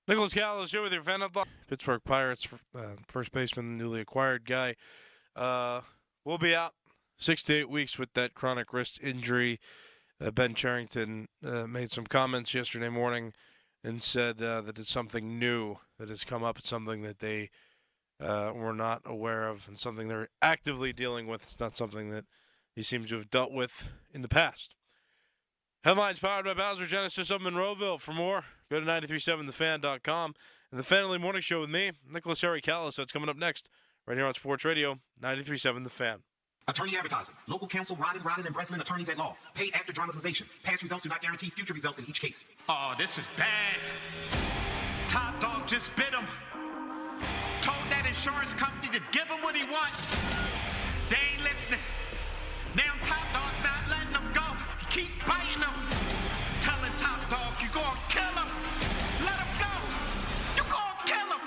Nicholas Callis here with your fan of Pittsburgh Pirates first baseman, newly acquired guy. Will be out 6 to 8 weeks with that chronic wrist injury. Ben Cherington made some comments yesterday morning and said that it's something new that has come up. It's something that they were not aware of and something they're actively dealing with. It's not something that he seems to have dealt with in the past. Headlines powered by Bowser Genesis of Monroeville. For more, go to 937thefan.com. And the Fan Early Morning Show with me, Nicholas Harry Callis. That's coming up next, right here on Sports Radio, 93.7 The Fan. Attorney advertising. Local counsel, Rodden, and Breslin attorneys at law. Paid after dramatization. Past results do not guarantee future results in each case. Oh, this is bad. Top Dog just bit him. Told that insurance company to give him what he wants. They ain't listening. Now Top Dog's not letting him go. He keep biting him. Telling Top Dog, you gonna kill him. Let him go. You gonna kill him.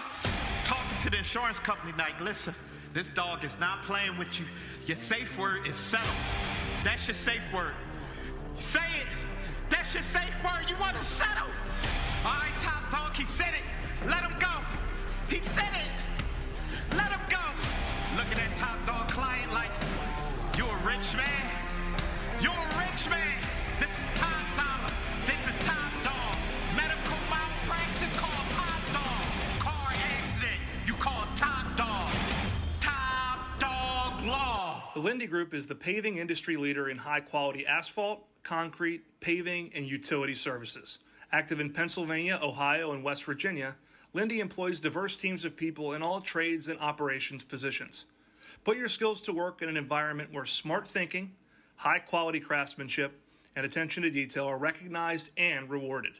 Talking to the insurance company like, listen, this dog is not playing with you. Your safe word is settled. That's your safe word. Say it. That's your safe word. You want to settle? All right, Top Dog, he said it. Let him go. He said it. Let him go. Looking at Top Dog client like, you a rich man. You're a rich man. This is Top Dollar. This is Top Dog. Medical malpractice called Top Dog. Car accident, you call Top Dog. Top Dog Law. The Lindy Group is the paving industry leader in high-quality asphalt, concrete, paving, and utility services. Active in Pennsylvania, Ohio, and West Virginia, Lindy employs diverse teams of people in all trades and operations positions. Put your skills to work in an environment where smart thinking, high-quality craftsmanship, and attention to detail are recognized and rewarded.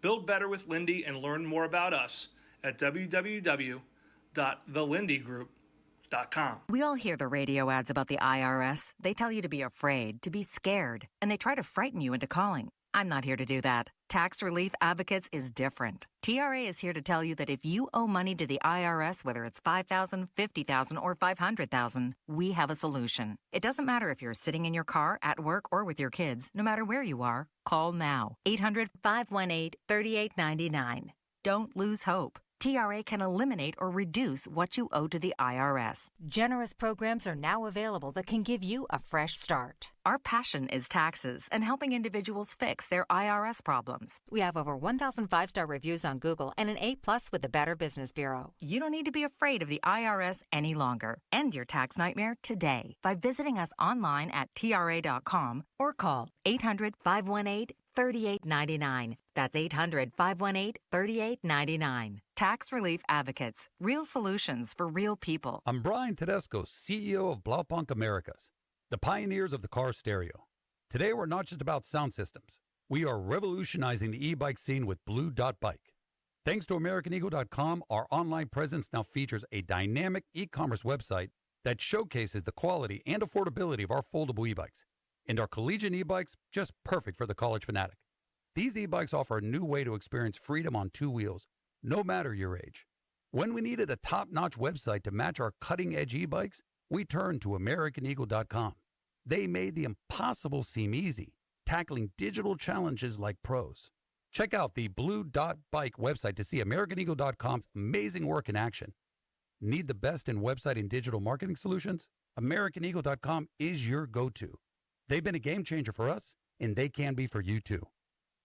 Build better with Lindy and learn more about us at www.thelindygroup.com. We all hear the radio ads about the IRS. They tell you to be afraid, to be scared, and they try to frighten you into calling. I'm not here to do that. Tax Relief Advocates is different. TRA is here to tell you that if you owe money to the IRS, whether it's $5,000, $50,000, or $500,000, we have a solution. It doesn't matter if you're sitting in your car, at work, or with your kids. No matter where you are, call now. 800-518-3899. Don't lose hope. TRA can eliminate or reduce what you owe to the IRS. Generous programs are now available that can give you a fresh start. Our passion is taxes and helping individuals fix their IRS problems. We have over 1,000 five-star reviews on Google and an A+ with the Better Business Bureau. You don't need to be afraid of the IRS any longer. End your tax nightmare today by visiting us online at TRA.com or call 800-518-3899. That's 800-518-3899. Tax Relief Advocates. Real solutions for real people. I'm Brian Tedesco, CEO of Blaupunk Americas, the pioneers of the car stereo. Today, we're not just about sound systems. We are revolutionizing the e-bike scene with Blue Dot Bike. Thanks to AmericanEagle.com, our online presence now features a dynamic e-commerce website that showcases the quality and affordability of our foldable e-bikes. And our collegiate e-bikes, just perfect for the college fanatic. These e-bikes offer a new way to experience freedom on two wheels, no matter your age. When we needed a top-notch website to match our cutting-edge e-bikes, we turned to AmericanEagle.com. They made the impossible seem easy, tackling digital challenges like pros. Check out the Blue Dot Bike website to see AmericanEagle.com's amazing work in action. Need the best in website and digital marketing solutions? AmericanEagle.com is your go-to. They've been a game changer for us, and they can be for you too.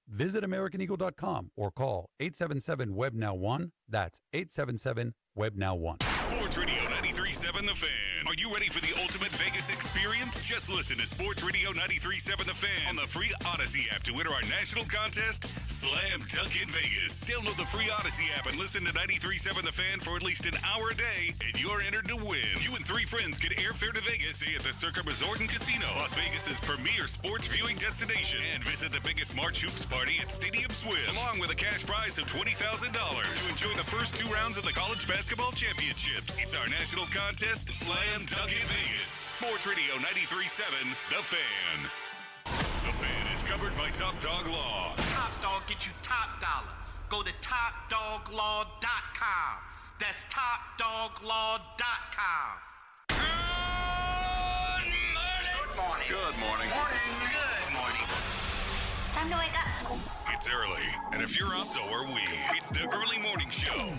Visit AmericanEagle.com or call 877-WEB-NOW-1. That's 877-WEB-NOW-1. Sports Radio 93.7 The Fan. Are you ready for the ultimate Vegas experience? Just listen to Sports Radio 93.7 The Fan on the free Odyssey app to enter our national contest, Slam Dunk in Vegas. Download the free Odyssey app and listen to 93.7 The Fan for at least an hour a day, and you're entered to win. You and 3 friends get airfare to Vegas, stay at the Circa Resort and Casino, Las Vegas's premier sports viewing destination, and visit the biggest March Hoops party at Stadium Swim, along with a cash prize of $20,000 to enjoy the first 2 rounds of the college basketball championships. It's our national contest, Slam Dunk in Vegas. Sports Radio 93.7 The Fan. The Fan is covered by Top Dog Law. Top Dog get you top dollar. Go to TopDogLaw.com. That's TopDogLaw.com. Good morning. Good morning. Good morning. It's time to wake up. It's early, and if you're up, so are we. It's the early morning show.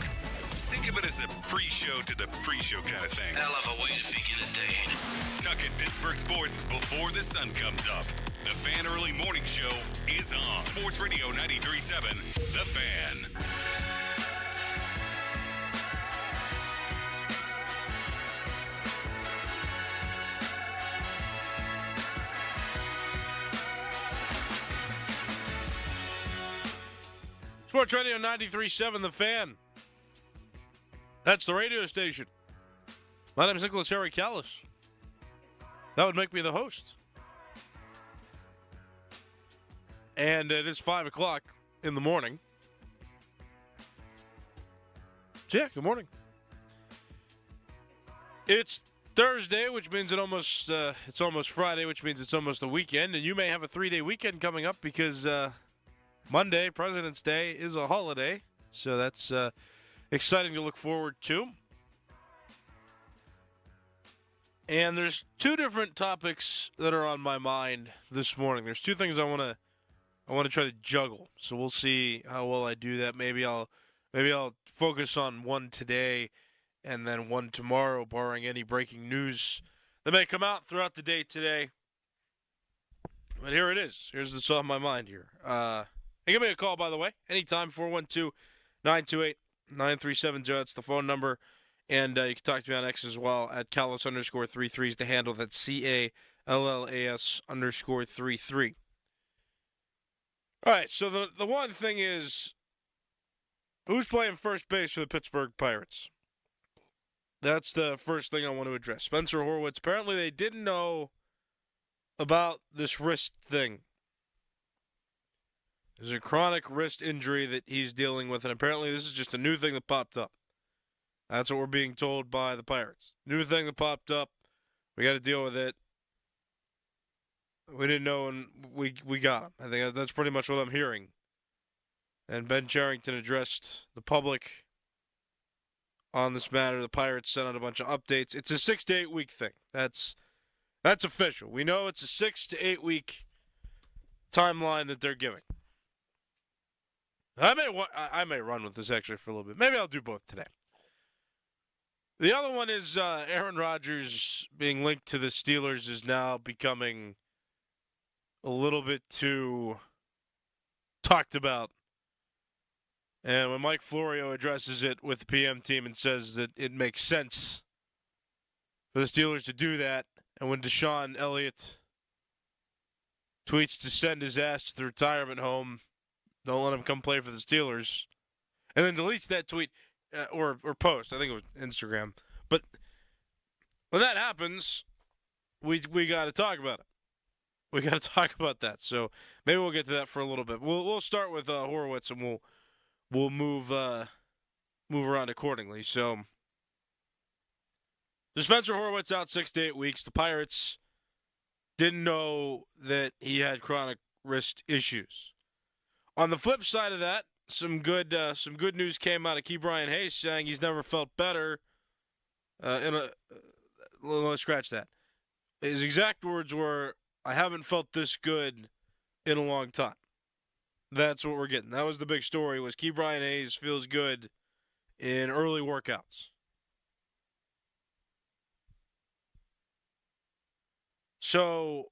Think of it as a pre-show to the pre-show kind of thing. Hell of a way to begin a day. Tuck in Pittsburgh sports before the sun comes up. The Fan Early Morning Show is on Sports Radio 93.7, The Fan. Sports Radio 93.7, The Fan. That's the radio station. My name is Nicholas Harry Callis. That would make me the host. And it is 5 o'clock in the morning. So yeah, good morning. It's Thursday, which means it's almost Friday, which means it's almost the weekend. And you may have a 3-day weekend coming up because Monday, President's Day, is a holiday. So that's exciting to look forward to. And there's two different topics that are on my mind this morning. There's two things I want to try to juggle. So we'll see how well I do that. Maybe I'll focus on one today and then one tomorrow, barring any breaking news that may come out throughout the day today. But here it is. Here's what's on my mind here. Hey, give me a call, by the way, anytime, 412-928-9370. That's the phone number. And you can talk to me on X as well, at Callis_33 is the handle. That's CALLAS_33. All right, so the one thing is, who's playing first base for the Pittsburgh Pirates? That's the first thing I want to address. Spencer Horwitz, apparently they didn't know about this wrist thing. There's a chronic wrist injury that he's dealing with, and apparently this is just a new thing that popped up. That's what we're being told by the Pirates. New thing that popped up. We got to deal with it. We didn't know, and we got him. I think that's pretty much what I'm hearing. And Ben Cherington addressed the public on this matter. The Pirates sent out a bunch of updates. It's a 6 to 8 week thing. That's official. We know it's a 6 to 8 week timeline that they're giving. I may run with this actually for a little bit. Maybe I'll do both today. The other one is Aaron Rodgers being linked to the Steelers is now becoming a little bit too talked about. And when Mike Florio addresses it with the PM team and says that it makes sense for the Steelers to do that, and when Deshaun Elliott tweets to send his ass to the retirement home, don't let him come play for the Steelers, and then deletes that tweet or post. I think it was Instagram. But when that happens, we got to talk about it. We got to talk about that. So maybe we'll get to that for a little bit. We'll start with Horwitz, and we'll move around accordingly. So Spencer Horwitz out 6 to 8 weeks. The Pirates didn't know that he had chronic wrist issues. On the flip side of that, some good news came out of Ke'Bryan Hayes saying he's never felt better. Let's scratch that. His exact words were, "I haven't felt this good in a long time." That's what we're getting. That was the big story. Was Ke'Bryan Hayes feels good in early workouts. So.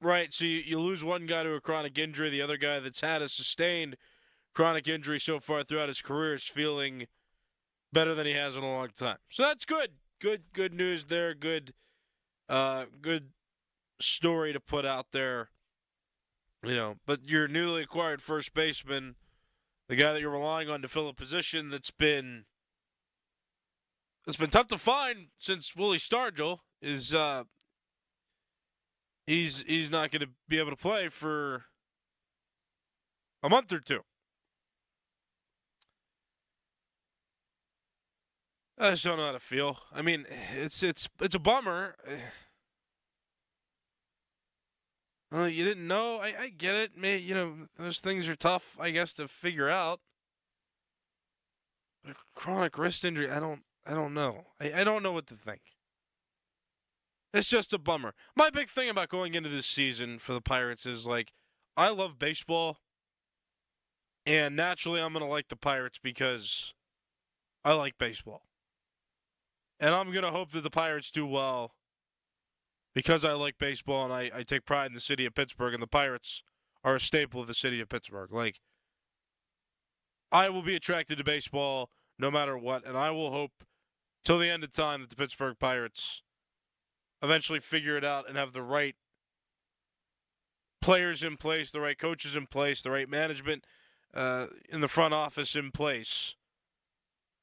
Right, so you lose one guy to a chronic injury. The other guy that's had a sustained chronic injury so far throughout his career is feeling better than he has in a long time. So that's good. Good news there. Good story to put out there. You know, but your newly acquired first baseman, the guy that you're relying on to fill a position it's been tough to find since Willie Stargell is He's not going to be able to play for a month or two. I just don't know how to feel. I mean, it's a bummer. You didn't know. I get it. Those things are tough, I guess, to figure out. But a chronic wrist injury, I don't know. I don't know what to think. It's just a bummer. My big thing about going into this season for the Pirates is, like, I love baseball, and naturally I'm going to like the Pirates because I like baseball. And I'm going to hope that the Pirates do well because I like baseball and I take pride in the city of Pittsburgh, and the Pirates are a staple of the city of Pittsburgh. Like, I will be attracted to baseball no matter what, and I will hope till the end of time that the Pittsburgh Pirates eventually figure it out and have the right players in place, the right coaches in place, the right management in the front office in place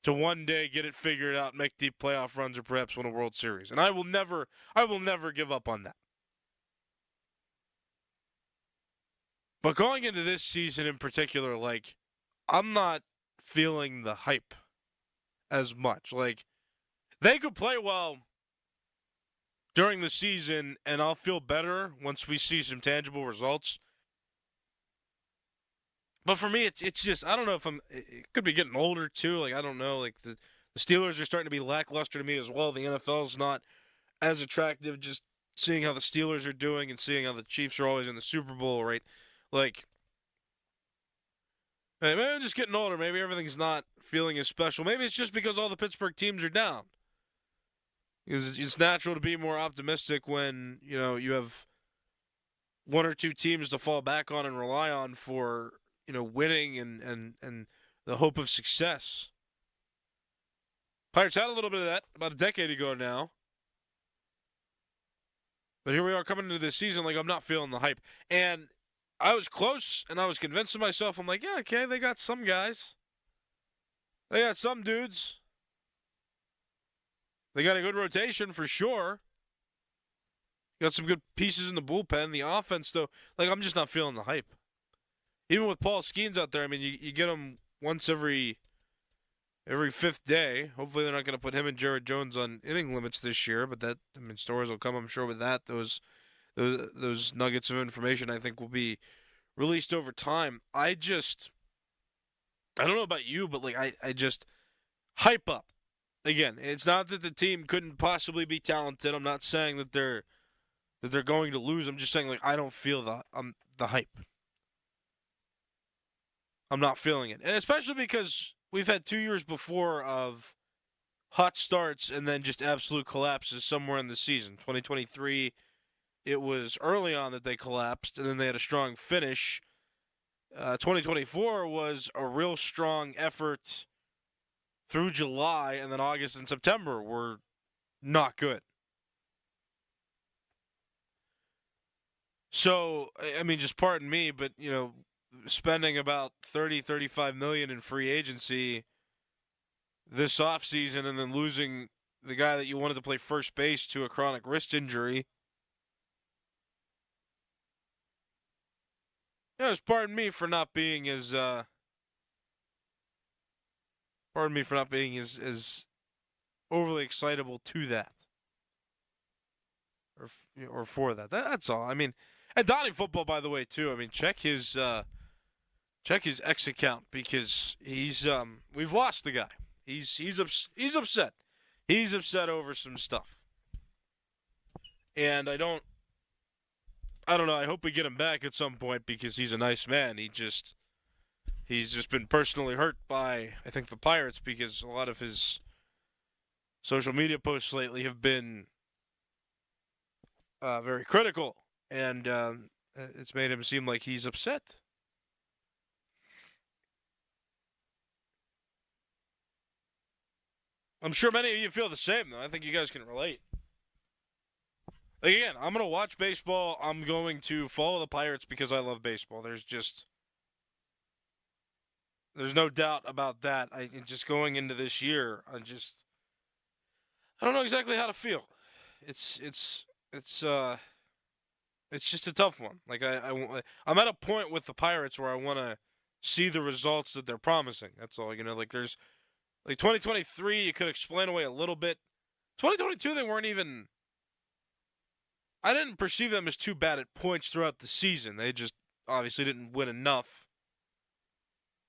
to one day get it figured out, make deep playoff runs, or perhaps win a World Series. And I will never give up on that. But going into this season in particular, like, I'm not feeling the hype as much. Like, they could play well during the season, and I'll feel better once we see some tangible results. But for me, it's just, I don't know if it could be getting older too. Like, I don't know. Like, the Steelers are starting to be lackluster to me as well. The NFL's not as attractive, just seeing how the Steelers are doing and seeing how the Chiefs are always in the Super Bowl, right? Like, maybe I'm just getting older. Maybe everything's not feeling as special. Maybe it's just because all the Pittsburgh teams are down. Because it's natural to be more optimistic when, you have one or two teams to fall back on and rely on for, winning and the hope of success. Pirates had a little bit of that about a decade ago now. But here we are coming into this season, like, I'm not feeling the hype. And I was close, and I was convinced of myself. I'm like, yeah, okay, they got some guys. They got some dudes. They got a good rotation for sure. Got some good pieces in the bullpen. The offense, though, like, I'm just not feeling the hype. Even with Paul Skeens out there, I mean, you get him once every fifth day. Hopefully they're not going to put him and Jared Jones on inning limits this year, but stories will come, I'm sure, with that. Those nuggets of information, I think, will be released over time. I don't know about you, but, like, I just hype up. Again, it's not that the team couldn't possibly be talented. I'm not saying that they're going to lose. I'm just saying, like, I don't feel the hype. I'm not feeling it. And especially because we've had 2 years before of hot starts and then just absolute collapses somewhere in the season. 2023, it was early on that they collapsed, and then they had a strong finish. 2024 was a real strong effort through July, and then August and September were not good. So, I mean, just pardon me, but, spending about $35 million in free agency this offseason and then losing the guy that you wanted to play first base to a chronic wrist injury. Just pardon me for not being as overly excitable to that. Or for that. That's all. I mean, and Donnie Football, by the way, too. I mean, check his X account because we've lost the guy. He's upset. He's upset over some stuff. And I don't know. I hope we get him back at some point because he's a nice man. He's just been personally hurt by, I think, the Pirates because a lot of his social media posts lately have been very critical, and it's made him seem like he's upset. I'm sure many of you feel the same, though. I think you guys can relate. Like, again, I'm going to watch baseball. I'm going to follow the Pirates because I love baseball. There's no doubt about that. Just going into this year, I don't know exactly how to feel. It's just a tough one. Like, I'm at a point with the Pirates where I want to see the results that they're promising. That's all. Like, there's, like, 2023, you could explain away a little bit. 2022, they weren't even, I didn't perceive them as too bad at points throughout the season. They just obviously didn't win enough.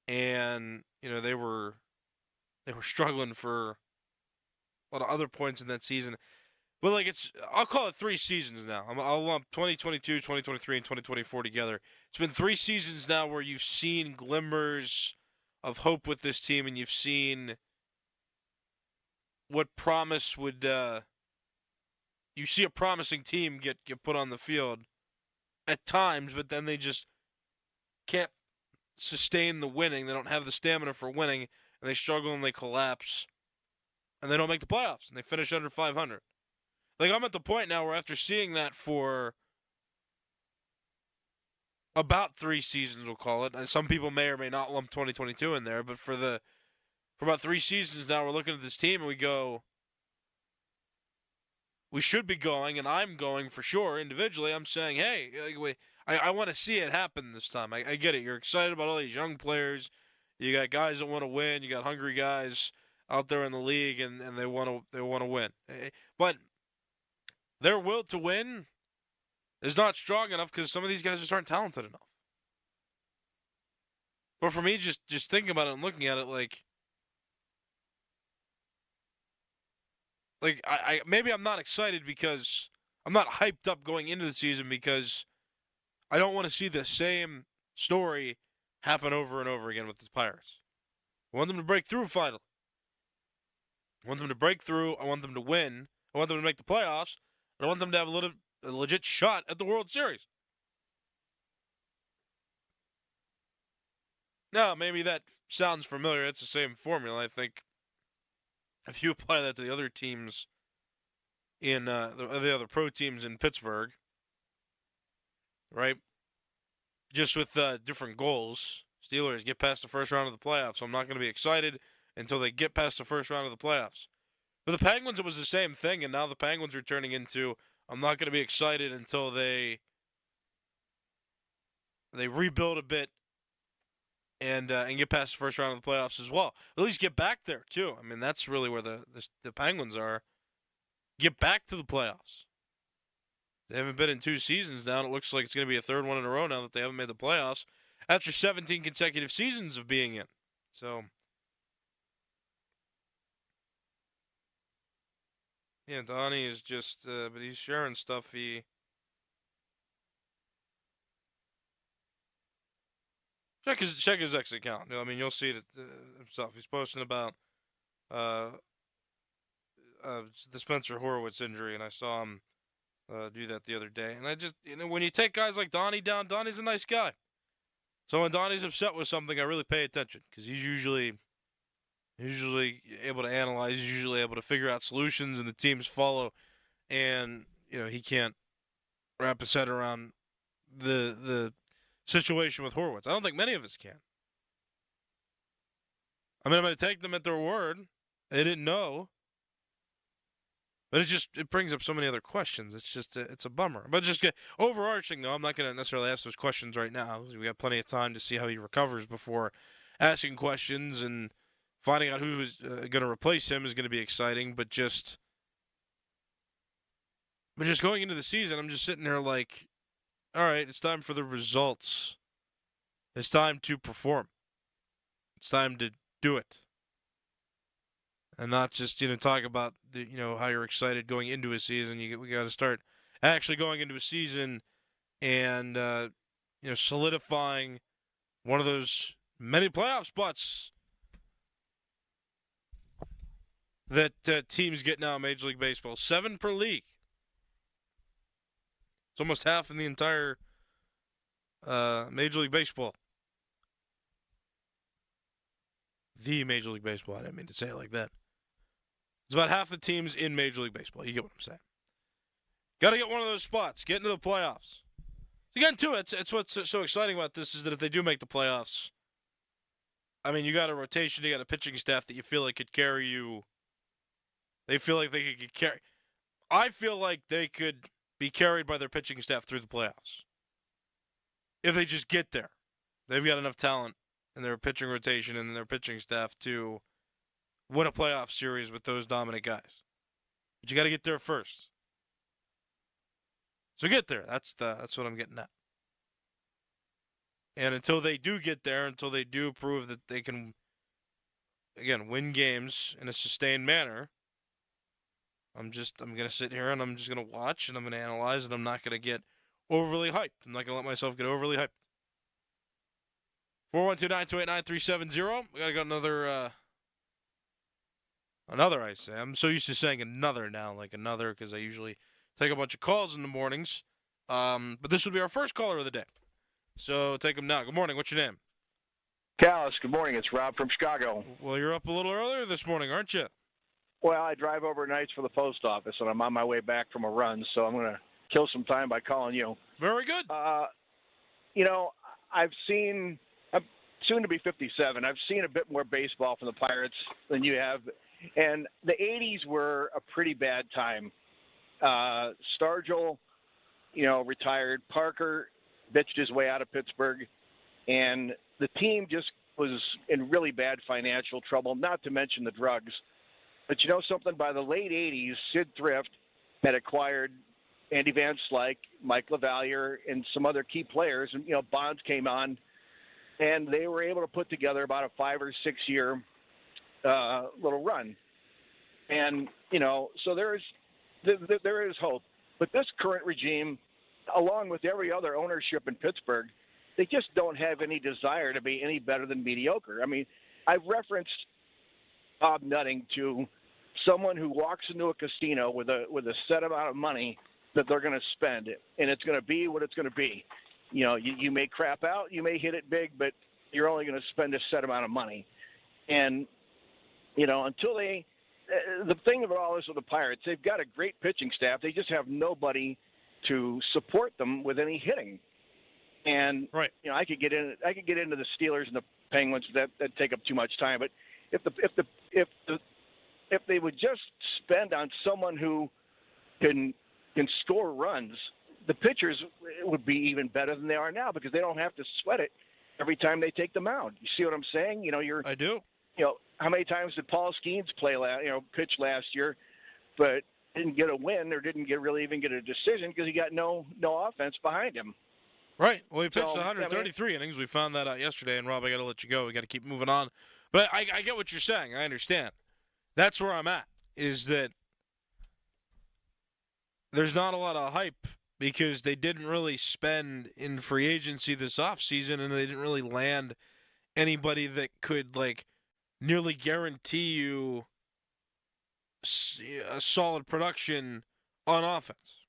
And, they were struggling for a lot of other points in that season. Well, like I'll call it 3 seasons now. I'll lump 2022, 2023, and 2024 together. It's been 3 seasons now where you've seen glimmers of hope with this team, and you've seen what promise would. You see a promising team get put on the field at times, but then they just can't sustain the winning. They don't have the stamina for winning, and they struggle and they collapse, and they don't make the playoffs, and they finish under 500. Like, I'm at the point now where after seeing that for about 3 seasons, we'll call it. And some people may or may not lump 2022 in there, but for about 3 seasons now, we're looking at this team and we go, we should be going, and I'm going for sure individually. I'm saying, hey, I want to see it happen this time. I get it. You're excited about all these young players. You got guys that want to win. You got hungry guys out there in the league, and they want to win. But their will to win is not strong enough because some of these guys just aren't talented enough. But for me, just thinking about it and looking at it, like I maybe I'm not excited because I'm not hyped up going into the season because I don't want to see the same story happen over and over again with the Pirates. I want them to break through finally. I want them to break through. I want them to win. I want them to make the playoffs. I want them to have a legit shot at the World Series. Now, maybe that sounds familiar. It's the same formula. I think if you apply that to the other teams in the other pro teams in Pittsburgh, right? Just with different goals. Steelers get past the first round of the playoffs. So I'm not going to be excited until they get past the first round of the playoffs. For the Penguins, it was the same thing, and now the Penguins are turning into, I'm not going to be excited until they rebuild a bit and get past the first round of the playoffs as well. At least get back there, too. I mean, that's really where the Penguins are. Get back to the playoffs. They haven't been in 2 seasons now, and it looks like it's going to be a third one in a row now that they haven't made the playoffs after 17 consecutive seasons of being in. So, yeah, Donnie is just, but he's sharing stuff. Check his X account. I mean, you'll see it himself. He's posting about the Spencer Horwitz injury, and I saw him do that the other day. And I just, when you take guys like Donnie down, Donnie's a nice guy. So when Donnie's upset with something, I really pay attention because he's usually able to analyze. He's usually able to figure out solutions, and the teams follow. And he can't wrap his head around the situation with Horwitz. I don't think many of us can. I mean, I'm going to take them at their word. They didn't know. But it brings up so many other questions. It's a bummer. But just overarching, though, I'm not going to necessarily ask those questions right now. We got plenty of time to see how he recovers before asking questions, and finding out who is going to replace him is going to be exciting. But just going into the season, I'm just sitting there like, all right, it's time for the results. It's time to perform. It's time to do it. And not just, talk about how you're excited going into a season. We got to start actually going into a season and solidifying one of those many playoff spots that teams get now in Major League Baseball. 7 per league. It's almost half in the entire Major League Baseball. The Major League Baseball. I didn't mean to say it like that. It's about half the teams in Major League Baseball. You get what I'm saying. Got to get one of those spots. Get into the playoffs. Again, too, it's what's so exciting about this is that if they do make the playoffs, I mean, you got a rotation, you got a pitching staff that you feel like could carry you. They feel like they could carry. I feel like they could be carried by their pitching staff through the playoffs. If they just get there. They've got enough talent in their pitching rotation and their pitching staff to win a playoff series with those dominant guys. But you got to get there first. So get there. That's what I'm getting at. And until they do get there, until they do prove that they can, again, win games in a sustained manner, I'm going to sit here and I'm just going to watch and I'm going to analyze and I'm not going to get overly hyped. I'm not going to let myself get overly hyped. 412-928-9370. We got to go another, I say. I'm so used to saying another now, like another, because I usually take a bunch of calls in the mornings. But this will be our first caller of the day. So take him now. Good morning. What's your name? Callis, good morning. It's Rob from Chicago. Well, you're up a little earlier this morning, aren't you? Well, I drive overnights for the post office, and I'm on my way back from a run, so I'm going to kill some time by calling you. Very good. I'm soon to be 57. I've seen a bit more baseball from the Pirates than you have, and the 80s were a pretty bad time. Stargell, retired. Parker bitched his way out of Pittsburgh, and the team just was in really bad financial trouble, not to mention the drugs. But you know something? By the late 80s, Sid Thrift had acquired Andy Van Slyke, Mike LaValliere, and some other key players. And, Bonds came on, and they were able to put together about a 5 or 6 year little run. And, so there is hope. But this current regime, along with every other ownership in Pittsburgh, they just don't have any desire to be any better than mediocre. I mean, I've referenced Bob Nutting to someone who walks into a casino with a set amount of money that they're going to spend, and it's going to be what it's going to be. You may crap out, you may hit it big, but you're only going to spend a set amount of money. And, until the thing of it all is with the Pirates, they've got a great pitching staff. They just have nobody to support them with any hitting. And, right. I could get into the Steelers and the Penguins that take up too much time, but if they would just spend on someone who can score runs, the pitchers would be even better than they are now because they don't have to sweat it every time they take the mound. You see what I'm saying? I do. How many times did Paul Skeens pitch last year, but didn't get a win or didn't really even get a decision because he got no offense behind him. Right. Well, he pitched 133 innings. We found that out yesterday. And, Rob, I got to let you go. We got to keep moving on. But I get what you're saying. I understand. That's where I'm at, is that there's not a lot of hype because they didn't really spend in free agency this offseason, and they didn't really land anybody that could, nearly guarantee you a solid production on offense.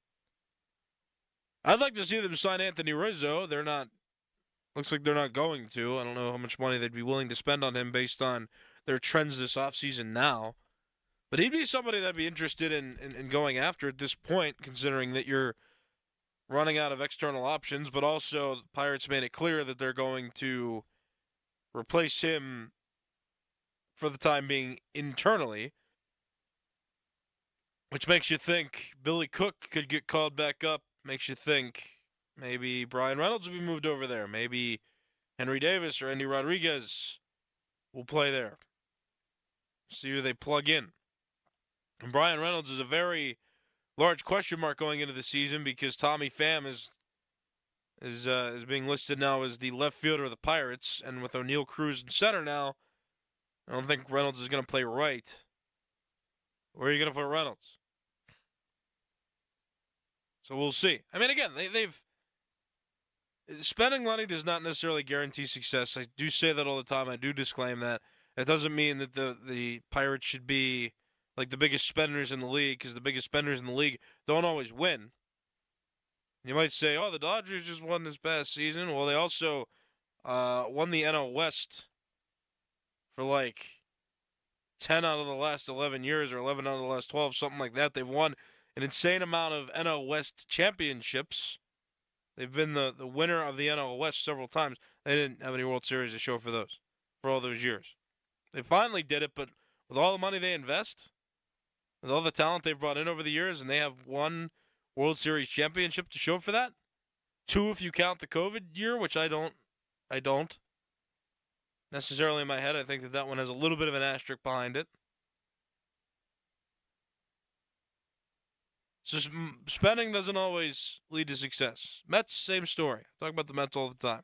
I'd like to see them sign Anthony Rizzo. Looks like they're not going to. I don't know how much money they'd be willing to spend on him based on their trends this offseason now. But he'd be somebody that'd be interested in going after at this point, considering that you're running out of external options, but also the Pirates made it clear that they're going to replace him for the time being internally, which makes you think Billy Cook could get called back up. Makes you think maybe Brian Reynolds will be moved over there. Maybe Henry Davis or Andy Rodriguez will play there. See who they plug in. And Brian Reynolds is a very large question mark going into the season because Tommy Pham is being listed now as the left fielder of the Pirates, and with O'Neal Cruz in center now, I don't think Reynolds is going to play right. Where are you going to put Reynolds? So we'll see. I mean, again, they've spending money does not necessarily guarantee success. I do say that all the time. I do disclaim that. It doesn't mean that the Pirates should be like the biggest spenders in the league, because the biggest spenders in the league don't always win. You might say, oh, the Dodgers just won this past season. Well, they also won the NL West for 10 out of the last 11 years or 11 out of the last 12, something like that. They've won an insane amount of NL West championships. They've been the winner of the NL West several times. They didn't have any World Series to show for all those years. They finally did it, but with all the money they invest, with all the talent they've brought in over the years, and they have one World Series championship to show for that. 2 if you count the COVID year, which I don't necessarily in my head. I think that one has a little bit of an asterisk behind it. So spending doesn't always lead to success. Mets, same story. I talk about the Mets all the time.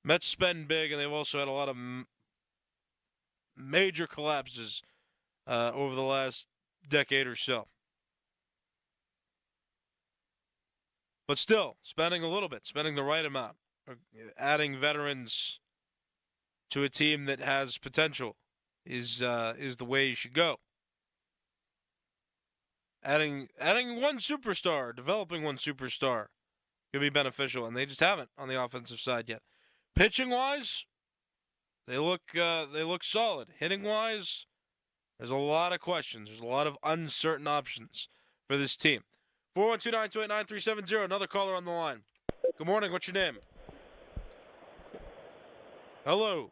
Mets spend big, and they've also had a lot of major collapses over the last decade or so. But still, spending a little bit, spending the right amount, adding veterans to a team that has potential is the way you should go. Adding one superstar, developing one superstar could be beneficial, and they just haven't on the offensive side yet. Pitching wise, they look solid. Hitting wise, there's a lot of questions. There's a lot of uncertain options for this team. 412-928-9370. Another caller on the line. Good morning. What's your name? Hello.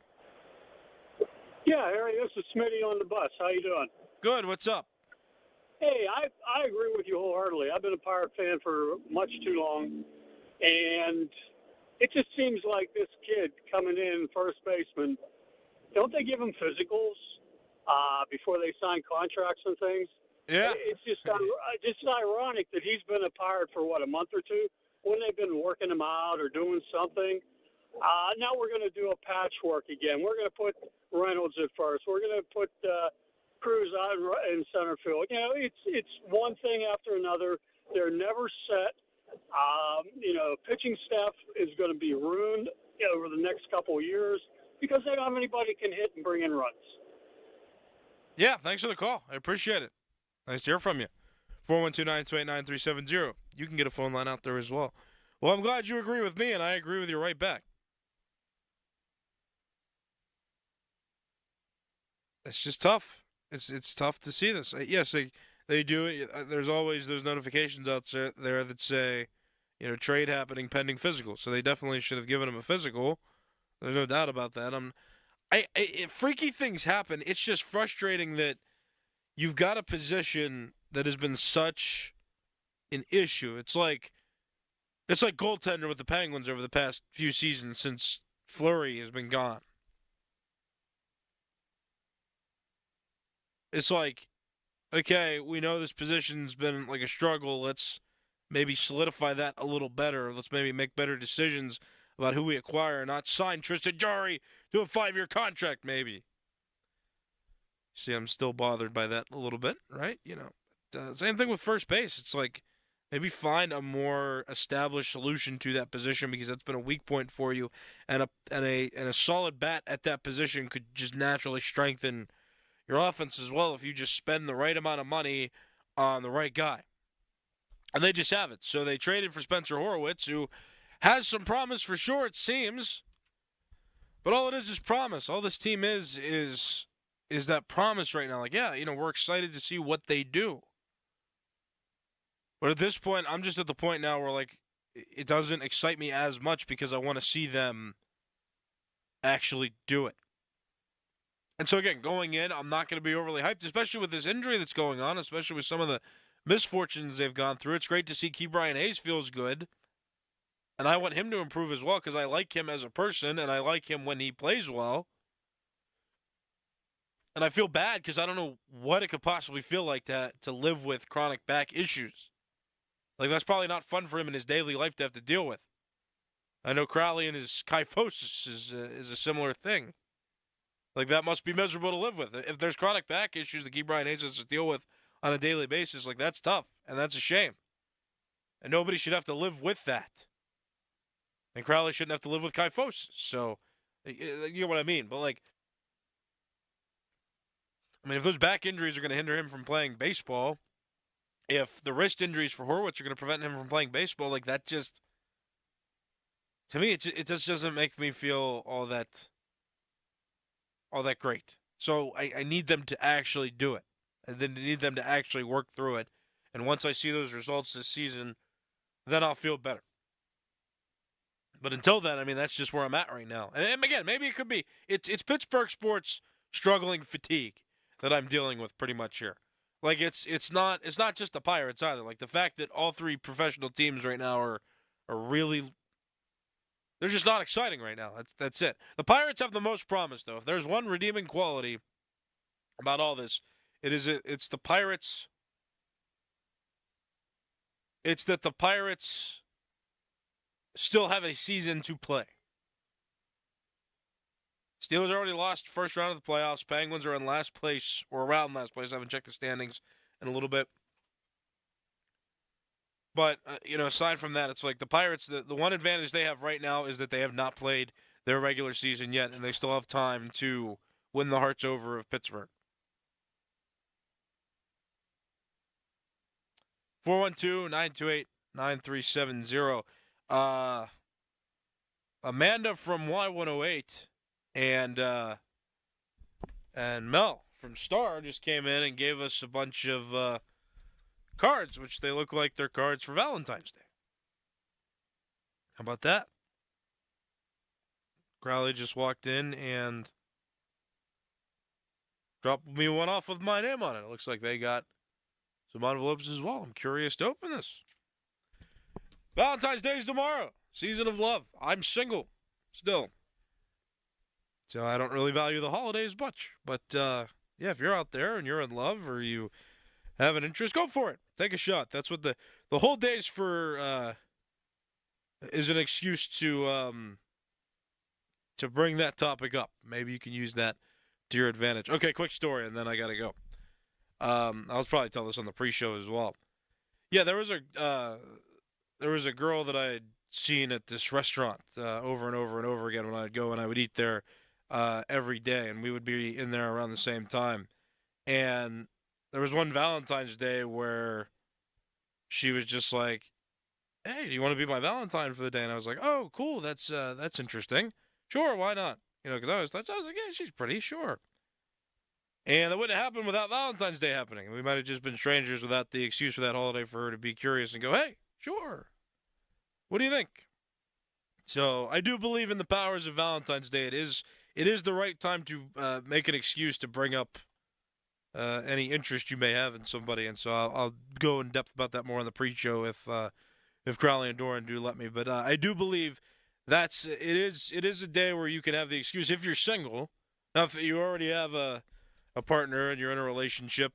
Yeah, Harry, this is Smitty on the bus. How you doing? Good. What's up? Hey, I agree with you wholeheartedly. I've been a Pirate fan for much too long, and it just seems like this kid coming in, first baseman, don't they give him physicals before they sign contracts and things? Yeah. It's just ironic that he's been a Pirate for, a month or two, when they've been working him out or doing something. Now we're going to do a patchwork again. We're going to put Reynolds at first. We're going to put Cruz out in center field. It's one thing after another. They're never set. Pitching staff is going to be ruined over the next couple of years because they don't have anybody can hit and bring in runs. Yeah, thanks for the call. I appreciate it. Nice to hear from you. 412-928-9370. You can get a phone line out there as well. Well, I'm glad you agree with me, and I agree with you right back. It's just tough. It's tough to see this. Yes, they do it. There's always those notifications out there that say, trade happening pending physical. So they definitely should have given him a physical. There's no doubt about that. Freaky things happen. It's just frustrating that you've got a position that has been such an issue. It's like goaltender with the Penguins over the past few seasons since Fleury has been gone. It's like, okay, we know this position's been like a struggle. Let's maybe solidify that a little better. Let's maybe make better decisions about who we acquire, not sign Tristan Jarry to a 5-year contract, maybe. See, I'm still bothered by that a little bit, right? Same thing with first base. It's like maybe find a more established solution to that position because that's been a weak point for you, and a solid bat at that position could just naturally strengthen your offense as well if you just spend the right amount of money on the right guy. And they just haven't. So they traded for Spencer Horwitz, who has some promise for sure, it seems. But all it is promise. All this team is that promise right now. Like, yeah, we're excited to see what they do. But at this point, I'm just at the point now where, like, it doesn't excite me as much because I want to see them actually do it. And so, again, going in, I'm not going to be overly hyped, especially with this injury that's going on, especially with some of the misfortunes they've gone through. It's great to see Ke'Bryan Hayes feels good. And I want him to improve as well because I like him as a person, and I like him when he plays well. And I feel bad because I don't know what it could possibly feel like to live with chronic back issues. Like, that's probably not fun for him in his daily life to have to deal with. I know Crowley and his kyphosis is a similar thing. Like, that must be miserable to live with. If there's chronic back issues that Ke'Bryan Hayes has to deal with on a daily basis, like, that's tough, and that's a shame. And nobody should have to live with that. And Crowley shouldn't have to live with kyphosis. So, you know what I mean. But, like, if those back injuries are going to hinder him from playing baseball, if the wrist injuries for Horwitz are going to prevent him from playing baseball, like, that just, to me, it just doesn't make me feel all that great. So I need them to actually do it. And then I need them to actually work through it. And once I see those results this season, then I'll feel better. But until then, that's just where I'm at right now. And again, maybe it could be, it's Pittsburgh sports struggling fatigue that I'm dealing with pretty much here. Like, it's not just the Pirates either. Like, the fact that all three professional teams right now are really, they're just not exciting right now. That's it. The Pirates have the most promise, though. If there's one redeeming quality about all this, it's the Pirates. It's that the Pirates still have a season to play. Steelers already lost first round of the playoffs. Penguins are in last place, or around last place. I haven't checked the standings in a little bit. But, aside from that, it's like the Pirates, the one advantage they have right now is that they have not played their regular season yet, and they still have time to win the hearts over of Pittsburgh. 412-928-9370. Amanda from Y108 and Mel from Star just came in and gave us a bunch of cards, which they look like they're cards for Valentine's Day. How about that? Crowley just walked in and dropped me one off with my name on it. It looks like they got some envelopes as well. I'm curious to open this. Valentine's Day is tomorrow. Season of love. I'm single still. So I don't really value the holidays much. But, yeah, if you're out there and you're in love or you have an interest, go for it. Take a shot. That's what the whole day's for, is an excuse to bring that topic up. Maybe you can use that to your advantage. Okay, quick story, and then I got to go. I'll probably tell this on the pre-show as well. Yeah, there was a girl that I had seen at this restaurant over and over and over again when I'd go and I would eat there every day, and we would be in there around the same time. And there was one Valentine's Day where she was just like, "Hey, do you want to be my Valentine for the day?" And I was like, "Oh, cool, that's interesting. Sure, why not?" Because I was like, "Yeah, she's pretty, sure." And that wouldn't have happened without Valentine's Day happening. We might have just been strangers without the excuse for that holiday for her to be curious and go, "Hey, sure. What do you think?" So I do believe in the powers of Valentine's Day. It is the right time to make an excuse to bring up any interest you may have in somebody. And so I'll go in depth about that more on the pre-show if Crowley and Doran do let me. But I do believe it is a day where you can have the excuse if you're single. Now, if you already have a partner and you're in a relationship,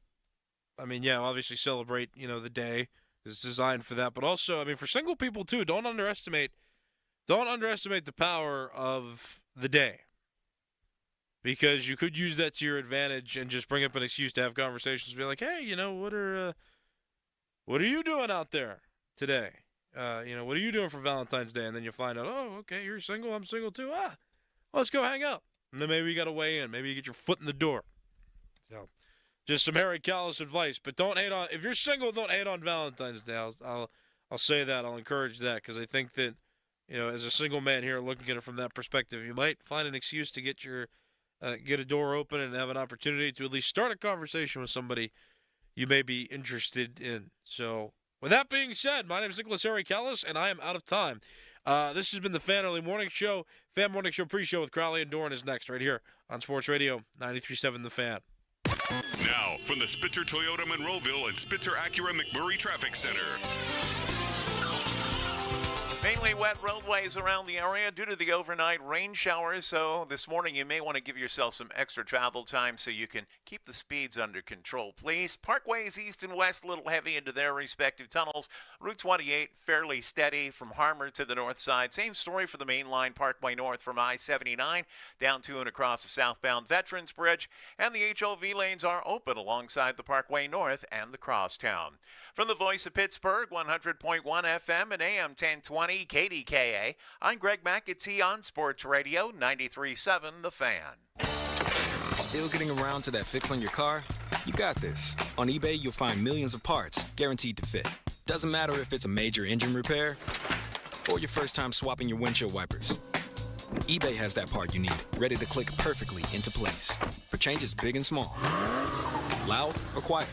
I mean, yeah, obviously celebrate, the day. It's designed for that. But also, I mean, for single people too, don't underestimate the power of the day. Because you could use that to your advantage and just bring up an excuse to have conversations. Be like, "Hey, what are you doing out there today? What are you doing for Valentine's Day?" And then you find out, "Oh, okay, you're single, I'm single too. Let's go hang out." And then maybe you got to weigh in. Maybe you get your foot in the door. So, just some Harry Callis advice. But don't hate on, if you're single, don't hate on Valentine's Day. I'll say that. I'll encourage that because I think that, as a single man here looking at it from that perspective, you might find an excuse to get a door open and have an opportunity to at least start a conversation with somebody you may be interested in. So, with that being said, my name is Nicholas Harry Callis, and I am out of time. This has been the Fan Early Morning Show. Fan Morning Show pre-show with Crowley and Doran is next right here on Sports Radio 93.7 The Fan. Now, from the Spitzer Toyota Monroeville and Spitzer Acura McMurray Traffic Center. Mainly wet roadways around the area due to the overnight rain showers, so this morning you may want to give yourself some extra travel time so you can keep the speeds under control, please. Parkways east and west a little heavy into their respective tunnels. Route 28 fairly steady from Harmer to the north side. Same story for the main line Parkway north from I-79 down to and across the southbound Veterans Bridge, and the HOV lanes are open alongside the Parkway north and the crosstown. From the voice of Pittsburgh, 100.1 FM and AM 1020 KDKA, I'm Greg McAtee on Sports Radio 93.7 The Fan. Still getting around to that fix on your car? You got this. On eBay, you'll find millions of parts guaranteed to fit. Doesn't matter if it's a major engine repair or your first time swapping your windshield wipers. eBay has that part you need, ready to click perfectly into place for changes big and small. Loud or quiet.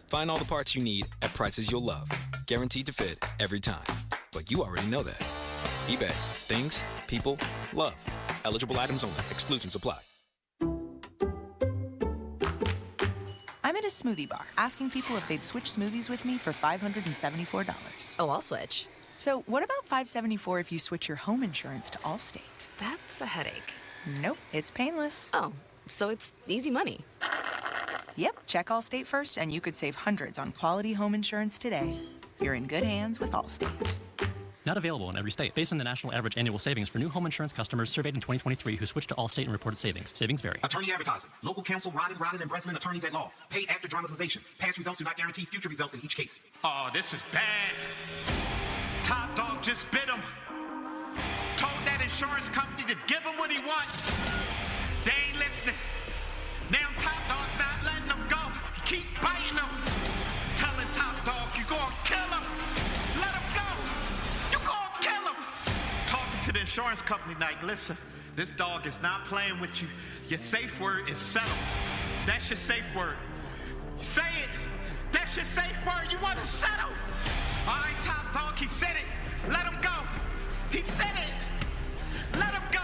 Find all the parts you need at prices you'll love. Guaranteed to fit every time. But you already know that. eBay. Things, people, love. Eligible items only. Exclusions apply. I'm at a smoothie bar asking people if they'd switch smoothies with me for $574. Oh, I'll switch. So what about $574 if you switch your home insurance to Allstate? That's a headache. Nope, it's painless. Oh, so it's easy money. Yep, check Allstate first and you could save hundreds on quality home insurance today. You're in good hands with Allstate. Not available in every state. Based on the national average annual savings for new home insurance customers surveyed in 2023 who switched to Allstate and reported savings. Savings vary. Attorney advertising. Local counsel Rodden, and Breslin attorneys at law. Paid after dramatization. Past results do not guarantee future results in each case. Oh, this is bad. Top Dog just bit him. Told that insurance company to give him what he wants. They ain't listening. Now Top Dog's not letting him go. He keep biting him. Telling Top Dog, you gonna kill him. Let him go. You gonna kill him. Talking to the insurance company like, listen, this dog is not playing with you. Your safe word is settled. That's your safe word. Say it. That's your safe word. You want to settle? All right, Top Dog, he said it. Let him go. He said it. Let him go.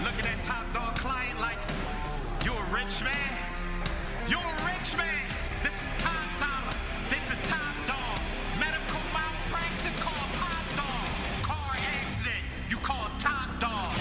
Look at that Top Dog client like, you a rich man. You a rich man. This is Top Dollar. This is Top Dog. Medical malpractice called Top Dog. Car accident, you call Top Dog.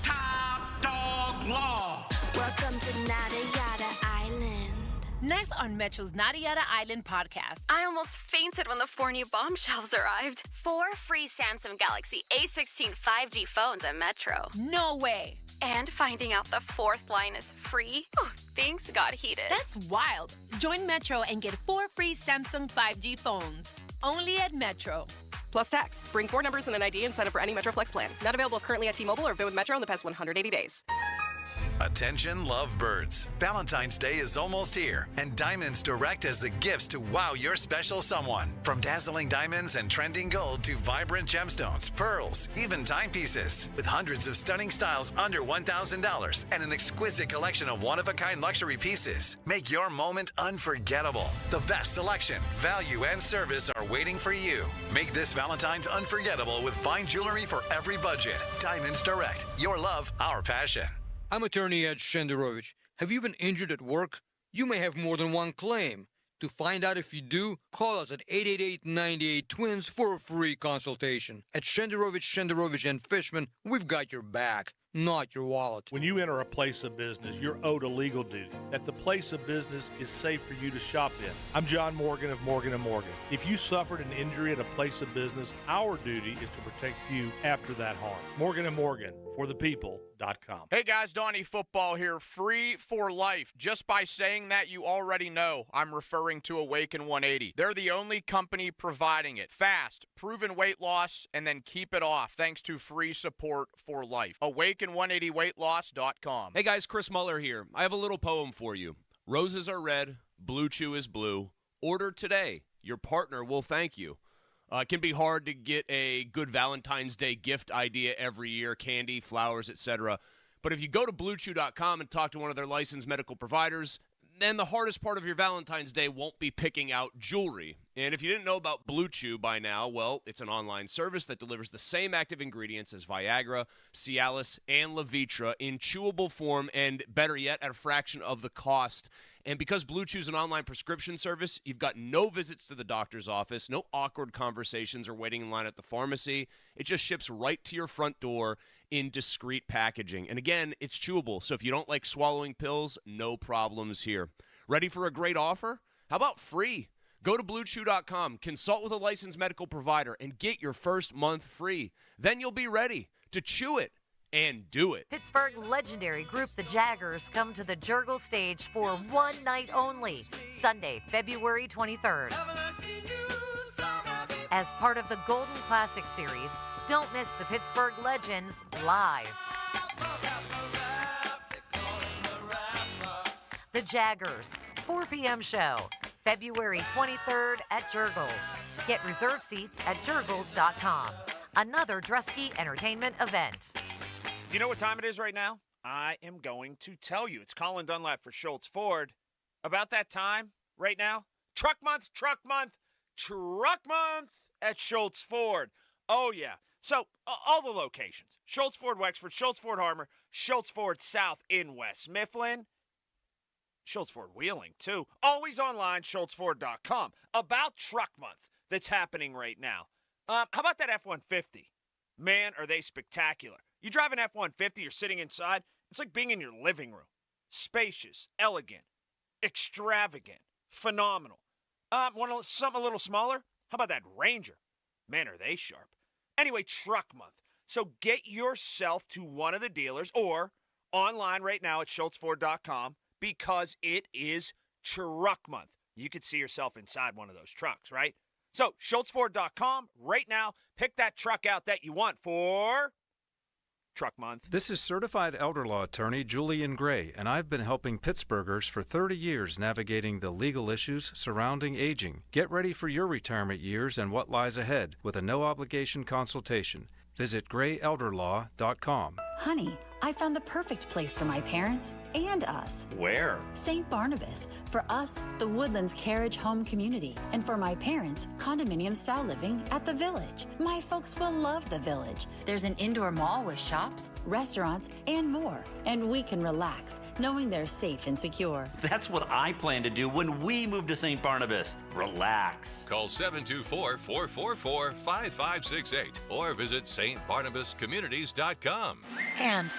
Top Dog Law. Welcome to Nada Yada Island. Next on Metro's Nada Yada Island podcast. I almost fainted when the 4 new bombshells arrived. 4 free Samsung Galaxy A16 5G phones at Metro. No way. And finding out the 4th line is free. Oh, things got heated. That's wild. Join Metro and get 4 free Samsung 5G phones. Only at Metro. Plus tax. Bring 4 numbers and an ID and sign up for any Metro Flex plan. Not available currently at T-Mobile or been with Metro in the past 180 days. Attention lovebirds. Valentine's Day is almost here, and Diamonds Direct has the gifts to wow your special someone. From dazzling diamonds and trending gold to vibrant gemstones, pearls, even timepieces. With hundreds of stunning styles under $1,000 and an exquisite collection of one-of-a-kind luxury pieces. Make your moment unforgettable. The best selection, value, and service are waiting for you. Make this Valentine's unforgettable with fine jewelry for every budget. Diamonds Direct. Your love, our passion. I'm attorney Ed Shenderovich. Have you been injured at work? You may have more than one claim. To find out if you do, call us at 888-98-TWINS for a free consultation. At Shenderovich and Fishman, we've got your back, not your wallet. When you enter a place of business, you're owed a legal duty, that the place of business is safe for you to shop in. I'm John Morgan of Morgan & Morgan. If you suffered an injury at a place of business, our duty is to protect you after that harm. Morgan & Morgan, for the people.com. Hey guys, Donnie Football here. Free for life. Just by saying that, you already know I'm referring to Awaken 180. They're the only company providing it. Fast, proven weight loss, and then keep it off thanks to free support for life. Awaken180weightloss.com. Hey guys, Chris Muller here. I have a little poem for you. Roses are red, Blue Chew is blue. Order today. Your partner will thank you. It can be hard to get a good Valentine's Day gift idea every year, candy, flowers, etc. But if you go to BlueChew.com and talk to one of their licensed medical providers, then the hardest part of your Valentine's Day won't be picking out jewelry. And if you didn't know about Blue Chew by now, well, it's an online service that delivers the same active ingredients as Viagra, Cialis, and Levitra in chewable form, and better yet, at a fraction of the cost. And because Blue Chew's an online prescription service, you've got no visits to the doctor's office, no awkward conversations or waiting in line at the pharmacy. It just ships right to your front door in discreet packaging. And again, it's chewable, so if you don't like swallowing pills, no problems here. Ready for a great offer? How about free? Go to BlueChew.com, consult with a licensed medical provider, and get your first month free. Then you'll be ready to chew it and do it. Pittsburgh legendary group The Jaggers come to the Jurgle stage for one night only, Sunday, February 23rd. As part of the Golden Classic Series, don't miss the Pittsburgh Legends live. The Jaggers, 4 p.m. show, February 23rd at Jurgles. Get reserved seats at jurgles.com. Another Drusky Entertainment event. Do you know what time it is right now? I am going to tell you. It's Colin Dunlap for Schultz Ford. About that time right now, truck month, truck month, truck month at Schultz Ford. Oh, yeah. So, all the locations. Schultz Ford Wexford, Schultz Ford Harmer, Schultz Ford South in West Mifflin, Schultz Ford Wheeling, too. Always online, schultzford.com. About truck month that's happening right now. How about that F-150? Man, are they spectacular. You drive an F-150, you're sitting inside, it's like being in your living room. Spacious, elegant, extravagant, phenomenal. Want something a little smaller? How about that Ranger? Man, are they sharp. Anyway, Truck Month. So get yourself to one of the dealers or online right now at schultzford.com because it is Truck Month. You could see yourself inside one of those trucks, right? So schultzford.com right now. Pick that truck out that you want for Truck Month. This is certified elder law attorney Julian Gray, and I've been helping Pittsburghers for 30 years navigating the legal issues surrounding aging. Get ready for your retirement years and what lies ahead with a no-obligation consultation. Visit grayelderlaw.com. Honey, I found the perfect place for my parents and us. Where? St. Barnabas. For us, the Woodlands Carriage Home Community. And for my parents, condominium-style living at the Village. My folks will love the Village. There's an indoor mall with shops, restaurants, and more. And we can relax, knowing they're safe and secure. That's what I plan to do when we move to St. Barnabas. Relax. Call 724-444-5568 or visit stbarnabascommunities.com. And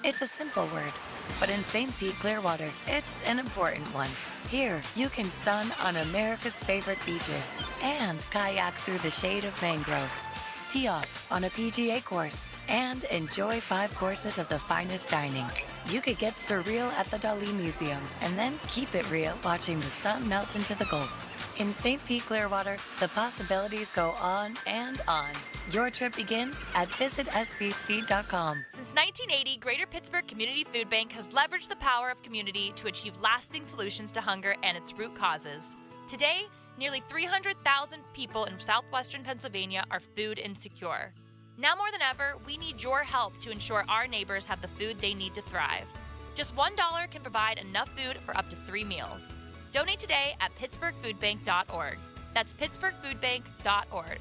it's a simple word, but in St. Pete Clearwater, it's an important one. Here, you can sun on America's favorite beaches and kayak through the shade of mangroves, tee off on a PGA course, and enjoy 5 courses of the finest dining. You could get surreal at the Dali Museum and then keep it real watching the sun melt into the Gulf. In St. Pete Clearwater, the possibilities go on and on. Your trip begins at visitsbc.com. Since 1980, Greater Pittsburgh Community Food Bank has leveraged the power of community to achieve lasting solutions to hunger and its root causes. Today, nearly 300,000 people in southwestern Pennsylvania are food insecure. Now more than ever, we need your help to ensure our neighbors have the food they need to thrive. Just $1 can provide enough food for up to 3 meals. Donate today at pittsburghfoodbank.org. That's pittsburghfoodbank.org.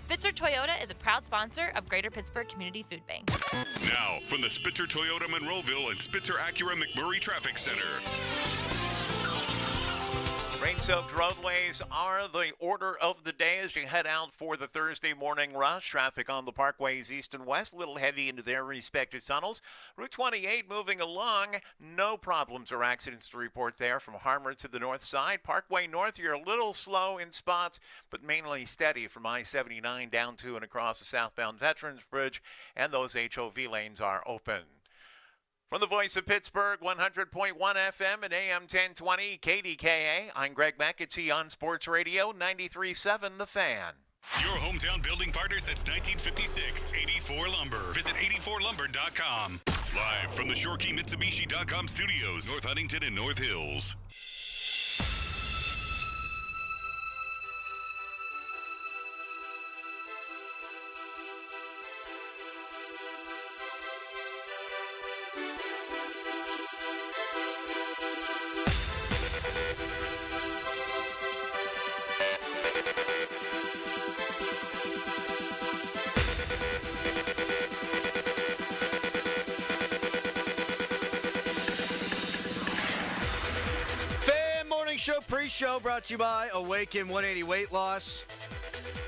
Spitzer Toyota is a proud sponsor of Greater Pittsburgh Community Food Bank. Now, from the Spitzer Toyota Monroeville and Spitzer Acura McMurray Traffic Center. Rain-soaked roadways are the order of the day as you head out for the Thursday morning rush. Traffic on the parkways east and west, a little heavy into their respective tunnels. Route 28 moving along. No problems or accidents to report there from Harmer to the north side. Parkway north, you're a little slow in spots, but mainly steady from I-79 down to and across the southbound Veterans Bridge, and those HOV lanes are open. From the voice of Pittsburgh, 100.1 FM and AM 1020 KDKA, I'm Greg McAtee on Sports Radio 93.7 The Fan. Your hometown building partner since 1956, 84 Lumber. Visit 84lumber.com. Live from the ShoreKeyMitsubishi.com studios, North Huntington and North Hills. Pre-show brought to you by Awaken 180 Weight Loss.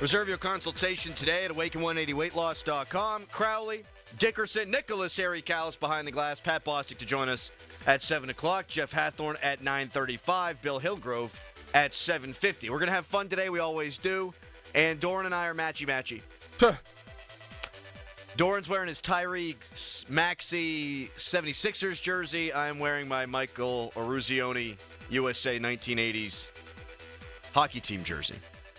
Reserve your consultation today at awaken180weightloss.com. Crowley, Dickerson, Nicholas, Harry Callis behind the glass, Pat Bostic to join us at 7 o'clock, Jeff Hathorn at 9:35, Bill Hillgrove at 7:50. We're going to have fun today. We always do. And Doran and I are matchy-matchy. Doran's wearing his Tyreek Maxey 76ers jersey. I'm wearing my Michael Eruzione USA 1980s hockey team jersey.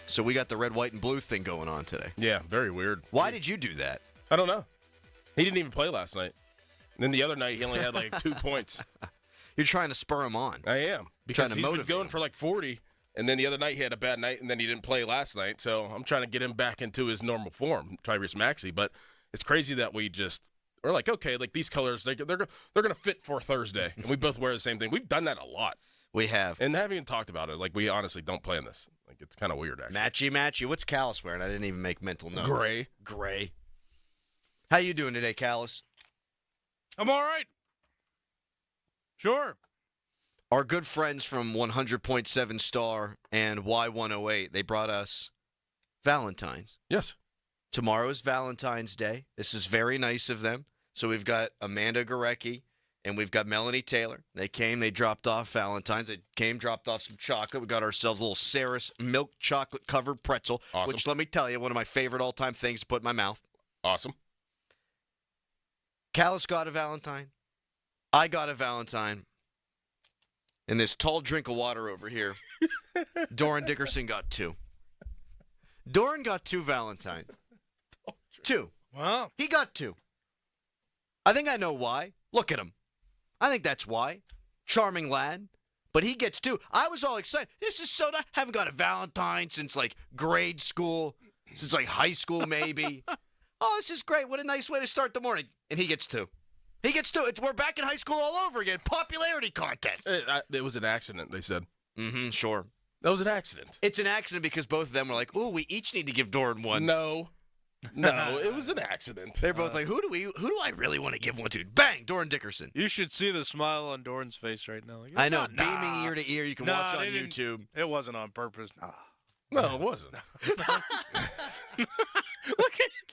So we got the red, white, and blue thing going on today. Yeah, very weird. Why did you do that? I don't know. He didn't even play last night. And then the other night, he only had like 2 points. You're trying to spur him on. I am. Because he's been going for like 40. And then the other night, he had a bad night, and then he didn't play last night. So I'm trying to get him back into his normal form, Tyrese Maxey. But it's crazy that we're like, okay, like these colors, they're going to fit for Thursday. And we both wear the same thing. We've done that a lot. We have. And haven't even talked about it. Like, we honestly don't plan this. Like, it's kind of weird, actually. Matchy. What's Callis wearing? I didn't even make mental note. Gray. How you doing today, Callis? I'm all right. Sure. Our good friends from 100.7 Star and Y108, they brought us Valentine's. Yes. Tomorrow is Valentine's Day. This is very nice of them. So we've got Amanda Gorecki And we've got Melanie Taylor. They came, they dropped off Valentine's. They came, dropped off some chocolate. We got ourselves a little Saris milk chocolate-covered pretzel, Awesome. which, let me tell you, one of my favorite all-time things to put in my mouth. Awesome. Callis got a Valentine. I got a Valentine. And this tall drink of water over here, Doran Dickerson got 2. Doran got 2 Valentines. 2. Wow. He got 2. I think I know why. Look at him. I think that's why. Charming lad. But he gets 2. I was all excited. This is so nice. Haven't got a Valentine since, like, grade school. Since, like, high school, maybe. Oh, this is great. What a nice way to start the morning. And he gets 2. He gets 2. We're back in high school all over again. Popularity contest. It was an accident, they said. Mm-hmm, sure. That was an accident. It's an accident because both of them were like, ooh, we each need to give Doran 1. No, it was an accident. They're both like, who do I really want to give 1 to? Bang, Doran Dickerson. You should see the smile on Doran's face right now. Like, I know, beaming ear to ear. You can watch on YouTube. It wasn't on purpose. No, it wasn't. Look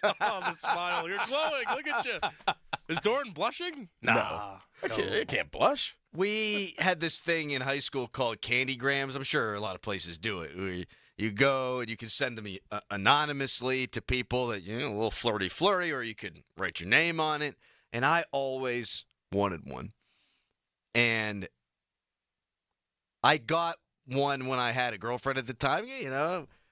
at the smile. You're glowing. Look at you. Is Doran blushing? No. I can't blush. We had this thing in high school called candygrams. I'm sure a lot of places do it. Where you go and you can send them anonymously to people that, a little flirty, or you could write your name on it. And I always wanted one. And I got one when I had a girlfriend at the time,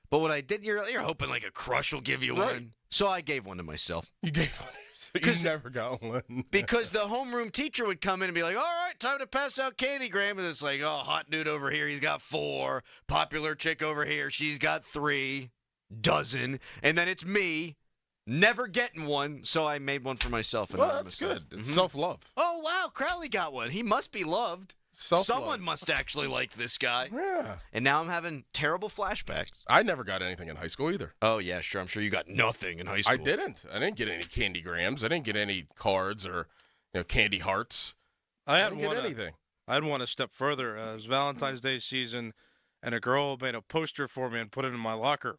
But when I did, you're hoping like a crush will give you one. So I gave one to myself. You gave one. So you never got one. Because the homeroom teacher would come in and be like, all right, time to pass out candygram. And it's like, oh, hot dude over here, he's got 4. Popular chick over here, she's got 3 dozen. And then it's me, never getting one. So I made one for myself. Well, that's good. It's self-love. Oh, wow, Crowley got one. He must be loved. Self-love. Someone must actually like this guy. Yeah. And now I'm having terrible flashbacks. I never got anything in high school either. Oh, yeah, sure. I'm sure you got nothing in high school. I didn't. I didn't get any candygrams. I didn't get any cards or candy hearts. I didn't get anything. I'd want a step further. It was Valentine's Day season, and a girl made a poster for me and put it in my locker.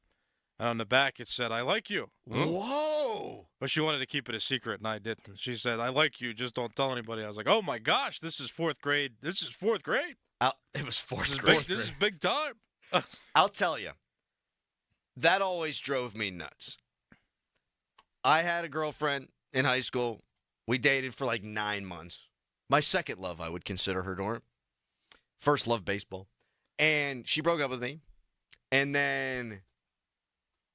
And on the back, it said, I like you. Whoa! But she wanted to keep it a secret, and I didn't. She said, I like you, just don't tell anybody. I was like, oh, my gosh, this is 4th grade. This is 4th grade. It was 4th grade. This is big time. I'll tell you, that always drove me nuts. I had a girlfriend in high school. We dated for like 9 months. My second love, I would consider her, Doran. First love, baseball. And she broke up with me. And then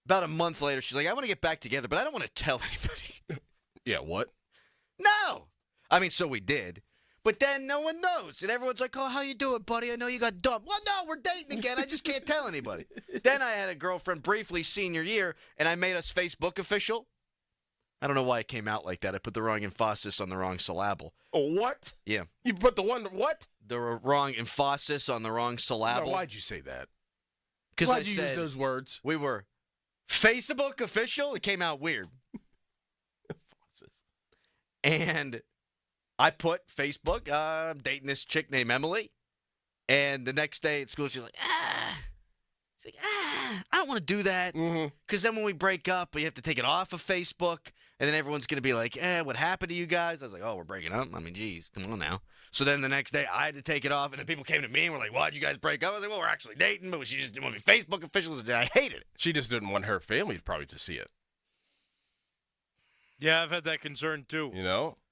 about a month later, she's like, I want to get back together, but I don't want to tell anybody. Yeah, what? No! I mean, so we did. But then no one knows. And everyone's like, oh, how you doing, buddy? I know you got dumped. Well, no, we're dating again. I just can't tell anybody. Then I had a girlfriend briefly senior year, and I made us Facebook official. I don't know why it came out like that. I put the wrong emphasis on the wrong syllable. What? Yeah. You put the one, what? The wrong emphasis on the wrong syllable. No, why'd you say that? Because why'd you use those words? We were Facebook official. It came out weird. And I put Facebook, I'm dating this chick named Emily. And the next day at school, she's like, She's like, I don't want to do that. Because then when we break up, we have to take it off of Facebook. And then everyone's going to be like, what happened to you guys? I was like, oh, we're breaking up. I mean, geez, come on now. So then the next day, I had to take it off. And then people came to me and were like, why'd you guys break up? I was like, well, we're actually dating. But she just didn't want to be Facebook officials. I hated it. She just didn't want her family probably to see it. Yeah, I've had that concern too.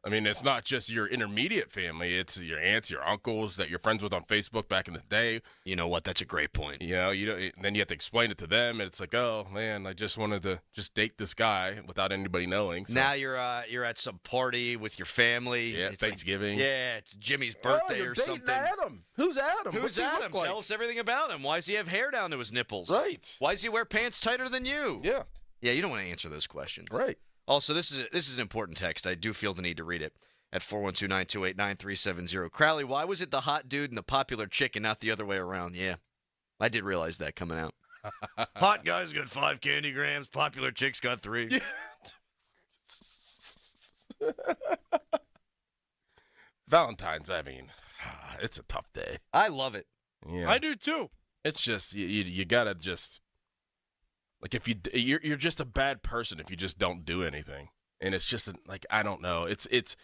I mean, it's not just your intermediate family. It's your aunts, your uncles that you're friends with on Facebook back in the day. You know what? That's a great point. Then you have to explain it to them, and it's like, oh, man, I just wanted to just date this guy without anybody knowing. So. Now you're at some party with your family. Yeah, it's Thanksgiving. Like, it's Jimmy's birthday or something. Adam. Who's Adam? Who's Adam? Tell us everything about him. Why does he have hair down to his nipples? Right. Why does he wear pants tighter than you? Yeah. Yeah, you don't want to answer those questions. Right. Also, this is an important text. I do feel the need to read it at 412-928-9370. Crowley, why was it the hot dude and the popular chick and not the other way around? Yeah, I did realize that coming out. Hot guys got 5 candygrams. Popular chicks got 3. Yeah. Valentine's, I mean, it's a tough day. I love it. Yeah, I do too. It's just you gotta just like if you're just a bad person if you just don't do anything, and it's just like I don't know. It's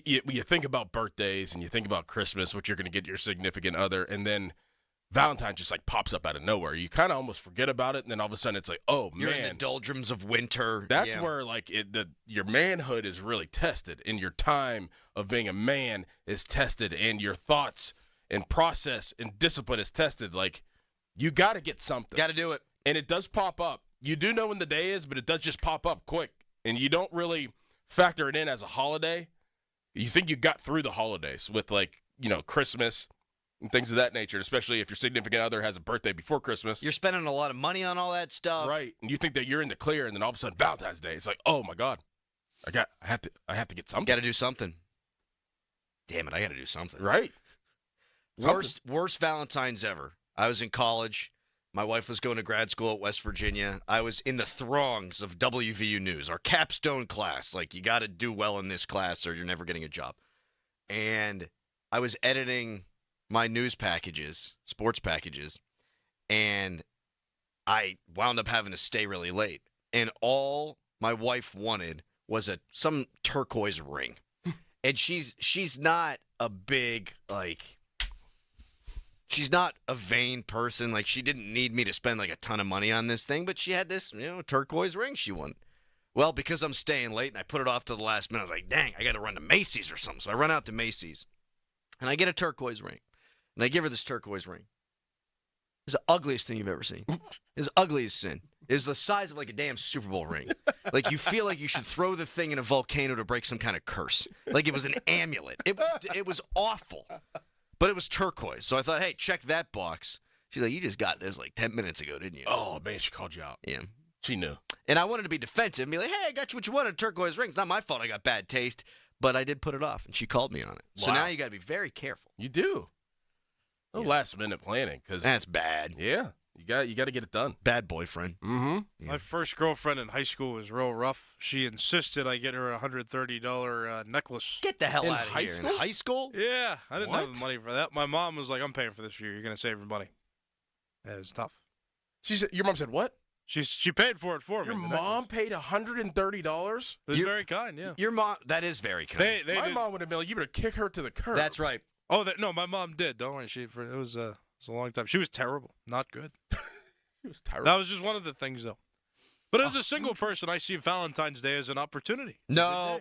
you think about birthdays and you think about Christmas, what you're going to get your significant other, and then Valentine just like pops up out of nowhere. You kind of almost forget about it, and then all of a sudden it's like, oh, You're man. in the doldrums of winter. That's where like your manhood is really tested, and your time of being a man is tested, and your thoughts and process and discipline is tested. Like, you got to get something. Got to do it. And it does pop up. You do know when the day is, but it does just pop up quick, and you don't really factor it in as a holiday. You think you got through the holidays with, like, Christmas and things of that nature, especially if your significant other has a birthday before Christmas. You're spending a lot of money on all that stuff. Right. And you think that you're in the clear, and then all of a sudden Valentine's Day, it's like, oh my God. I have to get something. Got to do something. Damn it, I got to do something. Right. Worst Valentine's ever. I was in college. My wife was going to grad school at West Virginia. I was in the throngs of WVU News, our capstone class. Like, you got to do well in this class or you're never getting a job. And I was editing my news packages, sports packages, and I wound up having to stay really late. And all my wife wanted was some turquoise ring. And she's not a big, like, she's not a vain person. Like, she didn't need me to spend, like, a ton of money on this thing, but she had this, turquoise ring she wanted. Well, because I'm staying late and I put it off to the last minute, I was like, dang, I got to run to Macy's or something. So I run out to Macy's, and I get a turquoise ring. And I give her this turquoise ring. It's the ugliest thing you've ever seen. It's the ugliest sin. It's the size of, like, a damn Super Bowl ring. Like, you feel like you should throw the thing in a volcano to break some kind of curse. Like it was an amulet. It was awful. But it was turquoise. So I thought, hey, check that box. She's like, you just got this like 10 minutes ago, didn't you? Oh, man, she called you out. Yeah. She knew. And I wanted to be defensive and be like, hey, I got you what you wanted, a turquoise ring. It's not my fault I got bad taste. But I did put it off, and she called me on it. So now you got to be very careful. You do. No last-minute planning. Cause that's bad. Yeah. You got to get it done. Bad boyfriend. Mm-hmm. Yeah. My first girlfriend in high school was real rough. She insisted I get her a $130 necklace. Get the hell out of here. In high school? Yeah. I didn't have the money for that. My mom was like, I'm paying for this year. You're going to save your money. Yeah, it was tough. Your mom said what? She paid for it for me. Your mom paid $130? It was very kind, yeah. Your mom, that is very kind. My mom would have been like, you better kick her to the curb. That's right. Oh, no, my mom did. Don't worry. It was a long time. She was terrible. Not good. She was terrible. That was just one of the things, though. But as a single person, I see Valentine's Day as an opportunity. No,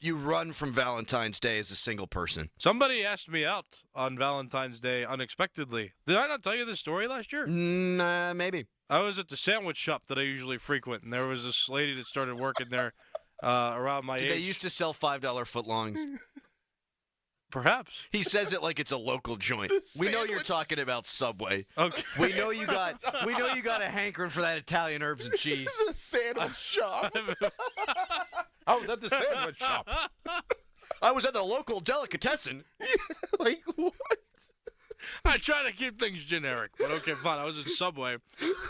you run from Valentine's Day as a single person. Somebody asked me out on Valentine's Day unexpectedly. Did I not tell you this story last year? Maybe. I was at the sandwich shop that I usually frequent, and there was this lady that started working there around my age. They used to sell $5 footlongs? Perhaps. He says it like it's a local joint. We know you're talking about Subway. Okay. We know you got a hankering for that Italian herbs and cheese. This is a sandwich shop. I was at the sandwich shop. I was at the local delicatessen. Like, what? I try to keep things generic, but okay, fine. I was at Subway,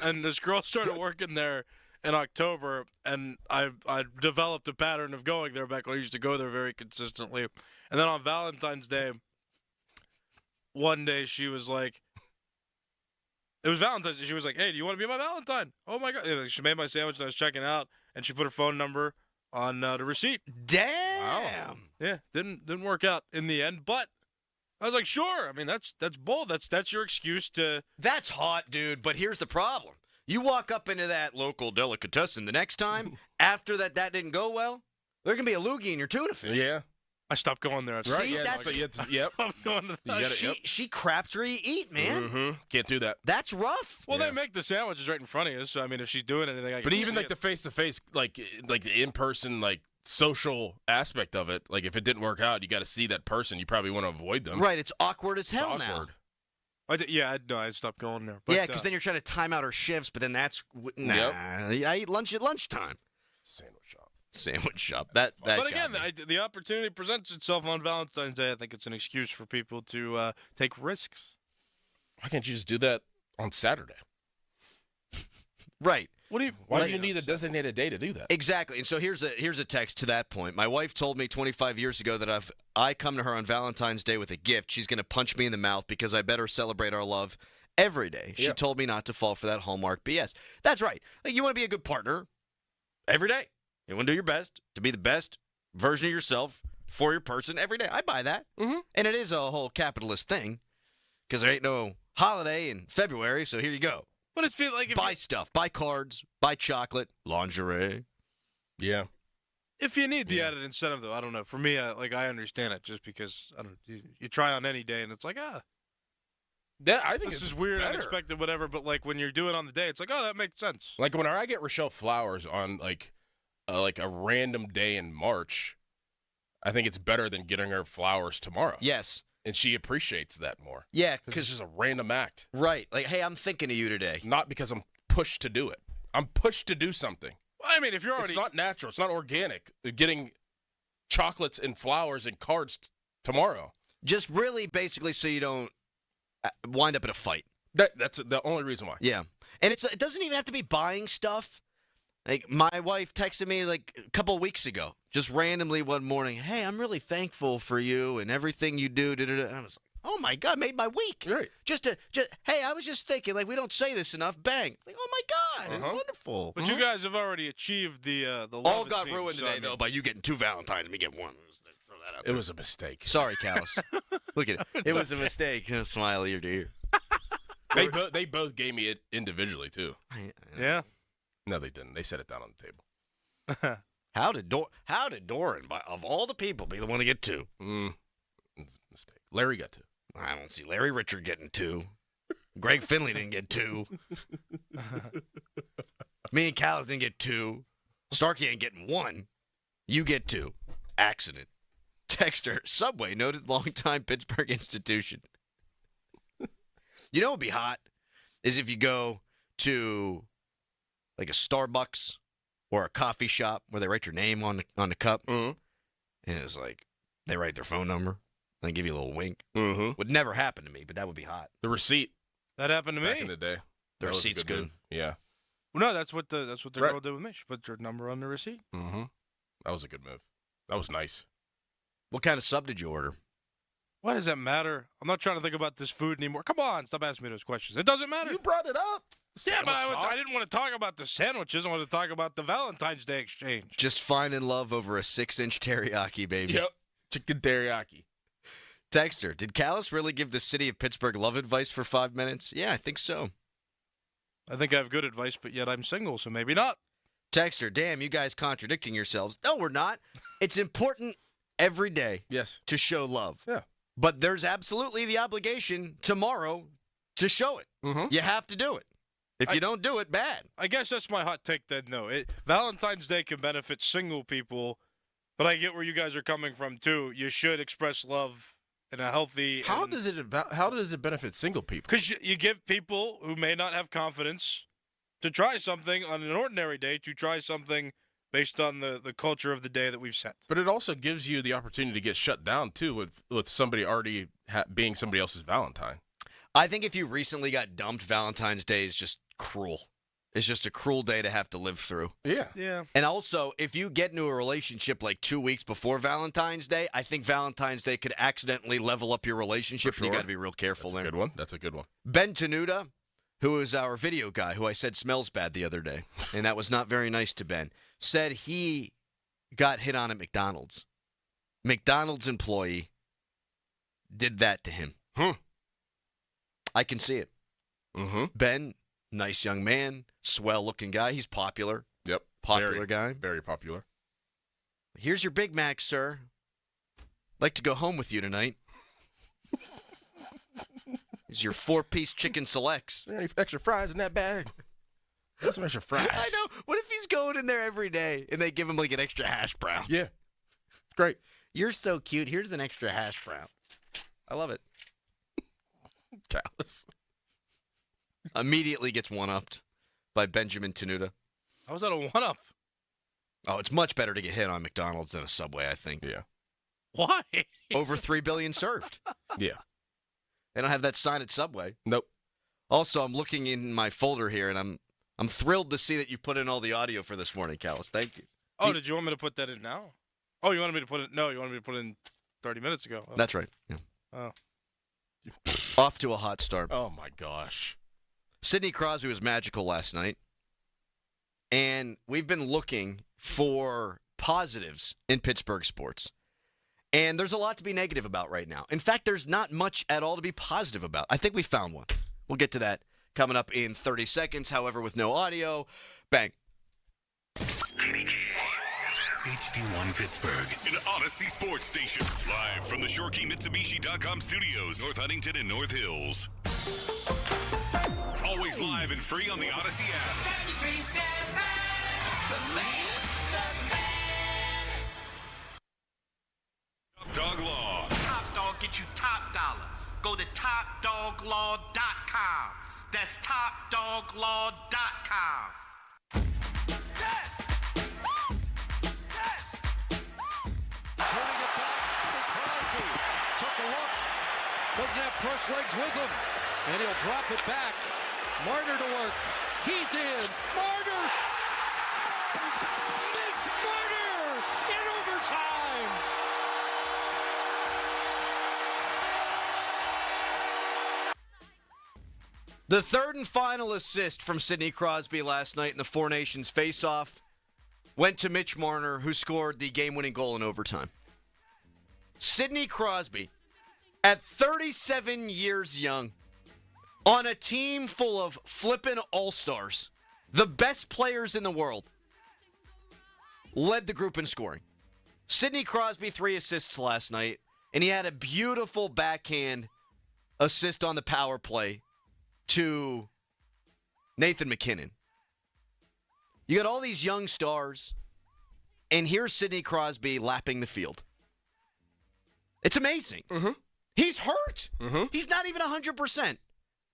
and this girl started working there in October, and I developed a pattern of going there back when I used to go there very consistently. And then on Valentine's Day, one day she was like, it was Valentine's Day. She was like, hey, do you want to be my Valentine? Oh, my God. She made my sandwich, and I was checking out, and she put her phone number on the receipt. Damn. Wow. Yeah, didn't work out in the end, but I was like, sure. I mean, that's bold. That's your excuse to. That's hot, dude. But here's the problem. You walk up into that local delicatessen the next time, after that didn't go well, there can be a loogie in your tuna fish. Yeah. I stopped going there. See, yeah, that's yep. I'm going to that. She craps where you eat, man. Mm-hmm. Can't do that. That's rough. Well, they make the sandwiches right in front of you, so I mean, if she's doing anything, I can. But even see like it. the face-to-face, like the in-person, like social aspect of it, like if it didn't work out, you got to see that person. You probably want to avoid them. Right. It's awkward as hell now. I stopped going there. But, yeah, because then you're trying to time out her shifts, but then that's I eat lunch at lunchtime. Sandwich shop. But again, the opportunity presents itself on Valentine's Day. I think it's an excuse for people to take risks. Why can't you just do that on Saturday? Right. Why do you need a designated day to do that? Exactly. And so here's a text to that point. My wife told me 25 years ago that if I come to her on Valentine's Day with a gift, she's going to punch me in the mouth because I better celebrate our love every day. She told me not to fall for that Hallmark BS. That's right. Like, you want to be a good partner every day. You want to do your best to be the best version of yourself for your person every day. I buy that. Mm-hmm. And it is a whole capitalist thing because there ain't no holiday in February, so here you go. But it's feel like buy stuff, buy cards, buy chocolate, lingerie. Yeah. If you need the added incentive, though, I don't know. For me, I understand it just because I don't. You try on any day, and it's like Yeah, I think this it's is weird, better. unexpected, whatever. But like when you're doing it on the day, it's like, oh, that makes sense. Like when I get Rochelle flowers on like a random day in March, I think it's better than getting her flowers tomorrow. Yes. And she appreciates that more. Yeah, because it's just a random act. Right. Like, hey, I'm thinking of you today. Not because I'm pushed to do it. I'm pushed to do something. Well, I mean, if you're already... It's not natural. It's not organic. Getting chocolates and flowers and cards tomorrow. Just really basically so you don't wind up in a fight. That's the only reason why. Yeah. And it doesn't even have to be buying stuff. Like, my wife texted me, like, a couple of weeks ago, just randomly one morning, hey, I'm really thankful for you and everything you do. And I was like, oh, my God, made my week. Right. Hey, I was just thinking, like, we don't say this enough. Bang. It's like, oh, my God, it's wonderful. But you guys have already achieved the love. All got ruined today, though, by you getting 2 Valentines and me getting 1. Throw that out there. It was a mistake. Sorry, Callus. Look at it. It was a mistake. Smile ear to ear. They both gave me it individually, too. Yeah. No, they didn't. They set it down on the table. How did Doran, of all the people, be the one to get 2? It's a mistake. Larry got 2. I don't see Larry Richard getting 2. Greg Finley didn't get 2. Me and Callis didn't get 2. Starkey ain't getting 1. You get 2. Accident. Texter, Subway, noted longtime Pittsburgh institution. You know what would be hot is if you go to like a Starbucks or a coffee shop where they write your name on the cup, and it's like they write their phone number, and they give you a little wink. Would never happen to me, but that would be hot. The receipt. That happened to me Back in the day. The receipt's good. Move. Yeah. Well, no, that's what the girl did with me. She put her number on the receipt. That was a good move. That was nice. What kind of sub did you order? Why does that matter? I'm not trying to think about this food anymore. Come on, stop asking me those questions. It doesn't matter. You brought it up. Yeah, but I didn't want to talk about the sandwiches. I wanted to talk about the Valentine's Day exchange. Just finding love over a 6-inch teriyaki, baby. Yep. Chicken teriyaki. Texter, did Callis really give the city of Pittsburgh love advice for 5 minutes? Yeah, I think so. I think I have good advice, but yet I'm single, so maybe not. Texter, damn, you guys contradicting yourselves. No, we're not. It's important every day to show love. Yeah. But there's absolutely the obligation tomorrow to show it. You have to do it. If you don't do it, bad. I guess that's my hot take then, though. Valentine's Day can benefit single people, but I get where you guys are coming from, too. You should express love in a healthy... How does it benefit single people? Because you give people who may not have confidence to try something on an ordinary day, to try something based on the culture of the day that we've set. But it also gives you the opportunity to get shut down, too, with somebody already being somebody else's Valentine. I think if you recently got dumped, Valentine's Day is just cruel. It's just a cruel day to have to live through. Yeah. Yeah. And also, if you get into a relationship like 2 weeks before Valentine's Day, I think Valentine's Day could accidentally level up your relationship. For sure. You got to be real careful there. Good one. That's a good one. Ben Tenuta, who is our video guy, who I said smells bad the other day, and that was not very nice to Ben, said he got hit on at McDonald's. McDonald's employee did that to him. I can see it. Ben, nice young man, swell-looking guy. He's popular. Yep. Popular guy. Very popular. Here's your Big Mac, sir. Like to go home with you tonight. Here's your 4-piece chicken selects. Any extra fries in that bag? There's some extra fries. I know. What if he's going in there every day and they give him like an extra hash brown? Yeah. Great. You're so cute. Here's an extra hash brown. I love it. Callous. Immediately gets one-upped by Benjamin Tenuta. How was that a one-up? Oh, it's much better to get hit on McDonald's than a Subway, I think. Yeah. Why? Over 3 billion served. Yeah. They don't have that sign at Subway. Nope. Also, I'm looking in my folder here, and I'm thrilled to see that you put in all the audio for this morning, Callis. Thank you. Oh, did you want me to put that in now? Oh, you wanted me to put it? No, you wanted me to put it in 30 minutes ago. Oh. That's right. Yeah. Oh. Off to a hot start. Oh, my gosh. Sidney Crosby was magical last night, and we've been looking for positives in Pittsburgh sports. And there's a lot to be negative about right now. In fact, there's not much at all to be positive about. I think we found one. We'll get to that coming up in 30 seconds. However, with no audio, bang. HD1 Pittsburgh, an Odyssey sports station. Live from the ShoreKeyMitsubishi.com studios, North Huntington and North Hills. Always live and free on the Odyssey app. 93.7, the Top Dog Law. Top Dog get you top dollar. Go to TopDogLaw.com. That's TopDogLaw.com. Turning it back is Crosby. Took a look. Doesn't have first legs with him. And he'll drop it back. Marner to work. He's in. Marner! It's Marner in overtime! The third and final assist from Sidney Crosby last night in the Four Nations face-off went to Mitch Marner, who scored the game-winning goal in overtime. Sidney Crosby, at 37 years young, on a team full of flippin' all-stars, the best players in the world, led the group in scoring. Sidney Crosby, 3 assists last night, and he had a beautiful backhand assist on the power play to Nathan McKinnon. You got all these young stars, and here's Sidney Crosby lapping the field. It's amazing. Mm-hmm. He's hurt. Mm-hmm. He's not even 100%.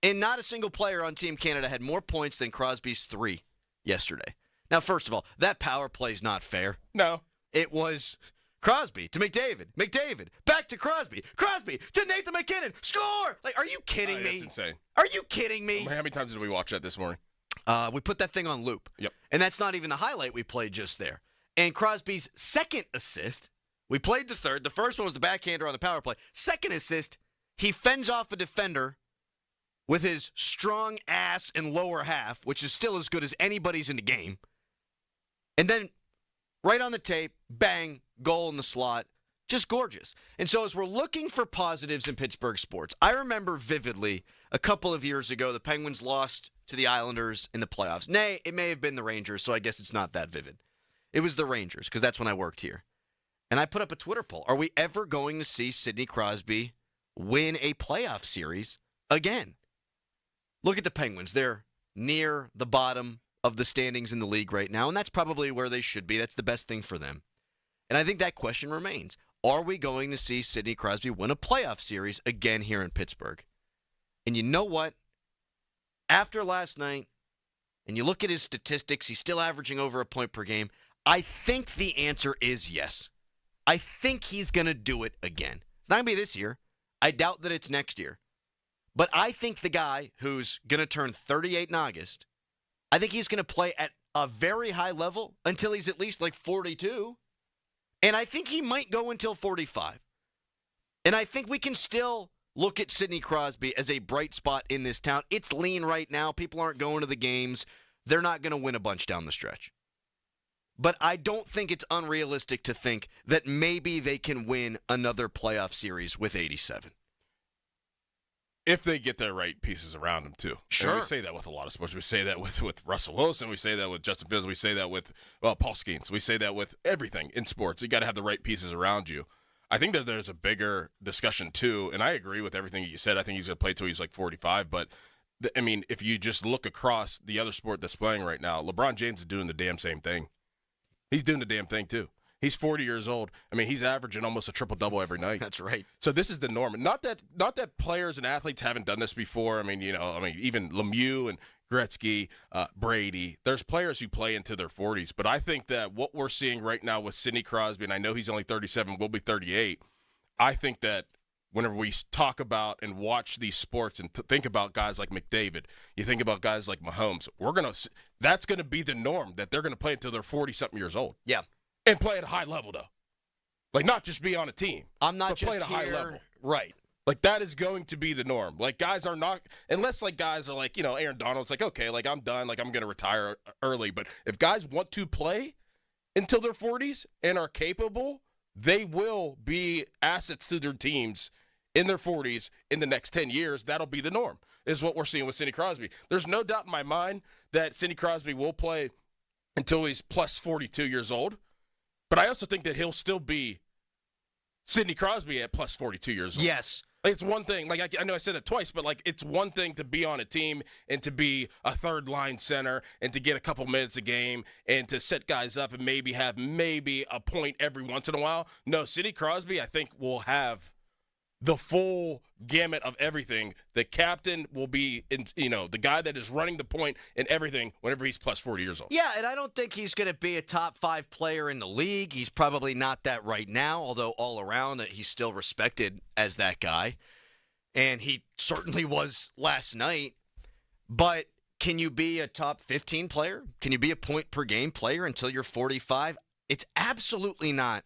And not a single player on Team Canada had more points than Crosby's 3 yesterday. Now, first of all, that power play's not fair. No. It was Crosby to McDavid. McDavid back to Crosby. Crosby to Nathan McKinnon. Score! Like, are you kidding me? That's insane. Are you kidding me? How many times did we watch that this morning? We put that thing on loop. Yep. And that's not even the highlight we played just there. And Crosby's second assist, we played the third. The first one was the backhander on the power play. Second assist, he fends off a defender with his strong ass and lower half, which is still as good as anybody's in the game. And then right on the tape, bang, goal in the slot. Just gorgeous. And so as we're looking for positives in Pittsburgh sports, I remember vividly a couple of years ago, the Penguins lost to the Islanders in the playoffs. Nay, it may have been the Rangers, so I guess it's not that vivid. It was the Rangers, because that's when I worked here. And I put up a Twitter poll. Are we ever going to see Sidney Crosby win a playoff series again? Look at the Penguins. They're near the bottom of the standings in the league right now, and that's probably where they should be. That's the best thing for them. And I think that question remains. Are we going to see Sidney Crosby win a playoff series again here in Pittsburgh? And you know what? After last night, and you look at his statistics, he's still averaging over a point per game. I think the answer is yes. I think he's going to do it again. It's not going to be this year. I doubt that it's next year. But I think the guy who's going to turn 38 in August, I think he's going to play at a very high level until he's at least like 42. And I think he might go until 45. And I think we can still look at Sidney Crosby as a bright spot in this town. It's lean right now. People aren't going to the games. They're not going to win a bunch down the stretch. But I don't think it's unrealistic to think that maybe they can win another playoff series with 87. If they get their right pieces around them, too. Sure. And we say that with a lot of sports. We say that with Russell Wilson. We say that with Justin Fields. We say that with Paul Skeens. We say that with everything in sports. You got to have the right pieces around you. I think that there's a bigger discussion, too, and I agree with everything you said. I think he's going to play till he's like 45. But, I mean, if you just look across the other sport that's playing right now, LeBron James is doing the damn same thing. He's doing the damn thing, too. He's 40 years old. I mean, he's averaging almost a triple-double every night. That's right. So this is the norm. Not that players and athletes haven't done this before. I mean, even Lemieux and Gretzky, Brady. There's players who play into their 40s. But I think that what we're seeing right now with Sidney Crosby, and I know he's only 37, will be 38, I think that whenever we talk about and watch these sports and think about guys like McDavid, you think about guys like Mahomes, that's going to be the norm, that they're going to play until they're 40-something years old. Yeah. And play at a high level, though. Like, not just be on a team. I'm not but just play at a high here. level. Right. Like, that is going to be the norm. Like, guys are not – unless, like, guys are like, Aaron Donald's like, okay, like, I'm done. Like, I'm going to retire early. But if guys want to play until their 40s and are capable they will be assets to their teams in their 40s in the next 10 years. That'll be the norm, is what we're seeing with Sidney Crosby. There's no doubt in my mind that Sidney Crosby will play until he's plus 42 years old. But I also think that he'll still be Sidney Crosby at plus 42 years old. Yes. Like, it's one thing. Like, I know I said it twice, but, like, it's one thing to be on a team and to be a third-line center and to get a couple minutes a game and to set guys up and maybe have a point every once in a while. No, Sidney Crosby, I think, will have the full gamut of everything. The captain will be, the guy that is running the point and everything whenever he's plus 40 years old. Yeah, and I don't think he's going to be a top 5 player in the league. He's probably not that right now, although all around he's still respected as that guy. And he certainly was last night. But can you be a top 15 player? Can you be a point-per-game player until you're 45? It's absolutely not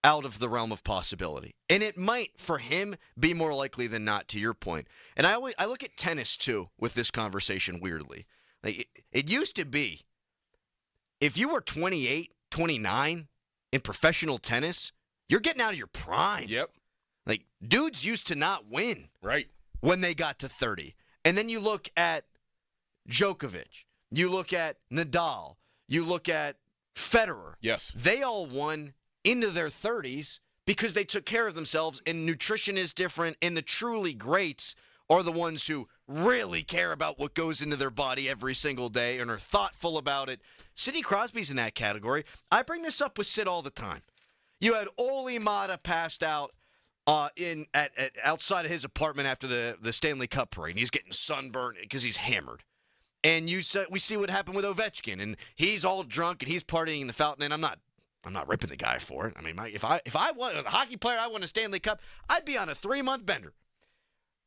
out of the realm of possibility. And it might, for him, be more likely than not, to your point. And I look at tennis, too, with this conversation weirdly. Like it used to be, if you were 28, 29 in professional tennis, you're getting out of your prime. Yep. Like, dudes used to not win. Right. When they got to 30. And then you look at Djokovic. You look at Nadal. You look at Federer. Yes. They all won into their 30s because they took care of themselves, and nutrition is different, and the truly greats are the ones who really care about what goes into their body every single day and are thoughtful about it. Sidney Crosby's in that category. I bring this up with Sid all the time. You had Ole Mata passed out outside of his apartment after the Stanley Cup parade, and he's getting sunburned because he's hammered. And we see what happened with Ovechkin, and he's all drunk and he's partying in the fountain, and I'm not ripping the guy for it. I mean, if I was a hockey player, I won a Stanley Cup, I'd be on a 3-month bender.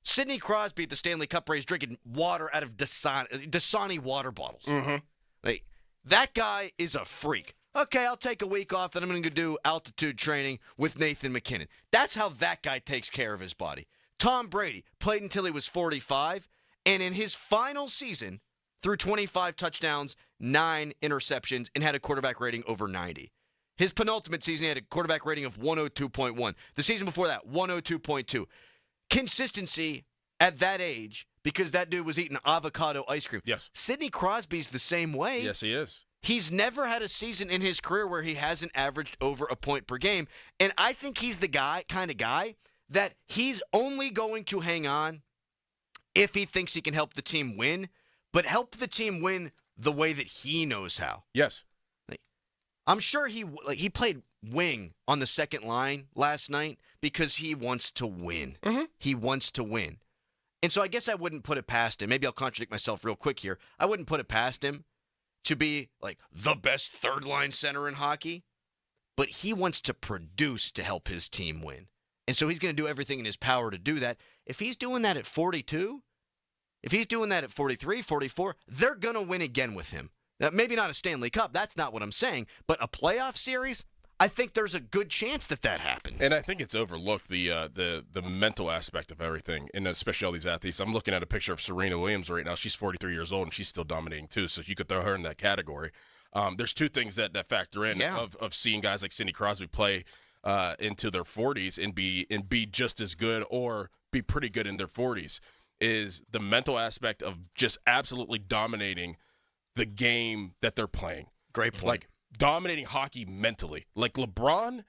Sidney Crosby at the Stanley Cup race drinking water out of Dasani water bottles. Mm-hmm. Like, that guy is a freak. Okay, I'll take a week off, then I'm going to do altitude training with Nathan McKinnon. That's how that guy takes care of his body. Tom Brady played until he was 45, and in his final season, threw 25 touchdowns, 9 interceptions, and had a quarterback rating over 90. His penultimate season, he had a quarterback rating of 102.1. The season before that, 102.2. Consistency at that age, because that dude was eating avocado ice cream. Yes. Sidney Crosby's the same way. Yes, he is. He's never had a season in his career where he hasn't averaged over a point per game. And I think he's the kind of guy that he's only going to hang on if he thinks he can help the team win, but help the team win the way that he knows how. Yes. I'm sure he played wing on the second line last night because he wants to win. Mm-hmm. He wants to win. And so I guess I wouldn't put it past him. Maybe I'll contradict myself real quick here. I wouldn't put it past him to be like the best third-line center in hockey, but he wants to produce to help his team win. And so he's going to do everything in his power to do that. If he's doing that at 42, if he's doing that at 43, 44, they're going to win again with him. Now, maybe not a Stanley Cup, that's not what I'm saying, but a playoff series, I think there's a good chance that happens. And I think it's overlooked, the mental aspect of everything, and especially all these athletes. I'm looking at a picture of Serena Williams right now. She's 43 years old, and she's still dominating too, so you could throw her in that category. There's two things that factor in of seeing guys like Sidney Crosby play into their 40s and be just as good or be pretty good in their 40s is the mental aspect of just absolutely dominating the game that they're playing. Great point. Like, dominating hockey mentally. Like LeBron,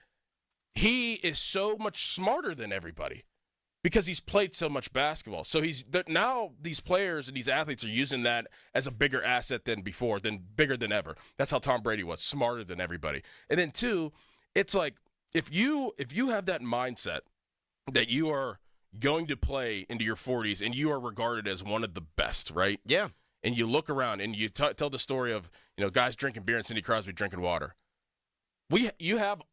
he is so much smarter than everybody because he's played so much basketball. So now these players and these athletes are using that as a bigger asset than before, bigger than ever. That's how Tom Brady was, smarter than everybody. And then two, it's like if you have that mindset that you are going to play into your 40s and you are regarded as one of the best, right? Yeah. And you look around and you tell the story of, guys drinking beer and Sidney Crosby drinking water. You have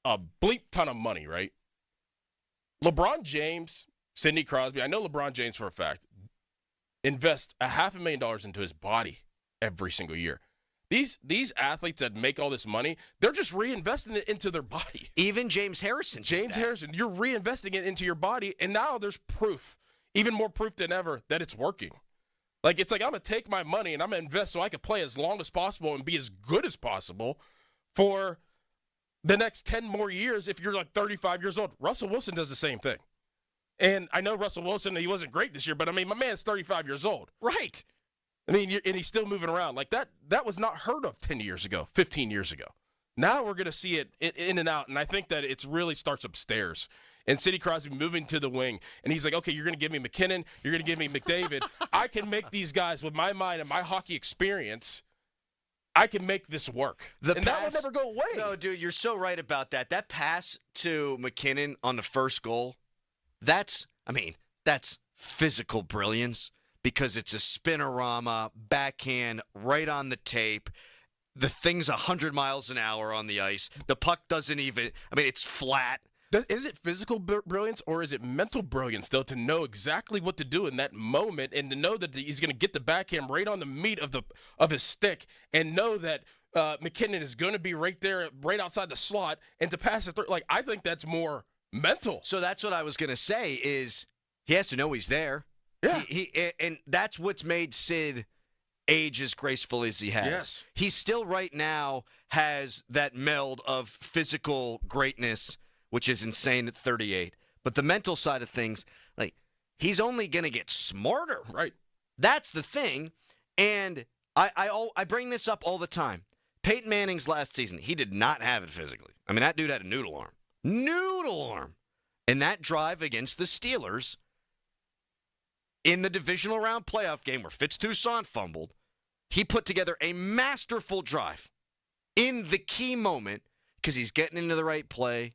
a bleep ton of money, right? LeBron James, Sidney Crosby, I know LeBron James for a fact, invest $500,000 into his body every single year. These athletes that make all this money, they're just reinvesting it into their body. Even James Harrison. Harrison, you're reinvesting it into your body, and now there's proof, even more proof than ever, that it's working. Like, it's like I'm going to take my money and I'm going to invest so I can play as long as possible and be as good as possible for the next 10 more years if you're like 35 years old. Russell Wilson does the same thing. And I know Russell Wilson, he wasn't great this year, but I mean, my man's 35 years old. Right. I mean, and he's still moving around. Like that was not heard of 10 years ago, 15 years ago. Now we're going to see it in and out, and I think that it really starts upstairs. And Sidney Crosby moving to the wing, and he's like, okay, you're going to give me McKinnon, you're going to give me McDavid. I can make these guys, with my mind and my hockey experience, I can make this work. That will never go away. No, dude, you're so right about that. That pass to McKinnon on the first goal, that's physical brilliance because it's a spinorama, backhand, right on the tape. The thing's 100 miles an hour on the ice. The puck doesn't even, it's flat. Is it physical brilliance or is it mental brilliance, though, to know exactly what to do in that moment and to know that he's going to get the backhand right on the meat of his stick and know that McKinnon is going to be right there, right outside the slot, and to pass it through? Like, I think that's more mental. So that's what I was going to say is he has to know he's there. Yeah. And that's what's made Sid age as gracefully as he has. Yes. He still right now has that meld of physical greatness, which is insane at 38. But the mental side of things, like, he's only going to get smarter. Right. That's the thing. And I bring this up all the time. Peyton Manning's last season, he did not have it physically. I mean, that dude had a noodle arm. Noodle arm. And that drive against the Steelers in the divisional round playoff game where Fitz-Toussaint fumbled, he put together a masterful drive in the key moment because he's getting into the right play.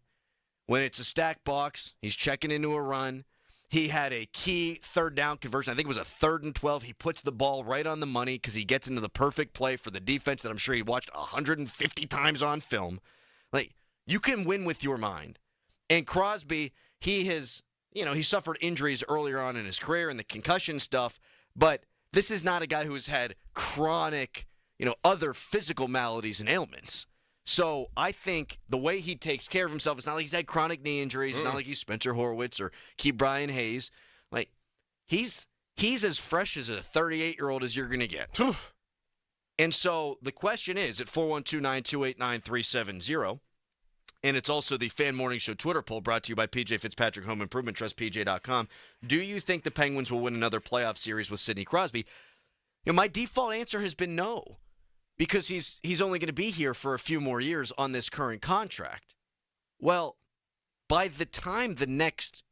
When it's a stack box, he's checking into a run. He had a key third down conversion. I think it was a 3rd and 12. He puts the ball right on the money because he gets into the perfect play for the defense that I'm sure he watched 150 times on film. Like, you can win with your mind. And Crosby, he suffered injuries earlier on in his career and the concussion stuff, but this is not a guy who has had chronic, other physical maladies and ailments. So I think the way he takes care of himself, it's not like he's had chronic knee injuries. It's not like he's Spencer Horwitz or Keith Brian Hayes. Like, he's as fresh as a 38-year-old as you're going to get. And so the question is, at 412-928-9370, and it's also the Fan Morning Show Twitter poll brought to you by PJ Fitzpatrick Home Improvement, TrustPJ.com. Do you think the Penguins will win another playoff series with Sidney Crosby? My default answer has been no. Because he's only going to be here for a few more years on this current contract. Well, by the time the next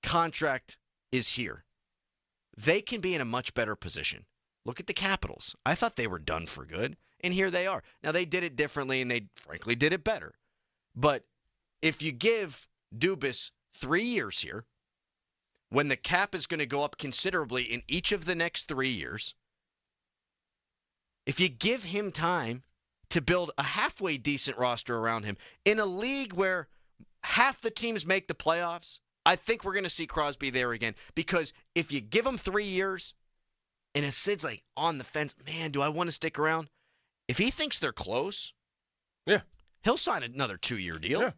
contract is here, they can be in a much better position. Look at the Capitals. I thought they were done for good, and here they are. Now, they did it differently, and they frankly did it better. But if you give Dubas 3 years here, when the cap is going to go up considerably in each of the next 3 years, if you give him time to build a halfway decent roster around him in a league where half the teams make the playoffs, I think we're going to see Crosby there again. Because if you give him 3 years, and if Sid's like on the fence, man, do I want to stick around? If he thinks they're close, yeah, he'll sign another 2-year deal. Yeah.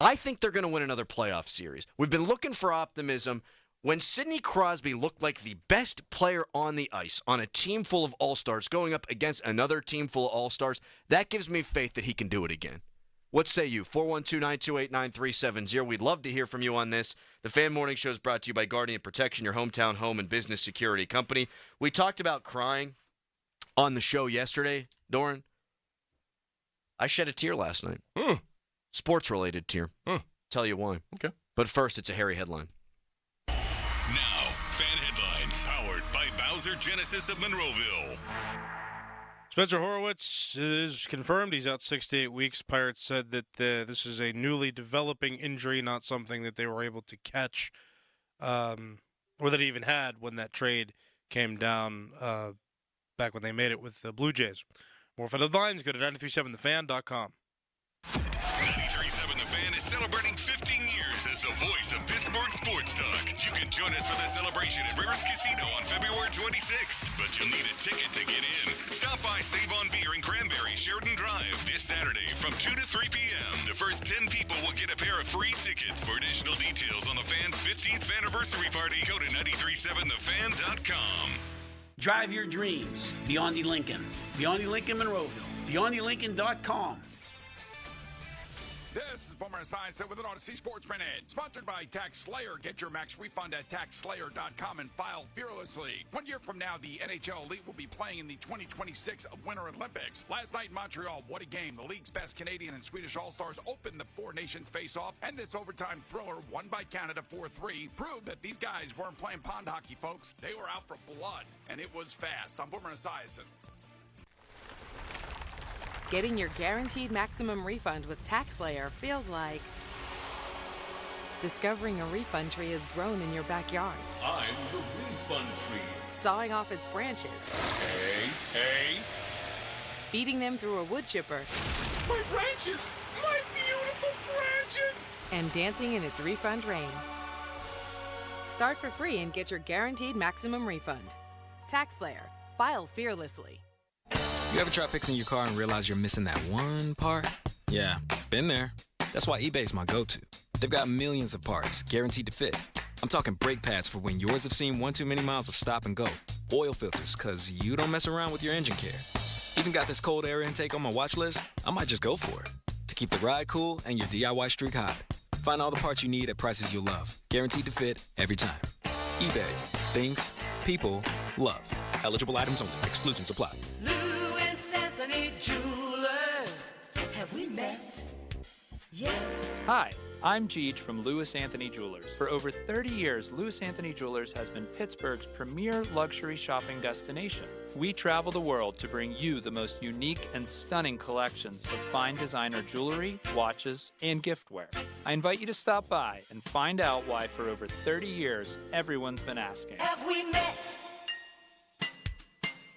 I think they're going to win another playoff series. We've been looking for optimism. When Sidney Crosby looked like the best player on the ice on a team full of all-stars going up against another team full of all-stars, that gives me faith that he can do it again. What say you? 412-928-9370. We'd love to hear from you on this. The Fan Morning Show is brought to you by Guardian Protection, your hometown home and business security company. We talked about crying on the show yesterday, Doran. I shed a tear last night. Sports-related tear. Tell you why. Okay. But first, it's a hairy headline. Now, Fan Headlines, powered by Bowser Genesis of Monroeville. Spencer Horwitz is confirmed. He's out 6 to 8 weeks. Pirates said that this is a newly developing injury, not something that they were able to catch or that he even had when that trade came down back when they made it with the Blue Jays. More Fan Headlines, go to 937thefan.com. 93.7 The Fan is celebrating 15 years as the voice of Pittsburgh sports talk. You can join us for the celebration at Rivers Casino on February 26th, but you'll need a ticket to get in. Stop by Save on Beer in Cranberry, Sheridan Drive this Saturday from 2 to 3 p.m. The first 10 people will get a pair of free tickets. For additional details on the Fan's 15th anniversary party, go to 937thefan.com. Drive your dreams. Beyond the Lincoln. Beyond the Lincoln Monroeville. BeyondTheLincoln.com. Boomer Esiason with an Odyssey Sports Minute. Sponsored by Tax Slayer. Get your max refund at taxslayer.com and file fearlessly. 1 year from now, the NHL Elite will be playing in the 2026 Winter Olympics. Last night in Montreal, what a game. The league's best Canadian and Swedish All-Stars opened the Four Nations face-off, and this overtime thriller, won by Canada 4-3, proved that these guys weren't playing pond hockey, folks. They were out for blood, and it was fast. I'm Boomer Esiason. Getting your guaranteed maximum refund with TaxSlayer feels like discovering a refund tree has grown in your backyard. I'm the refund tree. Sawing off its branches. Hey. Feeding them through a wood chipper. My branches! My beautiful branches! And dancing in its refund rain. Start for free and get your guaranteed maximum refund. TaxSlayer. File fearlessly. You ever try fixing your car and realize you're missing that one part? Yeah, been there. That's why eBay's my go-to. They've got millions of parts, guaranteed to fit. I'm talking brake pads for when yours have seen one too many miles of stop and go. Oil filters, because you don't mess around with your engine care. Even got this cold air intake on my watch list. I might just go for it. To keep the ride cool and your DIY streak hot. Find all the parts you need at prices you'll love. Guaranteed to fit every time. eBay. Things people love. Eligible items only. Exclusions apply. Jewelers, have we met yet? Hi, I'm Jeej from Lewis Anthony Jewelers. For over 30 years, Lewis Anthony Jewelers has been Pittsburgh's premier luxury shopping destination. We travel the world to bring you the most unique and stunning collections of fine designer jewelry, watches, and giftware. I invite you to stop by and find out why for over 30 years, everyone's been asking. Have we met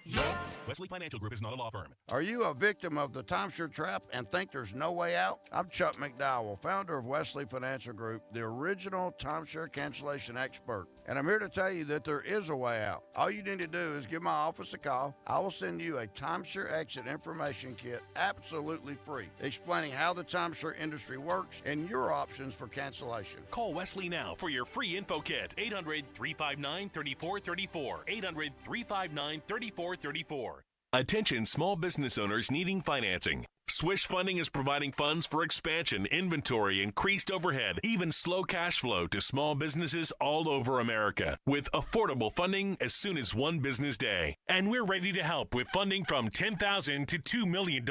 yet? Wesley Financial Group is not a law firm. Are you a victim of the timeshare trap and think there's no way out? I'm Chuck McDowell, founder of Wesley Financial Group, the original timeshare cancellation expert. And I'm here to tell you that there is a way out. All you need to do is give my office a call. I will send you a timeshare exit information kit absolutely free, explaining how the timeshare industry works and your options for cancellation. Call Wesley now for your free info kit. 800-359-3434. 800-359-3434. Attention small business owners needing financing. Swish Funding is providing funds for expansion, inventory, increased overhead, even slow cash flow to small businesses all over America with affordable funding as soon as one business day. And we're ready to help with funding from $10,000 to $2 million.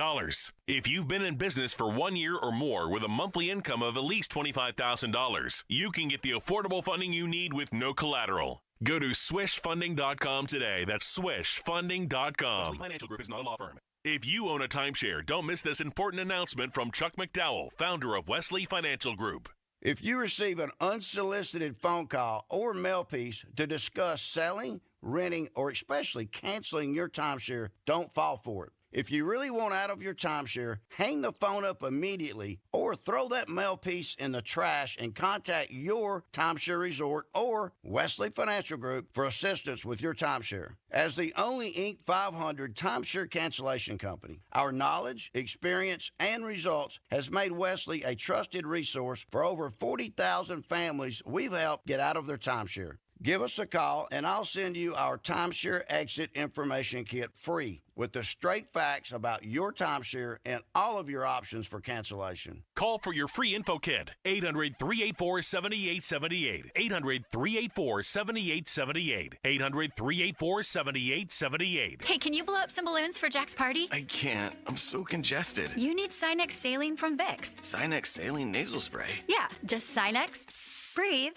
If you've been in business for 1 year or more with a monthly income of at least $25,000, you can get the affordable funding you need with no collateral. Go to swishfunding.com today. That's swishfunding.com. Wesley Financial Group is not a law firm. If you own a timeshare, don't miss this important announcement from Chuck McDowell, founder of Wesley Financial Group. If you receive an unsolicited phone call or mail piece to discuss selling, renting, or especially canceling your timeshare, don't fall for it. If you really want out of your timeshare, hang the phone up immediately or throw that mail piece in the trash and contact your timeshare resort or Wesley Financial Group for assistance with your timeshare. As the only Inc. 500 timeshare cancellation company, our knowledge, experience, and results has made Wesley a trusted resource for over 40,000 families we've helped get out of their timeshare. Give us a call, and I'll send you our timeshare exit information kit free with the straight facts about your timeshare and all of your options for cancellation. Call for your free info kit. 800-384-7878. 800-384-7878. 800-384-7878. Hey, can you blow up some balloons for Jack's party? I can't. I'm so congested. You need Sinex Saline from Vicks. Sinex Saline Nasal Spray? Yeah, just Sinex. Breathe.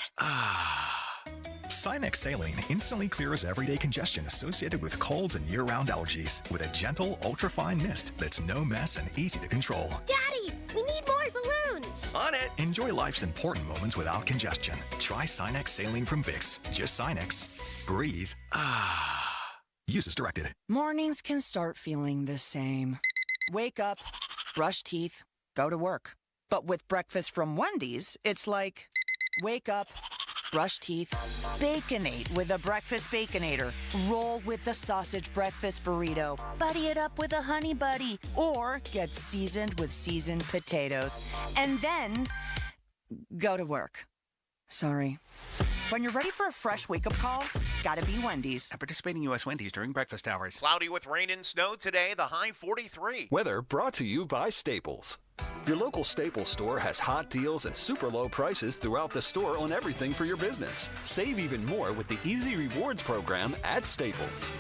Sinex Saline instantly clears everyday congestion associated with colds and year-round allergies with a gentle, ultra-fine mist that's no mess and easy to control. Daddy, we need more balloons. On it. Enjoy life's important moments without congestion. Try Sinex Saline from Vicks. Just Sinex. Breathe. Use as directed. Mornings can start feeling the same. Wake up, brush teeth, go to work. But with breakfast from Wendy's, it's like, wake up, brush teeth, Baconate with a breakfast Baconator. Roll with the sausage breakfast burrito. Buddy it up with a honey buddy. Or get seasoned with seasoned potatoes. And then go to work. Sorry. When you're ready for a fresh wake-up call, gotta be Wendy's. At participating U.S. Wendy's during breakfast hours. Cloudy with rain and snow today, the high 43. Weather brought to you by Staples. Your local Staples store has hot deals and super low prices throughout the store on everything for your business. Save even more with the Easy Rewards program at Staples.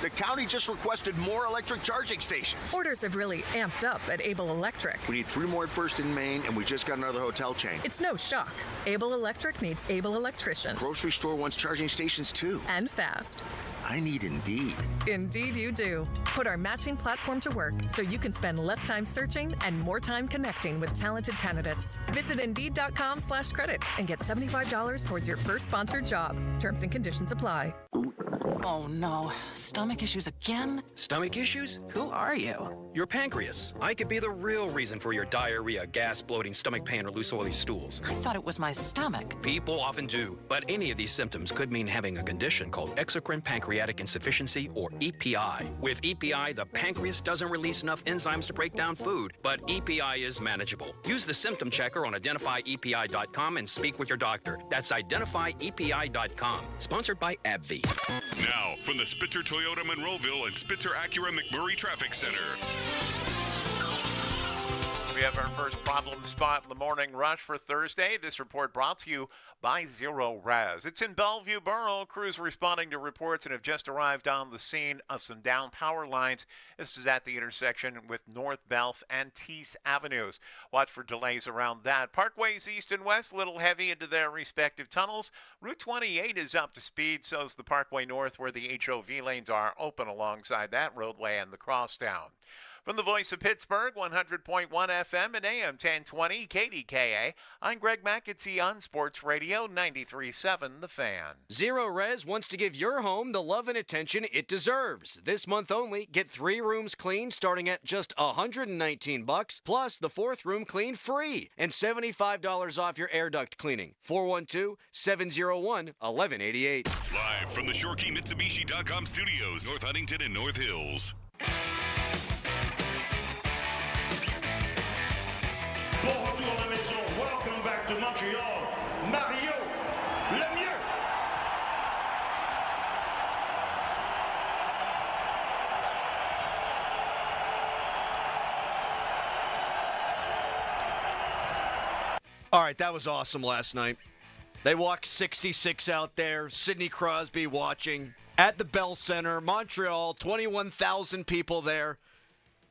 The county just requested more electric charging stations. Orders have really amped up at Able Electric. We need 3 more at First in Maine, and we just got another hotel chain. It's no shock. Able Electric needs able electricians. Grocery store wants charging stations too. And fast. I need Indeed. Indeed you do. Put our matching platform to work so you can spend less time searching and more time connecting with talented candidates. Visit Indeed.com/credit and get $75 towards your first sponsored job. Terms and conditions apply. Oh no, stomach issues again? Stomach issues? Who are you? Your pancreas. I could be the real reason for your diarrhea, gas, bloating, stomach pain, or loose oily stools. I thought it was my stomach. People often do, but any of these symptoms could mean having a condition called exocrine pancreatic insufficiency, or EPI. With EPI, the pancreas doesn't release enough enzymes to break down food, but EPI is manageable. Use the symptom checker on identifyepi.com and speak with your doctor. That's identifyepi.com. Sponsored by AbbVie. Now, from the Spitzer Toyota Monroeville and Spitzer Acura McMurray Traffic Center. We have our first problem spot in the morning rush for Thursday. This report brought to you by Zero Res. It's in Bellevue Borough. Crews responding to reports and have just arrived on the scene of some down power lines. This is at the intersection with North Belf and Tees Avenues. Watch for delays around that. Parkways east and west, a little heavy into their respective tunnels. Route 28 is up to speed, so is the Parkway North, where the HOV lanes are open alongside that roadway and the crosstown. From the voice of Pittsburgh, 100.1 FM and AM 1020 KDKA, I'm Greg McAtee on Sports Radio 93.7 The Fan. Zero Res wants to give your home the love and attention it deserves. This month only, get 3 rooms cleaned starting at just $119, plus the 4th room cleaned free, and $75 off your air duct cleaning. 412-701-1188. Live from the ShoreKeyMitsubishi.com studios, North Huntington and North Hills. Bonjour à la maison. Welcome back to Montreal. Mario Lemieux. All right, that was awesome last night. They walked 66 out there. Sidney Crosby watching at the Bell Center. Montreal, 21,000 people there.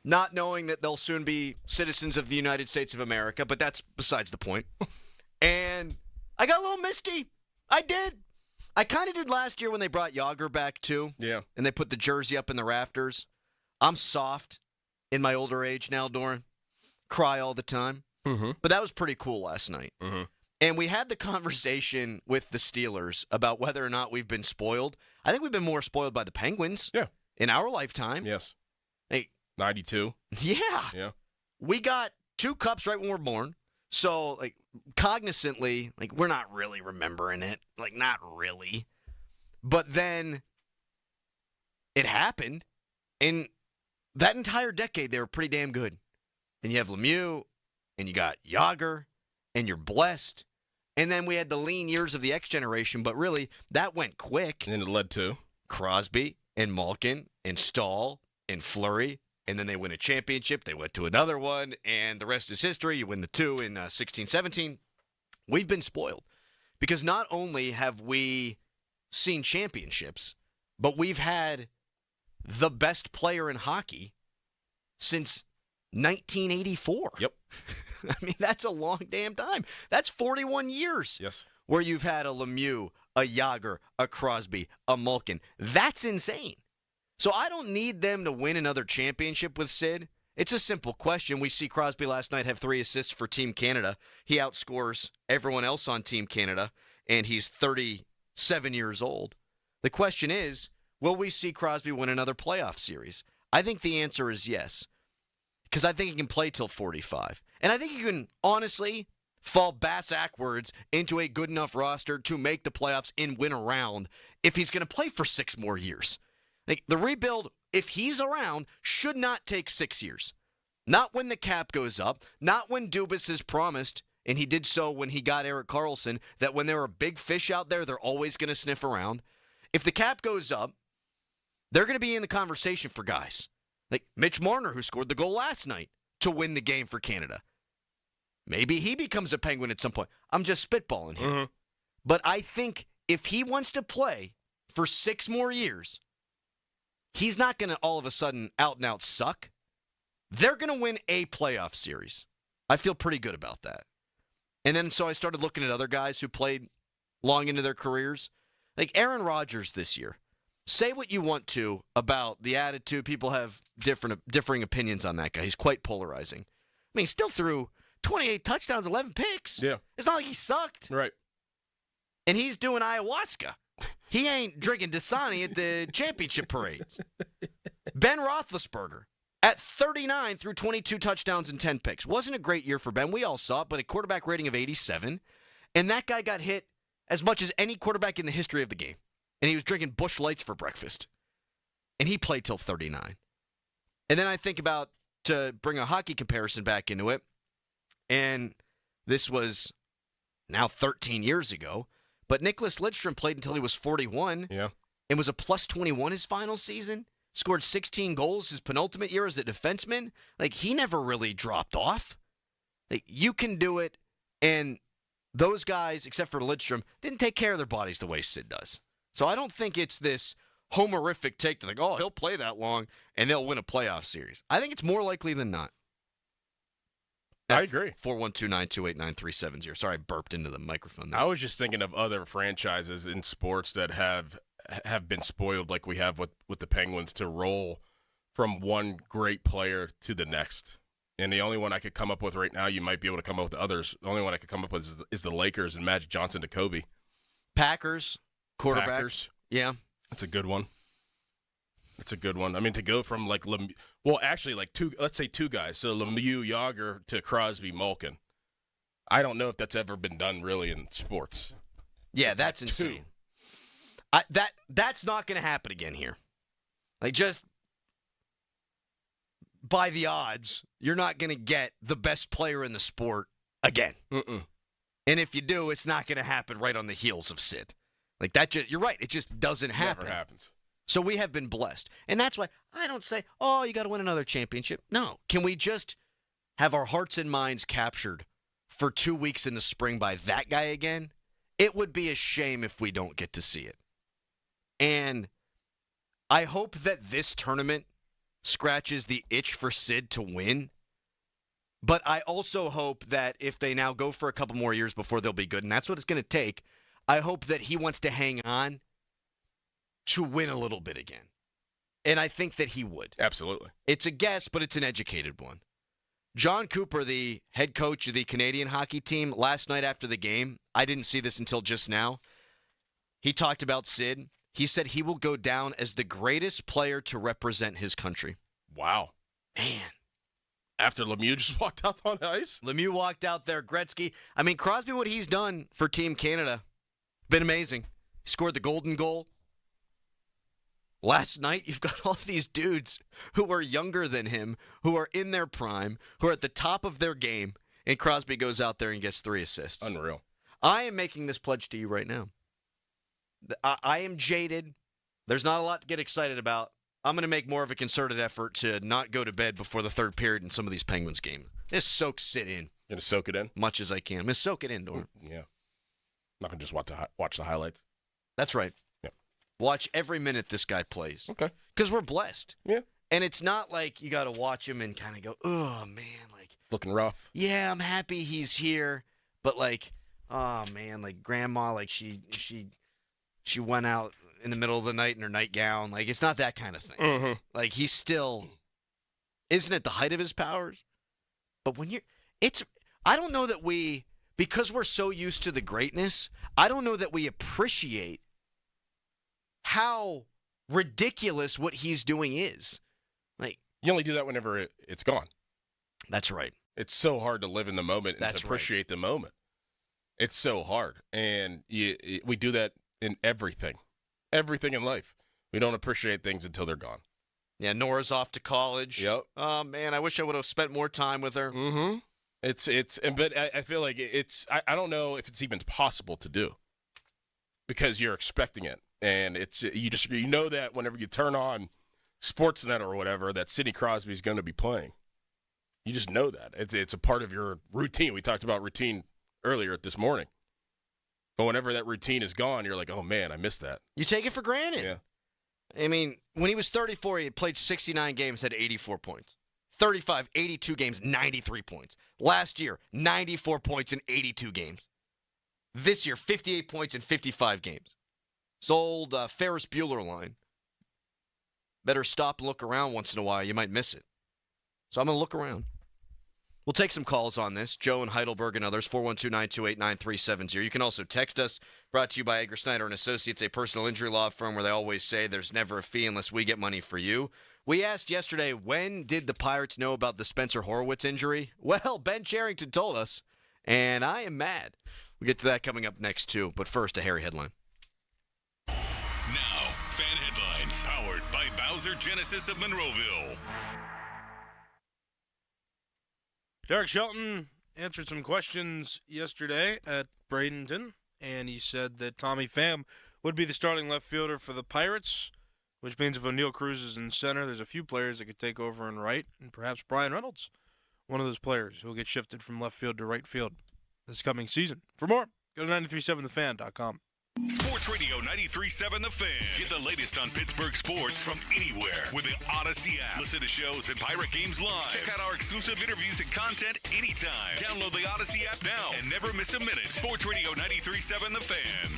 Not knowing that they'll soon be citizens of the United States of America, but that's besides the point. And I got a little misty. I did. I kind of did last year when they brought Yager back, too. Yeah. And they put the jersey up in the rafters. I'm soft in my older age now, Doran. Cry all the time. Mm-hmm. But that was pretty cool last night. Mm-hmm. And we had the conversation with the Steelers about whether or not we've been spoiled. I think we've been more spoiled by the Penguins. Yeah. In our lifetime. Yes. Hey. 92. Yeah. Yeah. We got 2 cups right when we're born. So, like, cognizantly, like, we're not really remembering it. Like, not really. But then it happened. And that entire decade, they were pretty damn good. And you have Lemieux, and you got Yager, and you're blessed. And then we had the lean years of the X generation, but really, that went quick. And it led to Crosby, and Malkin, and Stahl, and Fleury. And then they win a championship. They went to another one, and the rest is history. You win the 2 in 16-17. We've been spoiled because not only have we seen championships, but we've had the best player in hockey since 1984. Yep. I mean, that's a long damn time. That's 41 years. Yes. Where you've had a Lemieux, a Yager, a Crosby, a Malkin. That's insane. So I don't need them to win another championship with Sid. It's a simple question. We see Crosby last night have 3 assists for Team Canada. He outscores everyone else on Team Canada, and he's 37 years old. The question is, will we see Crosby win another playoff series? I think the answer is yes, because I think he can play till 45. And I think he can honestly fall bass-ackwards into a good enough roster to make the playoffs and win a round if he's going to play for 6 more years. Like, the rebuild, if he's around, should not take 6 years. Not when the cap goes up, not when Dubas has promised, and he did so when he got Erik Karlsson, that when there are big fish out there, they're always going to sniff around. If the cap goes up, they're going to be in the conversation for guys. Like Mitch Marner, who scored the goal last night to win the game for Canada. Maybe he becomes a Penguin at some point. I'm just spitballing here. Mm-hmm. But I think if he wants to play for 6 more years, he's not going to all of a sudden out and out suck. They're going to win a playoff series. I feel pretty good about that. And then so I started looking at other guys who played long into their careers. Like Aaron Rodgers this year. Say what you want to about the attitude. People have differing opinions on that guy. He's quite polarizing. I mean, he still threw 28 touchdowns, 11 picks. Yeah. It's not like he sucked. Right. And he's doing ayahuasca. He ain't drinking Dasani at the championship parades. Ben Roethlisberger, at 39, threw 22 touchdowns and 10 picks. Wasn't a great year for Ben. We all saw it, but a quarterback rating of 87. And that guy got hit as much as any quarterback in the history of the game. And he was drinking Busch Lights for breakfast. And he played till 39. And then I think about, to bring a hockey comparison back into it, and this was now 13 years ago, but Nicholas Lidstrom played until he was 41. Yeah. And was a plus 21 his final season. Scored 16 goals his penultimate year as a defenseman. Like, he never really dropped off. Like, you can do it, and those guys, except for Lidstrom, didn't take care of their bodies the way Sid does. So I don't think it's this homerific take to like, oh, he'll play that long and they'll win a playoff series. I think it's more likely than not. I agree. 412-928-9370. Sorry, I burped into the microphone there. I was just thinking of other franchises in sports that have been spoiled like we have with the Penguins to roll from one great player to the next. And the only one I could come up with right now, you might be able to come up with others. The only one I could come up with is the Lakers and Magic Johnson to Kobe. Packers, quarterbacks. Packers. Yeah. That's a good one. It's a good one. I mean, to go from like let's say two guys, so Lemieux, Yager to Crosby, Malkin. I don't know if that's ever been done really in sports. Yeah, that's insane. That's not going to happen again here. Like, just by the odds, you're not going to get the best player in the sport again. Mm-mm. And if you do, it's not going to happen right on the heels of Sid. Like that, you're right. It just doesn't happen. Never happens. So we have been blessed. And that's why I don't say, oh, you got to win another championship. No. Can we just have our hearts and minds captured for 2 weeks in the spring by that guy again? It would be a shame if we don't get to see it. And I hope that this tournament scratches the itch for Sid to win. But I also hope that if they now go for a couple more years before they'll be good, and that's what it's going to take, I hope that he wants to hang on to win a little bit again. And I think that he would. Absolutely. It's a guess, but it's an educated one. John Cooper, the head coach of the Canadian hockey team, last night after the game, I didn't see this until just now, he talked about Sid. He said he will go down as the greatest player to represent his country. Wow. Man. After Lemieux just walked out on ice? Lemieux walked out there. Gretzky. I mean, Crosby, what he's done for Team Canada, been amazing. He scored the golden goal. Last night, you've got all these dudes who are younger than him, who are in their prime, who are at the top of their game, and Crosby goes out there and gets 3 assists. Unreal. I am making this pledge to you right now. I am jaded. There's not a lot to get excited about. I'm going to make more of a concerted effort to not go to bed before the third period in some of these Penguins games. Just soak Sid in. You're going to soak it in? Much as I can. I'm going to soak it in, Dorn. Yeah. I'm not going to just watch the highlights. That's right. Yeah. Watch every minute this guy plays. Okay. Because we're blessed. Yeah. And it's not like you got to watch him and kind of go, oh, man. Like, looking rough. Yeah, I'm happy he's here. But, like, oh, man, like, grandma, like, she went out in the middle of the night in her nightgown. Like, it's not that kind of thing. Mm-hmm. Like, he's still isn't at the height of his powers. But when I don't know that because we're so used to the greatness, I don't know that we appreciate how ridiculous what he's doing is. Like, you only do that whenever it's gone. That's right. It's so hard to live in the moment and to appreciate the moment. It's so hard. And we do that in everything in life. We don't appreciate things until they're gone. Yeah, Nora's off to college. Yep. Oh man, I wish I would have spent more time with her. Mm-hmm. But I feel like I don't know if it's even possible to do because you're expecting it, and you know that whenever you turn on Sportsnet or whatever that Sidney Crosby is going to be playing. You just know that. It's a part of your routine. We talked about routine earlier this morning. But whenever that routine is gone, you're like, oh, man, I missed that. You take it for granted. Yeah. I mean, when he was 34, he had played 69 games, had 84 points. 35, 82 games, 93 points. Last year, 94 points in 82 games. This year, 58 points in 55 games. It's old Ferris Bueller line. Better stop and look around once in a while. You might miss it. So I'm going to look around. We'll take some calls on this. Joe in Heidelberg and others, 412-928-9370. You can also text us. Brought to you by Edgar Snyder & Associates, a personal injury law firm where they always say there's never a fee unless we get money for you. We asked yesterday, when did the Pirates know about the Spencer Horwitz injury? Well, Ben Charrington told us, and I am mad. We'll get to that coming up next, too. But first, a Harry headline. Now, fan headlines, powered by Bowser Genesis of Monroeville. Derek Shelton answered some questions yesterday at Bradenton, and he said that Tommy Pham would be the starting left fielder for the Pirates, which means if O'Neal Cruz is in center, there's a few players that could take over in right, and perhaps Brian Reynolds, one of those players who will get shifted from left field to right field this coming season. For more, go to 937thefan.com. Sports Radio 93.7 The Fan. Get the latest on Pittsburgh sports from anywhere with the Odyssey app. Listen to shows and Pirate games live. Check out our exclusive interviews and content anytime. Download the Odyssey app now and never miss a minute. Sports Radio 93.7 The Fan.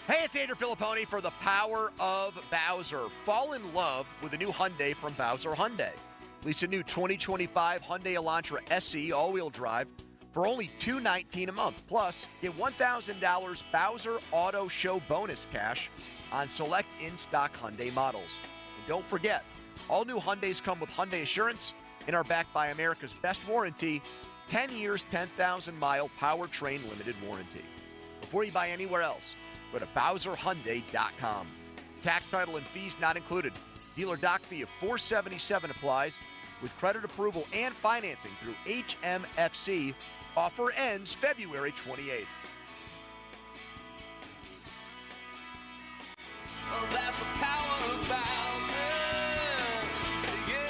Hey, it's Andrew Filipponi for the Power of Bowser. Fall in love with the new Hyundai from Bowser Hyundai. Lease a new 2025 Hyundai Elantra SE all-wheel drive for only $219 a month. Plus, get $1,000 Bowser Auto Show bonus cash on select in-stock Hyundai models. And don't forget, all new Hyundais come with Hyundai Assurance and are backed by America's best warranty, 10 years, 10,000-mile powertrain limited warranty. Before you buy anywhere else, go to BowserHyundai.com. Tax, title, and fees not included. Dealer doc fee of $477 applies with credit approval and financing through HMFC. Offer ends February 28th. Oh, that's the power of Bowser. Yeah.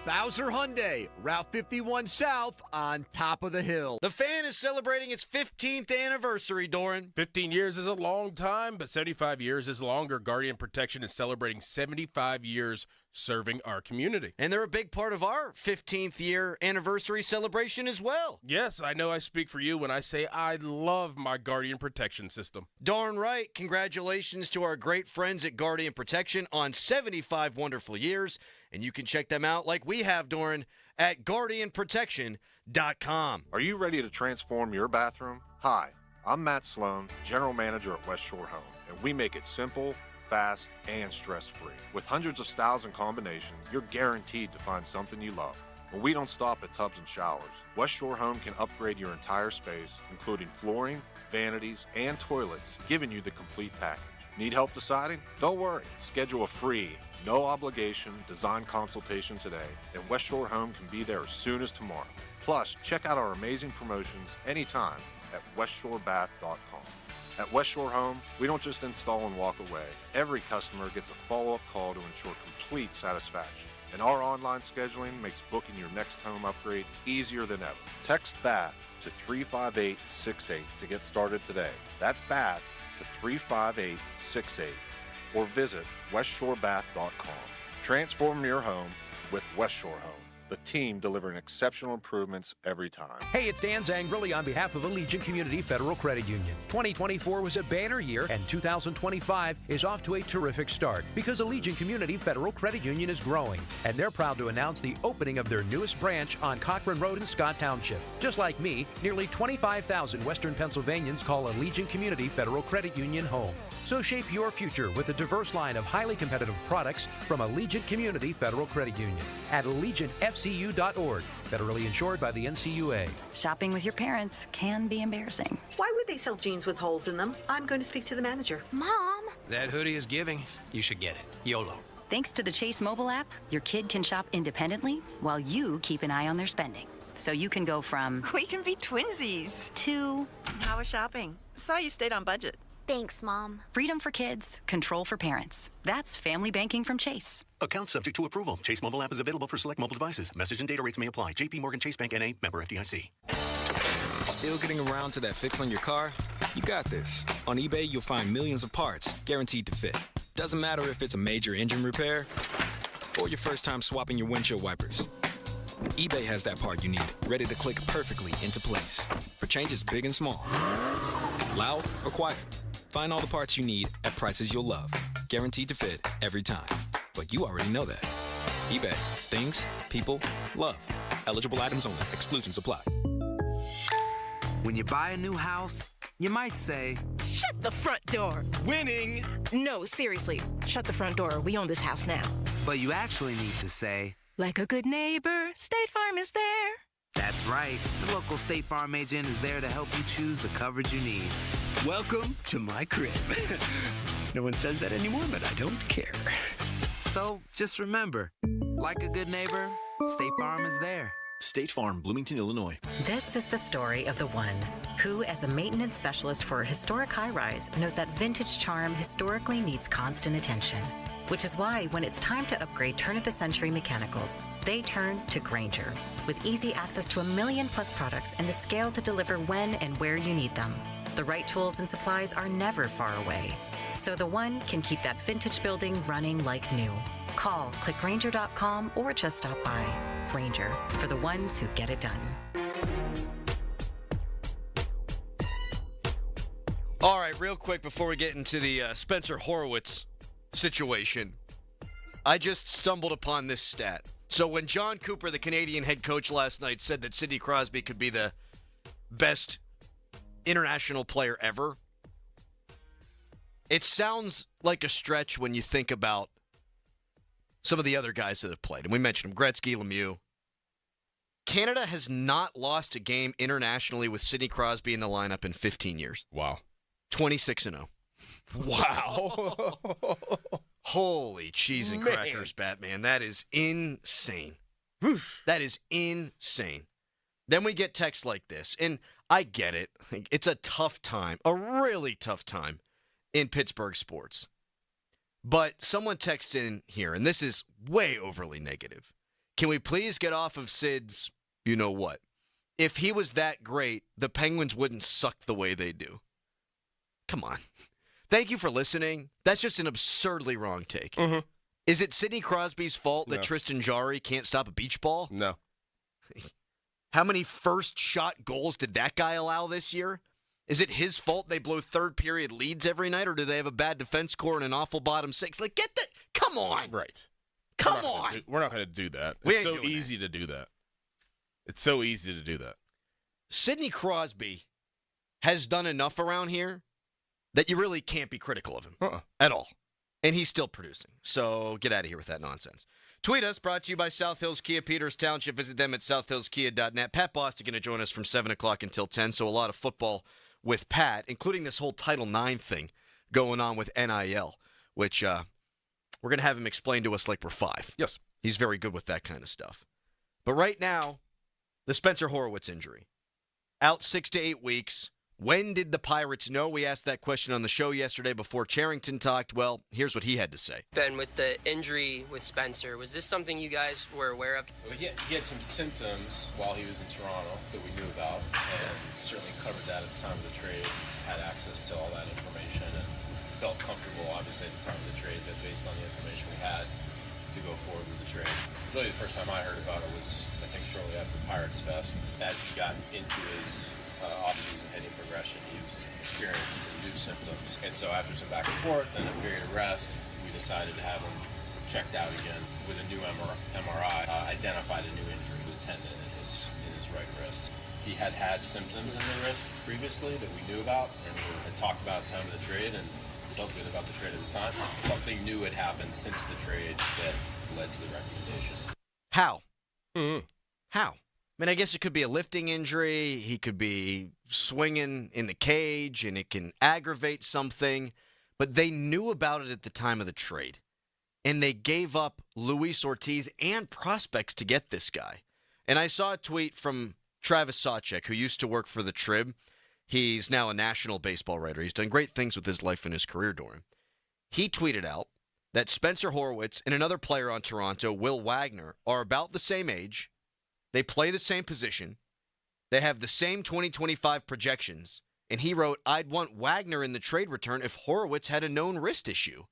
Bowser Hyundai, Route 51 South on top of the hill. The Fan is celebrating its 15th anniversary, Doran. 15 years is a long time, but 75 years is longer. Guardian Protection is celebrating 75 years serving our community. And they're a big part of our 15th year anniversary celebration as well. Yes, I know I speak for you when I say I love my Guardian Protection system. Darn right. Congratulations to our great friends at Guardian Protection on 75 wonderful years. And you can check them out like we have, Doran, at GuardianProtection.com. Are you ready to transform your bathroom? Hi, I'm Matt Sloan, General Manager at West Shore Home, and we make it simple, fast, and stress-free. With hundreds of styles and combinations, you're guaranteed to find something you love. And we don't stop at tubs and showers. West Shore Home can upgrade your entire space, including flooring, vanities, and toilets, giving you the complete package. Need help deciding? Don't worry. Schedule a free, no-obligation design consultation today, and West Shore Home can be there as soon as tomorrow. Plus, check out our amazing promotions anytime at westshorebath.com. At West Shore Home, we don't just install and walk away. Every customer gets a follow-up call to ensure complete satisfaction. And our online scheduling makes booking your next home upgrade easier than ever. Text BATH to 35868 to get started today. That's BATH to 35868. Or visit westshorebath.com. Transform your home with West Shore Home. The team delivering exceptional improvements every time. Hey, it's Dan Zangrili on behalf of Allegiant Community Federal Credit Union. 2024 was a banner year, and 2025 is off to a terrific start because Allegiant Community Federal Credit Union is growing, and they're proud to announce the opening of their newest branch on Cochran Road in Scott Township. Just like me, nearly 25,000 Western Pennsylvanians call Allegiant Community Federal Credit Union home. So shape your future with a diverse line of highly competitive products from Allegiant Community Federal Credit Union at AllegiantFCU.org, federally insured by the NCUA. Shopping with your parents can be embarrassing. Why would they sell jeans with holes in them? I'm going to speak to the manager. Mom! That hoodie is giving. You should get it. YOLO. Thanks to the Chase mobile app, your kid can shop independently while you keep an eye on their spending. So you can go from, we can be twinsies, to, how was shopping? Saw you stayed on budget. Thanks, Mom. Freedom for kids, control for parents. That's family banking from Chase. Account subject to approval. Chase mobile app is available for select mobile devices. Message and data rates may apply. JP Morgan Chase Bank N.A. Member FDIC. Still getting around to that fix on your car? You got this. On eBay, you'll find millions of parts guaranteed to fit. Doesn't matter if it's a major engine repair or your first time swapping your windshield wipers. eBay has that part you need, ready to click perfectly into place for changes big and small. Loud or quiet. Find all the parts you need at prices you'll love. Guaranteed to fit every time. But you already know that. eBay. Things, people, love. Eligible items only. Exclusions apply. When you buy a new house, you might say, "Shut the front door." Winning! No, seriously. Shut the front door. We own this house now. But you actually need to say, "Like a good neighbor, State Farm is there." that's right. The local State Farm agent is there to help you choose the coverage you need. Welcome to my crib. No one says that anymore, but I don't care. So just remember, like a good neighbor, State Farm is there. State Farm, Bloomington, Illinois. This is the story of the one who, as a maintenance specialist for a historic high-rise, knows that vintage charm historically needs constant attention. Which is why when it's time to upgrade turn-of-the-century mechanicals, they turn to Grainger. With easy access to 1 million-plus products and the scale to deliver when and where you need them. The right tools and supplies are never far away. So the one can keep that vintage building running like new. Call, click Grainger.com, or just stop by. Grainger, for the ones who get it done. All right, real quick before we get into the Spencer Horwitz situation, I just stumbled upon this stat. So when John Cooper, the Canadian head coach last night, said that Sidney Crosby could be the best international player ever, it sounds like a stretch when you think about some of the other guys that have played. And we mentioned them, Gretzky, Lemieux. Canada has not lost a game internationally with Sidney Crosby in the lineup in 15 years. Wow. 26-0. Wow. Holy cheese and crackers, Batman. That is insane. That is insane. Then we get texts like this, and I get it. It's a tough time, a really tough time in Pittsburgh sports. But someone texts in here, and this is way overly negative. Can we please get off of Sid's you-know-what? If he was that great, the Penguins wouldn't suck the way they do. Come on. Thank you for listening. That's just an absurdly wrong take. Mm-hmm. Is it Sidney Crosby's fault that No. Tristan Jarry can't stop a beach ball? No. How many first shot goals did that guy allow this year? Is it his fault they blow third period leads every night, or do they have a bad defense core and an awful bottom six? Like, get the... Come on. Right. Come on. We're not going to do that. We It's ain't so doing easy to do that. It's so easy to do that. Sidney Crosby has done enough around here that you really can't be critical of him at all. And he's still producing. So get out of here with that nonsense. Tweet us, brought to you by South Hills Kia, Peters Township. Visit them at southhillskia.net. Pat Bostic going to join us from 7 o'clock until 10, so a lot of football with Pat, including this whole Title IX thing going on with NIL, which we're going to have him explain to us like we're 5. Yes. He's very good with that kind of stuff. But right now, the Spencer Horwitz injury. Out 6 to 8 weeks. When did the Pirates know? We asked that question on the show yesterday before Charrington talked. Well, here's what he had to say. Ben, with the injury with Spencer, was this something you guys were aware of? Well, he had some symptoms while he was in Toronto that we knew about, and certainly covered that at the time of the trade, had access to all that information, and felt comfortable, obviously, at the time of the trade, that based on the information we had, to go forward with the trade. Really, the first time I heard about it was, I think, shortly after Pirates Fest. As he got into his off-season hitting progression, he was experienced some new symptoms. And so after some back and forth and a period of rest, we decided to have him checked out again with a new MRI, identified a new injury to the tendon in his right wrist. He had symptoms in the wrist previously that we knew about and we had talked about at the time of the trade and felt good about the trade at the time. Something new had happened since the trade that led to the recommendation. How? How? I mean, I guess it could be a lifting injury. He could be swinging in the cage, and it can aggravate something. But they knew about it at the time of the trade. And they gave up Luis Ortiz and prospects to get this guy. And I saw a tweet from Travis Sawchek, who used to work for the Trib. He's now a national baseball writer. He's done great things with his life and his career, Doran. He tweeted out that Spencer Horwitz and another player on Toronto, Will Wagner, are about the same age. They play the same position. They have the same 2025 projections. And he wrote, I'd want Wagner in the trade return if Horwitz had a known wrist issue.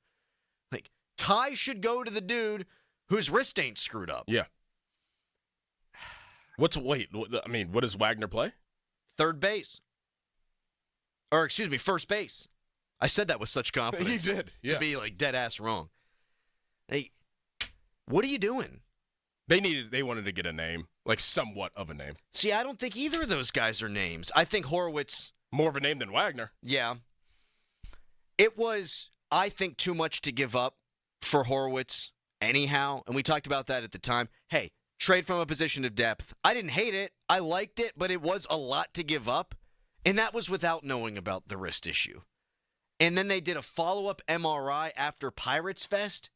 Like, ties should go to the dude whose wrist ain't screwed up. Yeah. What does Wagner play? Third base. Or, excuse me, first base. I said that with such confidence. He did, yeah. To be, like, dead-ass wrong. Hey, what are you doing? They wanted to get a name, like somewhat of a name. See, I don't think either of those guys are names. I think Horwitz... More of a name than Wagner. Yeah. It was, I think, too much to give up for Horwitz anyhow, and we talked about that at the time. Hey, trade from a position of depth. I didn't hate it. I liked it, but it was a lot to give up, and that was without knowing about the wrist issue. And then they did a follow-up MRI after Pirates Fest.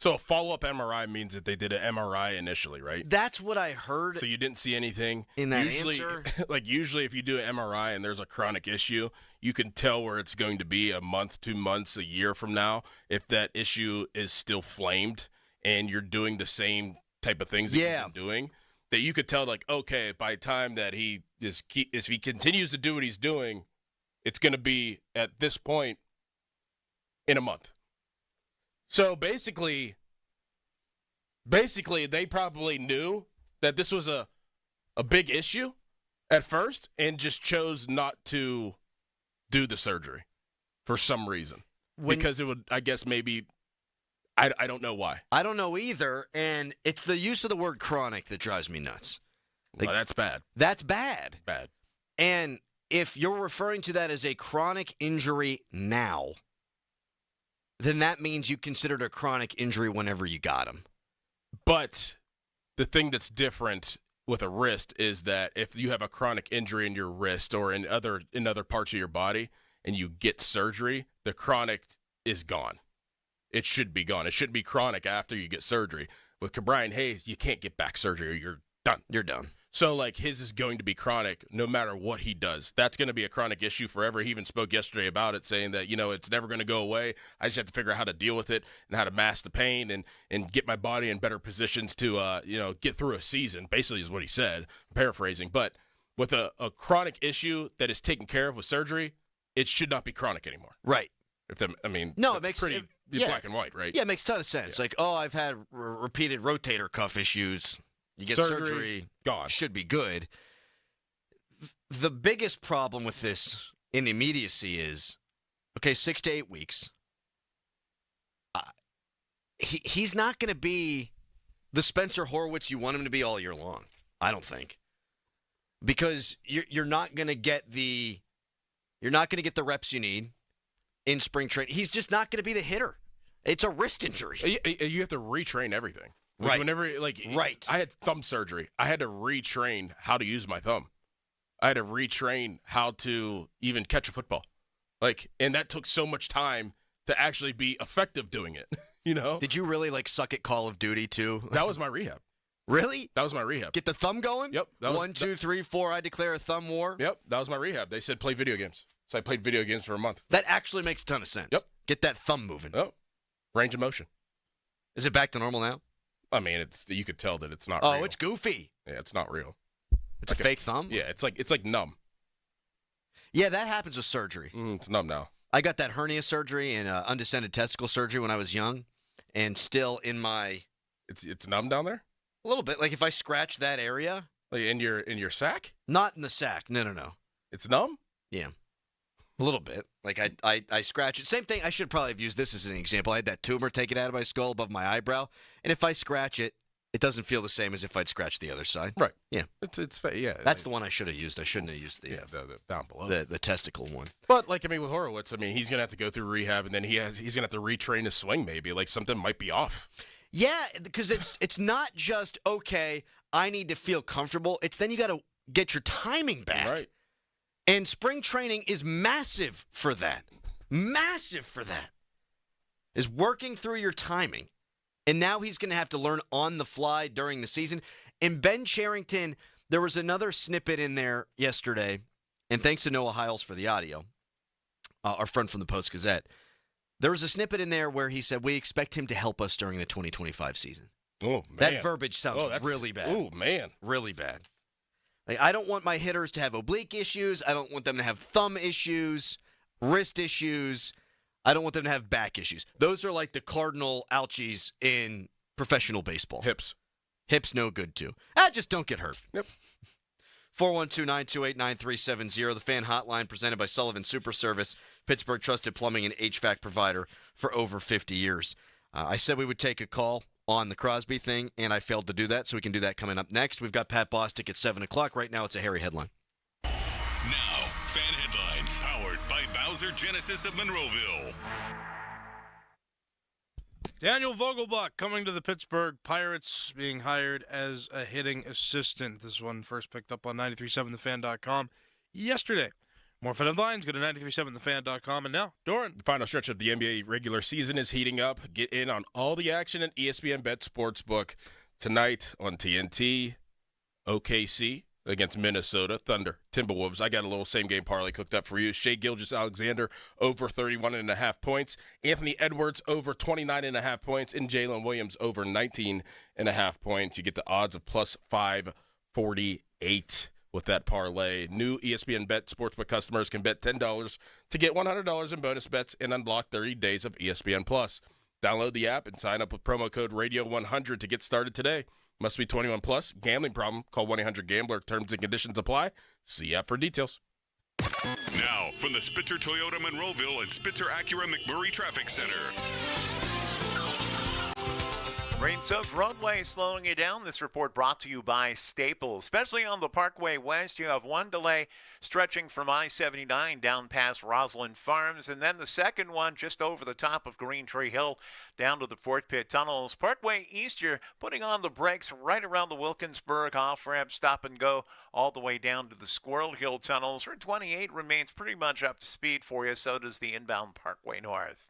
So a follow-up MRI means that they did an MRI initially, right? That's what I heard. So you didn't see anything in that answer? Usually if you do an MRI and there's a chronic issue, you can tell where it's going to be a month, 2 months, a year from now if that issue is still flamed and you're doing the same type of things that you've been doing. That you could tell, like, okay, by the time that if he continues to do what he's doing, it's going to be at this point in a month. So basically, they probably knew that this was a big issue at first and just chose not to do the surgery for some reason. Because it would, I guess, maybe, I don't know why. I don't know either, and it's the use of the word chronic that drives me nuts. Well, that's bad. That's bad. Bad. And if you're referring to that as a chronic injury now, then that means you considered a chronic injury whenever you got him. But the thing that's different with a wrist is that if you have a chronic injury in your wrist or in other parts of your body and you get surgery, the chronic is gone. It should be gone. It shouldn't be chronic after you get surgery. With Brian Hayes, you can't get back surgery or you're done. You're done. So, like, his is going to be chronic no matter what he does. That's going to be a chronic issue forever. He even spoke yesterday about it, saying that, it's never going to go away. I just have to figure out how to deal with it and how to mask the pain and get my body in better positions to, get through a season, basically is what he said, paraphrasing. But with a chronic issue that is taken care of with surgery, it should not be chronic anymore. Right. No, it makes pretty black and white, right? Yeah, it makes a ton of sense. Yeah. Like, I've had repeated rotator cuff issues. You get surgery, gone. Should be good. The biggest problem with this in immediacy is, 6 to 8 weeks. He's not going to be the Spencer Horwitz you want him to be all year long, I don't think. Because you're not going to get the reps you need in spring training. He's just not going to be the hitter. It's a wrist injury. You have to retrain everything. Right. Right. I had thumb surgery. I had to retrain how to use my thumb. I had to retrain how to even catch a football. And that took so much time to actually be effective doing it, Did you really, suck at Call of Duty, too? That was my rehab. Really? That was my rehab. Get the thumb going? Yep. 1, 2, 3, 4, I declare a thumb war? Yep. That was my rehab. They said play video games. So I played video games for a month. That actually makes a ton of sense. Yep. Get that thumb moving. Yep. Range of motion. Is it back to normal now? I mean, you could tell that it's not real. Oh, it's goofy. Yeah, it's not real. It's a fake thumb? Yeah, it's like numb. Yeah, that happens with surgery. It's numb now. I got that hernia surgery and undescended testicle surgery when I was young, and still in my... It's numb down there? A little bit. Like if I scratch that area... Like in your sack? Not in the sack. No. It's numb? Yeah. A little bit. Like I scratch it. Same thing. I should probably have used this as an example. I had that tumor taken out of my skull above my eyebrow, and if I scratch it, it doesn't feel the same as if I'd scratched the other side. Right. Yeah. Yeah. That's the one I should have used. I shouldn't have used the down below the testicle one. But with Horwitz, he's gonna have to go through rehab, and then he's gonna have to retrain his swing. Maybe something might be off. Yeah, because it's not just okay. I need to feel comfortable. It's then you got to get your timing back. Right. And spring training is massive for that. Massive for that. Is working through your timing. And now he's going to have to learn on the fly during the season. And Ben Cherington, there was another snippet in there yesterday, and thanks to Noah Hiles for the audio, our friend from the Post-Gazette, there was a snippet in there where he said, we expect him to help us during the 2025 season. Oh, man. That verbiage sounds really bad. Oh, man. Really bad. Like, I don't want my hitters to have oblique issues. I don't want them to have thumb issues, wrist issues. I don't want them to have back issues. Those are like the cardinal ouchies in professional baseball. Hips. Hips no good, too. Just don't get hurt. Yep. 412-928-9370, the fan hotline presented by Sullivan Super Service, Pittsburgh trusted plumbing and HVAC provider for over 50 years. I said we would take a call on the Crosby thing, and I failed to do that, so we can do that coming up next. We've got Pat Bostic at 7 o'clock. Right now, it's a Harry headline. Now, fan headlines, powered by Bowser Genesis of Monroeville. Daniel Vogelbach coming to the Pittsburgh Pirates, being hired as a hitting assistant. This one first picked up on 937thefan.com yesterday. More fan headlines, go to 937thefan.com. And now, Doran. The final stretch of the NBA regular season is heating up. Get in on all the action at ESPN Bet Sportsbook tonight on TNT. OKC against Minnesota Thunder, Timberwolves. I got a little same-game parlay cooked up for you. Shai Gilgeous-Alexander over 31.5 points. Anthony Edwards over 29.5 points. And Jalen Williams over 19.5 points. You get the odds of plus 548 with that parlay. New ESPN Bet Sportsbook customers can bet $10 to get $100 in bonus bets and unlock 30 days of ESPN+. Download the app and sign up with promo code Radio100 to get started today. Must be 21 plus. Gambling problem? Call 1-800-GAMBLER. Terms and conditions apply. See app for details. Now, from the Spitzer Toyota Monroeville and Spitzer Acura McMurray Traffic Center. Rain-soaked roadway slowing you down. This report brought to you by Staples. Especially on the Parkway West, you have one delay stretching from I-79 down past Roslyn Farms, and then the second one just over the top of Green Tree Hill down to the Fort Pitt Tunnels. Parkway East, you're putting on the brakes right around the Wilkinsburg off-ramp, stop and go all the way down to the Squirrel Hill Tunnels. Route 28 remains pretty much up to speed for you, so does the inbound Parkway North.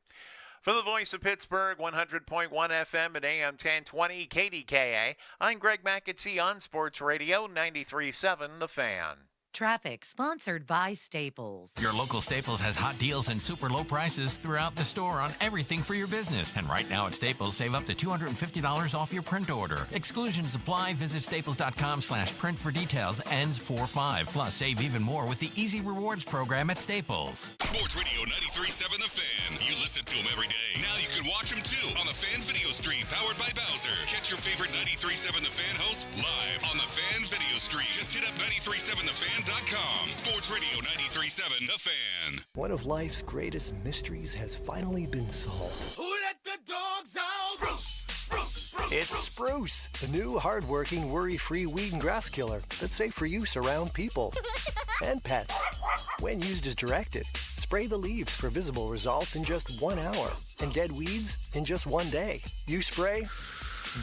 For the voice of Pittsburgh, 100.1 FM at AM 1020 KDKA, I'm Greg McAtee on Sports Radio 93.7 The Fan. Traffic sponsored by Staples. Your local Staples has hot deals and super low prices throughout the store on everything for your business. And right now at Staples, save up to $250 off your print order. Exclusions apply. Visit staples.com/print for details. Ends 4/5. Plus, save even more with the Easy Rewards program at Staples. Sports Radio 93.7 The Fan. You listen to them every day. Now you can watch them too on the Fan Video Stream powered by Bowser. Catch your favorite 93.7 The Fan hosts live on the Fan Video Stream. Just hit up 93.7thefan.com. Sports Radio 93.7 The Fan. One of life's greatest mysteries has finally been solved. Who let the dogs out? Spruce, Spruce, Spruce. It's Spruce, the new hard-working, worry-free weed and grass killer that's safe for use around people and pets. When used as directed, spray the leaves for visible results in just 1 hour and dead weeds in just 1 day. You spray,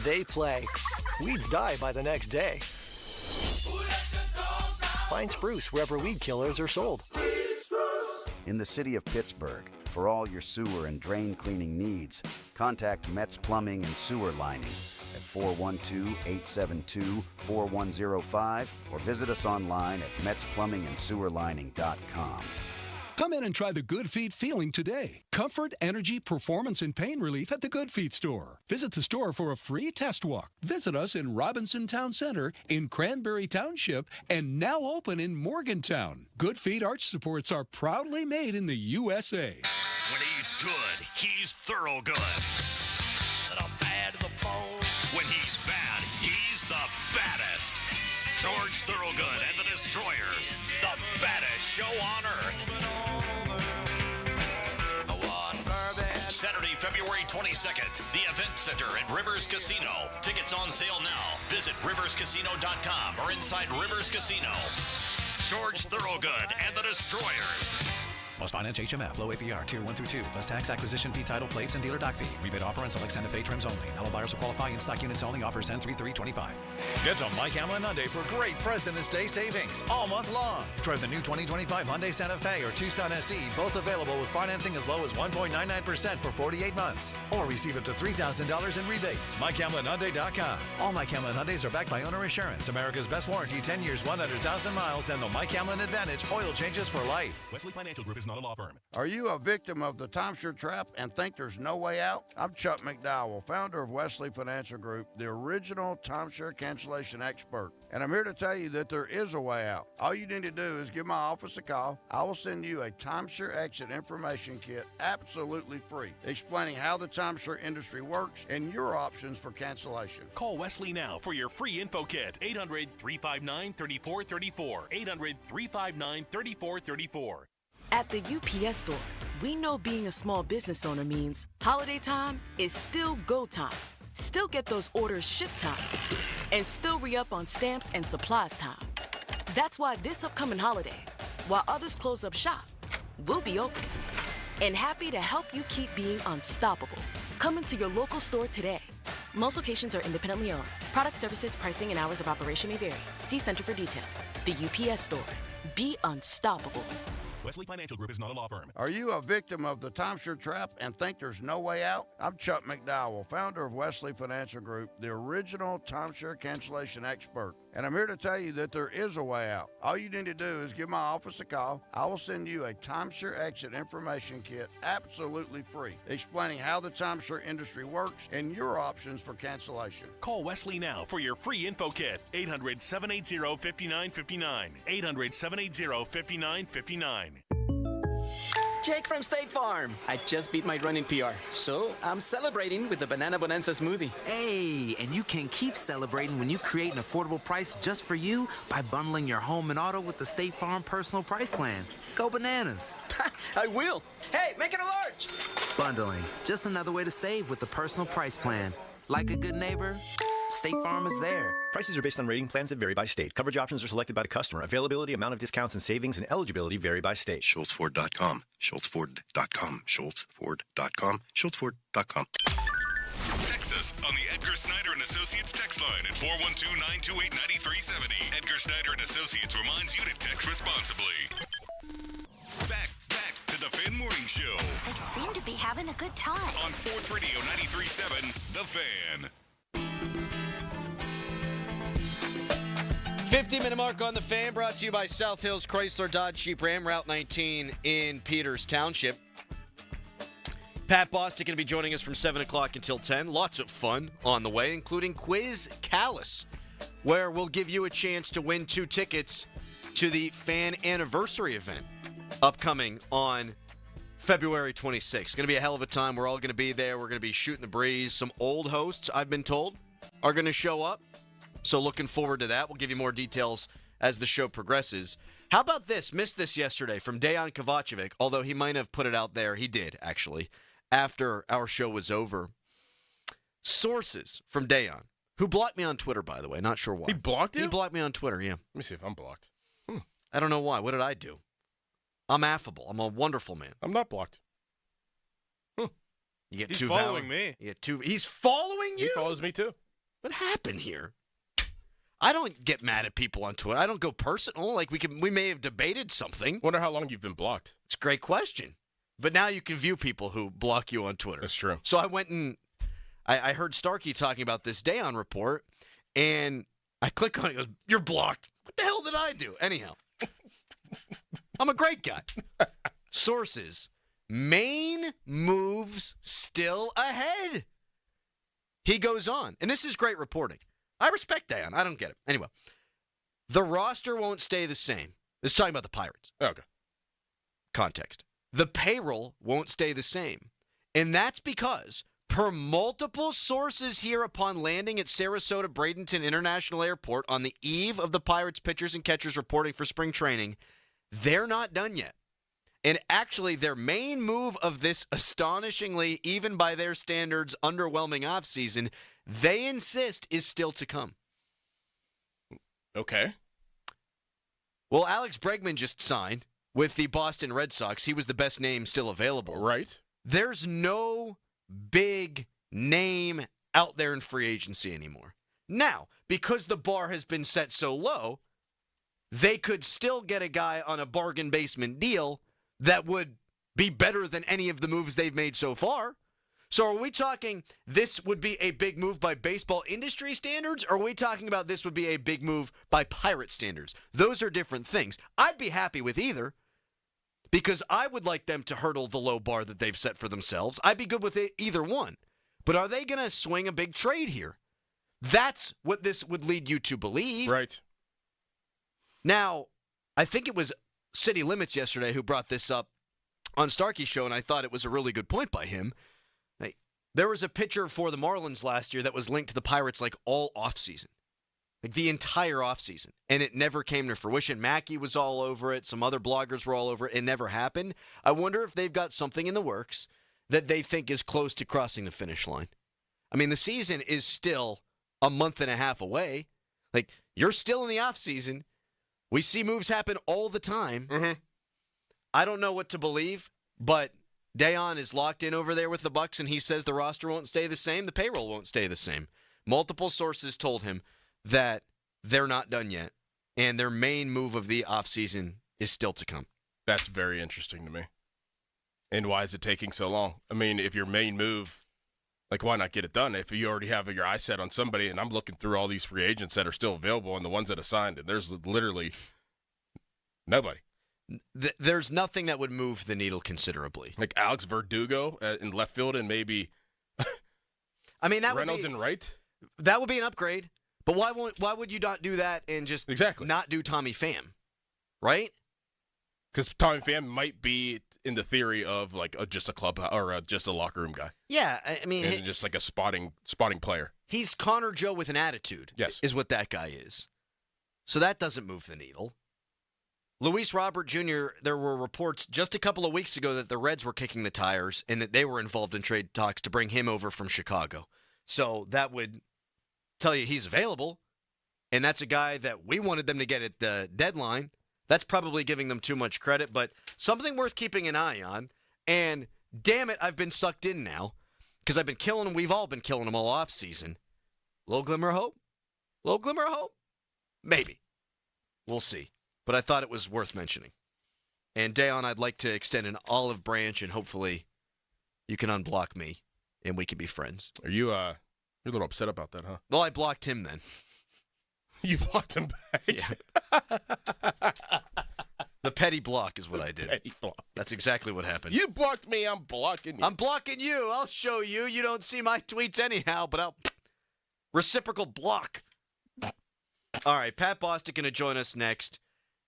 they play. Weeds die by the next day. Find Spruce wherever weed killers are sold. In the city of Pittsburgh, for all your sewer and drain cleaning needs, contact Metz Plumbing and Sewer Lining at 412-872-4105 or visit us online at metzplumbingandsewerlining.com. Come in and try the Good Feet feeling today. Comfort, energy, performance, and pain relief at the Good Feet store. Visit the store for a free test walk. Visit us in Robinson Town Center, in Cranberry Township, and now open in Morgantown. Good Feet arch supports are proudly made in the USA. When he's good, he's thorough good. Little bad to the bone. When he's bad, he's the baddest. George Thorogood and the Destroyers, the baddest show on earth. Saturday, February 22nd, the Event Center at Rivers Casino. Tickets on sale now. Visit riverscasino.com or inside Rivers Casino. George Thorogood and the Destroyers. Plus finance HMF, low APR, tier 1 through 2, plus tax, acquisition fee, title, plates, and dealer dock fee. Rebate offer on select Santa Fe trims only. Allow buyers to qualify in stock units only. Offers end 3/3/25. Get to Mike Hamlin Hyundai for great President's Day savings all month long. Drive the new 2025 Hyundai Santa Fe or Tucson SE, both available with financing as low as 1.99% for 48 months. Or receive up to $3,000 in rebates. MikeHamlinHyundai.com. All Mike Hamlin Hyundais are backed by owner assurance. America's best warranty, 10 years, 100,000 miles, and the Mike Hamlin Advantage oil changes for life. Wesley Financial Group is not a law firm. Are you a victim of the timeshare trap and think there's no way out? I'm Chuck McDowell, founder of Wesley Financial Group, the original timeshare cancellation expert. And I'm here to tell you that there is a way out. All you need to do is give my office a call. I will send you a timeshare exit information kit absolutely free, explaining how the timeshare industry works and your options for cancellation. Call Wesley now for your free info kit. 800-359-3434. 800-359-3434. At the UPS Store, we know being a small business owner means holiday time is still go time. Still get those orders shipped time. And still re-up on stamps and supplies time. That's why this upcoming holiday, while others close up shop, we'll be open. And happy to help you keep being unstoppable. Come into your local store today. Most locations are independently owned. Product, services, pricing, and hours of operation may vary. See Center for details. The UPS Store. Be unstoppable. Wesley Financial Group is not a law firm. Are you a victim of the timeshare trap and think there's no way out? I'm Chuck McDowell, founder of Wesley Financial Group, the original timeshare cancellation expert. And I'm here to tell you that there is a way out. All you need to do is give my office a call. I will send you a timeshare exit information kit absolutely free, explaining how the timeshare industry works and your options for cancellation. Call Wesley now for your free info kit. 800-780-5959. 800-780-5959. Jake from State Farm. I just beat my running PR, so I'm celebrating with the Banana Bonanza smoothie. Hey, and you can keep celebrating when you create an affordable price just for you by bundling your home and auto with the State Farm Personal Price Plan. Go bananas. I will. Hey, make it a large. Bundling, just another way to save with the Personal Price Plan. Like a good neighbor, State Farm is there. Prices are based on rating plans that vary by state. Coverage options are selected by the customer. Availability, amount of discounts and savings, and eligibility vary by state. SchultzFord.com. SchultzFord.com. SchultzFord.com. SchultzFord.com. Text us on the Edgar Snyder and Associates text line at 412-928-9370. Edgar Snyder and Associates reminds you to text responsibly. Back to the Fan Morning Show. They seem to be having a good time. On Sports Radio 93.7, The Fan. 50-minute mark on the Fan, brought to you by South Hills Chrysler Dodge Jeep Ram, Route 19 in Peters Township. Pat Bostic going to be joining us from 7 o'clock until 10. Lots of fun on the way, including Quiz Callus, where we'll give you a chance to win 2 tickets to the Fan Anniversary event upcoming on February 26th. Going to be a hell of a time. We're all going to be there. We're going to be shooting the breeze. Some old hosts, I've been told, are going to show up. So looking forward to that. We'll give you more details as the show progresses. How about this? Missed this yesterday from Dejan Kovacevic, although he might have put it out there. He did, actually, after our show was over. Sources from Dejan, who blocked me on Twitter, by the way. Not sure why. He blocked you? He blocked me on Twitter, yeah. Let me see if I'm blocked. I don't know why. What did I do? I'm affable. I'm a wonderful man. I'm not blocked. You get He's 2 following me. You get 2. He's following you? He follows me, too. What happened here? I don't get mad at people on Twitter. I don't go personal. Like, we may have debated something. Wonder how long you've been blocked. It's a great question. But now you can view people who block you on Twitter. That's true. So I went and I heard Starkey talking about this Dejan report, and I click on it. He goes, "You're blocked." What the hell did I do? Anyhow, I'm a great guy. Sources: Maine moves still ahead. He goes on, and this is great reporting. I respect Dan. I don't get it. Anyway, the roster won't stay the same. This is talking about the Pirates. Okay. Context. The payroll won't stay the same. And that's because, per multiple sources here upon landing at Sarasota Bradenton International Airport on the eve of the Pirates pitchers and catchers reporting for spring training, they're not done yet. And actually, their main move of this astonishingly, even by their standards, underwhelming offseason, they insist is still to come. Okay. Well, Alex Bregman just signed with the Boston Red Sox. He was the best name still available. Right. There's no big name out there in free agency anymore. Now, because the bar has been set so low, they could still get a guy on a bargain basement deal that would be better than any of the moves they've made so far. So are we talking this would be a big move by baseball industry standards, or are we talking about this would be a big move by Pirate standards? Those are different things. I'd be happy with either because I would like them to hurdle the low bar that they've set for themselves. I'd be good with either one. But are they going to swing a big trade here? That's what this would lead you to believe. Right. Now, I think it was City Limits yesterday who brought this up on Starkey's show, and I thought it was a really good point by him. There was a pitcher for the Marlins last year that was linked to the Pirates like all offseason. Like the entire offseason. And it never came to fruition. Mackey was all over it. Some other bloggers were all over it. It never happened. I wonder if they've got something in the works that they think is close to crossing the finish line. I mean, the season is still a month and a half away. Like, you're still in the offseason. We see moves happen all the time. Mm-hmm. I don't know what to believe, but Dayon is locked in over there with the Bucks, and he says the roster won't stay the same. The payroll won't stay the same. Multiple sources told him that they're not done yet, and their main move of the offseason is still to come. That's very interesting to me. And why is it taking so long? I mean, if your main move, like, why not get it done? If you already have your eye set on somebody, and I'm looking through all these free agents that are still available and the ones that are signed, and there's literally nobody. There's nothing that would move the needle considerably. Like Alex Verdugo in left field and maybe I mean, that Reynolds would be, in right? That would be an upgrade. But why would you not do that and just not do Tommy Pham, right? Because Tommy Pham might be in the theory of like just a club or just a locker room guy. Yeah, I mean, and just like a spotting player. He's Connor Joe with an attitude. Yes, is what that guy is. So that doesn't move the needle. Luis Robert Jr., there were reports just a couple of weeks ago that the Reds were kicking the tires and that they were involved in trade talks to bring him over from Chicago. So that would tell you he's available, and that's a guy that we wanted them to get at the deadline. That's probably giving them too much credit, but something worth keeping an eye on. And damn it, I've been sucked in now because I've been killing them. We've all been killing them all off season. Little glimmer of hope? Little glimmer of hope? Maybe. We'll see. But I thought it was worth mentioning. And Dayon, I'd like to extend an olive branch, and hopefully you can unblock me, and we can be friends. Are you, you're a little upset about that, huh? Well, I blocked him then. You blocked him back? Yeah. The petty block is what I did. Petty block. That's exactly what happened. You blocked me, I'm blocking you. I'm blocking you. I'll show you. You don't see my tweets anyhow, but I'll reciprocal block. All right, Pat Bostic going to join us next.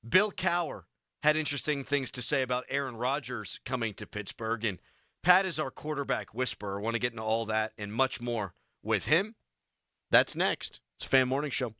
Bill Cowher had interesting things to say about Aaron Rodgers coming to Pittsburgh, and Pat is our quarterback whisperer. I want to get into all that and much more with him. That's next. It's a Fan Morning Show.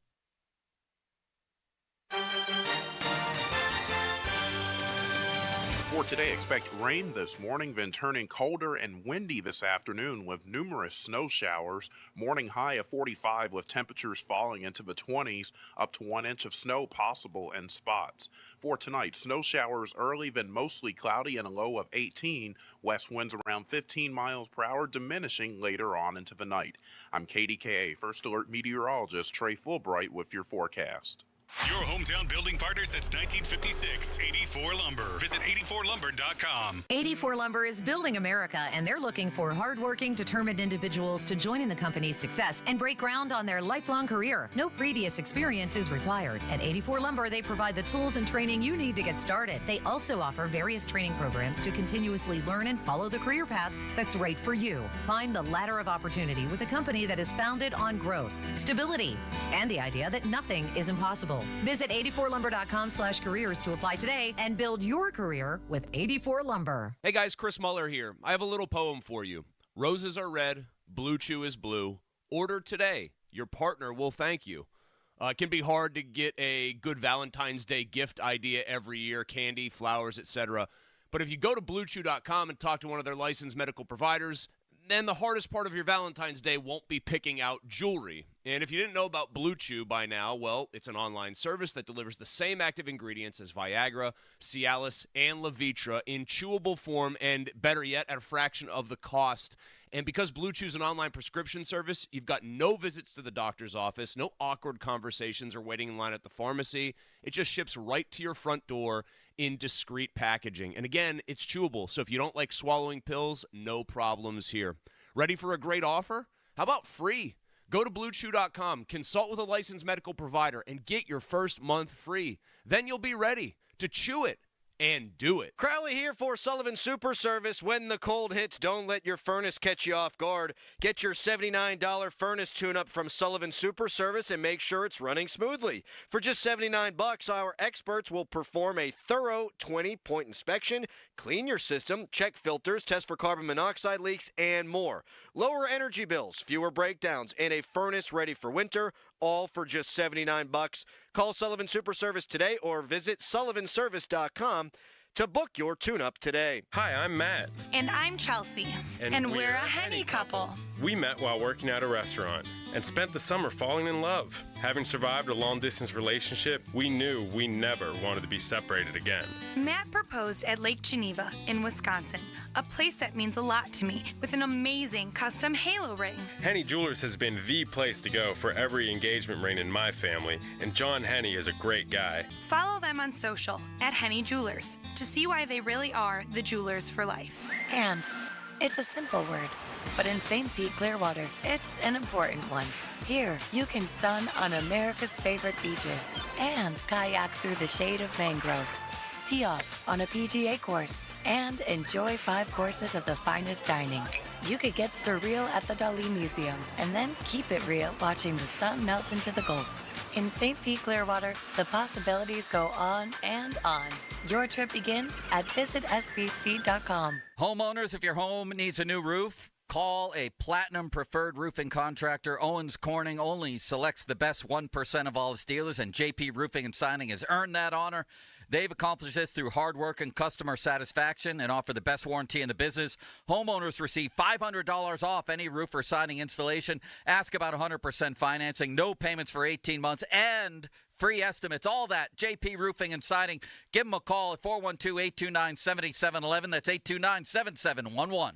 For today, expect rain this morning, then turning colder and windy this afternoon with numerous snow showers. Morning high of 45 with temperatures falling into the 20s, up to 1 inch of snow possible in spots. For tonight, snow showers early, then mostly cloudy and a low of 18. West winds around 15 miles per hour, diminishing later on into the night. I'm KDKA First Alert Meteorologist Trey Fulbright with your forecast. Your hometown building partner since 1956, 84 Lumber. Visit 84lumber.com. 84 Lumber is building America, and they're looking for hardworking, determined individuals to join in the company's success and break ground on their lifelong career. No previous experience is required. At 84 Lumber, they provide the tools and training you need to get started. They also offer various training programs to continuously learn and follow the career path that's right for you. Climb the ladder of opportunity with a company that is founded on growth, stability, and the idea that nothing is impossible. Visit 84lumber.com/careers to apply today and build your career with 84 Lumber. Hey guys, Chris Muller here. I have a little poem for you. Roses are red, Blue Chew is blue. Order today. Your partner will thank you. It can be hard to get a good Valentine's Day gift idea every year, candy, flowers, etc. But if you go to BlueChew.com and talk to one of their licensed medical providers, then the hardest part of your Valentine's Day won't be picking out jewelry. And if you didn't know about Blue Chew by now, well, it's an online service that delivers the same active ingredients as Viagra, Cialis, and Levitra in chewable form, and better yet, at a fraction of the cost. And because Blue Chew's an online prescription service, you've got no visits to the doctor's office, no awkward conversations or waiting in line at the pharmacy. It just ships right to your front door in discreet packaging. And again, it's chewable, so if you don't like swallowing pills, no problems here. Ready for a great offer? How about free? Go to BlueChew.com, consult with a licensed medical provider, and get your first month free. Then you'll be ready to chew it and do it. Crowley here for Sullivan Super Service. When the cold hits, don't let your furnace catch you off guard. Get your $79 furnace tune-up from Sullivan Super Service and make sure it's running smoothly. For just $79, our experts will perform a thorough 20-point inspection, clean your system, check filters, test for carbon monoxide leaks, and more. Lower energy bills, fewer breakdowns, and a furnace ready for winter, all for just $79. Call Sullivan Super Service today or visit sullivanservice.com to book your tune-up today. Hi, I'm Matt. And I'm Chelsea. And we're a honey couple. We met while working at a restaurant and spent the summer falling in love. Having survived a long-distance relationship, we knew we never wanted to be separated again. Matt proposed at Lake Geneva in Wisconsin, a place that means a lot to me, with an amazing custom halo ring. Henny Jewelers has been the place to go for every engagement ring in my family, and John Henny is a great guy. Follow them on social at Henny Jewelers to see why they really are the jewelers for life. And it's a simple word, but in St. Pete, Clearwater, it's an important one. Here, you can sun on America's favorite beaches and kayak through the shade of mangroves, tee off on a PGA course, and enjoy 5 courses of the finest dining. You could get surreal at the Dali Museum and then keep it real watching the sun melt into the Gulf. In St. Pete, Clearwater, the possibilities go on and on. Your trip begins at visitspc.com. Homeowners, if your home needs a new roof, call a Platinum Preferred Roofing Contractor. Owens Corning only selects the best 1% of all its dealers, and JP Roofing and Signing has earned that honor. They've accomplished this through hard work and customer satisfaction and offer the best warranty in the business. Homeowners receive $500 off any roof or siding installation. Ask about 100% financing, no payments for 18 months, and free estimates. All that, JP Roofing and Siding. Give them a call at 412-829-7711. That's 829-7711.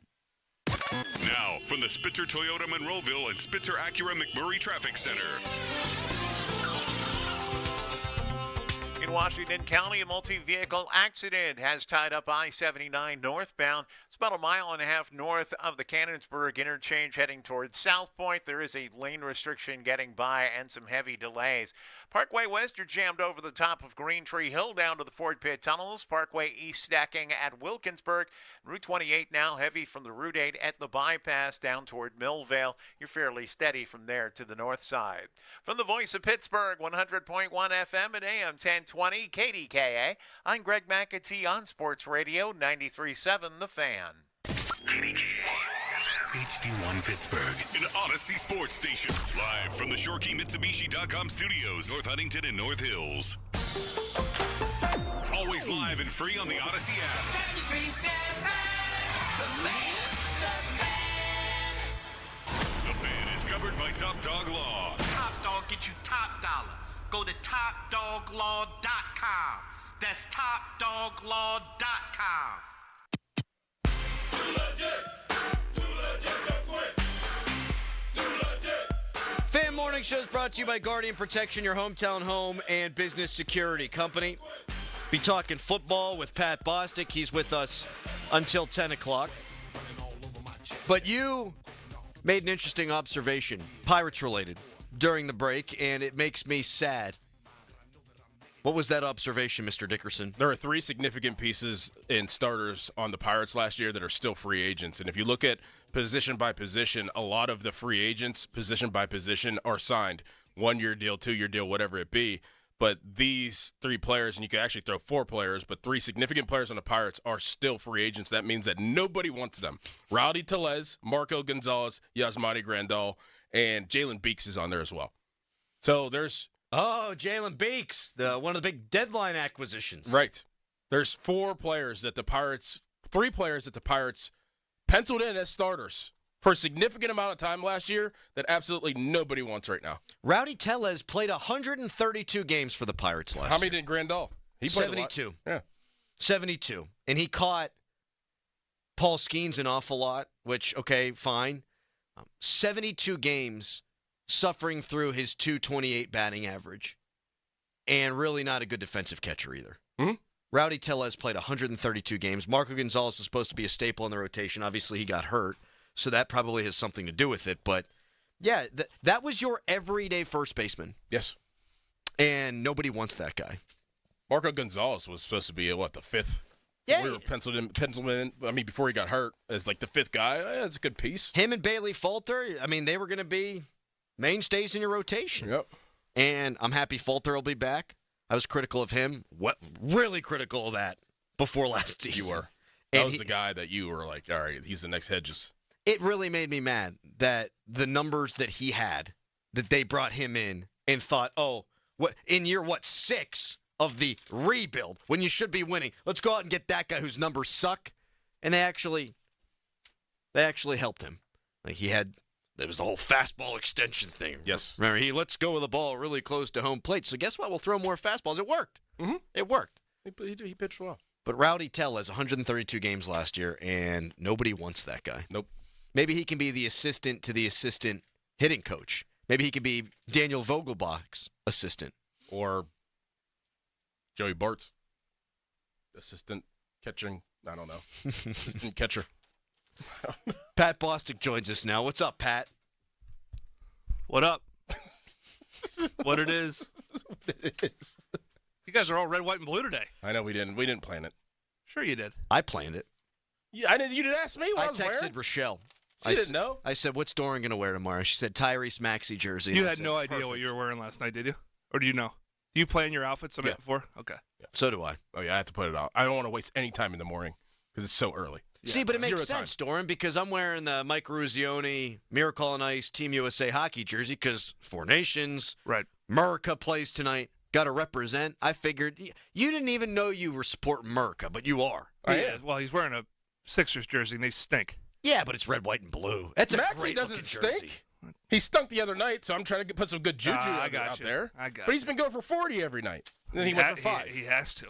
Now, from the Spitzer Toyota Monroeville and Spitzer Acura McMurray Traffic Center. In Washington County, a multi-vehicle accident has tied up I-79 northbound. It's about a mile and a half north of the Cannonsburg interchange heading towards South Point. There is a lane restriction getting by and some heavy delays. Parkway West, you're jammed over the top of Green Tree Hill down to the Ford Pit Tunnels. Parkway East stacking at Wilkinsburg. Route 28 now heavy from the Route 8 at the bypass down toward Millvale. You're fairly steady from there to the north side. From the voice of Pittsburgh, 100.1 FM and AM 1020 KDKA, I'm Greg McAtee on Sports Radio 93.7 The Fan. HD1 Pittsburgh, an Odyssey sports station. Live from the ShoreKeyMitsubishi.com studios, North Huntington and North Hills. Always live and free on the Odyssey app. 93.7 The Fan is covered by Top Dog Law. Top Dog get you top dollar. Go to TopDogLaw.com. That's TopDogLaw.com. Fan Morning Show is brought to you by Guardian Protection, your hometown home and business security company. Be talking football with Pat Bostic. He's with us until 10 o'clock. But you made an interesting observation, Pirates-related, during the break, and it makes me sad. What was that observation, Mr. Dickerson? There are 3 significant pieces in starters on the Pirates last year that are still free agents. And if you look at position by position, a lot of the free agents, position by position, are signed. 1-year deal, 2-year deal, whatever it be. But these 3 players, and you could actually throw 4 players, but 3 significant players on the Pirates are still free agents. That means that nobody wants them. Rowdy Tellez, Marco Gonzalez, Yasmani Grandal, and Jalen Beeks is on there as well. So there's... Oh, Jalen Beeks, one of the big deadline acquisitions. Right. There's 3 players that the Pirates penciled in as starters for a significant amount of time last year that absolutely nobody wants right now. Rowdy Tellez played 132 games for the Pirates last year. How many did Grandal? He played 72. Yeah. 72. And he caught Paul Skeens an awful lot, which, okay, fine. 72 games suffering through his .228 batting average. And really not a good defensive catcher either. Mm-hmm. Rowdy Tellez played 132 games. Marco Gonzalez was supposed to be a staple in the rotation. Obviously, he got hurt, so that probably has something to do with it. But, yeah, that was your everyday first baseman. Yes. And nobody wants that guy. Marco Gonzalez was supposed to be, the fifth? Yeah. We were penciled in, before he got hurt, as like the fifth guy. That's a good piece. Him and Bailey Falter, they were going to be mainstays in your rotation. Yep. And I'm happy Falter will be back. I was critical of him. Really critical of that before last season. You were. That was the guy that you were like, all right, he's the next Hedges. It really made me mad that the numbers that he had, that they brought him in and thought, in year 6 of the rebuild, when you should be winning, let's go out and get that guy whose numbers suck. And they actually helped him. Like there was the whole fastball extension thing. Yes. Remember, he lets go of the ball really close to home plate. So guess what? We'll throw more fastballs. It worked. Mm-hmm. It worked. He pitched well. But Rowdy Tellez, 132 games last year, and nobody wants that guy. Nope. Maybe he can be the assistant to the assistant hitting coach. Maybe he could be Daniel Vogelbach's assistant. Or Joey Bart's assistant catching. I don't know. Assistant catcher. Pat Bostic joins us now. What's up, Pat? What up? What it is? You guys are all red, white, and blue today. I know we didn't plan it. Sure you did. I planned it. Yeah, I didn't. You didn't ask me what I was texted wearing. Rochelle. She didn't know. I said, "What's Doran going to wear tomorrow?" She said, "Tyrese Maxey jersey." You had no idea what you were wearing last night, did you? Or do you know? Do you plan your outfits a bit before? Okay. Yeah. So do I. Oh yeah, I have to put it out. I don't want to waste any time in the morning because it's so early. Yeah. See, but it makes sense, Doran, because I'm wearing the Mike Ruzioni Miracle on Ice Team USA hockey jersey because Four Nations, right? America plays tonight. Got to represent. I figured you didn't even know you were supporting America, but you are. Yeah. Well, he's wearing a Sixers jersey, and they stink. Yeah, but it's red, white, and blue. That's a Maxey great doesn't jersey. stink. He stunk the other night, so I'm trying to put some good juju out there. But he's been going for 40 every night. And then he went for 5. He has to.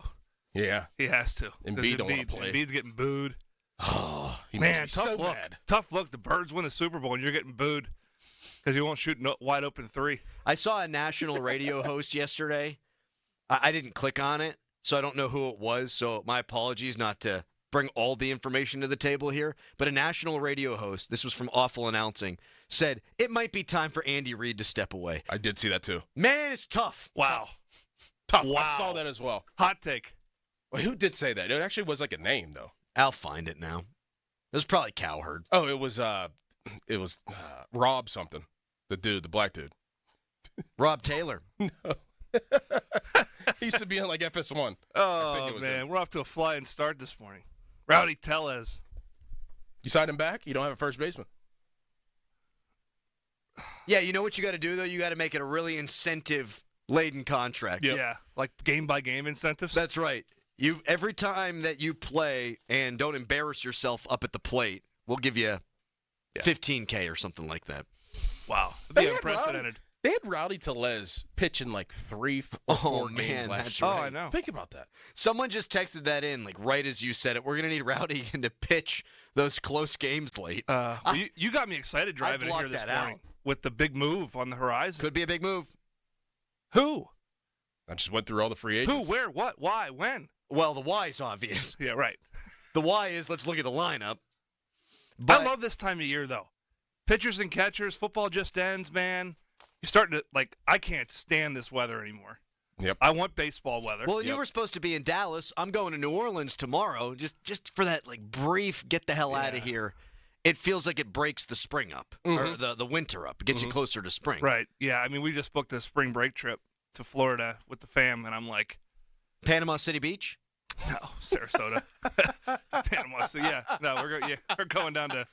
Yeah. He has to. Embiid don't want to play. Embiid's getting booed. Oh, he man, must be tough so look. bad. Tough look. The Birds win the Super Bowl, and you're getting booed because you won't shoot wide open 3. I saw a national radio host yesterday. I didn't click on it, so I don't know who it was. So my apologies not to bring all the information to the table here. But a national radio host, this was from Awful Announcing, said it might be time for Andy Reid to step away. I did see that too. Man, it's tough. Wow. Tough. Wow. I saw that as well. Hot take. Well, who did say that? It actually was like a name, though. I'll find it now. It was probably Cowherd. Oh, it was Rob something. The black dude. Rob Taylor. No. He used to be in like FS1. Oh, man. We're off to a flying start this morning. Rowdy Tellez. You signed him back? You don't have a first baseman. Yeah, you know what you got to do, though? You got to make it a really incentive-laden contract. Yep. Yeah, like game-by-game incentives? That's right. Every time that you play and don't embarrass yourself up at the plate, we'll give you $15K or something like that. Wow. That'd be unprecedented. They had Rowdy Tellez pitching like 3 or 4 games last year. Oh, I know. Think about that. Someone just texted that in, like right as you said it. We're going to need Rowdy to pitch those close games late. You got me excited driving in here this morning with the big move on the horizon. Could be a big move. Who? I just went through all the free agents. Who, where, what, why, when? Well, the why is obvious. Yeah, right. The why is let's look at the lineup. I love this time of year, though. Pitchers and catchers, football just ends, man. You're starting to, I can't stand this weather anymore. Yep. I want baseball weather. Well, you were supposed to be in Dallas. I'm going to New Orleans tomorrow just for that, brief get the hell out of here. It feels like it breaks the spring up, or the winter up. It gets you closer to spring. Right. Yeah, I mean, we just booked a spring break trip to Florida with the fam, and I'm like... Panama City Beach? No, Sarasota. Panama City, yeah. No, we're going down to...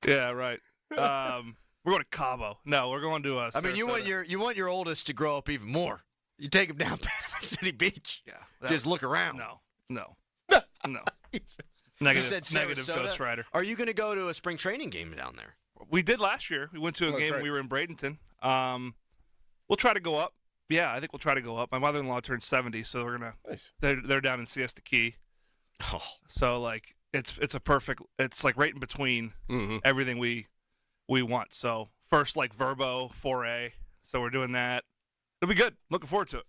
Yeah, right. We're going to Cabo. No, we're going to Sarasota. I mean, you want your oldest to grow up even more. You take him down Panama City Beach. Yeah. Just look around. No. You said Negative Sarasota? Ghost Rider. Are you going to go to a spring training game down there? We did last year. We went to a that's game. right. We were in Bradenton. We'll try to go up. Yeah, I think we'll try to go up. My mother-in-law turned 70, so we're gonna. Nice. They're down in Siesta Key. Oh. So like it's a perfect. It's like right in between everything we want. So first like Verbo 4A. So we're doing that. It'll be good. Looking forward to it.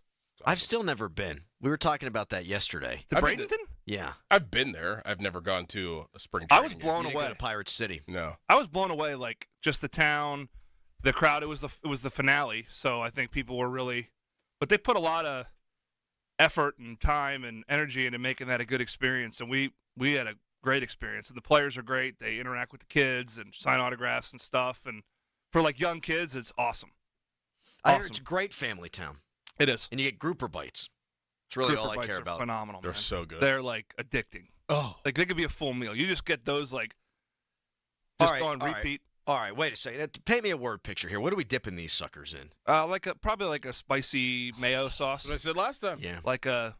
I've still never been. We were talking about that yesterday. To Bradenton? Yeah. I've been there. I've never gone to a spring I training was game. blown You didn't away. go to Pirate City. No. I was blown away. Like just the town, the crowd. It was the finale. So I think people were really, but they put a lot of effort and time and energy into making that a good experience. And we had a great experience. And the players are great. They interact with the kids and sign autographs and stuff. And for like young kids, it's awesome. I hear it's a great family town. It is. And you get grouper bites. It's really Grouper all I bites care are about. phenomenal. They're man. so good. They're like addicting. Oh, like they could be a full meal. You just get those like just on repeat. All right, wait a second. Paint me a word picture here. What are we dipping these suckers in? Probably like a spicy mayo sauce. What I said last time. Yeah. Like a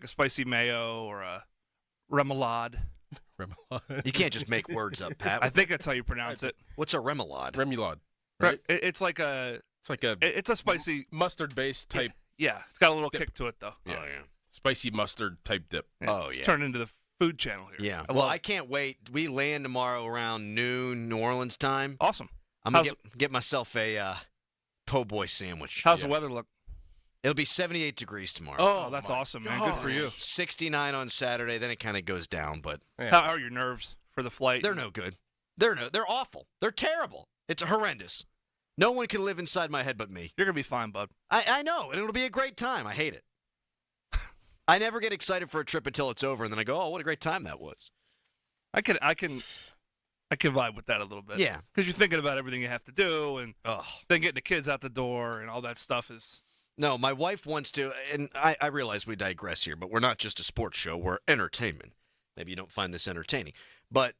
spicy mayo or a remoulade. Remoulade. You can't just make words up, Pat. I think that's how you pronounce it. What's a remoulade? Remoulade. Right. It's like a. It's a spicy mustard-based type. Yeah, it's got a little kick to it though. Yeah. Spicy mustard type dip. It's turned into the Food Channel here. Yeah. Well, I can't wait. We land tomorrow around noon, New Orleans time. Awesome. I'm gonna get myself a po' boy sandwich. How's the weather look? It'll be 78 degrees tomorrow. Oh, that's awesome, man. Good for you. 69 on Saturday. Then it kind of goes down, but How are your nerves for the flight? they're no good. They're awful. They're terrible. It's horrendous. No one can live inside my head but me. You're gonna be fine, bud. I know, and it'll be a great time. I hate it. I never get excited for a trip until it's over, and then I go, "Oh, what a great time that was." I can vibe with that a little bit. Yeah. Because you're thinking about everything you have to do, and then getting the kids out the door and all that stuff is. No, my wife wants to, and I realize we digress here, but we're not just a sports show. We're entertainment. Maybe you don't find this entertaining. But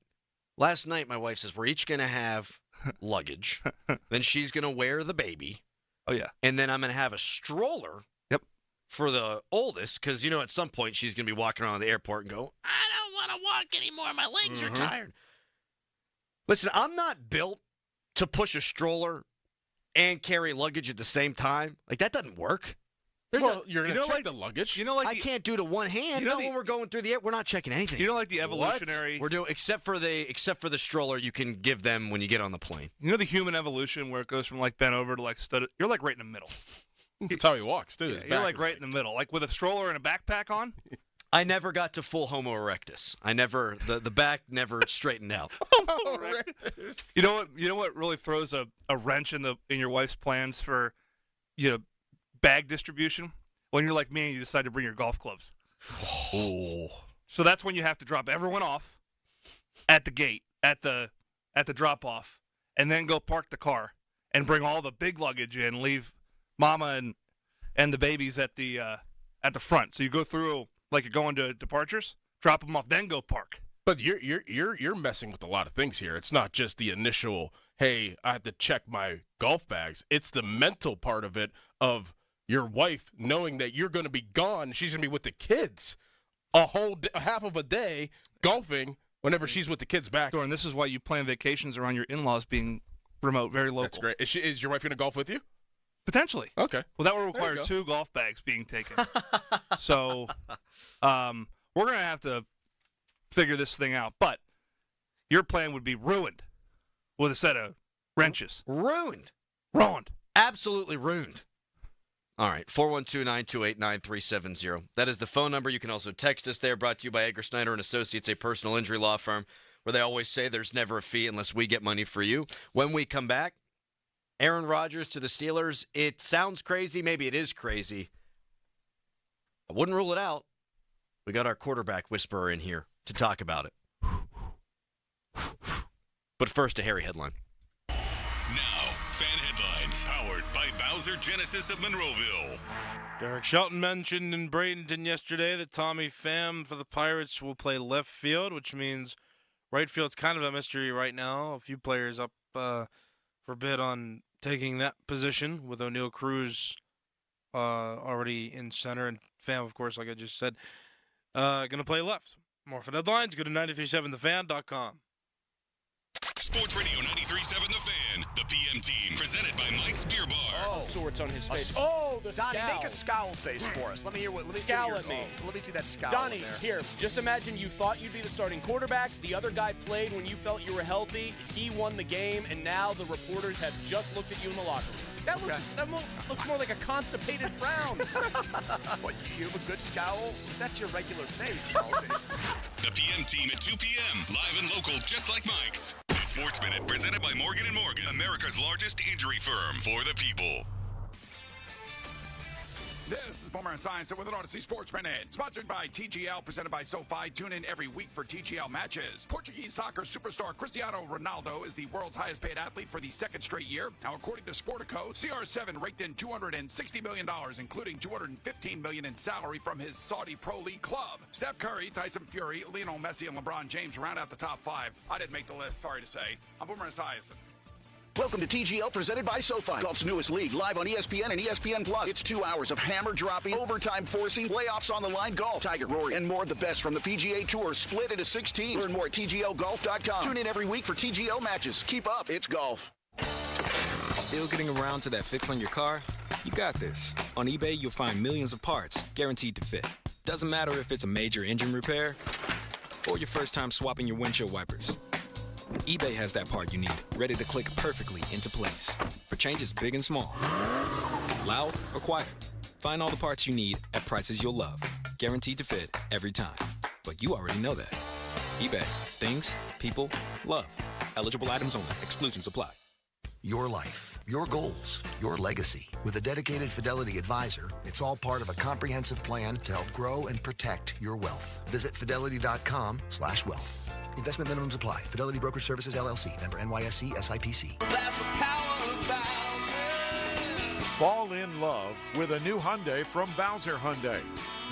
last night, my wife says, we're each going to have luggage. Then she's going to wear the baby. Oh, yeah. And then I'm going to have a stroller. Yep. For the oldest, because, at some point she's going to be walking around the airport and go, I don't want to walk anymore. My legs are tired. Listen, I'm not built to push a stroller and carry luggage at the same time. Like, that doesn't work. Well, you're going to check the luggage. I can't do it to one hand. When we're going through the air, we're not checking anything. You know, like the evolutionary. We're doing except for the stroller you can give them when you get on the plane. You know the human evolution where it goes from like bent over to like stood. You're like right in the middle. That's how he walks, too. Yeah, you're like right in the middle, like with a stroller and a backpack on. I never got to full Homo erectus. The back never straightened out. You know what really throws a wrench in your wife's plans for bag distribution? When you're like me and you decide to bring your golf clubs. Oh. So that's when you have to drop everyone off at the gate, at the drop off, and then go park the car and bring all the big luggage in, leave Mama and the babies at the front. So you go through like you're going to departures, drop them off, then go park. But you're messing with a lot of things here. It's not just the initial, hey, I have to check my golf bags. It's the mental part of it of your wife knowing that you're going to be gone. She's going to be with the kids a half of a day golfing whenever she's with the kids back. And this is why you plan vacations around your in-laws being remote, very local. That's great. Is your wife going to golf with you? Potentially. Okay. Well, that will require 2 golf bags being taken. So we're going to have to figure this thing out. But your plan would be ruined with a set of wrenches. Ruined. Absolutely ruined. All right, 412-928-9370. That is the phone number. You can also text us there, brought to you by Edgar Snyder & Associates, a personal injury law firm, where they always say there's never a fee unless we get money for you. When we come back, Aaron Rodgers to the Steelers. It sounds crazy. Maybe it is crazy. I wouldn't rule it out. We got our quarterback whisperer in here to talk about it. But first, a Harry headline. Now, fan headlines powered by Bowser Genesis of Monroeville. Derek Shelton mentioned in Bradenton yesterday that Tommy Pham for the Pirates will play left field, which means right field's kind of a mystery right now. A few players up for bid on taking that position, with O'Neal Cruz already in center, and Pham, of course, like I just said, Going to play left. More for headlines. Go to 937thefan.com. Sports Radio 93.7 The Fan, the PM team, presented by Mike's Beer Bar. Oh, sorts on his face. The Donnie, scowl. make a scowl face for us. Let me hear what. Let me Scowl see at me. Let me see that scowl. Donnie, in there. here, just imagine you thought you'd be the starting quarterback. The other guy played when you felt you were healthy. He won the game, and now the reporters have just looked at you in the locker room. That looks more like a constipated frown. What, you have a good scowl? That's your regular face, Halsey. The PM team at 2 p.m. Live and local, just like Mike's. The Sports Minute, presented by Morgan & Morgan, America's largest injury firm for the people. This is Boomer Esiason with an Odyssey Sports Minute, sponsored by TGL, presented by SoFi. Tune in every week for TGL matches. Portuguese soccer superstar Cristiano Ronaldo is the world's highest paid athlete for the second straight year. Now, according to Sportico, CR7 raked in $260 million, including $215 million in salary from his Saudi Pro League club. Steph Curry, Tyson Fury, Lionel Messi, and LeBron James round out the top five. I didn't make the list, sorry to say. I'm Boomer Esiason. Welcome to TGL, presented by SoFi. Golf's newest league, live on ESPN and ESPN+. It's 2 hours of hammer-dropping, overtime forcing, playoffs on the line golf, Tiger, Rory, and more of the best from the PGA Tour, split into 6 teams. Learn more at TGLGolf.com. Tune in every week for TGL matches. Keep up, it's golf. Still getting around to that fix on your car? You got this. On eBay, you'll find millions of parts, guaranteed to fit. Doesn't matter if it's a major engine repair or your first time swapping your windshield wipers. eBay has that part you need, ready to click perfectly into place for changes big and small, loud or quiet. Find all the parts you need at prices you'll love, guaranteed to fit every time. But you already know that. eBay, things, people, love. Eligible items only. Exclusions apply. Your life, your goals, your legacy. With a dedicated Fidelity advisor, it's all part of a comprehensive plan to help grow and protect your wealth. Visit fidelity.com/wealth. Investment minimums apply. Fidelity Brokerage Services, LLC. Member NYSE, SIPC. Fall in love with a new Hyundai from Bowser Hyundai.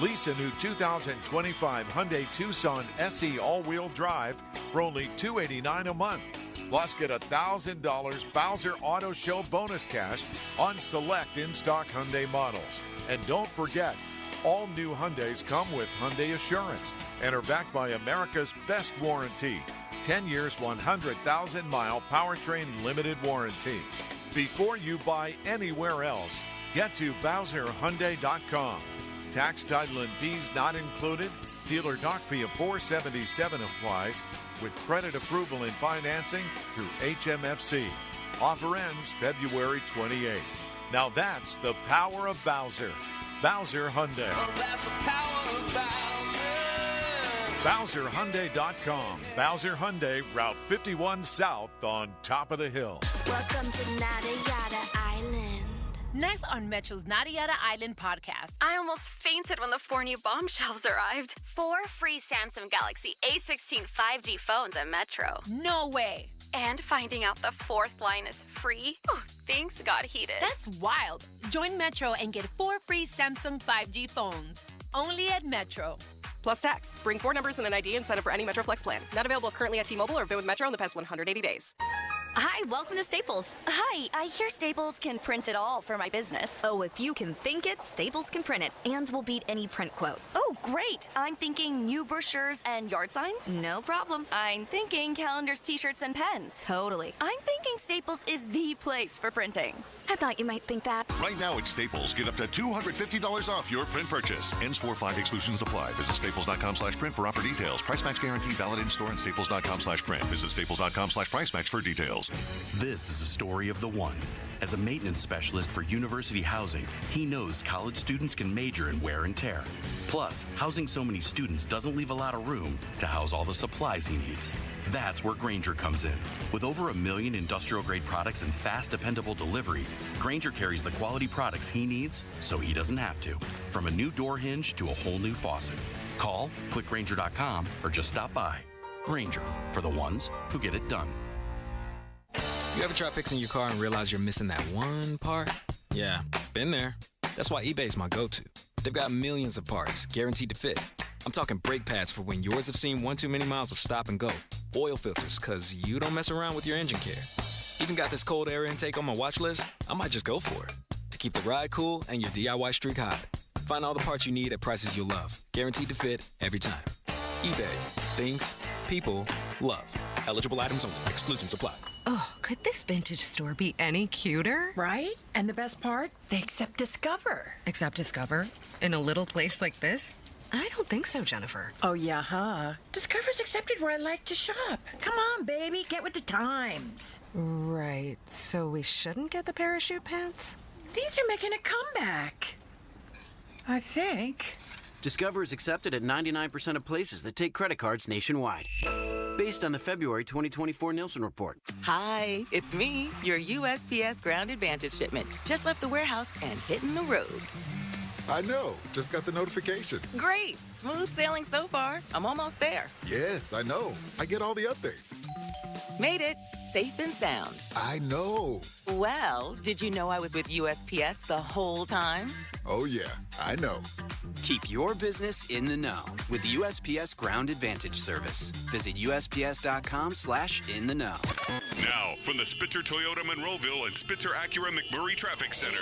Lease a new 2025 Hyundai Tucson SE all-wheel drive for only $289 a month. Plus, get $1,000 Bowser Auto Show bonus cash on select in-stock Hyundai models. And don't forget, all new Hyundais come with Hyundai Assurance and are backed by America's best warranty. 10 years, 100,000-mile powertrain limited warranty. Before you buy anywhere else, get to BowserHyundai.com. Tax, title, and fees not included. Dealer doc fee of $477 applies with credit approval and financing through HMFC. Offer ends February 28th. Now that's the power of Bowser. Bowser Hyundai. BowserHyundai.com. Bowser Hyundai, Route 51 South on top of the hill. Welcome to Nada Yada Island. Next on Metro's Nada Yada Island podcast. I almost fainted when the 4 new bombshells arrived. 4 free Samsung Galaxy A16 5G phones at Metro. No way. And finding out the 4th line is free. Oh, things got heated. That's wild. Join Metro and get 4 free Samsung 5G phones. Only at Metro. Plus tax. Bring 4 numbers and an ID and sign up for any Metro Flex plan. Not available currently at T-Mobile or have been with Metro in the past 180 days. Hi, welcome to Staples. Hi, I hear Staples can print it all for my business. Oh, if you can think it, Staples can print it. And will beat any print quote. Oh, great. I'm thinking new brochures and yard signs. No problem. I'm thinking calendars, t-shirts, and pens. Totally. I'm thinking Staples is the place for printing. I thought you might think that. Right now at Staples, get up to $250 off your print purchase. Ends 4/5 exclusions apply. Visit staples.com/print for offer details. Price match guarantee valid in store and staples.com/print. Visit staples.com/price match for details. This is a story of the one. As a maintenance specialist for University Housing, he knows college students can major in wear and tear. Plus, housing so many students doesn't leave a lot of room to house all the supplies he needs. That's where Grainger comes in. With over 1 million industrial-grade products and fast, dependable delivery, Grainger carries the quality products he needs so he doesn't have to. From a new door hinge to a whole new faucet. Call, click Grainger.com, or just stop by. Grainger, for the ones who get it done. You ever try fixing your car and realize you're missing that one part? Yeah, been there. That's why eBay's my go-to. They've got millions of parts, guaranteed to fit. I'm talking brake pads for when yours have seen one too many miles of stop and go. Oil filters, because you don't mess around with your engine care. Even got this cold air intake on my watch list. I might just go for it. To keep the ride cool and your DIY streak high. Find all the parts you need at prices you'll love. Guaranteed to fit every time. eBay. Things, people, love. Eligible items only. Exclusions apply. Oh, could this vintage store be any cuter? Right? And the best part? They accept Discover. Accept Discover? In a little place like this? I don't think so, Jennifer. Oh, yeah, huh? Discover's accepted where I like to shop. Come on, baby, get with the times. Right. So we shouldn't get the parachute pants? These are making a comeback. I think. Discover is accepted at 99% of places that take credit cards nationwide. Based on the February 2024 Nielsen report. Hi, it's me, your USPS Ground Advantage shipment. Just left the warehouse and hitting the road. I know. Just got the notification. Great. Smooth sailing so far. I'm almost there. Yes, I know. I get all the updates. Made it. Safe and sound. I know. Well, did you know I was with USPS the whole time? Oh, yeah. I know. Keep your business in the know with the USPS Ground Advantage service. Visit USPS.com/in-the-know. Now, from the Spitzer Toyota Monroeville and Spitzer Acura McMurray Traffic Center.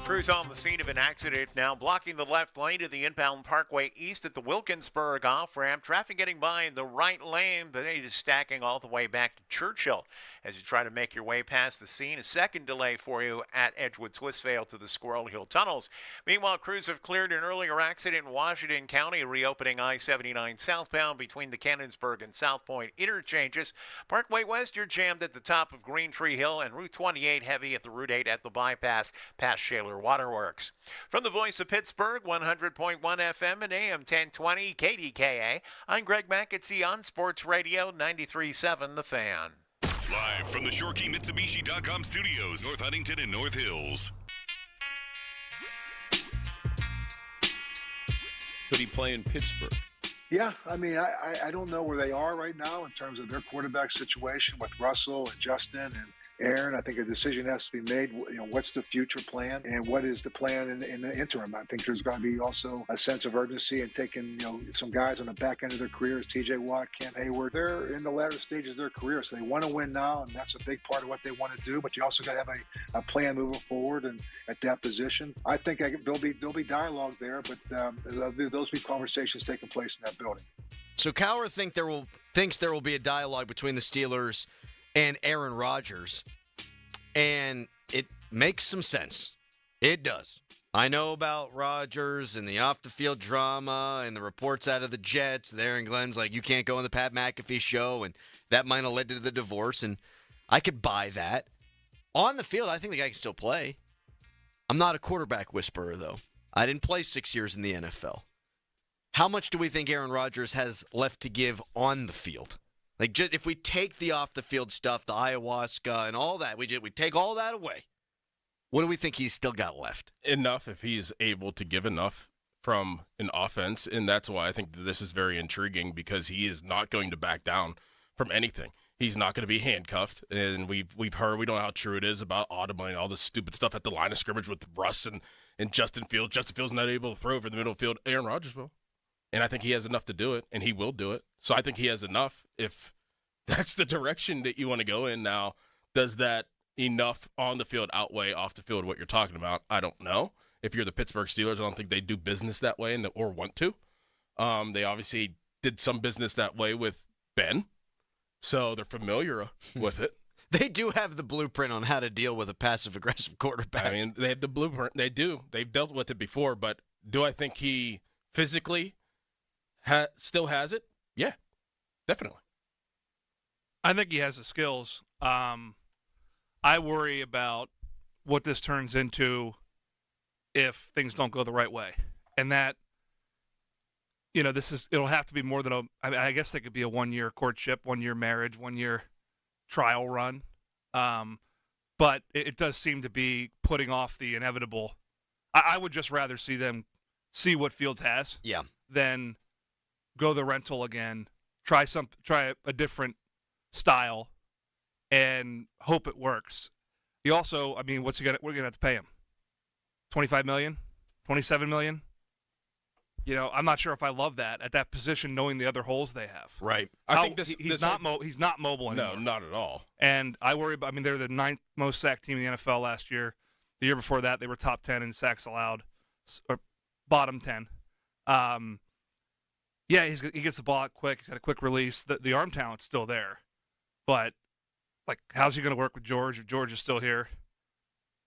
Crews on the scene of an accident now, blocking the left lane of the inbound Parkway east at the Wilkinsburg off-ramp. Traffic getting by in the right lane, but it is stacking all the way back to Churchill as you try to make your way past the scene. A second delay for you at Edgewood Swissvale to the Squirrel Hill tunnels. Meanwhile, crews have cleared an earlier accident in Washington County, reopening I-79 southbound between the Cannonsburg and South Point interchanges. Parkway West, you're jammed at the top of Green Tree Hill, and Route 28 heavy at the Route 8 at the bypass past Shaler Waterworks. From the voice of Pittsburgh, 100.1 FM and AM 1020 KDKA, I'm Greg McAtee on Sports Radio 93.7 The Fan. Live from the ShoreKeyMitsubishi.com studios, North Huntington and North Hills. Could he play in Pittsburgh? Yeah, I mean, I don't know where they are right now in terms of their quarterback situation with Russell and Justin and Aaron. I think a decision has to be made. You know, what's the future plan and what is the plan in the interim? I think there's going to be also a sense of urgency and taking, some guys on the back end of their careers, TJ Watt, Cam Hayward. They're in the latter stages of their career, so they want to win now, and that's a big part of what they want to do. But you also got to have a plan moving forward and at that position. I think there'll be dialogue there, but those be conversations taking place in that building. So Cowher thinks there will be a dialogue between the Steelers and Aaron Rodgers, and it makes some sense. It does. I know about Rodgers and the off-the-field drama and the reports out of the Jets. There and Glenn's like, you can't go on the Pat McAfee show, and that might have led to the divorce, and I could buy that. On the field, I think the guy can still play. I'm not a quarterback whisperer, though. I didn't play 6 years in the NFL. How much do we think Aaron Rodgers has left to give on the field? Like, just if we take the off-the-field stuff, the ayahuasca and all that, we take all that away, what do we think he's still got left? Enough if he's able to give enough from an offense, and that's why I think this is very intriguing, because he is not going to back down from anything. He's not going to be handcuffed, and we've heard, we don't know how true it is about Audible and all this stupid stuff at the line of scrimmage with Russ and Justin Fields. Justin Fields not able to throw over the middle of the field. Aaron Rodgers will. And I think he has enough to do it, and he will do it. So I think he has enough if that's the direction that you want to go in. Now, does that enough on the field outweigh off the field what you're talking about? I don't know. If you're the Pittsburgh Steelers, I don't think they do business that way or want to. They obviously did some business that way with Ben, so they're familiar with it. They do have the blueprint on how to deal with a passive-aggressive quarterback. I mean, they have the blueprint. They do. They've dealt with it before, but do I think he physically still has it? Yeah, definitely. I think he has the skills. I worry about what this turns into if things don't go the right way. And that, it'll have to be more than I guess they could be a 1-year courtship, 1-year marriage, 1-year trial run. But it does seem to be putting off the inevitable. I would just rather see them see what Fields has. Yeah. Than go the rental again, try a different style, and hope it works. He also, we're gonna have to pay him? $25 million, $27 million. I'm not sure if I love that at that position, knowing the other holes they have. Right. I think he's not mobile anymore. No, not at all. And I worry about. They're the 9th most sacked team in the NFL last year. The year before that, they were top 10 in sacks allowed, or bottom 10. Yeah, he gets the ball out quick. He's got a quick release. The arm talent's still there. But, like, how's he going to work with George if George is still here?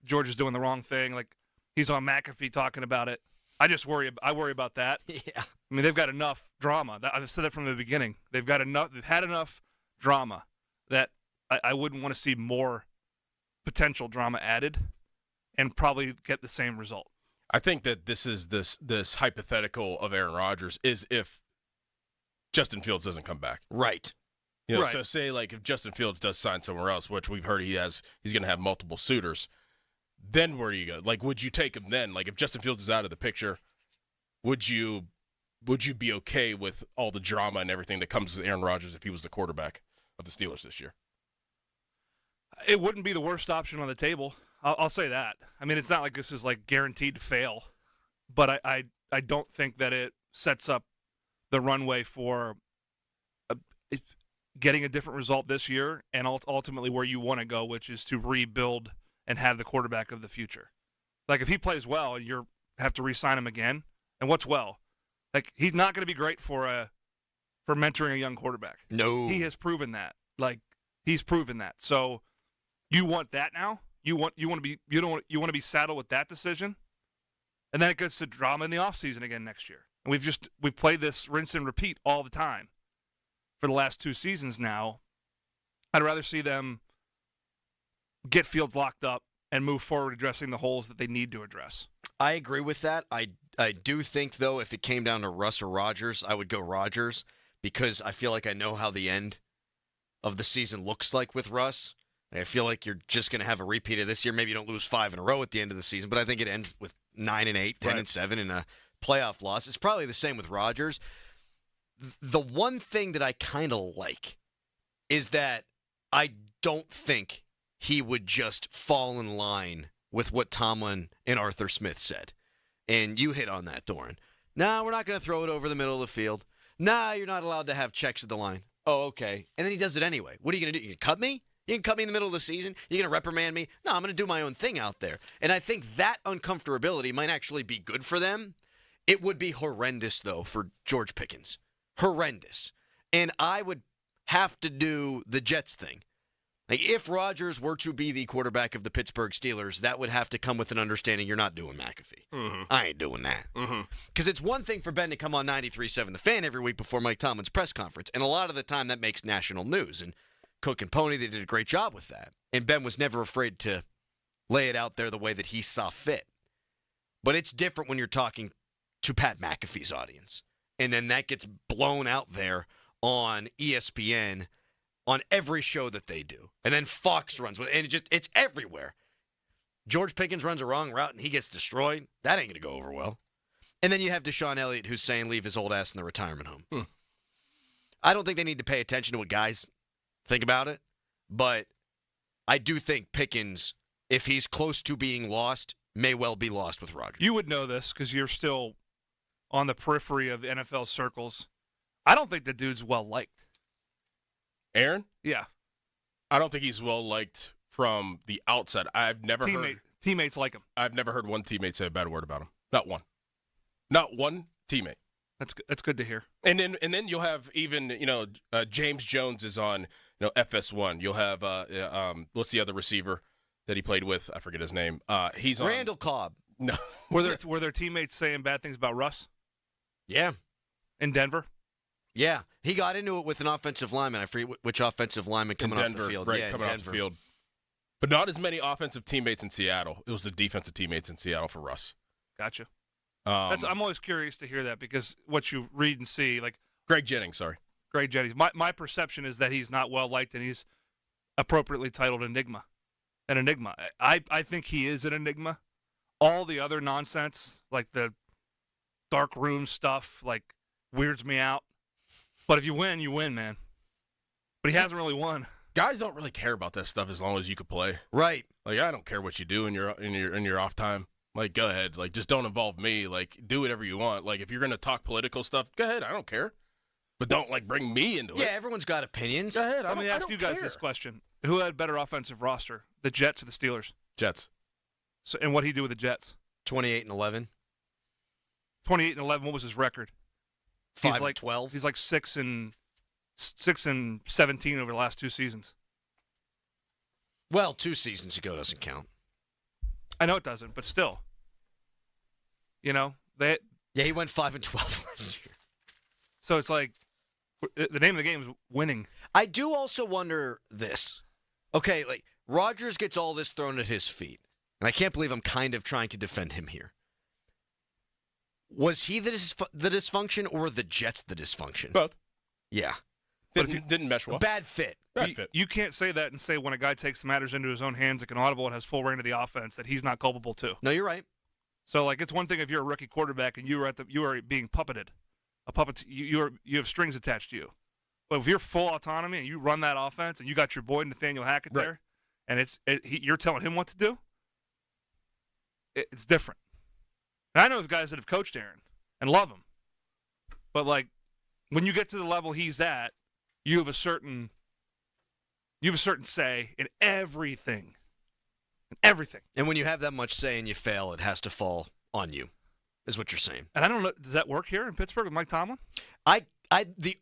George is doing the wrong thing. Like, he's on McAfee talking about it. I worry about that. Yeah. I mean, they've got enough drama. I've said that from the beginning. They've had enough drama that I wouldn't want to see more potential drama added and probably get the same result. I think that this hypothetical of Aaron Rodgers is if Justin Fields doesn't come back. Right. You know, Right. So say like if Justin Fields does sign somewhere else, which we've heard he's going to have multiple suitors, then where do you go? Like, would you take him then? Like if Justin Fields is out of the picture, would you be okay with all the drama and everything that comes with Aaron Rodgers if he was the quarterback of the Steelers this year? It wouldn't be the worst option on the table. I'll say that. I mean, it's not like this is like guaranteed to fail, but I don't think that it sets up the runway for getting a different result this year and ultimately where you want to go, which is to rebuild and have the quarterback of the future. Like if he plays well, you have to re-sign him again. And what's well? Like he's not going to be great for mentoring a young quarterback. No, he has proven that. Like he's proven that. So you want that now? You want to be saddled with that decision, and then it gets to drama in the offseason again next year. And we've played this rinse and repeat all the time for the last 2 seasons now. I'd rather see them get Fields locked up and move forward addressing the holes that they need to address. I agree with that. I do think, though, if it came down to Russ or Rodgers, I would go Rodgers because I feel like I know how the end of the season looks like with Russ. I feel like you're just going to have a repeat of this year. Maybe you don't lose 5 in a row at the end of the season, but I think it ends with 9-8, 10-7, and a playoff loss. It's probably the same with Rodgers. The one thing that I kind of like is that I don't think he would just fall in line with what Tomlin and Arthur Smith said. And you hit on that, Doran. Nah, we're not going to throw it over the middle of the field. Nah, you're not allowed to have checks at the line. Oh, okay. And then he does it anyway. What are you going to do? You going to cut me? You can cut me in the middle of the season? You're going to reprimand me? No, I'm going to do my own thing out there. And I think that uncomfortability might actually be good for them. It would be horrendous, though, for George Pickens. Horrendous. And I would have to do the Jets thing. Like, if Rodgers were to be the quarterback of the Pittsburgh Steelers, that would have to come with an understanding you're not doing McAfee. Mm-hmm. I ain't doing that. Because it's one thing for Ben to come on 93.7 The Fan every week before Mike Tomlin's press conference, and a lot of the time that makes national news. And Cook and Pony, they did a great job with that. And Ben was never afraid to lay it out there the way that he saw fit. But it's different when you're talking to Pat McAfee's audience. And then that gets blown out there on ESPN on every show that they do. And then Fox runs with it. And it's everywhere. George Pickens runs a wrong route and he gets destroyed. That ain't going to go over well. And then you have Deshaun Elliott who's saying leave his old ass in the retirement home. I don't think they need to pay attention to what guys think about it. But I do think Pickens, if he's close to being lost, may well be lost with Rodgers. You would know this because you're still on the periphery of NFL circles. I don't think the dude's well-liked. Aaron? Yeah. I don't think he's well-liked from the outside. I've never heard teammates like him. I've never heard one teammate say a bad word about him. Not one. Not one teammate. That's good to hear. And then you'll have even, James Jones is on, FS1. You'll have what's the other receiver that he played with? I forget his name. He's on Randall Cobb. No. Were their teammates saying bad things about Russ? Yeah. In Denver? Yeah. He got into it with an offensive lineman. I forget which offensive lineman coming off the field. Right, yeah, coming off the field. But not as many offensive teammates in Seattle. It was the defensive teammates in Seattle for Russ. Gotcha. I'm always curious to hear that because what you read and see, like Greg Jennings, Greg Jennings. My perception is that he's not well liked and he's appropriately titled enigma. An enigma. I think he is an enigma. All the other nonsense, like the dark room stuff, like weirds me out. But if you win, man. But he hasn't really won. Guys don't really care about that stuff as long as you can play. Right. Like I don't care what you do in your off time. Like go ahead. Like just don't involve me. Like do whatever you want. Like if you're gonna talk political stuff, go ahead. I don't care. But don't like bring me into it. Yeah, everyone's got opinions. Go ahead. Let me ask you guys this question: who had better offensive roster, the Jets or the Steelers? Jets. So, and what he do with the Jets? 28-11. 28-11. What was his record? 5-12. He's like 6-17 over the last 2 seasons. Well, 2 seasons ago doesn't count. I know it doesn't, but still. You know, Yeah, he went 5-12 last year. So it's like the name of the game is winning. I do also wonder this. Okay, like Rodgers gets all this thrown at his feet, and I can't believe I'm kind of trying to defend him here. Was he the dysfunction or the Jets the dysfunction? Both. Yeah. Didn't mesh well. Bad fit. You can't say that and say when a guy takes the matters into his own hands, like an audible, and has full reign of the offense, that he's not culpable too. No, you're right. So like it's one thing if you're a rookie quarterback and you are being puppeted. A puppet, you have strings attached to you. But if you're full autonomy and you run that offense and you got your boy Nathaniel Hackett there, and you're telling him what to do, it's different. And I know the guys that have coached Aaron and love him, but like when you get to the level he's at, you have a certain say in everything. And when you have that much say and you fail, it has to fall on you. Is what you're saying. And I don't know, does that work here in Pittsburgh with Mike Tomlin? The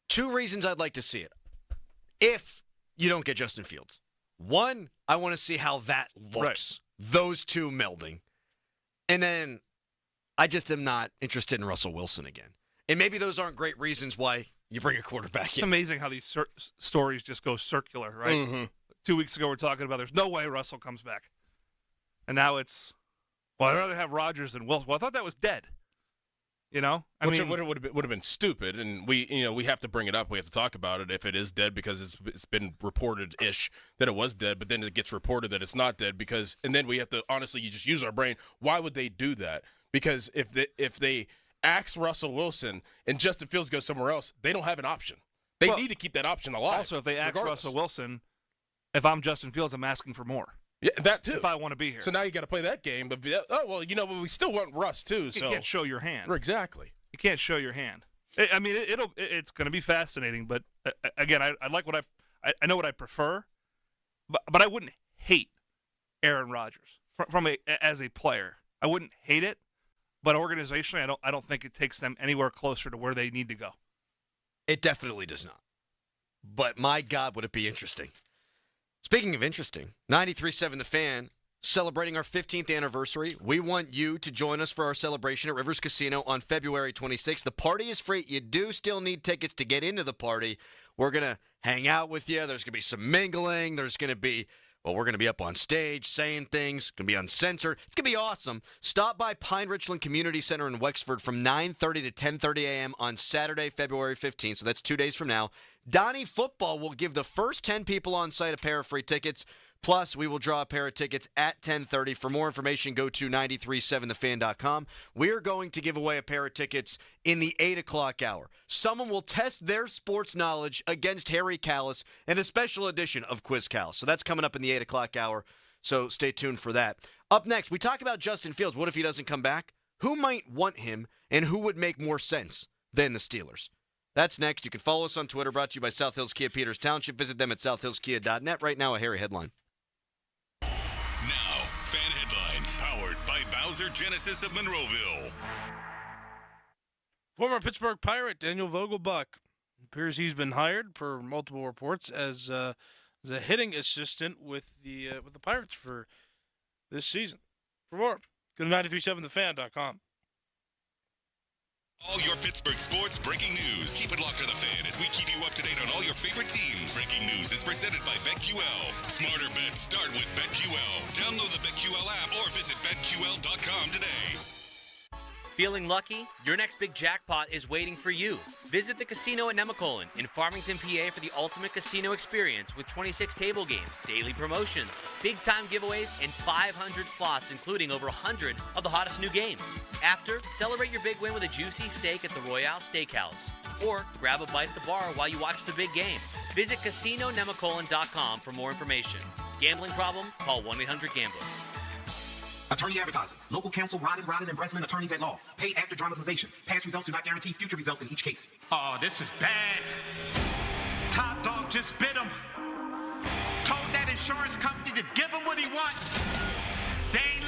2 reasons I'd like to see it. If you don't get Justin Fields. 1, I want to see how that looks. Right. Those 2 melding. And then I just am not interested in Russell Wilson again. And maybe those aren't great reasons why you bring a quarterback in. It's amazing how these stories just go circular, right? Mm-hmm. 2 weeks ago we're talking about there's no way Russell comes back. And now it's, well, I'd rather have Rodgers than Wilson. Well, I thought that was dead. You know? Which would have been stupid, and we have to bring it up. We have to talk about it if it is dead because it's been reported-ish that it was dead, but then it gets reported that it's not dead and then we have to honestly just use our brain. Why would they do that? Because if they axe Russell Wilson and Justin Fields goes somewhere else, they don't have an option. They need to keep that option alive. Also, if they axe Russell Wilson, if I'm Justin Fields, I'm asking for more. Yeah, that too. If I want to be here. So now you got to play that game. But we still want Russ too. You can't show your hand. Exactly. You can't show your hand. I mean, it's going to be fascinating. But again, I like what I know what I prefer, but I wouldn't hate Aaron Rodgers as a player. I wouldn't hate it, but organizationally, I don't think it takes them anywhere closer to where they need to go. It definitely does not. But my God, would it be interesting? Speaking of interesting, 93.7 The Fan, celebrating our 15th anniversary. We want you to join us for our celebration at Rivers Casino on February 26th. The party is free. You do still need tickets to get into the party. We're going to hang out with you. There's going to be some mingling. We're going to be up on stage saying things. It's going to be uncensored. It's going to be awesome. Stop by Pine Richland Community Center in Wexford from 9:30 to 10:30 a.m. on Saturday, February 15th. So that's 2 days from now. Donnie Football will give the first 10 people on site a pair of free tickets. Plus, we will draw a pair of tickets at 10:30. For more information, go to 937thefan.com. We are going to give away a pair of tickets in the 8 o'clock hour. Someone will test their sports knowledge against Harry Callis in a special edition of Quiz Callis. So that's coming up in the 8 o'clock hour, so stay tuned for that. Up next, we talk about Justin Fields. What if he doesn't come back? Who might want him, and who would make more sense than the Steelers? That's next. You can follow us on Twitter, brought to you by South Hills Kia Peters Township. Visit them at southhillskia.net. Right now, a Harry headline. Now, fan headlines powered by Bowser Genesis of Monroeville. Former Pittsburgh Pirate Daniel Vogelbach appears he's been hired, per multiple reports, as a hitting assistant with the Pirates for this season. For more, go to 937thefan.com. All your Pittsburgh sports breaking news. Keep it locked to the Fan as we keep you up to date on all your favorite teams. Breaking news is presented by BetQL. Smarter bets start with BetQL. Download the BetQL app or visit BetQL.com today. Feeling lucky? Your next big jackpot is waiting for you. Visit the casino at Nemacolin in Farmington, PA for the ultimate casino experience with 26 table games, daily promotions, big-time giveaways, and 500 slots, including over 100 of the hottest new games. After, celebrate your big win with a juicy steak at the Royale Steakhouse. Or grab a bite at the bar while you watch the big game. Visit CasinoNemacolin.com for more information. Gambling problem? Call 1-800-GAMBLER. Attorney advertising. Local counsel Rodden and Breslin attorneys at law. Paid after dramatization. Past results do not guarantee future results in each case. Oh, this is bad. Top Dog just bit him. Told that insurance company to give him what he wants. They ain't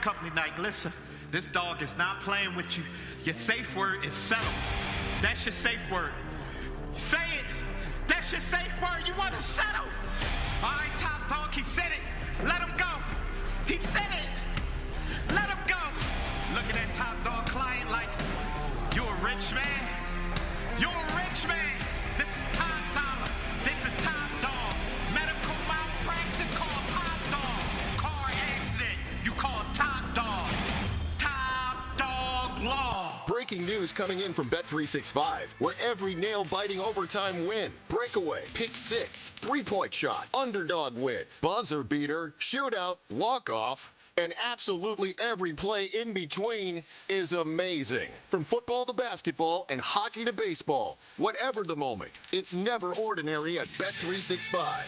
company night. Listen, this dog is not playing with you. Your safe word is settle. That's your safe word. Say it. That's your safe word. You want to settle? All right, top dog, he said it. Let him go. He said it. Let him go. Look at that top dog client like, you a rich man. You're a rich man. This is top dollar. This is top dog. Medical malpractice called top dog. Car accident, you call top dog. Top dog law. Breaking news coming in from Bet365, where every nail-biting overtime win, breakaway, pick six, three-point shot, underdog win, buzzer beater, shootout, walk-off, and absolutely every play in between is amazing. From football to basketball and hockey to baseball, whatever the moment, it's never ordinary at Bet365.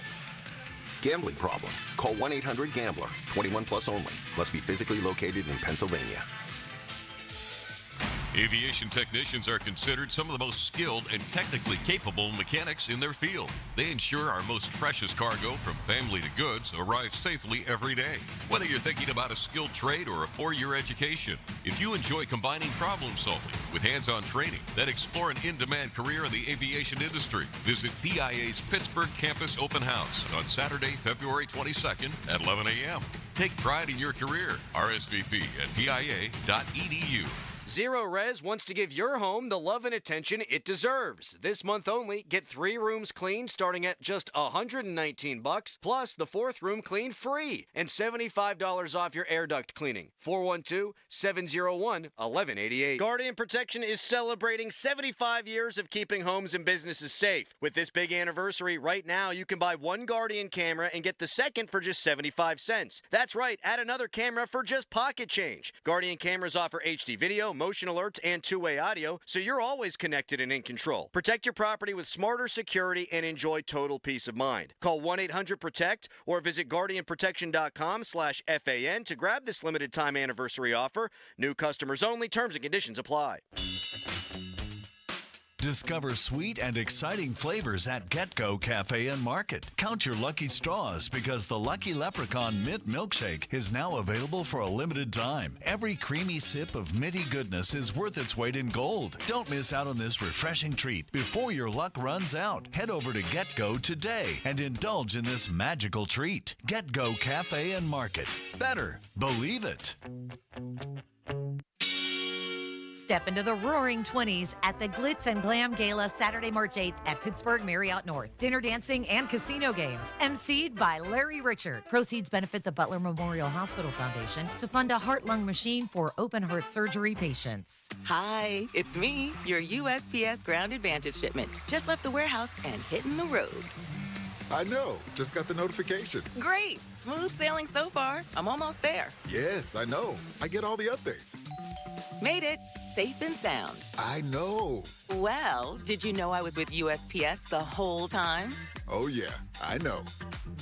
Gambling problem? Call 1-800-GAMBLER. 21 plus only. Must be physically located in Pennsylvania. Aviation technicians are considered some of the most skilled and technically capable mechanics in their field. They ensure our most precious cargo, from family to goods, arrives safely every day. Whether you're thinking about a skilled trade or a 4-year education, if you enjoy combining problem solving with hands-on training, then explore an in-demand career in the aviation industry. Visit PIA's Pittsburgh Campus Open House on Saturday, February 22nd at 11 a.m. Take pride in your career. RSVP at PIA.edu. Zero Res wants to give your home the love and attention it deserves. This month only, get 3 rooms cleaned starting at just $119, plus the 4th room cleaned free, and $75 off your air duct cleaning. 412-701-1188. Guardian Protection is celebrating 75 years of keeping homes and businesses safe. With this big anniversary, right now you can buy 1 Guardian camera and get the second for just 75 cents. That's right, add another camera for just pocket change. Guardian cameras offer HD video, motion alerts, and 2-way audio, so you're always connected and in control. Protect your property with smarter security and enjoy total peace of mind. Call 1-800-PROTECT or visit guardianprotection.com/FAN to grab this limited time anniversary offer. New customers only. Terms and conditions apply. Discover sweet and exciting flavors at Get-Go Cafe and Market. Count your lucky straws, because the Lucky Leprechaun Mint Milkshake is now available for a limited time. Every creamy sip of minty goodness is worth its weight in gold. Don't miss out on this refreshing treat before your luck runs out. Head over to Get-Go today and indulge in this magical treat. Get-Go Cafe and Market. Better believe it. Step into the roaring 20s at the Glitz and Glam Gala Saturday, March 8th at Pittsburgh Marriott North. Dinner, dancing, and casino games. emceed by Larry Richard. Proceeds benefit the Butler Memorial Hospital Foundation to fund a heart-lung machine for open heart surgery patients. Hi, it's me, your USPS Ground Advantage shipment. Just left the warehouse and hitting the road. I know. Just got the notification. Great. Smooth sailing so far. I'm almost there. Yes, I know. I get all the updates. Made it. Safe and sound. I know. Well, did you know I was with USPS the whole time? Oh, yeah. I know.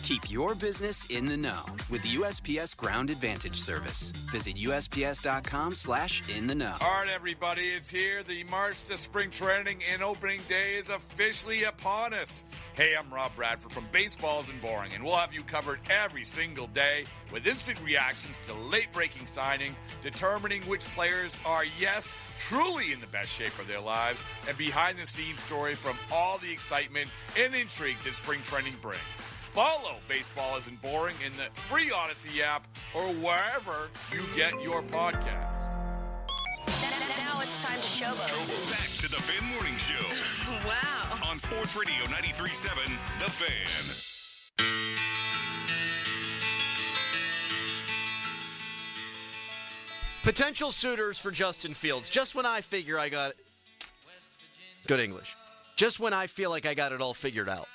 Keep your business in the know with the USPS Ground Advantage service. Visit USPS.com/in-the-know. All right, everybody, it's here. The March to Spring Training and Opening Day is officially upon us. Hey, I'm Rob Bradford from Baseballs and Boring, and we'll have you covered every single day with instant reactions to late-breaking signings, determining which players are, yes, truly in the best shape of their lives, and behind-the-scenes story from all the excitement and intrigue that spring training brings. Follow Baseball Isn't Boring in the free Odyssey app or wherever you get your podcasts. Now it's time to showboat. Back to the Fan Morning Show. Wow. On Sports Radio 93.7, The Fan. Potential suitors for Justin Fields. Just when I figure I got it. Good English. Just when I feel like I got it all figured out.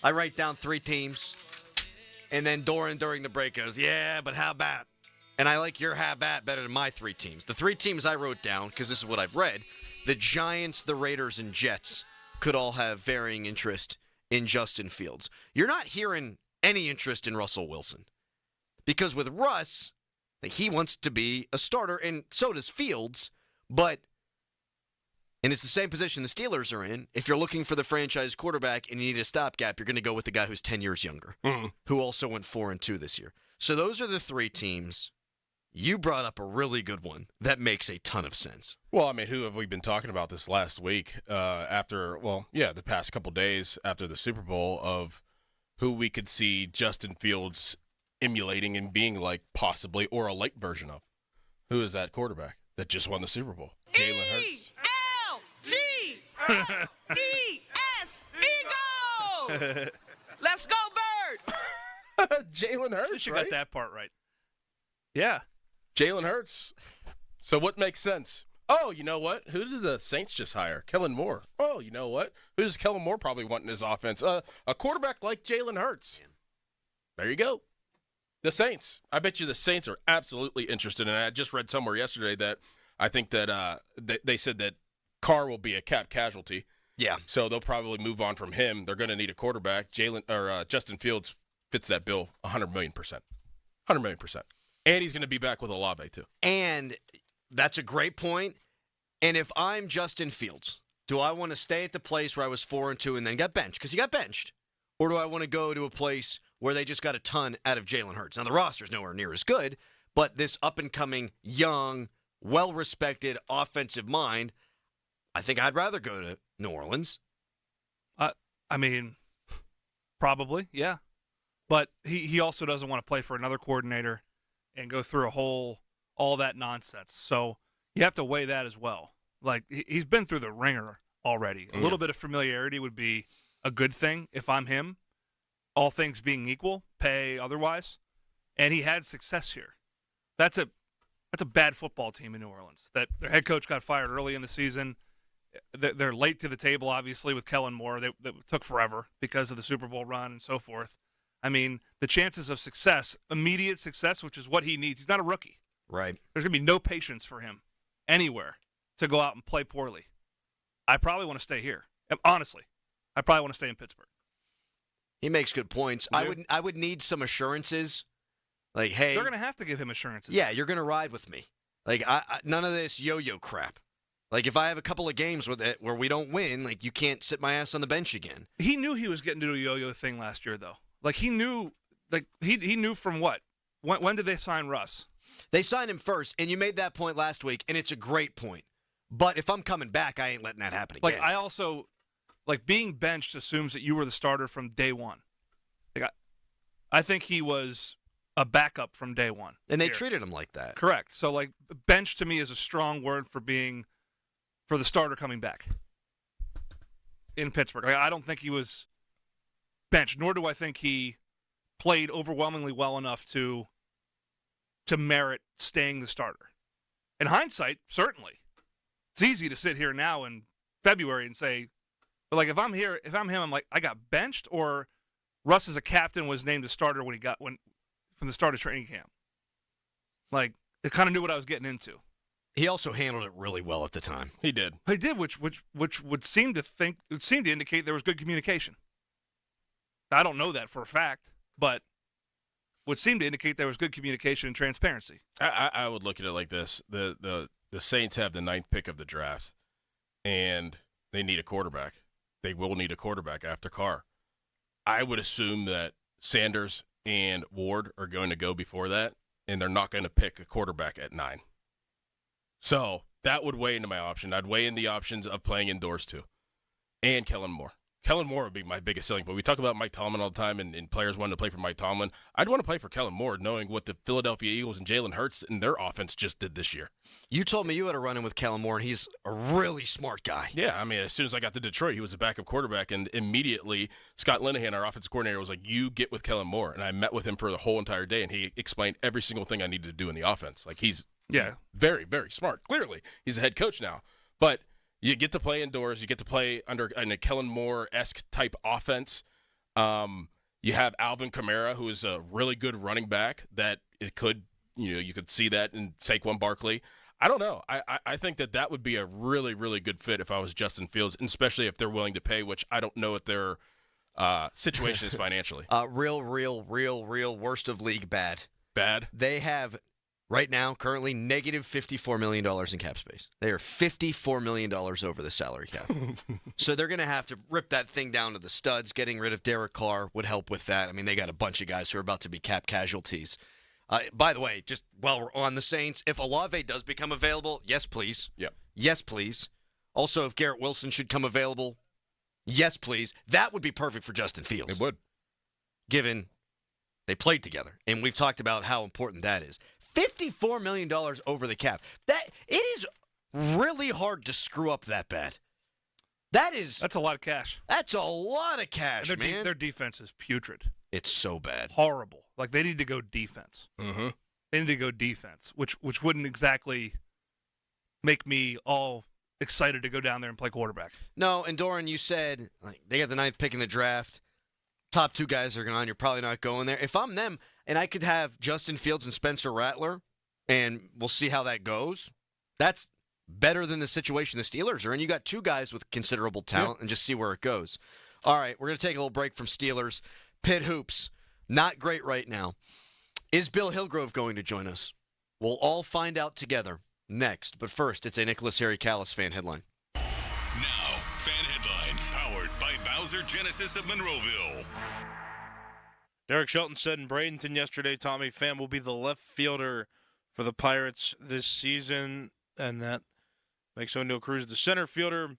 I write down 3 teams, and then Doran during the break goes, yeah, but how about? And I like your how about better than my 3 teams. The 3 teams I wrote down, because this is what I've read, the Giants, the Raiders, and Jets could all have varying interest in Justin Fields. You're not hearing any interest in Russell Wilson. Because with Russ, he wants to be a starter, and so does Fields, and it's the same position the Steelers are in. If you're looking for the franchise quarterback and you need a stopgap, you're going to go with the guy who's 10 years younger, who also went 4-2 this year. So those are the 3 teams you brought up a really good one that makes a ton of sense. Well, I mean, who have we been talking about this last week the past couple days after the Super Bowl of who we could see Justin Fields emulating and being like possibly or a light version of? Who is that quarterback that just won the Super Bowl? Jalen Hurts. E-L-G-E-S, Eagles! Let's go, Birds! Jalen Hurts, You should right? got that part right. Yeah. Jalen Hurts. So what makes sense? Oh, you know what? Who did the Saints just hire? Kellen Moore. Oh, you know what? Who does Kellen Moore probably want in his offense? A quarterback like Jalen Hurts. There you go. The Saints. I bet you the Saints are absolutely interested. And I just read somewhere yesterday that I think that they said that Carr will be a cap casualty. Yeah. So they'll probably move on from him. They're going to need a quarterback. Justin Fields fits that bill 100 million %. 100 million %. And he's going to be back with Olave too. And that's a great point. And if I'm Justin Fields, do I want to stay at the place where I was 4-2 and then got benched? Because he got benched. Or do I want to go to a place where they just got a ton out of Jalen Hurts? Now, the roster's nowhere near as good, but this up-and-coming, young, well-respected offensive mind, I think I'd rather go to New Orleans. I mean, probably, yeah. But he also doesn't want to play for another coordinator and go through all that nonsense. So you have to weigh that as well. Like, he's been through the ringer already. A little bit of familiarity would be a good thing if I'm him, all things being equal, pay otherwise. And he had success here. That's a bad football team in New Orleans. That their head coach got fired early in the season. They're late to the table, obviously, with Kellen Moore. That took forever because of the Super Bowl run and so forth. I mean, the chances of success, immediate success, which is what he needs. He's not a rookie. Right. There's going to be no patience for him anywhere to go out and play poorly. I probably want to stay here. Honestly, I probably want to stay in Pittsburgh. He makes good points. Yeah. I would need some assurances. Like, hey. They're going to have to give him assurances. Yeah, you're going to ride with me. Like, none of this yo-yo crap. Like, if I have a couple of games with it where we don't win, like, you can't sit my ass on the bench again. He knew he was getting to do a yo-yo thing last year, though. Like, he knew from what? When did they sign Russ? They signed him first, and you made that point last week, and it's a great point. But if I'm coming back, I ain't letting that happen again. Like, I also, being benched assumes that you were the starter from day one. Like, I think he was a backup from day one. And they treated him like that. Correct. So, like, bench to me is a strong word for the starter coming back in Pittsburgh. Like, I don't think he was benched, nor do I think he played overwhelmingly well enough to merit staying the starter. In hindsight, certainly. It's easy to sit here now in February and say, but like if I'm him, I'm like, I got benched, or Russ as a captain was named a starter when from the start of training camp. Like, I kind of knew what I was getting into. He also handled it really well at the time. He did. He did, which would seem to indicate there was good communication. I don't know that for a fact, but would seem to indicate there was good communication and transparency. I would look at it like this: the Saints have the 9th pick of the draft, and they need a quarterback. They will need a quarterback after Carr. I would assume that Sanders and Ward are going to go before that, and they're not going to pick a quarterback at 9. So that would weigh into my option. I'd weigh in the options of playing indoors too, and Kellen Moore. Kellen Moore would be my biggest selling point. We talk about Mike Tomlin all the time and players wanting to play for Mike Tomlin. I'd want to play for Kellen Moore knowing what the Philadelphia Eagles and Jalen Hurts and their offense just did this year. You told me you had a run-in with Kellen Moore, and he's a really smart guy. Yeah, I mean, as soon as I got to Detroit, he was a backup quarterback, and immediately Scott Linehan, our offensive coordinator, was like, you get with Kellen Moore. And I met with him for the whole entire day, and he explained every single thing I needed to do in the offense. Like, he's very, very smart. Clearly, he's a head coach now. But you get to play indoors. You get to play under in a Kellen Moore-esque type offense. You have Alvin Kamara, who is a really good running back that it could, you could see that in Saquon Barkley. I don't know. I think that would be a really, really good fit if I was Justin Fields, and especially if they're willing to pay, which I don't know what their situation is financially. Real worst of league bad. Bad? They have right now, currently, negative $54 million in cap space. They are $54 million over the salary cap. So they're going to have to rip that thing down to the studs. Getting rid of Derek Carr would help with that. I mean, they got a bunch of guys who are about to be cap casualties. By the way, just while we're on the Saints, if Olave does become available, yes, please. Yep. Yes, please. Also, if Garrett Wilson should come available, yes, please. That would be perfect for Justin Fields. It would. Given they played together, and we've talked about how important that is. $54 million over the cap. It is really hard to screw up that bad. That's a lot of cash. That's a lot of cash, And man. their defense is putrid. It's so bad. Horrible. Like, they need to go defense. Mm-hmm. They need to go defense, which wouldn't exactly make me all excited to go down there and play quarterback. No, and Doran, you said they got the 9th pick in the draft. Top 2 guys are gone. You're probably not going there. If I'm them, and I could have Justin Fields and Spencer Rattler, and we'll see how that goes, that's better than the situation the Steelers are in. You got 2 guys with considerable talent, and just see where it goes. All right, we're going to take a little break from Steelers. Pitt Hoops, not great right now. Is Bill Hillgrove going to join us? We'll all find out together next. But first, it's a Nicholas Harry Callis fan headline. Now, fan headlines powered by Bowser Genesis of Monroeville. Derek Shelton said in Bradenton yesterday, Tommy Pham will be the left fielder for the Pirates this season, and that makes O'Neal Cruz the center fielder.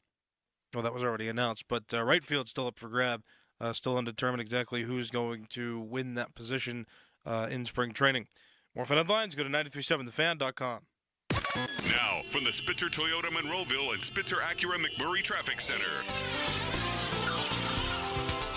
Well, that was already announced, but right field's still up for grab. Still undetermined exactly who's going to win that position in spring training. More fan headlines, go to 937thefan.com. Now, from the Spitzer Toyota Monroeville and Spitzer Acura McMurray Traffic Center.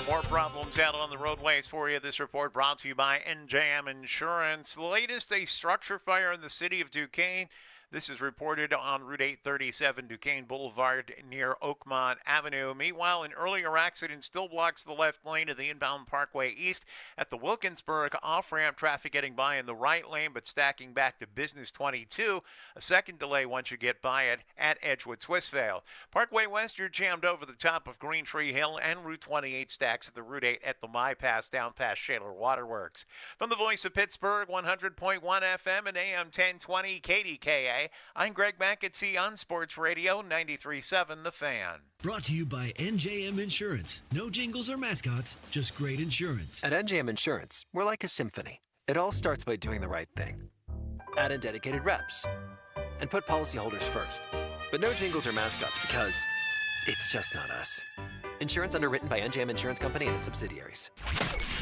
More problems out on the roadways for you. This report brought to you by NJM Insurance. The latest, a structure fire in the city of Duquesne. This is reported on Route 837 Duquesne Boulevard near Oakmont Avenue. Meanwhile, an earlier accident still blocks the left lane of the inbound Parkway East at the Wilkinsburg off-ramp. Traffic getting by in the right lane but stacking back to Business 22. A second delay once you get by it at Edgewood Swissvale. Parkway West, you're jammed over the top of Green Tree Hill, and Route 28 stacks at the Route 8 at the My Pass down past Shaler Waterworks. From the voice of Pittsburgh, 100.1 FM and AM 1020 KDKA. I'm Greg McAtee on Sports Radio 93.7 The Fan. Brought to you by NJM Insurance. No jingles or mascots, just great insurance. At NJM Insurance, we're like a symphony. It all starts by doing the right thing. Add in dedicated reps and put policyholders first. But no jingles or mascots because it's just not us. Insurance underwritten by NJM Insurance Company and its subsidiaries.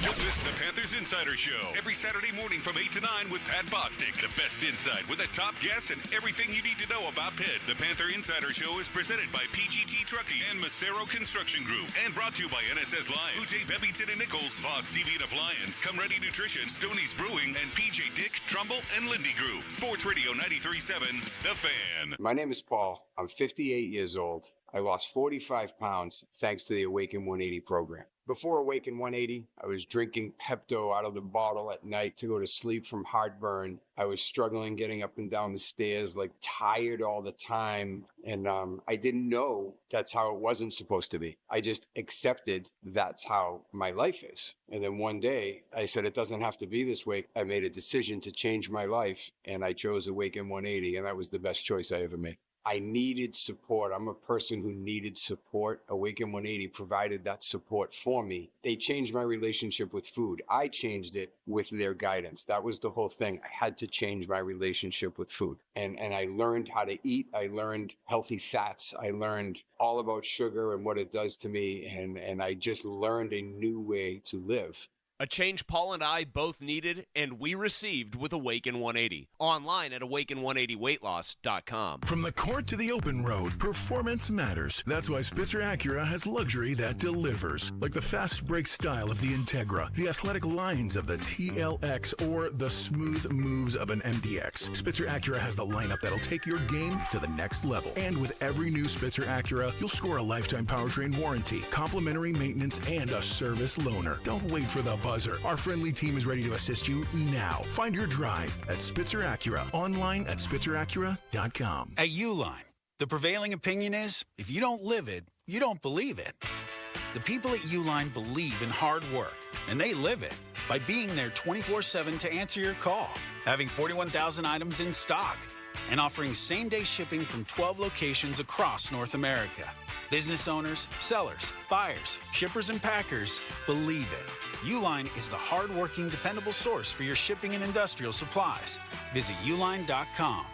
Don't miss the Panthers Insider Show every Saturday morning from 8 to 9 with Pat Bostic. The best insight with the top guests and everything you need to know about Pitt. The Panther Insider Show is presented by PGT Trucking and Macero Construction Group and brought to you by NSS Live, Ute Bebington and Nichols, Voss TV and Appliance, Come Ready Nutrition, Stoney's Brewing, and PJ Dick, Trumbull, and Lindy Group. Sports Radio 93.7 The Fan. My name is Paul. I'm 58 years old. I lost 45 pounds thanks to the Awaken 180 program. Before Awaken 180, I was drinking Pepto out of the bottle at night to go to sleep from heartburn. I was struggling getting up and down the stairs, like tired all the time. And I didn't know that's how it wasn't supposed to be. I just accepted that's how my life is. And then one day I said, it doesn't have to be this way. I made a decision to change my life and I chose Awaken 180. And that was the best choice I ever made. I needed support. I'm a person who needed support. Awaken 180 provided that support for me. They changed my relationship with food. I changed it with their guidance. That was the whole thing. I had to change my relationship with food. And I learned how to eat. I learned healthy fats. I learned all about sugar and what it does to me. And I just learned a new way to live. A change Paul and I both needed and we received with Awaken 180. Online at awaken180weightloss.com. From the court to the open road, performance matters. That's why Spitzer Acura has luxury that delivers. Like the fast brake style of the Integra, the athletic lines of the TLX, or the smooth moves of an MDX. Spitzer Acura has the lineup that'll take your game to the next level. And with every new Spitzer Acura, you'll score a lifetime powertrain warranty, complimentary maintenance, and a service loaner. Don't wait for the buzzer. Our friendly team is ready to assist you now. Find your drive at Spitzer Acura. Online at spitzeracura.com. At Uline, the prevailing opinion is, if you don't live it, you don't believe it. The people at Uline believe in hard work, and they live it by being there 24/7 to answer your call, having 41,000 items in stock, and offering same-day shipping from 12 locations across North America. Business owners, sellers, buyers, shippers, and packers believe it. Uline is the hard-working, dependable source for your shipping and industrial supplies. Visit uline.com.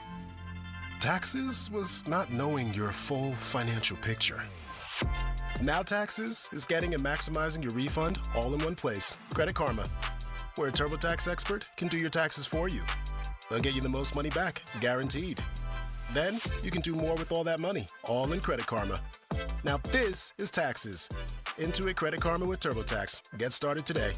Taxes was not knowing your full financial picture. Now Taxes is getting and maximizing your refund all in one place. Credit Karma, where a TurboTax expert can do your taxes for you. They'll get you the most money back, guaranteed. Then you can do more with all that money, all in Credit Karma. Now this is Taxes. Intuit Credit Karma with TurboTax. Get started today.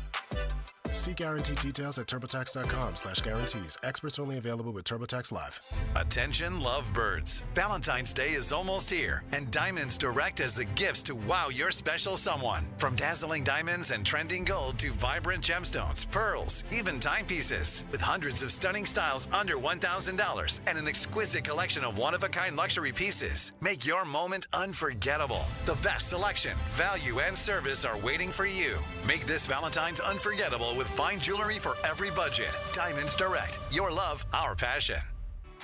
See guarantee details at turbotax.com/guarantees. Experts only available with TurboTax Live. Attention lovebirds. Valentine's Day is almost here, and Diamonds Direct has the gifts to wow your special someone. From dazzling diamonds and trending gold to vibrant gemstones, pearls, even timepieces. With hundreds of stunning styles under $1,000 and an exquisite collection of one-of-a-kind luxury pieces. Make your moment unforgettable. The best selection, value, and service are waiting for you. Make this Valentine's unforgettable with fine jewelry for every budget. Diamonds Direct. Your love, our passion.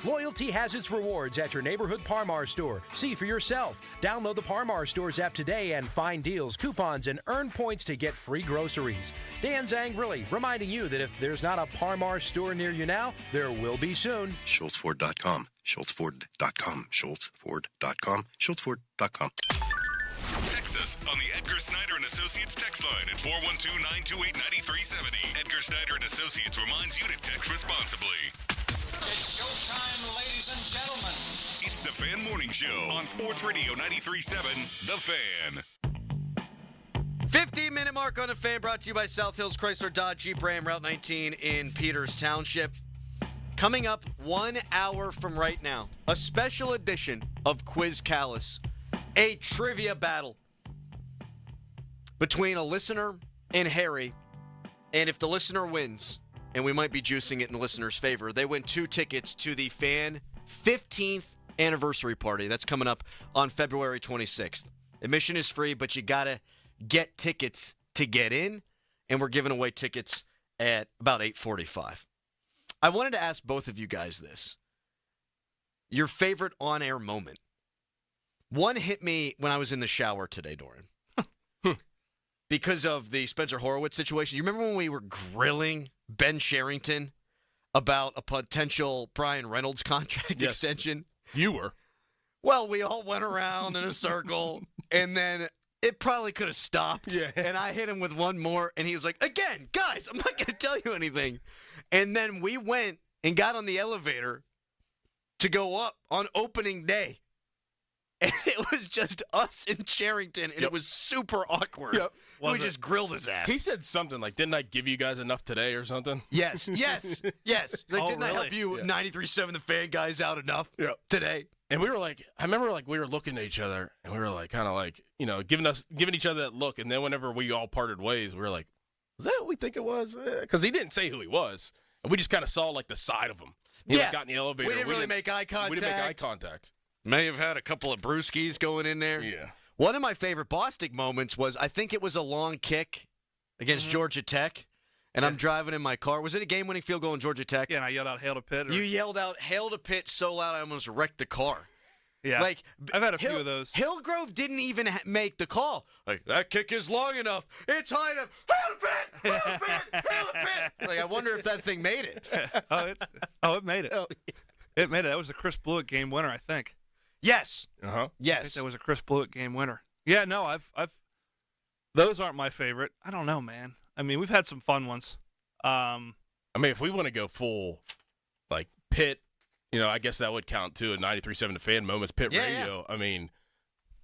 Loyalty has its rewards at your neighborhood Par-Mar store. See for yourself. Download the Par-Mar stores app today and find deals, coupons, and earn points to get free groceries. Dan Zangrilli reminding you that if there's not a Par-Mar store near you now, there will be soon. SchultzFord.com. SchultzFord.com. SchultzFord.com. SchultzFord.com. Text us on the Edgar Snyder and Associates text line at 412-928-9370. Edgar Snyder and Associates reminds you to text responsibly. It's showtime, ladies and gentlemen. It's the Fan Morning Show on Sports Radio 93.7, The Fan. 15-minute mark on the Fan, brought to you by South Hills Chrysler Dodge Jeep Ram Route 19 in Peters Township. Coming up 1 hour from right now, a special edition of Quiz Callus. A trivia battle between a listener and Harry. And if the listener wins, and we might be juicing it in the listener's favor, they win 2 tickets to the Fan 15th anniversary party. That's coming up on February 26th. Admission is free, but you got to get tickets to get in. And we're giving away tickets at about 8:45. I wanted to ask both of you guys this. Your favorite on-air moment. One hit me when I was in the shower today, Doran. Because of the Spencer Horwitz situation. You remember when we were grilling Ben Sherrington about a potential Brian Reynolds contract extension? You were. Well, we all went around in a circle, and then it probably could have stopped. Yeah. And I hit him with one more, and he was like, again, guys, I'm not going to tell you anything. And then we went and got on the elevator to go up on opening day. And it was just us in Sherrington, and it was super awkward. Yep. We just grilled his ass. He said something like, didn't I give you guys enough today or something? Yes. Like, didn't I help you 93.7 The Fan guys out enough today? And we were like, I remember like we were looking at each other, and we were like kind of like, you know, giving each other that look. And then whenever we all parted ways, we were like, was that what we think it was? Because he didn't say who he was. And we just kind of saw like the side of him. He got in the elevator. We didn't really make eye contact. We didn't make eye contact. May have had a couple of brewskis going in there. Yeah. One of my favorite Bostic moments was, I think it was a long kick against Georgia Tech, and I'm driving in my car. Was it a game-winning field goal in Georgia Tech? Yeah, and I yelled out, "Hail to Pitt." You yelled out, "Hail to Pitt" so loud I almost wrecked the car. Yeah, like I've had a few of those. Hillgrove didn't even make the call. Like, that kick is long enough. It's high enough. Hail to Pitt! Hail to Pitt! Hail to Pitt! Like, I wonder if that thing made it. It made it. It made it. That was the Chris Blewett game winner, I think. Yes. I Yes. think that was a Chris Blewett game winner. Yeah, no, I've those aren't my favorite. I don't know, man. I mean, we've had some fun ones. I mean, if we want to go full, like, Pitt, you know, I guess that would count, too, at 93.7 The Fan moments, Pitt Radio. Yeah. I mean,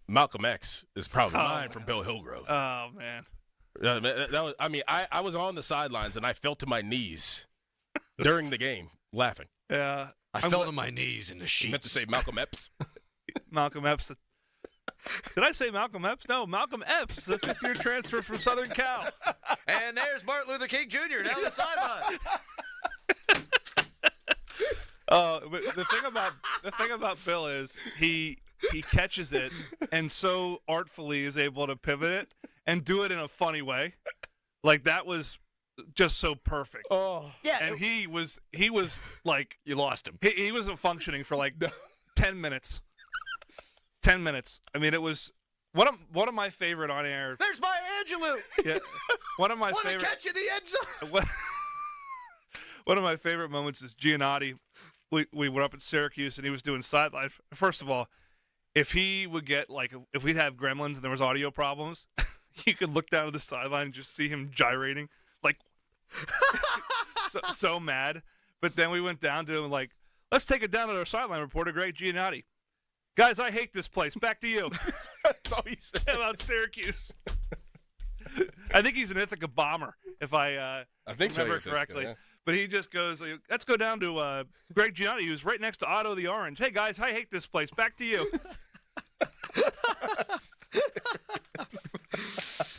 Malcolm X is probably mine from Bill Hillgrove. Oh, man. That was. I mean, I was on the sidelines, and I fell to my knees during the game, laughing. Yeah. I fell to my knees in the sheets. You meant to say Malcolm Epps. Malcolm Epps. Did I say Malcolm Epps? No, Malcolm Epps, the fifth-year transfer from Southern Cal. And there's Martin Luther King Jr. down the sideline. But the thing about Bill is he catches it and so artfully is able to pivot it and do it in a funny way. Like, that was just so perfect. Oh, yeah. And he was like, you lost him. He wasn't functioning for like 10 minutes. 10 minutes. I mean, it was One of my favorite on air. There's Maya Angelou. Yeah, one of my What a favorite. catch in the end zone. One of my favorite moments is Giannotti. We were up at Syracuse and he was doing sideline. First of all, if he would get if we'd have gremlins and there was audio problems, you could look down at the sideline and just see him gyrating, so mad. But then we went down to him let's take it down to our sideline reporter, Greg Giannotti. Guys, I hate this place. Back to you. That's all he said about Syracuse. I think he's an Ithaca Bomber, if I think so, remember correctly. Yeah. But he just goes, let's go down to Greg Giannotti, who's right next to Otto the Orange. Hey, guys, I hate this place. Back to you.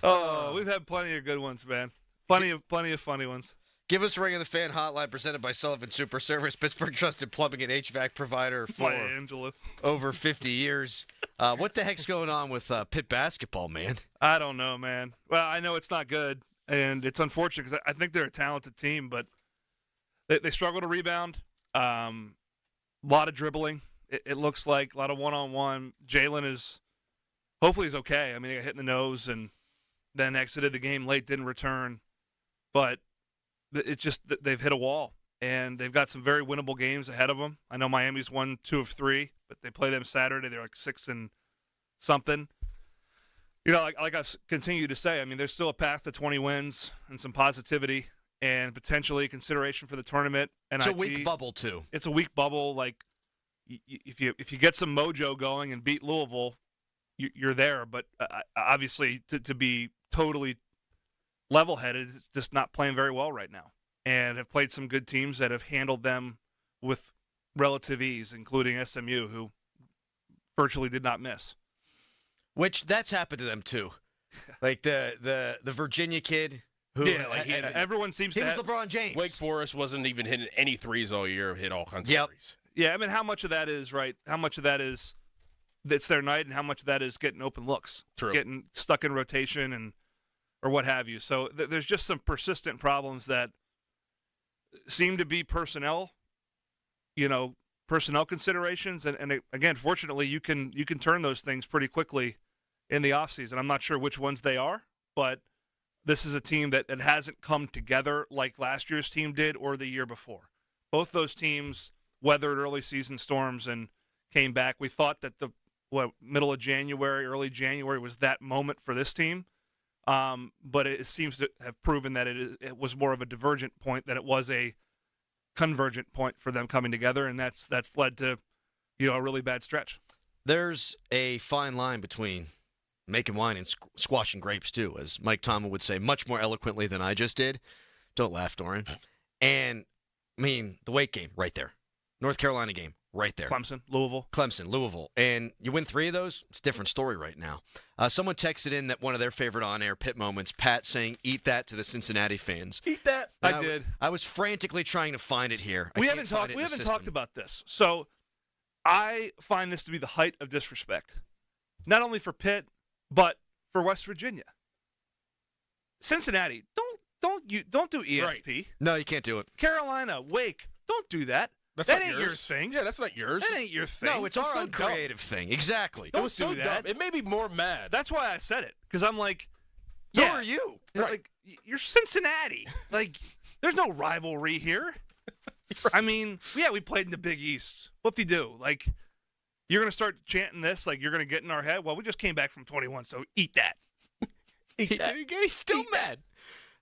Oh, we've had plenty of good ones, man. Plenty of funny ones. Give us a ring of the fan hotline presented by Sullivan Super Service, Pittsburgh trusted plumbing and HVAC provider for over 50 years. What the heck's going on with Pitt basketball, man? I don't know, man. Well, I know it's not good, and it's unfortunate because I think they're a talented team, but they struggle to rebound. A lot of dribbling. It looks like a lot of one-on-one. Jalen hopefully he's okay. I mean, he got hit in the nose and then exited the game late, didn't return, but it's just that they've hit a wall, and they've got some very winnable games ahead of them. I know Miami's won 2 of 3, but they play them Saturday. They're 6 and something. You know, like I've continued to say, I mean, there's still a path to 20 wins and some positivity and potentially consideration for the tournament. It's a weak bubble, too. It's a weak bubble. If you get some mojo going and beat Louisville, you're there. But obviously, to be totally level-headed, it's just not playing very well right now, and have played some good teams that have handled them with relative ease, including SMU, who virtually did not miss. Which that's happened to them too, like the Virginia kid who everyone seems he to was have, LeBron James. Wake Forest wasn't even hitting any threes all year. Hit all kinds of threes. Yeah, I mean, how much of that is right? How much of that is it's their night, and how much of that is getting open looks, getting stuck in rotation or what have you. So there's just some persistent problems that seem to be personnel considerations. And again, fortunately, you can turn those things pretty quickly in the offseason. I'm not sure which ones they are, but this is a team that it hasn't come together like last year's team did or the year before. Both those teams weathered early season storms and came back. We thought that the middle of January, early January was that moment for this team. But it seems to have proven that it was more of a divergent point than it was a convergent point for them coming together, and that's led to a really bad stretch. There's a fine line between making wine and squashing grapes too, as Mike Tomlin would say much more eloquently than I just did. Don't laugh, Doran. And I mean the Wake game right there, North Carolina game right there, Clemson, Louisville, and you win 3 of those. It's a different story right now. Someone texted in that one of their favorite on-air Pitt moments, Pat saying, "Eat that" to the Cincinnati fans. Eat that. I did. I was frantically trying to find it here. We haven't talked about this, so I find this to be the height of disrespect, not only for Pitt but for West Virginia. Cincinnati, don't do ESP. Right. No, you can't do it. Carolina, Wake, don't do that. That ain't your thing. Yeah, that's not yours. That ain't your thing. No, it's our uncreative thing. Exactly. Don't it was so do that. dumb. It made me more mad. That's why I said it, because I'm like, who are you? Like, you're Cincinnati. Like, there's no rivalry here. Right. I mean, yeah, we played in the Big East. Whoop-de-doo. Like, you're going to start chanting this, like you're going to get in our head? Well, we just came back from 21, so eat that. Eat that. He's still mad.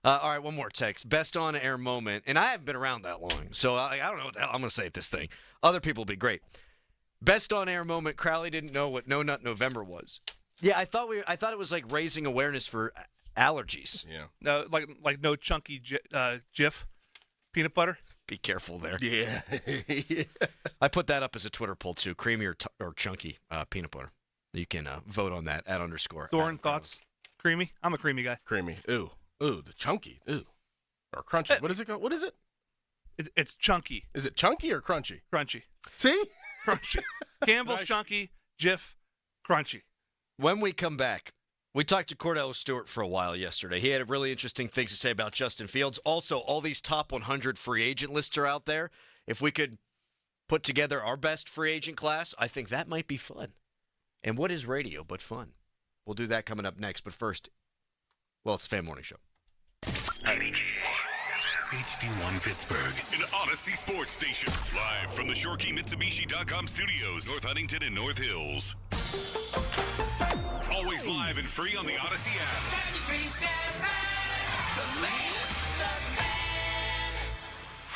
All right, one more text. Best on-air moment, and I haven't been around that long, so I don't know what the hell I'm going to say at this thing. Other people will be great. Best on-air moment, Crowley didn't know what No Nut November was. Yeah, I thought it was like raising awareness for allergies. Yeah. No, like no chunky Jif peanut butter. Be careful there. Yeah. I put that up as a Twitter poll too. Creamy or chunky peanut butter. You can vote on that at _. Thorn thoughts. Creamy. I'm a creamy guy. Creamy. Ooh, the chunky. Ooh, or crunchy. What is it called? What is it? It's chunky. Is it chunky or crunchy? Crunchy. See? Crunchy. Campbell's chunky. Jif, crunchy. When we come back, we talked to Cordell Stewart for a while yesterday. He had really interesting things to say about Justin Fields. Also, all these top 100 free agent lists are out there. If we could put together our best free agent class, I think that might be fun. And what is radio but fun? We'll do that coming up next. But first, well, it's the Fan Morning Show. HD1 Pittsburgh, an Odyssey sports station. Live from the ShoreKeyMitsubishi.com studios, North Huntington and North Hills. Always live and free on the Odyssey app.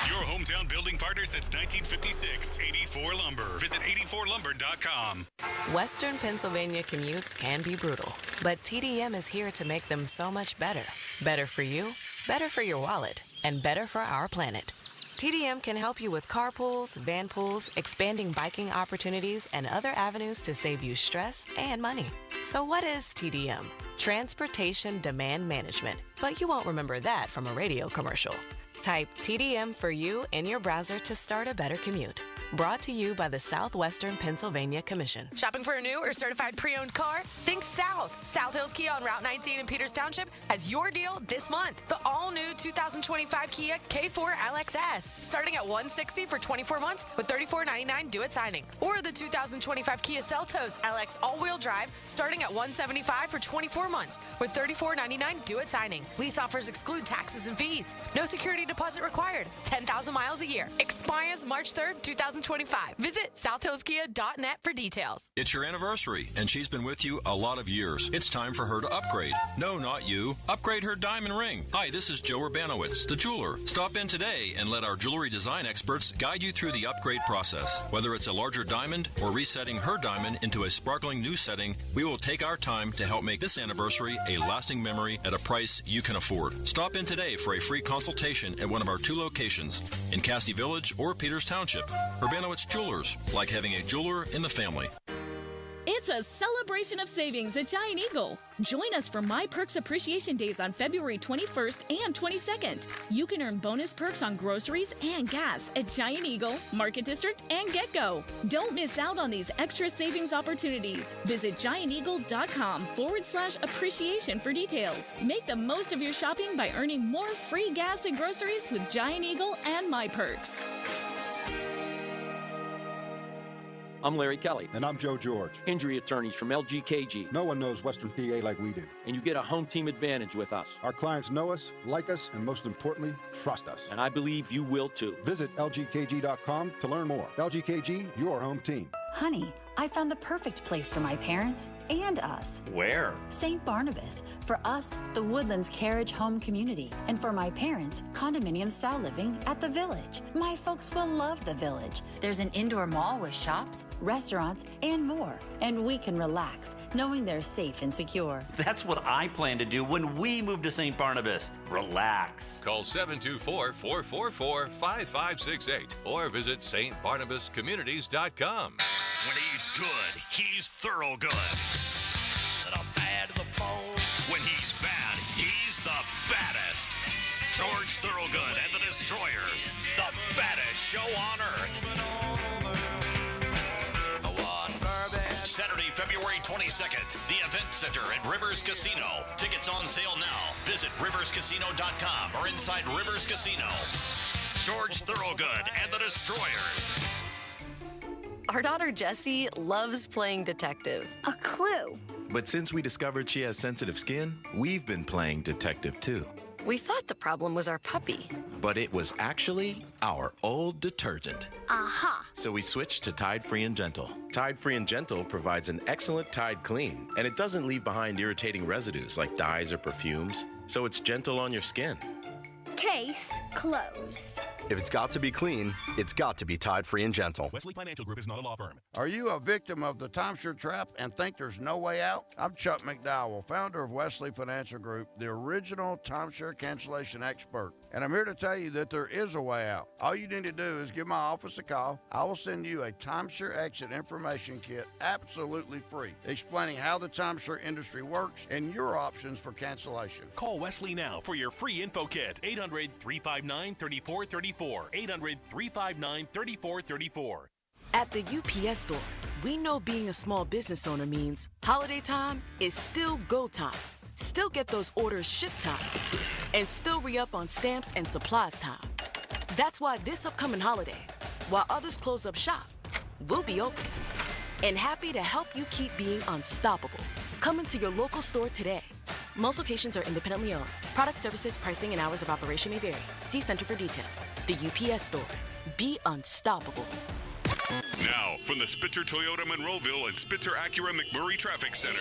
Your hometown building partner since 1956, 84 Lumber. Visit 84lumber.com. Western Pennsylvania commutes can be brutal, but TDM is here to make them so much better. Better for you, better for your wallet, and better for our planet. TDM can help you with carpools, van pools, expanding biking opportunities, and other avenues to save you stress and money. So what is TDM? Transportation Demand Management, but you won't remember that from a radio commercial. Type TDM for you in your browser to start a better commute. Brought to you by the Southwestern Pennsylvania Commission. Shopping for a new or certified pre-owned car? Think South. South Hills Kia on Route 19 in Peters Township has your deal this month. The all-new 2025 Kia K4 LXS, starting at $160 for 24 months with $34.99 due at signing. Or the 2025 Kia Seltos LX all-wheel drive, starting at $175 for 24 months with $34.99 due at signing. Lease offers exclude taxes and fees. No security deposit required. 10,000 miles a year. Expires March 3rd, 2025. Visit southhillskia.net for details. It's your anniversary, and she's been with you a lot of years. It's time for her to upgrade. No, not you. Upgrade her diamond ring. Hi, this is Joe Urbanowitz, the jeweler. Stop in today and let our jewelry design experts guide you through the upgrade process. Whether it's a larger diamond or resetting her diamond into a sparkling new setting, we will take our time to help make this anniversary a lasting memory at a price you can afford. Stop in today for a free consultation at one of our 2 locations in Castee Village or Peters Township. Urbanowitz Jewelers, like having a jeweler in the family. It's a celebration of savings at Giant Eagle. Join us for My Perks Appreciation Days on February 21st and 22nd. You can earn bonus perks on groceries and gas at Giant Eagle, Market District, and GetGo. Don't miss out on these extra savings opportunities. Visit gianteagle.com/appreciation for details. Make the most of your shopping by earning more free gas and groceries with Giant Eagle and My Perks. I'm Larry Kelly. And I'm Joe George. Injury attorneys from LGKG. No one knows Western PA like we do. And you get a home team advantage with us. Our clients know us, like us, and most importantly, trust us. And I believe you will too. Visit LGKG.com to learn more. LGKG, your home team. Honey, I found the perfect place for my parents and us. Where? St. Barnabas. For us, the Woodlands Carriage Home Community. And for my parents, condominium-style living at the Village. My folks will love the Village. There's an indoor mall with shops, restaurants, and more. And we can relax, knowing they're safe and secure. That's what I plan to do when we move to St. Barnabas. Relax. Call 724-444-5568 or visit stbarnabascommunities.com. When he's good, he's thorough good. That I'm bad to the bone. When he's bad, he's the baddest. George Thorogood and the Destroyers, the baddest show on earth. Saturday, February 22nd, the Event Center at Rivers Casino. Tickets on sale now. Visit riverscasino.com or inside Rivers Casino. George Thorogood and the Destroyers. Our daughter Jessie loves playing detective. A clue. But since we discovered she has sensitive skin, we've been playing detective too. We thought the problem was our puppy. But it was actually our old detergent. Aha. So we switched to Tide Free and Gentle. Tide Free and Gentle provides an excellent Tide clean, and it doesn't leave behind irritating residues like dyes or perfumes, so it's gentle on your skin. Case closed. If it's got to be clean, it's got to be Tide Free and Gentle. Wesley Financial Group is not a law firm. Are you a victim of the timeshare trap and think there's no way out? I'm Chuck McDowell, founder of Wesley Financial Group, the original timeshare cancellation expert. And I'm here to tell you that there is a way out. All you need to do is give my office a call. I will send you a timeshare exit information kit absolutely free, explaining how the timeshare industry works and your options for cancellation. Call Wesley now for your free info kit. 800-359-3434. 800-359-3434. At the UPS store, we know being a small business owner means holiday time is still go time. Still get those orders shipped time. And still re-up on stamps and supplies time. That's why this upcoming holiday, while others close up shop, we'll be open. And happy to help you keep being unstoppable. Come into your local store today. Most locations are independently owned. Product services, pricing, and hours of operation may vary. See Center for details. The UPS Store. Be unstoppable. Now, from the Spitzer Toyota Monroeville and Spitzer Acura McMurray Traffic Center.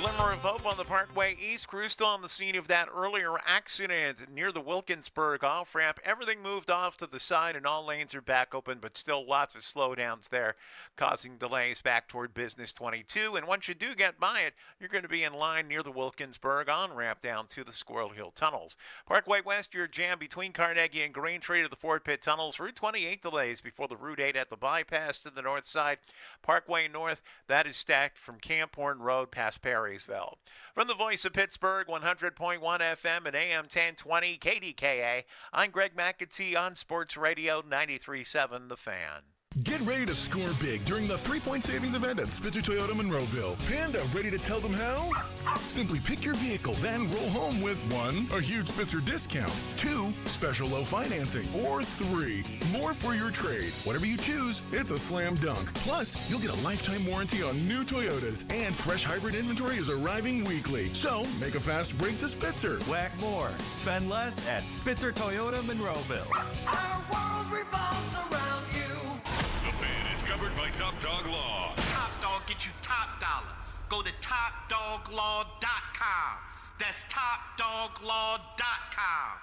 Glimmer of hope on the Parkway East. Crew still on the scene of that earlier accident near the Wilkinsburg off-ramp. Everything moved off to the side and all lanes are back open, but still lots of slowdowns there, causing delays back toward Business 22. And once you do get by it, you're going to be in line near the Wilkinsburg on-ramp down to the Squirrel Hill tunnels. Parkway West, you're jammed between Carnegie and Greentree to the Fort Pitt tunnels. Route 28 delays before the Route 8 at the bypass to the north side. Parkway North, that is stacked from Camp Horn Road past Perry. From the voice of Pittsburgh, 100.1 FM and AM 1020 KDKA, I'm Greg McAtee on Sports Radio 93.7 The Fan. Get ready to score big during the 3-point savings event at Spitzer Toyota Monroeville. Panda, ready to tell them how? Simply pick your vehicle, then roll home with 1, a huge Spitzer discount, 2, special low financing, or 3, more for your trade. Whatever you choose, it's a slam dunk. Plus, you'll get a lifetime warranty on new Toyotas, and fresh hybrid inventory is arriving weekly. So, make a fast break to Spitzer. Whack more, spend less at Spitzer Toyota Monroeville. Our world revolves around you. The Fan is covered by Top Dog Law. Top Dog get you top dollar. Go to TopDogLaw.com. That's TopDogLaw.com.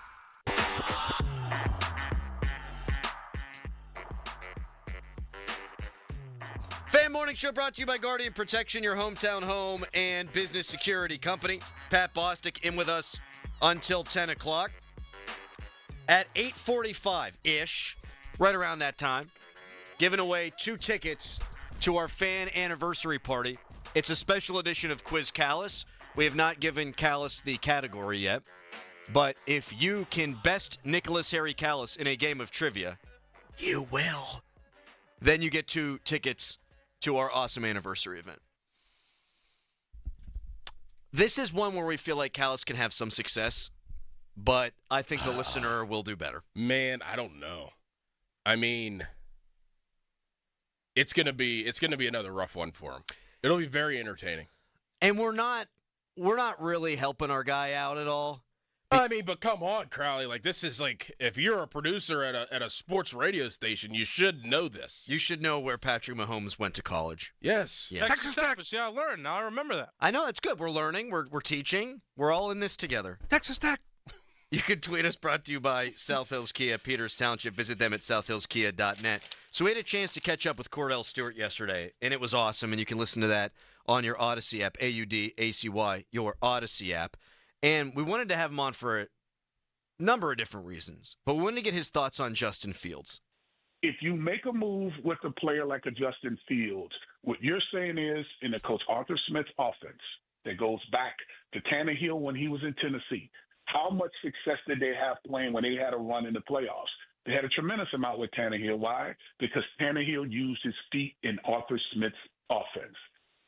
Fan Morning Show brought to you by Guardian Protection, your hometown home and business security company. Pat Bostic in with us until 10 o'clock. At 8:45-ish, right around that time, giving away 2 tickets to our fan anniversary party. It's a special edition of Quiz Callis. We have not given Callis the category yet, but if you can best Nicholas Harry Callis in a game of trivia, you will. Then you get 2 tickets to our awesome anniversary event. This is one where we feel like Callis can have some success, but I think the listener will do better. Man, I don't know. I mean, it's gonna be another rough one for him. It'll be very entertaining. And we're not really helping our guy out at all. I mean, but come on, Crowley. Like, this is like, if you're a producer at a sports radio station, you should know this. You should know where Patrick Mahomes went to college. Yes. Yeah. Texas Tech. Yeah, I learned. Now I remember that. I know, that's good. We're learning. We're teaching. We're all in this together. Texas Tech. You can tweet us, brought to you by South Hills Kia, Peters Township. Visit them at southhillskia.net. So we had a chance to catch up with Cordell Stewart yesterday, and it was awesome, and you can listen to that on your Odyssey app, AUDACY, your Odyssey app. And we wanted to have him on for a number of different reasons, but we wanted to get his thoughts on Justin Fields. If you make a move with a player like a Justin Fields, what you're saying is, in a Coach Arthur Smith's offense that goes back to Tannehill when he was in Tennessee, how much success did they have playing when they had a run in the playoffs? They had a tremendous amount with Tannehill. Why? Because Tannehill used his feet in Arthur Smith's offense.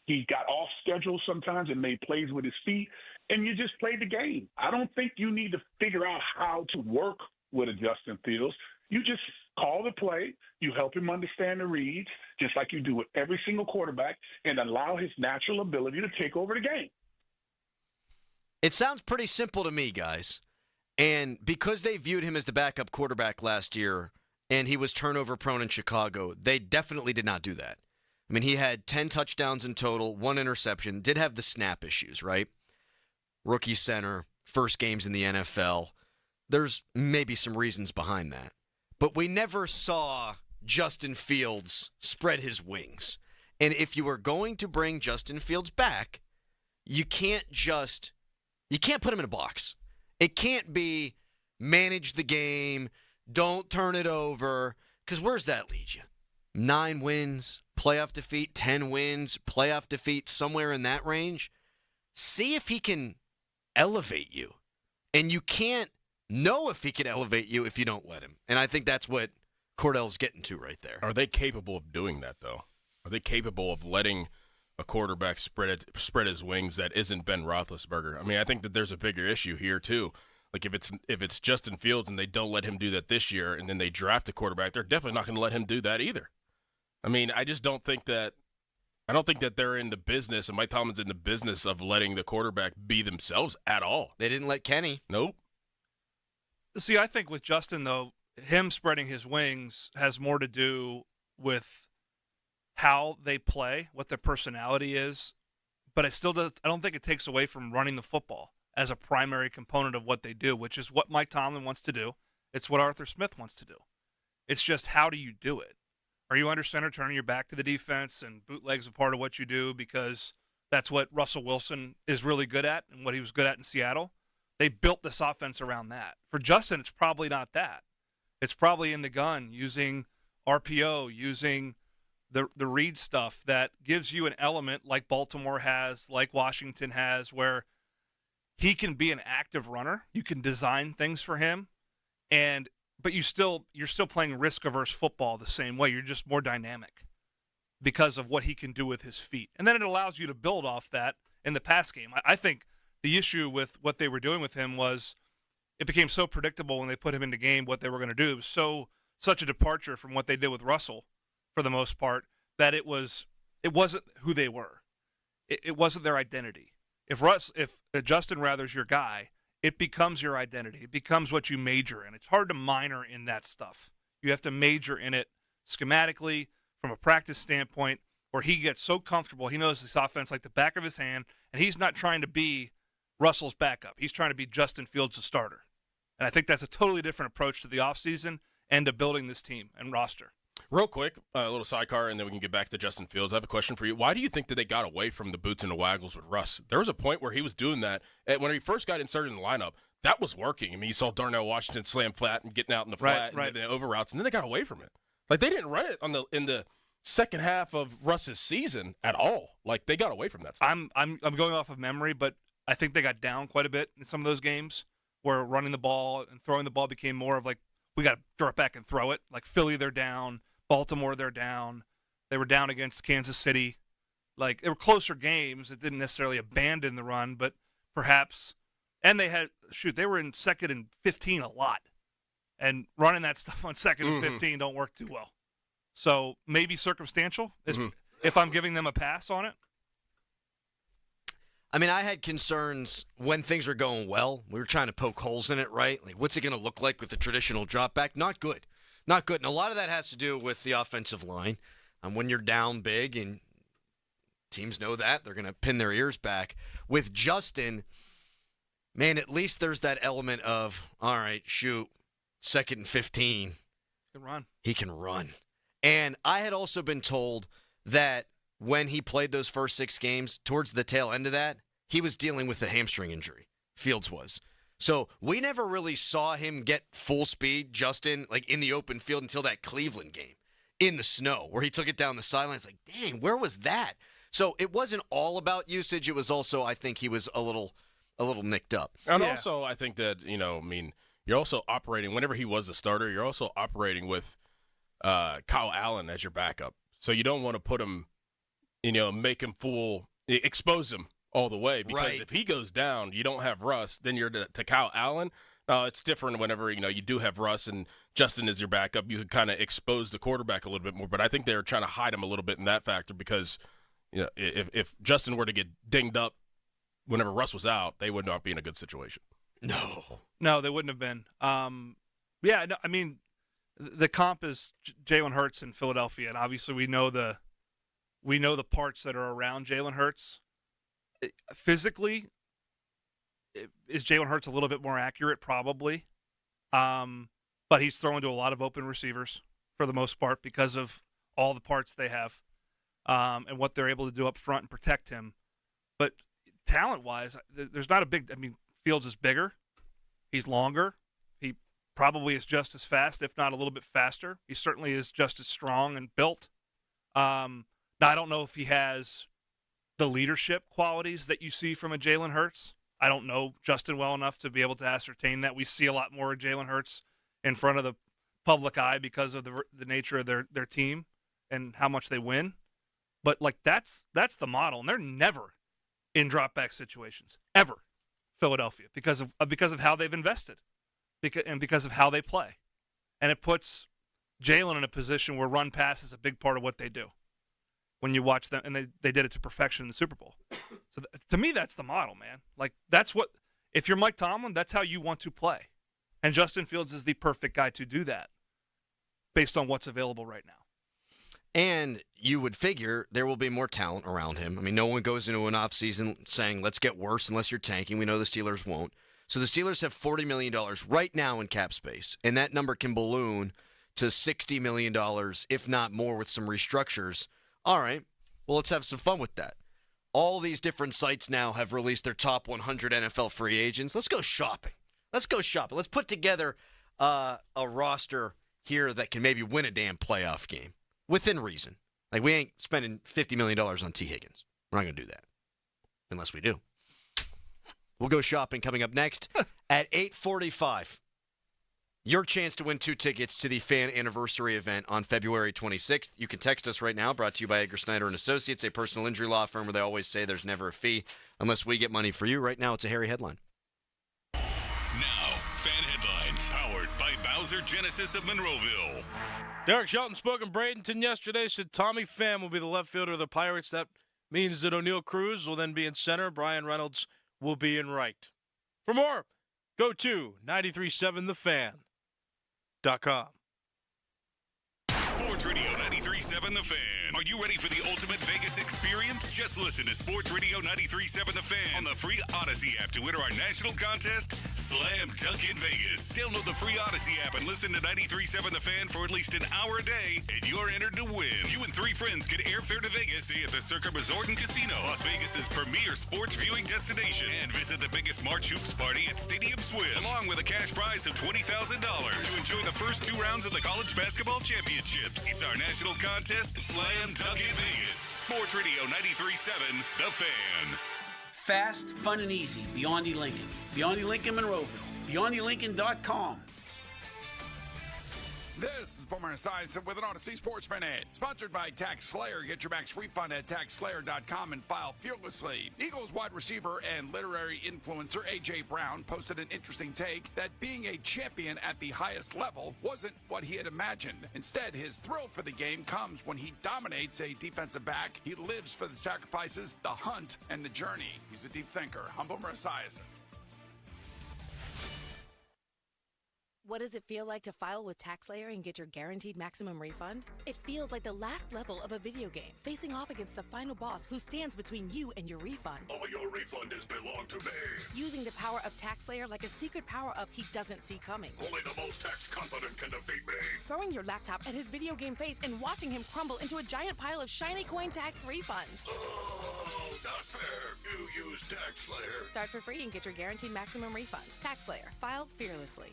He got off schedule sometimes and made plays with his feet, and you just played the game. I don't think you need to figure out how to work with a Justin Fields. You just call the play, you help him understand the reads, just like you do with every single quarterback, and allow his natural ability to take over the game. It sounds pretty simple to me, guys. And because they viewed him as the backup quarterback last year and he was turnover prone in Chicago, they definitely did not do that. I mean, he had 10 touchdowns in total, 1 interception, did have the snap issues, right? Rookie center, first games in the NFL. There's maybe some reasons behind that. But we never saw Justin Fields spread his wings. And if you are going to bring Justin Fields back, you can't put him in a box. It can't be manage the game, don't turn it over, because where's that lead you? 9 wins, playoff defeat, 10 wins, playoff defeat, somewhere in that range. See if he can elevate you. And you can't know if he can elevate you if you don't let him. And I think that's what Cordell's getting to right there. Are they capable of doing that, though? Are they capable of letting a quarterback spread his wings that isn't Ben Roethlisberger? I mean, I think that there's a bigger issue here, too. Like, if it's Justin Fields and they don't let him do that this year and then they draft a quarterback, they're definitely not going to let him do that either. I mean, I just don't think that I don't think that they're in the business, and Mike Tomlin's in the business of letting the quarterback be themselves at all. They didn't let Kenny. Nope. See, I think with Justin, though, him spreading his wings has more to do with how they play, what their personality is. But I don't think it takes away from running the football as a primary component of what they do, which is what Mike Tomlin wants to do. It's what Arthur Smith wants to do. It's just, how do you do it? Are you under center turning your back to the defense and bootlegs a part of what you do because that's what Russell Wilson is really good at and what he was good at in Seattle? They built this offense around that. For Justin, it's probably not that. It's probably in the gun, using RPO, using the read stuff that gives you an element like Baltimore has, like Washington has, where he can be an active runner. You can design things for him, but you're still playing risk-averse football the same way. You're just more dynamic because of what he can do with his feet. And then it allows you to build off that in the pass game. I think the issue with what they were doing with him was it became so predictable when they put him in the game what they were going to do. It was such a departure from what they did with Russell for the most part that it wasn't who they were. It wasn't their identity. If Justin Rather's your guy, it becomes your identity. It becomes what you major in. It's hard to minor in that stuff. You have to major in it schematically from a practice standpoint where he gets so comfortable. He knows this offense like the back of his hand, and he's not trying to be Russell's backup. He's trying to be Justin Fields' starter. And I think that's a totally different approach to the offseason and to building this team and roster. Real quick, a little sidecar, and then we can get back to Justin Fields. I have a question for you. Why do you think that they got away from the boots and the waggles with Russ? There was a point where he was doing that. When he first got inserted in the lineup, that was working. I mean, you saw Darnell Washington slam flat and getting out in the flat and the over routes, and then they got away from it. Like, they didn't run it in the second half of Russ's season at all. Like, they got away from that stuff. I'm going off of memory, but I think they got down quite a bit in some of those games where running the ball and throwing the ball became more of like, we got to throw it back and throw it. Like Philly, they're down. Baltimore, they're down. They were down against Kansas City. Like, they were closer games. It didn't necessarily abandon the run, but perhaps. And they were in 2nd and 15 a lot. And running that stuff on 2nd and 15 don't work too well. So maybe circumstantial if I'm giving them a pass on it. I mean, I had concerns when things were going well. We were trying to poke holes in it, right? Like, what's it going to look like with the traditional drop back? Not good. Not good. And a lot of that has to do with the offensive line. When you're down big, and teams know that, they're going to pin their ears back. With Justin, man, at least there's that element of, all right, shoot, 2nd and 15. He can run. And I had also been told that when he played those first 6 games, towards the tail end of that, he was dealing with a hamstring injury. Fields was. So we never really saw him get full speed, Justin, like in the open field until that Cleveland game in the snow where he took it down the sidelines. Like, dang, where was that? So it wasn't all about usage. It was also, I think he was a little nicked up. And also, I think that, you're also operating, whenever he was a starter, you're also operating with Kyle Allen as your backup. So you don't want to put him, make him expose him all the way, because if he goes down, you don't have Russ, then you're to Kyle Allen. It's different whenever, you do have Russ and Justin is your backup. You could kind of expose the quarterback a little bit more, but I think they were trying to hide him a little bit in that factor because, if Justin were to get dinged up whenever Russ was out, they would not be in a good situation. No, they wouldn't have been. The comp is Jalen Hurts in Philadelphia, and obviously we know the parts that are around Jalen Hurts. Physically, is Jalen Hurts a little bit more accurate? Probably. But he's throwing to a lot of open receivers for the most part because of all the parts they have and what they're able to do up front and protect him. But talent-wise, there's not a big – Fields is bigger. He's longer. He probably is just as fast, if not a little bit faster. He certainly is just as strong and built. Now, I don't know if he has – the leadership qualities that you see from a Jalen Hurts. I don't know Justin well enough to be able to ascertain that. We see a lot more of Jalen Hurts in front of the public eye because of the nature of their team and how much they win. But that's the model, and they're never in drop back situations ever. Philadelphia because of how they've invested, because of how they play, and it puts Jalen in a position where run pass is a big part of what they do. when you watch them, and they did it to perfection in the Super Bowl. So to me, that's the model, man. Like, that's what, if you're Mike Tomlin, that's how you want to play. And Justin Fields is the perfect guy to do that based on what's available right now. And you would figure there will be more talent around him. I mean, no one goes into an offseason saying, let's get worse unless you're tanking. We know the Steelers won't. So the Steelers have $40 million right now in cap space, and that number can balloon to $60 million, if not more, with some restructures. All right, well, let's have some fun with that. All these different sites now have released their top 100 NFL free agents. Let's go shopping. Let's put together a roster here that can maybe win a damn playoff game within reason. Like, we ain't spending $50 million on T. Higgins. We're not going to do that unless we do. We'll go shopping coming up next at 8:45. Your chance to win 2 tickets to the fan anniversary event on February 26th. You can text us right now, brought to you by Edgar Snyder & Associates, a personal injury law firm where they always say there's never a fee unless we get money for you. Right now, it's a hairy headline. Now, fan headlines powered by Bowser Genesis of Monroeville. Derek Shelton spoke in Bradenton yesterday, said Tommy Pham will be the left fielder of the Pirates. That means that O'Neal Cruz will then be in center. Brian Reynolds will be in right. For more, go to 93.7thefan.com. Sports Radio 93.7 The Fan. Are you ready for the ultimate Vegas experience? Just listen to Sports Radio 93.7 The Fan on the free Odyssey app to enter our national contest, Slam Dunk in Vegas. Download the free Odyssey app and listen to 93.7 The Fan for at least an hour a day, and you're entered to win. You and 3 friends get airfare to Vegas, stay at the Circa Resort and Casino, Las Vegas's premier sports viewing destination, and visit the biggest March Hoops party at Stadium Swim, along with a cash prize of $20,000 to enjoy the first 2 rounds of the College Basketball Championships. It's our national contest, Slam Dunk in Vegas. Sports Radio 93.7 The Fan. Fast, fun, and easy. Beyond Lincoln. Beyond Lincoln Monroeville. BeyondLincoln.com. This is Boomer Esiason with an Odyssey Sports Minute. Sponsored by Tax Slayer. Get your max refund at TaxSlayer.com and file fearlessly. Eagles wide receiver and literary influencer A.J. Brown posted an interesting take that being a champion at the highest level wasn't what he had imagined. Instead, his thrill for the game comes when he dominates a defensive back. He lives for the sacrifices, the hunt, and the journey. He's a deep thinker. I'm Boomer Esiason. What does it feel like to file with TaxSlayer and get your guaranteed maximum refund? It feels like the last level of a video game, facing off against the final boss who stands between you and your refund. All your refund is belong to me. Using the power of TaxSlayer like a secret power-up he doesn't see coming. Only the most tax-confident can defeat me. Throwing your laptop at his video game face and watching him crumble into a giant pile of shiny coin tax refunds. Oh, not fair. You use TaxSlayer. Start for free and get your guaranteed maximum refund. TaxSlayer. File fearlessly.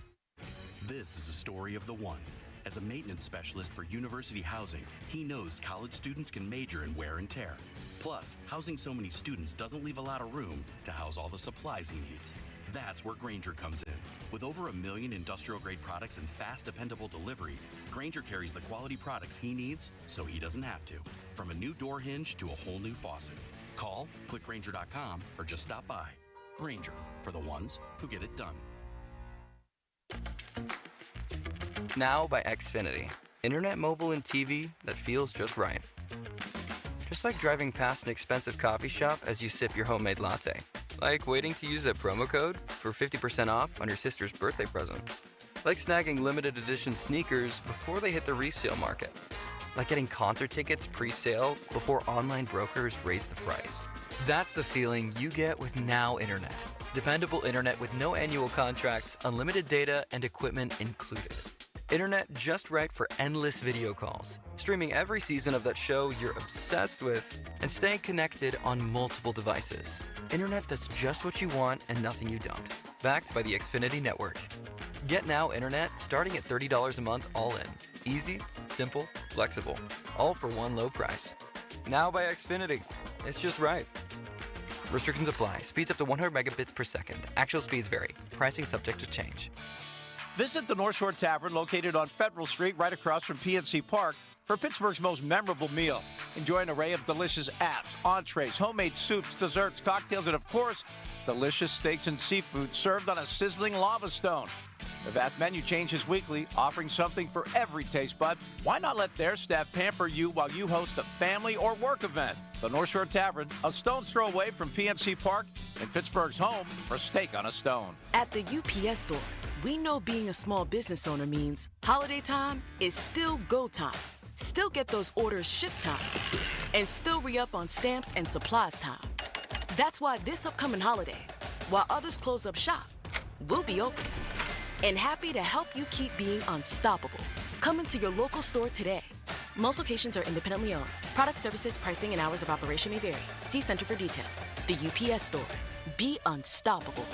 This is a story of the one. As a maintenance specialist for university housing, he knows college students can major in wear and tear. Plus, housing so many students doesn't leave a lot of room to house all the supplies he needs. That's where Grainger comes in. With over 1 million industrial-grade products and fast, dependable delivery, Grainger carries the quality products he needs so he doesn't have to. From a new door hinge to a whole new faucet. Call, click Grainger.com, or just stop by. Grainger, for the ones who get it done. Now by Xfinity. Internet, mobile, and TV that feels just right. Just like driving past an expensive coffee shop as you sip your homemade latte. Like waiting to use that promo code for 50% off on your sister's birthday present. Like snagging limited edition sneakers before they hit the resale market. Like getting concert tickets pre-sale before online brokers raise the price. That's the feeling you get with Now Internet. Dependable internet with no annual contracts, unlimited data, and equipment included. Internet just right for endless video calls, streaming every season of that show you're obsessed with, and staying connected on multiple devices. Internet that's just what you want and nothing you don't. Backed by the Xfinity Network. Get Now Internet starting at $30 a month all in. Easy, simple, flexible. All for one low price. Now by Xfinity. It's just right. Restrictions apply. Speeds up to 100 megabits per second. Actual speeds vary. Pricing subject to change. Visit the North Shore Tavern located on Federal Street right across from PNC Park for Pittsburgh's most memorable meal. Enjoy an array of delicious apps, entrees, homemade soups, desserts, cocktails, and of course, delicious steaks and seafood served on a sizzling lava stone. The vast menu changes weekly, offering something for every taste bud. Why not let their staff pamper you while you host a family or work event? The North Shore Tavern, a stone's throw away from PNC Park and Pittsburgh's home for steak on a stone. At the UPS Store, we know being a small business owner means holiday time is still go time. Still get those orders shipped time. And still re-up on stamps and supplies time. That's why this upcoming holiday, while others close up shop, we'll be open. And happy to help you keep being unstoppable. Come into your local store today. Most locations are independently owned. Product, services, pricing, and hours of operation may vary. See Center for details. The UPS Store. Be unstoppable.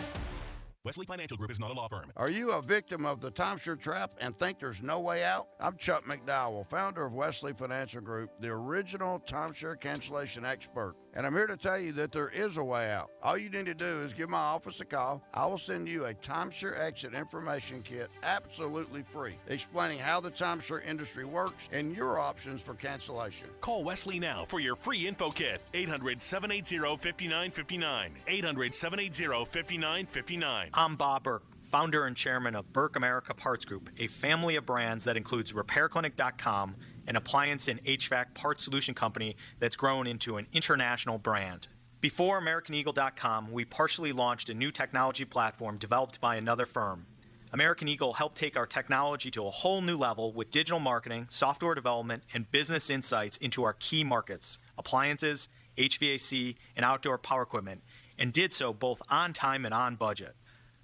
Wesley Financial Group is not a law firm. Are you a victim of the timeshare trap and think there's no way out? I'm Chuck McDowell, founder of Wesley Financial Group, the original timeshare cancellation expert. And I'm here to tell you that there is a way out. All you need to do is give my office a call. I will send you a timeshare exit information kit absolutely free, explaining how the timeshare industry works and your options for cancellation. Call Wesley now for your free info kit. 800-780-5959. 800-780-5959. I'm Bob Burke, founder and chairman of Burke America Parts Group, a family of brands that includes RepairClinic.com, an appliance and HVAC parts solution company that's grown into an international brand. Before AmericanEagle.com, we partially launched a new technology platform developed by another firm. American Eagle helped take our technology to a whole new level with digital marketing, software development, and business insights into our key markets, appliances, HVAC, and outdoor power equipment, and did so both on time and on budget.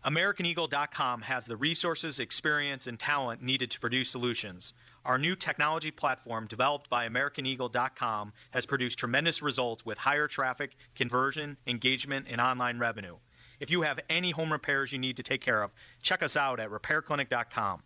AmericanEagle.com has the resources, experience, and talent needed to produce solutions. Our new technology platform, developed by AmericanEagle.com, has produced tremendous results with higher traffic, conversion, engagement, and online revenue. If you have any home repairs you need to take care of, check us out at RepairClinic.com.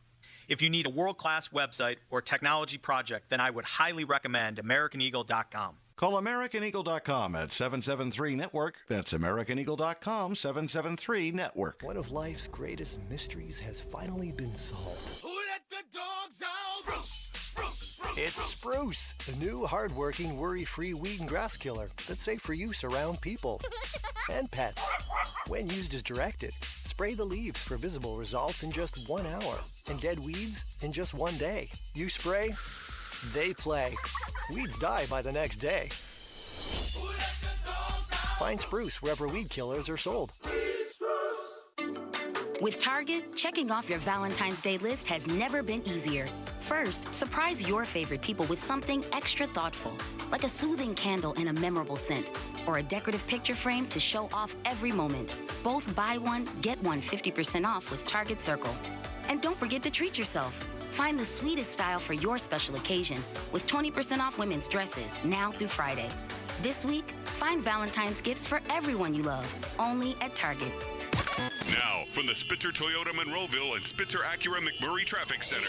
If you need a world-class website or technology project, then I would highly recommend AmericanEagle.com. Call AmericanEagle.com at 773-NETWORK. That's AmericanEagle.com, 773-NETWORK. One of life's greatest mysteries has finally been solved. Who let the dogs out? Spruce, spruce, spruce. It's Spruce, the new hard-working, worry-free weed and grass killer that's safe for use around people and pets. When used as directed, spray the leaves for visible results in just 1 hour and dead weeds in just 1 day. You spray, they play. Weeds die by the next day. Find Spruce wherever weed killers are sold. With Target, checking off your Valentine's Day list has never been easier. First, surprise your favorite people with something extra thoughtful, like a soothing candle and a memorable scent, or a decorative picture frame to show off every moment. Both buy one, get one 50% off with Target Circle. And don't forget to treat yourself. Find the sweetest style for your special occasion with 20% off women's dresses now through Friday. This week, find Valentine's gifts for everyone you love, only at Target. Now, from the Spitzer Toyota Monroeville and Spitzer Acura McMurray Traffic Center.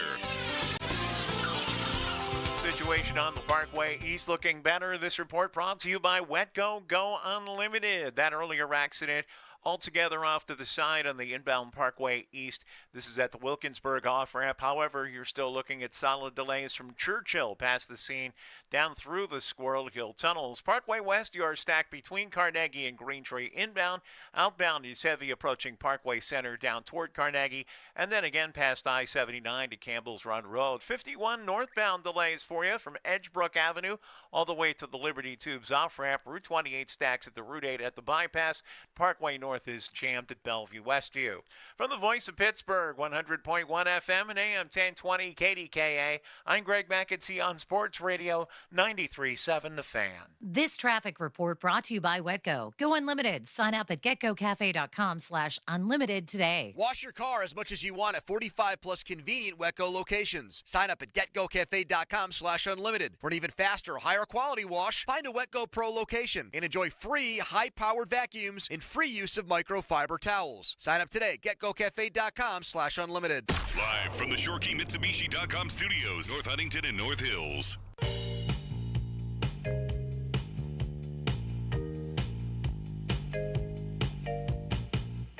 Situation on the Parkway East looking better. This report brought to you by Wetco Go Unlimited. That earlier accident altogether off to the side on the inbound Parkway East. This is at the Wilkinsburg off-ramp. However, you're still looking at solid delays from Churchill past the scene down through the Squirrel Hill tunnels. Parkway West, you are stacked between Carnegie and Greentree inbound. Outbound is heavy approaching Parkway Center down toward Carnegie, and then again past I-79 to Campbell's Run Road. 51 northbound delays for you from Edgebrook Avenue all the way to the Liberty Tubes off-ramp. Route 28 stacks at the Route 8 at the bypass. Parkway North is jammed at Bellevue Westview. From the Voice of Pittsburgh, 100.1 FM and AM 1020 KDKA, I'm Greg McEntee on Sports Radio 93.7 The Fan. This traffic report brought to you by Wetco. Go Unlimited. Sign up at getgocafe.com/unlimited today. Wash your car as much as you want at 45 plus convenient Wetco locations. Sign up at getgocafe.com/unlimited. For an even faster, higher quality wash, find a Wetco Pro location and enjoy free high-powered vacuums and free use of microfiber towels. Sign up today at getgocafe.com/unlimited. Live from the ShoreKeyMitsubishi.com studios, North Huntington and North Hills.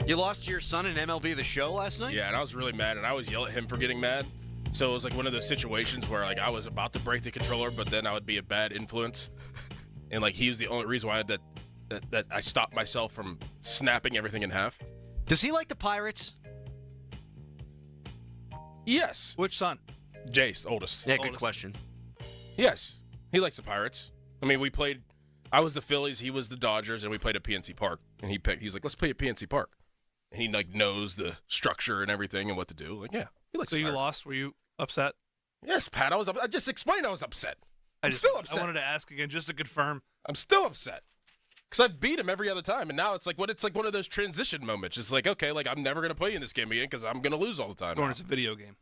You lost to your son in MLB The Show last night? Yeah, and I was really mad, and I always yell at him for getting mad. So it was like one of those situations where like I was about to break the controller, but then I would be a bad influence. And like he was the only reason why that I stopped myself from snapping everything in half. Does he like the Pirates? Yes. Which son? Jace, oldest. Yeah, good question. Yes. He likes the Pirates. I mean, I was the Phillies, he was the Dodgers, and we played at PNC Park. And he's like, let's play at PNC Park. And he, like, knows the structure and everything and what to do. Like, yeah. He likes So you lost? Were you upset? Yes, Pat. I just explained I was upset. I'm still upset. I wanted to ask again just to confirm. I'm still upset. Because I've beat him every other time, and now it's like one of those transition moments. It's like, okay, like I'm never going to play in this game again because I'm going to lose all the time. It's a video game.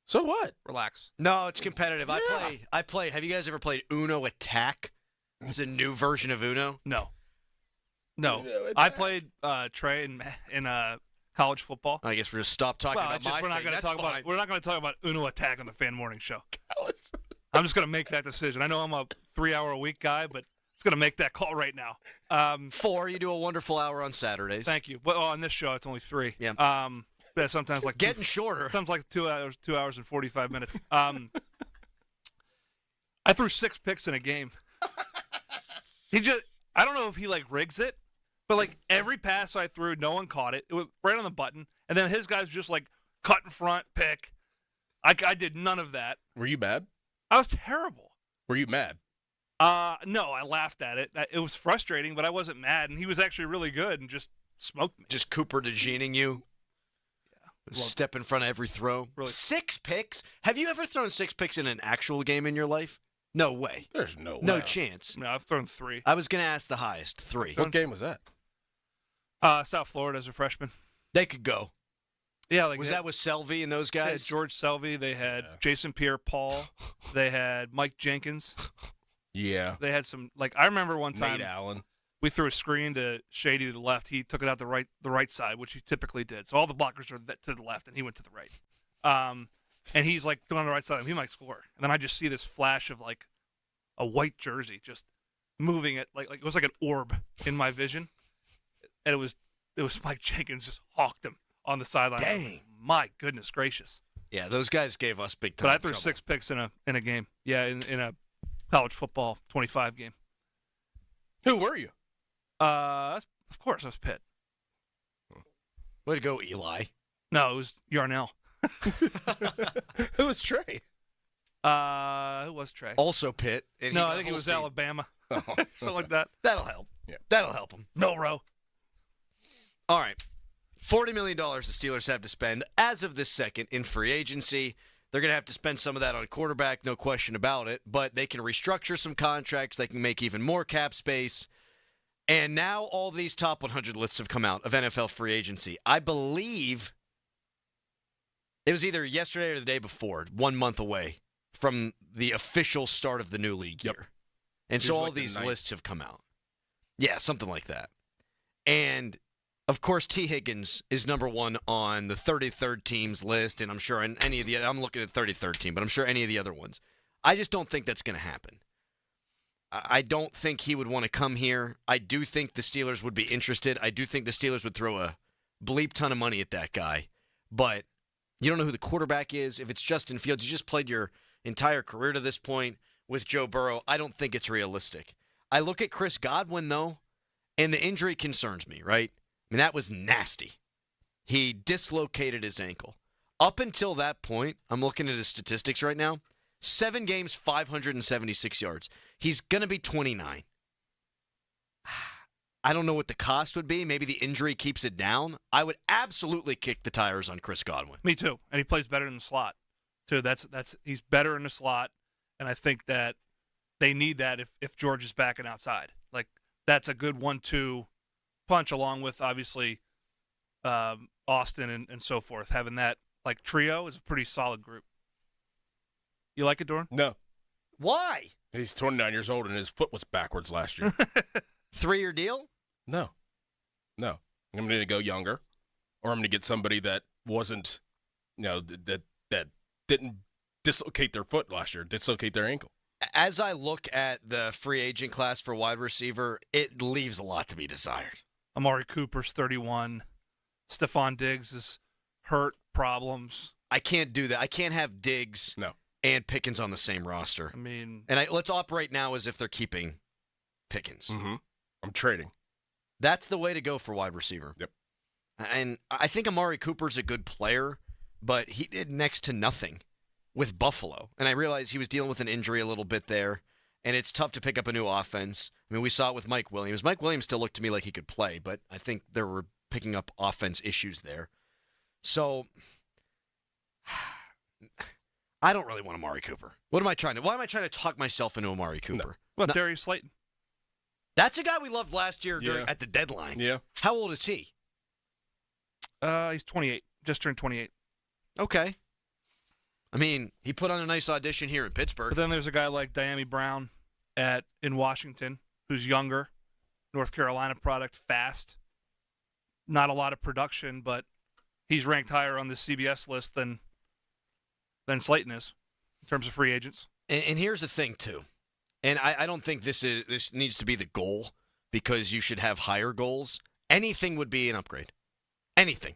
So what? Relax. No, it's competitive. Yeah. I play. Have you guys ever played Uno Attack? It's a new version of Uno. No. I played Trey in college football. I guess we're just stop talking about my we're not thing. We're not going to talk about Uno Attack on the Fan Morning Show. I'm just going to make that decision. I know I'm a 3-hour-a-week guy, but it's going to make that call right now. 4, you do a wonderful hour on Saturdays. Thank you. Well, on this show, it's only 3. Yeah. But sometimes like getting shorter. Sometimes like 2 hours and 45 minutes. I threw 6 picks in a game. I don't know if he like rigs it, but like every pass I threw, no one caught it. It was right on the button, and then his guys just like cut in front, pick. I did none of that. Were you mad? I was terrible. Were you mad? No, I laughed at it. It was frustrating, but I wasn't mad, and he was actually really good and just smoked me. Just Cooper DeGeaning you? Yeah. Step in front of every throw? Really? 6 picks? Have you ever thrown 6 picks in an actual game in your life? No way. There's no way. No chance. No, I've thrown 3. I was going to ask the highest, 3. What game was that? South Florida as a freshman. They could go. Yeah, like was that with Selvey and those guys? They had George Selvey. They had Jason Pierre-Paul. They had Mike Jenkins. Yeah. They had some, like, I remember one time. Nate Allen. We threw a screen to Shady to the left. He took it out the right side, which he typically did. So all the blockers are to the left, and he went to the right. And he's, like, going on the right side. He might score. And then I just see this flash of, like, a white jersey just moving it. Like it was like an orb in my vision. And it was Mike Jenkins just hawked him on the sideline. Dang. My goodness gracious. Yeah, those guys gave us big time But I threw trouble. 6 picks in a game. Yeah, in a college football 25 game. Who were you? Of course, I was Pitt. Way to go, Eli. No, it was Yarnell. Who was Trey? Who was Trey? Also Pitt. No, I think it was Alabama. Something like that. That'll help. Yeah. That'll help them. Milrow. All right. $40 million the Steelers have to spend as of this second in free agency. They're going to have to spend some of that on quarterback, no question about it. But they can restructure some contracts. They can make even more cap space. And now all these top 100 lists have come out of NFL free agency. I believe it was either yesterday or the day before, 1 month away from the official start of the new league year. And so all these lists have come out. Yeah, something like that. And, of course, T. Higgins is number 1 on the 33rd team's list, and I'm sure in any of the I'm looking at 33rd team, but I'm sure any of the other ones. I just don't think that's going to happen. I don't think he would want to come here. I do think the Steelers would be interested. I do think the Steelers would throw a bleep ton of money at that guy. But you don't know who the quarterback is. If it's Justin Fields, you just played your entire career to this point with Joe Burrow. I don't think it's realistic. I look at Chris Godwin, though, and the injury concerns me, right? I mean, that was nasty. He dislocated his ankle. Up until that point, I'm looking at his statistics right now, 7 games, 576 yards. He's going to be 29. I don't know what the cost would be. Maybe the injury keeps it down. I would absolutely kick the tires on Chris Godwin. Me too. And he plays better in the slot, too. He's better in the slot, and I think that they need that if George is backing outside. Like, that's a good 1-2 punch, along with, obviously, Austin and so forth. Having that, like, trio is a pretty solid group. You like it, Doran? No. Why? He's 29 years old, and his foot was backwards last year. 3-year deal? No. I'm going to go younger, or I'm going to get somebody that wasn't, that didn't dislocate their foot last year, dislocate their ankle. As I look at the free agent class for wide receiver, it leaves a lot to be desired. Amari Cooper's 31. Stephon Diggs is hurt, problems. I can't do that. I can't have Diggs and Pickens on the same roster. I mean, and let's operate now as if they're keeping Pickens. Mm-hmm. I'm trading. That's the way to go for wide receiver. Yep. And I think Amari Cooper's a good player, but he did next to nothing with Buffalo. And I realize he was dealing with an injury a little bit there, and it's tough to pick up a new offense. I mean, we saw it with Mike Williams. Mike Williams still looked to me like he could play, but I think there were picking up offense issues there. So I don't really want Amari Cooper. Why am I trying to talk myself into Amari Cooper? No. What, Darius Slayton? That's a guy we loved last year at the deadline. Yeah. How old is he? He's 28. Just turned 28. Okay. I mean, he put on a nice audition here in Pittsburgh. But then there's a guy like Diami Brown in Washington who's younger, North Carolina product, fast. Not a lot of production, but he's ranked higher on the CBS list than Slayton is in terms of free agents. And here's the thing, too. And I don't think this needs to be the goal because you should have higher goals. Anything would be an upgrade. Anything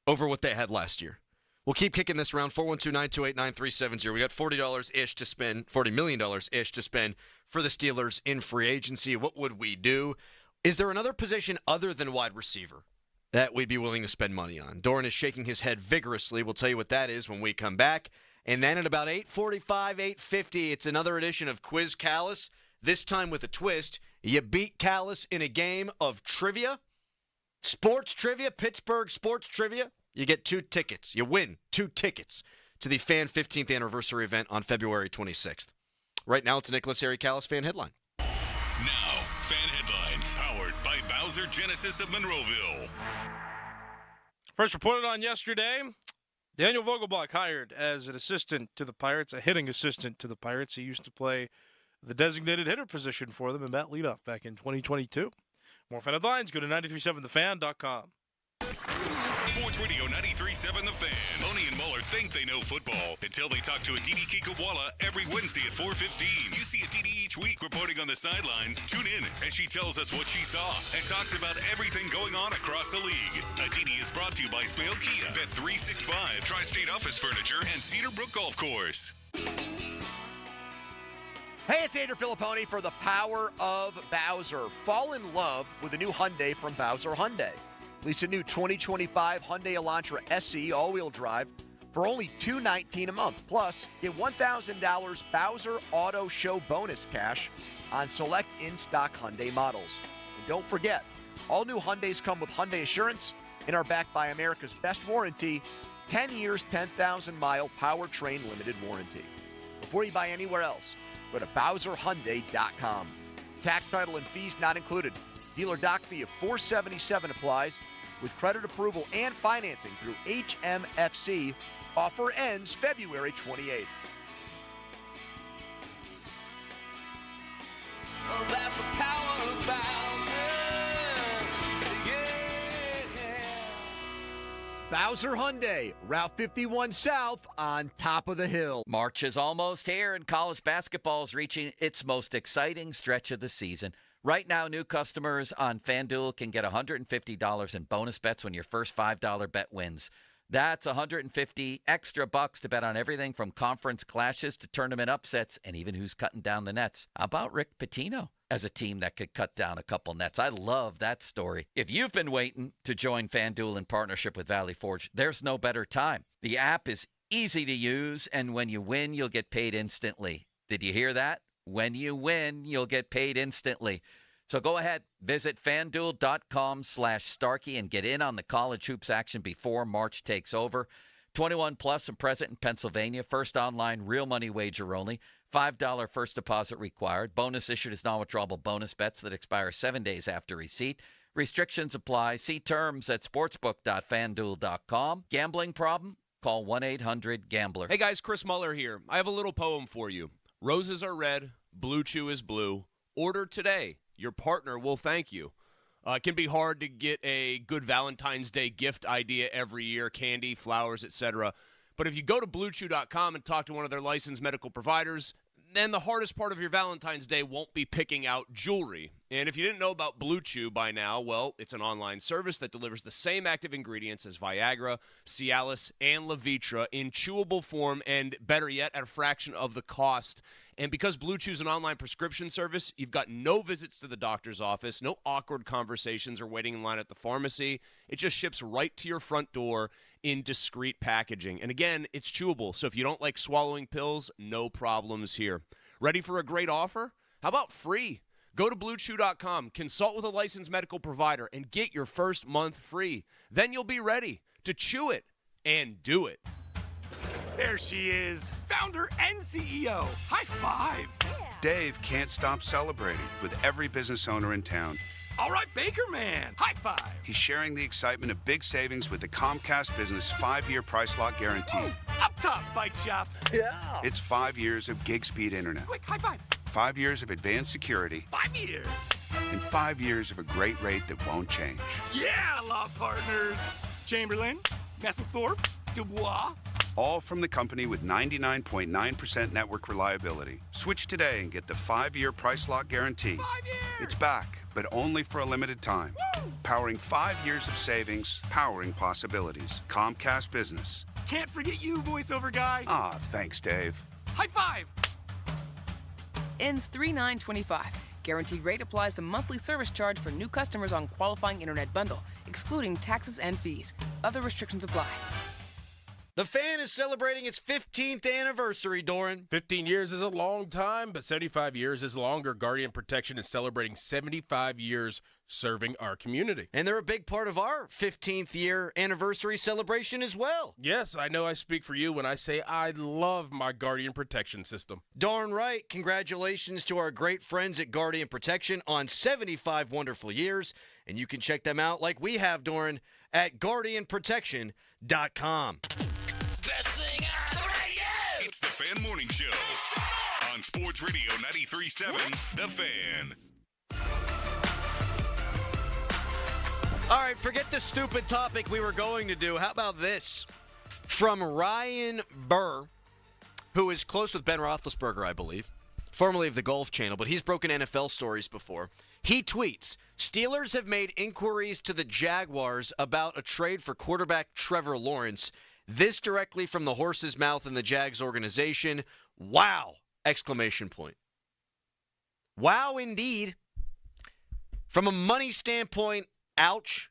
over what they had last year. We'll keep kicking this around, 412-928-9370. We got $40-ish to spend, $40 million-ish to spend for the Steelers in free agency. What would we do? Is there another position other than wide receiver that we'd be willing to spend money on? Doran is shaking his head vigorously. We'll tell you what that is when we come back. And then at about 8:45, 8:50, it's another edition of Quiz Callis, this time with a twist. You beat Callis in a game of trivia, sports trivia, Pittsburgh sports trivia. You get 2 tickets. You win 2 tickets to the Fan 15th anniversary event on February 26th. Right now, it's a Nicholas Harry Callis fan headline. Now, fan headlines powered by Bowser Genesis of Monroeville. First reported on yesterday, Daniel Vogelbach hired as an assistant to the Pirates, a hitting assistant to the Pirates. He used to play the designated hitter position for them in bat leadoff back in 2022. More fan headlines, go to 937thefan.com. Sports Radio 93.7 The Fan. Loney and Muller think they know football until they talk to Aditi Kikawala every Wednesday at 4:15. You see Aditi each week reporting on the sidelines. Tune in as she tells us what she saw and talks about everything going on across the league. Aditi is brought to you by Smale Kia, Bet365, Tri-State Office Furniture, and Cedar Brook Golf Course. Hey, it's Andrew Filipponi for the power of Bowser. Fall in love with the new Hyundai from Bowser Hyundai. Lease a new 2025 Hyundai Elantra SE all-wheel drive for only $219 a month. Plus, get $1,000 Bowser Auto Show bonus cash on select in-stock Hyundai models. And don't forget, all new Hyundais come with Hyundai Assurance and are backed by America's best warranty, 10 years, 10,000-mile powertrain limited warranty. Before you buy anywhere else, go to BowserHyundai.com. Tax, title, and fees not included. Dealer doc fee of $477 applies with credit approval and financing through HMFC. Offer ends February 28th. Well, that's the power of Bowser Hyundai, Route 51 South on top of the hill. March is almost here, and college basketball is reaching its most exciting stretch of the season. Right now, new customers on FanDuel can get $150 in bonus bets when your first $5 bet wins. That's $150 extra bucks to bet on everything from conference clashes to tournament upsets and even who's cutting down the nets. How about Rick Pitino as a team that could cut down a couple nets? I love that story. If you've been waiting to join FanDuel in partnership with Valley Forge, there's no better time. The app is easy to use, and when you win, you'll get paid instantly. Did you hear that? When you win, you'll get paid instantly. So go ahead, visit FanDuel.com/Starkey and get in on the college hoops action before March takes over. 21 plus and present in Pennsylvania. First online real money wager only. $5 first deposit required. Bonus issued as non-withdrawable bonus bets that expire 7 days after receipt. Restrictions apply. See terms at sportsbook.fanduel.com. Gambling problem? Call 1-800-GAMBLER. Hey guys, Chris Muller here. I have a little poem for you. Roses are red, Blue Chew is blue. Order today. Your partner will thank you. It can be hard to get a good Valentine's Day gift idea every year, candy, flowers, etc. But if you go to BlueChew.com and talk to one of their licensed medical providers, then the hardest part of your Valentine's Day won't be picking out jewelry. And if you didn't know about Blue Chew by now, well, it's an online service that delivers the same active ingredients as Viagra, Cialis, and Levitra in chewable form, and better yet, at a fraction of the cost. And because Blue Chew is an online prescription service, you've got no visits to the doctor's office, no awkward conversations or waiting in line at the pharmacy. It just ships right to your front door in discreet packaging. And again, it's chewable, so if you don't like swallowing pills, no problems here. Ready for a great offer? How about free? Go to BlueChew.com, consult with a licensed medical provider, and get your first month free. Then you'll be ready to chew it and do it. There she is, founder and CEO. High five. Dave can't stop celebrating with every business owner in town. All right, Baker Man. High five. He's sharing the excitement of big savings with the Comcast Business 5-year price lock guarantee. Up top, Bike Shop. Yeah. It's 5 years of gig speed internet. Quick, high five. 5 years of advanced security. 5 years. And 5 years of a great rate that won't change. Yeah, law partners. Chamberlain, Messelthorpe, Dubois. All from the company with 99.9% network reliability. Switch today and get the 5-year price lock guarantee. 5 years. It's back, but only for a limited time. Woo! Powering 5 years of savings, powering possibilities. Comcast Business. Can't forget you, voiceover guy. Ah, thanks, Dave. High five. Ends 3/9/25. Guaranteed rate applies to monthly service charge for new customers on qualifying internet bundle, excluding taxes and fees. Other restrictions apply. The Fan is celebrating its 15th anniversary, Doran. 15 years is a long time, but 75 years is longer. Guardian Protection is celebrating 75 years serving our community. And they're a big part of our 15th year anniversary celebration as well. Yes, I know I speak for you when I say I love my Guardian Protection system. Darn right. Congratulations to our great friends at Guardian Protection on 75 wonderful years. And you can check them out like we have, Doran, at guardianprotection.com. Best thing on the radio! It's the Fan Morning Show on Sports Radio 93.7 The Fan. All right, forget the stupid topic we were going to do. How about this? From Ryan Burr, who is close with Ben Roethlisberger, I believe, formerly of the Golf Channel, but he's broken NFL stories before. He tweets, Steelers have made inquiries to the Jaguars about a trade for quarterback Trevor Lawrence. This directly from the horse's mouth in the Jags organization. Wow! Exclamation point. Wow, indeed. From a money standpoint, ouch.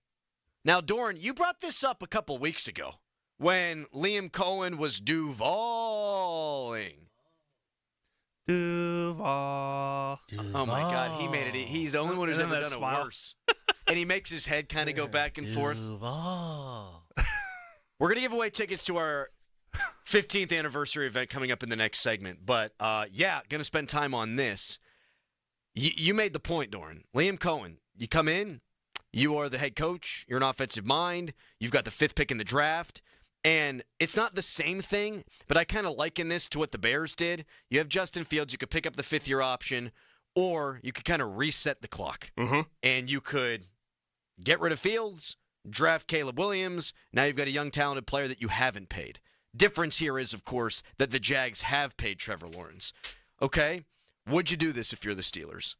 Now, Doran, you brought this up a couple weeks ago when Liam Cohen was Duvaling. Duval. Oh, my God. He made it. He's the only one who's ever done it worse. And he makes his head kind of go back and forth. We're going to give away tickets to our 15th anniversary event coming up in the next segment. But, yeah, going to spend time on this. You made the point, Doran. Liam Cohen, you come in. You are the head coach. You're an offensive mind. You've got the 5th pick in the draft. And it's not the same thing, but I kind of liken this to what the Bears did. You have Justin Fields. You could pick up the 5th-year option, or you could kind of reset the clock. Mm-hmm. And you could get rid of Fields, draft Caleb Williams. Now you've got a young, talented player that you haven't paid. Difference here is, of course, that the Jags have paid Trevor Lawrence. Okay? Would you do this if you're the Steelers?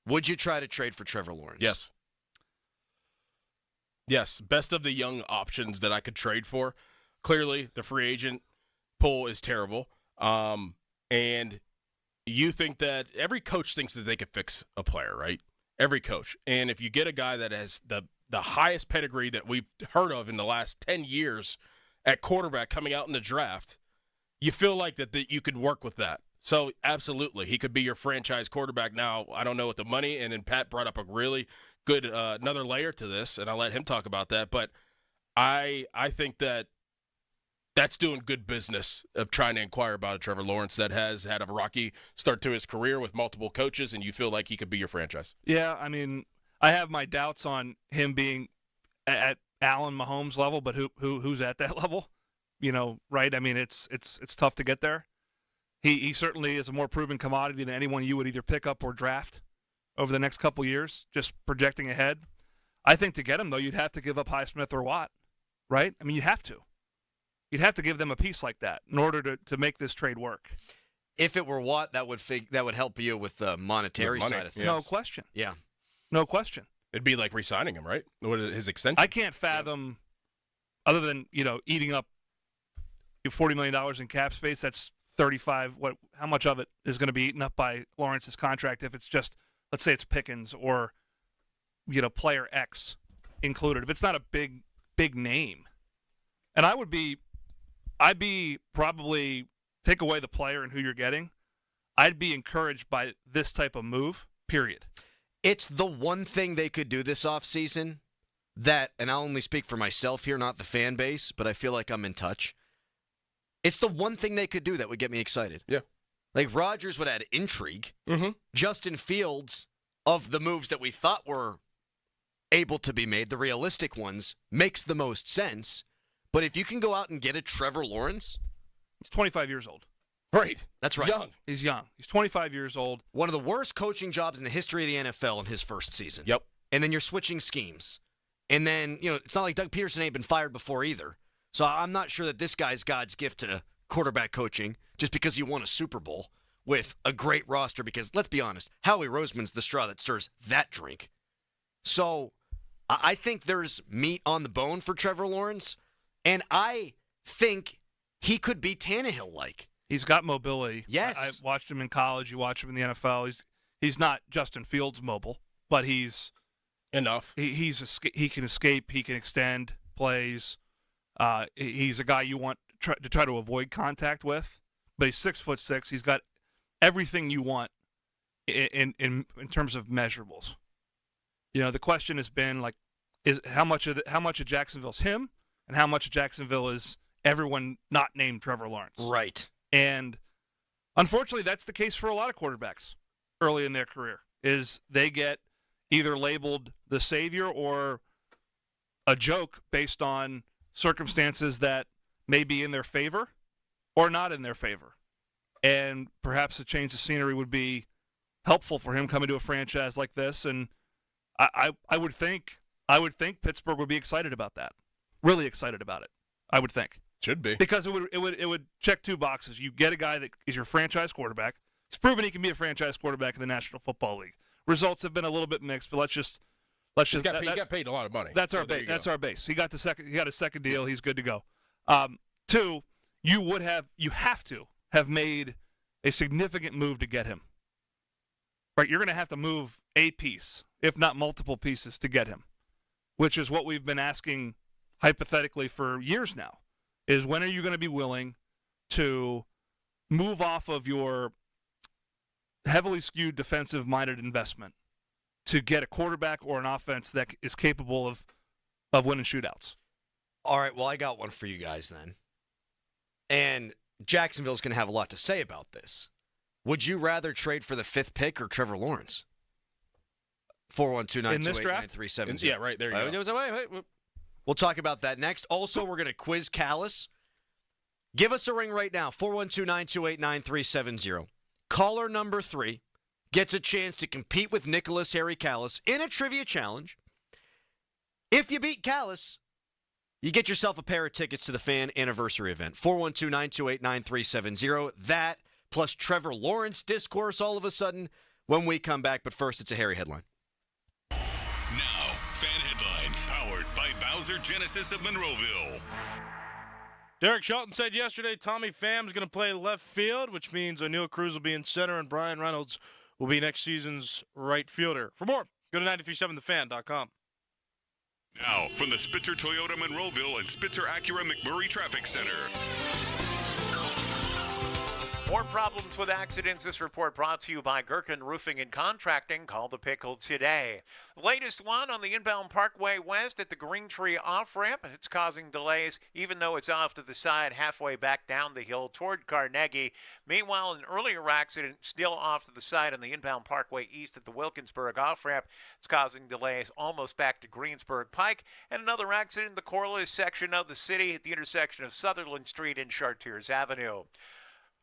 Would you try to trade for Trevor Lawrence? Yes. Yes, best of the young options that I could trade for. Clearly, the free agent pool is terrible. And you think that every coach thinks that they could fix a player, right? Every coach. And if you get a guy that has the highest pedigree that we've heard of in the last 10 years at quarterback coming out in the draft, you feel like that you could work with that. So, absolutely, he could be your franchise quarterback. Now, I don't know what the money, and then Pat brought up a really good another layer to this, and I'll let him talk about that. But I think that's doing good business of trying to inquire about a Trevor Lawrence that has had a rocky start to his career with multiple coaches, and you feel like he could be your franchise. Yeah, I mean, I have my doubts on him being at Allen Mahomes level, but who's at that level? You know, right? I mean, it's tough to get there. He certainly is a more proven commodity than anyone you would either pick up or draft over the next couple years, just projecting ahead. I think to get him, though, you'd have to give up Highsmith or Watt, right? I mean, you have to. You'd have to give them a piece like that in order to make this trade work. If it were Watt, that would help you with the monetary The money, side of things. yes. No question. Yeah. No question. It'd be like re-signing him, right? What is his extension? I can't fathom, other than eating up $40 million in cap space. That's 35. How much of it is going to be eaten up by Lawrence's contract? If it's just, let's say it's Pickens or player X included. If it's not a big name, and I'd be probably take away the player and who you're getting. I'd be encouraged by this type of move. Period. It's the one thing they could do this offseason that, and I'll only speak for myself here, not the fan base, but I feel like I'm in touch. It's the one thing they could do that would get me excited. Yeah. Like Rodgers would add intrigue. Mm-hmm. Justin Fields, of the moves that we thought were able to be made, the realistic ones, makes the most sense. But if you can go out and get a Trevor Lawrence. He's 25 years old. Right. That's right. Young. He's young. He's 25 years old. One of the worst coaching jobs in the history of the NFL in his first season. Yep. And then you're switching schemes. And then, it's not like Doug Peterson ain't been fired before either. So I'm not sure that this guy's God's gift to quarterback coaching just because he won a Super Bowl with a great roster. Because, let's be honest, Howie Roseman's the straw that stirs that drink. So I think there's meat on the bone for Trevor Lawrence. And I think he could be Tannehill-like. He's got mobility. Yes. I watched him in college. You watch him in the NFL. He's not Justin Fields mobile, but he's enough. He can escape. He can extend plays. He's a guy you want to try to avoid contact with. But he's 6'6". He's got everything you want in terms of measurables. The question has been is how much of Jacksonville's him, and how much of Jacksonville is everyone not named Trevor Lawrence. Right. And unfortunately, that's the case for a lot of quarterbacks early in their career, is they get either labeled the savior or a joke based on circumstances that may be in their favor or not in their favor. And perhaps a change of scenery would be helpful for him coming to a franchise like this. And I would think Pittsburgh would be excited about that. Really excited about it, I would think. Should be. Because it would check two boxes. You get a guy that is your franchise quarterback. He's proven he can be a franchise quarterback in the National Football League. Results have been a little bit mixed, but let's just he got paid a lot of money. That's our base. That's our base. He got a second deal. He's good to go. Two, you have to have made a significant move to get him. Right? You're going to have to move a piece, if not multiple pieces, to get him, which is what we've been asking hypothetically for years now. Is when are you going to be willing to move off of your heavily skewed defensive-minded investment to get a quarterback or an offense that is capable of winning shootouts? All right, well, I got one for you guys then. And Jacksonville's going to have a lot to say about this. Would you rather trade for the 5th pick or Trevor Lawrence? 412-928-9370. Yeah, right, there you go. Wait. We'll talk about that next. Also, we're going to quiz Callis. Give us a ring right now, 412-928-9370. Caller number 3 gets a chance to compete with Nicholas Harry Callis in a trivia challenge. If you beat Callis, you get yourself a pair of tickets to the fan anniversary event. 412-928-9370. That plus Trevor Lawrence discourse all of a sudden when we come back. But first, it's a Harry headline. Now, fan headlines powered by Bowser Genesis of Monroeville. Derek Shelton said yesterday Tommy Pham's going to play left field, which means O'Neal Cruz will be in center and Brian Reynolds will be next season's right fielder. For more, go to 937thefan.com. Now, from the Spitzer Toyota Monroeville and Spitzer Acura McMurray Traffic Center. More problems with accidents. This report brought to you by Gherkin Roofing and Contracting. Call the Pickle today. The latest one on the inbound Parkway West at the Green Tree off-ramp. It's causing delays, even though it's off to the side halfway back down the hill toward Carnegie. Meanwhile, an earlier accident still off to the side on the inbound Parkway East at the Wilkinsburg off-ramp. It's causing delays almost back to Greensburg Pike. And another accident in the Corliss section of the city at the intersection of Sutherland Street and Chartiers Avenue.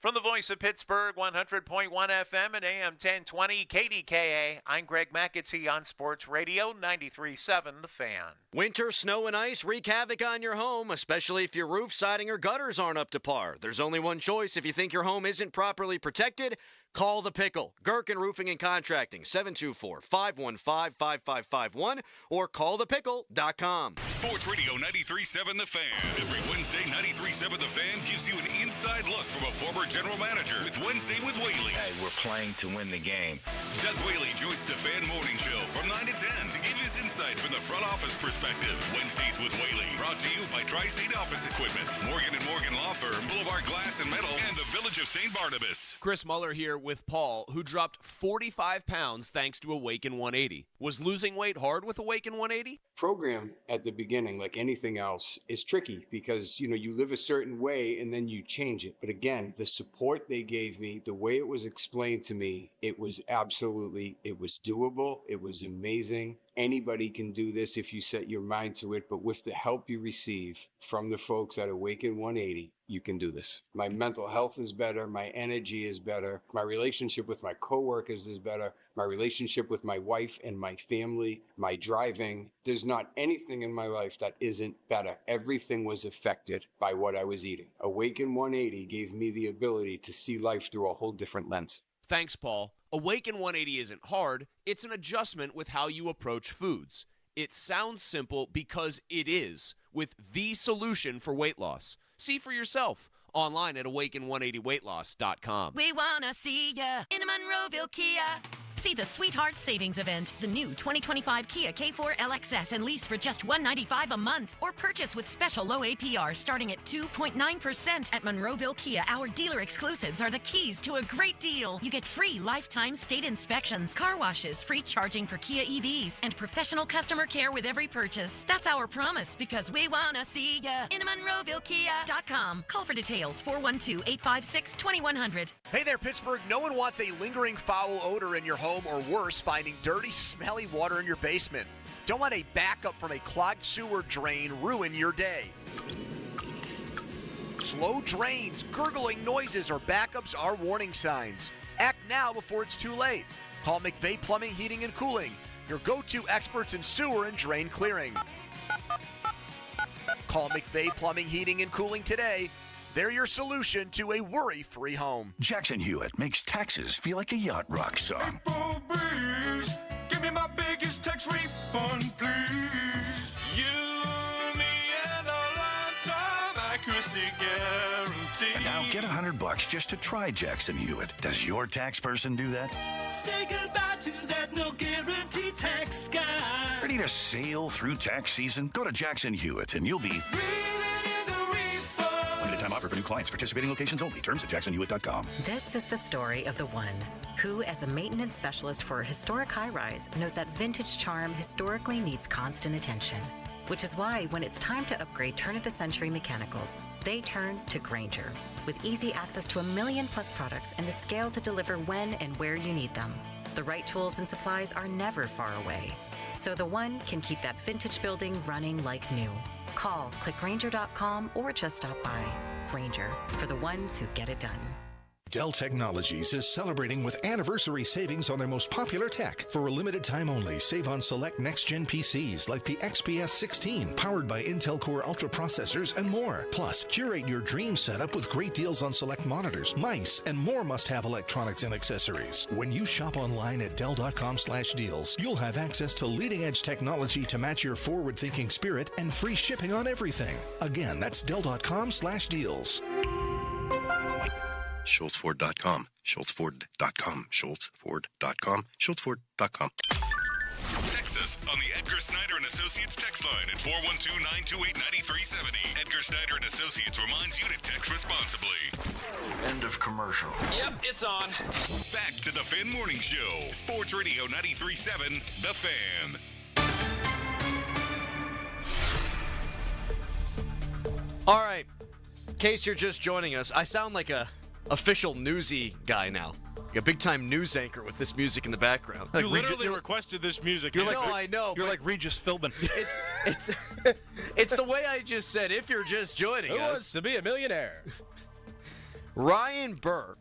From the voice of Pittsburgh, 100.1 FM and AM 1020 KDKA, I'm Greg McAtee on Sports Radio 93.7 The Fan. Winter, snow, and ice wreak havoc on your home, especially if your roof, siding, or gutters aren't up to par. There's only one choice. If you think your home isn't properly protected, call The Pickle. Gherkin Roofing and Contracting, 724-515-5551, or callthepickle.com. Sports Radio 93.7 The Fan. Every Wednesday, 93.7 The Fan gives you an inside look from a former general manager with Wednesday with Whaley. Hey, we're playing to win the game. Doug Whaley joins the Fan Morning Show from 9 to 10 to give his insight from the front office perspective. Wednesdays with Whaley, brought to you by Tri-State Office Equipment, Morgan & Morgan Law Firm, Boulevard Glass and Metal, and the Village of St. Barnabas. Chris Muller here with Paul, who dropped 45 pounds thanks to Awaken 180. Was losing weight hard with Awaken 180? Program at the beginning, like anything else, is tricky because, you live a certain way and then you change it. But again, the support they gave me, the way it was explained to me, it was doable. It was amazing. Anybody can do this if you set your mind to it, but with the help you receive from the folks at Awaken 180, you can do this. My mental health is better. My energy is better. My relationship with my coworkers is better. My relationship with my wife and my family, my driving. There's not anything in my life that isn't better. Everything was affected by what I was eating. Awaken 180 gave me the ability to see life through a whole different lens. Thanks, Paul. Awaken 180 isn't hard. It's an adjustment with how you approach foods. It sounds simple because it is, with the solution for weight loss. See for yourself online at awaken180weightloss.com. We want to see ya in a Monroeville Kia. See the Sweetheart Savings Event, the new 2025 Kia K4 LXS and lease for just $195 a month, or purchase with special low APR starting at 2.9% at Monroeville Kia. Our dealer exclusives are the keys to a great deal. You get free lifetime state inspections, car washes, free charging for Kia EVs, and professional customer care with every purchase. That's our promise because we want to see ya in MonroevilleKia.com. Call for details, 412-856-2100. Hey there, Pittsburgh. No one wants a lingering foul odor in your home, or worse, finding dirty, smelly water in your basement. Don't let a backup from a clogged sewer drain ruin your day. Slow drains, gurgling noises, or backups are warning signs. Act now before it's too late. Call McVeigh Plumbing, Heating, and Cooling, your go-to experts in sewer and drain clearing. Call McVeigh Plumbing, Heating, and Cooling today. They're your solution to a worry-free home. Jackson Hewitt makes taxes feel like a yacht rock song. April breeze, give me my biggest tax refund, please. You, me, and a lifetime accuracy guarantee. And now get $100 just to try Jackson Hewitt. Does your tax person do that? Say goodbye to that no guarantee tax guy. Ready to sail through tax season? Go to Jackson Hewitt and you'll be... Time offer for new clients. Participating locations only. Terms at jacksonhewitt.com. This is the story of the one who, as a maintenance specialist for a historic high-rise, knows that vintage charm historically needs constant attention. Which is why, when it's time to upgrade turn-of-the-century mechanicals, they turn to Grainger. With easy access to 1 million-plus products and the scale to deliver when and where you need them. The right tools and supplies are never far away. So the one can keep that vintage building running like new. Call, click Grainger.com, or just stop by. Grainger, for the ones who get it done. Dell Technologies is celebrating with anniversary savings on their most popular tech. For a limited time only, save on select next-gen PCs like the XPS 16, powered by Intel Core Ultra processors and more. Plus, curate your dream setup with great deals on select monitors, mice, and more must-have electronics and accessories. When you shop online at Dell.com/deals, you'll have access to leading-edge technology to match your forward-thinking spirit and free shipping on everything. Again, that's Dell.com/deals. SchultzFord.com, SchultzFord.com, SchultzFord.com, SchultzFord.com. Text us on the Edgar Snyder & Associates text line at 412-928-9370. Edgar Snyder & Associates reminds you to text responsibly. End of commercial. Yep, it's on. Back to the Fan Morning Show. Sports Radio 93.7, The Fan. All right. In case you're just joining us, I sound like a official newsy guy now. Like a big-time news anchor with this music in the background. You literally requested this music. I know. You're like Regis Philbin. It's the way I just said, if you're just joining us. Who wants to be a millionaire? Ryan Burr,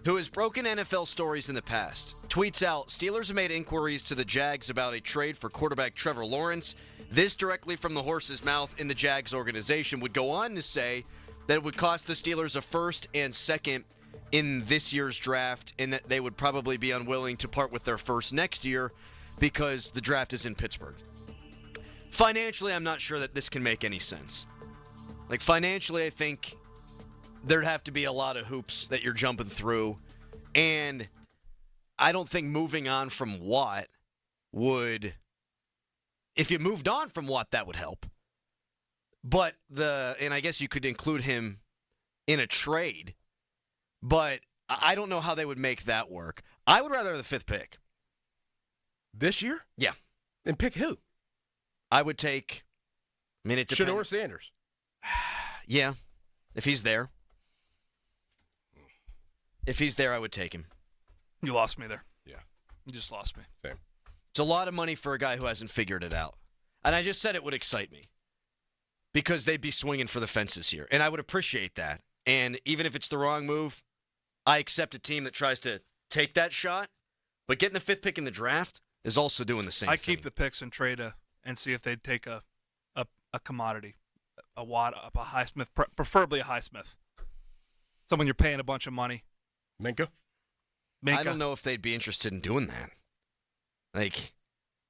who has broken NFL stories in the past, tweets out, Steelers have made inquiries to the Jags about a trade for quarterback Trevor Lawrence. This directly from the horse's mouth in the Jags organization would go on to say that it would cost the Steelers a first and second in this year's draft, and that they would probably be unwilling to part with their first next year because the draft is in Pittsburgh. Financially, I'm not sure that this can make any sense. Like, financially, I think there'd have to be a lot of hoops that you're jumping through, and I don't think moving on from Watt would, if you moved on from Watt, that would help. But and I guess you could include him in a trade, but I don't know how they would make that work. I would rather have the 5th pick. This year? Yeah. And pick who? I would take, I mean, it depends. Shador Sanders. Yeah, if he's there. If he's there, I would take him. You lost me there. Yeah. You just lost me. Same. It's a lot of money for a guy who hasn't figured it out. And I just said it would excite me because they'd be swinging for the fences here. And I would appreciate that. And even if it's the wrong move, I accept a team that tries to take that shot. But getting the 5th pick in the draft is also doing the same thing. I keep the picks and trade and see if they'd take a commodity, a Watt, a Highsmith, preferably a Highsmith. Someone you're paying a bunch of money. Minka? I don't know if they'd be interested in doing that. Like,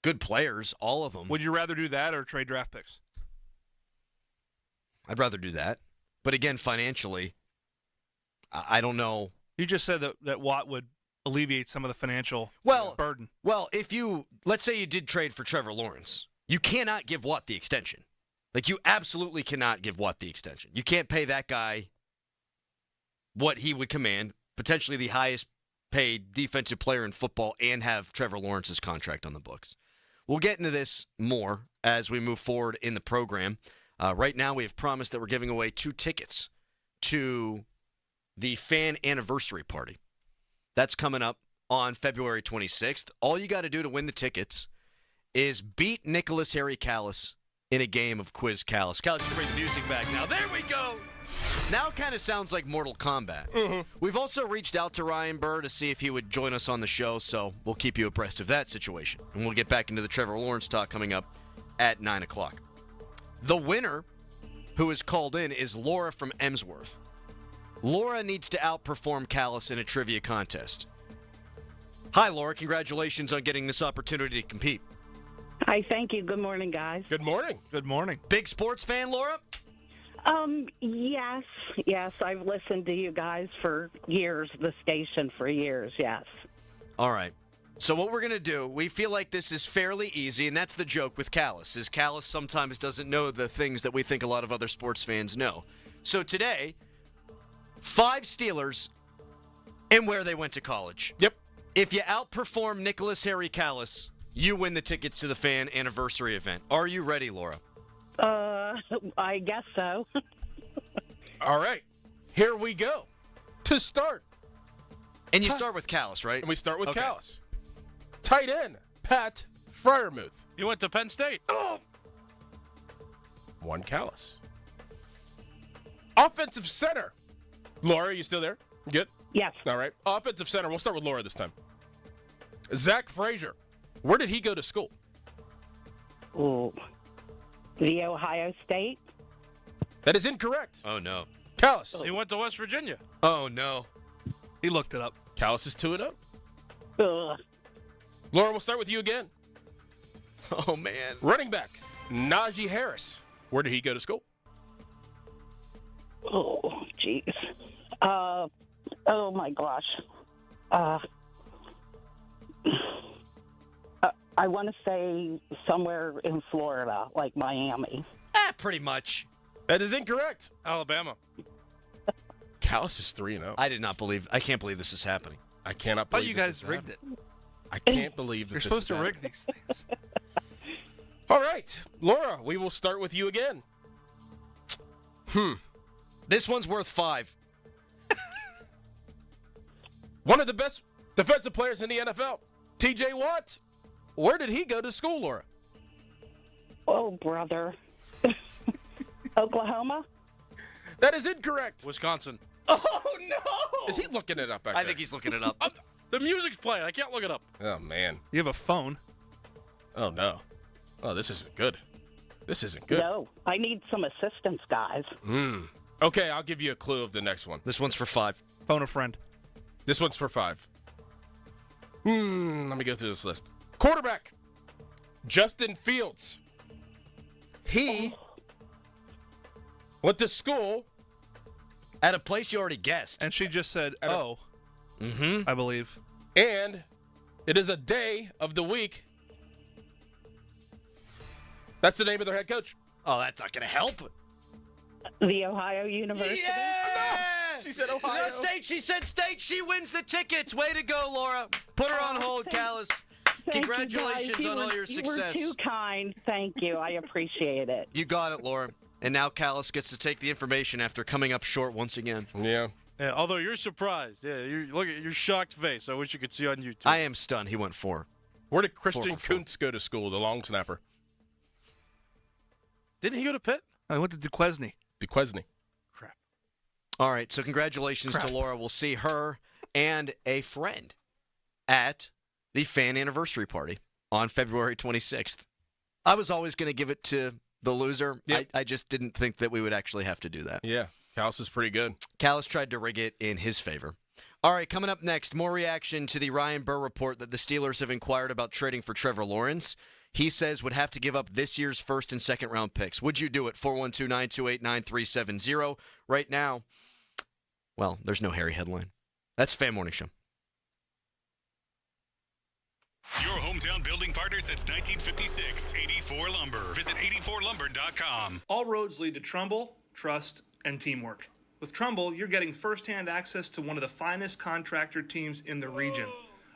good players, all of them. Would you rather do that or trade draft picks? I'd rather do that. But again, financially, I don't know. You just said that Watt would alleviate some of the financial burden. Well, let's say you did trade for Trevor Lawrence, you cannot give Watt the extension. Like, you absolutely cannot give Watt the extension. You can't pay that guy what he would command, potentially the highest paid defensive player in football, and have Trevor Lawrence's contract on the books. We'll get into this more as we move forward in the program. Right now, we have promised that we're giving away 2 tickets to the fan anniversary party. That's coming up on February 26th. All you got to do to win the tickets is beat Nicholas Harry Callis in a game of Quiz Callis. Callis, you bring the music back now. There we go. Now it kind of sounds like Mortal Kombat. Mm-hmm. We've also reached out to Ryan Burr to see if he would join us on the show, so we'll keep you abreast of that situation. And we'll get back into the Trevor Lawrence talk coming up at 9 o'clock. The winner who is called in is Laura from Emsworth. Laura needs to outperform Callis in a trivia contest. Hi, Laura. Congratulations on getting this opportunity to compete. Hi, thank you. Good morning, guys. Good morning. Good morning. Big sports fan, Laura? Yes. I've listened to you guys for years, the station for years, yes. All right. So what we're going to do, we feel like this is fairly easy, and that's the joke with Callis, is Callis sometimes doesn't know the things that we think a lot of other sports fans know. So today, 5 Steelers and where they went to college. Yep. If you outperform Nicholas Harry Callis, you win the tickets to the fan anniversary event. Are you ready, Laura? I guess so. All right. Here we go. To start. And you start with Callis, right? And we start with Callis. Tight end, Pat Fryermuth. You went to Penn State. Oh. 1 Callis. Offensive center. Laura, are you still there? You good? Yes. All right. Offensive center. We'll start with Laura this time. Zach Frazier. Where did he go to school? Ooh. The Ohio State? That is incorrect. Oh, no. Callis. He went to West Virginia. Oh, no. He looked it up. Callis is 2-0. Ugh. Laura, we'll start with you again. Oh, man. Running back, Najee Harris. Where did he go to school? Oh, jeez. Oh, my gosh. I want to say somewhere in Florida, like Miami. Pretty much. That is incorrect. Alabama. Callis is 3-0. I can't believe this is happening. I cannot I thought believe you this guys is rigged happening. it. I can't believe that You're this supposed is to rig happening. these things. All right. Laura, we will start with you again. This one's worth 5. One of the best defensive players in the NFL, TJ Watt. Where did he go to school, Laura? Oh, brother. Oklahoma? That is incorrect. Wisconsin. Oh, no! Is he looking it up back I there? think he's looking it up. The music's playing. I can't look it up. Oh, man. You have a phone. Oh, no. Oh, this isn't good. This isn't good. No, I need some assistance, guys. Okay, I'll give you a clue of the next one. This one's for 5. Phone a friend. This one's for 5. Let me go through this list. Quarterback, Justin Fields. He went to school at a place you already guessed. And she just said, I believe. And it is a day of the week. That's the name of their head coach. Oh, that's not going to help. The Ohio University? Yeah! She said Ohio. No, State. She said State. She wins the tickets. Way to go, Laura. Put her on hold, Callis. Congratulations on all your success. You were too kind. Thank you. I appreciate it. You got it, Laura. And now Callis gets to take the information after coming up short once again. Yeah. Yeah, although you're surprised. Yeah, look at your shocked face. I wish you could see on YouTube. I am stunned. He went 4. Where did Christian Kuntz go to school, the long snapper? Didn't he go to Pitt? I went to Duquesne. Duquesne. Crap. All right, so congratulations to Laura. We'll see her and a friend at the fan anniversary party on February 26th. I was always going to give it to the loser. Yep. I just didn't think that we would actually have to do that. Yeah, Callis is pretty good. Callis tried to rig it in his favor. All right, coming up next, more reaction to the Ryan Burr report that the Steelers have inquired about trading for Trevor Lawrence. He says would have to give up this year's first and second round picks. Would you do it? 412-928-9370. Right now, well, there's no Harry headline. That's Fan Morning Show. Your hometown building partner since 1956, 84 Lumber. Visit 84lumber.com. All roads lead to Trumbull, trust, and teamwork. With Trumbull, you're getting firsthand access to one of the finest contractor teams in the region.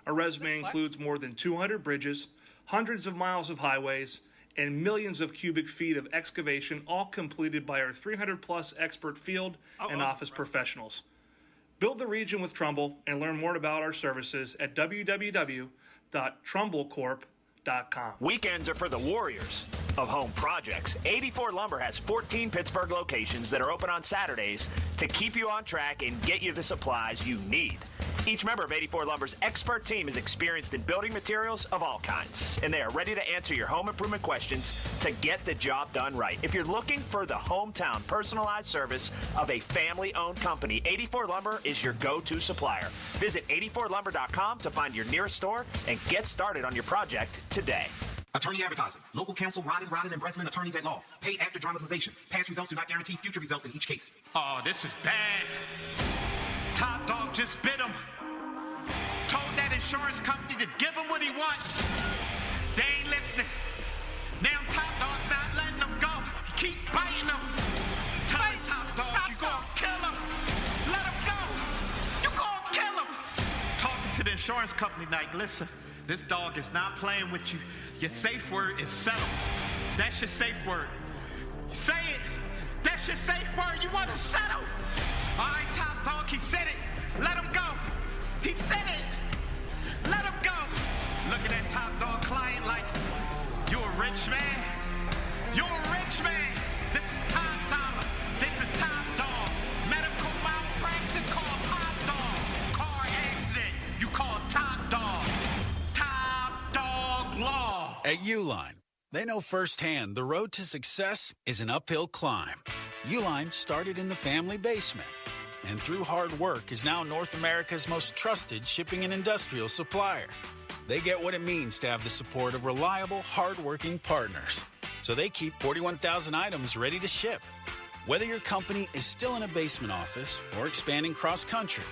Our resume includes more than 200 bridges, hundreds of miles of highways, and millions of cubic feet of excavation, all completed by our 300-plus expert field and office professionals. Build the region with Trumbull and learn more about our services at www.trumblecorp.com. Weekends are for the warriors of home projects. 84 Lumber has 14 Pittsburgh locations that are open on Saturdays to keep you on track and get you the supplies you need. Each member of 84 Lumber's expert team is experienced in building materials of all kinds, and they are ready to answer your home improvement questions to get the job done right. If you're looking for the hometown personalized service of a family-owned company, 84 Lumber is your go-to supplier. Visit 84lumber.com to find your nearest store and get started on your project today. Attorney advertising. Local counsel Rodden and Breslin, attorneys at law. Paid after dramatization. Past results do not guarantee future results in each case. Oh, this is bad. Top Dog just bit him. Told that insurance company to give him what he wants. They ain't listening. Now Top Dog's not letting him go. Keep biting him. Telling Top Dog, you gonna kill him. Let him go. You gonna kill him. Talking to the insurance company like, listen, this dog is not playing with you. Your safe word is settled. That's your safe word. Say it. That's your safe word. You want to settle? All right, Top Dog, he said it. Let him go. He said it. Let him go. Look at that Top Dog client like, you a rich man? You a rich man. This is Top Dollar. This is Top Dog. Medical malpractice called Top Dog. Car accident, you call Top Dog. Top Dog Law. At Uline, they know firsthand the road to success is an uphill climb. Uline started in the family basement, and through hard work is now North America's most trusted shipping and industrial supplier. They get what it means to have the support of reliable, hard-working partners. So they keep 41,000 items ready to ship. Whether your company is still in a basement office or expanding cross-country,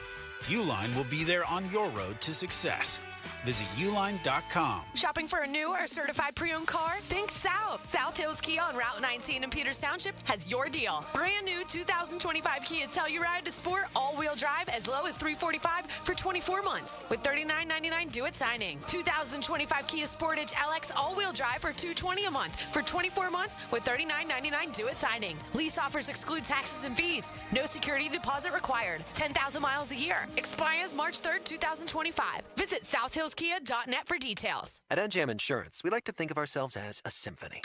Uline will be there on your road to success. Visit uline.com. Shopping for a new or certified pre-owned car? Think South. South Hills Kia on Route 19 in Peters Township has your deal. Brand new 2025 Kia Telluride to Sport all-wheel drive as low as $345 for 24 months with $39.99 due at signing. 2025 Kia Sportage LX all-wheel drive for $220 a month for 24 months with $39.99 due at signing. Lease offers exclude taxes and fees. No security deposit required. 10,000 miles a year. Expires March 3rd, 2025. Visit SouthHillsKia.net for details. At NJAM Insurance, we like to think of ourselves as a symphony.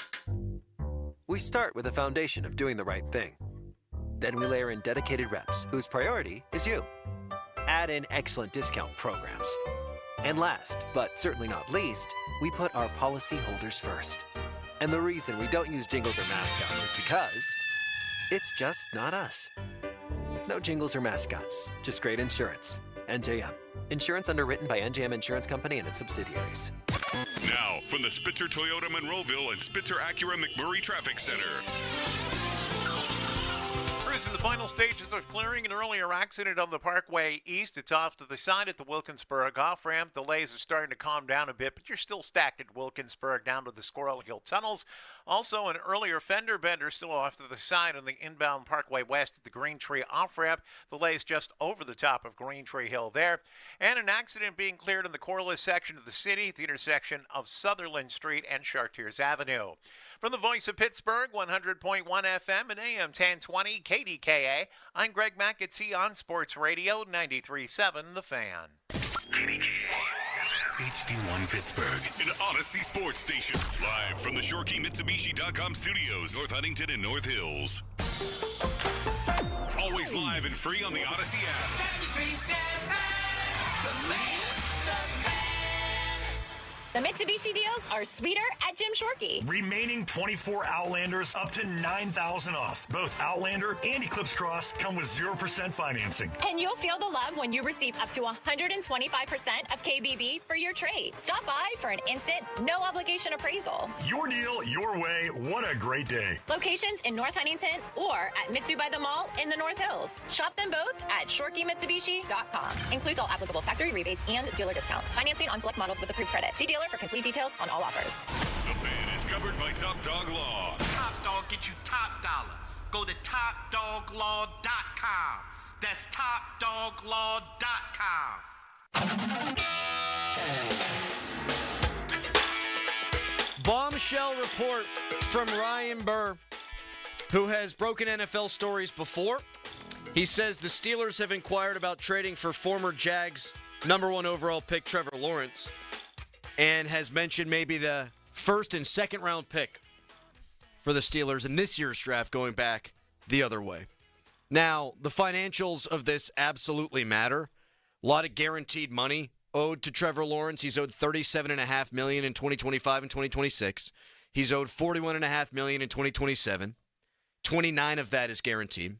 We start with the foundation of doing the right thing. Then we layer in dedicated reps, whose priority is you. Add in excellent discount programs. And last, but certainly not least, we put our policyholders first. And the reason we don't use jingles or mascots is because it's just not us. No jingles or mascots, just great insurance. NJM. Insurance underwritten by NJM Insurance Company and its subsidiaries. Now, from the Spitzer Toyota Monroeville and Spitzer Acura McMurray Traffic Center. Crews in the final stages of clearing an earlier accident on the Parkway East. It's off to the side at the Wilkinsburg off-ramp. Delays are starting to calm down a bit, but you're still stacked at Wilkinsburg down to the Squirrel Hill tunnels. Also, an earlier fender bender still off to the side on the inbound Parkway West at the Green Tree off-ramp. Delays just over the top of Green Tree Hill there. And an accident being cleared in the Corliss section of the city, the intersection of Sutherland Street and Chartiers Avenue. From the voice of Pittsburgh, 100.1 FM and AM 1020 KDKA, I'm Greg McAtee on Sports Radio 93.7 The Fan. HD1 Pittsburgh, an Odyssey sports station. Live from the ShoreKeyMitsubishi.com studios, North Huntington and North Hills. Always live and free on the Odyssey app. 93.7 The Fan. The Mitsubishi deals are sweeter at Jim Shorkey. Remaining 24 Outlanders up to $9,000 off. Both Outlander and Eclipse Cross come with 0% financing. And you'll feel the love when you receive up to 125% of KBB for your trade. Stop by for an instant, no obligation appraisal. Your deal, your way. What a great day. Locations in North Huntington or at Mitsu by the Mall in the North Hills. Shop them both at ShoreKeyMitsubishi.com. Includes all applicable factory rebates and dealer discounts. Financing on select models with approved credit. See dealer for complete details on all offers. The Fan is covered by Top Dog Law. Top Dog get you top dollar. Go to TopDogLaw.com. That's TopDogLaw.com. Bombshell report from Ryan Burr, who has broken NFL stories before. He says the Steelers have inquired about trading for former Jags #1 overall pick Trevor Lawrence, and has mentioned maybe the first and second round pick for the Steelers in this year's draft going back the other way. Now, the financials of this absolutely matter. A lot of guaranteed money owed to Trevor Lawrence. He's owed $37.5 million in 2025 and 2026. He's owed $41.5 million in 2027. 29 of that is guaranteed.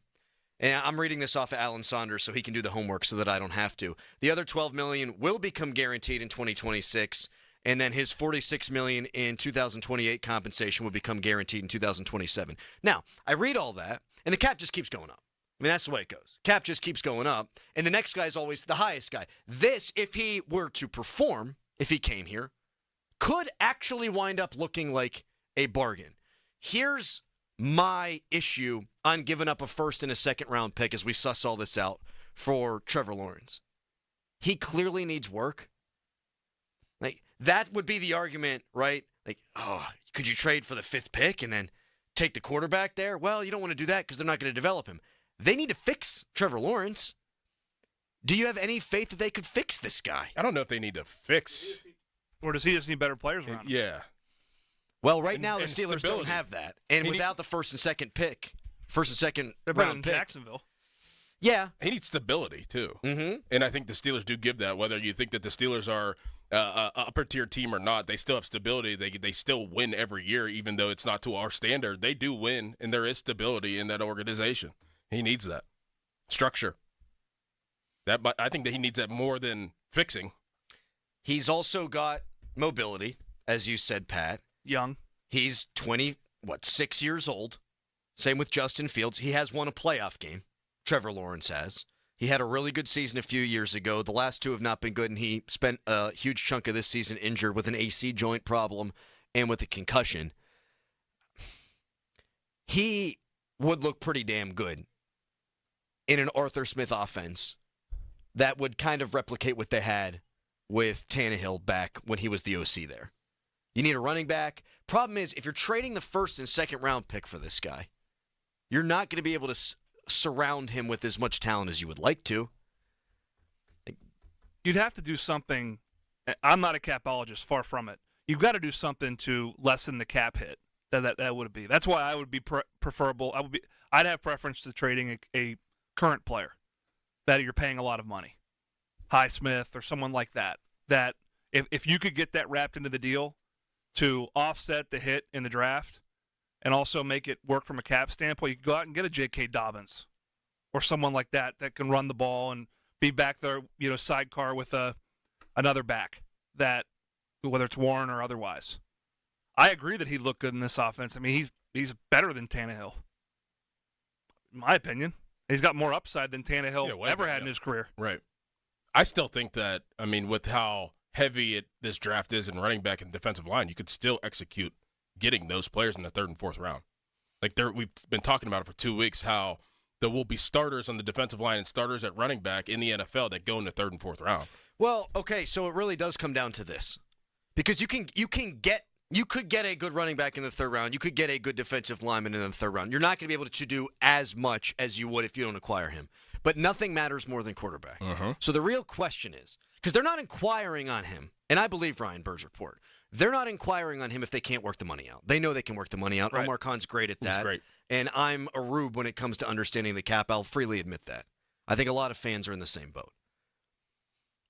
And I'm reading this off of Alan Saunders so he can do the homework so that I don't have to. The other $12 million will become guaranteed in 2026. And then his $46 million in 2028 compensation will become guaranteed in 2027. Now, I read all that, and the cap just keeps going up. I mean, that's the way it goes. Cap just keeps going up, and the next guy is always the highest guy. This, if he were to perform, if he came here, could actually wind up looking like a bargain. Here's my issue on giving up a first and a second round pick as we suss all this out for Trevor Lawrence. He clearly needs work. Like, that would be the argument, right? Like, oh, could you trade for the 5th pick and then take the quarterback there? Well, you don't want to do that because they're not going to develop him. They need to fix Trevor Lawrence. Do you have any faith that they could fix this guy? I don't know if they need to fix. Or does he just need better players around him? Yeah. Well, right now the Steelers stability. don't have that. And without the first and second They're better than pick. Jacksonville. Yeah. He needs stability, too. Mm-hmm. And I think the Steelers do give that. Whether you think that the Steelers are an upper-tier team or not, they still have stability. They still win every year, even though it's not to our standard. They do win, and there is stability in that organization. He needs that structure. I think that he needs that more than fixing. He's also got mobility, as you said, Pat. Young. He's 6 years old. Same with Justin Fields. He has won a playoff game. Trevor Lawrence has. He had a really good season a few years ago. The last two have not been good, and he spent a huge chunk of this season injured with an AC joint problem and with a concussion. He would look pretty damn good in an Arthur Smith offense that would kind of replicate what they had with Tannehill back when he was the OC there. You need a running back. Problem is, if you're trading the first and second round pick for this guy, you're not going to be able to surround him with as much talent as you would like to. You'd have to do something. I'm not a capologist, far from it. You've got to do something to lessen the cap hit that would be. That's why I would be preferable. I'd have preference to trading a current player that you're paying a lot of money, Highsmith or someone like that. That if you could get that wrapped into the deal to offset the hit in the draft and also make it work from a cap standpoint, you could go out and get a J.K. Dobbins or someone like that can run the ball and be back there, sidecar with another back, that whether it's Warren or otherwise. I agree that he looked good in this offense. I mean, he's better than Tannehill, in my opinion. He's got more upside than Tannehill ever had in his career. Right. I still think that, with how heavy this draft is in running back and defensive line, you could still execute getting those players in the 3rd and 4th round. We've been talking about it for 2 weeks, how there will be starters on the defensive line and starters at running back in the NFL that go in the 3rd and 4th round. Well, okay, so it really does come down to this. Because you could get a good running back in the 3rd round. You could get a good defensive lineman in the 3rd round. You're not going to be able to do as much as you would if you don't acquire him. But nothing matters more than quarterback. So the real question is, because they're not inquiring on him, and I believe Ryan Burr's report, they're not inquiring on him if they can't work the money out. They know they can work the money out. Right. Omar Khan's great at that. He's great. And I'm a rube when it comes to understanding the cap. I'll freely admit that. I think a lot of fans are in the same boat.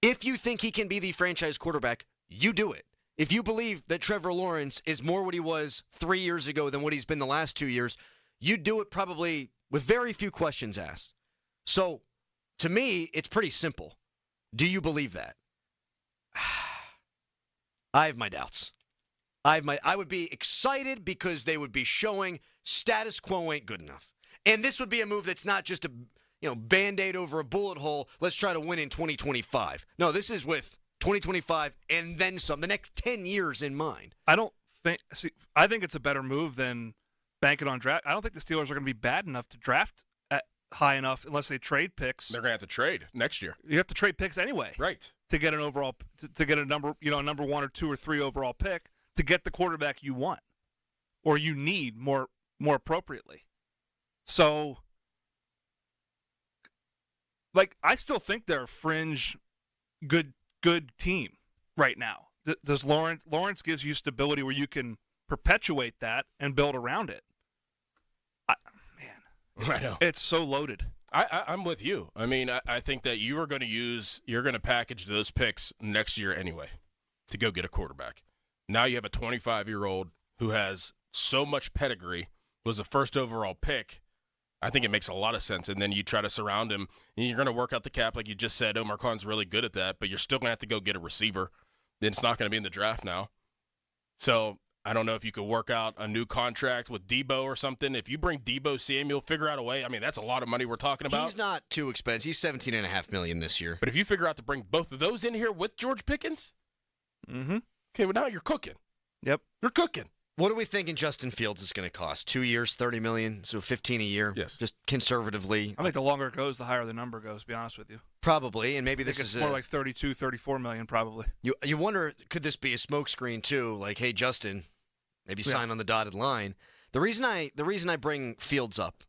If you think he can be the franchise quarterback, you do it. If you believe that Trevor Lawrence is more what he was 3 years ago than what he's been the last 2 years, you do it probably with very few questions asked. So, to me, it's pretty simple. Do you believe that? I have my doubts. I would be excited because they would be showing status quo ain't good enough. And this would be a move that's not just a Band-Aid over a bullet hole, let's try to win in 2025. No, this is with 2025 and then some, the next 10 years in mind. I think it's a better move than banking on draft. I don't think the Steelers are going to be bad enough to draft at high enough unless they trade picks. They're going to have to trade next year. You have to trade picks anyway. Right. To get an overall, to get a number 1 or 2 or 3 overall pick to get the quarterback you want or you need more appropriately. So, I still think they're a fringe good team right now. Does Lawrence gives you stability where you can perpetuate that and build around it. I know. It's so loaded. I'm with you. I think that you're going to package those picks next year anyway to go get a quarterback. Now you have a 25-year-old who has so much pedigree, was a first overall pick. I think it makes a lot of sense. And then you try to surround him, and you're going to work out the cap, like you just said. Omar Khan's really good at that, but you're still going to have to go get a receiver. Then it's not going to be in the draft now. So I don't know if you could work out a new contract with Debo or something. If you bring Debo Samuel, figure out a way. That's a lot of money we're talking about. He's not too expensive. He's $17.5 million this year. But if you figure out to bring both of those in here with George Pickens, okay, well, now you're cooking. Yep. You're cooking. What are we thinking Justin Fields is going to cost? 2 years, $30 million, so $15 a year? Yes. Just conservatively. I think the longer it goes, the higher the number goes, to be honest with you. Probably, and maybe this is is more like 32, 34 million probably. You wonder, could this be a smokescreen too? Like, hey, Justin, maybe sign on the dotted line. The reason I bring Fields up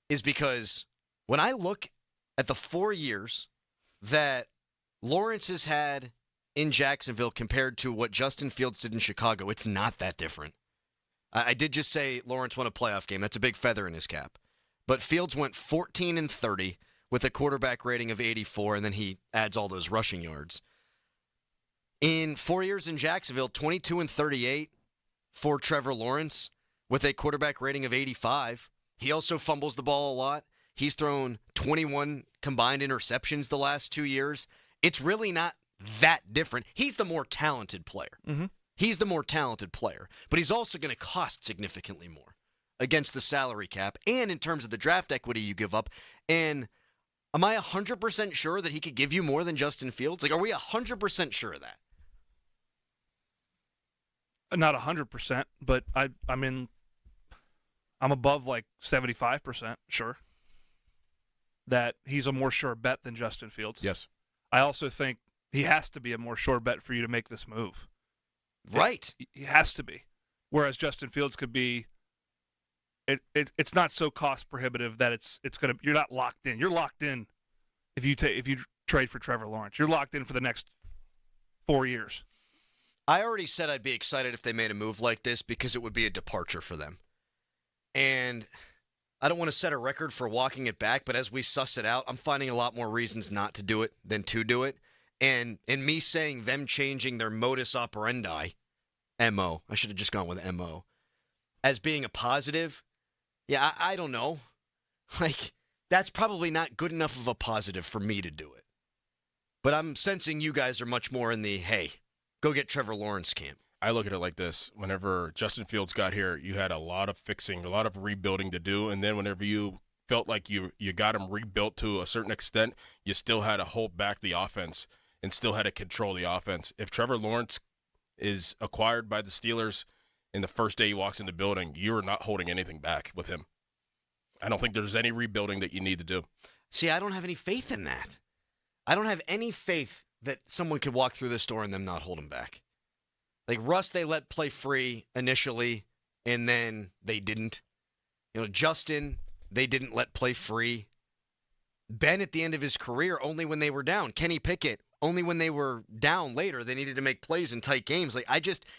is because when I look at the 4 years that Lawrence has had in Jacksonville compared to what Justin Fields did in Chicago, it's not that different. I did just say Lawrence won a playoff game. That's a big feather in his cap. But Fields went 14-30 with a quarterback rating of 84, and then he adds all those rushing yards. In 4 years in Jacksonville, 22-38 for Trevor Lawrence with a quarterback rating of 85. He also fumbles the ball a lot. He's thrown 21 combined interceptions the last 2 years. It's really not that different. He's the more talented player. Mm-hmm. He's the more talented player, but he's also going to cost significantly more against the salary cap and in terms of the draft equity you give up. And am I 100% sure that he could give you more than Justin Fields? Are we 100% sure of that? Not 100%, but I'm above 75% sure that he's a more sure bet than Justin Fields. Yes. I also think he has to be a more sure bet for you to make this move. Right. He has to be. Whereas Justin Fields could be it's not so cost prohibitive that it's going to, you're not locked in. You're locked in if you trade for Trevor Lawrence. You're locked in for the next 4 years. I already said I'd be excited if they made a move like this because it would be a departure for them. And I don't want to set a record for walking it back, but as we suss it out, I'm finding a lot more reasons not to do it than to do it. And in me saying them changing their modus operandi, MO, I should have just gone with MO, as being a positive, yeah, I don't know. Like, that's probably not good enough of a positive for me to do it. But I'm sensing you guys are much more in the, hey, go get Trevor Lawrence camp. I look at it like this. Whenever Justin Fields got here, you had a lot of fixing, a lot of rebuilding to do. And then whenever you felt like you got him rebuilt to a certain extent, you still had to hold back the offense and still had to control the offense. If Trevor Lawrence is acquired by the Steelers in the first day he walks in the building, you're not holding anything back with him. I don't think there's any rebuilding that you need to do. See, I don't have any faith in that. I don't have any faith that someone could walk through this door and them not hold him back. Like Russ, they let play free initially, and then they didn't. You know, Justin, they didn't let play free. Ben, at the end of his career, only when they were down. Kenny Pickett, only when they were down later, they needed to make plays in tight games. Like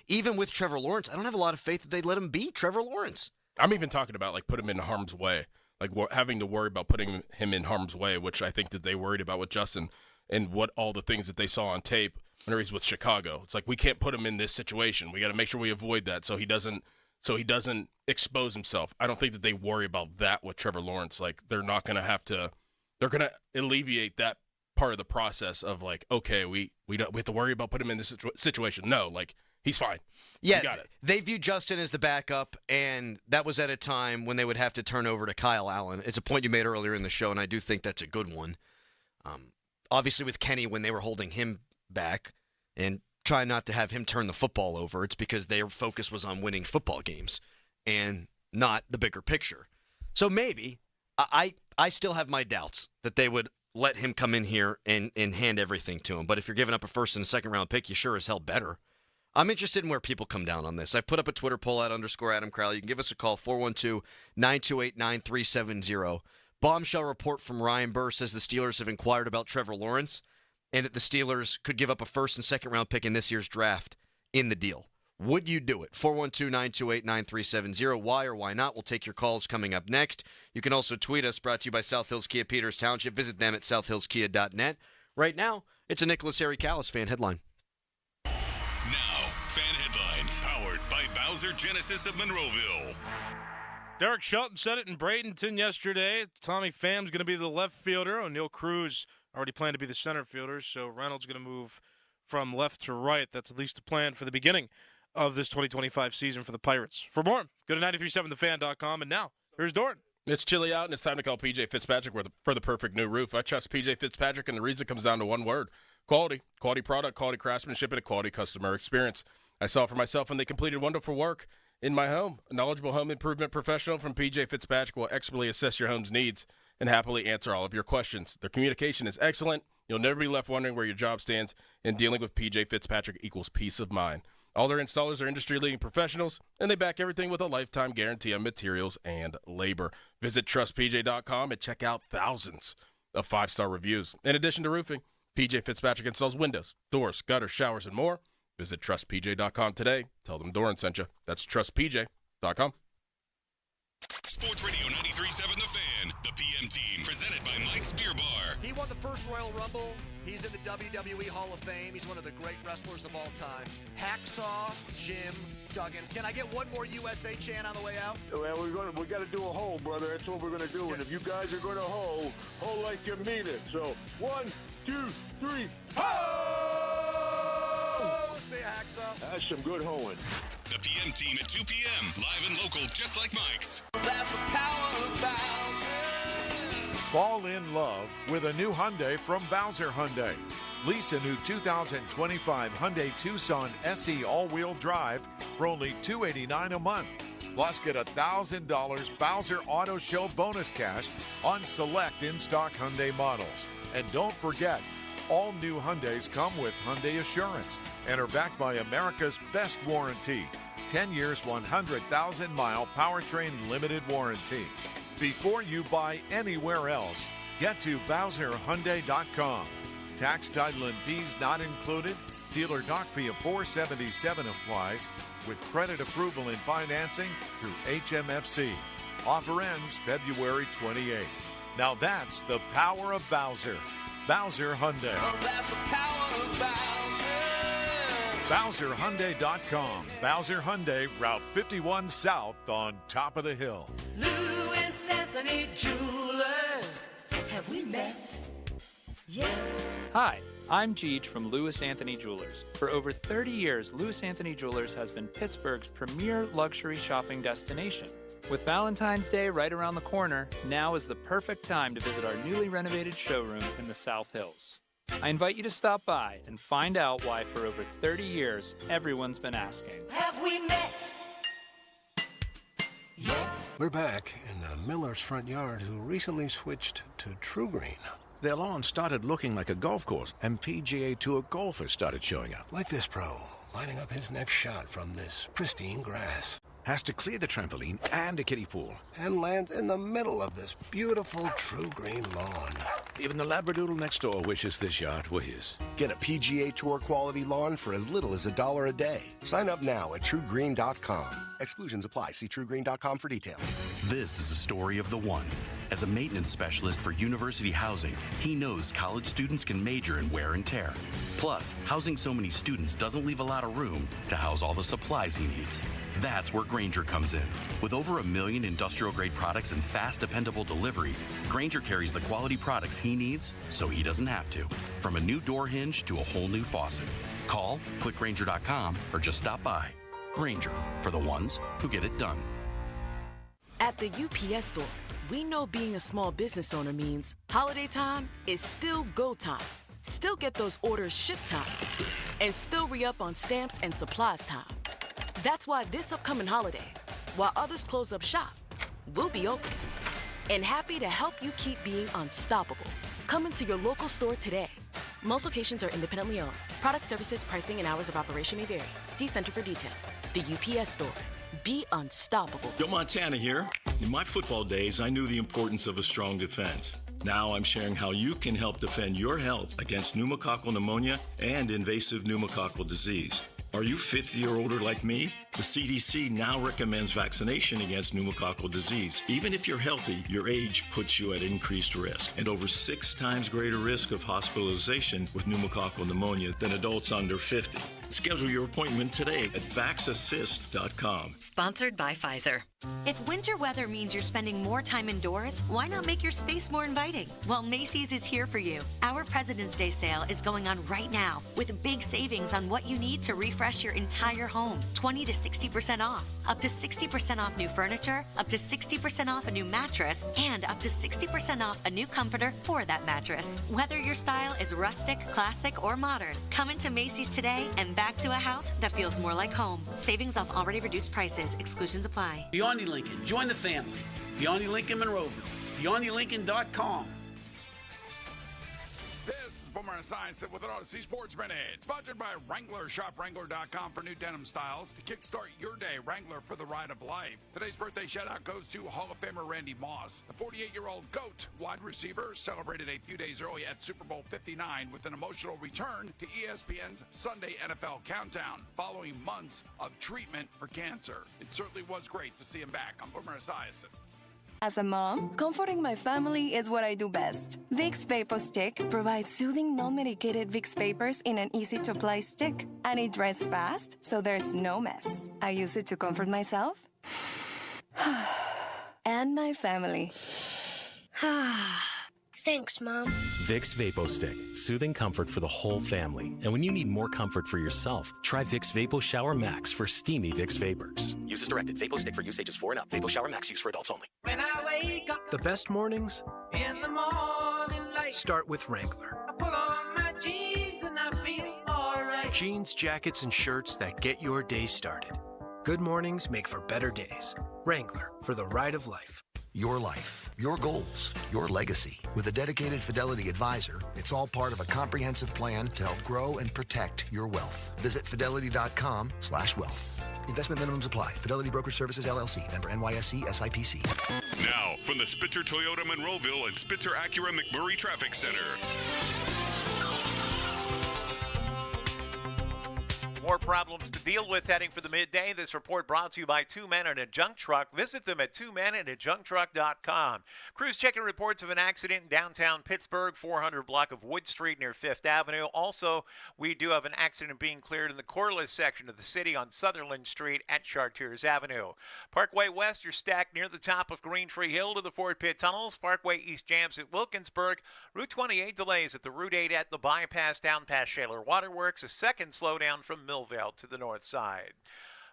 even with Trevor Lawrence, I don't have a lot of faith that they'd let him beat Trevor Lawrence. I'm even talking about, like, put him in harm's way. Like, having to worry about putting him in harm's way, which I think that they worried about with Justin and what all the things that they saw on tape whenever he's with Chicago. It's like, we can't put him in this situation. We got to make sure we avoid that so he doesn't expose himself. I don't think that they worry about that with Trevor Lawrence. Like, they're not going to have to – they're going to alleviate that part of the process of, like, okay, we have to worry about putting him in this situation. No, like – he's fine. Yeah, got it. They view Justin as the backup, and that was at a time when they would have to turn over to Kyle Allen. It's a point you made earlier in the show, and I do think that's a good one. Obviously, with Kenny, when they were holding him back and trying not to have him turn the football over, it's because their focus was on winning football games and not the bigger picture. So maybe I still have my doubts that they would let him come in here and hand everything to him. But if you're giving up a first and a second round pick, you sure as hell better. I'm interested in where people come down on this. I've put up a Twitter poll at _Adam Crowley. You can give us a call, 412-928-9370. Bombshell report from Ryan Burr says the Steelers have inquired about Trevor Lawrence and that the Steelers could give up a first and second round pick in this year's draft in the deal. Would you do it? 412-928-9370. Why or why not? We'll take your calls coming up next. You can also tweet us, brought to you by South Hills Kia Peters Township. Visit them at southhillskia.net. Right now, it's a Nicholas Harry Callis fan headline. Now, fan headlines powered by Bowser Genesis of Monroeville. Derek Shelton said it in Bradenton yesterday. Tommy Pham's going to be the left fielder. O'Neal Cruz already planned to be the center fielder, so Reynolds going to move from left to right. That's at least the plan for the beginning of this 2025 season for the Pirates. For more, go to 937thefan.com. And now, here's Doran. It's chilly out, and it's time to call P.J. Fitzpatrick for the perfect new roof. I trust P.J. Fitzpatrick, and the reason comes down to one word: quality. Quality product, quality craftsmanship, and a quality customer experience. I saw it for myself, and they completed wonderful work in my home. A knowledgeable home improvement professional from P.J. Fitzpatrick will expertly assess your home's needs and happily answer all of your questions. Their communication is excellent. You'll never be left wondering where your job stands, and dealing with P.J. Fitzpatrick equals peace of mind. All their installers are industry-leading professionals, and they back everything with a lifetime guarantee on materials and labor. Visit trustpj.com and check out thousands of 5-star reviews. In addition to roofing, P.J. Fitzpatrick installs windows, doors, gutters, showers, and more. Visit trustpj.com today. Tell them Doran sent you. That's trustpj.com. Sports Radio 93.7 The Fan, the PM team, presented by Mike's Beer Bar. He won the first Royal Rumble. He's in the WWE Hall of Fame. He's one of the great wrestlers of all time. Hacksaw Jim Duggan. Can I get one more USA chant on the way out? Well, we got to do a ho, brother. That's what we're going to do. Yeah. And if you guys are going to ho like you mean it. So 1, 2, 3, ho! Say hacksaw. That's some good hoeing. The PM team at 2 p.m. Live and local, just like Mike's. That's the power of Bowser. Fall in love with a new Hyundai from Bowser Hyundai. Lease a new 2025 Hyundai Tucson SE all-wheel drive for only $289 a month. Plus, get $1,000 Bowser Auto Show bonus cash on select in-stock Hyundai models. And don't forget, all new Hyundais come with Hyundai Assurance and are backed by America's best warranty. 10 years, 100,000-mile powertrain limited warranty. Before you buy anywhere else, get to BowserHyundai.com. Tax, title, and fees not included. Dealer doc fee of $477 applies with credit approval and financing through HMFC. Offer ends February 28th. Now that's the power of Bowser. Bowser Hyundai. Oh, that's the power of Bowser. BowserHyundai.com. Bowser Hyundai, Route 51 South on top of the hill. Louis Anthony Jewelers. Have we met? Yes. Hi, I'm Jeej from Louis Anthony Jewelers. For over 30 years, Louis Anthony Jewelers has been Pittsburgh's premier luxury shopping destination. With Valentine's Day right around the corner, now is the perfect time to visit our newly renovated showroom in the South Hills. I invite you to stop by and find out why for over 30 years, everyone's been asking. Have we met? Yet? We're back in the Miller's front yard who recently switched to True Green. Their lawn started looking like a golf course, and PGA Tour golfers started showing up. Like this pro, lining up his next shot from this pristine grass. Has to clear the trampoline and a kiddie pool. And lands in the middle of this beautiful True Green lawn. Even the Labradoodle next door wishes this yard were his. Get a PGA Tour quality lawn for as little as $1 a day. Sign up now at TrueGreen.com. Exclusions apply. See TrueGreen.com for details. This is a story of the one. As a maintenance specialist for university housing, he knows college students can major in wear and tear. Plus, housing so many students doesn't leave a lot of room to house all the supplies he needs. That's where Grainger comes in. With over 1 million industrial-grade products and fast, dependable delivery, Grainger carries the quality products he needs so he doesn't have to. From a new door hinge to a whole new faucet. Call, click Grainger.com, or just stop by. Grainger, for the ones who get it done. At the UPS store, we know being a small business owner means holiday time is still go time. Still get those orders shipped time. And still re-up on stamps and supplies time. That's why this upcoming holiday, while others close up shop, we'll be open. And happy to help you keep being unstoppable. Come into your local store today. Most locations are independently owned. Product services, pricing, and hours of operation may vary. See Center for details. The UPS store. Be unstoppable. Joe Montana here. In my football days, I knew the importance of a strong defense. Now I'm sharing how you can help defend your health against pneumococcal pneumonia and invasive pneumococcal disease. Are you 50 or older like me? The CDC now recommends vaccination against pneumococcal disease. Even if you're healthy, your age puts you at increased risk and over 6 times greater risk of hospitalization with pneumococcal pneumonia than adults under 50. Schedule your appointment today at vaxassist.com. Sponsored by Pfizer. If winter weather means you're spending more time indoors, why not make your space more inviting? Well, Macy's is here for you. Our President's Day sale is going on right now with big savings on what you need to refresh your entire home. 20 to 60% off, up to 60% off new furniture, up to 60% off a new mattress, and up to 60% off a new comforter for that mattress. Whether your style is rustic, classic, or modern, come into Macy's today and back to a house that feels more like home. Savings off already reduced prices. Exclusions apply. Beyond Lincoln, join the family. Beyond Lincoln Monroeville. BeyondLincoln.com. This is Boomer Esiason with an Odyssey Sports Minute. Sponsored by Wrangler. Shop Wrangler.com for new denim styles. To kickstart your day, Wrangler for the ride of life. Today's birthday shout-out goes to Hall of Famer Randy Moss. The 48-year-old GOAT wide receiver celebrated a few days early at Super Bowl 59 with an emotional return to ESPN's Sunday NFL Countdown following months of treatment for cancer. It certainly was great to see him back. I'm Boomer Esiason. As a mom, comforting my family is what I do best. Vicks Vapor Stick provides soothing, non-medicated Vicks vapors in an easy-to-apply stick. And it dries fast, so there's no mess. I use it to comfort myself and my family. Thanks, Mom. Vicks Vapo Stick. Soothing comfort for the whole family. And when you need more comfort for yourself, try Vicks Vapo Shower Max for steamy Vicks Vapors. Use as directed. Vapo Stick for use ages 4 and up. Vapo Shower Max use for adults only. When I wake up The best mornings in the morning light, start with Wrangler. I pull on my jeans and I feel alright. Jeans, jackets, and shirts that get your day started. Good mornings make for better days. Wrangler, for the ride of life. Your life, your goals, your legacy. With a dedicated Fidelity advisor, it's all part of a comprehensive plan to help grow and protect your wealth. Visit fidelity.com/wealth. Investment minimums apply. Fidelity Brokerage Services, LLC. Member NYSE, SIPC. Now, from the Spitzer Toyota Monroeville and Spitzer Acura McMurray Traffic Center. more problems to deal with heading for the midday. This report brought to you by Two Men and a Junk Truck. Visit them at twomenandajuncktruck.com. Crews checking reports of an accident in downtown Pittsburgh, 400 block of Wood Street near 5th Avenue. Also, we do have an accident being cleared in the Corliss section of the city on Sutherland Street at Chartiers Avenue. Parkway West, you're stacked near the top of Green Tree Hill to the Fort Pitt Tunnels. Parkway East jams at Wilkinsburg. Route 28 delays at the Route 8 at the bypass down past Shaler Waterworks. A second slowdown from Millvale to the north side.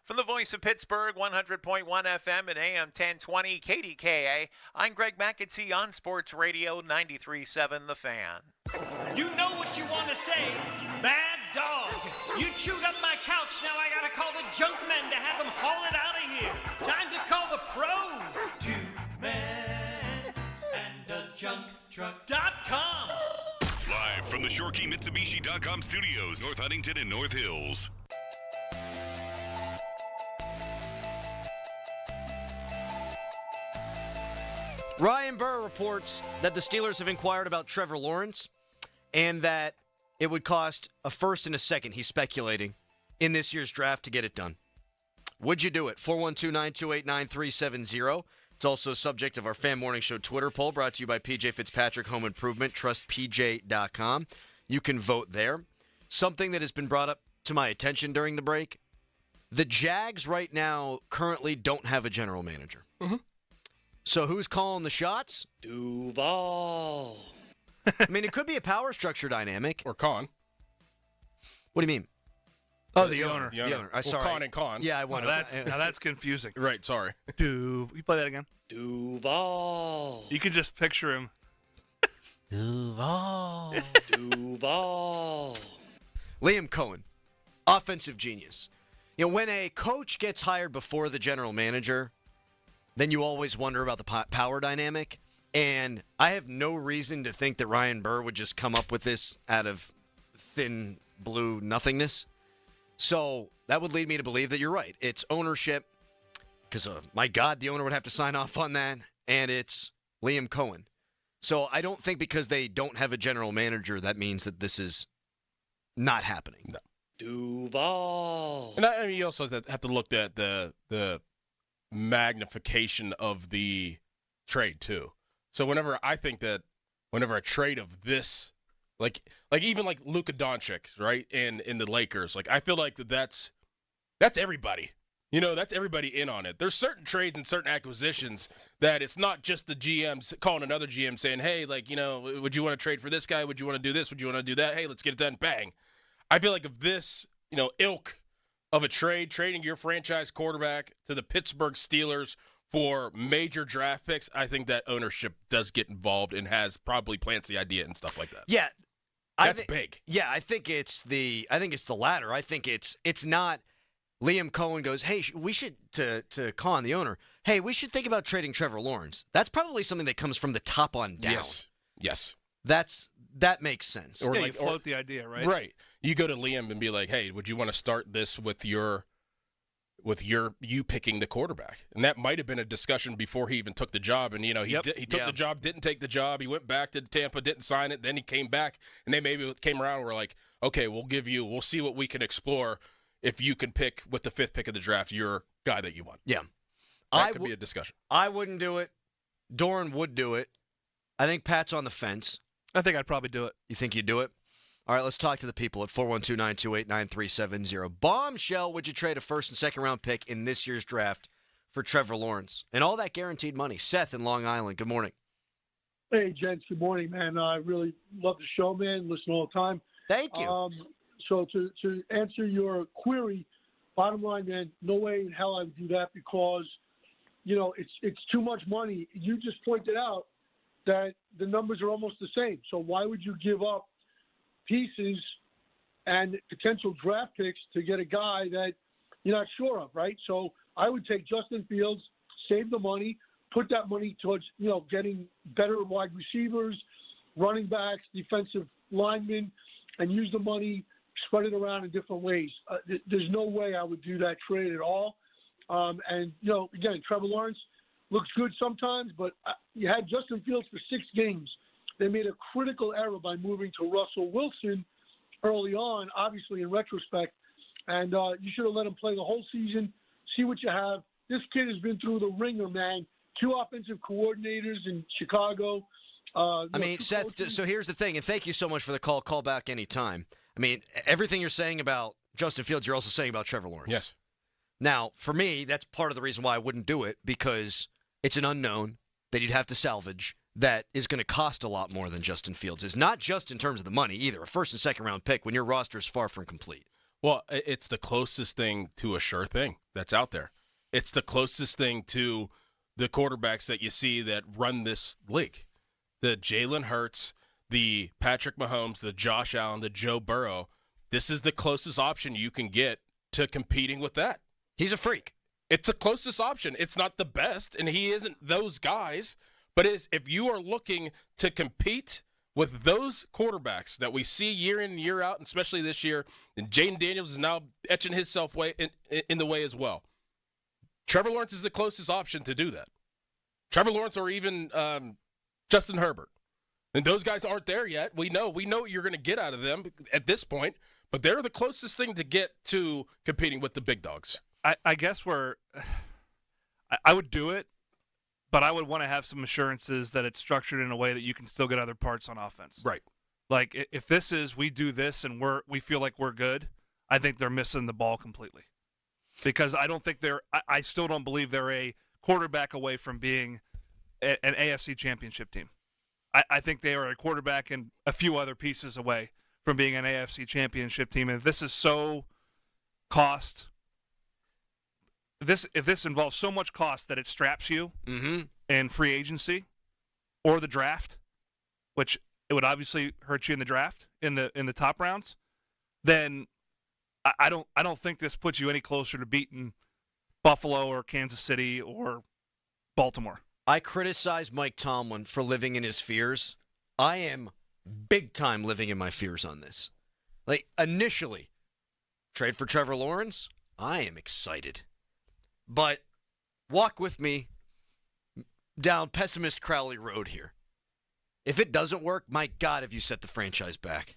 From the voice of Pittsburgh, 100.1 FM and AM 1020 KDKA, I'm Greg McAtee on Sports Radio 93.7 The Fan. You know what you want to say, bad dog. You chewed up my couch, now I gotta call the junk men to have them haul it out of here. Time to call the pros. 2 men and a junk truck.com. Live from the ShoreKeyMitsubishi.com studios, North Huntington and North Hills. Ryan Burr reports that the Steelers have inquired about Trevor Lawrence and that it would cost a first and a second, he's speculating, in this year's draft to get it done. Would you do it? 412-928-9370. It's also subject of our Fan Morning Show Twitter poll brought to you by PJ Fitzpatrick Home Improvement, trustpj.com. You can vote there. Something that has been brought up to my attention during the break, the Jags right now currently don't have a general manager. Mm-hmm. So who's calling the shots? Duval. I mean, it could be a power structure dynamic. Or Con. What do you mean? Oh, the owner. The owner. Well, Sorry. Con and Con. Yeah, I want now that's confusing. Right, sorry. You play that again? Duval. You could just picture him. Duval. Duval. Liam Cohen, offensive genius. You know, when a coach gets hired before the general manager, then you always wonder about the power dynamic. And I have no reason to think that Ryan Burr would just come up with this out of thin blue nothingness. So that would lead me to believe that you're right. It's ownership, because, my God, the owner would have to sign off on that, and it's Liam Cohen. So I don't think because they don't have a general manager, that means that this is not happening. No. Duval. And I mean, you also have to look at the magnification of the trade too. So whenever a trade of this, like even like Luka Doncic, right, in the Lakers, like I feel like that's everybody. You know, that's everybody in on it. There's certain trades and certain acquisitions that it's not just the GM calling another GM saying, hey, like, you know, would you want to trade for this guy? Would you want to do this? Would you want to do that? Hey, let's get it done. Bang. I feel like if this, you know, ilk of a trading your franchise quarterback to the Pittsburgh Steelers for major draft picks, I think that ownership does get involved and probably plants the idea and stuff like that. Yeah. That's big. Yeah, I think it's the latter. I think it's not Liam Cohen goes, hey, we should, to Con, the owner, hey, we should think about trading Trevor Lawrence. That's probably something that comes from the top on down. Yes. That makes sense. Or you float the idea, right? Right. You go to Liam and be like, hey, would you want to start this with you picking the quarterback? And that might have been a discussion before he even took the job. And, you know, he took the job, didn't take the job. He went back to Tampa, didn't sign it. Then he came back, and they maybe came around and were like, okay, we'll see what we can explore. If you can pick with the 5th pick of the draft, your guy that you want. Yeah. That could be a discussion. I wouldn't do it. Doran would do it. I think Pat's on the fence. I think I'd probably do it. You think you'd do it? All right, let's talk to the people at 412-928-9370. Bombshell, would you trade a first and second round pick in this year's draft for Trevor Lawrence? And all that guaranteed money. Seth in Long Island, good morning. Hey, gents, good morning, man. I really love the show, man. Listen all the time. Thank you. So to answer your query, bottom line, man, no way in hell I would do that because, you know, it's too much money. You just pointed out that the numbers are almost the same. So why would you give up pieces and potential draft picks to get a guy that you're not sure of, right? So I would take Justin Fields, save the money, put that money towards, you know, getting better wide receivers, running backs, defensive linemen, and use the money, spread it around in different ways. There's no way I would do that trade at all. And, you know, again, Trevor Lawrence looks good sometimes, but you had Justin Fields for 6 games. They made a critical error by moving to Russell Wilson early on. Obviously, in retrospect, And you should have let him play the whole season, see what you have. This kid has been through the ringer, man. 2 offensive coordinators in Chicago. Seth, so here's the thing, and thank you so much for the call. Call back anytime. I mean, everything you're saying about Justin Fields, you're also saying about Trevor Lawrence. Yes. Now, for me, that's part of the reason why I wouldn't do it, because it's an unknown that you'd have to salvage that is going to cost a lot more than Justin Fields is. Not just in terms of the money either. A first and second round pick when your roster is far from complete. Well, it's the closest thing to a sure thing that's out there. It's the closest thing to the quarterbacks that you see that run this league. The Jalen Hurts, the Patrick Mahomes, the Josh Allen, the Joe Burrow. This is the closest option you can get to competing with that. He's a freak. It's the closest option. It's not the best, and he isn't those guys. But if you are looking to compete with those quarterbacks that we see year in and year out, and especially this year, and Jaden Daniels is now etching himself in the way as well. Trevor Lawrence is the closest option to do that. Trevor Lawrence or even Justin Herbert. And those guys aren't there yet. We know what you're going to get out of them at this point, but they're the closest thing to get to competing with the big dogs. I guess I would do it, but I would want to have some assurances that it's structured in a way that you can still get other parts on offense. Right. Like, if this is we do this and we feel like we're good, I think they're missing the ball completely. Because I don't think I still don't believe they're a quarterback away from being an AFC championship team. I think they are a quarterback and a few other pieces away from being an AFC championship team. And if this is so if this involves so much cost that it straps you in free agency or the draft, which it would obviously hurt you in the draft in the top rounds, then I don't think this puts you any closer to beating Buffalo or Kansas City or Baltimore. I criticize Mike Tomlin for living in his fears. I am big time living in my fears on this. Like, initially, trade for Trevor Lawrence, I am excited. But walk with me down Pessimist Crowley Road here. If it doesn't work, my God, have you set the franchise back.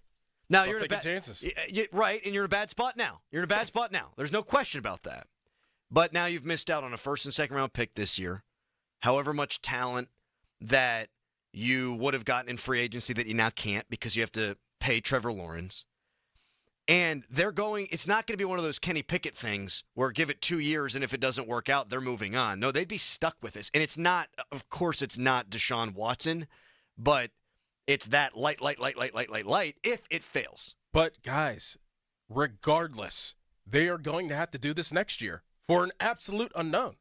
Now you're taking chances. Right, and you're in a bad spot now. You're in a bad spot now. There's no question about that. But now you've missed out on a first and second round pick this year. However much talent that you would have gotten in free agency that you now can't because you have to pay Trevor Lawrence. And it's not going to be one of those Kenny Pickett things where give it 2 years and if it doesn't work out, they're moving on. No, they'd be stuck with this. And it's not Deshaun Watson, but it's that light if it fails. But, guys, regardless, they are going to have to do this next year for an absolute unknown.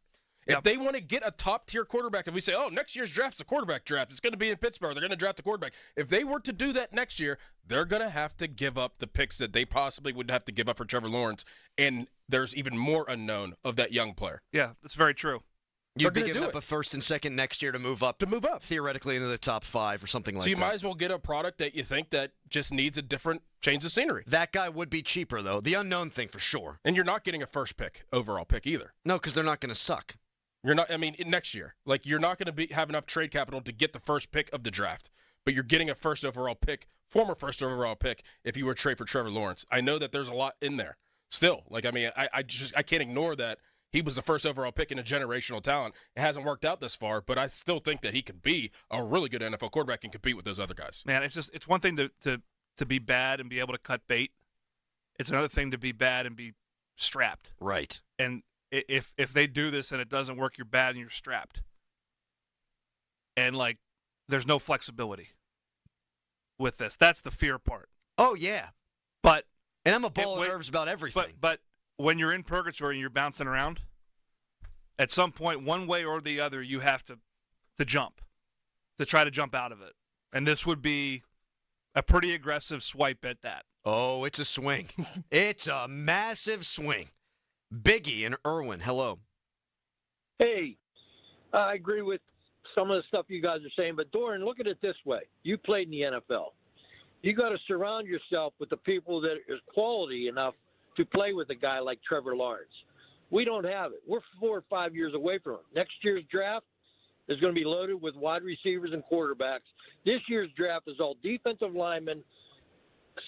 If they want to get a top-tier quarterback, if we say, next year's draft's a quarterback draft, it's going to be in Pittsburgh, they're going to draft a quarterback. If they were to do that next year, they're going to have to give up the picks that they possibly would have to give up for Trevor Lawrence, and there's even more unknown of that young player. Yeah, that's very true. You'd be giving up a first and second next year to move up. Theoretically into the top 5 or something like that. So you might as well get a product that you think that just needs a different change of scenery. That guy would be cheaper, though. The unknown thing for sure. And you're not getting a first pick, overall pick either. No, because they're not going to suck. You're not. I mean, next year, like you're not going to have enough trade capital to get the first pick of the draft, but you're getting a first overall pick, former first overall pick, if you were to trade for Trevor Lawrence. I know that there's a lot in there still. Like, I mean, I can't ignore that he was the first overall pick and a generational talent. It hasn't worked out this far, but I still think that he could be a really good NFL quarterback and compete with those other guys. Man, it's one thing to be bad and be able to cut bait. It's another thing to be bad and be strapped. Right. And if they do this and it doesn't work, you're bad and you're strapped. And, like, there's no flexibility with this. That's the fear part. Oh, yeah. And I'm a ball of nerves about everything. But when you're in purgatory and you're bouncing around, at some point, one way or the other, you have to jump, to try to jump out of it. And this would be a pretty aggressive swipe at that. Oh, it's a swing. It's a massive swing. Biggie and Irwin, hello. Hey, I agree with some of the stuff you guys are saying, but Doran, look at it this way. You played in the NFL. You got to surround yourself with the people that is quality enough to play with a guy like Trevor Lawrence. We don't have it. We're 4 or 5 years away from it. Next year's draft is going to be loaded with wide receivers and quarterbacks. This year's draft is all defensive linemen,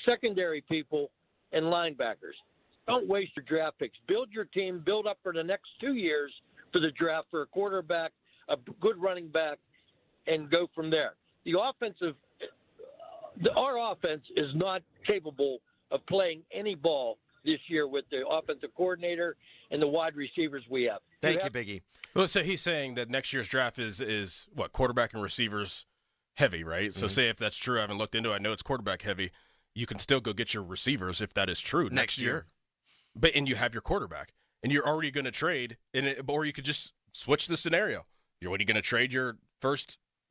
secondary people, and linebackers. Don't waste your draft picks. Build your team. Build up for the next 2 years for the draft for a quarterback, a good running back, and go from there. Our offense is not capable of playing any ball this year with the offensive coordinator and the wide receivers we have. Thank you, Biggie. Well, so he's saying that next year's draft is what, quarterback and receivers heavy, right? So say if that's true, I haven't looked into it. I know it's quarterback heavy. You can still go get your receivers if that is true next year. And you have your quarterback, and you're already going to trade, or you could just switch the scenario. What are you going to trade your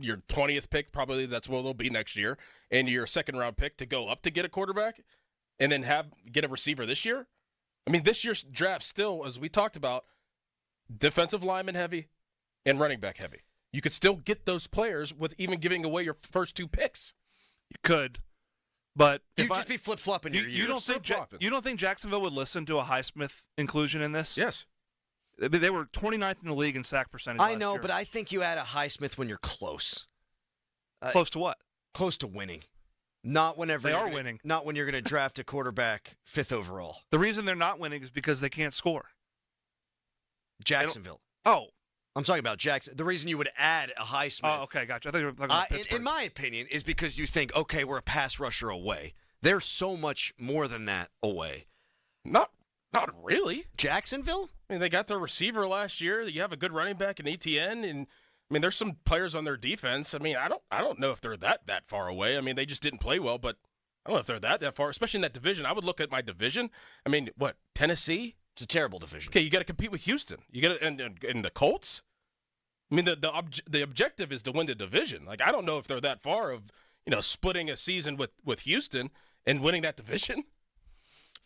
20th pick? Probably that's what it'll be next year, and your second-round pick to go up to get a quarterback, and then get a receiver this year. I mean, this year's draft still, as we talked about, defensive lineman heavy and running back heavy. You could still get those players with even giving away your first 2 picks. You could. But you'd just be flip-flopping your years. You don't think Jacksonville would listen to a Highsmith inclusion in this? Yes. They were 29th in the league in sack percentage I know, last year. but I think you add a Highsmith when you're close. Close to what? Close to winning. Not whenever they are winning. Not when you're going to draft a quarterback 5th overall. The reason they're not winning is because they can't score. Jacksonville. Oh. I'm talking about Jackson. The reason you would add a Highsmith. Oh, okay, gotcha. I think you were talking about Pittsburgh. In my opinion, is because you think, okay, we're a pass rusher away. They're so much more than that away. Not really. Jacksonville? I mean, they got their receiver last year. You have a good running back in ETN, and I mean, there's some players on their defense. I mean, I don't know if they're that far away. I mean, they just didn't play well, but I don't know if they're that far, especially in that division. I would look at my division. I mean, what, Tennessee? It's a terrible division. Okay, you got to compete with Houston. You got to and the Colts. I mean, the objective is to win the division. Like, I don't know if they're that far of splitting a season with Houston and winning that division.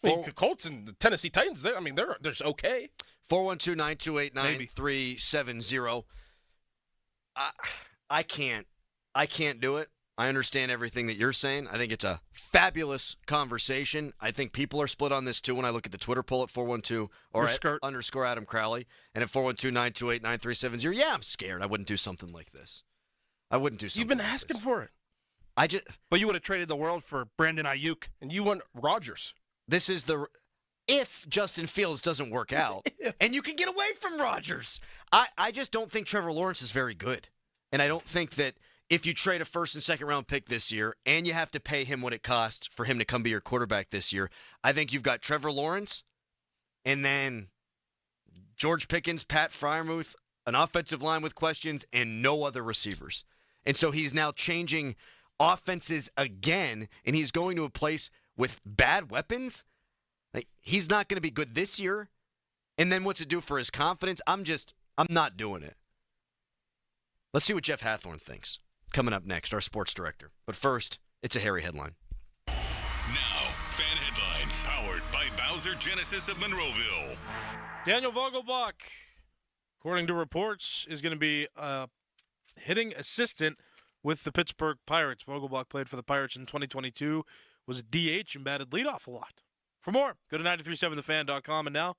I mean, the Colts and the Tennessee Titans. They're okay. 412-928-9370. I can't do it. I understand everything that you're saying. I think it's a fabulous conversation. I think people are split on this, too, when I look at the Twitter poll at 412 or at _ Adam Crowley and at 412-928-9370. Yeah, I'm scared. I wouldn't do something like this. You've been asking for it. But you would have traded the world for Brandon Ayuk. And you want Rodgers. This is if Justin Fields doesn't work out, and you can get away from Rodgers. I just don't think Trevor Lawrence is very good. And I don't think that if you trade a first and second round pick this year and you have to pay him what it costs for him to come be your quarterback this year, I think you've got Trevor Lawrence and then George Pickens, Pat Freiermuth, an offensive line with questions, and no other receivers. And so he's now changing offenses again, and he's going to a place with bad weapons. Like, he's not going to be good this year. And then what's it do for his confidence? I'm not doing it. Let's see what Jeff Hathorn thinks. Coming up next, our sports director. But first, it's a hairy headline. Now, fan headlines powered by Bowser Genesis of Monroeville. Daniel Vogelbach, according to reports, is going to be hitting assistant with the Pittsburgh Pirates. Vogelbach played for the Pirates in 2022, was a DH and batted leadoff a lot. For more, go to 937thefan.com. And now,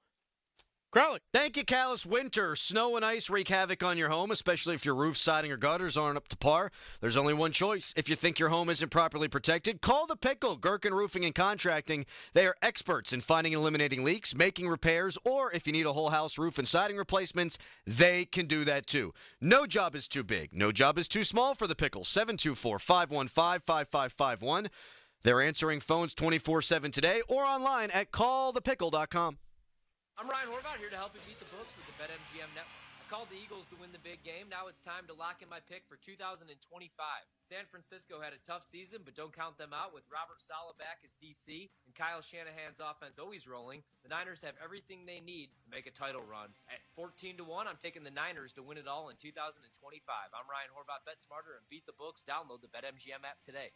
Crowley. Thank you, Callus. Winter, snow and ice wreak havoc on your home, especially if your roof, siding, or gutters aren't up to par. There's only one choice. If you think your home isn't properly protected, call the Pickle, Gherkin Roofing and Contracting. They are experts in finding and eliminating leaks, making repairs, or if you need a whole house roof and siding replacements, they can do that too. No job is too big. No job is too small for the Pickle. 724-515-5551. They're answering phones 24/7 today or online at callthepickle.com. I'm Ryan Horvath here to help you beat the books with the BetMGM network. I called the Eagles to win the big game. Now it's time to lock in my pick for 2025. San Francisco had a tough season, but don't count them out. With Robert Saleh back as DC and Kyle Shanahan's offense always rolling, the Niners have everything they need to make a title run. At 14-1, I'm taking the Niners to win it all in 2025. I'm Ryan Horvath. Bet smarter and beat the books. Download the BetMGM app today.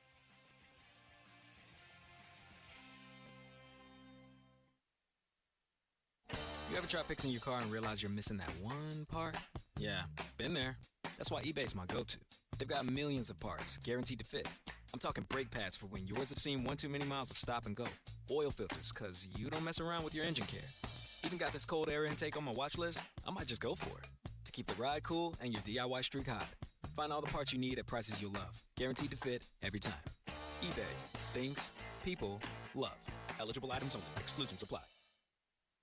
You ever try fixing your car and realize you're missing that one part? Yeah, been there. That's why eBay's my go-to. They've got millions of parts, guaranteed to fit. I'm talking brake pads for when yours have seen one too many miles of stop and go. Oil filters, because you don't mess around with your engine care. Even got this cold air intake on my watch list. I might just go for it. To keep the ride cool and your DIY streak hot. Find all the parts you need at prices you'll love. Guaranteed to fit every time. eBay. Things, people, love. Eligible items only. Exclusions apply.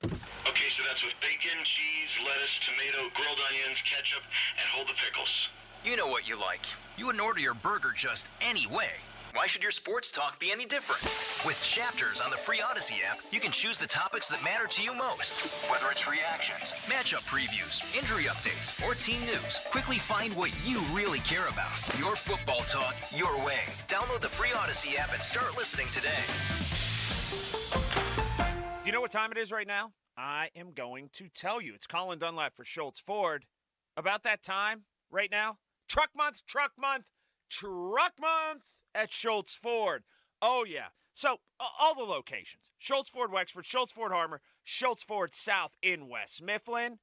Okay, so that's with bacon, cheese, lettuce, tomato, grilled onions, ketchup, and hold the pickles. You know what you like. You wouldn't order your burger just any way. Why should your sports talk be any different? With Chapters on the free Odyssey app, you can choose the topics that matter to you most. Whether it's reactions, matchup previews, injury updates, or team news, quickly find what you really care about. Your football talk, your way. Download the free Odyssey app and start listening today. Do you know what time it is right now? I am going to tell you. It's Colin Dunlap for Schultz Ford. About that time right now, truck month at Schultz Ford. Oh, yeah. So, all the locations. Schultz Ford Wexford, Schultz Ford Harmer, Schultz Ford South in West Mifflin,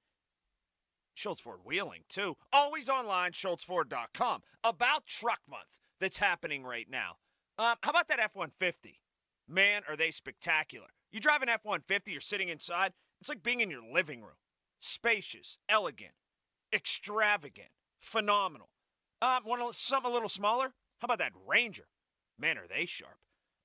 Schultz Ford Wheeling, too. Always online, schultzford.com. About truck month that's happening right now. How about that F-150? Man, are they spectacular. You drive an F-150, you're sitting inside, it's like being in your living room. Spacious, elegant, extravagant, phenomenal. Want something a little smaller? How about that Ranger? Man, are they sharp.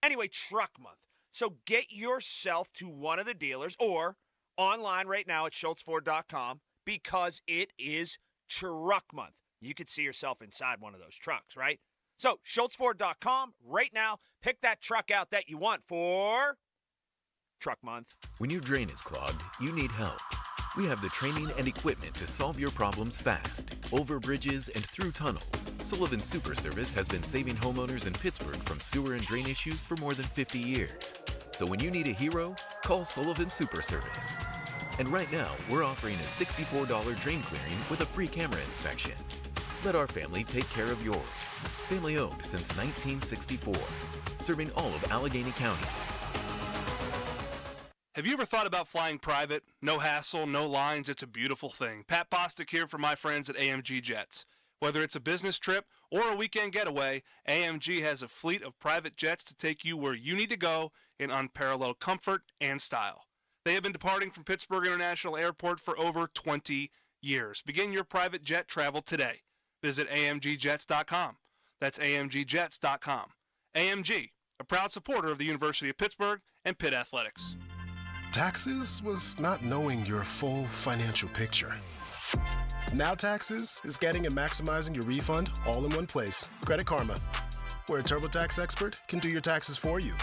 Anyway, truck month. So get yourself to one of the dealers or online right now at schultzford.com because it is truck month. You could see yourself inside one of those trucks, right? So schultzford.com right now. Pick that truck out that you want for truck month. When your drain is clogged, you need help. We have the training and equipment to solve your problems fast, over bridges and through tunnels. Sullivan Super Service has been saving homeowners in Pittsburgh from sewer and drain issues for more than 50 years. So when you need a hero, call Sullivan Super Service. And right now, we're offering a $64 drain clearing with a free camera inspection. Let our family take care of yours. Family owned since 1964, serving all of Allegheny County. Have you ever thought about flying private? No hassle, no lines, it's a beautiful thing. Pat Bostic here for my friends at AMG Jets. Whether it's a business trip or a weekend getaway, AMG has a fleet of private jets to take you where you need to go in unparalleled comfort and style. They have been departing from Pittsburgh International Airport for over 20 years. Begin your private jet travel today. Visit AMGjets.com. That's AMGjets.com. AMG, a proud supporter of the University of Pittsburgh and Pitt Athletics. Taxes was not knowing your full financial picture. Now Taxes is getting and maximizing your refund all in one place. Credit Karma, where a TurboTax expert can do your taxes for you.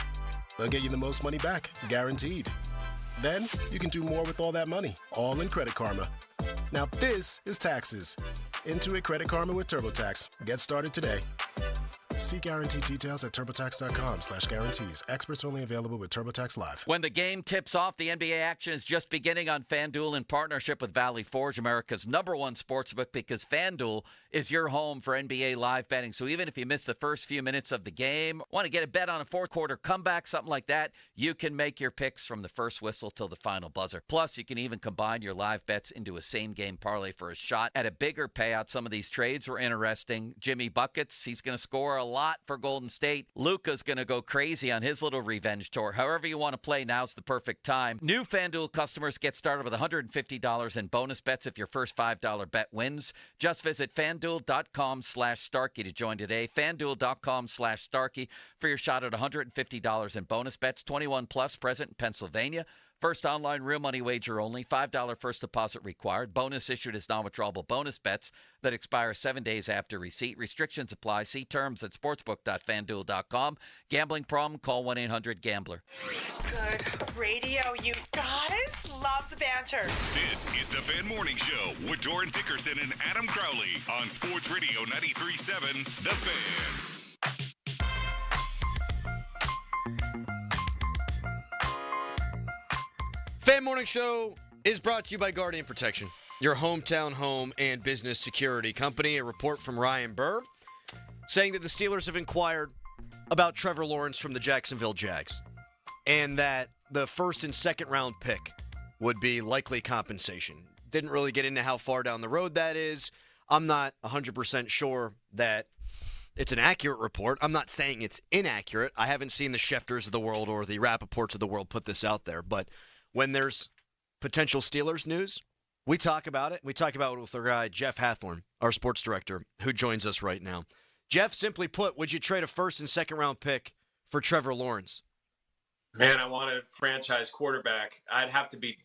They'll get you the most money back, guaranteed. Then you can do more with all that money, all in Credit Karma. Now this is Taxes. Intuit Credit Karma with TurboTax. Get started today. See guarantee details at TurboTax.com/guarantees. Experts only available with TurboTax Live. When the game tips off, the NBA action is just beginning on FanDuel in partnership with Valley Forge, America's #1 sportsbook, because FanDuel is your home for NBA live betting. So even if you miss the first few minutes of the game, want to get a bet on a fourth quarter comeback, something like that, you can make your picks from the first whistle till the final buzzer. Plus, you can even combine your live bets into a same-game parlay for a shot at a bigger payout. Some of these trades were interesting. Jimmy Buckets, he's going to score a lot for Golden State. Luka's going to go crazy on his little revenge tour. However you want to play, now's the perfect time. New FanDuel customers get started with $150 in bonus bets if your first $5 bet wins. Just visit FanDuel.com/Starkey to join today. FanDuel.com/Starkey for your shot at $150 in bonus bets. 21 plus, present in Pennsylvania. First online real money wager only. $5 first deposit required. Bonus issued as non-withdrawable bonus bets that expire 7 days after receipt. Restrictions apply. See terms at sportsbook.fanduel.com. Gambling problem? Call 1-800-GAMBLER. Good radio, you guys. Love the banter. This is the Fan Morning Show with Doran Dickerson and Adam Crowley on Sports Radio 93.7 The Fan. Fan Morning Show is brought to you by Guardian Protection, your hometown home and business security company. A report from Ryan Burr saying that the Steelers have inquired about Trevor Lawrence from the Jacksonville Jags and that the first and second round pick would be likely compensation. Didn't really get into how far down the road that is. I'm not 100% sure that it's an accurate report. I'm not saying it's inaccurate. I haven't seen the Schefters of the world or the Rappaports of the world put this out there, but when there's potential Steelers news, we talk about it. We talk about it with our guy, Jeff Hathorn, our sports director, who joins us right now. Jeff, simply put, would you trade a first and second round pick for Trevor Lawrence? Man, I want a franchise quarterback. I'd have to be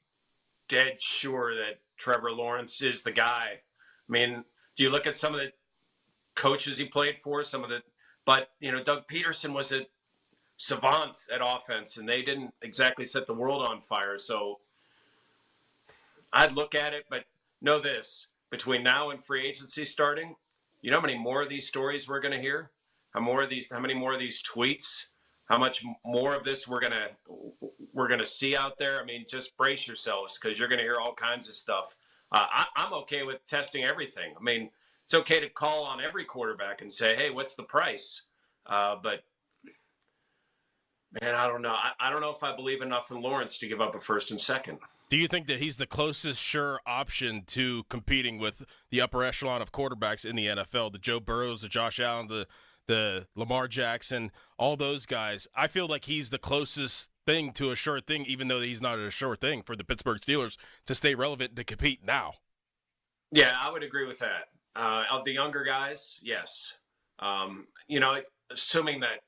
dead sure that Trevor Lawrence is the guy. I mean, do you look at some of the coaches he played for, but Doug Peterson was a savant at offense, and they didn't exactly set the world on fire. So I'd look at it, but know this, between now and free agency starting, you know how many more of these stories we're going to hear? How many more of these tweets? How much more of this we're gonna see out there? I mean, just brace yourselves, because you're going to hear all kinds of stuff. I'm okay with testing everything. I mean, it's okay to call on every quarterback and say, hey, what's the price? But man, I don't know. I don't know if I believe enough in Lawrence to give up a first and second. Do you think that he's the closest sure option to competing with the upper echelon of quarterbacks in the NFL? The Joe Burrows, the Josh Allen, the Lamar Jackson, all those guys. I feel like he's the closest thing to a sure thing, even though he's not a sure thing for the Pittsburgh Steelers to stay relevant, to compete now. Yeah, I would agree with that. Of the younger guys, yes. Assuming that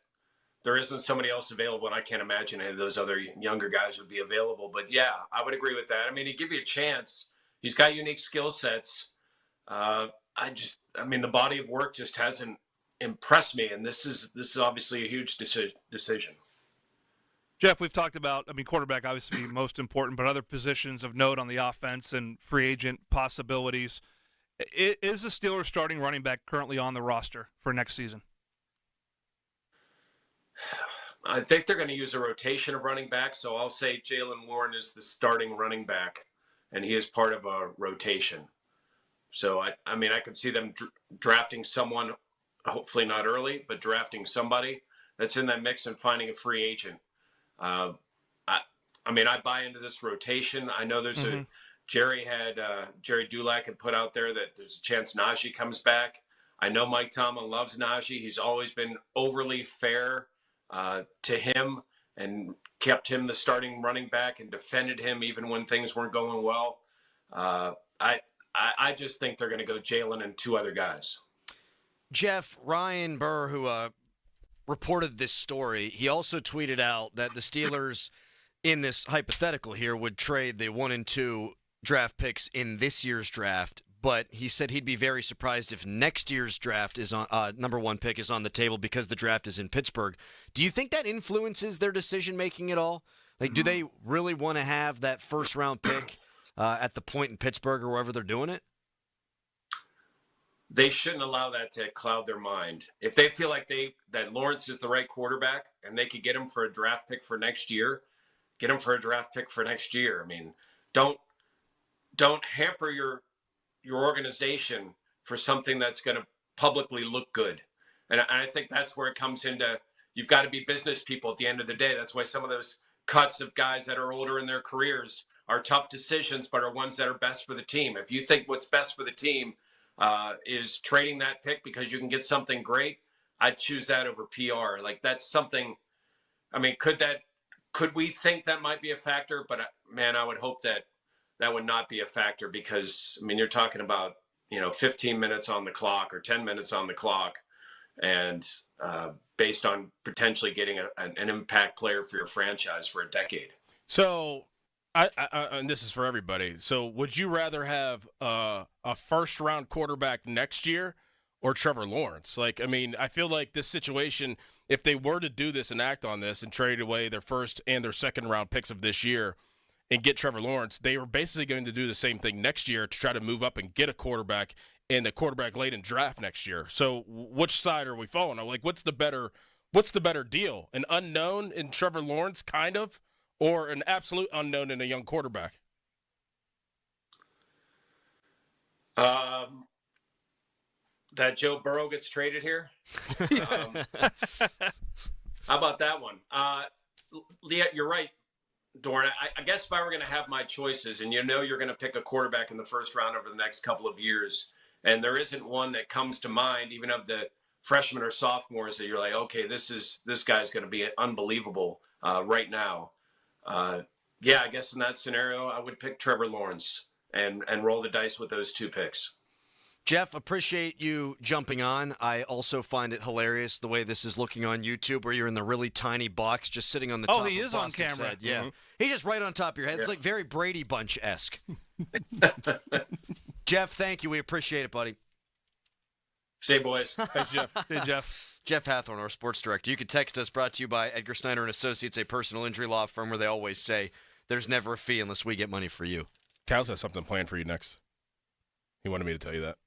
there isn't somebody else available, and I can't imagine any of those other younger guys would be available. But yeah, I would agree with that. I mean, he'd give you a chance. He's got unique skill sets. The body of work just hasn't impressed me, and this is obviously a huge decision. Jeff, we've talked about, quarterback obviously most important, but other positions of note on the offense and free agent possibilities. Is the Steelers starting running back currently on the roster for next season? I think they're going to use a rotation of running backs, so I'll say Jaylen Warren is the starting running back, and he is part of a rotation. So, I could see them drafting someone, hopefully not early, but drafting somebody that's in that mix and finding a free agent. I buy into this rotation. I know there's Jerry Dulac had put out there that there's a chance Najee comes back. I know Mike Tomlin loves Najee. He's always been overly fair to him and kept him the starting running back and defended him even when things weren't going well. I just think they're going to go Jalen and two other guys. Jeff, Ryan Burr, who reported this story, he also tweeted out that the Steelers, in this hypothetical here, would trade the 1 and 2 draft picks in this year's draft. But he said he'd be very surprised if next year's draft is on number 1 pick is on the table because the draft is in Pittsburgh. Do you think that influences their decision making at all? Like, do they really want to have that first round pick at the point in Pittsburgh or wherever they're doing it? They shouldn't allow that to cloud their mind. If they feel like that Lawrence is the right quarterback and they could get him for a draft pick for next year, get him for a draft pick for next year. I mean, don't hamper your organization for something that's going to publicly look good. And I think that's where it comes into, you've got to be business people at the end of the day. That's why some of those cuts of guys that are older in their careers are tough decisions, but are ones that are best for the team. If you think what's best for the team is trading that pick because you can get something great, I'd choose that over PR. Like, that's something, could we think that might be a factor? But man, I would hope that would not be a factor, because you're talking about 15 minutes on the clock or 10 minutes on the clock, and based on potentially getting an impact player for your franchise for a decade. So and this is for everybody. So would you rather have a first round quarterback next year or Trevor Lawrence? I feel like this situation, if they were to do this and act on this and trade away their first and their second round picks of this year and get Trevor Lawrence, they were basically going to do the same thing next year to try to move up and get a quarterback in the quarterback late in draft next year. So which side are we following? What's the better deal? An unknown in Trevor Lawrence, kind of, or an absolute unknown in a young quarterback? That Joe Burrow gets traded here. How about that one? Leah, you're right, Dorn. I guess if I were going to have my choices, and you're going to pick a quarterback in the first round over the next couple of years, and there isn't one that comes to mind, even of the freshmen or sophomores, that you're like, okay, this guy's going to be unbelievable right now. I guess in that scenario, I would pick Trevor Lawrence and roll the dice with those two picks. Jeff, appreciate you jumping on. I also find it hilarious the way this is looking on YouTube, where you're in the really tiny box just sitting on the top of he is on Bostic's camera. head. Yeah. Mm-hmm. He's just right on top of your head. It's like very Brady Bunch-esque. Jeff, thank you. We appreciate it, buddy. Say, boys. Thanks, Jeff. Hey, Jeff. Jeff Hathorne, our sports director. You can text us, brought to you by Edgar Snyder and Associates, a personal injury law firm where they always say there's never a fee unless we get money for you. Cows has something planned for you next. He wanted me to tell you that.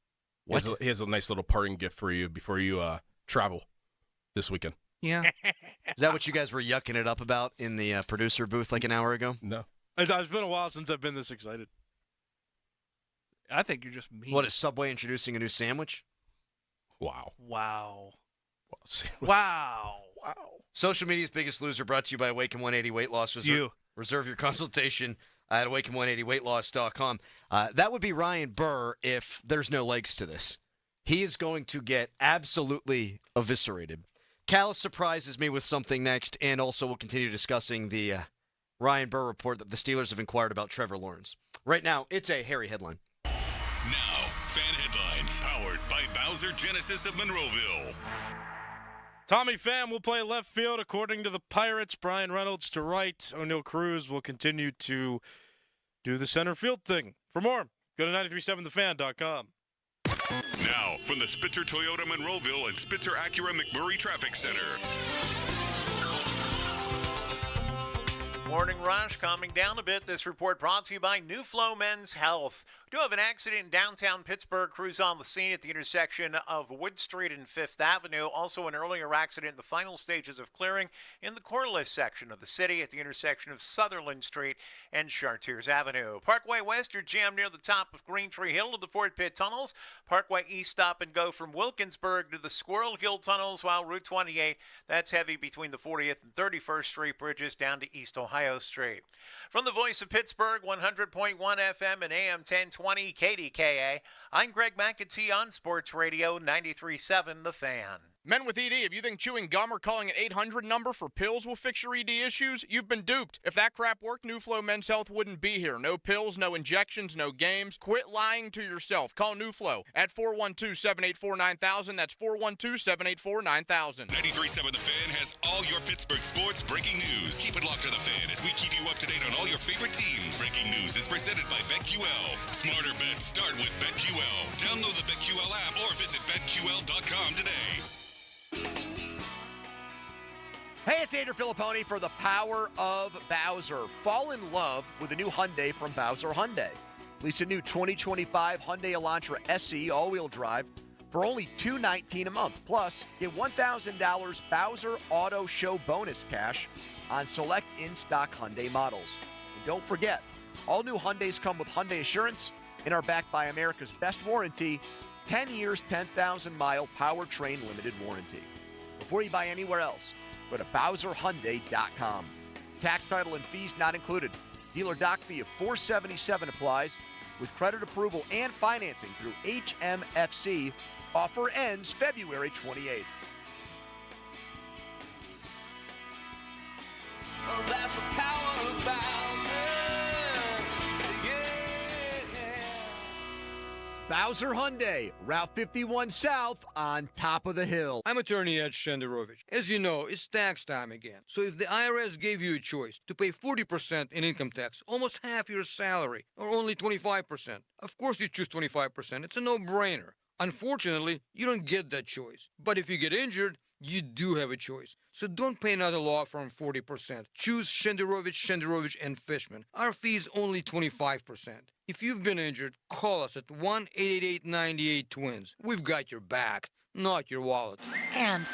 What? He has a nice little parting gift for you before you travel this weekend. Yeah. Is that what you guys were yucking it up about in the producer booth like an hour ago? No. It's been a while since I've been this excited. I think you're just mean. What, is Subway introducing a new sandwich? Wow. Wow. Wow. Social media's biggest loser, brought to you by Awaken 180 Weight Loss. Reserve your consultation at awaken180weightloss.com. That would be Ryan Burr if there's no legs to this. He is going to get absolutely eviscerated. Cal surprises me with something next, and also we'll continue discussing the Ryan Burr report that the Steelers have inquired about Trevor Lawrence. Right now, it's a hairy headline. Now, fan headlines powered by Bowser Genesis of Monroeville. Tommy Pham will play left field according to the Pirates. Brian Reynolds to right. O'Neal Cruz will continue to do the center field thing. For more, go to 937thefan.com. Now, from the Spitzer Toyota Monroeville and Spitzer Acura McMurray Traffic Center. Morning rush calming down a bit. This report brought to you by New Flow Men's Health. We do have an accident in downtown Pittsburgh. Crews on the scene at the intersection of Wood Street and 5th Avenue. Also an earlier accident in the final stages of clearing in the Corliss section of the city at the intersection of Sutherland Street and Chartiers Avenue. Parkway West, you're jammed near the top of Green Tree Hill to the Fort Pitt Tunnels. Parkway East, stop and go from Wilkinsburg to the Squirrel Hill Tunnels, while Route 28, that's heavy between the 40th and 31st Street bridges down to East Ohio Street. From the voice of Pittsburgh, 100.1 FM and AM 1020 KDKA, I'm Greg McAtee on Sports Radio 93.7 The Fan. Men with ED, if you think chewing gum or calling an 800 number for pills will fix your ED issues, you've been duped. If that crap worked, New Flow Men's Health wouldn't be here. No pills, no injections, no games. Quit lying to yourself. Call New Flow at 412-784-9000. That's 412-784-9000. 93.7 The Fan has all your Pittsburgh sports breaking news. Keep it locked to The Fan as we keep you up to date on all your favorite teams. Breaking news is presented by BetQL. Smarter bets start with BetQL. Download the BetQL app or visit BetQL.com today. Hey, it's Andrew Filipponi for the Power of Bowser. Fall in love with the new Hyundai from Bowser Hyundai. Lease a new 2025 Hyundai Elantra SE all-wheel drive for only $219 a month. Plus, get $1,000 Bowser Auto Show bonus cash on select in-stock Hyundai models. And don't forget, all new Hyundais come with Hyundai Assurance and are backed by America's best warranty, 10 years, 10,000-mile powertrain limited warranty. Before you buy anywhere else, go to BowserHyundai.com. Tax, title, and fees not included. Dealer doc fee of $477 applies with credit approval and financing through HMFC. Offer ends February 28th. Well, that's the power of Bowser. Bowser Hyundai, Route 51 South on top of the hill. I'm attorney Ed Shenderovich. As you know, it's tax time again. So if the IRS gave you a choice to pay 40% in income tax, almost half your salary, or only 25%, of course you choose 25%. It's a no-brainer. Unfortunately, you don't get that choice. But if you get injured, you do have a choice. So don't pay another law firm 40%. Choose Shenderovich, and Fishman. Our fee is only 25%. If you've been injured, call us at 1-888-98-TWINS. We've got your back, not your wallet. And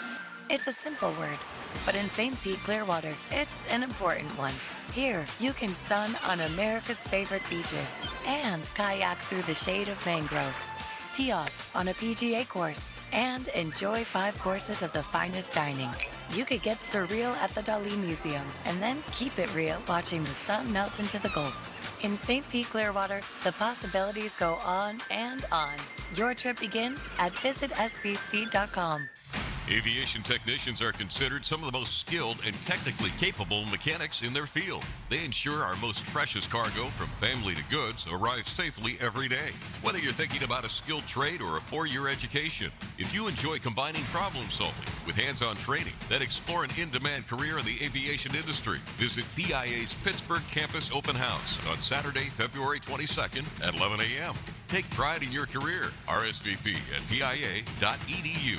it's a simple word, but in St. Pete, Clearwater, it's an important one. Here, you can sun on America's favorite beaches and kayak through the shade of mangroves. Tee off on a PGA course and enjoy 5 courses of the finest dining. You could get surreal at the Dali Museum and then keep it real watching the sun melt into the Gulf. In St. Pete, Clearwater, the possibilities go on and on. Your trip begins at visitsbc.com. Aviation technicians are considered some of the most skilled and technically capable mechanics in their field. They ensure our most precious cargo, from family to goods, arrives safely every day. Whether you're thinking about a skilled trade or a 4-year education, if you enjoy combining problem solving with hands-on training, then explore an in-demand career in the aviation industry. Visit PIA's Pittsburgh Campus Open House on Saturday, February 22nd at 11 a.m. Take pride in your career. RSVP at PIA.edu.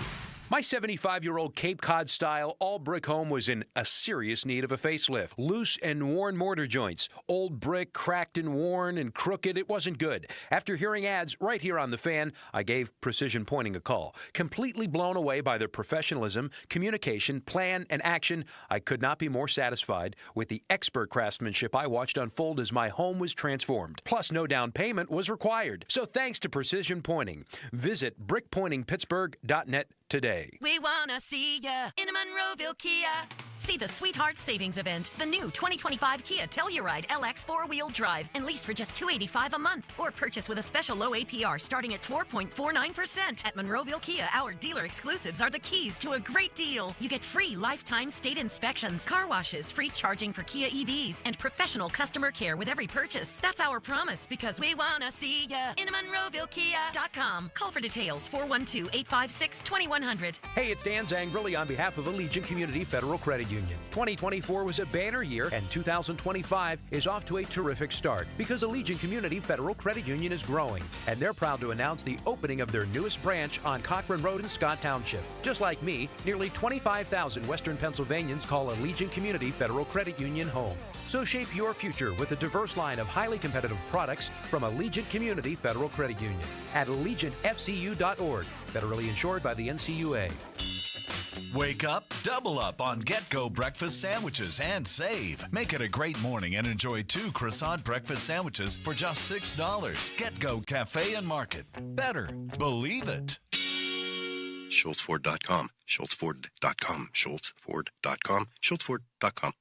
My 75-year-old Cape Cod-style all-brick home was in a serious need of a facelift. Loose and worn mortar joints. Old brick, cracked and worn and crooked. It wasn't good. After hearing ads right here on The Fan, I gave Precision Pointing a call. Completely blown away by their professionalism, communication, plan, and action, I could not be more satisfied with the expert craftsmanship I watched unfold as my home was transformed. Plus, no down payment was required. So thanks to Precision Pointing. Visit brickpointingpittsburgh.net today. We wanna see ya in a Monroeville Kia. See the Sweetheart Savings Event, the new 2025 Kia Telluride LX 4-wheel drive, and lease for just $285 a month, or purchase with a special low APR starting at 4.49%. At Monroeville Kia, our dealer exclusives are the keys to a great deal. You get free lifetime state inspections, car washes, free charging for Kia EVs, and professional customer care with every purchase. That's our promise, because we wanna see ya in a MonroevilleKia.com. Call for details, 412-856-2100. Hey, it's Dan Zangrilli on behalf of Allegiant Community Federal Credit Union. 2024 was a banner year, and 2025 is off to a terrific start because Allegiant Community Federal Credit Union is growing, and they're proud to announce the opening of their newest branch on Cochran Road in Scott Township. Just like me, nearly 25,000 Western Pennsylvanians call Allegiant Community Federal Credit Union home. So shape your future with a diverse line of highly competitive products from Allegiant Community Federal Credit Union at AllegiantFCU.org, federally insured by the NCUA. Wake up, double up on Get-Go breakfast sandwiches and save. Make it a great morning and enjoy 2 croissant breakfast sandwiches for just $6. Get-Go Cafe and Market. Better. Believe it. SchultzFord.com. SchultzFord.com. SchultzFord.com. SchultzFord.com.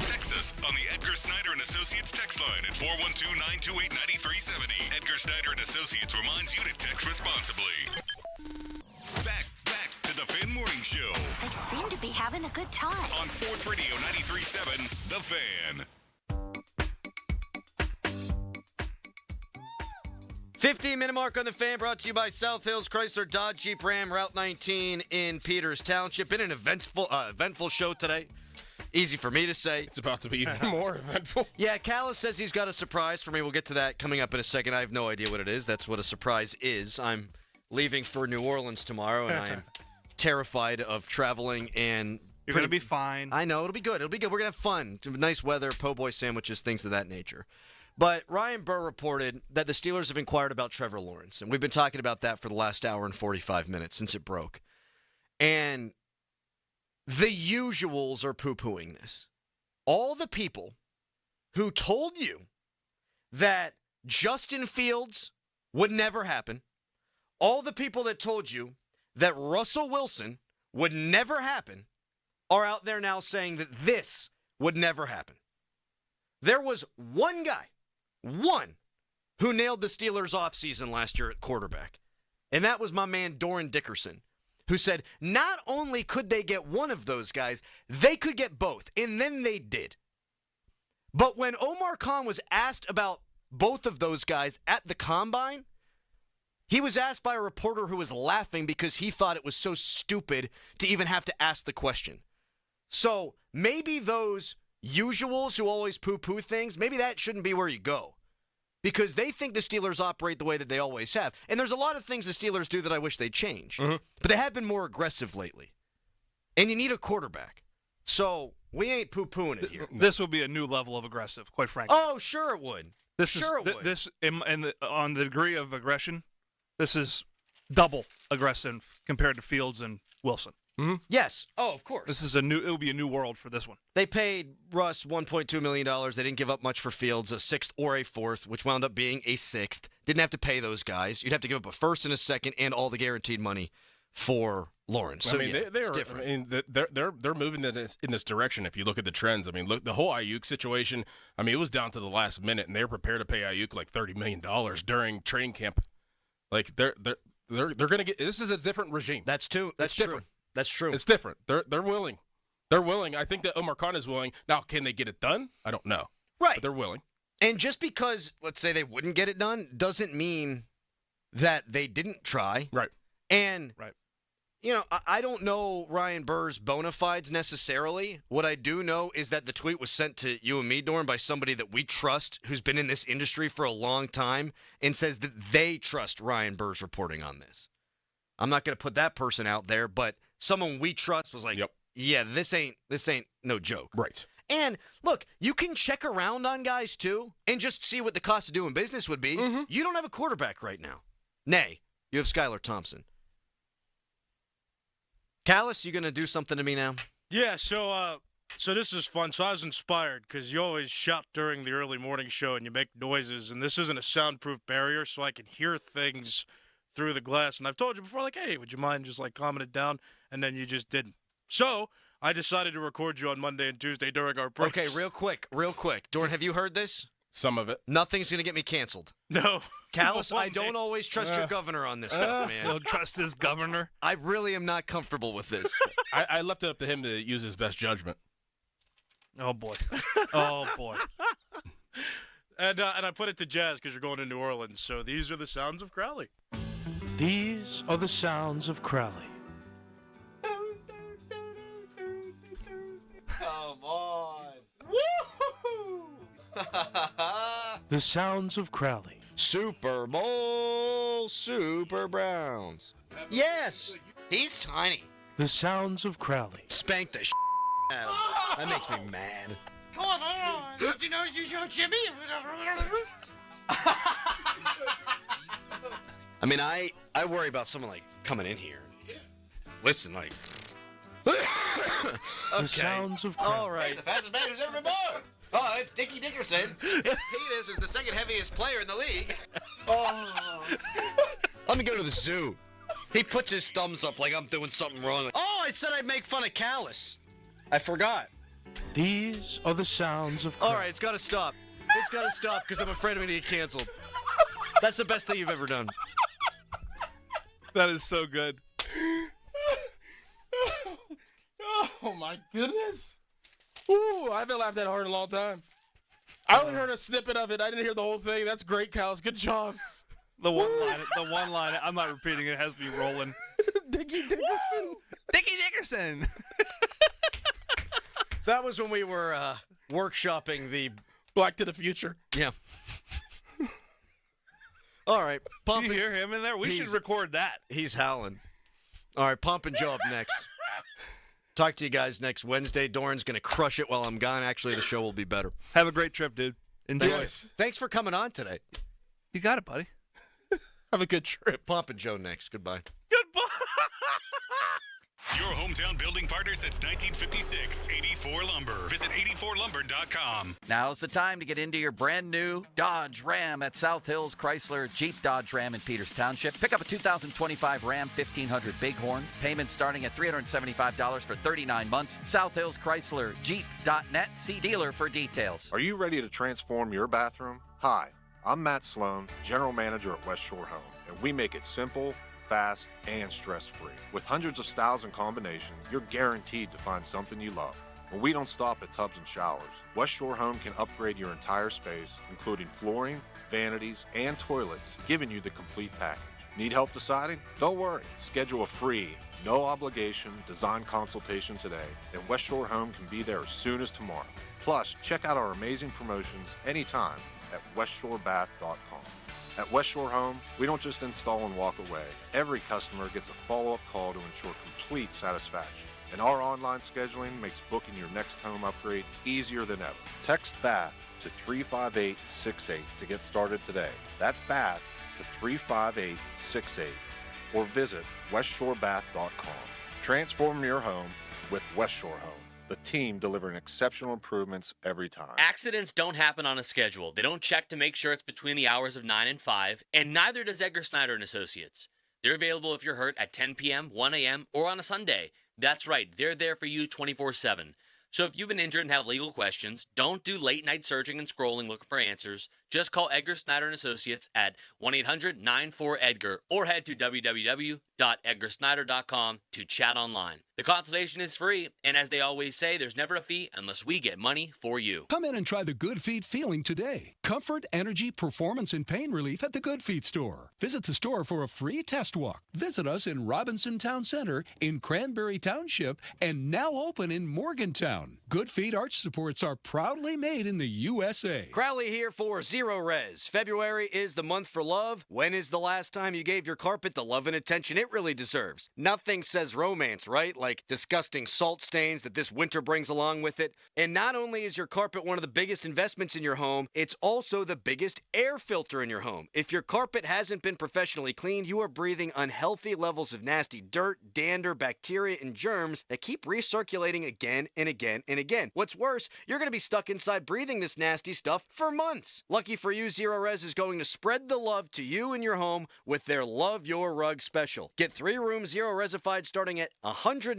Text us on the Edgar Snyder and Associates text line at 412-928-9370. Edgar Snyder and Associates reminds you to text responsibly. Back to the Fan Morning Show. They seem to be having a good time. On Sports Radio 93.7, The Fan. 15-minute mark on The Fan, brought to you by South Hills Chrysler Dodge Jeep Ram, Route 19 in Peters Township. Been an eventful show today. Easy for me to say. It's about to be even more eventful. Yeah, Callis says he's got a surprise for me. We'll get to that coming up in a second. I have no idea what it is. That's what a surprise is. I'm leaving for New Orleans tomorrow, and I am terrified of traveling. And you're going to be fine. I know. It'll be good. We're going to have fun. Nice weather, po' boy sandwiches, things of that nature. But Ryan Burr reported that the Steelers have inquired about Trevor Lawrence, and we've been talking about that for the last hour and 45 minutes since it broke. And the usuals are poo-pooing this. All the people who told you that Justin Fields would never happen, all the people that told you that Russell Wilson would never happen, are out there now saying that this would never happen. There was one guy, who nailed the Steelers' offseason last year at quarterback, and that was my man Doran Dickerson, who said not only could they get one of those guys, they could get both, and then they did. But when Omar Khan was asked about both of those guys at the Combine, he was asked by a reporter who was laughing because he thought it was so stupid to even have to ask the question. So maybe those usuals who always poo-poo things, maybe that shouldn't be where you go. Because they think the Steelers operate the way that they always have. And there's a lot of things the Steelers do that I wish they'd change. Mm-hmm. But they have been more aggressive lately. And you need a quarterback. So we ain't poo-pooing it here. This will be a new level of aggressive, quite frankly. Oh, sure it would. On the degree of aggression, this is double aggressive compared to Fields and Wilson. Mm-hmm. Yes. Oh, of course. It will be a new world for this one. They paid Russ $1.2 million. They didn't give up much for Fields, a sixth or a fourth, which wound up being a sixth. Didn't have to pay those guys. You'd have to give up a first and a second and all the guaranteed money for Lawrence. So, it's different. I mean, they're moving in this direction. If you look at the trends, I mean, look, the whole Ayuk situation. I mean, it was down to the last minute, and they were prepared to pay Ayuk like $30 million during training camp. Like they're going to get. This is a different regime. That's true. Different. That's true. It's different. They're willing. They're willing. I think that Omar Khan is willing. Now, can they get it done? I don't know. Right. But they're willing. And just because, let's say, they wouldn't get it done, doesn't mean that they didn't try. Right. And, I don't know Ryan Burr's bona fides necessarily. What I do know is that the tweet was sent to you and me, Dorn, by somebody that we trust who's been in this industry for a long time and says that they trust Ryan Burr's reporting on this. I'm not going to put that person out there, but someone we trust was like, yeah, this ain't no joke. Right. And look, you can check around on guys too and just see what the cost of doing business would be. Mm-hmm. You don't have a quarterback right now. Nay, you have Skylar Thompson. Callis, you going to do something to me now? Yeah, so this is fun. So I was inspired because you always shout during the early morning show and you make noises, and this isn't a soundproof barrier, so I can hear things through the glass. And I've told you before, like, hey, would you mind just, like, calming it down? And then you just didn't. So I decided to record you on Monday and Tuesday during our breaks. Okay, real quick. Dorn, have you heard this? Some of it. Nothing's going to get me canceled. No. Callis, I don't always trust your governor on this stuff, man. Don't trust his governor? I really am not comfortable with this. I left it up to him to use his best judgment. Oh, boy. And I put it to Jazz because you're going to New Orleans. So these are the sounds of Crowley. These are the sounds of Crowley. Come on. Woo-hoo-hoo! The sounds of Crowley. Super Bowl, Super Browns. Yes, he's tiny. The sounds of Crowley. Spank the out of him. That makes me mad. Come on, did you notice you showed Jimmy? I mean, I worry about someone like coming in here. Listen, like. Okay. The sounds of Crowley. All right. The fastest man who's ever been born. Oh, it's Dickie Dickerson. His penis is the second heaviest player in the league. Oh. Let me go to the zoo. He puts his thumbs up like I'm doing something wrong. Oh, I said I'd make fun of Callis. I forgot. These are the sounds of Crowley. All right, it's got to stop. It's got to stop because I'm afraid I'm going to get canceled. That's the best thing you've ever done. That is so good. Oh, my goodness. Ooh, I haven't laughed that hard in a long time. I only heard a snippet of it. I didn't hear the whole thing. That's great, Callis. Good job. The one line, I'm not repeating it. It has me rolling. Dickie Dickerson. Dickie Dickerson. That was when we were workshopping the Black to the Future. Yeah. All right. You hear him in there? We should record that. He's howling. All right, Pump and Joe up next. Talk to you guys next Wednesday. Doran's going to crush it while I'm gone. Actually, the show will be better. Have a great trip, dude. Enjoy. Yes. Thanks for coming on today. You got it, buddy. Have a good trip. Pump and Joe next. Goodbye. Your hometown building partner since 1956, 84 Lumber. Visit 84lumber.com. Now's the time to get into your brand new Dodge Ram at South Hills Chrysler Jeep Dodge Ram in Peters Township. Pick up a 2025 Ram 1500 Bighorn. Payment starting at $375 for 39 months. South Hills Chrysler Jeep.net. See dealer for details. Are you ready to transform your bathroom? Hi, I'm Matt Sloan, General Manager at West Shore Home, and we make it simple, fast, and stress-free. With hundreds of styles and combinations, you're guaranteed to find something you love. But we don't stop at tubs and showers. West Shore Home can upgrade your entire space, including flooring, vanities, and toilets, giving you the complete package. Need help deciding? Don't worry. Schedule a free, no-obligation design consultation today, and West Shore Home can be there as soon as tomorrow. Plus, check out our amazing promotions anytime at westshorebath.com. At West Shore Home, we don't just install and walk away. Every customer gets a follow-up call to ensure complete satisfaction. And our online scheduling makes booking your next home upgrade easier than ever. Text BATH to 35868 to get started today. That's BATH to 35868. Or visit westshorebath.com. Transform your home with West Shore Home. The team delivering exceptional improvements every time. Accidents don't happen on a schedule. They don't check to make sure it's between the hours of 9 and 5, and neither does Edgar Snyder & Associates. They're available if you're hurt at 10 p.m., 1 a.m., or on a Sunday. That's right, they're there for you 24/7. So if you've been injured and have legal questions, don't do late-night searching and scrolling looking for answers. Just call Edgar Snyder & Associates at 1-800-94-EDGAR or head to www.edgarsnyder.com to chat online. The consultation is free, and as they always say, there's never a fee unless we get money for you. Come in and try the Good Feet feeling today. Comfort, energy, performance, and pain relief at the Good Feet store. Visit the store for a free test walk. Visit us in Robinson Town Center, in Cranberry Township, and now open in Morgantown. Good Feet arch supports are proudly made in the USA. Crowley here for Zero Res. February is the month for love. When is the last time you gave your carpet the love and attention it really deserves? Nothing says romance, right? Like disgusting salt stains that this winter brings along with it. And not only is your carpet one of the biggest investments in your home, it's also the biggest air filter in your home. If your carpet hasn't been professionally cleaned, you are breathing unhealthy levels of nasty dirt, dander, bacteria, and germs that keep recirculating again and again and again. What's worse, you're going to be stuck inside breathing this nasty stuff for months. Lucky for you, Zero Res is going to spread the love to you and your home with their Love Your Rug special. Get 3 rooms Zero Resified starting at $119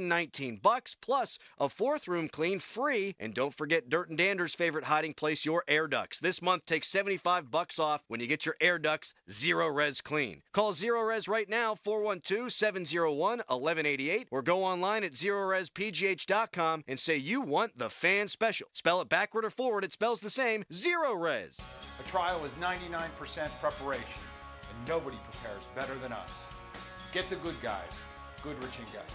plus a 4th room clean free. And don't forget Dirt and Dander's favorite hiding place, your air ducts. This month, take $75 off when you get your air ducts Zero Res clean. Call Zero Res right now, 412-701-1188, or go online at ZeroResPGH.com and say you want the fan special. Spell it backward or forward, it spells the same, Zero Res. A trial is 99% preparation, and nobody prepares better than us. Get the good guys, Goodrich and Geist.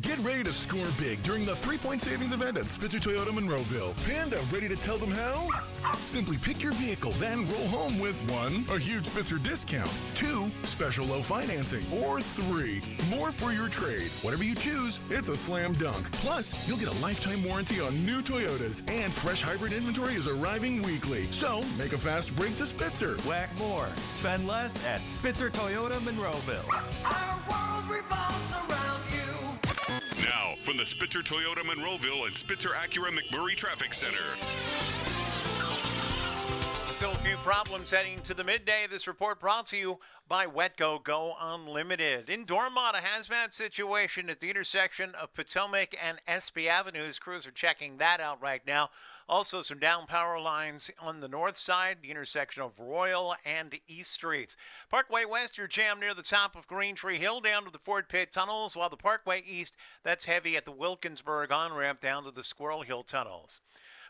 Get ready to score big during the 3-point savings event at Spitzer Toyota Monroeville. Panda, ready to tell them how? Simply pick your vehicle, then roll home with 1, a huge Spitzer discount, 2, special low financing, or 3, more for your trade. Whatever you choose, it's a slam dunk. Plus, you'll get a lifetime warranty on new Toyotas, and fresh hybrid inventory is arriving weekly. So, make a fast break to Spitzer. Whack more, spend less at Spitzer Toyota Monroeville. Our world revolves around you. Now, from the Spitzer Toyota Monroeville and Spitzer Acura McMurray Traffic Center. Still a few problems heading to the midday. This report brought to you by Wetco Go Unlimited. In Dormont, a hazmat situation at the intersection of Potomac and Espy Avenues. Crews are checking that out right now. Also, some down power lines on the north side, the intersection of Royal and East Streets. Parkway West, you're jammed near the top of Green Tree Hill down to the Ford Pitt tunnels, while the Parkway East, that's heavy at the Wilkinsburg on-ramp down to the Squirrel Hill tunnels.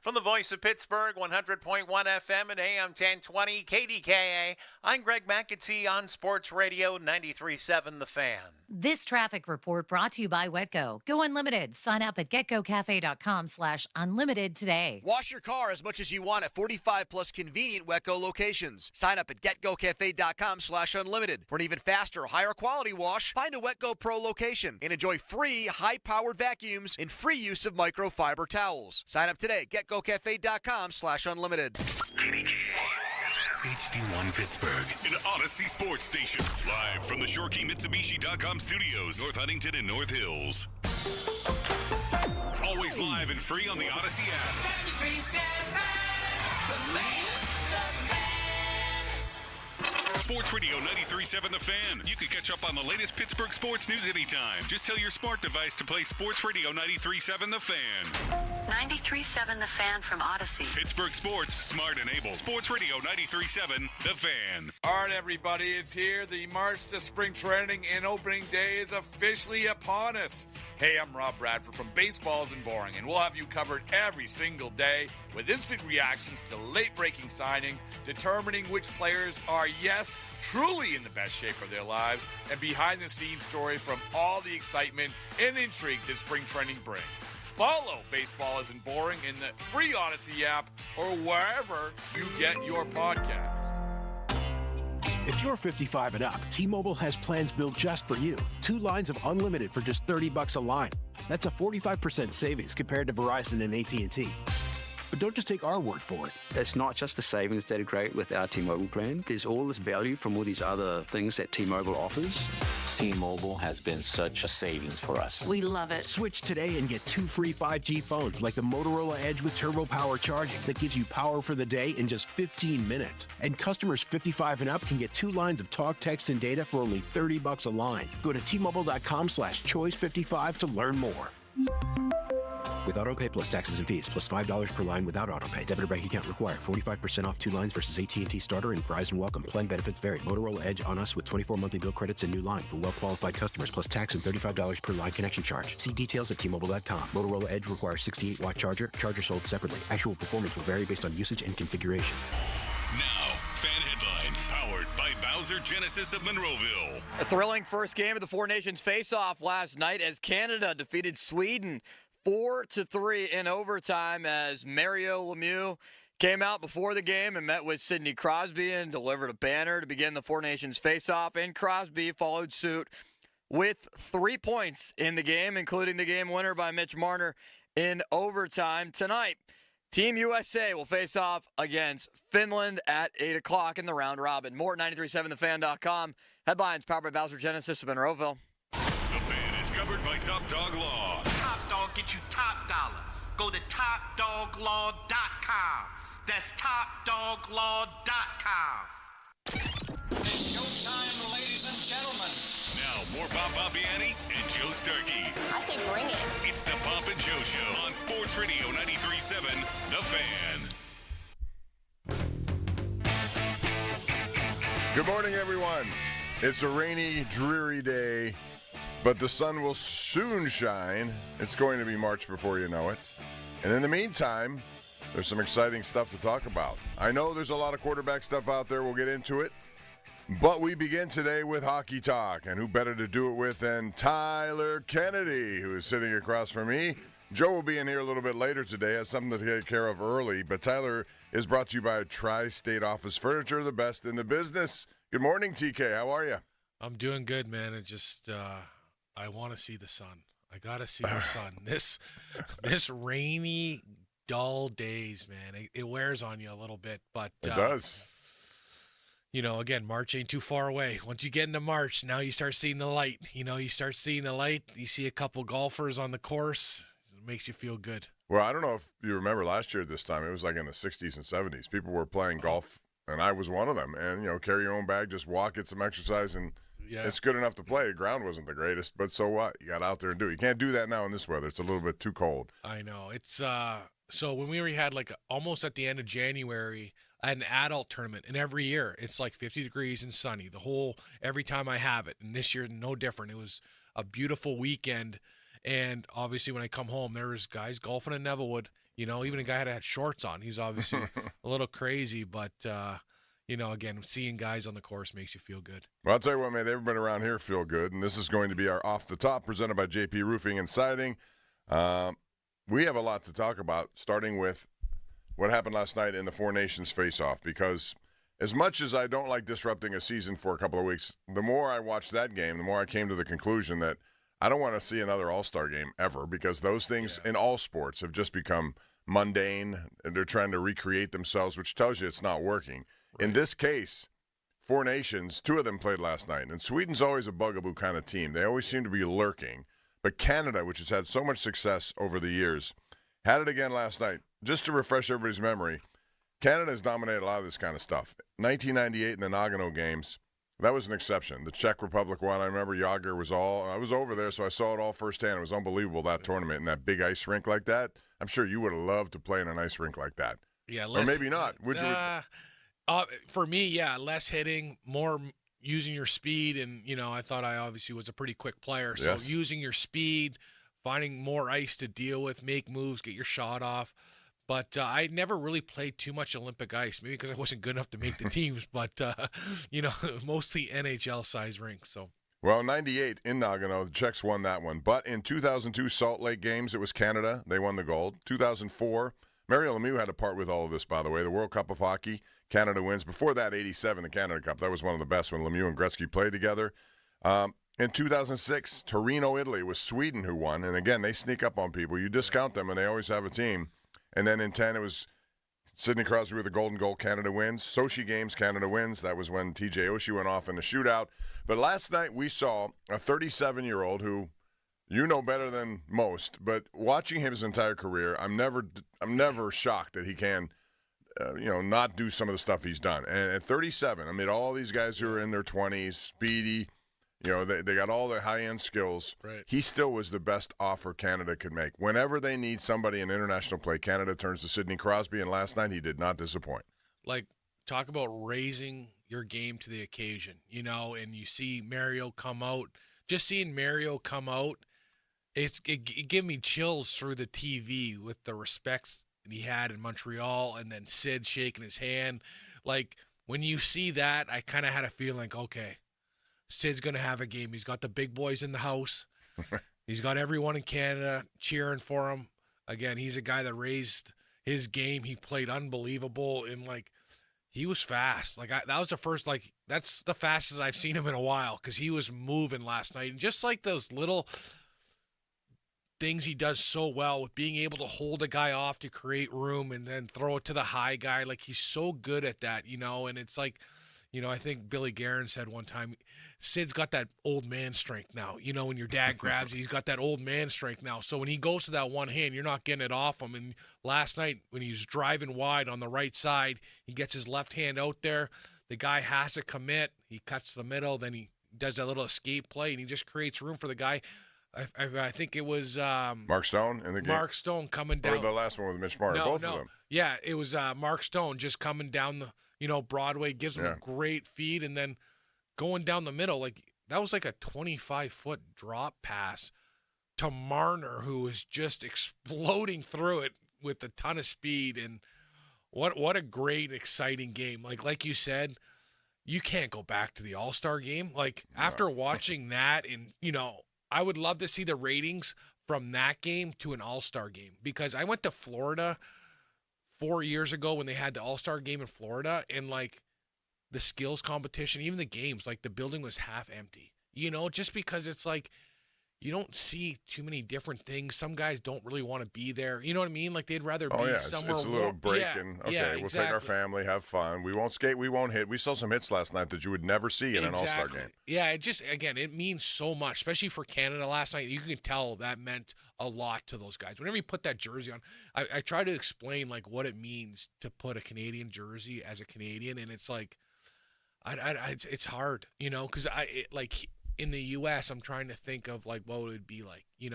From the voice of Pittsburgh, 100.1 FM and AM 1020 KDKA, I'm Greg McAtee on Sports Radio 93.7 The Fan. This traffic report brought to you by Wetco. Go Unlimited. Sign up at getgocafe.com/unlimited today. Wash your car as much as you want at 45 plus convenient Wetco locations. Sign up at getgocafe.com/unlimited. For an even faster, higher quality wash, find a Wetco Pro location and enjoy free high-powered vacuums and free use of microfiber towels. Sign up today. getgocafe.com/unlimited. HD1 Pittsburgh, an Odyssey sports station. Live from the ShoreKeyMitsubishi.com studios, North Huntington and North Hills. Always live and free on the Odyssey app. 93.7 Sports Radio 93.7 The Fan. You can catch up on the latest Pittsburgh sports news anytime. Just tell your smart device to play Sports Radio 93.7 The Fan. 93.7 The Fan from Odyssey. Pittsburgh sports, smart enabled. Sports Radio 93.7 The Fan. All right, everybody, it's here. The march to spring training and opening day is officially upon us. Hey, I'm Rob Bradford from Baseballs and Boring, and we'll have you covered every single day with instant reactions to late-breaking signings, determining which players are, yes, truly in the best shape of their lives, and behind-the-scenes stories from all the excitement and intrigue that spring training brings. Follow Baseball Isn't Boring in the free Odyssey app or wherever you get your podcasts. If you're 55 and up, T-Mobile has plans built just for you. 2 lines of unlimited for just $30 a line. That's a 45% savings compared to Verizon and AT&T. But don't just take our word for it. It's not just the savings that are great with our T-Mobile plan. There's all this value from all these other things that T-Mobile offers. T-Mobile has been such a savings for us. We love it. Switch today and get 2 free 5G phones like the Motorola Edge with Turbo Power charging that gives you power for the day in just 15 minutes. And customers 55 and up can get 2 lines of talk, text, and data for only $30 a line. Go to T-Mobile.com/choice55 to learn more. With AutoPay plus taxes and fees, plus $5 per line without AutoPay. Debit or bank account required. 45% off 2 lines versus AT&T Starter and Verizon Welcome. Plan benefits vary. Motorola Edge on us with 24 monthly bill credits and new line for well-qualified customers, plus tax and $35 per line connection charge. See details at T-Mobile.com. Motorola Edge requires 68-watt charger. Charger sold separately. Actual performance will vary based on usage and configuration. Now, fan headlines powered by Bowser Genesis of Monroeville. A thrilling first game of the Four Nations face-off last night as Canada defeated Sweden 4-3 in overtime as Mario Lemieux came out before the game and met with Sidney Crosby and delivered a banner to begin the Four Nations face-off, and Crosby followed suit with 3 points in the game, including the game winner by Mitch Marner in overtime. Tonight, Team USA will face off against Finland at 8 o'clock in the round robin. More at 937thefan.com. Headlines powered by Bowser Genesis of Monroeville. The Fan is covered by Top Dog Law. Top Dog get you top dollar. Go to TopDogLaw.com. That's TopDogLaw.com. It's showtime, ladies and gentlemen. Now, more Bob Bobbiani and Joe Starkey. I say bring it. It's the Bob and Joe Show on Sports Radio 93.7 The Fan. Good morning, everyone. It's a rainy, dreary day, but the sun will soon shine. It's going to be March before you know it. And in the meantime, there's some exciting stuff to talk about. I know there's a lot of quarterback stuff out there. We'll get into it. But we begin today with hockey talk, and who better to do it with than Tyler Kennedy, who is sitting across from me. Joe will be in here a little bit later today, has something to take care of early, but Tyler is brought to you by Tri-State Office Furniture, the best in the business. Good morning, TK. How are you? I'm doing good, man. It just, I want to see the sun. I got to see the sun. This rainy, dull days, man, it wears on you a little bit, but it does. You know, again, March ain't too far away. Once you get into March, now you start seeing the light. You start seeing the light. You see a couple golfers on the course. It makes you feel good. Well, I don't know if you remember last year at this time. It was like in the 60s and 70s. People were playing golf, and I was one of them. And, carry your own bag, just walk, get some exercise, and it's good enough to play. The ground wasn't the greatest, but so what? You got out there and do it. You can't do that now in this weather. It's a little bit too cold. I know. It's so when we had almost at the end of January, I had an adult tournament, and every year it's like 50 degrees and sunny every time I have it. And this year, no different. It was a beautiful weekend, and obviously when I come home, there was guys golfing in Nevillewood. Even a guy had shorts on. He's obviously a little crazy, but again, seeing guys on the course makes you feel good. Well, I'll tell you what made everybody around here feel good, and this is going to be our Off the Top presented by JP Roofing and Siding. We have a lot to talk about, starting with what happened last night in the Four Nations face-off, because as much as I don't like disrupting a season for a couple of weeks, the more I watched that game, the more I came to the conclusion that I don't want to see another All-Star game ever, because those things in all sports have just become mundane, and they're trying to recreate themselves, which tells you it's not working. Right. In this case, Four Nations, 2 of them played last night, and Sweden's always a bugaboo kind of team. They always seem to be lurking. But Canada, which has had so much success over the years, had it again last night. Just to refresh everybody's memory, Canada has dominated a lot of this kind of stuff. 1998 in the Nagano games, that was an exception. The Czech Republic won. I remember Jágr I was over there, so I saw it all firsthand. It was unbelievable, that tournament, in that big ice rink like that. I'm sure you would have loved to play in an ice rink like that. Yeah, or maybe not. For me, less hitting, more using your speed, and I thought I obviously was a pretty quick player, so using your speed, finding more ice to deal with, make moves, get your shot off. But I never really played too much Olympic ice, maybe because I wasn't good enough to make the teams, but mostly NHL size rinks. So well, 98 in Nagano, the Czechs won that one. But in 2002 Salt Lake Games, it was Canada. They won the gold. 2004, Mario Lemieux had a part with all of this, by the way. The World Cup of Hockey, Canada wins. Before that, 87, the Canada Cup. That was one of the best when Lemieux and Gretzky played together. In 2006, Torino, Italy, was Sweden who won. And again, they sneak up on people. You discount them, and they always have a team. And then in 10, it was Sidney Crosby with a golden goal. Canada wins. Sochi Games, Canada wins. That was when TJ Oshie went off in the shootout. But last night we saw a 37-year-old who you know better than most. But watching him his entire career, I'm never shocked that he can, not do some of the stuff he's done. And at 37, amid all these guys who are in their 20s, speedy, They got all their high-end skills. Right. He still was the best offer Canada could make. Whenever they need somebody in international play, Canada turns to Sidney Crosby, and last night he did not disappoint. Like, talk about raising your game to the occasion, and you see Mario come out. Just seeing Mario come out, it gave me chills through the TV with the respect that he had in Montreal, and then Sid shaking his hand. Like, when you see that, I kind of had a feeling like, okay, Sid's going to have a game. He's got the big boys in the house. He's got everyone in Canada cheering for him. Again, he's a guy that raised his game. He played unbelievable, and, he was fast. That was the first, that's the fastest I've seen him in a while because he was moving last night. And just those little things he does so well with being able to hold a guy off to create room and then throw it to the high guy. He's so good at that, and it's I think Billy Guerin said one time, Sid's got that old man strength now. When your dad grabs you, he's got that old man strength now. So when he goes to that one hand, you're not getting it off him. And last night when he was driving wide on the right side, he gets his left hand out there. The guy has to commit. He cuts the middle. Then he does that little escape play, and he just creates room for the guy. I think it was Mark Stone in the game. Mark Stone coming down. Or the last one with Mitch Marner. Both of them. Yeah, it was Mark Stone just coming down the Broadway, gives him a great feed, and then going down the middle, that was like a 25-foot drop pass to Marner, who was just exploding through it with a ton of speed. And what a great, exciting game. Like you said, you can't go back to the All-Star game. After watching that, and I would love to see the ratings from that game to an All-Star game, because I went to Florida 4 years ago when they had the All-Star game in Florida, and the skills competition, even the games, the building was half empty, just because it's you don't see too many different things. Some guys don't really want to be there. You know what I mean? They'd rather be somewhere. It's a little break, and we'll take our family, have fun. We won't skate, we won't hit. We saw some hits last night that you would never see in an All-Star game. Yeah, it means so much, especially for Canada last night. You can tell that meant a lot to those guys. Whenever you put that jersey on, I try to explain what it means to put a Canadian jersey as a Canadian, and it's it's hard, because in the U.S., I'm trying to think of what it would be like. You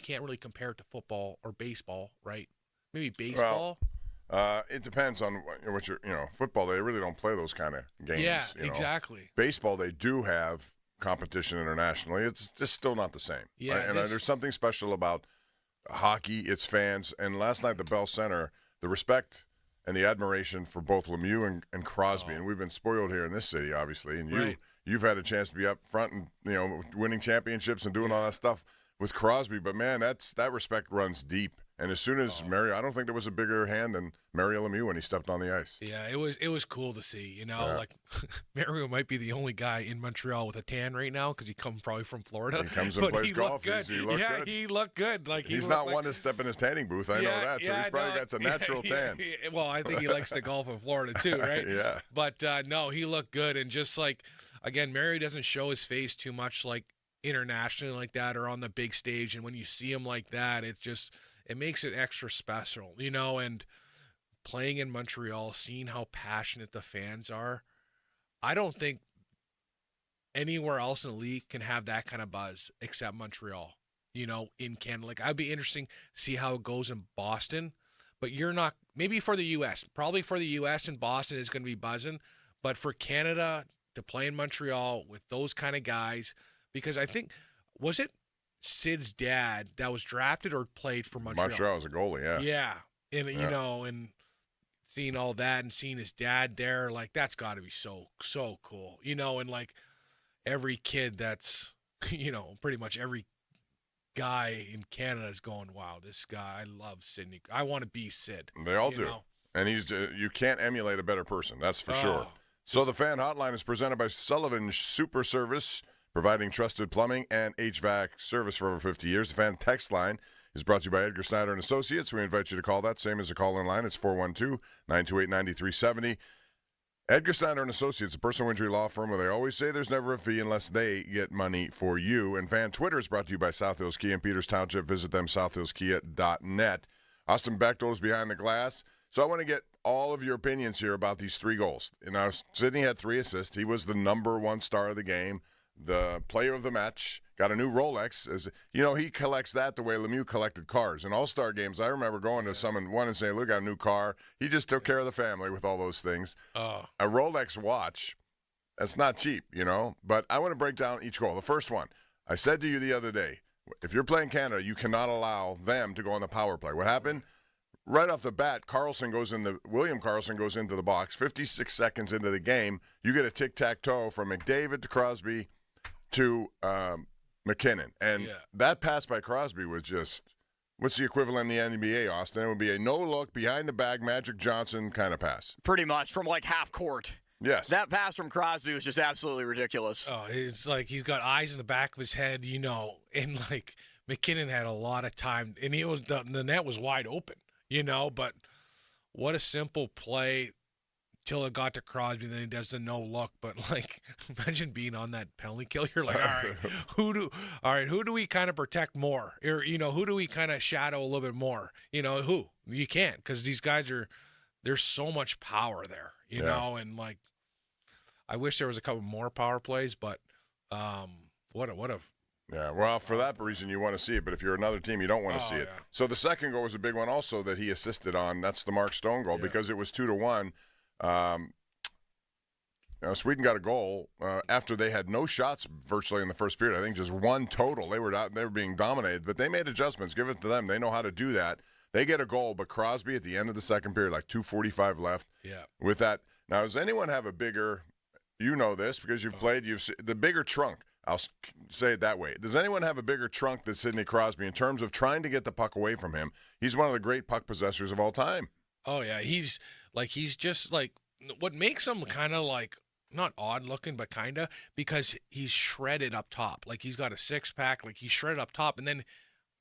can't really compare it to football or baseball, right? Maybe baseball. Well, it depends on what you're. Football, they really don't play those kind of games. Yeah, exactly. Baseball, they do have competition internationally. It's just still not the same. Yeah, right? And there's something special about hockey, its fans, and last night at the Bell Center, the respect and the admiration for both Lemieux and Crosby. And we've been spoiled here in this city, obviously. And you've had a chance to be up front and winning championships and doing all that stuff with Crosby. But man, that respect runs deep. And as soon as Mario, I don't think there was a bigger hand than Mario Lemieux when he stepped on the ice. Yeah, it was cool to see. Mario might be the only guy in Montreal with a tan right now because he comes probably from Florida. He comes and plays golf. He looked good. He looked good. He's not one to step in his tanning booth. I know that. So he's probably got a natural tan. Well, I think he likes to golf in Florida too, right? Yeah. But no, he looked good, and just again, Mario doesn't show his face too much internationally like that or on the big stage, and when you see him like that, it makes it extra special, and playing in Montreal, seeing how passionate the fans are, I don't think anywhere else in the league can have that kind of buzz except Montreal, in Canada. I'd be interesting to see how it goes in Boston, but you're not, maybe for the U.S., probably for the U.S. and Boston is going to be buzzing, but for Canada to play in Montreal with those kind of guys, because I think, was it Sid's dad that was drafted or played for Montreal? Montreal was a goalie, yeah. Yeah. And, and seeing all that and seeing his dad there, that's got to be so cool. And, every kid that's, pretty much every guy in Canada is going, wow, this guy, I love Sidney. I want to be Sid. They all do. And you can't emulate a better person, that's for sure. So the fan hotline is presented by Sullivan Super Service, providing trusted plumbing and HVAC service for over 50 years. The fan text line is brought to you by Edgar Snyder & Associates. We invite you to call that, same as the call-in line. It's 412-928-9370. Edgar Snyder & Associates, a personal injury law firm where they always say there's never a fee unless they get money for you. And fan Twitter is brought to you by South Hills Kia in Peters Township. Visit them, southhillskia.net. Austin Bechtold is behind the glass. So I want to get all of your opinions here about these 3 goals. Now, Sidney had 3 assists. He was the number 1 star of the game. the player of the match, got a new Rolex. He collects that the way Lemieux collected cars. In All-Star games, I remember going to someone and saying, look, got a new car. He just took care of the family with all those things. Oh. A Rolex watch, that's not cheap, But I want to break down each goal. The first one, I said to you the other day, if you're playing Canada, you cannot allow them to go on the power play. What happened? Right off the bat, William Karlsson goes into the box. 56 seconds into the game, you get a tic-tac-toe from McDavid to Crosby to McKinnon. And that pass by Crosby was just, what's the equivalent in the NBA, Austin? It would be a no-look, behind-the-bag, Magic Johnson kind of pass. Pretty much, from like half court. Yes. That pass from Crosby was just absolutely ridiculous. Oh, it's like he's got eyes in the back of his head, and like McKinnon had a lot of time, and the net was wide open, but what a simple play till it got to Crosby, then he does the no look. But like, imagine being on that penalty kill. You're like, who do we kind of protect more? Or who do we kind of shadow a little bit more? Who? You can't, because these guys there's so much power there, and like, I wish there was a couple more power plays, but what a yeah, well, for that reason, you want to see it, but if you're another team, you don't want to see it. Yeah. So the second goal was a big one also that he assisted on. That's the Mark Stone goal because it was 2-1. Sweden got a goal after they had no shots virtually in the first period. I think just one total. They were being dominated, but they made adjustments. Give it to them. They know how to do that. They get a goal, but Crosby at the end of the second period, like 2:45 left. Yeah. With that, now does anyone have a bigger? You know this because you've played. The bigger trunk. I'll say it that way. Does anyone have a bigger trunk than Sidney Crosby in terms of trying to get the puck away from him? He's one of the great puck possessors of all time. Oh yeah, he's just like, what makes him kind of like not odd looking, but kind of, because he's shredded up top. Like, he's got a six pack. Like, he's shredded up top, and then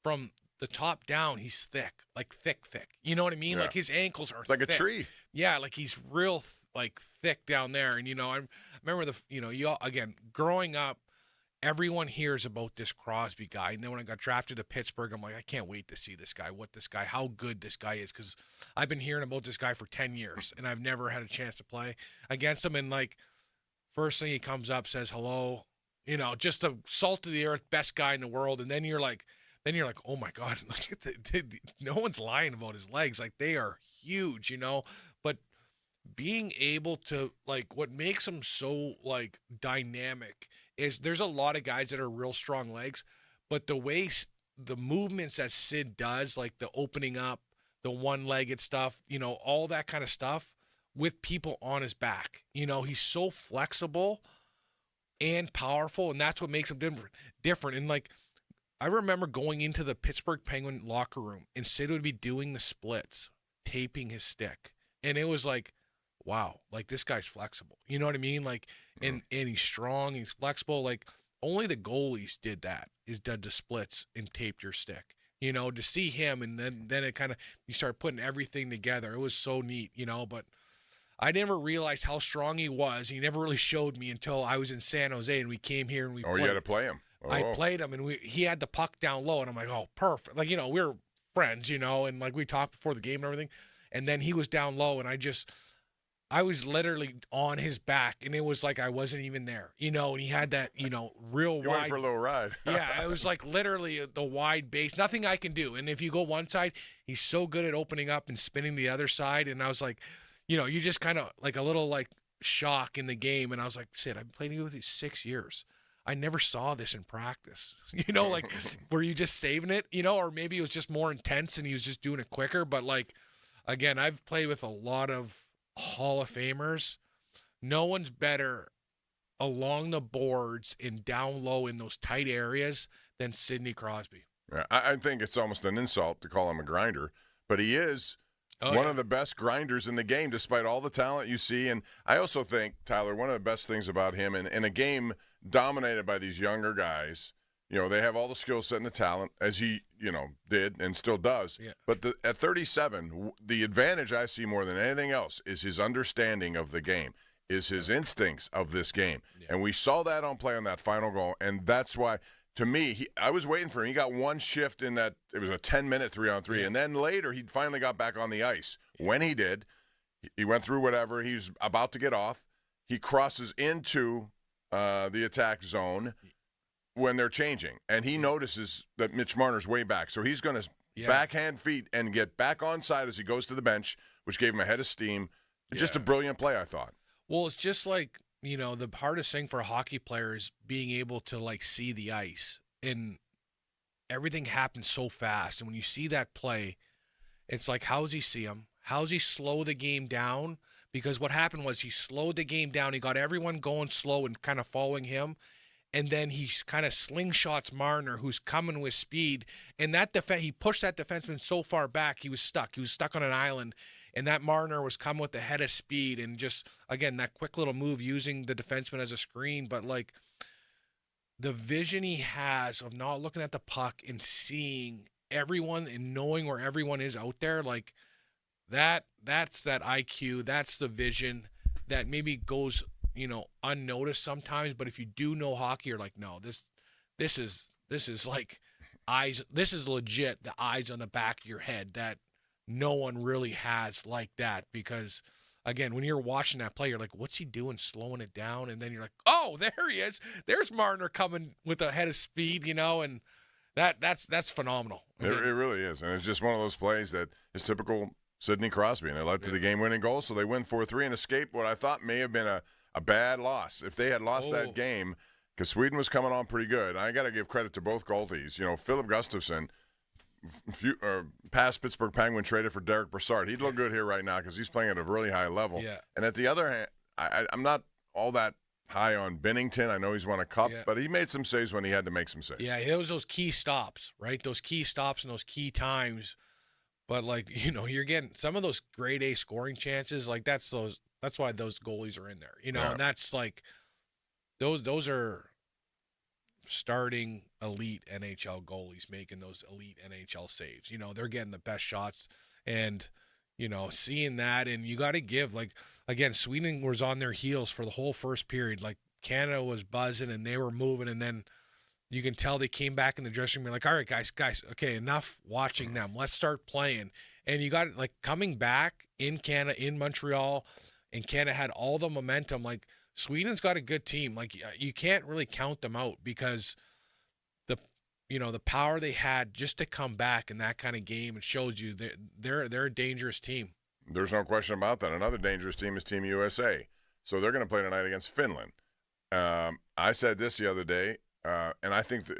from the top down, he's thick. You know what I mean? Yeah. Like, his ankles are like thick. a tree. Yeah, like he's real thick down there. And I remember again, growing up, everyone hears about this Crosby guy. And then when I got drafted to Pittsburgh, I'm like, I can't wait to see this guy, how good this guy is. Because I've been hearing about this guy for 10 years, and I've never had a chance to play against him. And, like, first thing he comes up, says hello, just the salt of the earth, best guy in the world. And then you're like, oh, my God, no one's lying about his legs. Like, they are huge, But being able to, like, what makes him so, like, dynamic is there's a lot of guys that are real strong legs, but the movements that Sid does, like the opening up, the one-legged stuff, all that kind of stuff with people on his back. He's so flexible and powerful, and that's what makes him different. And, like, I remember going into the Pittsburgh Penguin locker room, and Sid would be doing the splits, taping his stick. And it was like, wow, like, this guy's flexible. You know what I mean? Like, and he's strong, he's flexible. Like, only the goalies did that, did the splits and taped your stick. To see him, and then it kind of, you start putting everything together. It was so neat, but I never realized how strong he was. He never really showed me until I was in San Jose, and we came here and we you had to play him. Oh. I played him, and he had the puck down low, and I'm like, oh, perfect. Like, we were friends, and like we talked before the game and everything. And then he was down low, and I was literally on his back, and it was like I wasn't even there, and he had that, real You wide. went for a little ride. Yeah, it was like literally the wide base, nothing I can do. And if you go one side, he's so good at opening up and spinning the other side. And I was like, you just kind of like a little like shock in the game. And I was like, Sid, I've been playing with you 6 years. I never saw this in practice, like, were you just saving it, or maybe it was just more intense and he was just doing it quicker. But, like, again, I've played with a lot of Hall of Famers. No one's better along the boards and down low in those tight areas than Sidney Crosby. Yeah, I think it's almost an insult to call him a grinder, but he is one of the best grinders in the game, despite all the talent you see. And I also think, Tyler, one of the best things about him in a game dominated by these younger guys, they have all the skill set and the talent, as he, did and still does. Yeah. But at 37, the advantage I see more than anything else is his understanding of the game, is his instincts of this game. Yeah. And we saw that on play on that final goal, and that's why, to me, I was waiting for him. He got one shift in that. It was a 10-minute 3-on-3, and then later he finally got back on the ice. Yeah. When he did, he went through whatever. He's about to get off. He crosses into the attack zone when they're changing. And he notices that Mitch Marner's way back. So he's going to backhand feet and get back onside as he goes to the bench, which gave him a head of steam. Just a brilliant play, I thought. Well, it's just like, the hardest thing for a hockey player is being able to, like, see the ice. And everything happens so fast. And when you see that play, it's like, how does he see him? How does he slow the game down? Because what happened was he slowed the game down. He got everyone going slow and kind of following him. And then he kind of slingshots Marner, who's coming with speed. And he pushed that defenseman so far back, he was stuck. He was stuck on an island. And that Marner was coming with the head of speed. And just, again, that quick little move using the defenseman as a screen. But, like, the vision he has of not looking at the puck and seeing everyone and knowing where everyone is out there, like, that's that IQ, that's the vision that maybe goes, unnoticed sometimes. But if you do know hockey, you're like, no, this is like eyes. This is legit. The eyes on the back of your head that no one really has like that. Because again, when you're watching that play, you're like, what's he doing? Slowing it down, and then you're like, oh, there he is. There's Marner coming with a head of speed, and that's phenomenal. It really is, and it's just one of those plays that is typical Sidney Crosby, and it led to the game-winning goal, so they win 4-3 and escape what I thought may have been a bad loss. If they had lost that game, because Sweden was coming on pretty good, I got to give credit to both goalies. Philip Gustafsson, past Pittsburgh Penguin, traded for Derek Brassard. He'd look good here right now because he's playing at a really high level. Yeah. And at the other hand, I'm not all that high on Binnington. I know he's won a cup, but he made some saves when he had to make some saves. Yeah, it was those key stops, right? Those key stops and those key times. But, like, you're getting some of those grade A scoring chances. Like, that's why those goalies are in there, and that's like those are starting elite NHL goalies making those elite NHL saves. They're getting the best shots, and seeing that, and you got to give, like, again, Sweden was on their heels for the whole first period. Like, Canada was buzzing and they were moving, and then you can tell they came back in the dressing room like, all right, guys, okay, enough watching them. Let's start playing. And you got, like, coming back in Canada, in Montreal, and Canada had all the momentum. Like, Sweden's got a good team. Like, you can't really count them out because the power they had just to come back in that kind of game, it shows you that they're a dangerous team. There's no question about that. Another dangerous team is Team USA. So they're going to play tonight against Finland. I said this the other day, and I think that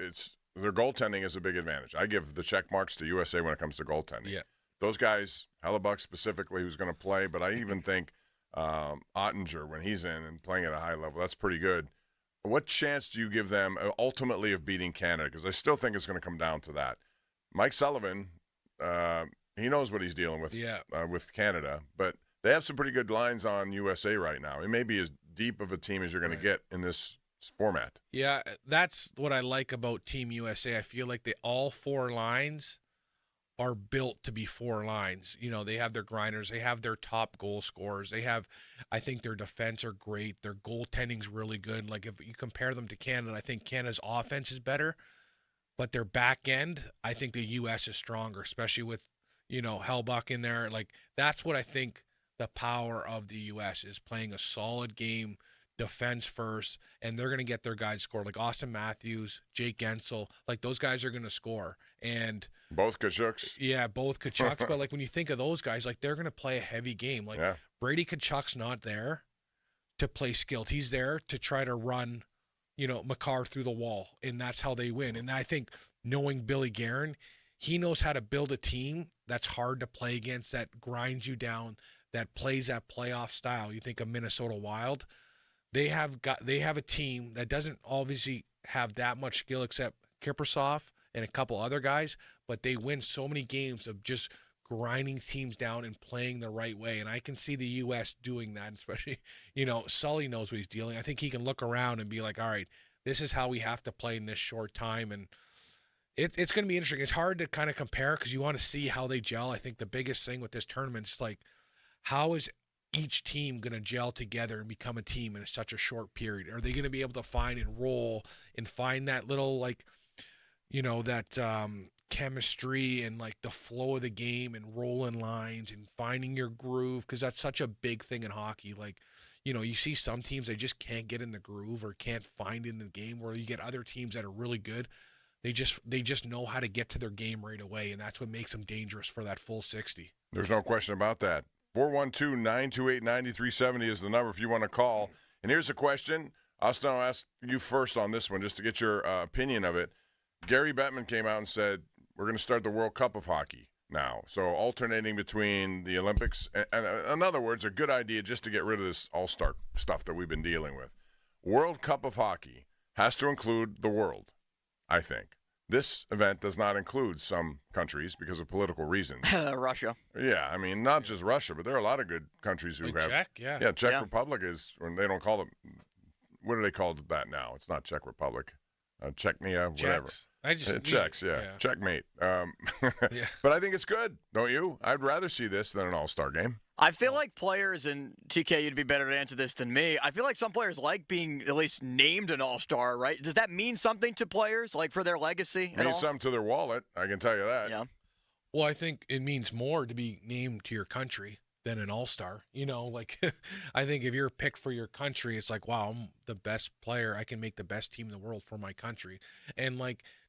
their goaltending is a big advantage. I give the check marks to USA when it comes to goaltending. Yeah. Those guys, Hellebuck specifically, who's going to play, but I even think Ottinger, when he's in and playing at a high level, that's pretty good. What chance do you give them ultimately of beating Canada? Because I still think it's going to come down to that. Mike Sullivan, he knows what he's dealing with with Canada, but they have some pretty good lines on USA right now. It may be as deep of a team as you're going to get in this format. Yeah, that's what I like about Team USA. I feel like all four lines are built to be four lines. They have their grinders, they have their top goal scorers, I think their defense are great, their goaltending's really good. Like, if you compare them to Canada, I think Canada's offense is better, but their back end, I think the U.S. is stronger, especially with, Hellbuck in there. Like, that's what I think the power of the U.S. is, playing a solid game, defense first, and they're going to get their guys scored. Like Austin Matthews, Jake Gensel, like, those guys are going to score. And both Kachuks. Yeah, both Kachuks. But, like, when you think of those guys, like, they're going to play a heavy game. Like, Brady Kachuk's not there to play skilled. He's there to try to run, Makar through the wall, and that's how they win. And I think, knowing Billy Guerin, he knows how to build a team that's hard to play against, that grinds you down, that plays that playoff style. You think of Minnesota Wild. They have a team that doesn't obviously have that much skill except Kiprusoff and a couple other guys, but they win so many games of just grinding teams down and playing the right way. And I can see the U.S. doing that, especially, Sully knows what he's dealing. I think he can look around and be like, all right, this is how we have to play in this short time. And it's going to be interesting. It's hard to kind of compare because you want to see how they gel. I think the biggest thing with this tournament is, like, how is each team going to gel together and become a team in such a short period? Are they going to be able to find and roll and find that little, like, that chemistry and, like, the flow of the game and rolling lines and finding your groove? Because that's such a big thing in hockey. Like, you see some teams that just can't get in the groove or can't find in the game, where you get other teams that are really good. They just know how to get to their game right away, and that's what makes them dangerous for that full 60. There's no question about that. 412-928-9370 is the number if you want to call. And here's a question. Austin, I'll ask you first on this one just to get your opinion of it. Gary Bettman came out and said, we're going to start the World Cup of hockey now. So alternating between the Olympics. And in other words, a good idea just to get rid of this all-star stuff that we've been dealing with. World Cup of hockey has to include the world, I think. This event does not include some countries because of political reasons. Russia. Yeah, I mean, not just Russia, but there are a lot of good countries who have. Czech, yeah. Yeah, Czech Republic is, or they don't call it, what do they call that now? It's not Czech Republic. Czechnia, whatever. Czechs, yeah. Checkmate. But I think it's good, don't you? I'd rather see this than an all-star game. I feel like players, and TK, you'd be better to answer this than me. I feel like some players like being at least named an all-star, right? Does that mean something to players, like for their legacy? It means something to their wallet, I can tell you that. Yeah. Well, I think it means more to be named to your country than an all-star. I think if you're picked for your country, it's like, wow, I'm the best player. I can make the best team in the world for my country. And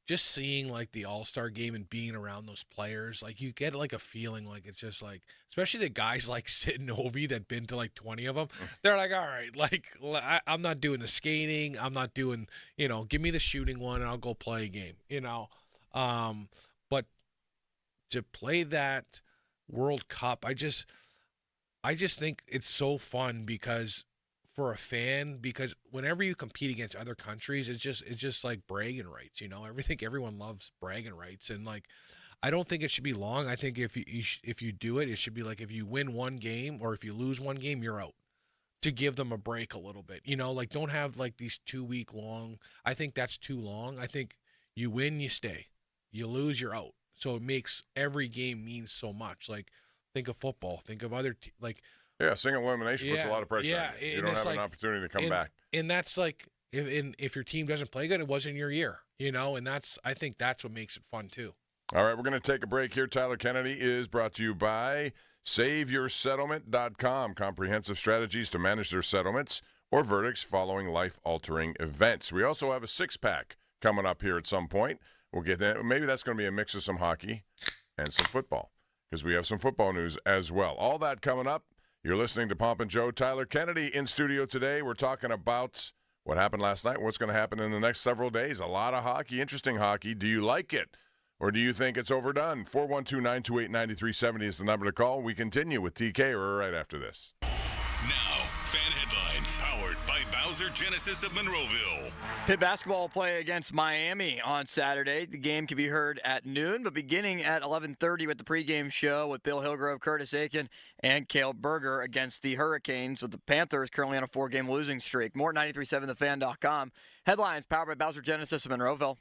just seeing the all-star game and being around those players, you get a feeling it's just especially the guys like Sid and Ovi that been to 20 of them. They're like, all right, I'm not doing the skating. I'm not doing, give me the shooting one and I'll go play a game, but to play that World Cup, I just think it's so fun because for a fan, because whenever you compete against other countries, it's just like bragging rights, everyone loves bragging rights. And I don't think it should be long. I think if you do it, it should be if you win one game or if you lose one game, you're out, to give them a break a little bit, don't have these 2-week long. I think that's too long. I think you win, you stay, you lose, you're out. So it makes every game mean so much. Think of football, think of other yeah, single elimination puts a lot of pressure on you. You don't have an opportunity to come back. And that's if your team doesn't play good, it wasn't your year, and I think that's what makes it fun too. All right, we're going to take a break here. Tyler Kennedy is brought to you by SaveYourSettlement.com. Comprehensive strategies to manage their settlements or verdicts following life-altering events. We also have a six-pack coming up here at some point. We'll get that. Maybe that's going to be a mix of some hockey and some football, because we have some football news as well. All that coming up. You're listening to Pomp and Joe. Tyler Kennedy in studio today. We're talking about what happened last night, what's going to happen in the next several days. A lot of hockey, interesting hockey. Do you like it, or do you think it's overdone? 412-928-9370 is the number to call. We continue with TK right after this. Now, fan headlines powered by Bowser Genesis of Monroeville. Pitt basketball will play against Miami on Saturday. The game can be heard at noon, but beginning at 11:30 with the pregame show with Bill Hillgrove, Curtis Aiken, and Cale Berger against the Hurricanes, with the Panthers currently on a 4-game losing streak. More at 937thefan.com. Headlines powered by Bowser Genesis of Monroeville.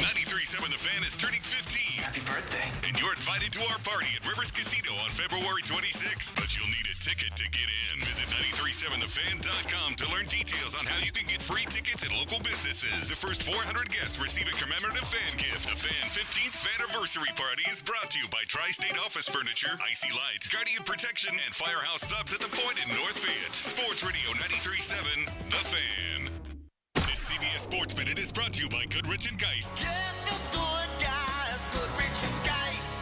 93.7 The Fan is turning 15. Happy birthday. And you're invited to our party at Rivers Casino on February 26th. But you'll need a ticket to get in. Visit 937thefan.com to learn details on how you can get free tickets at local businesses. The first 400 guests receive a commemorative fan gift. The Fan 15th Faniversary Party is brought to you by Tri-State Office Furniture, Icy Lights, Guardian Protection, and Firehouse Subs at the Point in North Fayette. Sports Radio 93.7 The Fan. This CBS Sports Minute is brought to you by Goodrich & Geist. Get the good guys, Goodrich & Geist.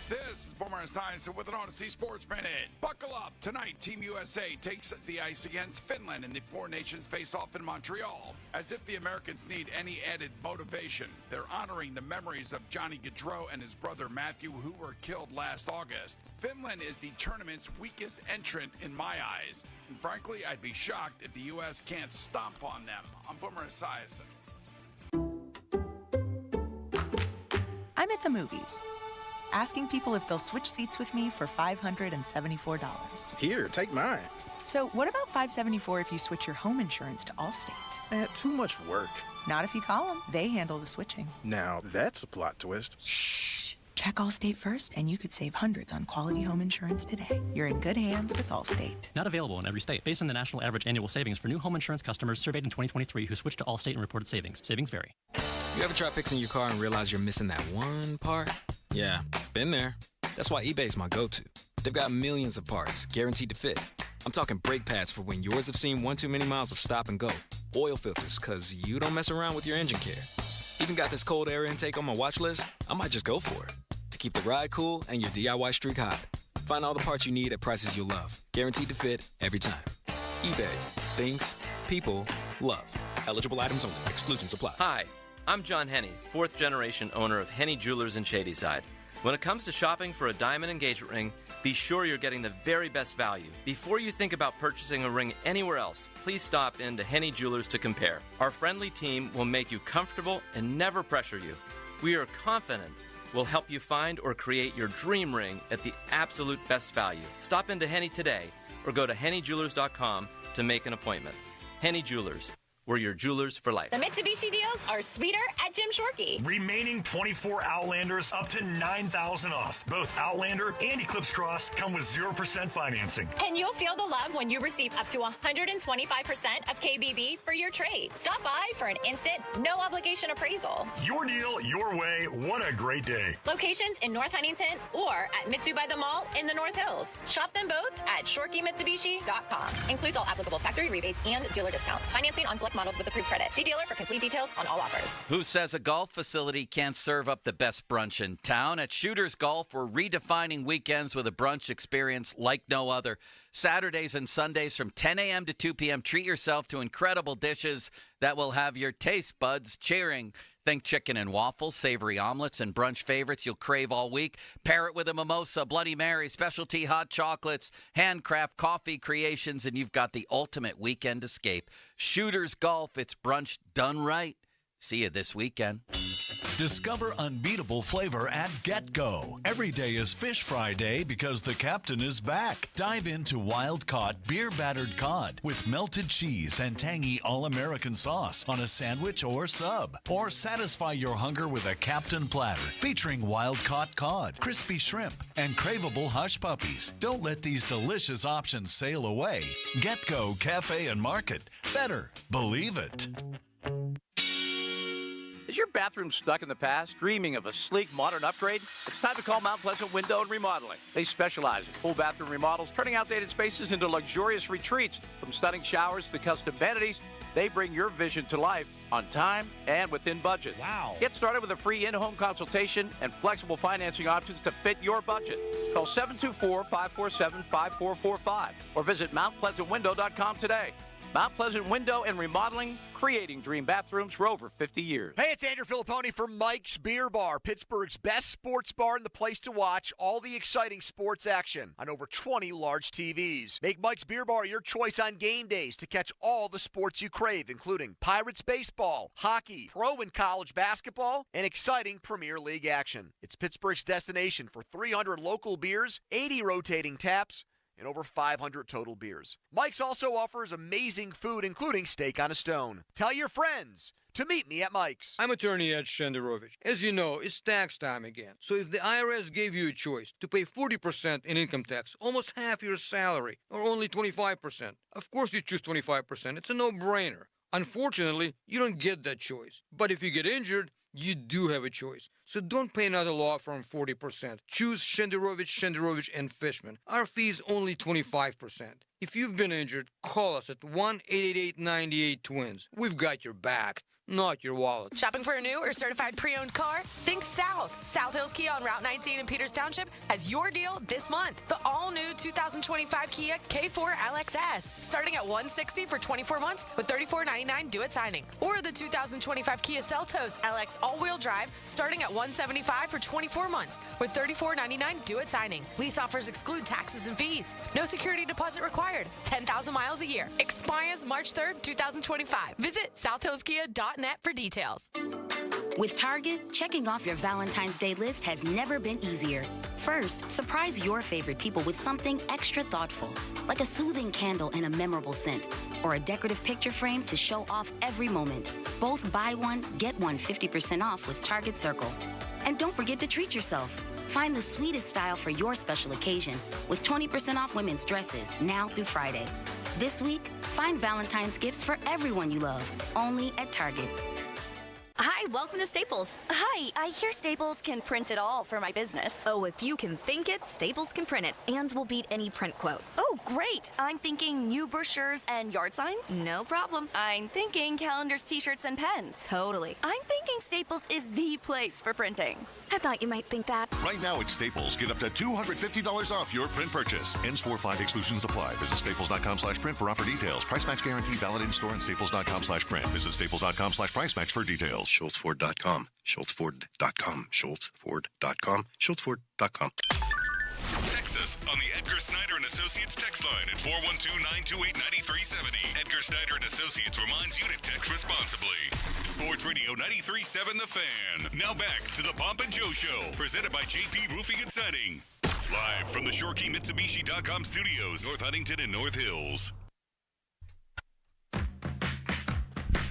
This is Boomer Esiason with an Odyssey Sports Minute. Buckle up. Tonight, Team USA takes the ice against Finland in the Four Nations face-off in Montreal. As if the Americans need any added motivation, they're honoring the memories of Johnny Gaudreau and his brother Matthew, who were killed last August. Finland is the tournament's weakest entrant in my eyes. And frankly, I'd be shocked if the U.S. can't stomp on them. I'm Boomer Esiason. I'm at the movies, asking people if they'll switch seats with me for $574. Here, take mine. So what about $574 if you switch your home insurance to Allstate? Too much work. Not if you call them. They handle the switching. Now, that's a plot twist. Shh. Check Allstate first, and you could save hundreds on quality home insurance today. You're in good hands with Allstate. Not available in every state. Based on the national average annual savings for new home insurance customers surveyed in 2023 who switched to Allstate and reported savings. Savings vary. You ever try fixing your car and realize you're missing that one part? Yeah, been there. That's why eBay's my go-to. They've got millions of parts, guaranteed to fit. I'm talking brake pads for when yours have seen one too many miles of stop and go. Oil filters, because you don't mess around with your engine care. Even got this cold air intake on my watch list. I might just go for it. To keep the ride cool and your DIY streak hot. Find all the parts you need at prices you'll love. Guaranteed to fit every time. eBay. Things people love. Eligible items only. Exclusions apply. Hi, I'm John Henney, 4th generation owner of Henney Jewelers in Shadyside. When it comes to shopping for a diamond engagement ring, be sure you're getting the very best value. Before you think about purchasing a ring anywhere else, please stop into Henney Jewelers to compare. Our friendly team will make you comfortable and never pressure you. We are confident we'll help you find or create your dream ring at the absolute best value. Stop into Henney today or go to HenneyJewelers.com to make an appointment. Henney Jewelers. We're your jewelers for life. The Mitsubishi deals are sweeter at Jim Shorkey. Remaining 24 Outlanders up to $9,000 off. Both Outlander and Eclipse Cross come with 0% financing. And you'll feel the love when you receive up to 125% of KBB for your trade. Stop by for an instant, no-obligation appraisal. Your deal, your way. What a great day. Locations in North Huntington or at Mitsu by the Mall in the North Hills. Shop them both at ShorkeyMitsubishi.com. Includes all applicable factory rebates and dealer discounts. Financing on select models with approved credit. See dealer for complete details on all offers. Who says a golf facility can't serve up the best brunch in town? At Shooters Golf, we're redefining weekends with a brunch experience like no other. Saturdays and Sundays from 10 a.m. to 2 p.m. Treat yourself to incredible dishes that will have your taste buds cheering. Think chicken and waffles, savory omelets, and brunch favorites you'll crave all week. Pair it with a mimosa, Bloody Mary, specialty hot chocolates, handcraft coffee creations, and you've got the ultimate weekend escape. Shooters Golf, it's brunch done right. See you this weekend. Discover unbeatable flavor at Get-Go. Every day is Fish Fry Day because the captain is back. Dive into wild-caught, beer-battered cod with melted cheese and tangy all-American sauce on a sandwich or sub. Or satisfy your hunger with a Captain Platter featuring wild-caught cod, crispy shrimp, and craveable hush puppies. Don't let these delicious options sail away. Get-Go Cafe and Market. Better. Believe it. Is your bathroom stuck in the past, dreaming of a sleek, modern upgrade? It's time to call Mount Pleasant Window and Remodeling. They specialize in full bathroom remodels, turning outdated spaces into luxurious retreats. From stunning showers to custom vanities, they bring your vision to life on time and within budget. Wow. Get started with a free in-home consultation and flexible financing options to fit your budget. Call 724-547-5445 or visit MountPleasantWindow.com today. Mount Pleasant Window and Remodeling, creating dream bathrooms for over 50 years. Hey, it's Andrew Filipponi from Mike's Beer Bar, Pittsburgh's best sports bar and the place to watch all the exciting sports action on over 20 large TVs. Make Mike's Beer Bar your choice on game days to catch all the sports you crave, including Pirates baseball, hockey, pro and college basketball, and exciting Premier League action. It's Pittsburgh's destination for 300 local beers, 80 rotating taps, and over 500 total beers. Mike's also offers amazing food, including steak on a stone. Tell your friends to meet me at Mike's. I'm attorney Ed Shenderovich. As you know, it's tax time again. So if the IRS gave you a choice to pay 40% in income tax, almost half your salary, or only 25%, of course you choose 25%. It's a no-brainer. Unfortunately, you don't get that choice. But if you get injured, you do have a choice. So don't pay another law firm 40%. Choose Shenderovich, and Fishman. Our fee is only 25%. If you've been injured, call us at 1-888-98-TWINS. We've got your back, not your wallet. Shopping for a new or certified pre-owned car? Think South. South Hills Kia on Route 19 in Peters Township has your deal this month. The all-new 2025 Kia K4 LXS, starting at $160 for 24 months with $34.99 due at signing. Or the 2025 Kia Seltos LX all-wheel drive, starting at $175 for 24 months with $34.99 due at signing. Lease offers exclude taxes and fees. No security deposit required. 10,000 miles a year. Expires March 3rd, 2025. Visit southhillskia.net for details. With Target, checking off your Valentine's Day list has never been easier. First, surprise your favorite people with something extra thoughtful, like a soothing candle and a memorable scent, or a decorative picture frame to show off every moment. Both buy one, get one 50% off with Target Circle. And don't forget to treat yourself. Find the sweetest style for your special occasion with 20% off women's dresses now through Friday. This week, find Valentine's gifts for everyone you love, only at Target. Hi, Hi, welcome to Staples. Hi, I hear Staples can print it all for my business. Oh, if you can think it, Staples can print it, and will beat any print quote. Oh, great. I'm thinking new brochures and yard signs. No problem. I'm thinking calendars, t-shirts, and pens. Totally. I'm thinking Staples is the place for printing. I thought you might think that. Right now at Staples, get up to $250 off your print purchase. Ends 4/5 exclusions apply. Visit staples.com/print for offer details. Price match guarantee valid in store and staples.com/print. Visit staples.com/price match for details. SchultzFord.com. SchultzFord.com. SchultzFord.com. SchultzFord.com. Text us on the Edgar Snyder and Associates text line at 412-928-9370. Edgar Snyder and Associates reminds you to text responsibly. Sports Radio 93.7 The Fan. Now back to the Pomp and Joe Show, presented by JP Roofing and Siding. Live from the ShoreKeyMitsubishi.com studios, North Huntington and North Hills.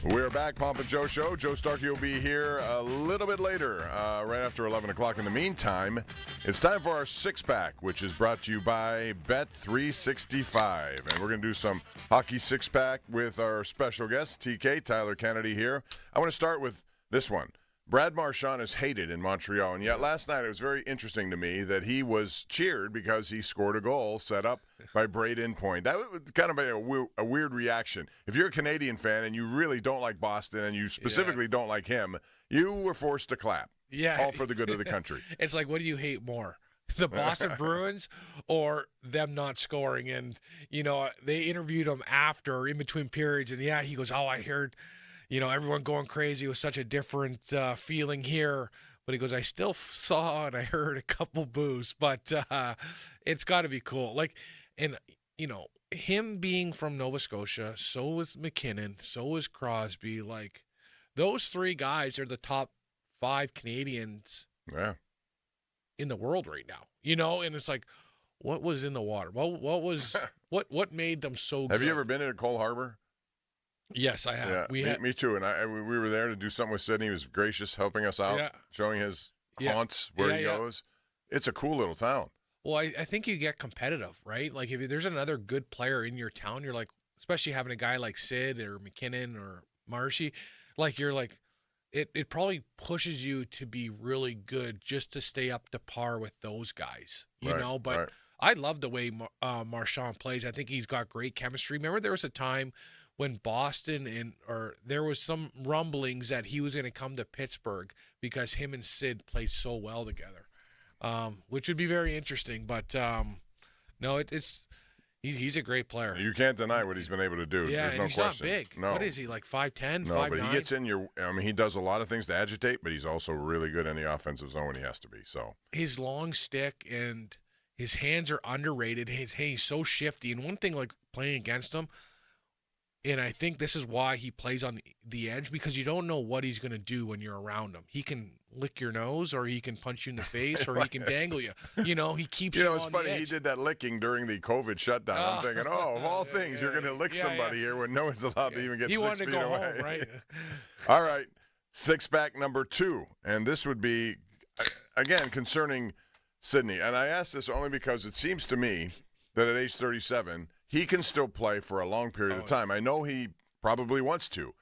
We're back, Pomp and Joe Show. Joe Starkey will be here a little bit later, right after 11 o'clock. In the meantime, it's time for our six-pack, which is brought to you by Bet365. And we're going to do some hockey six-pack with our special guest, TK, Tyler Kennedy here. I want to start with this one. Brad Marchand is hated in Montreal, and yet last night it was very interesting to me that he was cheered because he scored a goal set up by Braden Point. That was kind of a weird reaction. If you're a Canadian fan and you really don't like Boston and you specifically don't like him, you were forced to clap. Yeah. All for the good of the country. It's like, what do you hate more? The Boston Bruins or them not scoring? And, you know, they interviewed him after, in between periods, and he goes, I heard, everyone going crazy. It was such a different feeling here. But he goes, I still saw and I heard a couple boos, but it's got to be cool. Him being from Nova Scotia, so was McKinnon, so was Crosby. Like, those three guys are the top 5 Canadians in the world right now. And it's like, what was in the water? What was what made them so good? Have you ever been in Cole Harbor? Yes, I have. Yeah, me too. And we were there to do something with Sydney. He was gracious, helping us out, showing his haunts where he goes. It's a cool little town. Well, I think you get competitive, right? Like, if there's another good player in your town, you're like, especially having a guy like Sid or McKinnon or Marshy, you're like, it probably pushes you to be really good just to stay up to par with those guys, you know? But I love the way Marchand plays. I think he's got great chemistry. Remember there was a time when Boston there was some rumblings that he was going to come to Pittsburgh because him and Sid played so well together, which would be very interesting. But no, he's a great player. You can't deny what he's been able to do. Yeah, There's no he's question. not big. No. What is he, like 5'10", No, 5'9"? but he gets in he does a lot of things to agitate, but he's also really good in the offensive zone when he has to be. So his long stick and his hands are underrated. He's so shifty. And one thing, like, playing against him, and I think this is why he plays on the edge, because you don't know what he's going to do when you're around him. He can lick your nose, or he can punch you in the face, or he can dangle you. He keeps you on it's funny. the edge. He did that licking during the COVID shutdown. I'm thinking, of all things, you're going to lick somebody here when no one's allowed to even get 6 feet away. He wanted to go home, right? All right, six-pack number 2. And this would be, again, concerning Sydney. And I ask this only because it seems to me that at age 37, he can still play for a long period of time. I know he probably wants to.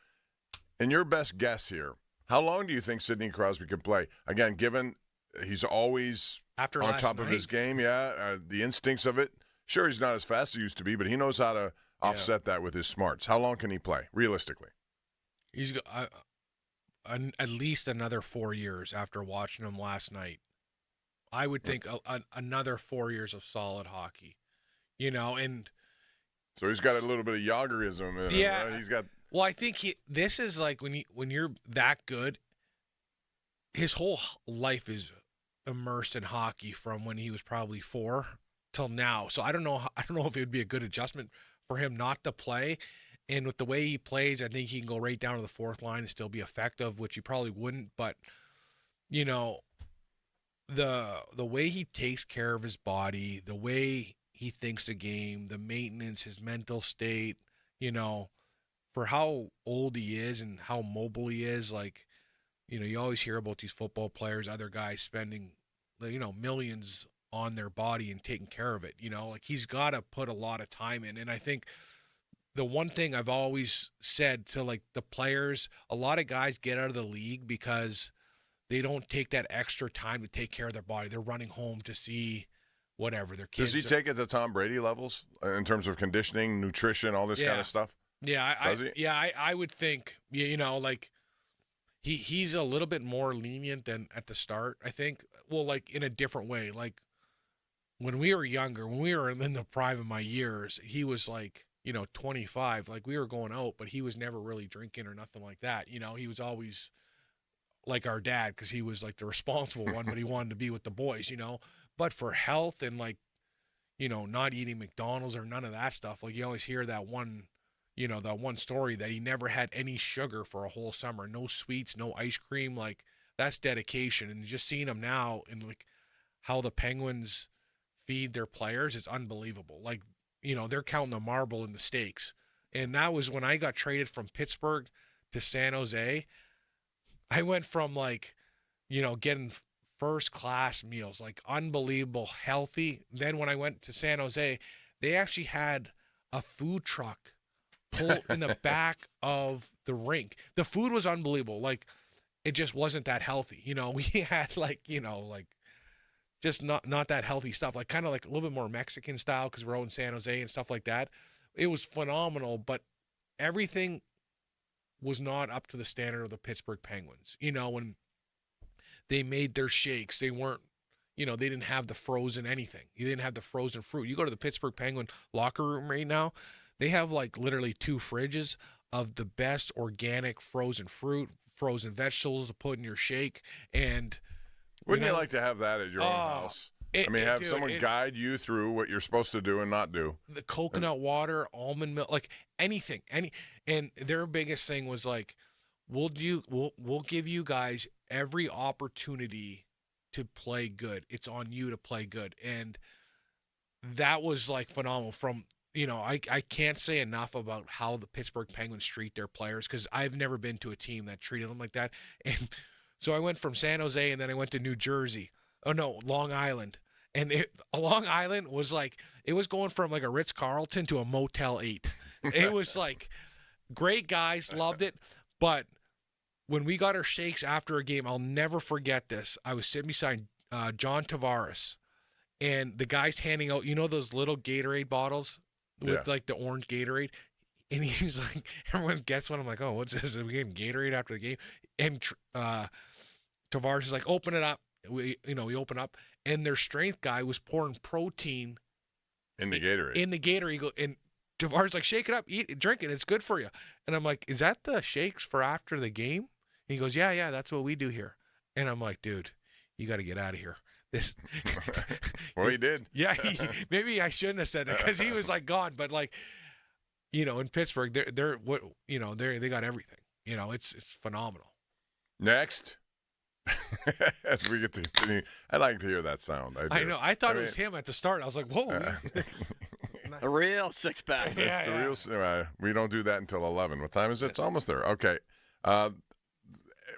In your best guess here, how long do you think Sidney Crosby can play? Again, given he's always on top of his game, the instincts of it. Sure, he's not as fast as he used to be, but he knows how to offset that with his smarts. How long can he play, realistically? He's at least another 4 years after watching him last night. I would think another 4 years of solid hockey, and so he's got a little bit of Yagerism in him, right? He's got. Well, I think this is like when you're that good, his whole life is immersed in hockey from when he was probably 4 till now. So I don't know if it would be a good adjustment for him not to play. And with the way he plays, I think he can go right down to the fourth line and still be effective, which he probably wouldn't. But the way he takes care of his body, the way he thinks the game, the maintenance, his mental state, for how old he is and how mobile he is, you always hear about these football players, other guys spending, millions on their body and taking care of it. He's got to put a lot of time in. And I think the one thing I've always said to like the players, a lot of guys get out of the league because they don't take that extra time to take care of their body. They're running home to see whatever their kids. Does he take it to Tom Brady levels in terms of conditioning, nutrition, all this kind of stuff? Yeah, Does he? I would think, you know, like he's a little bit more lenient than at the start, I think. Well, like in a different way. Like when we were younger, when we were in the prime of my years, he was like, you know, 25. Like we were going out, but he was never really drinking or nothing like that. You know, he was always like our dad because he was like the responsible one, but he wanted to be with the boys, you know. But for health and like, you know, not eating McDonald's or none of that stuff, like you always hear that one, you know, that one story that he never had any sugar for a whole summer, no sweets, no ice cream. Like that's dedication. And just seeing him now and like how the Penguins feed their players, it's unbelievable. Like, you know, they're counting the marble and the steaks. And that was when I got traded from Pittsburgh to San Jose. I went from like, you know, getting first class meals, like unbelievable, healthy. Then when I went to San Jose, they actually had a food truck pull in the back of the rink. The food was unbelievable. Like it just wasn't that healthy. You know, we had like, you know, like just not that healthy stuff, like kind of like a little bit more Mexican style because we're out in San Jose and stuff like that. It was phenomenal, but everything was not up to the standard of the Pittsburgh Penguins. You know, when they made their shakes, they weren't, you know, they didn't have the frozen anything. You didn't have the frozen fruit. You go to the Pittsburgh Penguin locker room right now, they have like literally 2 fridges of the best organic frozen fruit, frozen vegetables to put in your shake. And wouldn't you like to have that at your own house? Have someone guide you through what you're supposed to do and not do. The coconut water, almond milk, like anything, and their biggest thing was like, we'll give you guys every opportunity to play good. It's on you to play good. And that was like phenomenal. From, you know, I can't say enough about how the Pittsburgh Penguins treat their players because I've never been to a team that treated them like that. And so I went from San Jose and then I went to New Jersey. Oh no, Long Island. And Long Island was like, it was going from like a Ritz-Carlton to a Motel 8. It was like great guys, loved it. But when we got our shakes after a game, I'll never forget this. I was sitting beside John Tavares, and the guy's handing out, you know, those little Gatorade bottles with like the orange Gatorade. And he's like, everyone gets one. I'm like, oh, what's this? Are we getting Gatorade after the game? And Tavares is like, open it up. We open up, and their strength guy was pouring protein in the Gatorade. In the Gatorade, and Tavares like, shake it up, eat it, drink it, it's good for you. And I'm like, is that the shakes for after the game? And he goes, yeah, that's what we do here. And I'm like, dude, you got to get out of here. This. Well, he did. Yeah, maybe I shouldn't have said it because he was like gone. But like, you know, in Pittsburgh, they're what, you know, they got everything. You know, it's phenomenal. Next. As we get to continue, I like to hear that sound. I know. I thought it was him at the start. I was like, whoa. The real six-pack. It's the real. We don't do that until 11. What time is it? It's almost there. Okay.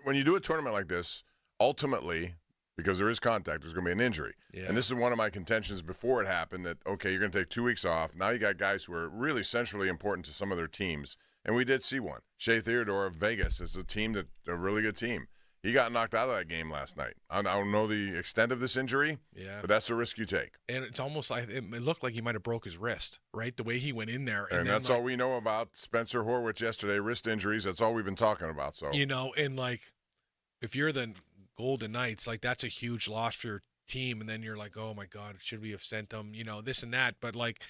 When you do a tournament like this, ultimately, because there is contact, there's going to be an injury. Yeah. And this is one of my contentions before it happened that, okay, you're going to take 2 weeks off. Now you got guys who are really centrally important to some of their teams. And we did see one. Shea Theodore of Vegas is a really good team. He got knocked out of that game last night. I don't know the extent of this injury, but that's a risk you take. And it's almost like it looked like he might have broke his wrist, right? The way he went in there. And that's all we know about Spencer Horwitz yesterday, wrist injuries. That's all we've been talking about. So, you know, and like if you're the Golden Knights, like that's a huge loss for your team. And then you're like, oh, my God, should we have sent them, you know, this and that. But, like,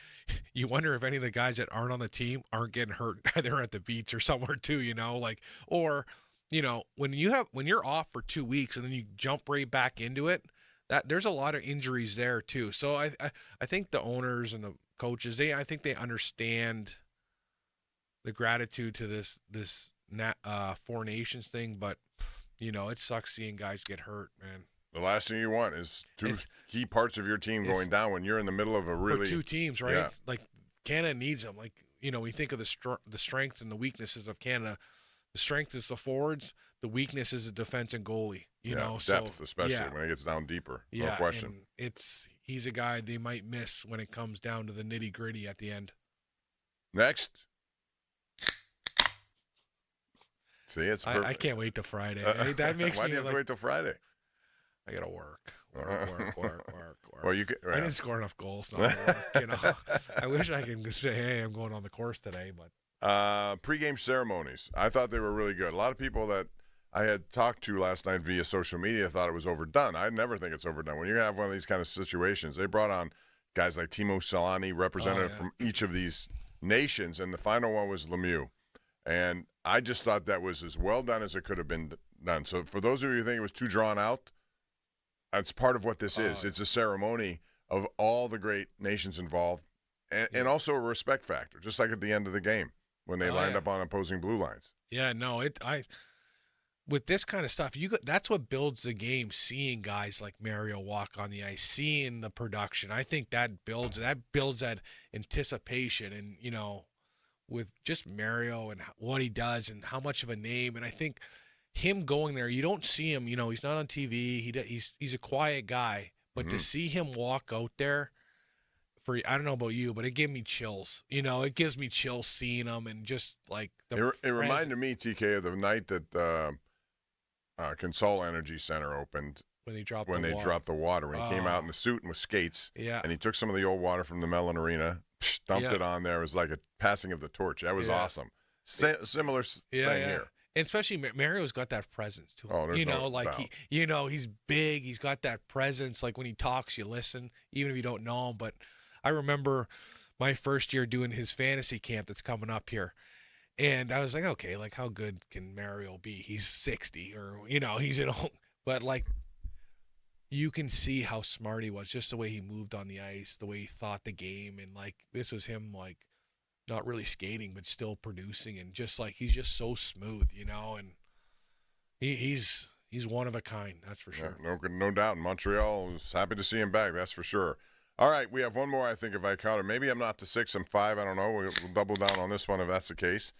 you wonder if any of the guys that aren't on the team aren't getting hurt either at the beach or somewhere too, you know, like, or – you know, when you're off for 2 weeks and then you jump right back into it, that there's a lot of injuries there too. So I think the owners and the coaches, I think they understand the gratitude to this Four Nations thing, but you know, it sucks seeing guys get hurt, man. The last thing you want is two key parts of your team going down when you're in the middle of a really for 2 teams, right? Yeah. Like Canada needs them. Like, you know, we think of the strengths and the weaknesses of Canada. The strength is the forwards. The weakness is the defense and goalie. You know, depth, especially when it gets down deeper. No question. And he's a guy they might miss when it comes down to the nitty gritty at the end. Next, See, it's I can't wait till Friday. That makes Why me do you have to wait till Friday? I got to work. Well, you I didn't score enough goals not to work, I wish I could say, hey, I'm going on the course today, but pre-game ceremonies. I thought they were really good. A lot of people that I had talked to last night via social media thought it was overdone. I never think it's overdone. When you have one of these kind of situations, they brought on guys like Timo Solani, representative from each of these nations, and the final one was Lemieux. And I just thought that was as well done as it could have been done. So for those of you who think it was too drawn out, that's part of what this is. It's a ceremony of all the great nations involved, and also a respect factor, just like at the end of the game when they lined up on opposing blue lines. Yeah, no, with this kind of stuff, that's what builds the game. Seeing guys like Mario walk on the ice, seeing the production, I think that builds that anticipation, and with just Mario and what he does and how much of a name, and I think him going there, you don't see him. He's not on TV. He's a quiet guy, but to see him walk out there, I don't know about you, but it gave me chills. It gives me chills seeing him, and just like it reminded me, TK, of the night that Consol Energy Center opened when they dropped the water. When he came out in the suit and with skates, and he took some of the old water from the Mellon Arena, dumped it on there. It was like a passing of the torch. That was awesome. Similar thing here. And especially Mario's got that presence to him. Oh, there's no doubt. He's big. He's got that presence. Like when he talks, you listen, even if you don't know him. But I remember my first year doing his fantasy camp that's coming up here. And I was like, okay, like how good can Mario be? He's 60 or, he's an old, but like you can see how smart he was, just the way he moved on the ice, the way he thought the game. And like, this was him, like, not really skating, but still producing, and just like he's just so smooth, and he's one of a kind, that's for sure. Yeah, no doubt. In Montreal was happy to see him back, that's for sure. All right, we have one more, I think, if I count it. Maybe I'm not to 6, I'm 5, I don't know. We'll double down on this one if that's the case.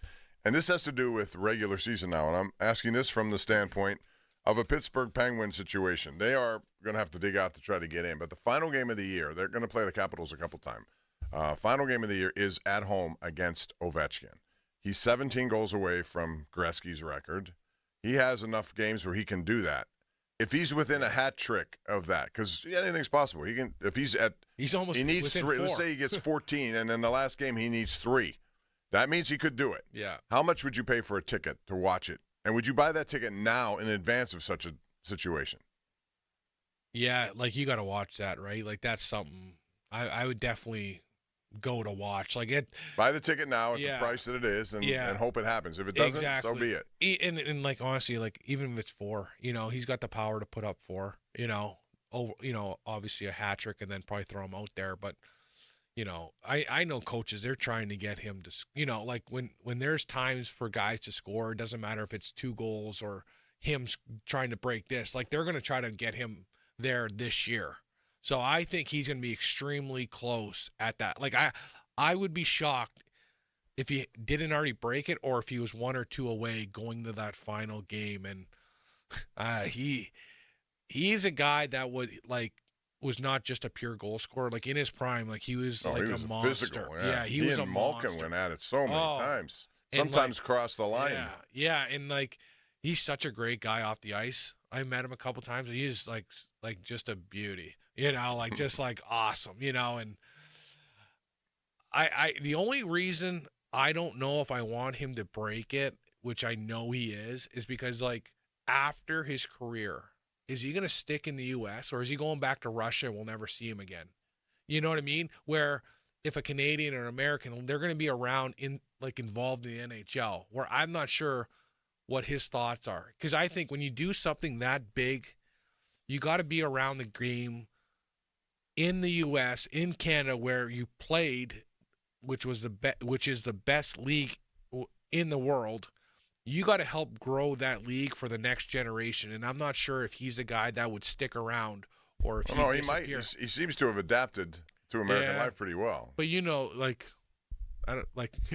And this has to do with regular season now, and I'm asking this from the standpoint of a Pittsburgh Penguins situation. They are going to have to dig out to try to get in, but the final game of the year, they're going to play the Capitals a couple times. Final game of the year is at home against Ovechkin. He's 17 goals away from Gretzky's record. He has enough games where he can do that. If he's within a hat trick of that, because anything's possible. He can. If he's almost. He needs 3. 4. Let's say he gets 14, and in the last game he needs 3. That means he could do it. Yeah. How much would you pay for a ticket to watch it? And would you buy that ticket now in advance of such a situation? Yeah, like you got to watch that, right? Like that's something I would definitely go to watch. Like it. Buy the ticket now at the price that it is, and hope it happens. If it doesn't, so be it. And like honestly, like even if it's 4, he's got the power to put up 4. Obviously a hat trick, and then probably throw him out there. But I know coaches, they're trying to get him to, like when there's times for guys to score, it doesn't matter if it's 2 goals or him trying to break this. Like they're going to try to get him there this year. So I think he's going to be extremely close at that. Like I would be shocked if he didn't already break it, or if he was 1 or 2 away going to that final game. And he's a guy that was not just a pure goal scorer. Like in his prime, like he was a monster. Physical, he was a monster. Malkin went at it so many times. Sometimes crossed the line. Yeah, and like he's such a great guy off the ice. I met him a couple times, and he's like just a beauty. Like just like awesome, and I the only reason I don't know if I want him to break it, which I know he is because like after his career, is he going to stick in the U.S. or is he going back to Russia and we'll never see him again? You know what I mean? Where if a Canadian or an American, they're going to be around involved in the NHL, where I'm not sure what his thoughts are. Because I think when you do something that big, you got to be around the game in the U.S., in Canada, where you played, which is the best league in the world. You got to help grow that league for the next generation. And I'm not sure if he's a guy that would stick around or if he might. He seems to have adapted to American life pretty well. But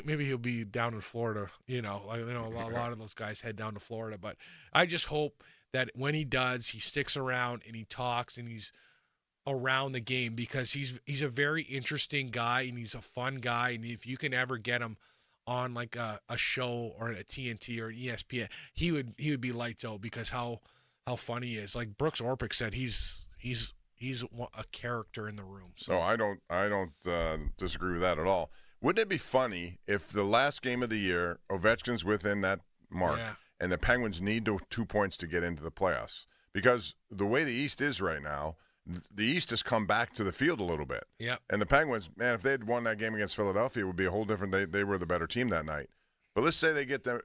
maybe he'll be down in Florida. A lot of those guys head down to Florida. But I just hope that when he does, he sticks around and he talks and he's around the game, because he's a very interesting guy and he's a fun guy. And if you can ever get him on like a show or a TNT or an ESPN, he would be lights out because how funny he is. Like Brooks Orpik said, he's a character in the room. So No, I don't disagree with that at all. Wouldn't it be funny if the last game of the year, Ovechkin's within that mark, and the Penguins need 2 points to get into the playoffs? Because the way the East is right now, the East has come back to the field a little bit. Yeah. And the Penguins, man, if they had won that game against Philadelphia, it would be a whole different. They were the better team that night. But let's say they get the,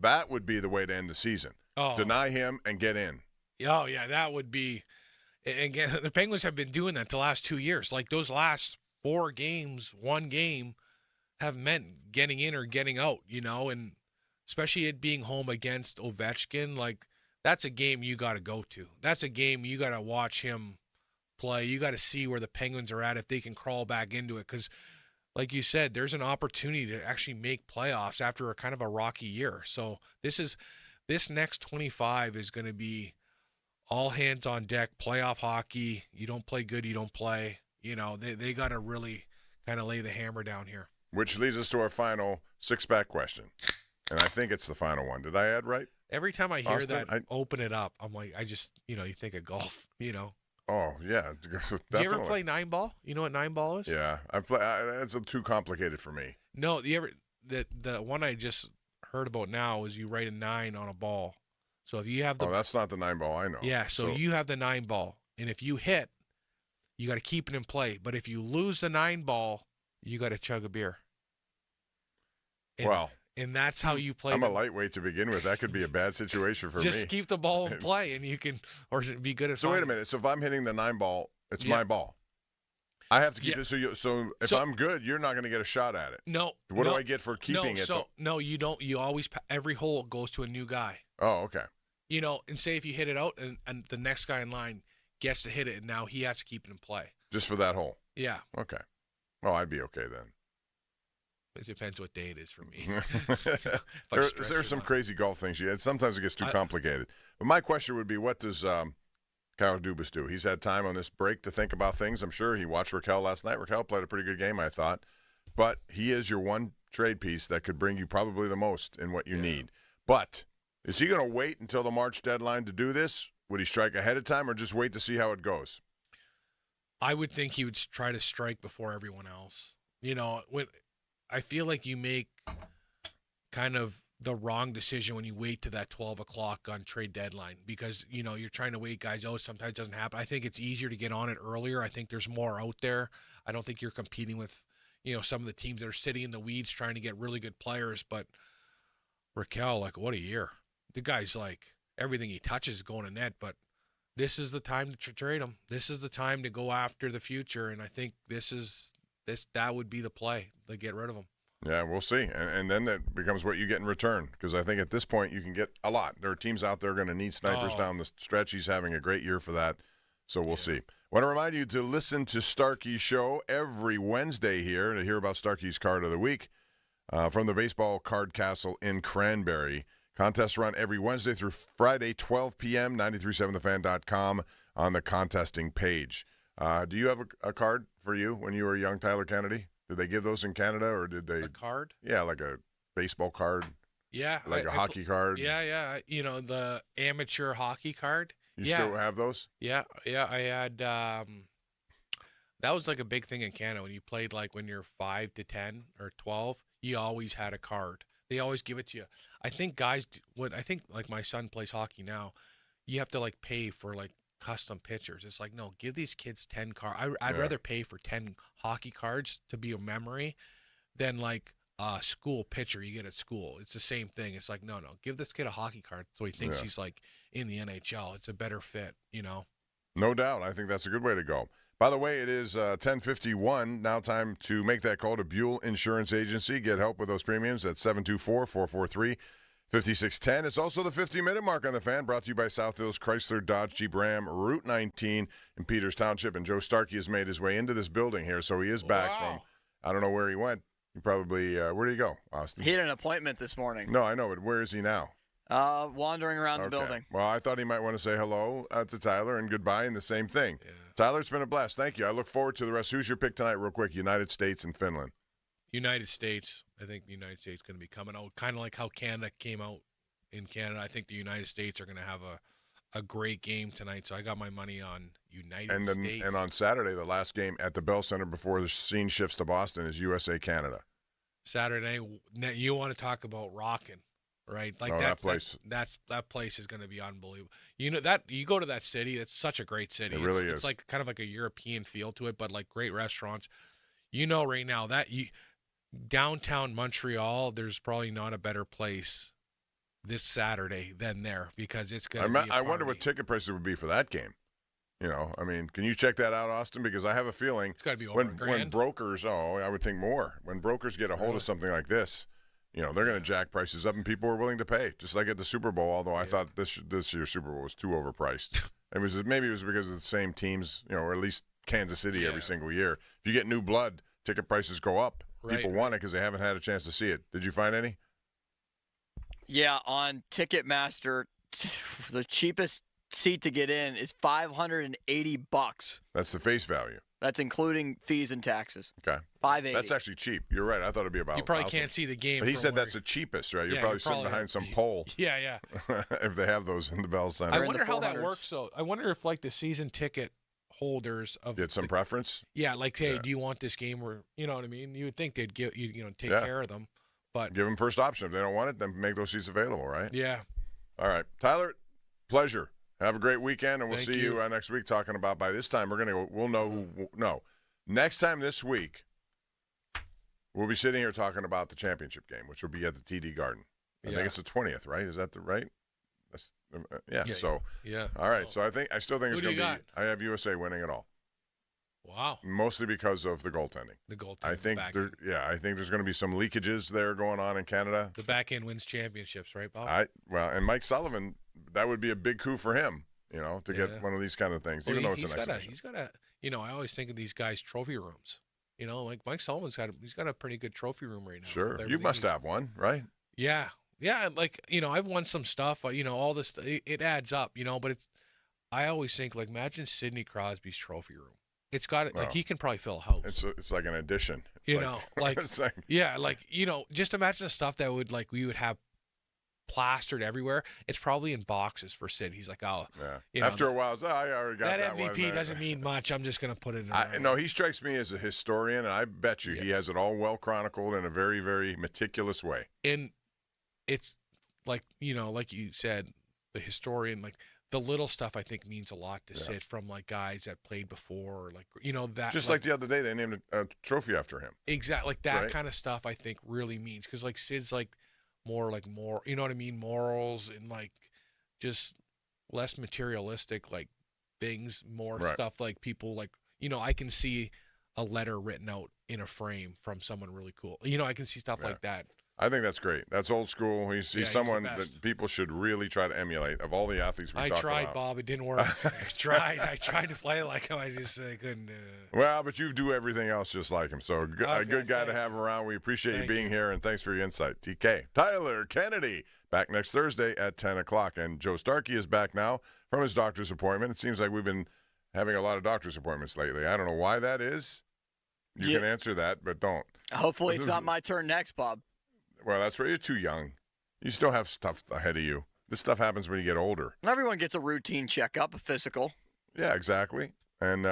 that would be the way to end the season. Oh. Deny him and get in. Oh, yeah, that would be – again, the Penguins have been doing that the last 2 years. Like those last 4 games, 1 game have meant getting in or getting out, and especially it being home against Ovechkin, like that's a game you got to go to. That's a game you got to watch him play. You got to see where the Penguins are at if they can crawl back into it because, like you said, there's an opportunity to actually make playoffs after a kind of a rocky year. So this next 25 is going to be all hands on deck, playoff hockey. You don't play good, you don't play. They got to really kind of lay the hammer down here. Which leads us to our final six-pack question. And I think it's the final one. Did I add right? Every time I hear Austin, that, open it up, I'm like, I just, you think of golf, Oh, yeah. Definitely. Do you ever play 9-ball? You know what 9-ball is? Yeah. It's too complicated for me. No, the one I just heard about now is you write a 9 on a ball. So if you have the... Oh, that's not the 9-ball I know. Yeah, so you have the 9-ball. And if you hit, you got to keep it in play. But if you lose the 9-ball, you got to chug a beer. And that's how you play. I'm a lightweight to begin with. That could be a bad situation for me. Just keep the ball in play, and you can, or be good at. So wait a minute. So if I'm hitting the 9-ball, it's my ball. I have to keep it. So if I'm good, you're not going to get a shot at it. No. What do I get for keeping it? No, you don't. You always every hole goes to a new guy. Oh, okay. And say if you hit it out, and the next guy in line gets to hit it, and now he has to keep it in play. Just for that hole. Yeah. Okay. Well, I'd be okay then. It depends what day it is for me. There's some crazy golf things. Sometimes it gets too complicated. But my question would be, what does Kyle Dubas do? He's had time on this break to think about things. I'm sure he watched Raquel last night. Raquel played a pretty good game, I thought. But he is your one trade piece that could bring you probably the most in what you need. But is he going to wait until the March deadline to do this? Would he strike ahead of time or just wait to see how it goes? I would think he would try to strike before everyone else. When I feel like you make kind of the wrong decision when you wait to that 12 o'clock on trade deadline because, you're trying to wait guys out. Sometimes it doesn't happen. I think it's easier to get on it earlier. I think there's more out there. I don't think you're competing with, some of the teams that are sitting in the weeds trying to get really good players. But Raquel, like, what a year. The guy's like, everything he touches is going to net, but this is the time to trade him. This is the time to go after the future. And I think that would be the play to get rid of him. Yeah, we'll see. And then that becomes what you get in return because I think at this point you can get a lot. There are teams out there going to need snipers down the stretch. He's having a great year for that, so we'll see. I want to remind you to listen to Starkey's show every Wednesday here to hear about Starkey's Card of the Week from the Baseball Card Castle in Cranberry. Contests run every Wednesday through Friday, 12 p.m., 937thefan.com on the contesting page. Do you have a card for you when you were a young Tyler Kennedy? Did they give those in Canada, or did they? A card? Yeah, like a baseball card. Yeah. Like a hockey card. Yeah. The amateur hockey card. You still have those? Yeah. I had. That was like a big thing in Canada when you played like when you're 5 to 10 or 12. You always had a card. They always give it to you. I think guys. Like my son plays hockey now. You have to like pay for like custom pitchers. It's like, no, give these kids 10 cards. I'd rather pay for 10 hockey cards to be a memory than like a school pitcher you get at school. It's the same thing. It's like, no, give this kid a hockey card so he thinks he's like in the NHL. It's a better fit, No doubt. I think that's a good way to go. By the way, it is 10:51. Now time to make that call to Buell Insurance Agency. Get help with those premiums at 724-443-5610. It's also the 50-minute mark on the Fan, brought to you by South Hills Chrysler Dodge Jeep Ram, Route 19 in Peters Township. And Joe Starkey has made his way into this building here, so he is back from, I don't know where he went. He probably, where did he go, Austin? He had an appointment this morning. No, I know, but where is he now? Wandering around the building. Well, I thought he might want to say hello to Tyler and goodbye and the same thing. Yeah. Tyler, it's been a blast. Thank you. I look forward to the rest. Who's your pick tonight real quick? United States and Finland. United States. I think the United States is going to be coming out, kind of like how Canada came out in Canada. I think the United States are going to have a great game tonight. So I got my money on United States. And on Saturday, the last game at the Bell Center before the scene shifts to Boston is USA-Canada. Saturday, you want to talk about rocking, right? Like that place is going to be unbelievable. You know that you go to that city, it's such a great city. It really is. It's like kind of like a European feel to it, but like great restaurants. You know, right now downtown Montreal, there's probably not a better place this Saturday than there because it's going to be a party. I wonder what ticket prices would be for that game. You know, I mean, can you check that out, Austin? Because I have a feeling it's got to be over when brokers, I would think more. When brokers get a hold of something like this, you know, they're going to jack prices up, and people are willing to pay. Just like at the Super Bowl. Although I thought this year's Super Bowl was too overpriced. Maybe it was because of the same teams, you know, or at least Kansas City every single year. If you get new blood, ticket prices go up. Right. People want it because they haven't had a chance to see it. Did you find any? Yeah, on Ticketmaster, the cheapest seat to get in is $580. That's the face value. That's including fees and taxes. Okay. $580. That's actually cheap. You're right. I thought it'd be about. You probably can't see the game. But he said that's the cheapest, right? You're probably sitting behind some pole. Yeah. If they have those in the Bell Center. I wonder how that works. So I wonder if like the season ticket holders of get some preference. Yeah, like hey, do you want this game? Or you know what I mean? You would think they'd give take care of them, but give them first option. If they don't want it, then make those seats available, right? Yeah. All right, Tyler. Pleasure. Have a great weekend, and we'll see you next week talking about. By this time, we'll know. Next time this week, we'll be sitting here talking about the championship game, which will be at the TD Garden. I think it's the 20th, right? Is that the right? That's, So all right. So I still think it's going to be. I have USA winning it all. Wow. Mostly because of the goaltending. I think I think there's going to be some leakages there going on in Canada. The back end wins championships, right, Bob? And Mike Sullivan, that would be a big coup for him, to get one of these kind of things, even though it's an exhibition. He's got I always think of these guys' trophy rooms. Like Mike Sullivan's got a pretty good trophy room right now. Sure. You must have one, right? Yeah. Yeah, like, I've won some stuff, all this, it adds up, but I always think, like, imagine Sidney Crosby's trophy room. It's got, he can probably fill a house. It's like an addition. Just imagine the stuff that we would have plastered everywhere. It's probably in boxes for Sid. He's like, after a while, I already got that MVP one. Doesn't mean much. I'm just going to put it in. No, he strikes me as a historian, and I bet you he has it all well chronicled in a very, very meticulous way. And it's like you said, the historian, like the little stuff I think means a lot to Sid from like guys that played before, that. Just like the other day, they named a trophy after him. Exactly, like that kind of stuff I think really means, because like Sid's like more, you know what I mean, morals and like just less materialistic like things, more stuff like people like I can see a letter written out in a frame from someone really cool. I can see stuff like that. I think that's great. That's old school. He's someone that people should really try to emulate. Of all the athletes we talked about. I tried, Bob. It didn't work. I tried to play like him. I just couldn't. Well, but you do everything else just like him. So a good guy to have around. We appreciate you being here, and thanks for your insight. TK. Tyler Kennedy back next Thursday at 10 o'clock. And Joe Starkey is back now from his doctor's appointment. It seems like we've been having a lot of doctor's appointments lately. I don't know why that is. You can answer that, but don't. Hopefully it's not my turn next, Bob. Well, that's right. You're too young. You still have stuff ahead of you. This stuff happens when you get older. Everyone gets a routine checkup, a physical. Yeah, exactly. And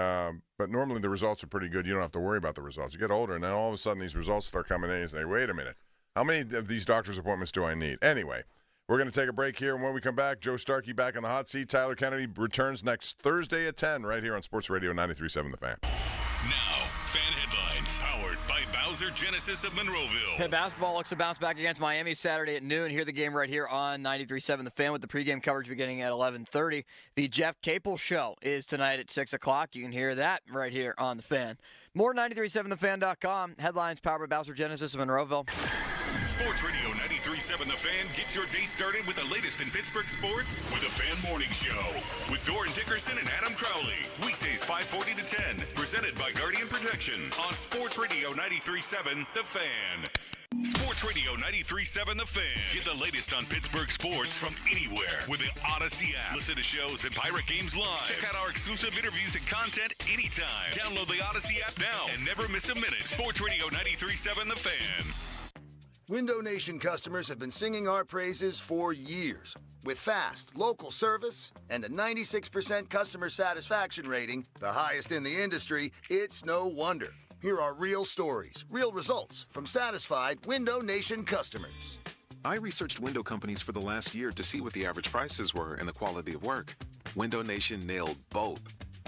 but normally the results are pretty good. You don't have to worry about the results. You get older, and then all of a sudden these results start coming in, and you say, wait a minute. How many of these doctor's appointments do I need? Anyway, we're going to take a break here, and when we come back, Joe Starkey back in the hot seat. Tyler Kennedy returns next Thursday at 10 right here on Sports Radio 93.7 The Fan. Now, fan headlines powered by Bowser Genesis of Monroeville. Pitt basketball looks to bounce back against Miami Saturday at noon. Hear the game right here on 93.7 The Fan with the pregame coverage beginning at 11:30. The Jeff Capel Show is tonight at 6 o'clock. You can hear that right here on The Fan. More 93.7thefan.com. Headlines powered by Bowser Genesis of Monroeville. Sports Radio 93.7 The Fan gets your day started with the latest in Pittsburgh sports with the Fan Morning Show with Doran Dickerson and Adam Crowley. Weekdays 5:40 to 10. Presented by Guardian Protection on Sports Radio 93.7 The Fan. Sports Sports Radio 93.7 The Fan. Get the latest on Pittsburgh sports from anywhere with the Odyssey app. Listen to shows and Pirate games live. Check out our exclusive interviews and content anytime. Download the Odyssey app now and never miss a minute. Sports Radio 93.7 The Fan. Window Nation customers have been singing our praises for years. With fast, local service and a 96% customer satisfaction rating, the highest in the industry, it's no wonder. Here are real stories, real results from satisfied Window Nation customers. I researched window companies for the last year to see what the average prices were and the quality of work. Window Nation nailed both.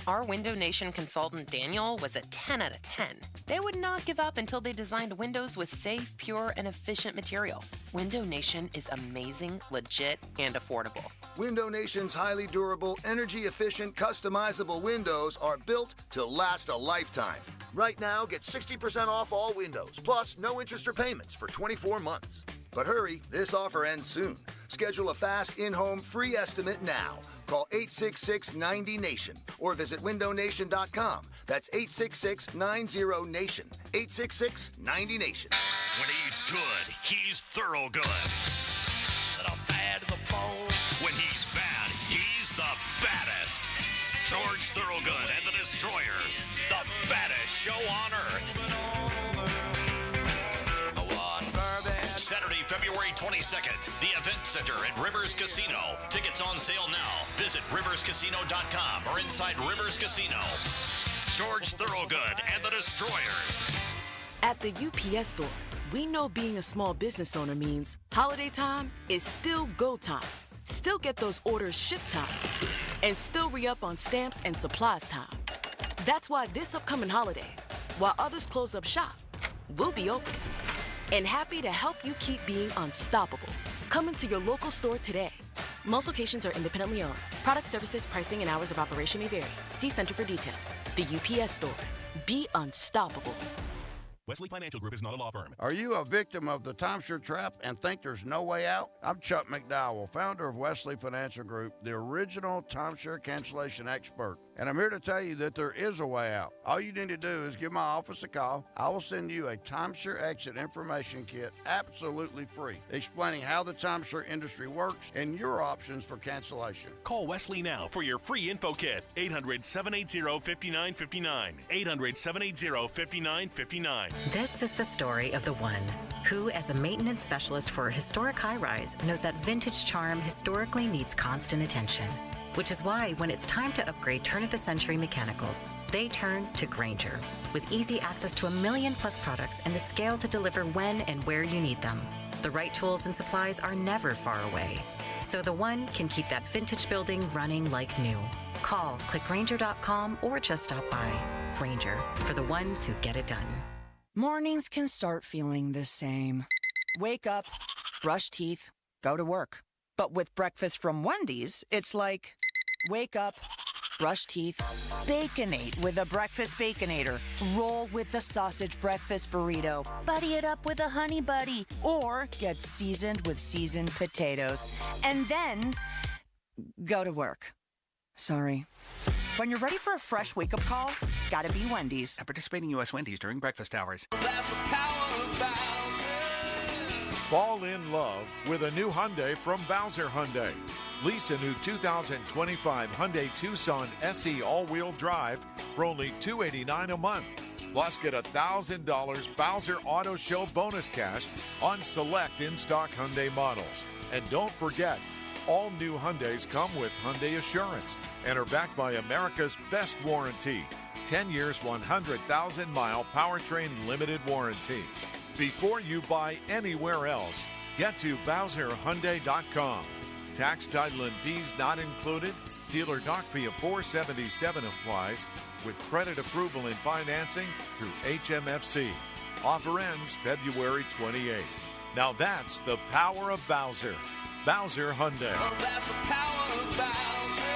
Our Window Nation consultant, Daniel, was a 10 out of 10. They would not give up until they designed windows with safe, pure, and efficient material. Window Nation is amazing, legit, and affordable. Window Nation's highly durable, energy-efficient, customizable windows are built to last a lifetime. Right now, get 60% off all windows, plus no interest or payments for 24 months. But hurry, this offer ends soon. Schedule a fast in-home free estimate now. Call 866-90-NATION or visit windownation.com. That's 866-90-NATION. 866-90-NATION. When he's good, he's thorough good. Bad to the bone. When he's bad, he's the baddest. George Thorogood and the Destroyers, the baddest show on earth. Saturday, February 22nd, the Event Center at Rivers Casino. Tickets on sale now. Visit riverscasino.com or inside Rivers Casino. George Thorogood and the Destroyers. At the UPS store, we know being a small business owner means holiday time is still go time. Still get those orders shipped time. And still re-up on stamps and supplies time. That's why this upcoming holiday, while others close up shop, we'll be open. And happy to help you keep being unstoppable. Come into your local store today. Most locations are independently owned. Product, services, pricing, and hours of operation may vary. See Center for details. The UPS store. Be unstoppable. Wesley Financial Group is not a law firm. Are you a victim of the timeshare trap and think there's no way out? I'm Chuck McDowell, founder of Wesley Financial Group, the original timeshare cancellation expert. And I'm here to tell you that there is a way out. All you need to do is give my office a call. I will send you a timeshare exit information kit absolutely free, explaining how the timeshare industry works and your options for cancellation. Call Wesley now for your free info kit. 800-780-5959. 800-780-5959. This is the story of the one who, as a maintenance specialist for a historic high-rise, knows that vintage charm historically needs constant attention. Which is why when it's time to upgrade turn-of-the-century mechanicals, they turn to Grainger. With easy access to 1 million+ products and the scale to deliver when and where you need them. The right tools and supplies are never far away. So the one can keep that vintage building running like new. Call, click Grainger.com, or just stop by. Grainger, for the ones who get it done. Mornings can start feeling the same. Wake up, brush teeth, go to work. But with breakfast from Wendy's, it's like, wake up, brush teeth, Baconate with a breakfast Baconator, roll with the sausage breakfast burrito, buddy it up with a honey buddy, or get seasoned with seasoned potatoes, and then go to work. Sorry. When you're ready for a fresh wake-up call, gotta be Wendy's. At participating U.S. Wendy's during breakfast hours. Fall in love with a new Hyundai from Bowser Hyundai. Lease a new 2025 Hyundai Tucson SE all-wheel drive for only $289 a month. Plus, get $1,000 Bowser Auto Show bonus cash on select in-stock Hyundai models. And don't forget, all new Hyundais come with Hyundai Assurance and are backed by America's best warranty. 10 years, 100,000-mile powertrain limited warranty. Before you buy anywhere else, get to BowserHyundai.com. Tax, title, and fees not included. Dealer doc fee of $477 applies with credit approval and financing through HMFC. Offer ends February 28th. Now that's the power of Bowser. Bowser Hyundai. Oh, that's the power of Bowser.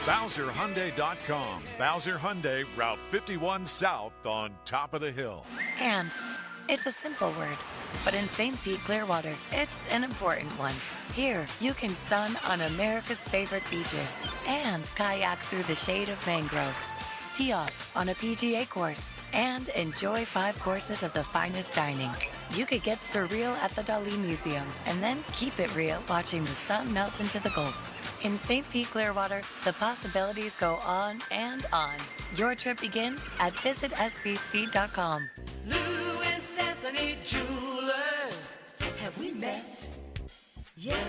BowserHyundai.com. Bowser Hyundai, Route 51 South on top of the hill. And it's a simple word, but in St. Pete, Clearwater, it's an important one. Here, you can sun on America's favorite beaches and kayak through the shade of mangroves, tee off on a PGA course, and enjoy 5 courses of the finest dining. you could get surreal at the Dali Museum and then keep it real watching the sun melt into the Gulf. In St. Pete Clearwater, the possibilities go on and on. Your trip begins at visitsbc.com. Louis Anthony Jewelers. Have we met? Yes.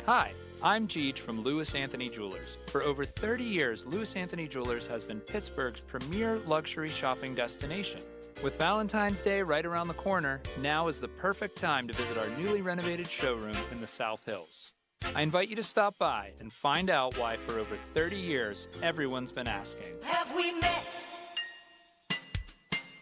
Hi, I'm Jeej from Louis Anthony Jewelers. For over 30 years, Louis Anthony Jewelers has been Pittsburgh's premier luxury shopping destination. With Valentine's Day right around the corner, now is the perfect time to visit our newly renovated showroom in the South Hills. I invite you to stop by and find out why for over 30 years, everyone's been asking. Have we met?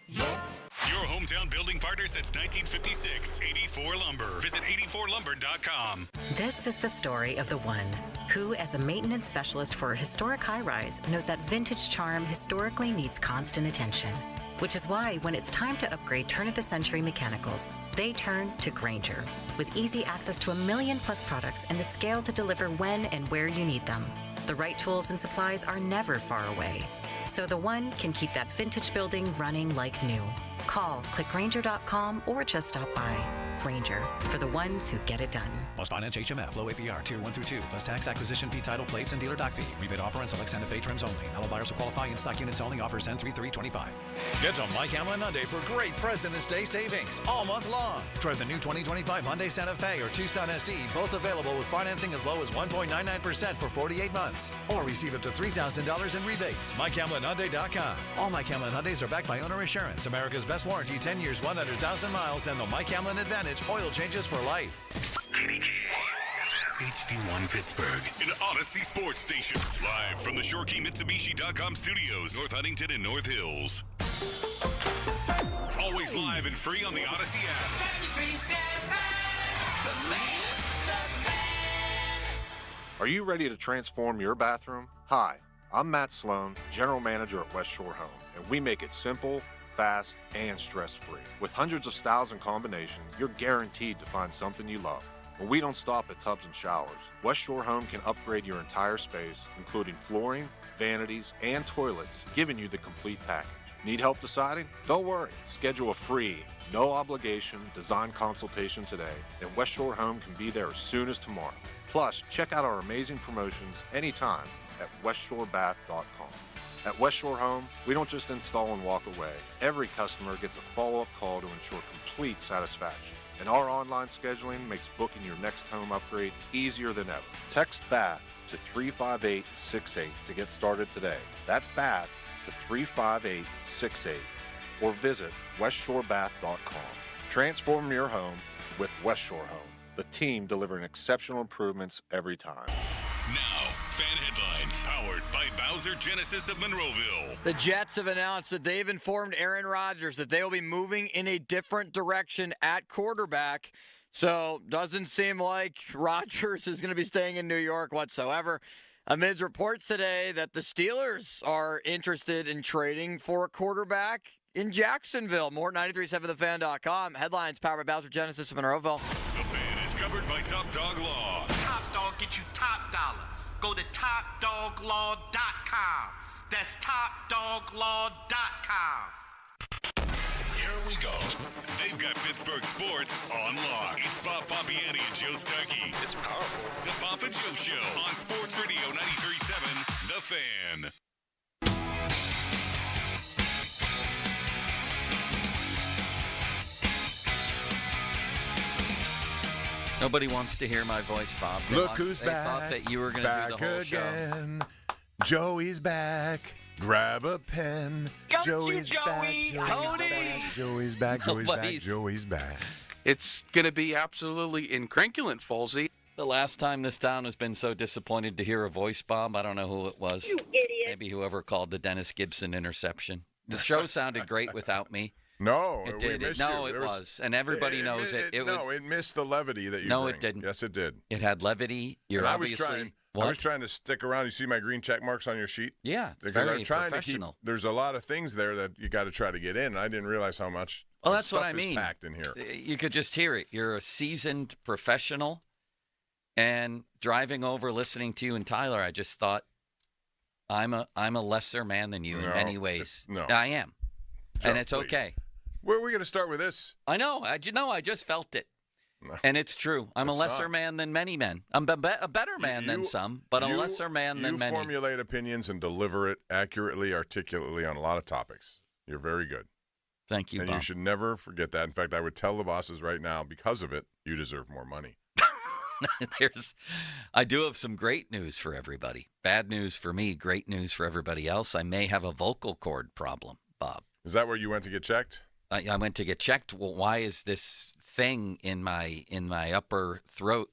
Yet? Your hometown building partner since 1956, 84 Lumber. Visit 84lumber.com. This is the story of the one who, as a maintenance specialist for a historic high-rise, knows that vintage charm historically needs constant attention. Which is why, when it's time to upgrade turn-of-the-century mechanicals, they turn to Grainger. With easy access to 1 million-plus products and the scale to deliver when and where you need them. The right tools and supplies are never far away. So the one can keep that vintage building running like new. Call, click Grainger.com, or just stop by. Grainger, for the ones who get it done. Must finance HMF, low APR, tier 1 through 2, plus tax, acquisition fee, title, plates, and dealer dock fee. Rebate offer on select Santa Fe trims only. All buyers will qualify in stock units only. Offers end 3/3/25. Get to Mike Hamlin Hyundai for great President's Day savings all month long. Drive the new 2025 Hyundai Santa Fe or Tucson SE, both available with financing as low as 1.99% for 48 months. Or receive up to $3,000 in rebates. MikeHamlinHyundai.com. All Mike Hamlin Hyundais are backed by owner assurance, America's best warranty, 10 years, 100,000 miles, and the Mike Hamlin Advantage oil changes for life. HD1 Pittsburgh, an Odyssey sports station. Live from the ShoreKeyMitsubishi.com studios, North Huntington and North Hills. Always live and free on the Odyssey app. Are you ready to transform your bathroom? Hi, I'm Matt Sloan, General Manager at West Shore Home, and we make it simple, fast, and stress-free. With hundreds of styles and combinations, you're guaranteed to find something you love. But we don't stop at tubs and showers. West Shore Home can upgrade your entire space, including flooring, vanities, and toilets, giving you the complete package. Need help deciding? Don't worry. Schedule a free, no-obligation design consultation today, and West Shore Home can be there as soon as tomorrow. Plus, check out our amazing promotions anytime at westshorebath.com. At West Shore Home, we don't just install and walk away. Every customer gets a follow-up call to ensure complete satisfaction. And our online scheduling makes booking your next home upgrade easier than ever. Text BATH to 35868 to get started today. That's BATH to 35868. Or visit westshorebath.com. Transform your home with West Shore Home. The team delivering exceptional improvements every time. Now, fan headlines powered by Bowser Genesis of Monroeville. The Jets have announced that they've informed Aaron Rodgers that they will be moving in a different direction at quarterback. So, doesn't seem like Rodgers is going to be staying in New York whatsoever. Amidst reports today that the Steelers are interested in trading for a quarterback in Jacksonville. More at 937thefan.com. Headlines powered by Bowser Genesis of Monroeville. The Fan is covered by Top Dog Law. Top Dog get you top dollar. Go to topdoglaw.com. That's topdoglaw.com. Here we go. They've got Pittsburgh sports on lock. It's Bob Pompiani and Joe Stuckey. It's powerful. The Pop and Joe Show on Sports Radio 93.7 The Fan. Nobody wants to hear my voice, Bob. Look who's they back. Thought that you were going to do the whole again. show. Joey's back. Grab a pen. Joey's back. Joey's back. Joey's back. Joey's back. It's going to be absolutely incrinculant, Folsey. The last time this town has been so disappointed to hear a voice, Bob, I don't know who it was. You idiot. Maybe whoever called the Dennis Gibson interception. The show sounded great without me. No, it we did. missed No, you. it was, and everybody knows it. It missed the levity that you No, bring. it didn't. Yes, it did. It had levity. You're obviously. I was trying to stick around. You see my green check marks on your sheet? Yeah, it's because very I'm trying professional. to keep. There's a lot of things there that you got to try to get in. I didn't realize how much. Well, that's stuff what I mean. Is packed in here. You could just hear it. You're a seasoned professional, and driving over, listening to you and Tyler, I just thought, I'm a lesser man than you in many ways. No, I am, Joe, and it's please. okay. Where are we going to start with this? I know. I just felt it. And it's true. I'm a lesser man than many men. I'm a better man than some, but a lesser man than many. You formulate opinions and deliver it accurately, articulately on a lot of topics. You're very good. Thank you, and Bob. You should never forget that. In fact, I would tell the bosses right now, because of it, you deserve more money. I do have some great news for everybody. Bad news for me, great news for everybody else. I may have a vocal cord problem, Bob. Is that where you went to get checked? I went to get checked. Well, why is this thing in my upper throat,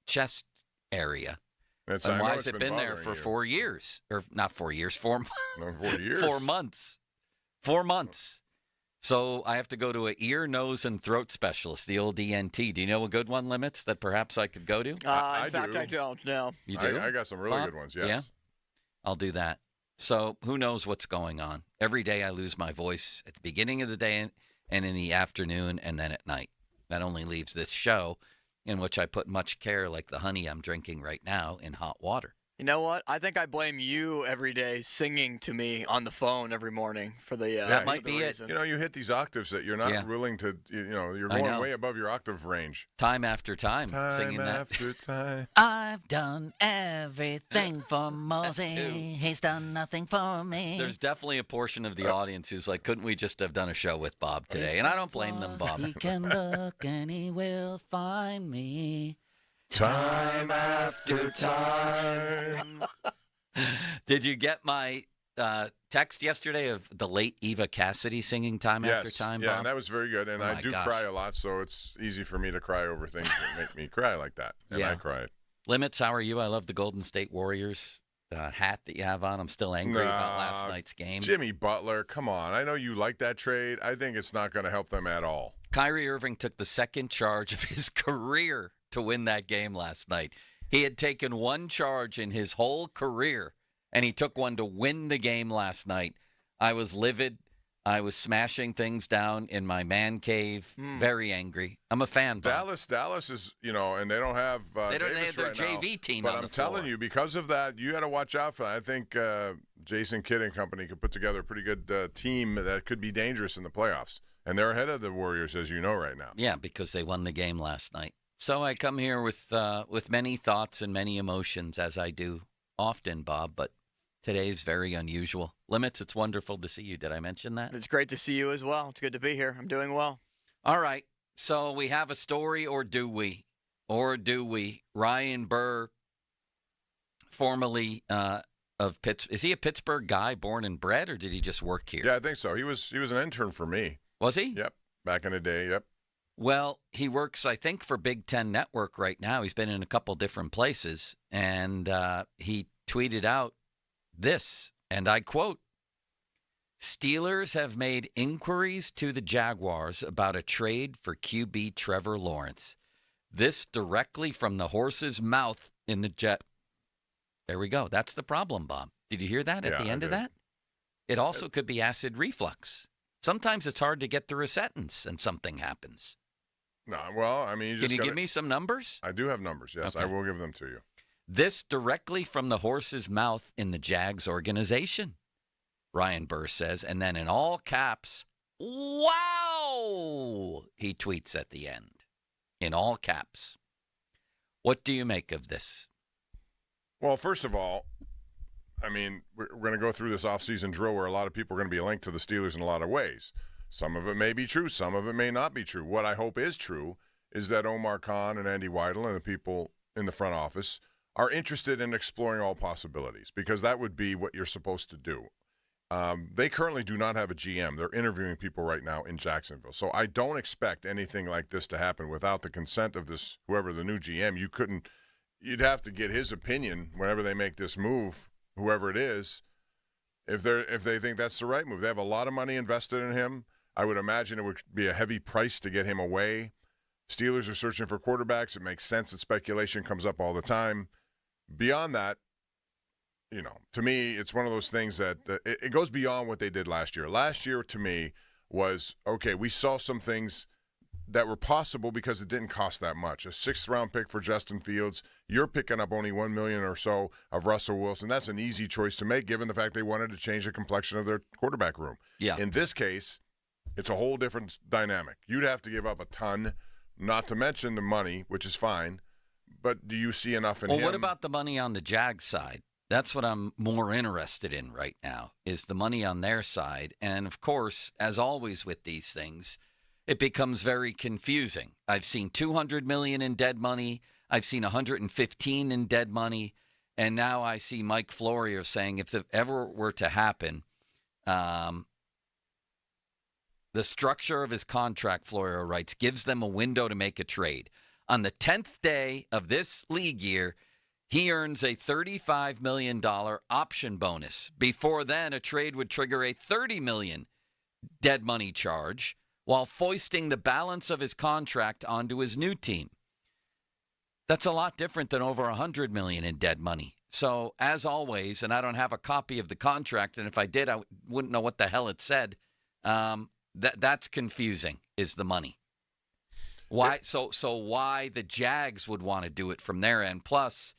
chest area? And why has it been there for 4 years? Or not 4 years, 4 months. No, 4 years. 4 months. 4 months. So I have to go to an ear, nose, and throat specialist, the old ENT. Do you know a good one, Limits, that perhaps I could go to? In fact, I don't know. You do? I got some really good ones, yes. Yeah? I'll do that. So who knows what's going on? Every day I lose my voice at the beginning of the day and in the afternoon and then at night. That only leaves this show in which I put much care, like the honey I'm drinking right now, in hot water. You know what? I think I blame you every day singing to me on the phone every morning for the that might be reason. it. You know, you hit these octaves that you're not willing to, you're going way above your octave range. Time after time singing that. Time after time. I've done everything for Mosey. He's done nothing for me. There's definitely a portion of the audience who's like, couldn't we just have done a show with Bob today? And I don't blame them, Bob. He can look and he will find me. Time after time. Did you get my text yesterday of the late Eva Cassidy singing Time After Time, Bob? Yeah, and that was very good. And I do cry a lot, so it's easy for me to cry over things that make me cry like that. And I cried. Limits, how are you? I love the Golden State Warriors hat that you have on. I'm still angry about last night's game. Jimmy Butler, come on. I know you like that trade. I think it's not going to help them at all. Kyrie Irving took the second charge of his career to win that game last night. He had taken one charge in his whole career, and he took one to win the game last night. I was livid. I was smashing things down in my man cave, very angry. I'm a fan, Bob. Dallas is, and they don't have they don't Davis have their right JV now, team but on I'm the floor. telling you, because of that, you got to watch out for that. I think Jason Kidd and company could put together a pretty good team that could be dangerous in the playoffs. And they're ahead of the Warriors, as you know, right now. Yeah, because they won the game last night. So I come here with many thoughts and many emotions, as I do often, Bob, but today's very unusual. Limits, it's wonderful to see you. Did I mention that? It's great to see you as well. It's good to be here. I'm doing well. All right. So we have a story, or do we? Or do we? Ryan Burr, formerly of Pittsburgh. Is he a Pittsburgh guy, born and bred, or did he just work here? Yeah, I think so. He was an intern for me. Was he? Yep. Back in the day, yep. Well, he works, I think, for Big Ten Network right now. He's been in a couple different places, and he tweeted out this, and I quote, "Steelers have made inquiries to the Jaguars about a trade for QB Trevor Lawrence. This directly from the horse's mouth in the jet." There we go. That's the problem, Bob. Did you hear that at the end of that? It also could be acid reflux. Sometimes it's hard to get through a sentence and something happens. No, well, I mean, you just Can you give me some numbers? I do have numbers, yes. Okay. I will give them to you. This directly from the horse's mouth in the Jags organization, Ryan Burr says, and then in all caps, "Wow!" he tweets at the end, in all caps. What do you make of this? Well, first of all, I mean, we're going to go through this offseason drill where a lot of people are going to be linked to the Steelers in a lot of ways. Some of it may be true. Some of it may not be true. What I hope is true is that Omar Khan and Andy Weidel and the people in the front office are interested in exploring all possibilities, because that would be what you're supposed to do. They currently do not have a GM. They're interviewing people right now in Jacksonville. So I don't expect anything like this to happen without the consent of this, whoever the new GM. You'd have to get his opinion whenever they make this move, whoever it is, if they think that's the right move. They have a lot of money invested in him. I would imagine it would be a heavy price to get him away. Steelers are searching for quarterbacks. It makes sense that speculation comes up all the time. Beyond that, to me, it's one of those things that it goes beyond what they did last year. Last year, to me, was, okay, we saw some things that were possible because it didn't cost that much. A 6th-round pick for Justin Fields. You're picking up only $1 million or so of Russell Wilson. That's an easy choice to make, given the fact they wanted to change the complexion of their quarterback room. Yeah. In this case, It's a whole different dynamic. You'd have to give up a ton, not to mention the money, which is fine. But do you see enough in him? Well, what about the money on the Jags side? That's what I'm more interested in right now, is the money on their side. And, of course, as always with these things, it becomes very confusing. I've seen $200 million in dead money. I've seen $115 in dead money. And now I see Mike Florio saying if it ever were to happen, the structure of his contract, Florio writes, gives them a window to make a trade. On the 10th day of this league year, he earns a $35 million option bonus. Before then, a trade would trigger a $30 million dead money charge while foisting the balance of his contract onto his new team. That's a lot different than over $100 million in dead money. So, as always, and I don't have a copy of the contract, and if I did, I wouldn't know what the hell it said. That's confusing, is the money. Why? So why the Jags would want to do it from their end? Plus,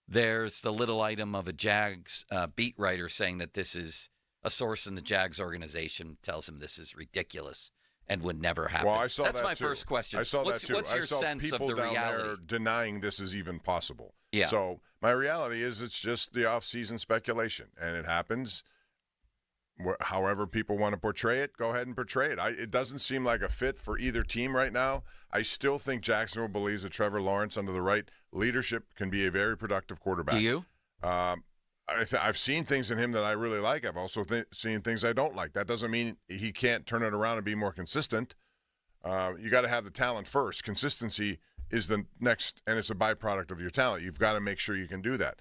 there's the little item of a Jags beat writer saying that this is a source in the Jags organization tells him this is ridiculous and would never happen. Well, I saw That's that my too. first question. I saw What's that too. What's your I saw sense people of the down reality? there denying this is even possible. Yeah. So my reality is it's just the off-season speculation, and it happens. However people want to portray it, go ahead and portray it. It doesn't seem like a fit for either team right now. I still think Jacksonville believes that Trevor Lawrence, under the right leadership, can be a very productive quarterback. Do you? I've seen things in him that I really like. I've also seen things I don't like. That doesn't mean he can't turn it around and be more consistent. You got to have the talent first. Consistency is the next, and it's a byproduct of your talent. You've got to make sure you can do that.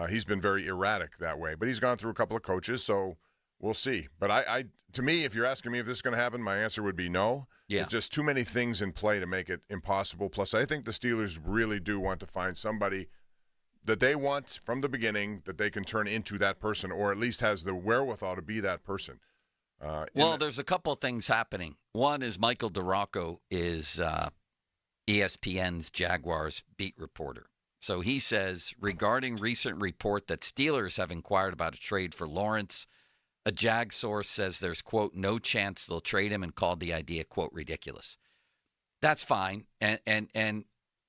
He's been very erratic that way, but he's gone through a couple of coaches, so we'll see. But to me, if you're asking me if this is going to happen, my answer would be no. Yeah. There's just too many things in play to make it impossible. Plus, I think the Steelers really do want to find somebody that they want from the beginning that they can turn into that person, or at least has the wherewithal to be that person. There's a couple of things happening. One is Michael DeRocco is ESPN's Jaguars beat reporter. So he says, regarding recent report that Steelers have inquired about a trade for Lawrence, a Jag source says there's, quote, no chance they'll trade him and called the idea, quote, ridiculous. That's fine. And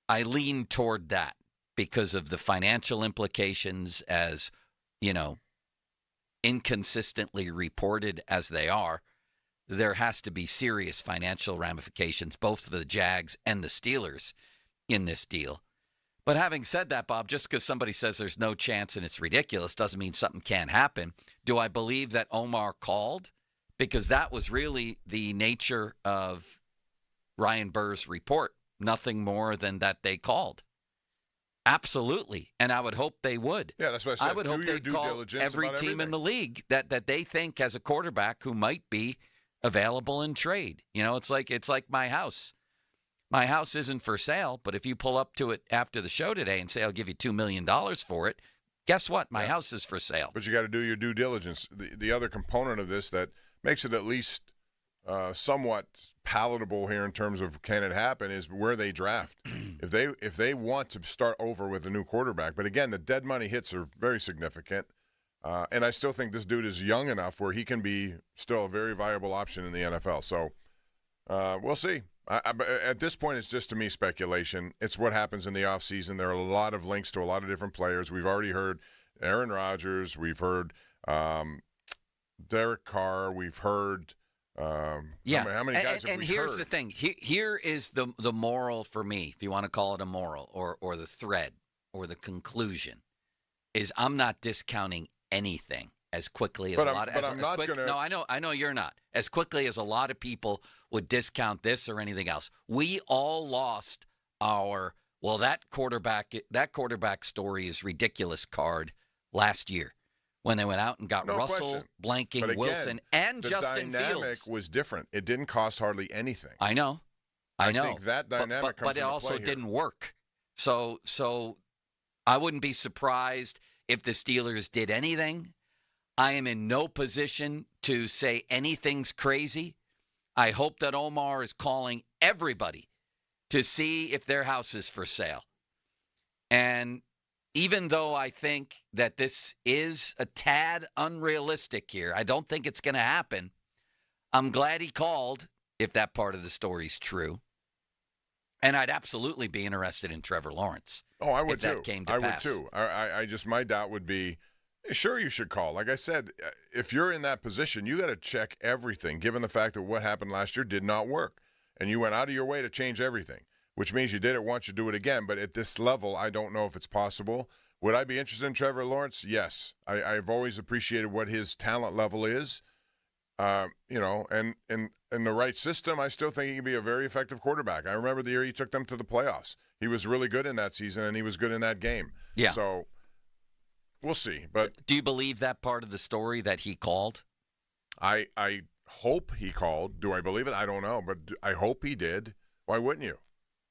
I lean toward that because of the financial implications, as, you know, inconsistently reported as they are. There has to be serious financial ramifications, both for the Jags and the Steelers in this deal. But having said that, Bob, just because somebody says there's no chance and it's ridiculous doesn't mean something can't happen. Do I believe that Omar called? Because that was really the nature of Ryan Burr's report. Nothing more than that they called. Absolutely. And I would hope they would. Yeah, that's what I said. I would hope they'd call every team in the league that they think has a quarterback who might be available in trade. You know, it's like my house. My house isn't for sale, but if you pull up to it after the show today and say, I'll give you $2 million for it, guess what? My house is for sale. But you got to do your due diligence. The other component of this that makes it at least somewhat palatable here in terms of can it happen is where they draft. If they want to start over with a new quarterback, but again, the dead money hits are very significant. And I still think this dude is young enough where he can be still a very viable option in the NFL. So we'll see. At this point, it's just, to me, speculation. It's what happens in the offseason. There are a lot of links to a lot of different players. We've already heard Aaron Rodgers. We've heard Derek Carr. We've heard how many guys have we here's heard? the thing. Here is the moral for me, if you want to call it a moral, or the thread or the conclusion, is I'm not discounting anything as quickly as No, I know you're not. As quickly as a lot of people would discount this or anything else. We all lost our that quarterback story is ridiculous card last year when they went out and got Russell, Blanking, But again, Wilson, and Justin The dynamic Fields. was different. It didn't cost hardly anything. I know. I think that dynamic comes but it into also play here. didn't work. So I wouldn't be surprised if the Steelers did anything. I am in no position to say anything's crazy. I hope that Omar is calling everybody to see if their house is for sale. And even though I think that this is a tad unrealistic here, I don't think it's going to happen. I'm glad he called, if that part of the story's true. And I'd absolutely be interested in Trevor Lawrence. Oh, I would if that came to I pass. would too. I just, my doubt would be, sure, you should call. Like I said, if you're in that position, you got to check everything, given the fact that what happened last year did not work. And you went out of your way to change everything, which means you did it once, you do it again. But at this level, I don't know if it's possible. Would I be interested in Trevor Lawrence? Yes. I've always appreciated what his talent level is. And in the right system, I still think he can be a very effective quarterback. I remember the year he took them to the playoffs. He was really good in that season, and he was good in that game. Yeah. So we'll see. But do you believe that part of the story that he called? I hope he called. Do I believe it? I don't know, but I hope he did. Why wouldn't you?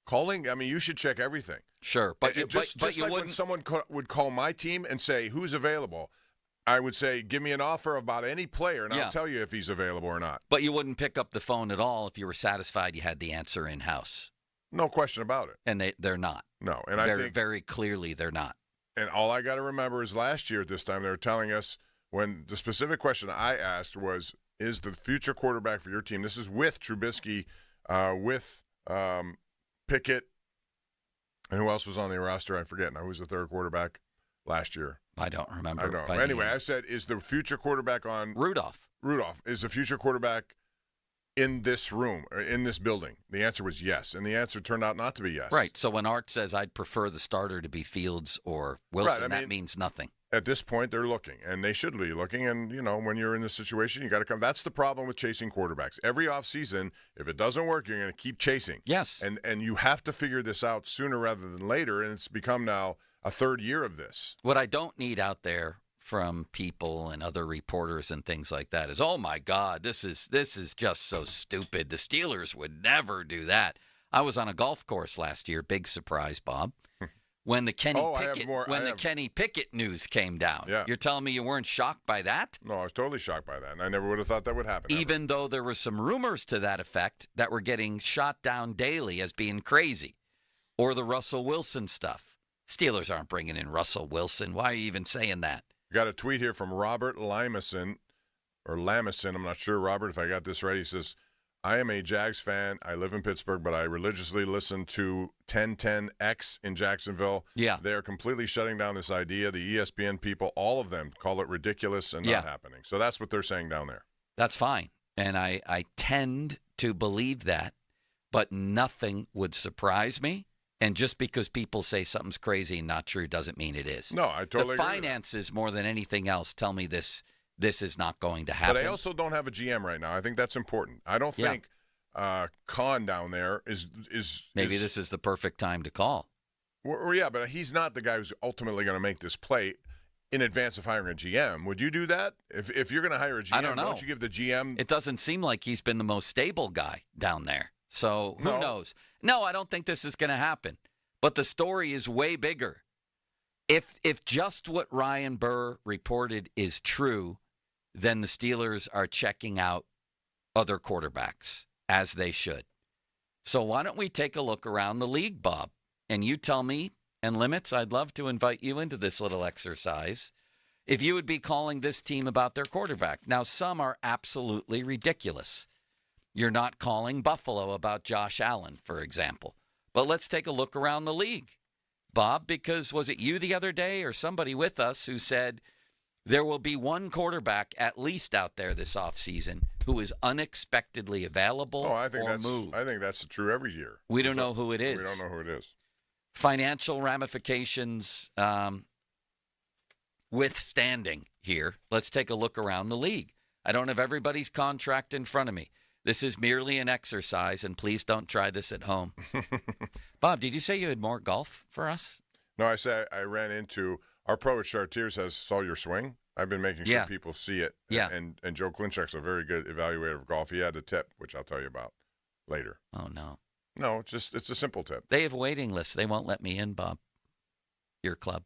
Calling, I mean, you should check everything. Sure, but just you like wouldn't. when someone would call my team and say, who's available? I would say, give me an offer about any player, and I'll tell you if he's available or not. But you wouldn't pick up the phone at all if you were satisfied you had the answer in-house. No question about it. And they're not. No, and very, I think very clearly they're not. And all I got to remember is last year at this time, they were telling us when the specific question I asked was, is the future quarterback for your team? This is with Trubisky, with Pickett, and who else was on the roster? I forget now. Who was the third quarterback last year? I don't remember. I don't. Anyway, I said, is the future quarterback on Rudolph? Rudolph is the future quarterback in this room or in this building? The answer was yes, and the answer turned out not to be yes. Right. So when Art says I'd prefer the starter to be Fields or Wilson, Right, that means nothing. At this point, they're looking, and they should be looking. And, when you're in this situation, you got to come. That's the problem with chasing quarterbacks. Every offseason, if it doesn't work, you're going to keep chasing. Yes. And you have to figure this out sooner rather than later, and it's become now a third year of this. What I don't need out there from people and other reporters and things like that is, oh, my God, this is just so stupid. The Steelers would never do that. I was on a golf course last year. Big surprise, Bob. When the Kenny Pickett news came down. Yeah. You're telling me you weren't shocked by that? No, I was totally shocked by that, and I never would have thought that would happen. Even though there were some rumors to that effect that were getting shot down daily as being crazy. Or the Russell Wilson stuff. Steelers aren't bringing in Russell Wilson. Why are you even saying that? Got a tweet here from Robert Lamison, I'm not sure, Robert, if I got this right. He says, I am a Jags fan. I live in Pittsburgh, but I religiously listen to 1010X in Jacksonville. Yeah. They are completely shutting down this idea. The ESPN people, all of them, call it ridiculous and not happening. So that's what they're saying down there. That's fine. And I tend to believe that, but nothing would surprise me. And just because people say something's crazy and not true doesn't mean it is. No, I totally agree. The finances, more than anything else, tell me this is not going to happen. But I also don't have a GM right now. I think that's important. I don't think Khan down there is maybe this is the perfect time to call. Well, yeah, but he's not the guy who's ultimately going to make this play in advance of hiring a GM. Would you do that? If you're going to hire a GM, I don't know. Don't you give the GM... It doesn't seem like he's been the most stable guy down there. So who knows? No, I don't think this is going to happen. But the story is way bigger. If just what Ryan Burr reported is true, then the Steelers are checking out other quarterbacks, as they should. So why don't we take a look around the league, Bob? And you tell me, and Limits, I'd love to invite you into this little exercise, if you would be calling this team about their quarterback. Now, some are absolutely ridiculous. You're not calling Buffalo about Josh Allen, for example. But let's take a look around the league, Bob, because was it you the other day or somebody with us who said there will be one quarterback at least out there this offseason who is unexpectedly available or moved? I think that's true every year. We don't know who it is. We don't know who it is. Financial ramifications withstanding here, let's take a look around the league. I don't have everybody's contract in front of me. This is merely an exercise, and please don't try this at home. Bob, did you say you had more golf for us? No, I said I ran into our pro at Chartiers saw your swing. I've been making sure people see it. Yeah. And Joe Klinchak's a very good evaluator of golf. He had a tip, which I'll tell you about later. Oh, no. No, it's a simple tip. They have waiting lists. They won't let me in, Bob. Your club.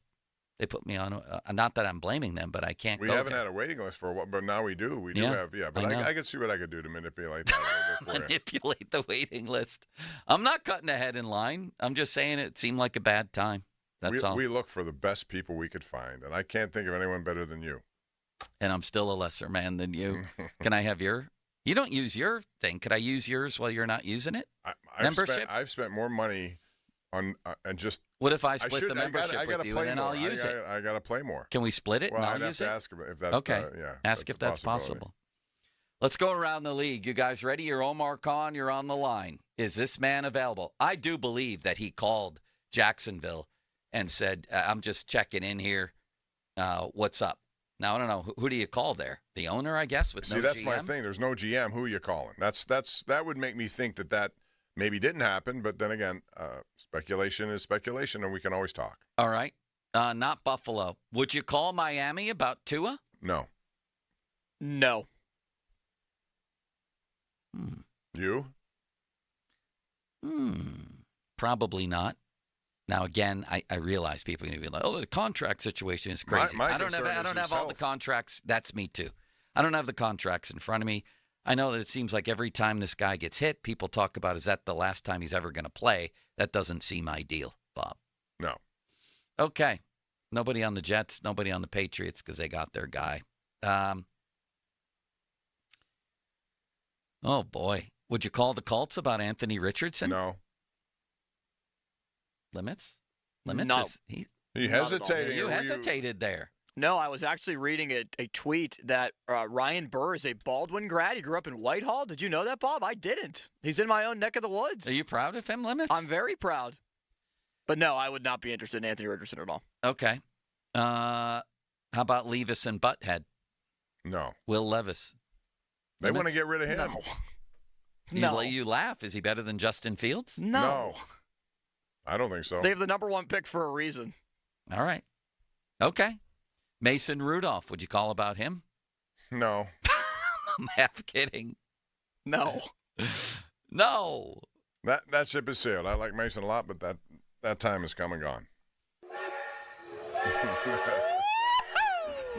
They put me on. Not that I'm blaming them, but I can't We go haven't there. had a waiting list for a while, but now we do. We do have, but I could see what I could do to manipulate that a little bit for you. Manipulate the waiting list. I'm not cutting ahead in line. I'm just saying it seemed like a bad time. That's all. We look for the best people we could find, and I can't think of anyone better than you. And I'm still a lesser man than you. Can I have your You don't use your thing. Could I use yours while you're not using it? Membership? I've spent more money on and just. What if I split the membership with you and then I'll use it? I got to play more. Can we split it Well, and I'd I'll have use to it? ask if that. Okay. Yeah. Ask if that's possible. Let's go around the league. You guys ready? You're Omar Khan. You're on the line. Is this man available? I do believe that he called Jacksonville and said, I'm just checking in here. What's up? Now, I don't know. Who do you call there? The owner, I guess, with no GM? See, that's my thing. There's no GM. Who are you calling? That would make me think that maybe didn't happen. But then again, speculation is speculation, and we can always talk. All right. Not Buffalo. Would you call Miami about Tua? No. No. You? Probably not. Now, again, I realize people are going to be like, oh, the contract situation is crazy. My I don't have all the contracts. That's me, too. I don't have the contracts in front of me. I know that it seems like every time this guy gets hit, people talk about, is that the last time he's ever going to play? That doesn't seem ideal, Bob. No. Okay. Nobody on the Jets, nobody on the Patriots because they got their guy. Oh, boy. Would you call the Colts about Anthony Richardson? No. Limits? No. He hesitated. You hesitated there. No, I was actually reading a tweet that Ryan Burr is a Baldwin grad. He grew up in Whitehall. Did you know that, Bob? I didn't. He's in my own neck of the woods. Are you proud of him, Limits? I'm very proud. But no, I would not be interested in Anthony Richardson at all. Okay. How about Levis and Butthead? No. Will Levis. They want to get rid of him. No. You laugh. Is he better than Justin Fields? No. I don't think so. They have the number one pick for a reason. All right. Okay. Mason Rudolph. Would you call about him? No. I'm half kidding. No. No. That ship is sailed. I like Mason a lot, but that time has come and gone.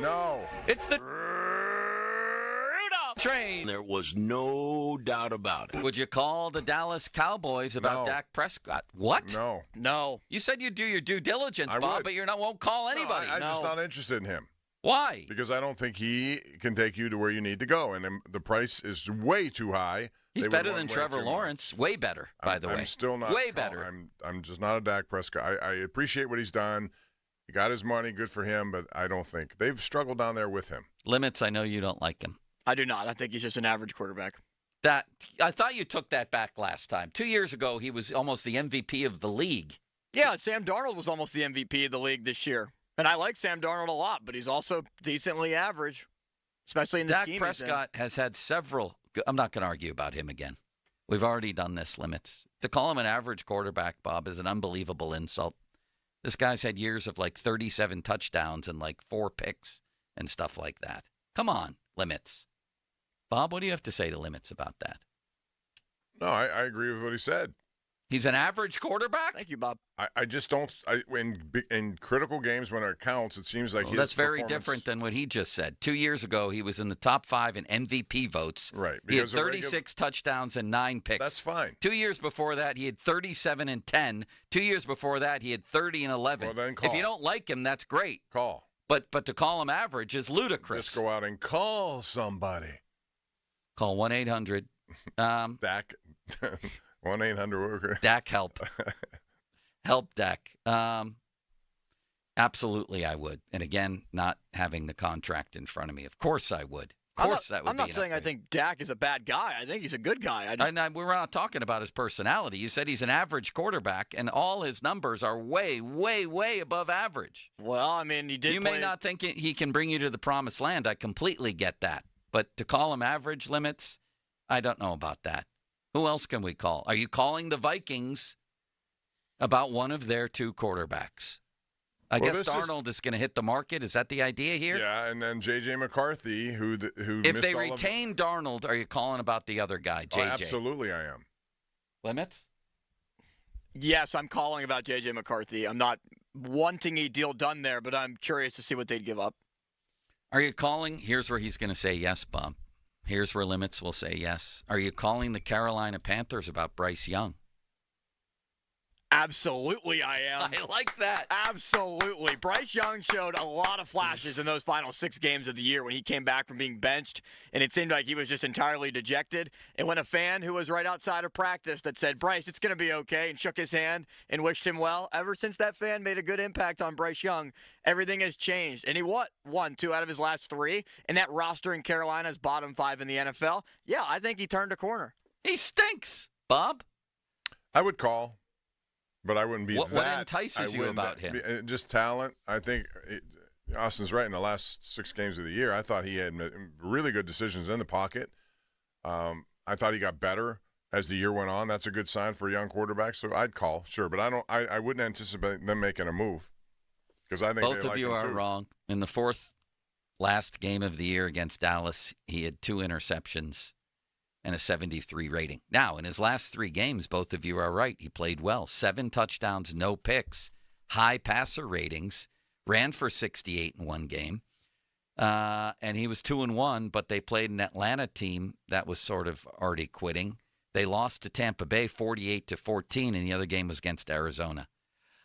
No. It's the Rudolph train. There was no doubt about it. Would you call the Dallas Cowboys about Dak Prescott? What? No. You said you'd do your due diligence, Bob, but won't call anybody. I'm just not interested in him. Why? Because I don't think he can take you to where you need to go, and the price is way too high. He's better than Trevor Lawrence. Way better, by the way. I'm still not. Way better. I'm just not a Dak Prescott. I appreciate what he's done. He got his money, good for him, but I don't think. They've struggled down there with him. Limits, I know you don't like him. I do not. I think he's just an average quarterback. I thought you took that back last time. 2 years ago, he was almost the MVP of the league. Yeah, Sam Darnold was almost the MVP of the league this year. And I like Sam Darnold a lot, but he's also decently average, especially in the scheme. Dak Prescott has had several. I'm not going to argue about him again. We've already done this, Limits. To call him an average quarterback, Bob, is an unbelievable insult. This guy's had years of like 37 touchdowns and like 4 picks and stuff like that. Come on, Limits. Bob, what do you have to say to Limits about that? No, I agree with what he said. He's an average quarterback? Thank you, Bob. I just don't. In critical games when it counts, it seems like that's very different than what he just said. 2 years ago, he was in the top 5 in MVP votes. Right. He had 36 touchdowns and 9 picks. That's fine. 2 years before that, he had 37 and 10. 2 years before that, he had 30 and 11. Well, then call. If you don't like him, that's great. Call. But to call him average is ludicrous. Just go out and call somebody. Call 1-800. Dak. 1-800. Dak help. Help Dak. Absolutely, I would. And again, not having the contract in front of me. Of course I would. Of course that would be. I'm not saying I think Dak is a bad guy. I think he's a good guy. We're not talking about his personality. You said he's an average quarterback, and all his numbers are way, way, way above average. Well, I mean, he did. You may not think he can bring you to the promised land. I completely get that. But to call him average, Limits, I don't know about that. Who else can we call? Are you calling the Vikings about one of their 2 quarterbacks? I guess Darnold is going to hit the market. Is that the idea here? Yeah, and then J.J. McCarthy, who if they retain Darnold, are you calling about the other guy, J.J.? Absolutely, I am. Limits? Yes, I'm calling about J.J. McCarthy. I'm not wanting a deal done there, but I'm curious to see what they'd give up. Are you calling? Here's where he's going to say yes, Bob. Here's where Limits will say yes. Are you calling the Carolina Panthers about Bryce Young? Absolutely, I am. I like that. Absolutely. Bryce Young showed a lot of flashes in those final 6 games of the year when he came back from being benched, and it seemed like he was just entirely dejected. And when a fan who was right outside of practice that said, Bryce, it's going to be okay, and shook his hand and wished him well, ever since that fan made a good impact on Bryce Young, everything has changed. And he won 2 out of his last 3, and that roster in Carolina's bottom 5 in the NFL. Yeah, I think he turned a corner. He stinks, Bob. I would call. But I wouldn't be What entices you about him? Just talent. I think Austin's right. In the last 6 games of the year, I thought he had really good decisions in the pocket. I thought he got better as the year went on. That's a good sign for a young quarterback. So I'd call, sure. But I wouldn't anticipate them making a move because I think both of you are wrong. In the 4th last game of the year against Dallas, he had 2 interceptions and a 73 rating. Now, in his last 3 games, both of you are right. He played well. 7 touchdowns, no picks, high passer ratings, ran for 68 in 1 game. And he was 2-1, but they played an Atlanta team that was sort of already quitting. They lost to Tampa Bay 48-14, and the other game was against Arizona.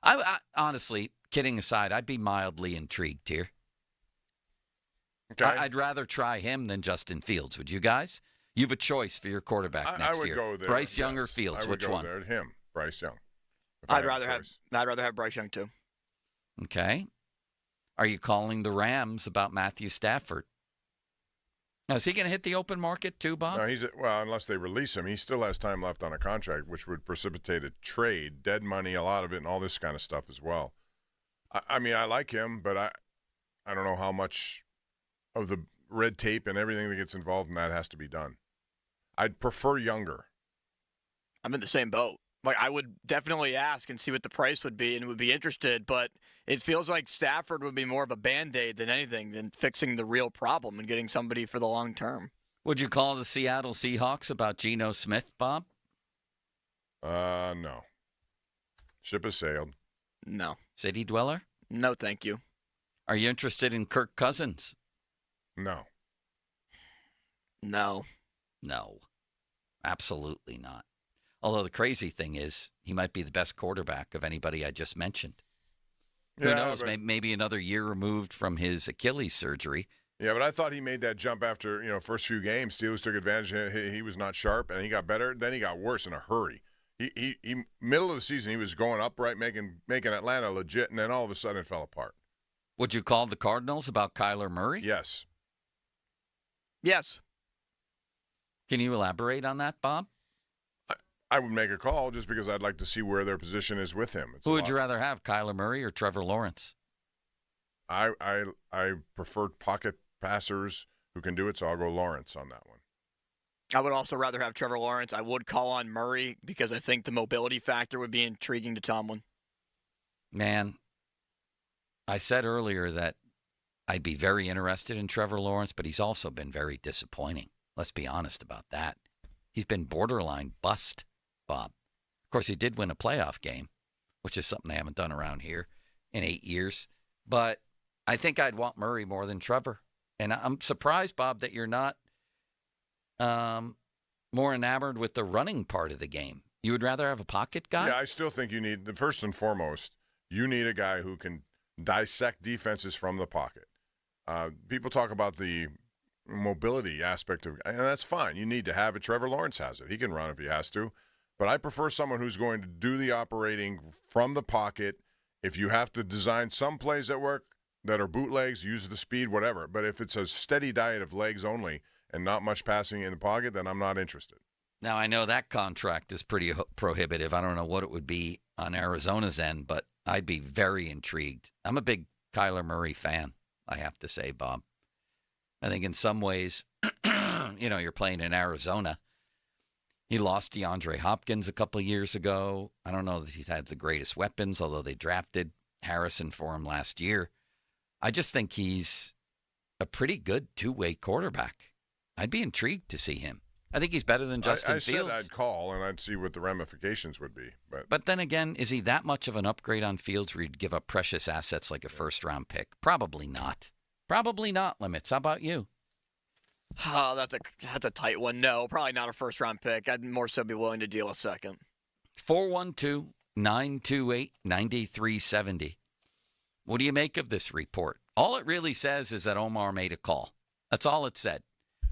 I honestly, kidding aside, I'd be mildly intrigued here. Okay. I'd rather try him than Justin Fields. Would you guys? You have a choice for your quarterback next year. Go there. Bryce Young or Fields? Which one? There. Him, Bryce Young. I'd rather have Bryce Young too. Okay. Are you calling the Rams about Matthew Stafford? Now, is he going to hit the open market too, Bob? No, unless they release him, he still has time left on a contract, which would precipitate a trade, dead money, a lot of it, and all this kind of stuff as well. I mean, I like him, but I don't know how much of the red tape and everything that gets involved in that has to be done. I'd prefer younger. I'm in the same boat. Like, I would definitely ask and see what the price would be and would be interested, but it feels like Stafford would be more of a Band-Aid than anything, than fixing the real problem and getting somebody for the long term. Would you call the Seattle Seahawks about Geno Smith, Bob? No. Ship has sailed. No. City dweller? No, thank you. Are you interested in Kirk Cousins? No. No. No. Absolutely not. Although the crazy thing is, he might be the best quarterback of anybody I just mentioned. Who knows? Maybe another year removed from his Achilles surgery. Yeah, but I thought he made that jump after, first few games. Steelers took advantage. He was not sharp, and he got better. Then he got worse in a hurry. He middle of the season, he was going upright, making Atlanta legit, and then all of a sudden it fell apart. Would you call the Cardinals about Kyler Murray? Yes. Yes. Can you elaborate on that, Bob? I would make a call just because I'd like to see where their position is with him. Who would you rather have, Kyler Murray or Trevor Lawrence? I prefer pocket passers who can do it, so I'll go Lawrence on that one. I would also rather have Trevor Lawrence. I would call on Murray because I think the mobility factor would be intriguing to Tomlin. Man, I said earlier that I'd be very interested in Trevor Lawrence, but he's also been very disappointing. Let's be honest about that. He's been borderline bust, Bob. Of course, he did win a playoff game, which is something they haven't done around here in 8 years. But I think I'd want Murray more than Trevor. And I'm surprised, Bob, that you're not more enamored with the running part of the game. You would rather have a pocket guy? Yeah, I still think you need, first and foremost, you need a guy who can dissect defenses from the pocket. People talk about the mobility aspect of, and that's fine. You need to have it. Trevor Lawrence has it. He can run if he has to. But I prefer someone who's going to do the operating from the pocket. If you have to design some plays that work, that are bootlegs, use the speed, whatever. But if it's a steady diet of legs only and not much passing in the pocket, then I'm not interested. Now, I know that contract is pretty prohibitive. I don't know what it would be on Arizona's end, but I'd be very intrigued. I'm a big Kyler Murray fan, I have to say, Bob. I think in some ways, you're playing in Arizona. He lost DeAndre Hopkins a couple of years ago. I don't know that he's had the greatest weapons, although they drafted Harrison for him last year. I just think he's a pretty good two-way quarterback. I'd be intrigued to see him. I think he's better than Justin Fields. I said I'd call, and I'd see what the ramifications would be. But then again, is he that much of an upgrade on Fields where you'd give up precious assets like a first-round pick? Probably not. Probably not, Limits. How about you? Oh, that's a tight one. No, probably not a first-round pick. I'd more so be willing to deal a second. 928-9370. What do you make of this report? All it really says is that Omar made a call. That's all it said.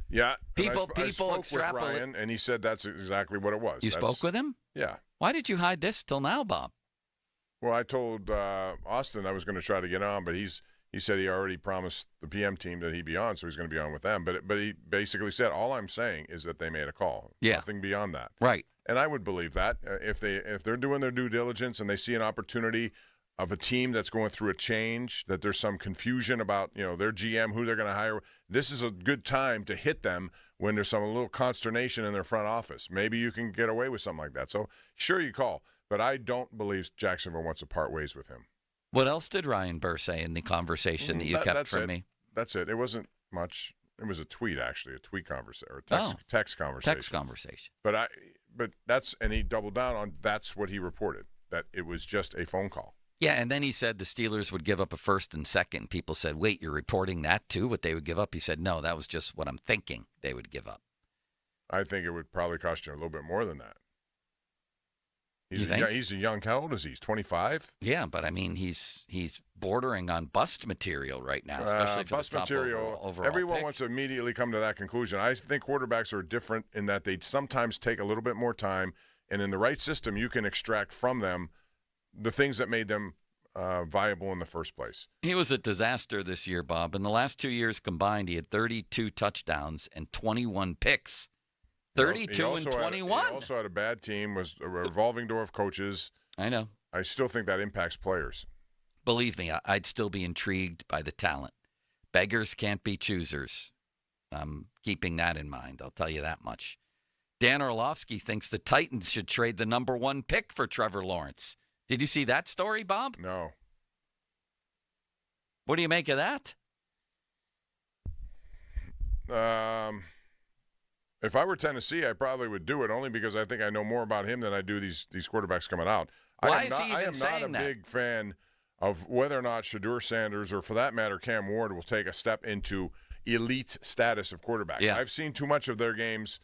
Yeah. People I spoke extrapolate. with Ryan, and he said that's exactly what it was. You spoke with him? Yeah. Why did you hide this till now, Bob? Well, I told Austin I was going to try to get on, but he said he already promised the PM team that he'd be on, so he's going to be on with them. But he basically said, all I'm saying is that they made a call. Yeah. Nothing beyond that. Right. And I would believe that if they're doing their due diligence and they see an opportunity of a team that's going through a change, that there's some confusion about, their GM, who they're going to hire. This is a good time to hit them when there's a little consternation in their front office. Maybe you can get away with something like that. So sure, you call, but I don't believe Jacksonville wants to part ways with him. What else did Ryan Burr say in the conversation that you kept from me? That's it. It wasn't much. It was a tweet, actually, a tweet conversation or text conversation. Text conversation. But and he doubled down on that's what he reported, that it was just a phone call. Yeah, and then he said the Steelers would give up a first and second. People said, wait, you're reporting that too, what they would give up? He said, no, that was just what I'm thinking they would give up. I think it would probably cost you a little bit more than that. He's a young, how old is he? He's 25? Yeah, but I mean, he's bordering on bust material right now, especially for bust the top material. overall Everyone pick. wants to immediately come to that conclusion. I think quarterbacks are different in that they sometimes take a little bit more time, and in the right system, you can extract from them the things that made them viable in the first place. He was a disaster this year, Bob. In the last 2 years combined, he had 32 touchdowns and 21 picks. 32 and 21. He also had a bad team, was a revolving door of coaches. I know. I still think that impacts players. Believe me, I'd still be intrigued by the talent. Beggars can't be choosers. I'm keeping that in mind. I'll tell you that much. Dan Orlovsky thinks the Titans should trade the number 1 pick for Trevor Lawrence. Did you see that story, Bob? No. What do you make of that? If I were Tennessee, I probably would do it only because I think I know more about him than I do these quarterbacks coming out. Why is he even saying that? I am not a big fan of whether or not Shedeur Sanders or, for that matter, Cam Ward will take a step into elite status of quarterbacks. Yeah. I've seen too much of their games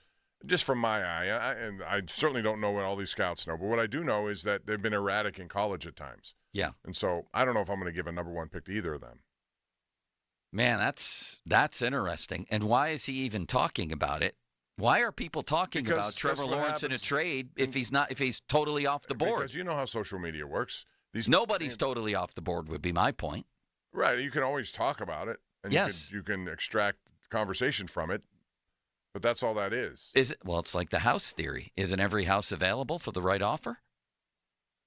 just from my eye, and I certainly don't know what all these scouts know. But what I do know is that they've been erratic in college at times. Yeah. And so I don't know if I'm going to give a number 1 pick to either of them. Man, that's interesting. And why is he even talking about it? Why are people talking about Trevor Lawrence in a trade if he's totally off the board? Because you know how social media works. Nobody's totally off the board would be my point. Right. You can always talk about it. And yes. You can extract conversation from it. But that's all that is. Is it? Well, it's like the house theory. Isn't every house available for the right offer?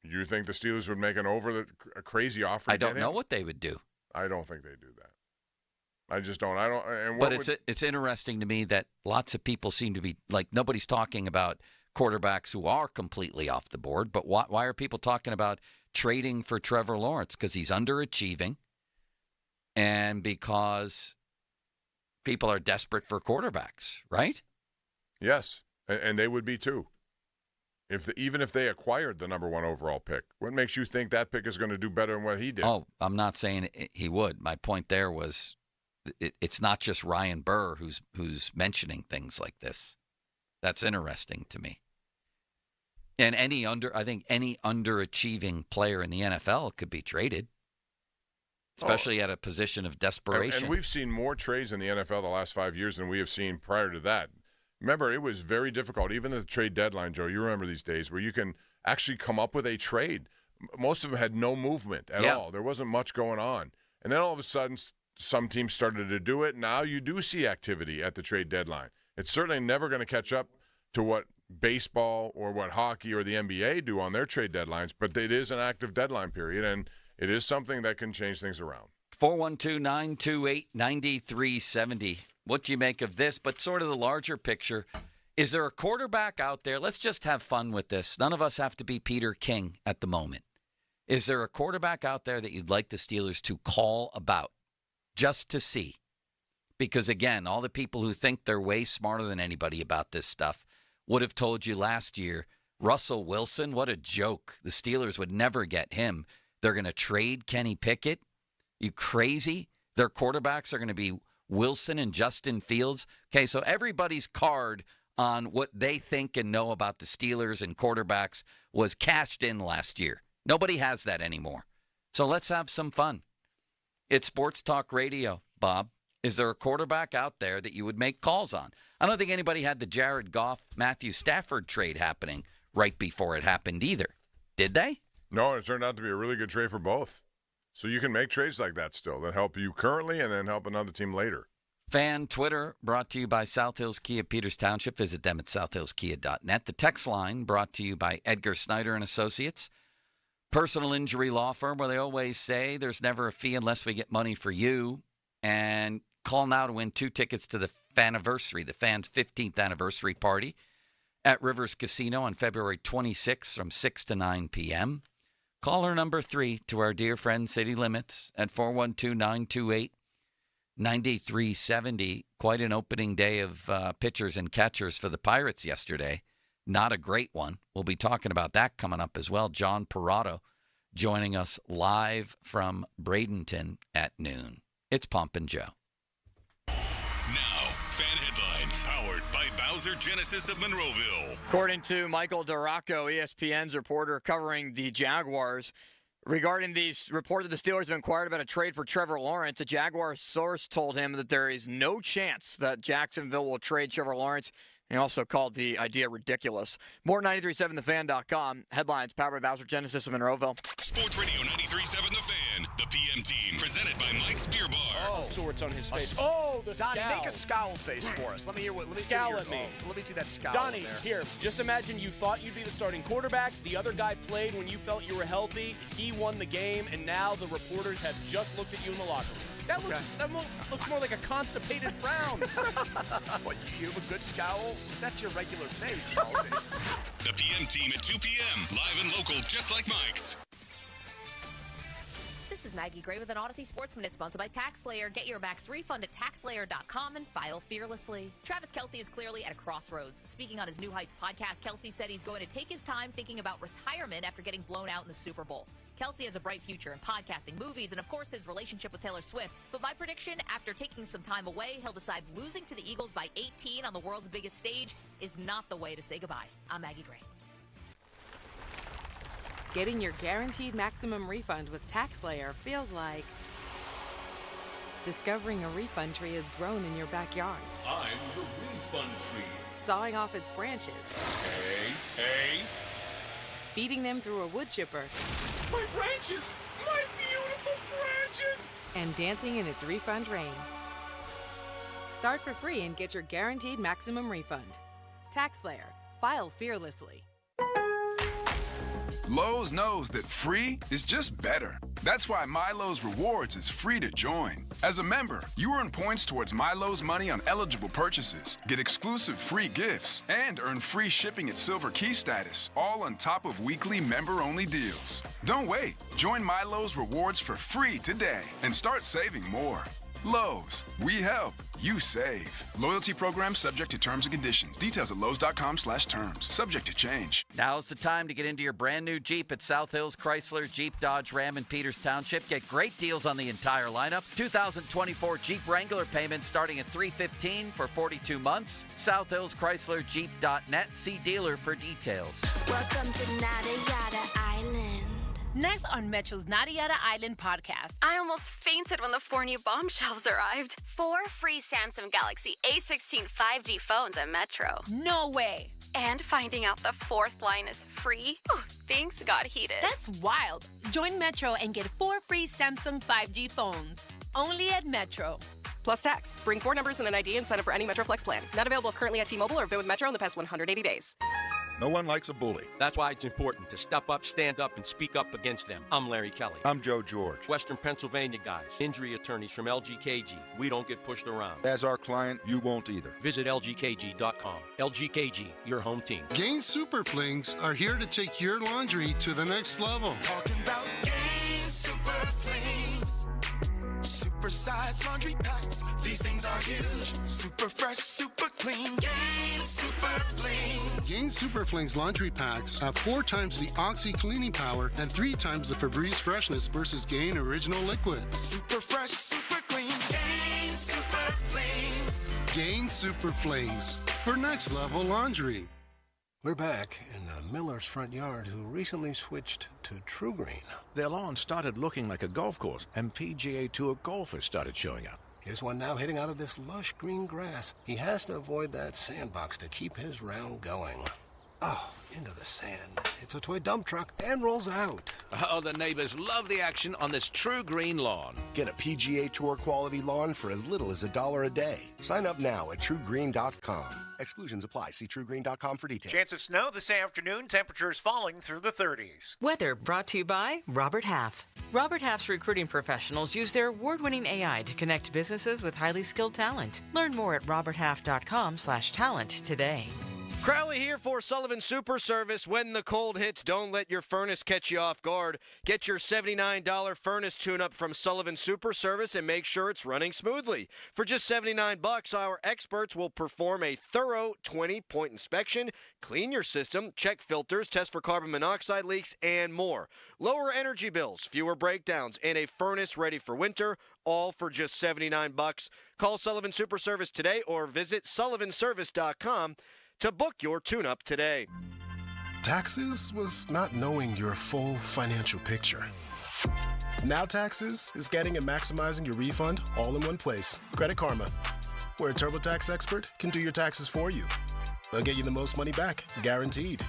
You think the Steelers would make a crazy offer? I don't know what they would do. I don't think they do that. I just don't. I don't. And but it's interesting to me that lots of people seem to be like nobody's talking about quarterbacks who are completely off the board. But why are people talking about trading for Trevor Lawrence? Because he's underachieving, and because people are desperate for quarterbacks, right? Yes, and they would be too. Even if they acquired the number 1 overall pick, what makes you think that pick is going to do better than what he did? Oh, I'm not saying he would. My point there was it's not just Ryan Burr who's mentioning things like this. That's interesting to me. And I think any underachieving player in the NFL could be traded, especially at a position of desperation. And we've seen more trades in the NFL the last 5 years than we have seen prior to that. Remember, it was very difficult, even at the trade deadline, Joe. You remember these days where you can actually come up with a trade. Most of them had no movement at all. There wasn't much going on. And then all of a sudden, some teams started to do it. Now you do see activity at the trade deadline. It's certainly never going to catch up to what baseball or what hockey or the NBA do on their trade deadlines, but it is an active deadline period, and it is something that can change things around. 412-928-9370. What do you make of this? But sort of the larger picture, is there a quarterback out there? Let's just have fun with this. None of us have to be Peter King at the moment. Is there a quarterback out there that you'd like the Steelers to call about just to see? Because, again, all the people who think they're way smarter than anybody about this stuff would have told you last year, Russell Wilson, what a joke. The Steelers would never get him. They're going to trade Kenny Pickett. You crazy? Their quarterbacks are going to be Wilson and Justin Fields. Okay, so everybody's card on what they think and know about the Steelers and quarterbacks was cashed in last year. Nobody has that anymore. So let's have some fun. It's Sports Talk Radio, Bob. Is there a quarterback out there that you would make calls on? I don't think anybody had the Jared Goff, Matthew Stafford trade happening right before it happened either. Did they? No, it turned out to be a really good trade for both. So you can make trades like that still that help you currently and then help another team later. Fan Twitter brought to you by South Hills Kia, Peters Township. Visit them at southhillskia.net. The text line brought to you by Edgar Snyder and Associates. Personal injury law firm where they always say there's never a fee unless we get money for you. And call now to win 2 tickets to the Faniversary, the fans' 15th anniversary party at Rivers Casino on February 26th from 6 to 9 p.m. Caller number 3 to our dear friend City Limits at 412-928-9370. Quite an opening day of pitchers and catchers for the Pirates yesterday. Not a great one. We'll be talking about that coming up as well. John Parado joining us live from Bradenton at noon. It's Pomp and Joe. Now, fan headlines powered by Bowser Genesis of Monroeville. According to Michael DeRocco, ESPN's reporter covering the Jaguars, regarding the report that the Steelers have inquired about a trade for Trevor Lawrence, a Jaguars source told him that there is no chance that Jacksonville will trade Trevor Lawrence. He also called the idea ridiculous. More 937thefan.com. Headlines powered by Bowser Genesis of Monroeville. Sports Radio 93.7 The Fan. The PM team presented by Mike's Beer Bar. Oh, sorts on his face. The Donnie, scowl. make a scowl face for us. Let me hear what. Let me Scowl see at me. Let me see that scowl. Donnie, there. here. Just imagine you thought you'd be the starting quarterback. The other guy played when you felt you were healthy. He won the game, and now the reporters have just looked at you in the locker room. That looks more like a constipated frown. What, you have a good scowl? That's your regular face, Halsey. The PM team at 2 p.m. Live and local, just like Mike's. This is Maggie Gray with an Odyssey Sports Minute sponsored by TaxSlayer. Get your max refund at TaxSlayer.com and file fearlessly. Travis Kelce is clearly at a crossroads. Speaking on his New Heights podcast, Kelce said he's going to take his time thinking about retirement after getting blown out in the Super Bowl. Kelce has a bright future in podcasting, movies, and of course his relationship with Taylor Swift. But my prediction, after taking some time away, he'll decide losing to the Eagles by 18 on the world's biggest stage is not the way to say goodbye. I'm Maggie Gray. Getting your guaranteed maximum refund with TaxSlayer feels like discovering a refund tree has grown in your backyard. I'm the refund tree. Sawing off its branches. Hey. Feeding them through a wood chipper. My branches! My beautiful branches! And dancing in its refund rain. Start for free and get your guaranteed maximum refund. TaxSlayer. File fearlessly. Lowe's knows that free is just better. That's why MyLowe's Rewards is free to join. As a member, you earn points towards MyLowe's money on eligible purchases, get exclusive free gifts, and earn free shipping at Silver Key status, all on top of weekly member-only deals. Don't wait. Join MyLowe's Rewards for free today and start saving more. Lowe's, we help, you save. Loyalty program subject to terms and conditions. Details at lowes.com/terms. Subject to change. Now's the time to get into your brand new Jeep at South Hills Chrysler, Jeep, Dodge, Ram, and Peters Township. Get great deals on the entire lineup. 2024 Jeep Wrangler payments starting at $315 for 42 months. South Hills Chrysler, Jeep.net. See dealer for details. Welcome to Nada Yada Island. Next on Metro's Nada Yada Island podcast. I almost fainted when the 4 new bombshells arrived. 4 free Samsung Galaxy A16 5G phones at Metro. No way. And finding out the 4th line is free. Oh, things got heated. That's wild. Join Metro and get 4 free Samsung 5G phones. Only at Metro. Plus tax. Bring 4 numbers and an ID and sign up for any Metro Flex plan. Not available currently at T-Mobile or have been with Metro in the past 180 days. No one likes a bully. That's why it's important to step up, stand up, and speak up against them. I'm Larry Kelly. I'm Joe George. Western Pennsylvania guys, injury attorneys from LGKG. We don't get pushed around. As our client, you won't either. Visit LGKG.com. LGKG, your home team. Gain Super Flings are here to take your laundry to the next level. Talking about Gain Super Flings. Super-sized laundry packs. These things are huge. Super fresh, super clean. Gain Super Flings. Gain Super Flings laundry packs have 4 times the Oxy cleaning power and 3 times the Febreze freshness versus Gain Original Liquid. Super fresh, super clean. Gain Super Flings. Gain Super Flings. for next-level laundry. We're back in the miller's front yard who recently switched to True Green. Their lawn started looking like a golf course, and PGA Tour golfers started showing up. Here's one now hitting out of this lush green grass. He has to avoid that sandbox to keep his round going. Oh, into the sand. It's a toy dump truck and rolls out. Oh, the neighbors love the action on this True Green lawn. Get a PGA Tour quality lawn for as little as $1 a day. Sign up now at TrueGreen.com. Exclusions apply. See TrueGreen.com for details. Chance of snow this afternoon. Temperatures falling through the 30s. Weather brought to you by Robert Half. Robert Half's recruiting professionals use their award-winning AI to connect businesses with highly skilled talent. Learn more at roberthalf.com/talent today. Crowley here for Sullivan Super Service. When the cold hits, don't let your furnace catch you off guard. Get your $79 furnace tune-up from Sullivan Super Service and make sure it's running smoothly. For just $79, our experts will perform a thorough 20-point inspection, clean your system, check filters, test for carbon monoxide leaks, and more. Lower energy bills, fewer breakdowns, and a furnace ready for winter, all for just $79. Call Sullivan Super Service today or visit sullivanservice.com to book your tune-up today. Taxes was not knowing your full financial picture. Now Taxes is getting and maximizing your refund all in one place. Credit Karma, where a TurboTax expert can do your taxes for you. They'll get you the most money back, guaranteed.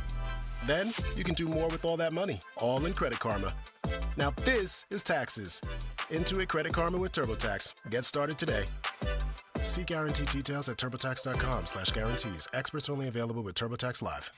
Then you can do more with all that money, all in Credit Karma. Now this is Taxes. Intuit Credit Karma with TurboTax. Get started today. See guarantee details at TurboTax.com/guarantees. Experts only available with TurboTax Live.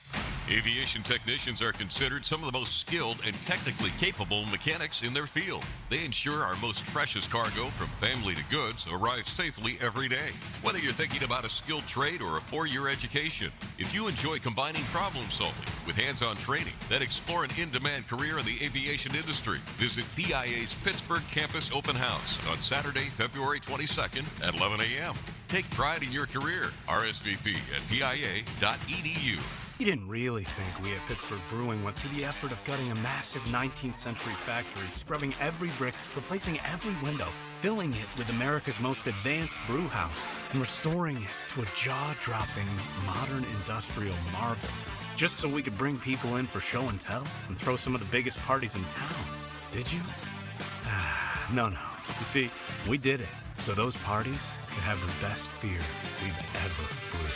Aviation technicians are considered some of the most skilled and technically capable mechanics in their field. They ensure our most precious cargo, from family to goods, arrives safely every day. Whether you're thinking about a skilled trade or a 4-year education, if you enjoy combining problem solving with hands-on training, then explore an in-demand career in the aviation industry. Visit PIA's Pittsburgh Campus Open House on Saturday, February 22nd at 11 a.m. Take pride in your career. RSVP at PIA.edu. You didn't really think we at Pittsburgh Brewing went through the effort of gutting a massive 19th century factory, scrubbing every brick, replacing every window, filling it with America's most advanced brew house, and restoring it to a jaw-dropping modern industrial marvel, just so we could bring people in for show and tell and throw some of the biggest parties in town. Did you? No. You see, we did it so those parties could have the best beer we've ever brewed.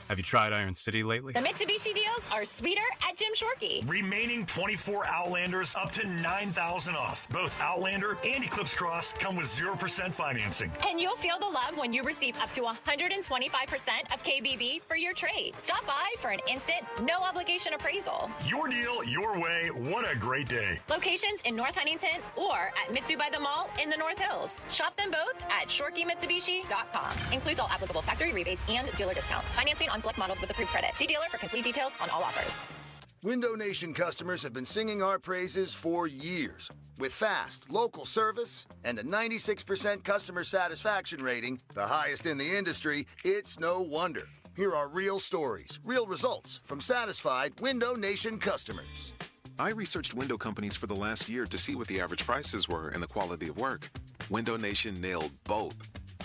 Have you tried Iron City lately? The Mitsubishi deals are sweeter at Jim Shorkey. Remaining 24 Outlanders up to $9,000 off. Both Outlander and Eclipse Cross come with 0% financing. And you'll feel the love when you receive up to 125% of KBB for your trade. Stop by for an instant, no obligation appraisal. Your deal, your way. What a great day. Locations in North Huntington or at Mitsu by the Mall in the North Hills. Shop them both at ShorkeyMitsubishi.com. Includes all applicable factory rebates and dealer discounts. Financing on select models with approved credit. See dealer for complete details on all offers. Window Nation customers have been singing our praises for years. With fast, local service and a 96% customer satisfaction rating, the highest in the industry, it's no wonder. Here are real stories, real results from satisfied Window Nation customers. I researched window companies for the last year to see what the average prices were and the quality of work. Window Nation nailed both.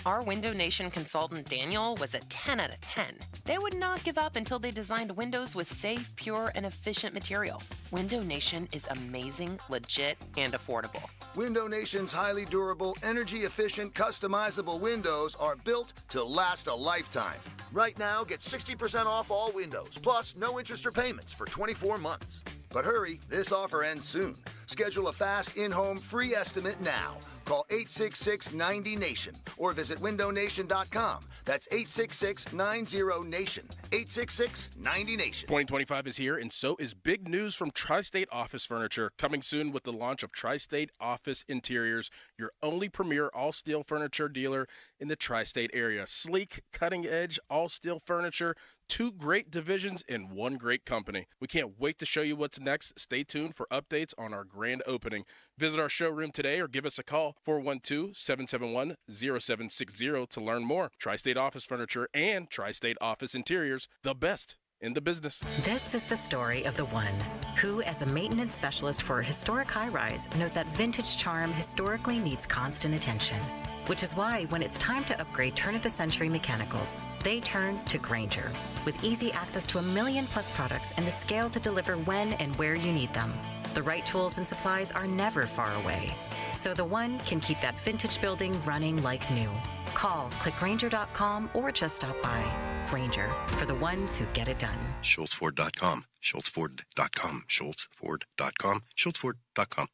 Our Window Nation consultant, Daniel, was a 10 out of 10. They would not give up until they designed windows with safe, pure, and efficient material. Window Nation is amazing, legit, and affordable. Window Nation's highly durable, energy-efficient, customizable windows are built to last a lifetime. Right now, get 60% off all windows, plus no interest or payments for 24 months. But hurry, this offer ends soon. Schedule a fast in-home free estimate now. Call 866-90-NATION or visit windownation.com. That's 866-90-NATION. 866-90-NATION. 2025 is here, and so is big news from Tri-State Office Furniture, coming soon with the launch of Tri-State Office Interiors, your only premier all-steel furniture dealer in the Tri-State area. Sleek, cutting-edge, all-steel furniture, 2 great divisions in 1 great company. We can't wait to show you what's next. Stay tuned for updates on our grand opening. Visit our showroom today or give us a call, 412-771-0760 to learn more. Tri-State Office Furniture and Tri-State Office Interiors, the best in the business. This is the story of the one who, as a maintenance specialist for a historic high-rise, knows that vintage charm historically needs constant attention. which is why when it's time to upgrade turn-of-the-century mechanicals, they turn to Grainger. With easy access to 1 million-plus products and the scale to deliver when and where you need them. The right tools and supplies are never far away. So the one can keep that vintage building running like new. Call, click Grainger.com, or just stop by. Grainger, for the ones who get it done. SchultzFord.com. SchultzFord.com. SchultzFord.com. SchultzFord.com.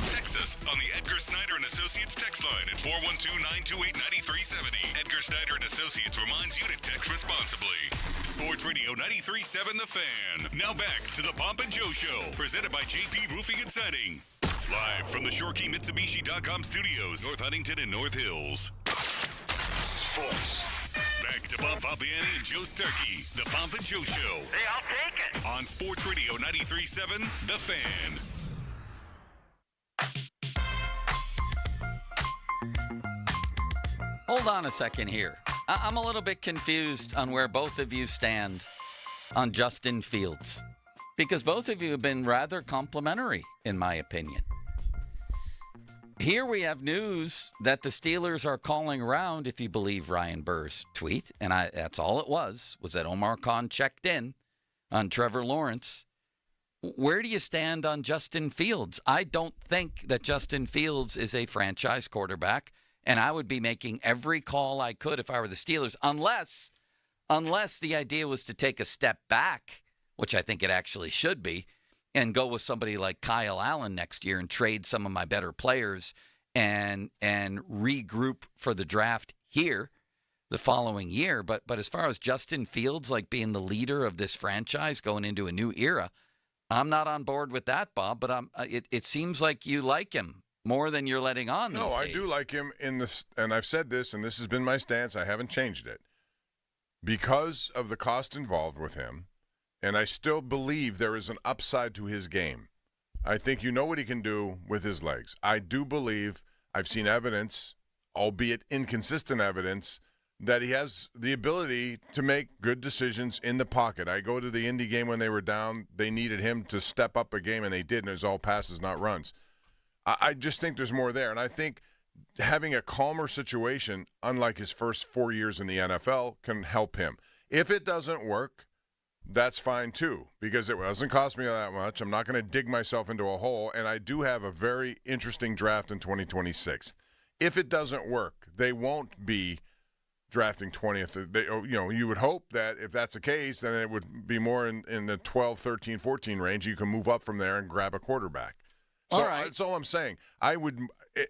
Text us on the Edgar Snyder and Associates text line at 412-928-9370. Edgar Snyder and Associates reminds you to text responsibly. Sports Radio 93.7 The Fan. Now back to the Pomp and Joe Show, presented by JP Roofing and Siding. Live from the ShoreKeyMitsubishi.com studios, North Huntington and North Hills. Sports. Back to Bob Fabiani and Joe Starkey, the Pomp and Joe Show. Hey, I'll take it. On Sports Radio 93.7 The Fan. Hold on a second here. I'm a little bit confused on where both of you stand on Justin Fields, because both of you have been rather complimentary, in my opinion. Here we have news that the Steelers are calling around, if you believe Ryan Burr's tweet, and that's all it was that Omar Khan checked in on Trevor Lawrence. Where do you stand on Justin Fields? I don't think that Justin Fields is a franchise quarterback, and I would be making every call I could if I were the Steelers, unless the idea was to take a step back, which I think it actually should be, and go with somebody like Kyle Allen next year and trade some of my better players and regroup for the draft here the following year. But as far as Justin Fields like being the leader of this franchise going into a new era, I'm not on board with that, Bob. But it seems like you like him more than you're letting on. No, these I days. do like him in this, and I've said this, and this has been my stance. I haven't changed it because of the cost involved with him. And I still believe there is an upside to his game. I think you know what he can do with his legs. I do believe I've seen evidence, albeit inconsistent evidence, that he has the ability to make good decisions in the pocket. I go to the Indy game when they were down. They needed him to step up a game, and they did, and it was all passes, not runs. I just think there's more there. And I think having a calmer situation, unlike his first 4 years in the NFL, can help him. If it doesn't work, that's fine too, because it doesn't cost me that much. I'm not going to dig myself into a hole, and I do have a very interesting draft in 2026. If it doesn't work, they won't be drafting 20th. You would hope that if that's the case, then it would be more in the 12, 13, 14 range. You can move up from there and grab a quarterback. So all right. That's all I'm saying.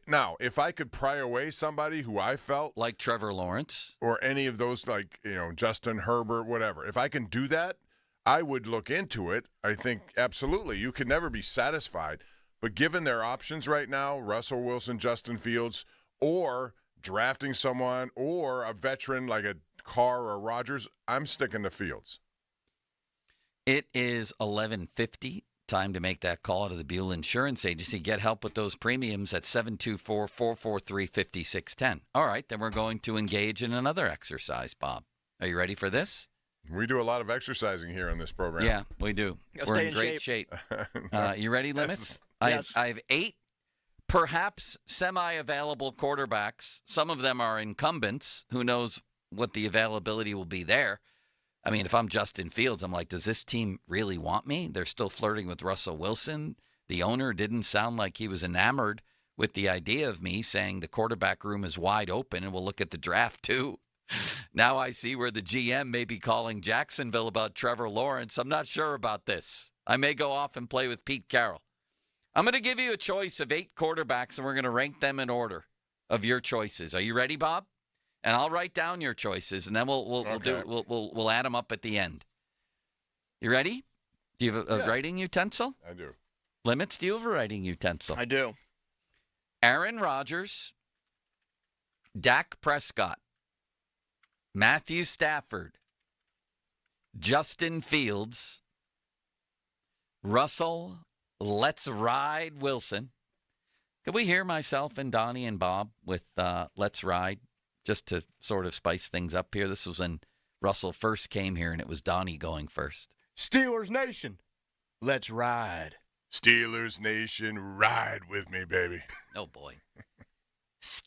Now, if I could pry away somebody who I felt like Trevor Lawrence or any of those, like Justin Herbert, whatever, if I can do that, I would look into it. I think absolutely you can never be satisfied. But given their options right now, Russell Wilson, Justin Fields, or drafting someone or a veteran like a Carr or Rodgers, I'm sticking to Fields. It is 11:50. Time to make that call to the Buell Insurance Agency. Get help with those premiums at 724-443-5610. All right, then we're going to engage in another exercise, Bob. Are you ready for this? We do a lot of exercising here on this program. Yeah, we do. We're in great shape. You ready, Limits? Yes. I have 8 perhaps semi-available quarterbacks. Some of them are incumbents. Who knows what the availability will be there. I mean, if I'm Justin Fields, I'm like, does this team really want me? They're still flirting with Russell Wilson. The owner didn't sound like he was enamored with the idea of me, saying the quarterback room is wide open and we'll look at the draft too. Now I see where the GM may be calling Jacksonville about Trevor Lawrence. I'm not sure about this. I may go off and play with Pete Carroll. I'm going to give you a choice of 8 quarterbacks, and we're going to rank them in order of your choices. Are you ready, Bob? And I'll write down your choices, and then we'll add them up at the end. You ready? Do you have a writing utensil? I do. Limits, do you have a writing utensil? I do. Aaron Rodgers, Dak Prescott, Matthew Stafford, Justin Fields, Russell, Let's Ride Wilson. Could we hear myself and Donnie and Bob with Let's Ride? Just to sort of spice things up here. This was when Russell first came here, and it was Donnie going first. Steelers Nation, let's ride. Steelers Nation, ride with me, baby. Oh, boy.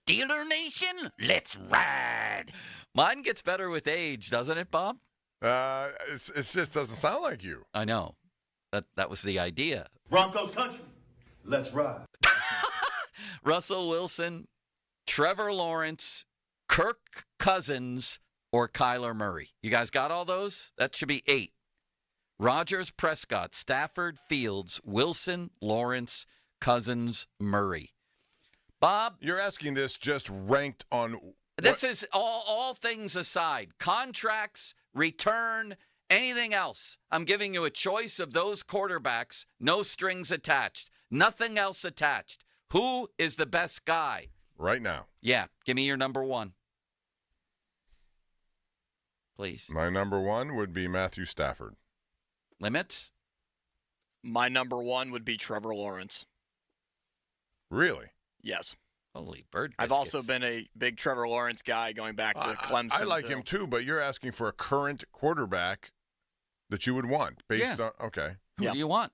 Steeler Nation, let's ride. Mine gets better with age, doesn't it, Bob? It just doesn't sound like you. I know. That was the idea. Broncos country, let's ride. Russell Wilson, Trevor Lawrence, Kirk Cousins, or Kyler Murray. You guys got all those? That should be 8. Rodgers, Prescott, Stafford, Fields, Wilson, Lawrence, Cousins, Murray. Bob? You're asking this just ranked on... This is all things aside. Contracts, return, anything else. I'm giving you a choice of those quarterbacks, no strings attached, nothing else attached. Who is the best guy? Right now. Yeah, give me your number 1. Please. My number 1 would be Matthew Stafford. Limits? My number 1 would be Trevor Lawrence. Really? Yes. Holy bird biscuits. I've also been a big Trevor Lawrence guy going back to Clemson. I like him too, but you're asking for a current quarterback that you would want based on... Okay. Who do you want?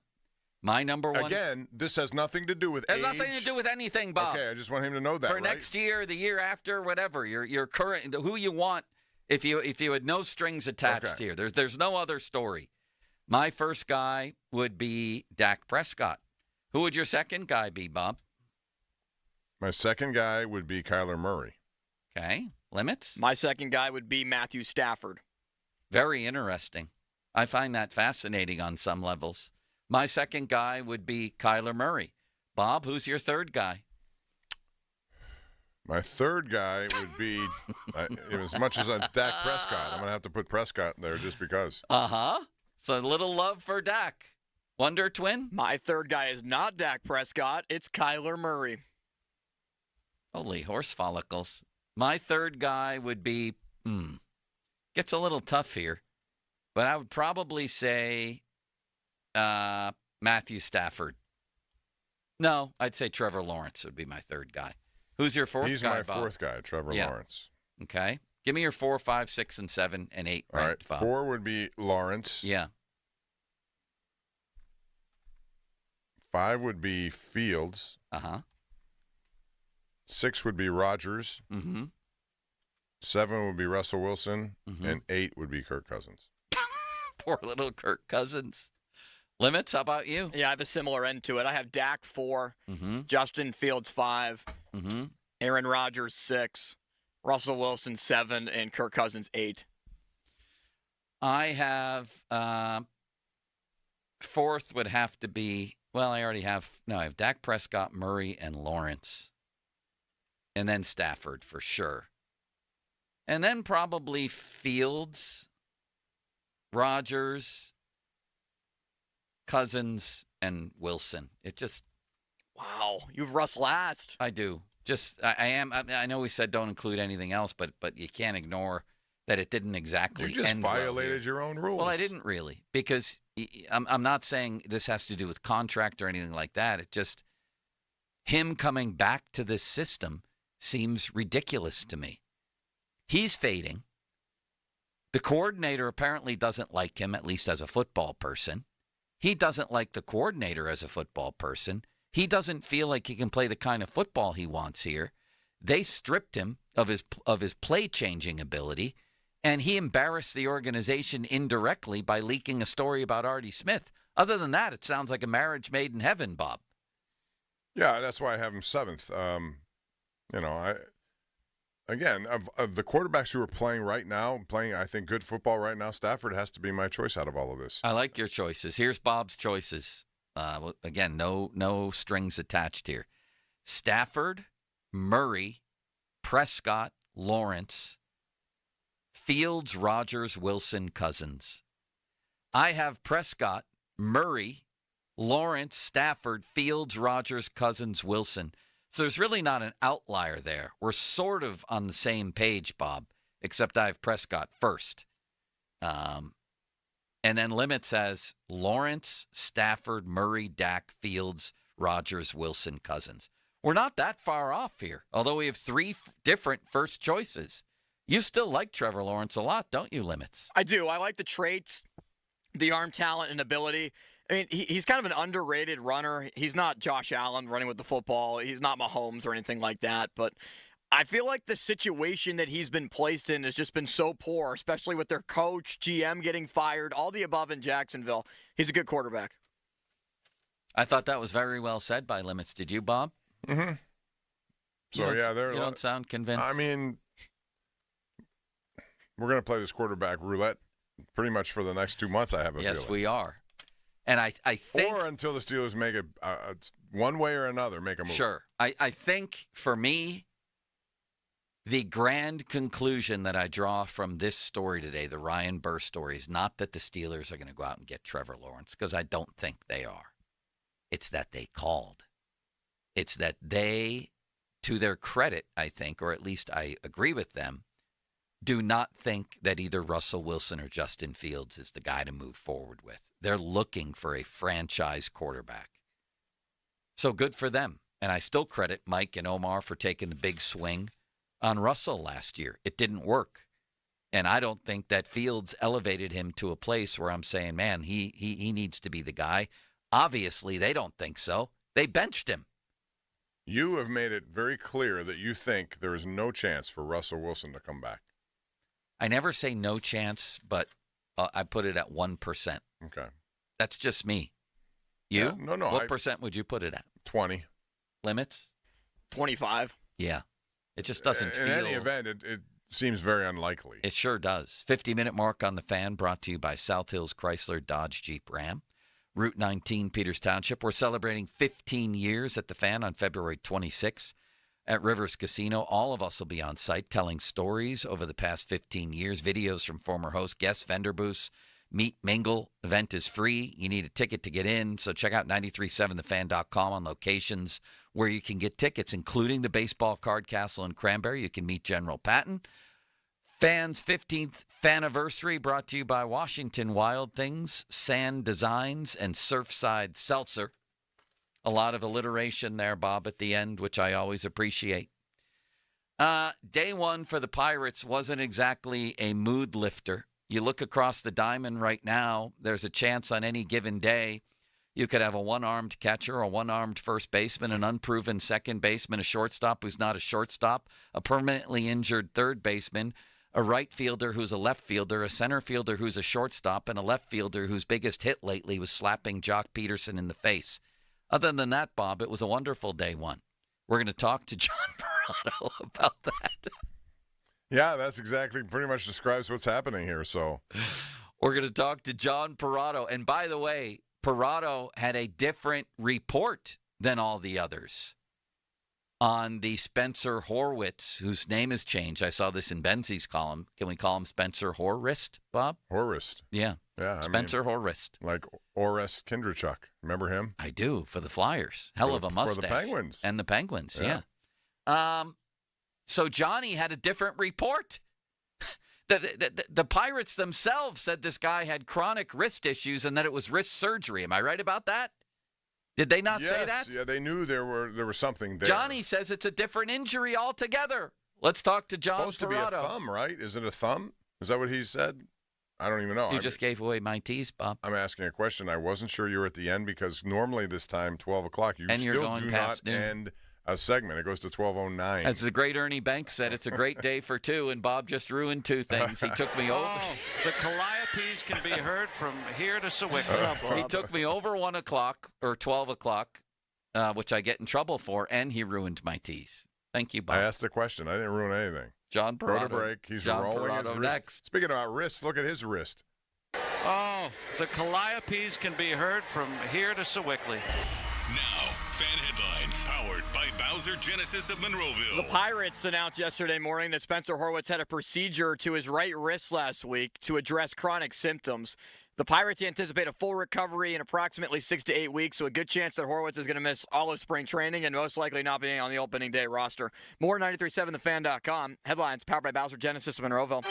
My number 1. Again, this has nothing to do with age. It has nothing to do with anything, Bob. Okay, I just want him to know that, For next year, the year after, whatever, your current, who you want, if you had no strings attached here. There's no other story. My first guy would be Dak Prescott. Who would your second guy be, Bob? My second guy would be Kyler Murray. Okay. Limits? My second guy would be Matthew Stafford. Very interesting. I find that fascinating on some levels. My second guy would be Kyler Murray. Bob, who's your third guy? My third guy would be, as much as I'm Dak Prescott, I'm going to have to put Prescott there just because. Uh-huh. So a little love for Dak. Wonder Twin? My third guy is not Dak Prescott. It's Kyler Murray. Holy horse follicles. My third guy would be, gets a little tough here, but I would probably say Matthew Stafford. No, I'd say Trevor Lawrence would be my third guy. Who's your fourth guy, He's my Bob? fourth guy, Trevor Lawrence. Okay. Give me your 4, 5, 6, and 7, and 8. All right. Bob. 4 would be Lawrence. Yeah. 5 would be Fields. Uh-huh. 6 would be Rodgers. Mm-hmm. 7 would be Russell Wilson. And 8 would be Kirk Cousins. Poor little Kirk Cousins. Limits, how about you? Yeah, I have a similar end to it. I have Dak 4, Mm-hmm. Justin Fields 5, Mm-hmm. Aaron Rodgers 6, Russell Wilson 7, and Kirk Cousins 8. I have fourth would have to be, well, I have Dak Prescott, Murray, and Lawrence. And then Stafford for sure. And then probably Fields, Rodgers, Cousins, and Wilson. It just... Wow, you've Russ last. I do. I know we said don't include anything else, but you can't ignore that it didn't exactly You just end well violated here. your own rules. Well, I didn't really, because I'm not saying this has to do with contract or anything like that. It just, him coming back to this system seems ridiculous to me. He's fading. The coordinator apparently doesn't like him, at least as a football person. He doesn't like the coordinator as a football person. He doesn't feel like he can play the kind of football he wants here. They stripped him of his play-changing ability, and he embarrassed the organization indirectly by leaking a story about Artie Smith. Other than that, it sounds like a marriage made in heaven, Bob. Yeah, that's why I have him 7th. Again, of the quarterbacks who are playing right now, I think, good football right now, Stafford has to be my choice out of all of this. I like your choices. Here's Bob's choices. Again, no strings attached here. Stafford, Murray, Prescott, Lawrence, Fields, Rodgers, Wilson, Cousins. I have Prescott, Murray, Lawrence, Stafford, Fields, Rodgers, Cousins, Wilson. So there's really not an outlier there. We're sort of on the same page, Bob, except I have Prescott first. And then Limits has Lawrence, Stafford, Murray, Dak, Fields, Rodgers, Wilson, Cousins. We're not that far off here, although we have 3 different first choices. You still like Trevor Lawrence a lot, don't you, Limits? I do. I like the traits, the arm talent and ability. I mean, he's kind of an underrated runner. He's not Josh Allen running with the football. He's not Mahomes or anything like that. But I feel like the situation that he's been placed in has just been so poor, especially with their coach, GM getting fired, all the above in Jacksonville. He's a good quarterback. I thought that was very well said by Limits. Did you, Bob? Mm-hmm. So, you don't sound convinced. I mean, we're going to play this quarterback roulette pretty much for the next 2 months, I have a feeling. Yes, we are. And I think... Or until the Steelers make a one way or another, make a move. Sure. I think, for me, the grand conclusion that I draw from this story today, the Ryan Burr story, is not that the Steelers are going to go out and get Trevor Lawrence, because I don't think they are. It's that they called. It's that they, to their credit, I think, or at least I agree with them, do not think that either Russell Wilson or Justin Fields is the guy to move forward with. They're looking for a franchise quarterback. So good for them. And I still credit Mike and Omar for taking the big swing on Russell last year. It didn't work. And I don't think that Fields elevated him to a place where I'm saying, man, he needs to be the guy. Obviously, they don't think so. They benched him. You have made it very clear that you think there is no chance for Russell Wilson to come back. I never say no chance, but I put it at 1%. Okay. That's just me. You? Yeah, no. What percent would you put it at? 20. Limits? 25. Yeah. It just doesn't feel... In any event, it seems very unlikely. It sure does. 50-minute mark on the Fan, brought to you by South Hills Chrysler Dodge Jeep Ram. Route 19, Peters Township. We're celebrating 15 years at the Fan on February 26th at Rivers Casino. All of us will be on site telling stories over the past 15 years, videos from former hosts, guests, vendor booths. Meet, mingle. Event is free. You need a ticket to get in, so check out 937thefan.com on locations where you can get tickets, including the Baseball Card Castle in Cranberry. You can meet General Patton. Fans' 15th Faniversary, brought to you by Washington Wild Things, Sand Designs, and Surfside Seltzer. A lot of alliteration there, Bob, at the end, which I always appreciate. Day one for the Pirates wasn't exactly a mood lifter. You look across the diamond right now, there's a chance on any given day you could have a one-armed catcher, a one-armed first baseman, an unproven second baseman, a shortstop who's not a shortstop, a permanently injured third baseman, a right fielder who's a left fielder, a center fielder who's a shortstop, and a left fielder whose biggest hit lately was slapping Jock Peterson in the face. Other than that, Bob, it was a wonderful day one. We're going to talk to John Parado about that. Yeah, that's exactly pretty much describes what's happening here. So we're going to talk to John Parado. And by the way, Parado had a different report than all the others on the Spencer Horwitz, whose name has changed. I saw this in Benzie's column. Can we call him Spencer Horwitz, Bob? Horwitz. Yeah. Yeah. Spencer Horwitz. Like Orest Kindrachuk. Remember him? I do, for the Flyers. Hell of a mustache. For the Penguins. And the Penguins, yeah. So Johnny had a different report. The Pirates themselves said this guy had chronic wrist issues and that it was wrist surgery. Am I right about that? Did they not say that? Yeah, they knew there was something there. Johnny says it's a different injury altogether. Let's talk to John Parado. It's supposed to be a thumb, right? Is it a thumb? Is that what he said? I don't even know. You just gave away my tease, Bob. I'm asking a question. I wasn't sure you were at the end because normally this time, 12 o'clock, you still do not end a segment. It goes to 12:09. As the great Ernie Banks said, it's a great day for two, and Bob just ruined two things. He took me over. The Calliopes can be heard from here to Sewickley. He took me over 1 o'clock or 12 o'clock, which I get in trouble for, and he ruined my tease. Thank you, Bob. I asked a question. I didn't ruin anything. John Parado. Go to break. He's John rolling Parado his wrist. Next. Speaking about wrists, look at his wrist. Oh, the Calliopes can be heard from here to Sewickley. Now, fan headlines powered by Bowser Genesis of Monroeville. The Pirates announced yesterday morning that Spencer Horwitz had a procedure to his right wrist last week to address chronic symptoms. The Pirates anticipate a full recovery in approximately 6 to 8 weeks, so a good chance that Horwitz is going to miss all of spring training and most likely not being on the opening day roster. More 937thefan.com. Headlines powered by Bowser Genesis of Monroeville.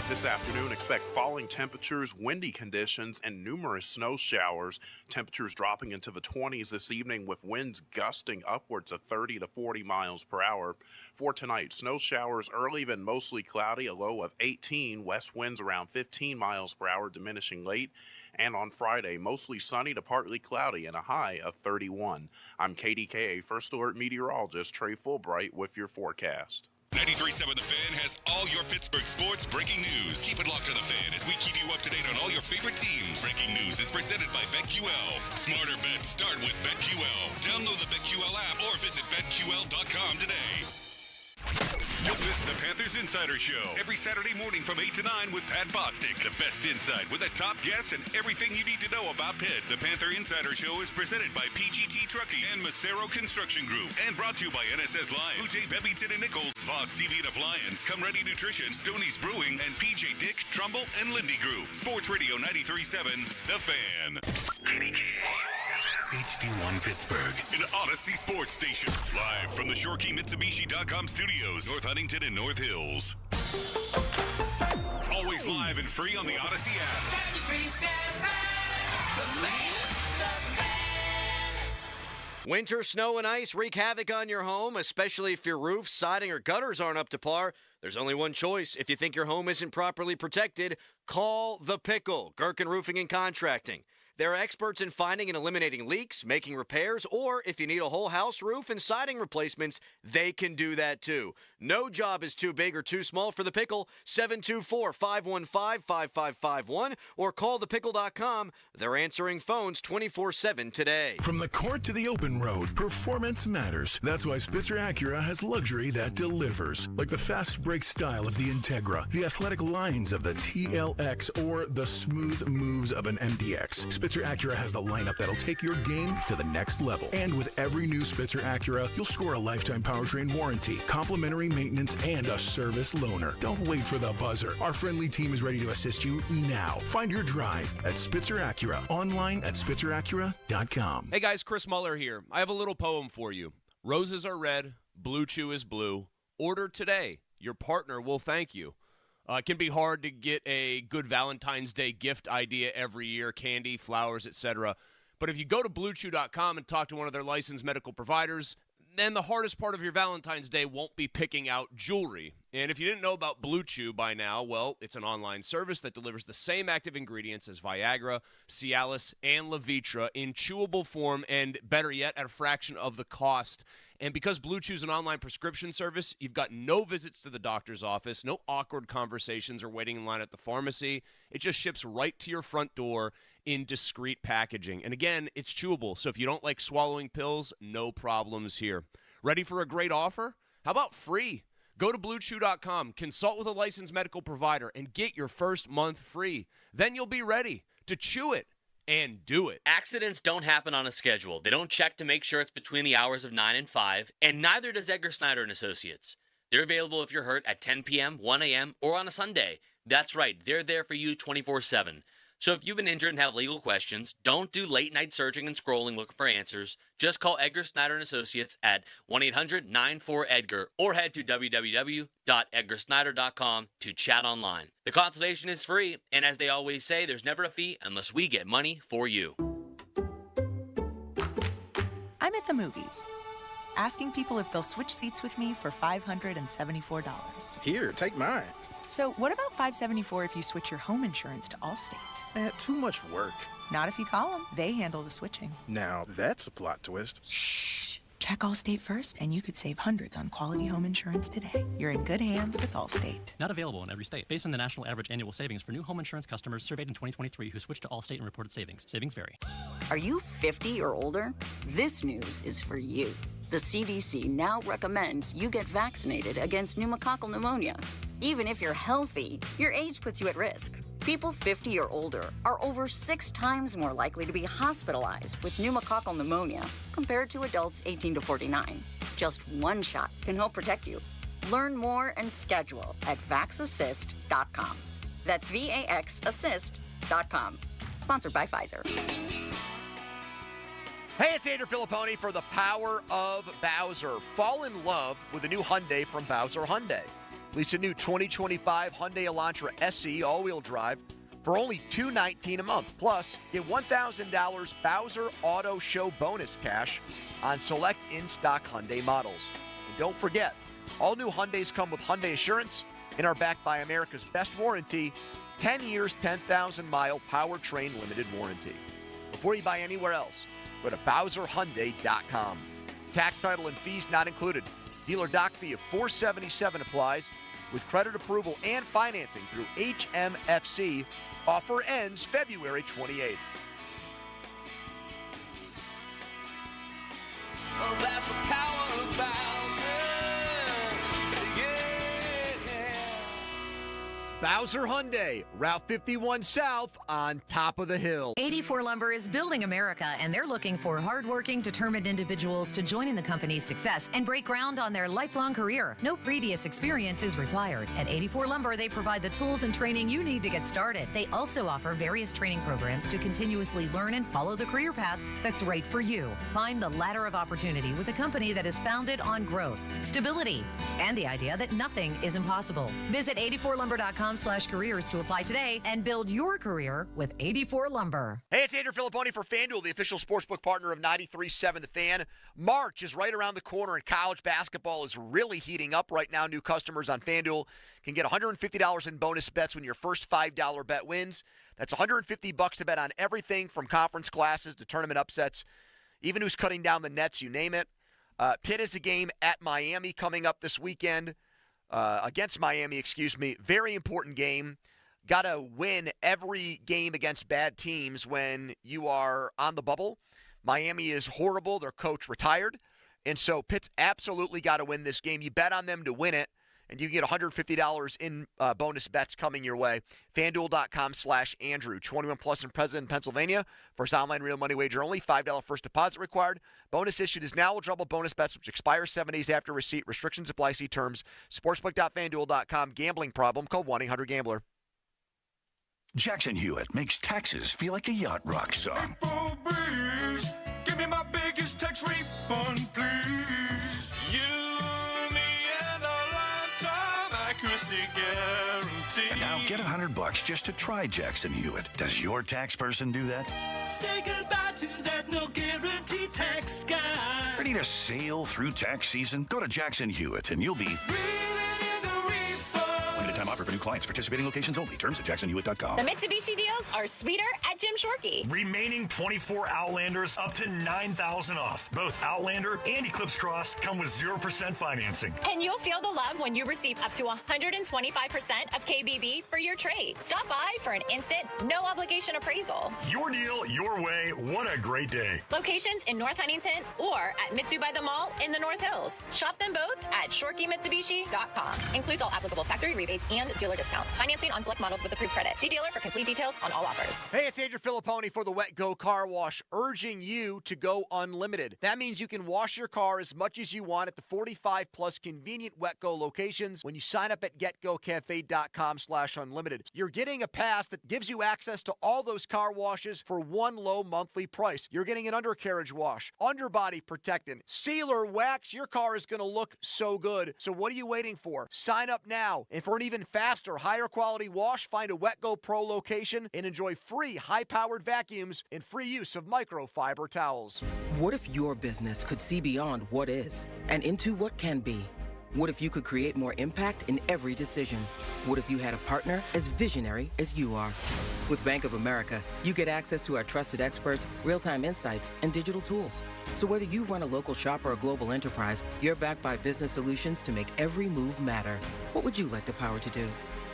This afternoon, expect falling temperatures, windy conditions, and numerous snow showers. Temperatures dropping into the 20s this evening with winds gusting upwards of 30 to 40 miles per hour. For tonight, snow showers early, then mostly cloudy, a low of 18. West winds around 15 miles per hour, diminishing late. And on Friday, mostly sunny to partly cloudy and a high of 31. I'm KDKA First Alert meteorologist Trey Fulbright with your forecast. 93.7 The Fan has all your Pittsburgh sports breaking news. Keep it locked to The Fan as we keep you up to date on all your favorite teams. Breaking news is presented by BetQL. Smarter bets start with BetQL. Download the BetQL app or visit BetQL.com today. Don't miss the Panthers Insider Show every Saturday morning from 8 to 9 with Pat Bostic. The best insight with the top guests and everything you need to know about Pitt. The Panther Insider Show is presented by PGT Trucking and Macero Construction Group and brought to you by NSS Live, UJ Bevington and Nichols, Voss TV and Appliance, Come Ready Nutrition, Stoney's Brewing, and PJ Dick, Trumbull, and Lindy Group. Sports Radio 93.7 The Fan. HD1 Pittsburgh, an Odyssey sports station. Live from the ShoreKeyMitsubishi.com studios, North Huntington and North Hills. Always live and free on the Odyssey app. 93.7 The Fan. Winter snow and ice wreak havoc on your home, especially if your roof, siding, or gutters aren't up to par. There's only one choice. If you think your home isn't properly protected, call The Pickle, Gherkin Roofing and Contracting. They're experts in finding and eliminating leaks, making repairs, or if you need a whole house roof and siding replacements, they can do that too. No job is too big or too small for The Pickle. 724-515-5551 or call thepickle.com. They're answering phones 24/7 today. From the court to the open road, performance matters. That's why Spitzer Acura has luxury that delivers. Like the fast brake style of the Integra, the athletic lines of the TLX, or the smooth moves of an MDX. Spitzer Acura has the lineup that'll take your game to the next level. And with every new Spitzer Acura, you'll score a lifetime powertrain warranty, complimentary maintenance, and a service loaner. Don't wait for the buzzer. Our friendly team is ready to assist you now. Find your drive at Spitzer Acura. Online at spitzeracura.com. Hey guys, Chris Muller here. I have a little poem for you. Roses are red, Blue Chew is blue. Order today. Your partner will thank you. It can be hard to get a good Valentine's Day gift idea every year, candy, flowers, etc. But if you go to BlueChew.com and talk to one of their licensed medical providers, then the hardest part of your Valentine's Day won't be picking out jewelry. And if you didn't know about Blue Chew by now, well, it's an online service that delivers the same active ingredients as Viagra, Cialis, and Levitra in chewable form, and better yet, at a fraction of the cost. And because Blue Chew's an online prescription service, you've got no visits to the doctor's office, no awkward conversations or waiting in line at the pharmacy. It just ships right to your front door in discreet packaging. And again, it's chewable, so if you don't like swallowing pills, no problems here. Ready for a great offer? How about free? Go to BlueChew.com, consult with a licensed medical provider, and get your first month free. Then you'll be ready to chew it and do it. Accidents don't happen on a schedule. They don't check to make sure it's between the hours of 9 and 5, and neither does Edgar Snyder & Associates. They're available if you're hurt at 10 p.m., 1 a.m., or on a Sunday. That's right, they're there for you 24/7. So if you've been injured and have legal questions, don't do late-night searching and scrolling looking for answers. Just call Edgar Snyder & Associates at 1-800-94-EDGAR or head to www.edgarsnyder.com to chat online. The consultation is free, and as they always say, there's never a fee unless we get money for you. I'm at the movies, asking people if they'll switch seats with me for $574. Here, take mine. So what about $574 if you switch your home insurance to Allstate? Too much work. Not if you call them. They handle the switching. Now, that's a plot twist. Shh. Check Allstate first, and you could save hundreds on quality home insurance today. You're in good hands with Allstate. Not available in every state. Based on the national average annual savings for new home insurance customers surveyed in 2023 who switched to Allstate and reported savings. Savings vary. Are you 50 or older? This news is for you. The CDC now recommends you get vaccinated against pneumococcal pneumonia. Even if you're healthy, your age puts you at risk. People 50 or older are over 6 times more likely to be hospitalized with pneumococcal pneumonia compared to adults 18 to 49. Just one shot can help protect you. Learn more and schedule at vaxassist.com. That's VAXassist.com. Sponsored by Pfizer. Hey, it's Andrew Filipponi for the Power of Bowser. Fall in love with the new Hyundai from Bowser Hyundai. Lease a new 2025 Hyundai Elantra SE all-wheel drive for only $219 a month. Plus, get $1,000 Bowser Auto Show bonus cash on select in-stock Hyundai models. And don't forget, all new Hyundais come with Hyundai Assurance and are backed by America's best warranty, 10 years, 10,000-mile powertrain limited warranty. Before you buy anywhere else, go to BowserHyundai.com. Tax, title, and fees not included. Dealer doc fee of $477 applies with credit approval and financing through HMFC. Offer ends February 28th. Oh, that's the power of Bowser. Bowser Hyundai, Route 51 South on top of the hill. 84 Lumber is building America, and they're looking for hardworking, determined individuals to join in the company's success and break ground on their lifelong career. No previous experience is required. At 84 Lumber, they provide the tools and training you need to get started. They also offer various training programs to continuously learn and follow the career path that's right for you. Climb the ladder of opportunity with a company that is founded on growth, stability, and the idea that nothing is impossible. Visit 84lumber.com/careers to apply today and build your career with 84 Lumber. Hey, it's Andrew Filipponi for FanDuel, the official sportsbook partner of 93.7 The Fan. March is right around the corner, and college basketball is really heating up right now. New customers on FanDuel can get $150 in bonus bets when your first $5 bet wins. That's $150 to bet on everything from conference classes to tournament upsets, even who's cutting down the nets, you name it. Pitt is a game at Miami coming up this weekend. Against Miami, very important game. Got to win every game against bad teams when you are on the bubble. Miami is horrible. Their coach retired. And so Pitt's absolutely got to win this game. You bet on them to win it, and you get $150 in bonus bets coming your way. FanDuel.com/Andrew. 21 plus and present in Pennsylvania. First online real money wager only. $5 first deposit required. Bonus issued is now double bonus bets, which expires 7 days after receipt. Restrictions apply. See terms. Sportsbook.FanDuel.com. Gambling problem. Call 1-800-GAMBLER. Jackson Hewitt makes taxes feel like a yacht rock song. Breeze, give me my biggest tax refund, please. You, me, and a lifetime accuracy guarantee. And now get $100 just to try Jackson Hewitt. Does your tax person do that? Say goodbye to that no guarantee tax guy. Ready to sail through tax season? Go to Jackson Hewitt and you'll be limited time offer for new clients. Participating locations only. Terms at jacksonhewitt.com. The Mitsubishi deals are sweeter at Jim Shorkey. Remaining 24 Outlanders up to $9,000 off. Both Outlander and Eclipse Cross come with 0% financing. And you'll feel the love when you receive up to 125% of KBB for your trade. Stop by for an instant, no obligation appraisal. Your deal, your way. What a great day. Locations in North Huntington or at Mitsu by the Mall in the North Hills. Shop them both at ShorkeyMitsubishi.com. Includes all applicable factory rebates and dealer discounts. Financing on select models with approved credit. See dealer for complete details on all offers. Hey, it's Andrew Filipponi for the Wet Go Car Wash, urging you to go unlimited. That means you can wash your car as much as you want at the 45-plus convenient Wet Go locations when you sign up at getgocafe.com/unlimited. You're getting a pass that gives you access to all those car washes for one low monthly price. You're getting an undercarriage wash, underbody protectant, sealer, wax. Your car is going to look so good. So what are you waiting for? Sign up now. And for an even faster, higher quality wash, find a Wet Go Pro location and enjoy free high-powered vacuums and free use of microfiber towels. What if your business could see beyond what is and into what can be? What if you could create more impact in every decision? What if you had a partner as visionary as you are? With Bank of America, you get access to our trusted experts, real-time insights, and digital tools. So whether you run a local shop or a global enterprise, you're backed by business solutions to make every move matter. What would you like the power to do?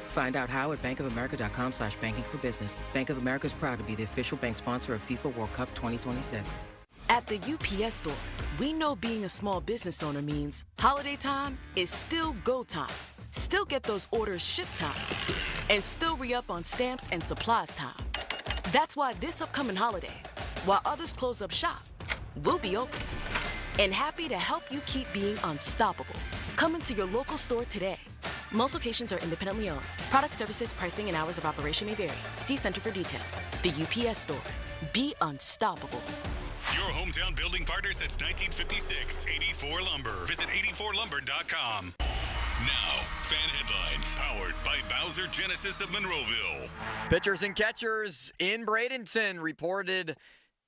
Find out how at bankofamerica.com/banking for business. Bank of America is proud to be the official bank sponsor of FIFA World Cup 2026. At the UPS Store, we know being a small business owner means holiday time is still go time. Still get those orders shipped time. And still re-up on stamps and supplies time. That's why this upcoming holiday, while others close up shop, we'll be open. And happy to help you keep being unstoppable. Come into your local store today. Most locations are independently owned. Product, services, pricing, and hours of operation may vary. See Center for details. The UPS Store. Be unstoppable. Your hometown building partner since 1956. 84 Lumber. Visit 84lumber.com. Now, fan headlines powered by Bowser Genesis of Monroeville. Pitchers and catchers in Bradenton reported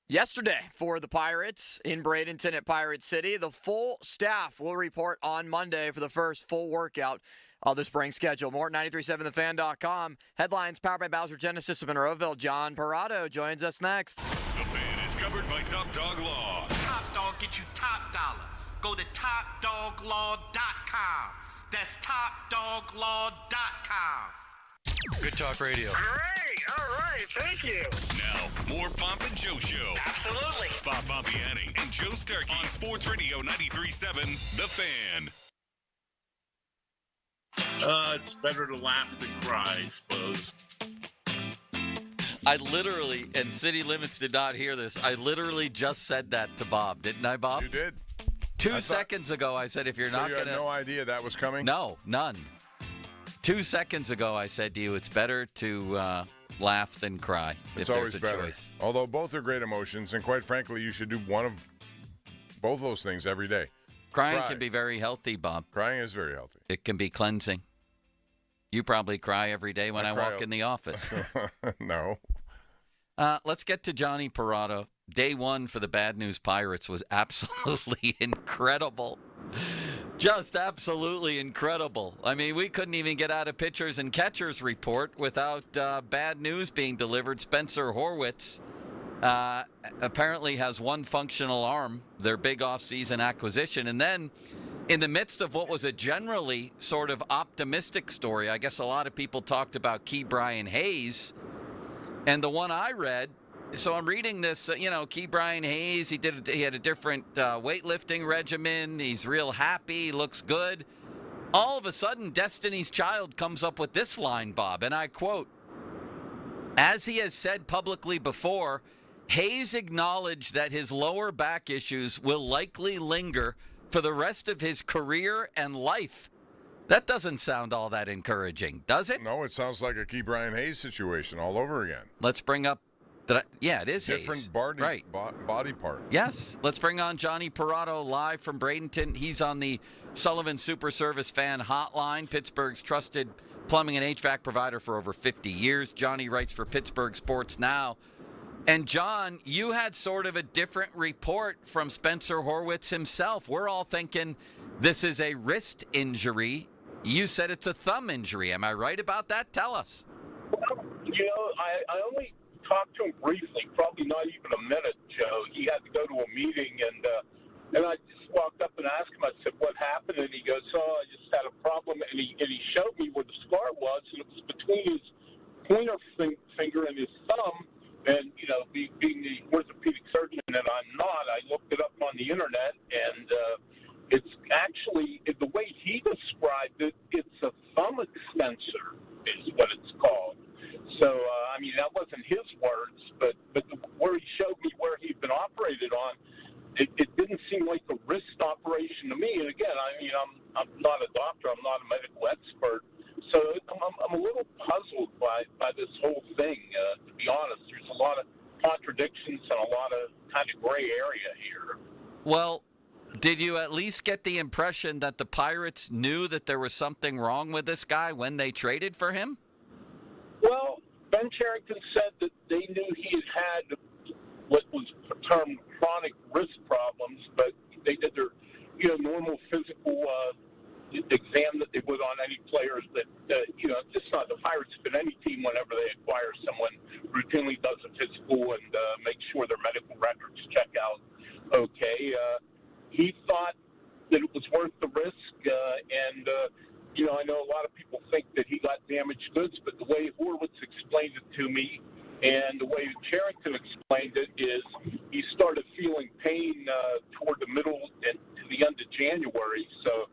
yesterday for the Pirates in Bradenton at Pirate City. The full staff will report on Monday for the first full workout of the spring schedule. More at 937thefan.com. Headlines powered by Bowser Genesis of Monroeville. John Parado joins us next. The Fan is covered by Top Dog Law. Top Dog get you top dollar. Go to topdoglaw.com. That's topdoglaw.com. Good talk radio. Great. All right. Thank you. Now, more Pomp and Joe Show. Absolutely. Bob Pompiani and Joe Starkey on Sports Radio 93.7 The Fan. It's better to laugh than cry, I suppose. I literally, and City Limits did not hear this, I literally just said that to Bob. Didn't I, Bob? You did. 2 seconds ago, I said, if you're not going to... you had no idea that was coming? No, none. 2 seconds ago, I said to you, it's better to laugh than cry. It's if always there's a better. Choice. Although both are great emotions, and quite frankly, you should do one of both those things every day. Crying can be very healthy, Bob. Crying is very healthy. It can be cleansing. You probably cry every day when I walk in the office. No. Let's get to Johnny Parado. Day one for the Bad News Pirates was absolutely incredible. Just absolutely incredible. I mean, we couldn't even get out of pitchers and catchers report without bad news being delivered. Spencer Horwitz apparently has one functional arm, their big offseason acquisition. And then in the midst of what was a generally sort of optimistic story, I guess a lot of people talked about Key Brian Hayes. And the one I read, so I'm reading this, Key Brian Hayes, he had a different weightlifting regimen. He's real happy, looks good. All of a sudden, Destiny's Child comes up with this line, Bob, and I quote, "As he has said publicly before, Hayes acknowledged that his lower back issues will likely linger for the rest of his career and life." That doesn't sound all that encouraging, does it? No, it sounds like a Key Brian Hayes situation all over again. Let's bring up it is different Hayes. Body part. Yes. Let's bring on Johnny Parado live from Bradenton. He's on the Sullivan Super Service Fan Hotline, Pittsburgh's trusted plumbing and HVAC provider for over 50 years. Johnny writes for Pittsburgh Sports Now. And, John, you had sort of a different report from Spencer Horwitz himself. We're all thinking this is a wrist injury. You said it's a thumb injury. Am I right about that? Tell us. I only talked to him briefly, probably not even a minute, Joe. He had to go to a meeting, and I just walked up and asked him. I said, "What happened?" And he goes, "Oh, I just had a problem." And he showed me where the scar was, and it was between his pointer finger and his thumb. And, being the orthopedic surgeon that I'm not, I looked it up on the internet, and it's actually, the way he described it, it's a thumb extensor is what it's called. So, that wasn't his words, but where he showed me where he'd been operated on, it didn't seem like a wrist operation to me. And again, I'm not a doctor, I'm not a medical expert, so I'm a little puzzled by this whole thing, to be honest. There's a lot of contradictions and a lot of kind of gray area here. Well, did you at least get the impression that the Pirates knew that there was something wrong with this guy when they traded for him? Well, Ben Cherington said that they knew he had what was termed chronic wrist problems, but they did their normal physical exam that they would on any players that, just not the Pirates, but any team whenever they acquire someone routinely does a physical and make sure their medical records check out okay. He thought that it was worth the risk, and I know a lot of people think that he got damaged goods, but the way Horwitz explained it to me and the way Cherington explained it is he started feeling pain toward the middle and to the end of January. So,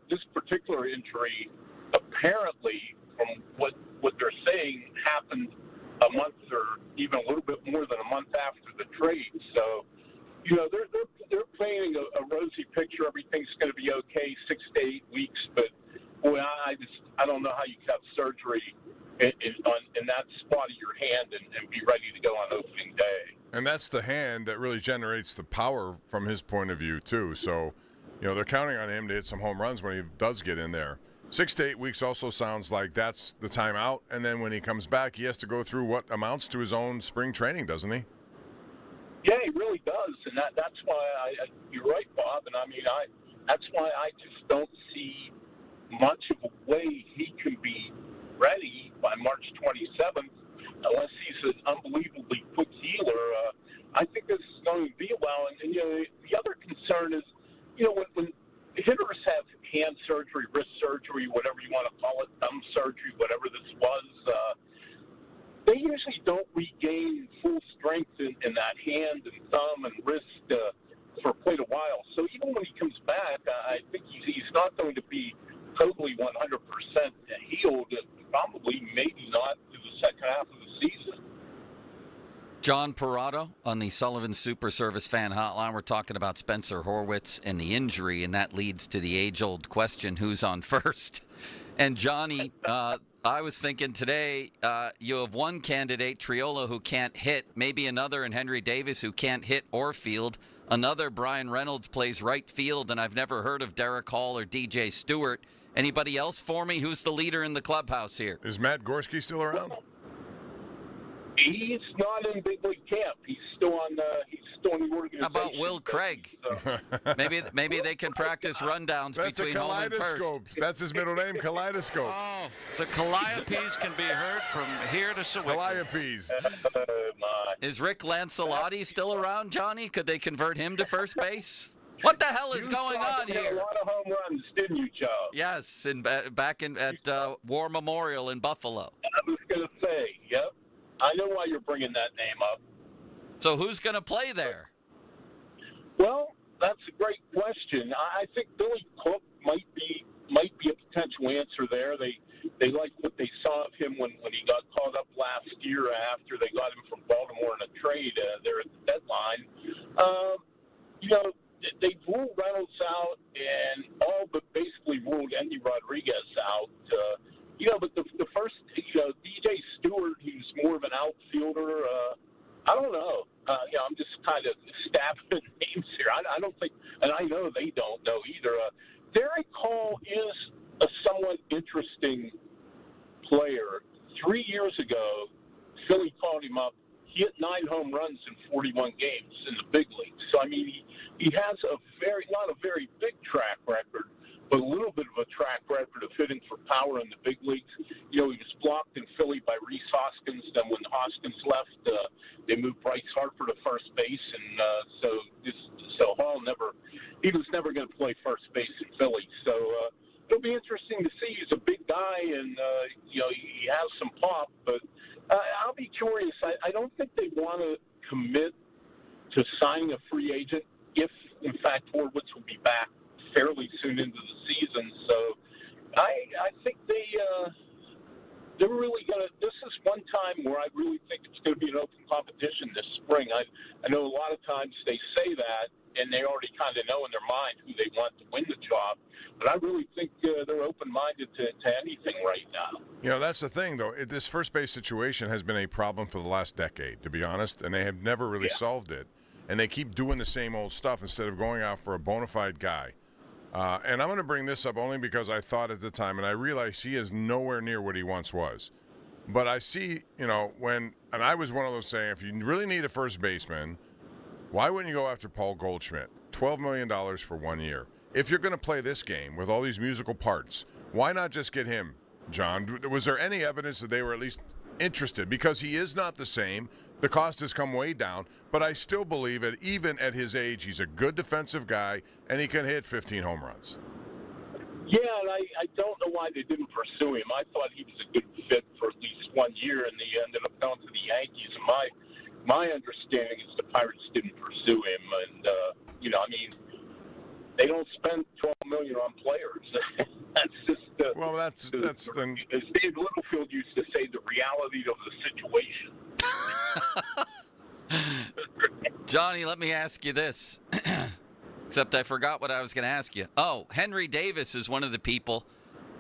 this particular injury apparently, from what they're saying, happened a month or even a little bit more than a month after the trade. So, they're painting a rosy picture. Everything's going to be okay, 6 to 8 weeks. But boy, I don't know how you can have surgery in that spot of your hand and be ready to go on opening day. And that's the hand that really generates the power from his point of view too. So, they're counting on him to hit some home runs when he does get in there. 6 to 8 weeks also sounds like that's the time out, and then when he comes back, he has to go through what amounts to his own spring training, doesn't he? Yeah, he really does, and that's why you're right, Bob. And that's why I just don't see much of a way he can be ready by March 27th, unless he's an unbelievably quick healer. I think this is going to be a while. And the other concern is, when hitters have hand surgery, wrist surgery, whatever you want to call it, thumb surgery, whatever this was, they usually don't regain full strength in that hand and thumb and wrist for quite a while. So even when he comes back, I think he's not going to be totally 100% healed, probably maybe not through the second half of the season. John Parado on the Sullivan Super Service Fan Hotline. We're talking about Spencer Horwitz and the injury, and that leads to the age-old question, who's on first? And Johnny, I was thinking today, you have one candidate, Triola, who can't hit, maybe another in Henry Davis who can't hit or field. Another, Brian Reynolds, plays right field, and I've never heard of Derek Hall or DJ Stewart. Anybody else for me? Who's the leader in the clubhouse here? Is Matt Gorski still around? He's not in big league camp. He's still on the organization. How about Will Craig? Maybe they can practice rundowns between home and first. Kaleidoscope. That's his middle name, Kaleidoscope. Oh, the Calliopes can be heard from here to Sewickley. Calliopes. Is Rick Lancelotti still around, Johnny? Could they convert him to first base? What the hell is going on here? A lot of home runs, didn't you, Joe? Yes, back at War Memorial in Buffalo. I was going to say, yep. I know why you're bringing that name up. So who's going to play there? Well, that's a great question. I think Billy Cook might be a potential answer there. They like what they saw of him when he got called up last year after they got him from Baltimore in a trade there at the deadline. They ruled Reynolds out and all but basically ruled Andy Rodriguez out. But the first, DJ Stewart, who's more of an outfielder, I don't know. I'm just kind of stabbing names here. I don't think, and I know they don't know either. Derek Hall is a somewhat interesting player. 3 years ago, Philly called him up. He hit 9 home runs in 41 games in the big leagues. So, he has not a very big track record, but a little bit of a track record of hitting for power in the big leagues. He was blocked in Philly by Rhys Hoskins. Then when Hoskins left, they moved Bryce Harper to first base, and so Hall he was never going to play first base in Philly. So it'll be interesting to see. He's a big guy, and he has some pop, but I'll be curious. I don't think they want to commit to signing a free agent if, in fact, Horwitz will be back fairly soon into the season. So I think they're really going to – this is one time where I really think it's going to be an open competition this spring. I know a lot of times they say that, and they already kind of know in their mind who they want to win the job. But I really think they're open-minded to anything right now. That's the thing, though. This first base situation has been a problem for the last decade, to be honest, and they have never really solved it. And they keep doing the same old stuff instead of going out for a bona fide guy. And I'm going to bring this up only because I thought at the time, and I realize he is nowhere near what he once was. But I see, and I was one of those saying, if you really need a first baseman, why wouldn't you go after Paul Goldschmidt? $12 million for 1 year. If you're going to play this game with all these musical parts, why not just get him, John? Was there any evidence that they were at least interested? Because he is not the same. The cost has come way down, but I still believe that even at his age, he's a good defensive guy, and he can hit 15 home runs. Yeah, and I don't know why they didn't pursue him. I thought he was a good fit for at least 1 year, and they ended up going to the Yankees. And my understanding is the Pirates didn't pursue him, and they don't spend $12 million on players. That's just that's as Dave Littlefield used to say, the reality of the situation. Johnny, let me ask you this. Except I forgot what I was going to ask you. Oh, Henry Davis is one of the people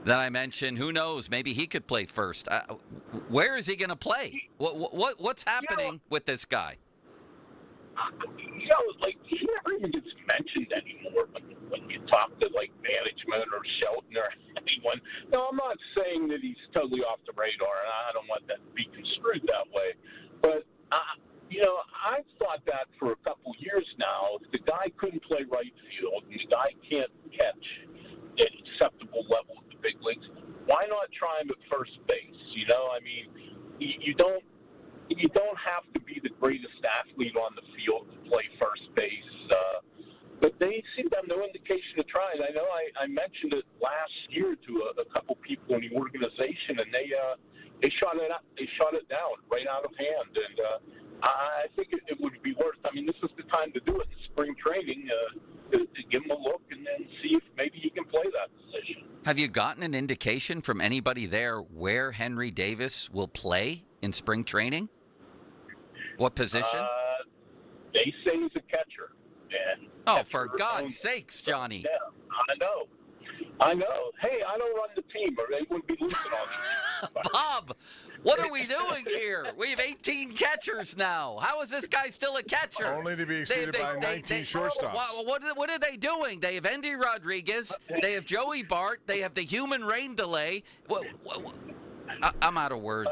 that I mentioned. Who knows? Maybe he could play first. Where is he going to play? What's happening with this guy? He never even gets mentioned anymore when you talk Freeman or Shelton or anyone. No, I'm not saying that he's totally off the radar, and I don't want that to be construed that way. But, I've thought that for a couple years now. If the guy couldn't play right field and the guy can't catch at acceptable level at the big leagues, why not try him at first base? You don't have to be the greatest athlete on the field to play first base. But they seem to have no indication to try it. I know I mentioned it last year to a couple people in the organization, and they shot it up. They shot it down right out of hand. And I think it would be worth. This is the time to do it in spring training to give him a look and then see if maybe he can play that position. Have you gotten an indication from anybody there where Henry Davis will play in spring training? What position? They say he's a catcher. And for God's sakes, Johnny. Yeah, I know. Hey, I don't run the team, or they wouldn't be losing on me. Bob, what are we doing here? We have 18 catchers now. How is this guy still a catcher? Only to be exceeded by 19 shortstops. What are they doing? They have Endy Rodriguez. They have Joey Bart. They have the human rain delay. I'm out of words.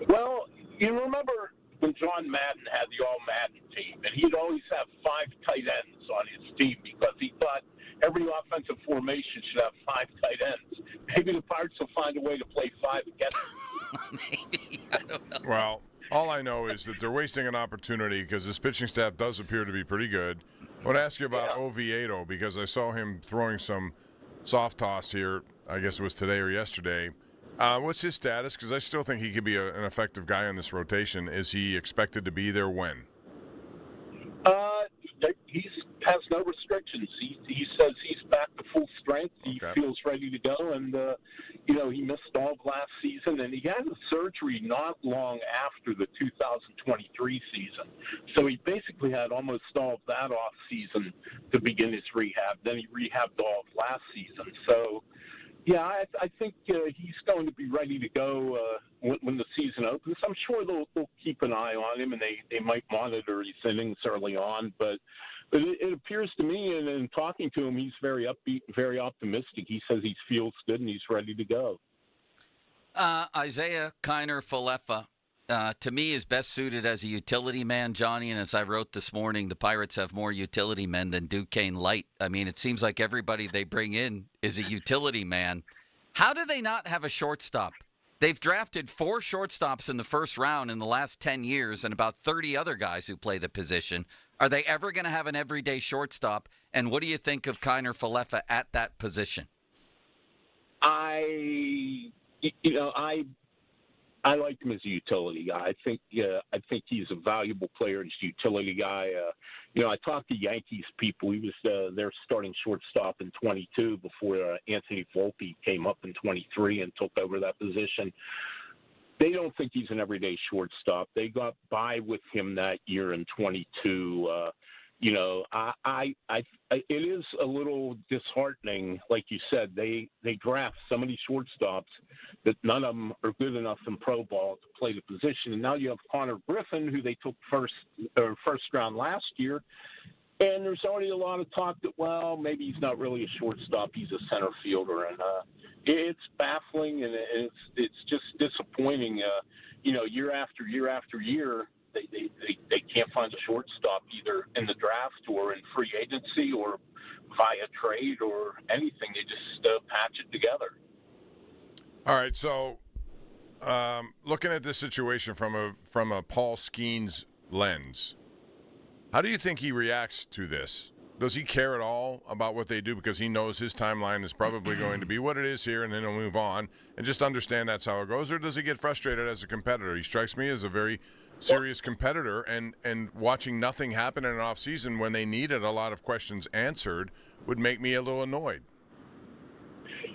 Well, you remember when John Madden had the All-Madden team, and he'd always have 5 tight ends on his team because he thought every offensive formation should have 5 tight ends. Maybe the Pirates will find a way to play 5 against them. Maybe. I don't know. Well, all I know is that they're wasting an opportunity because this pitching staff does appear to be pretty good. I want to ask you about Oviedo because I saw him throwing some soft toss here. I guess it was today or yesterday. What's his status? Because I still think he could be an effective guy in this rotation. Is he expected to be there when? He has no restrictions. He says he's back to full strength. He feels ready to go, and he missed all of last season, and he had a surgery not long after the 2023 season. So he basically had almost all of that off season to begin his rehab. Then he rehabbed all of last season. So. Yeah, I think he's going to be ready to go when the season opens. I'm sure they'll keep an eye on him, and they might monitor his innings early on. But it appears to me, and in talking to him, he's very upbeat and very optimistic. He says he feels good and he's ready to go. Isaiah Kiner-Falefa, to me, is best suited as a utility man, Johnny. And as I wrote this morning, the Pirates have more utility men than Duquesne Light. It seems like everybody they bring in is a utility man. How do they not have a shortstop? They've drafted 4 shortstops in the first round in the last 10 years and about 30 other guys who play the position. Are they ever going to have an everyday shortstop? And what do you think of Kiner-Falefa at that position? I like him as a utility guy. I think he's a valuable player as a utility guy. I talked to Yankees people. He was their starting shortstop in 22 before Anthony Volpe came up in 23 and took over that position. They don't think he's an everyday shortstop. They got by with him that year in 22. It is a little disheartening, like you said. They draft so many shortstops that none of them are good enough in pro ball to play the position. And now you have Connor Griffin, who they took first round last year, and there's already a lot of talk that maybe he's not really a shortstop, he's a center fielder, and it's baffling and it's just disappointing. Year after year after year. They can't find a shortstop either in the draft or in free agency or via trade or anything. They just patch it together. All right, so looking at this situation from a Paul Skeens lens, how do you think he reacts to this? Does he care at all about what they do because he knows his timeline is probably going to be what it is here and then he'll move on and just understand that's how it goes? Or does he get frustrated as a competitor? He strikes me as a very serious competitor, and watching nothing happen in an off season when they needed a lot of questions answered would make me a little annoyed.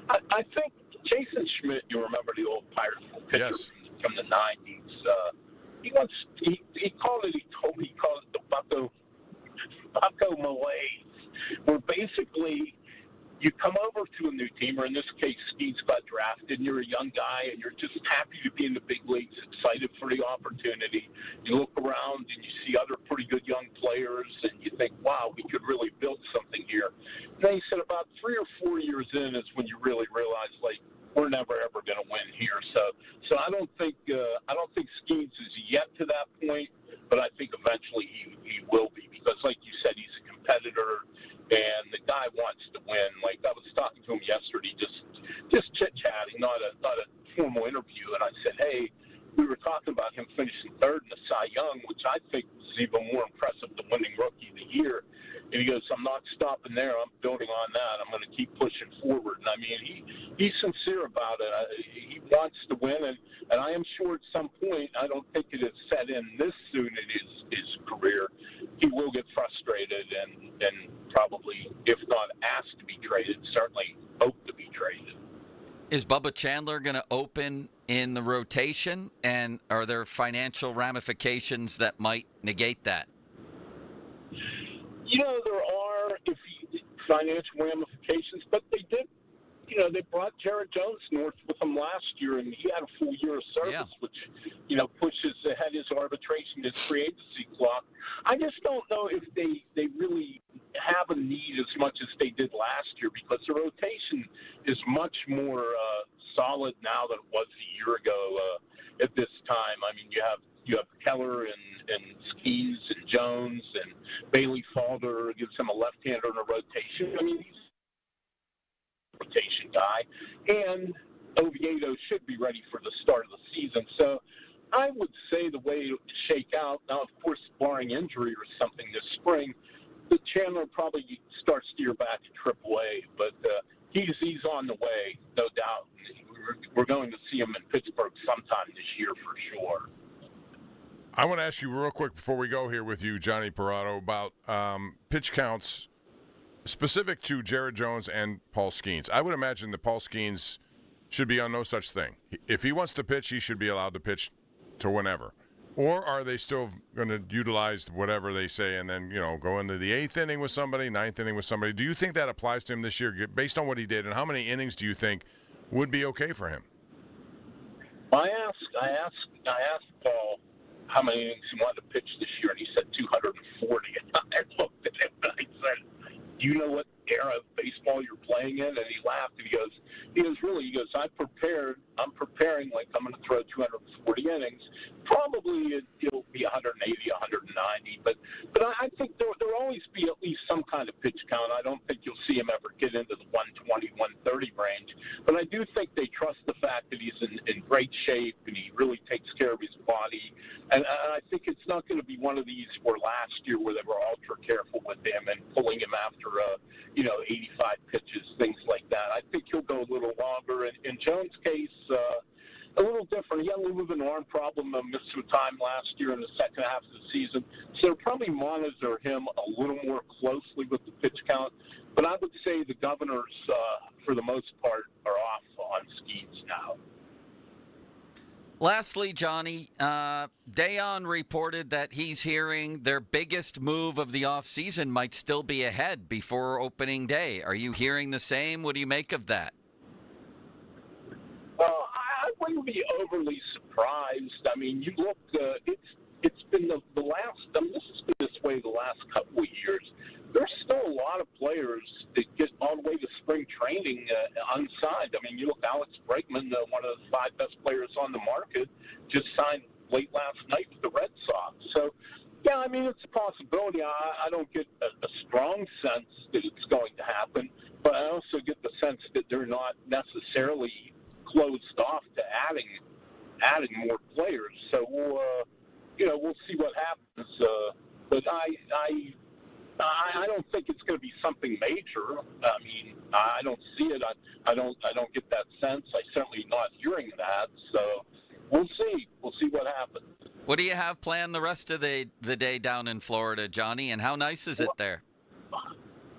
I think Jason Schmidt, you remember the old Pirates pitcher from the 90s, he called it the Bucko malaise, where basically you come over to a new team, or in this case, Skeets got drafted, and you're a young guy, and you're just happy to be in the big leagues, excited for the opportunity. You look around, and you see other pretty good young players, and you think, wow, we could really build something here. And then you said about 3 or 4 years in is when you really realize, like, we're never ever going to win here. So I don't think Skeets is yet to that point, but I think eventually he will be, because, like you said, he's a competitor. And the guy wants to win. Like, I was talking to him yesterday, just chit-chatting, not a formal interview. And I said, hey, we were talking about him finishing third in the Cy Young, which I think was even more impressive than winning Rookie of the Year. And he goes, I'm not stopping there. I'm building on that. I'm going to keep pushing forward. And, I mean, he's sincere about it. He wants to win. And I am sure at some point, I don't think it is set in this soon in his career, he will get frustrated and probably, if not asked to be traded, certainly hope to be traded. Is Bubba Chandler going to open in the rotation, and are there financial ramifications that might negate that? You know, there are financial ramifications, but they did. You know, they brought Jared Jones north with them last year, and he had a full year of service, which, you know, pushes ahead his arbitration, his free agency clock. I just don't know if they really have a need as much as they did last year, because the rotation is much more solid now than it was a year ago at this time. I mean, you have Keller and Skeens and Jones, and Bailey Falder gives him a left-hander in a rotation. I mean, he's rotation guy, and Oviedo should be ready for the start of the season. So I would say the way it would shake out, now of course barring injury or something this spring, the Chandler probably starts to steer back to AAA, but he's on the way, no doubt. We're going to see him in Pittsburgh sometime this year for sure. I want to ask you real quick before we go here with you, Johnny Parado, about pitch counts specific to Jared Jones and Paul Skeens. I would imagine that Paul Skeens should be on no such thing. If he wants to pitch, he should be allowed to pitch to whenever. Or are they still going to utilize whatever they say and then, you know, go into the 8th inning with somebody, 9th inning with somebody? Do you think that applies to him this year based on what he did, and how many innings do you think would be okay for him? I asked Paul how many innings he wanted to pitch this year, and he said 240. And I looked at him and I said, do you know what era of baseball you're playing in? And he laughed, and he goes, I'm preparing like I'm going to throw 240 innings. Probably it'll be 180, 190, but I think there'll always be at least some kind of pitch count. I don't think you'll see him ever get into the 120, 130 range, but I do think they trust the fact that he's in great shape and he really takes care of his body. And I think it's not going to be one of these where last year where they were ultra careful with him and pulling him after 85 pitches, things like that. I think he'll go a little longer. In Jones' case, a little different. He had a little bit of an arm problem, missed some time last year in the second half of the season. So they'll probably monitor him a little more closely with the pitch count. But I would say the Governors, for the most part, are off on Skeens now. Lastly, Johnny, Dayon reported that he's hearing their biggest move of the offseason might still be ahead before opening day. Are you hearing the same? What do you make of that? Well, I wouldn't be overly surprised. I mean, you look, it's been the last, this has been this way the last couple of years. There's still a lot of players that get all the way to spring training unsigned. I mean, you look, Alex Bregman, one of the 5 best players on the market, just signed late last night with the Red Sox. So, yeah, I mean, it's a possibility. I don't get a strong sense that it's going to happen, but I also get the sense that they're not necessarily closed off to adding more players. So we'll see what happens. But I don't think it's going to be something major. I mean, I don't see it. I don't get that sense. I certainly not hearing that. So we'll see. We'll see what happens. What do you have planned the rest of the day down in Florida, Johnny? And how nice is it there?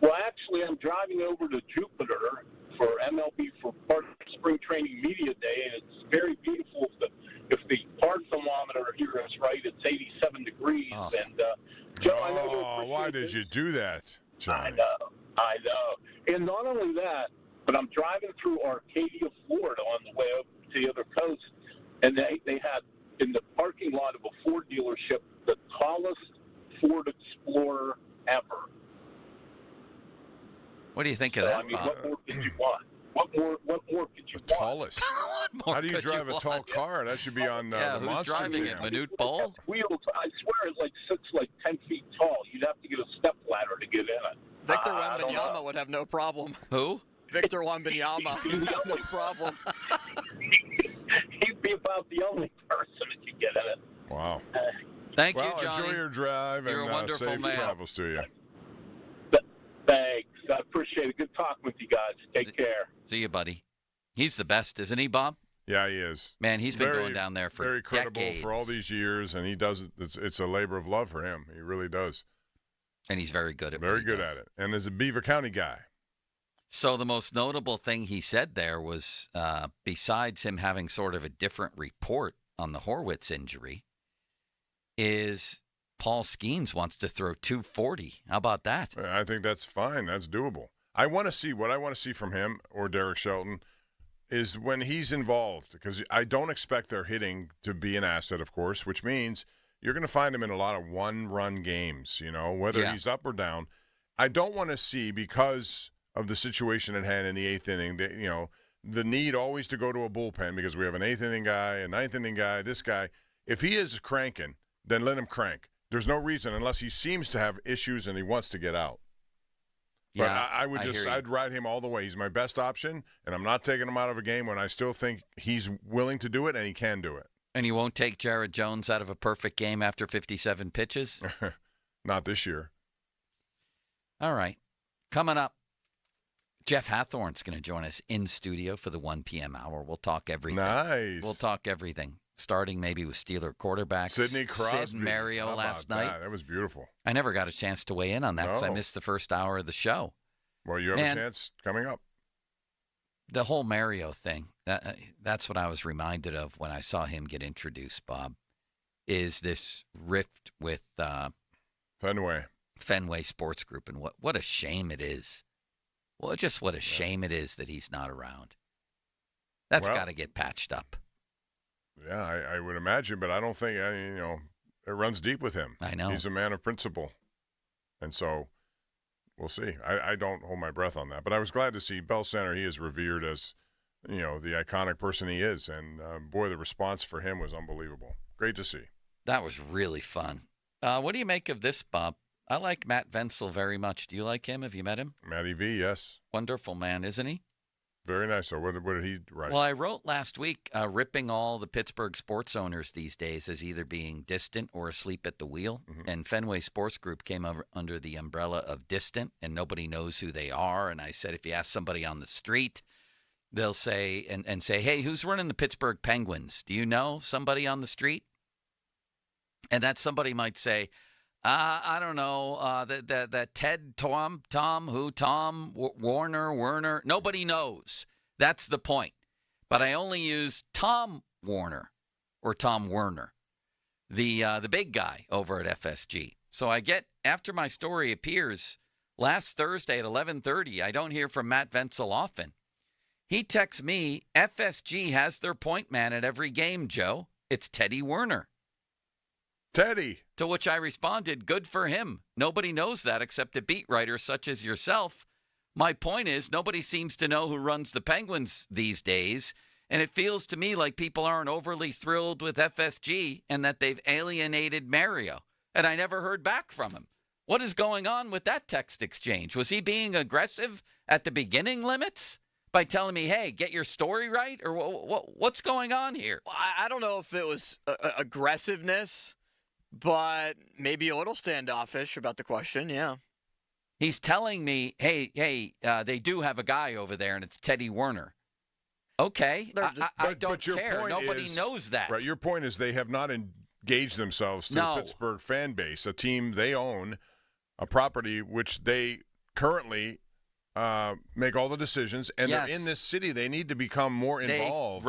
Well, actually, I'm driving over to Jupiter for MLB for part of Spring Training Media Day, and it's very beautiful. If the part thermometer here is right, it's 87 degrees. Oh. And Joe, I know. Why did you do that, Johnny? I know. And not only that, but I'm driving through Arcadia, Florida on the way over to the other coast, and they had in the parking lot of a Ford dealership the tallest Ford Explorer ever. What do you think of that, I mean, Bob? what more could you want? What more could you want? Tallest. How do you could you drive a tall want? car? That should be on Yeah, the who's Monster driving Jam. it? Manute Bowl? Wheels, I swear, it sits 10 feet tall. You'd have to get a step ladder to get in it. Victor I don't know. Wembanyama would have no problem. Who? Victor Wembanyama. He'd have no problem. He'd be about the only person that could get in it. Wow. Thank well, you, Johnny. enjoy your drive You're and a wonderful safe man. travels to you. Thanks. I appreciate it. Good talking with you guys. Take care. See you, buddy. He's the best, isn't he, Bob? Yeah, he is. Man, he's been going down there for very credible decades. for all these years, and he does it. It's a labor of love for him. He really does. And he's very good at Very what he good does. at it. And as a Beaver County guy. So the most notable thing he said there was, besides him having sort of a different report on the Horwitz injury, is Paul Skeens wants to throw 240. How about that? I think that's fine. That's doable. I want to see what I want to see from him or Derek Shelton is when he's involved, because I don't expect their hitting to be an asset, of course, which means you're going to find him in a lot of one-run games, whether he's up or down. I don't want to see, because of the situation at hand in the eighth inning, the need always to go to a bullpen because we have an eighth inning guy, a ninth inning guy, this guy. If he is cranking, then let him crank. There's no reason unless he seems to have issues and he wants to get out. But Yeah, I'd ride him all the way. He's my best option, and I'm not taking him out of a game when I still think he's willing to do it and he can do it. And you won't take Jared Jones out of a perfect game after 57 pitches? Not this year. All right. Coming up, Jeff Hathorn's going to join us in studio for the 1 p.m. hour. We'll talk everything. Nice. We'll talk everything, starting maybe with Steeler quarterbacks. Sidney Crosby. Sid Mario How about last night. That was beautiful. I never got a chance to weigh in on that because I No. missed the first hour of the show. Well, you have Man, a chance coming up. The whole Mario thing, that's what I was reminded of when I saw him get introduced, Bob, is this rift with Fenway Sports Group. And what a shame it is. Well, just what a shame it is that he's not around. That's got to get patched up. Yeah, I would imagine, but I don't think, it runs deep with him. I know. He's a man of principle. And so we'll see. I don't hold my breath on that. But I was glad to see Bell Center. He is revered as, the iconic person he is. And, boy, the response for him was unbelievable. Great to see. That was really fun. What do you make of this, Bob? I like Matt Venzel very much. Do you like him? Have you met him? Matty V, yes. Wonderful man, isn't he? Very nice. So what did he write? Well, I wrote last week ripping all the Pittsburgh sports owners these days as either being distant or asleep at the wheel. Mm-hmm. And Fenway Sports Group came under the umbrella of distant, and nobody knows who they are. And I said, if you ask somebody on the street, they'll say, and say, hey, who's running the Pittsburgh Penguins? Do you know somebody on the street? And that somebody might say, I don't know, that Ted, Tom, Werner. Nobody knows. That's the point. But I only use Tom Werner, the big guy over at FSG. So I get, after my story appears last Thursday at 11:30, I don't hear from Matt Venzel often. He texts me, FSG has their point man at every game, Joe. It's Teddy Werner. Teddy. To which I responded, good for him. Nobody knows that except a beat writer such as yourself. My point is, nobody seems to know who runs the Penguins these days, and it feels to me like people aren't overly thrilled with FSG and that they've alienated Mario. And I never heard back from him. What is going on with that text exchange? Was he being aggressive at the beginning limits by telling me, hey, get your story right? Or what's going on here? Well, I don't know if it was aggressiveness, but maybe a little standoffish about the question, yeah. He's telling me, hey, they do have a guy over there, and it's Teddy Werner. Okay, I don't care. Nobody knows that. Right, your point is they have not engaged themselves to the Pittsburgh fan base, a team they own, a property which they currently make all the decisions, and they're in this city. They need to become more involved.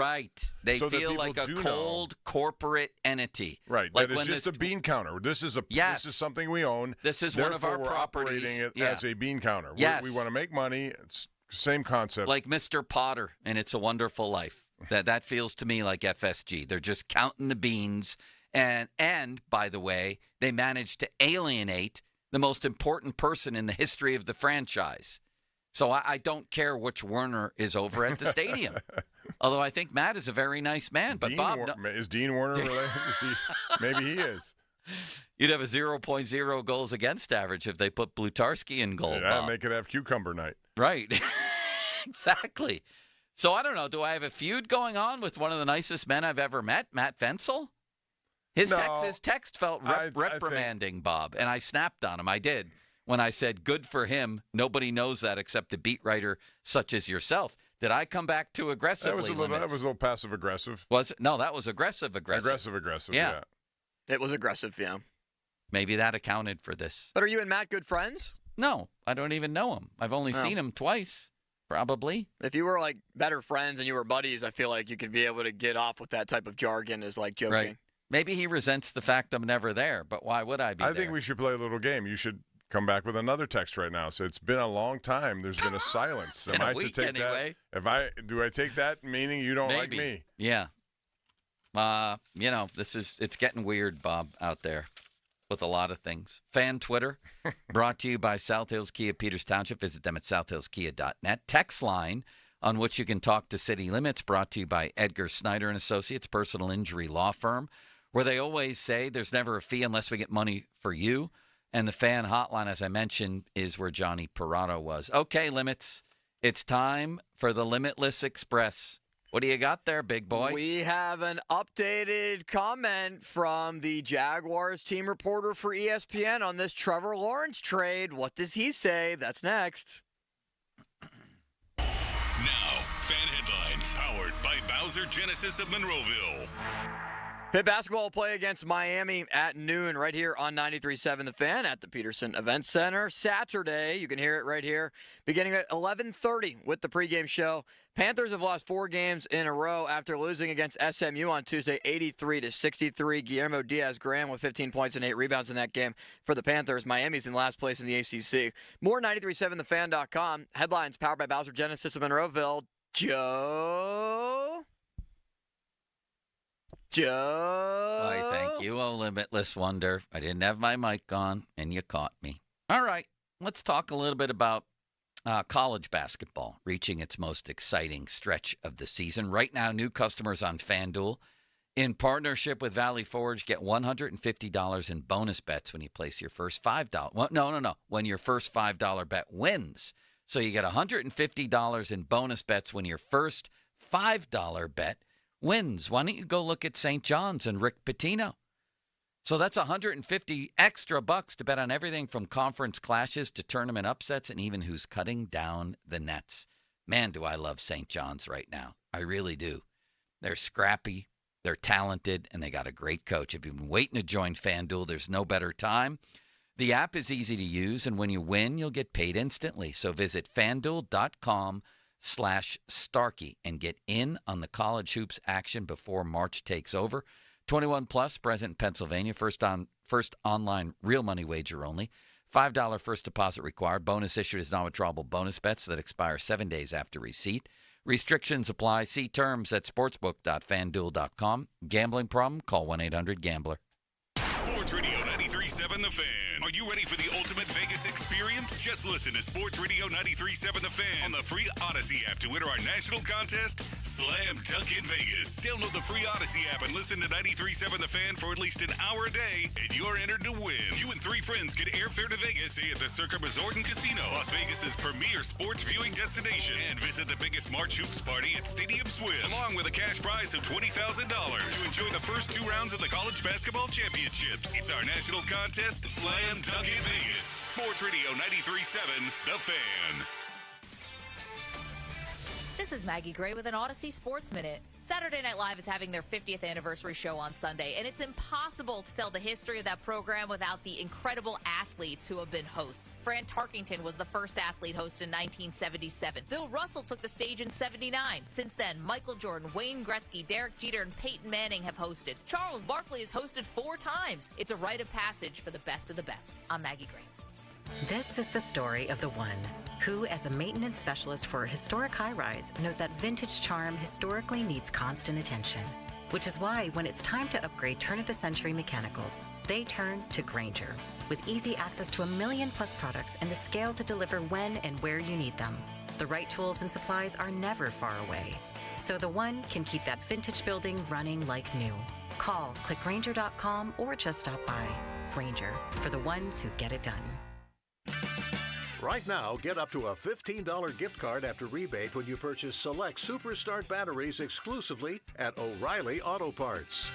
They so feel like a cold corporate entity. Right. Like that is just a bean counter. This is this is something we own. This is one of our properties. Operating it as a bean counter. Yes. We want to make money. It's same concept. Like Mr. Potter and It's a Wonderful Life. That feels to me like FSG. They're just counting the beans. And by the way, they managed to alienate the most important person in the history of the franchise. So I don't care which Werner is over at the stadium. Although I think Matt is a very nice man. But Bob, is Dean Werner related? Maybe he is. You'd have a 0.0 goals against average if they put Blutarski in goal. Yeah, Bob. they could have cucumber night. Right. Exactly. So I don't know. Do I have a feud going on with one of the nicest men I've ever met, Matt Fensel? His text felt reprimanding, Bob, and I snapped on him. I did. When I said, good for him, nobody knows that except a beat writer such as yourself. Did I come back too aggressively? That was a little passive-aggressive. Was it? No, that was aggressive-aggressive. Aggressive, yeah. It was aggressive, yeah. Maybe that accounted for this. But are you and Matt good friends? No, I don't even know him. I've only seen him twice, probably. If you were, like, better friends and you were buddies, I feel like you could be able to get off with that type of jargon as, like, joking. Right. Maybe he resents the fact I'm never there, but why would I be there? I think we should play a little game. You should come back with another text right now. So it's been a long time. There's been a silence. Am I to take anyway. That? Do I take that meaning you don't like me? Yeah. It's getting weird, Bob, out there with a lot of things. Fan Twitter, brought to you by South Hills Kia Peters Township. Visit them at southhillskia.net. Text line, on which you can talk to City Limits, brought to you by Edgar Snyder and Associates, personal injury law firm, where they always say there's never a fee unless we get money for you. And the fan hotline, as I mentioned, is where Johnny Parado was. Okay, Limits, it's time for the Limitless Express. What do you got there, big boy? We have an updated comment from the Jaguars team reporter for ESPN on this Trevor Lawrence trade. What does he say? That's next. Now, fan headlines powered by Bowser Genesis of Monroeville. Pitt basketball will play against Miami at noon right here on 93.7 The Fan at the Peterson Event Center. Saturday, you can hear it right here, beginning at 11:30 with the pregame show. Panthers have lost 4 games in a row after losing against SMU on Tuesday, 83-63. Guillermo Diaz-Graham with 15 points and 8 rebounds in that game for the Panthers. Miami's in last place in the ACC. More 937thefan.com. Headlines powered by Bowser Genesis of Monroeville. Joe. Why, thank you, oh Limitless Wonder. I didn't have my mic on, and you caught me. All right, let's talk a little bit about college basketball reaching its most exciting stretch of the season. Right now, new customers on FanDuel, in partnership with Valley Forge, get $150 in bonus bets when you place your first $5. Well, no. When your first $5 bet wins. So you get $150 in bonus bets when your first $5 bet wins. Why don't you go look at St. John's and Rick Pitino? So that's $150 extra bucks to bet on everything from conference clashes to tournament upsets and even who's cutting down the nets. Man, do I love St. John's right now. I really do. They're scrappy, they're talented, and they got a great coach. If you've been waiting to join FanDuel, there's no better time. The app is easy to use, and when you win, you'll get paid instantly. So visit FanDuel.com/Starkey and get in on the college hoops action before March takes over. 21 plus, present in Pennsylvania. First online real money wager only. $5 first deposit required. Bonus issued as non-withdrawable bonus bets that expire 7 days after receipt. Restrictions apply. See terms at sportsbook.fanduel.com. Gambling problem? Call 1-800-GAMBLER. Sports Radio 93.7 The Fan. Are you ready for the ultimate Vegas experience? Just listen to Sports Radio 93.7 The Fan on the free Odyssey app to enter our national contest, Slam Dunk in Vegas. Download the free Odyssey app and listen to 93.7 The Fan for at least an hour a day, and you're entered to win. You and 3 friends get airfare to Vegas, stay at the Circa Resort and Casino, Las Vegas's premier sports viewing destination, and visit the biggest March Hoops party at Stadium Swim, along with a cash prize of $20,000 to enjoy the first 2 rounds of the college basketball championships. It's our national contest, Slam Dunk in Vegas. Sports Radio 93.7 The Fan. This is Maggie Gray with an Odyssey Sports Minute. Saturday Night Live is having their 50th anniversary show on Sunday, and it's impossible to tell the history of that program without the incredible athletes who have been hosts. Fran Tarkington was the first athlete host in 1977. Bill Russell took the stage in 79. Since then, Michael Jordan, Wayne Gretzky, Derek Jeter, and Peyton Manning have hosted. Charles Barkley has hosted 4 times. It's a rite of passage for the best of the best. I'm Maggie Gray. This is the story of the one who, as a maintenance specialist for a historic high-rise, knows that vintage charm historically needs constant attention. Which is why, when it's time to upgrade turn-of-the-century mechanicals, they turn to Grainger. With easy access to 1 million-plus products and the scale to deliver when and where you need them. The right tools and supplies are never far away. So the one can keep that vintage building running like new. Call, click Grainger.com, or just stop by. Grainger, for the ones who get it done. Right now, get up to a $15 gift card after rebate when you purchase select Superstart batteries exclusively at O'Reilly Auto Parts.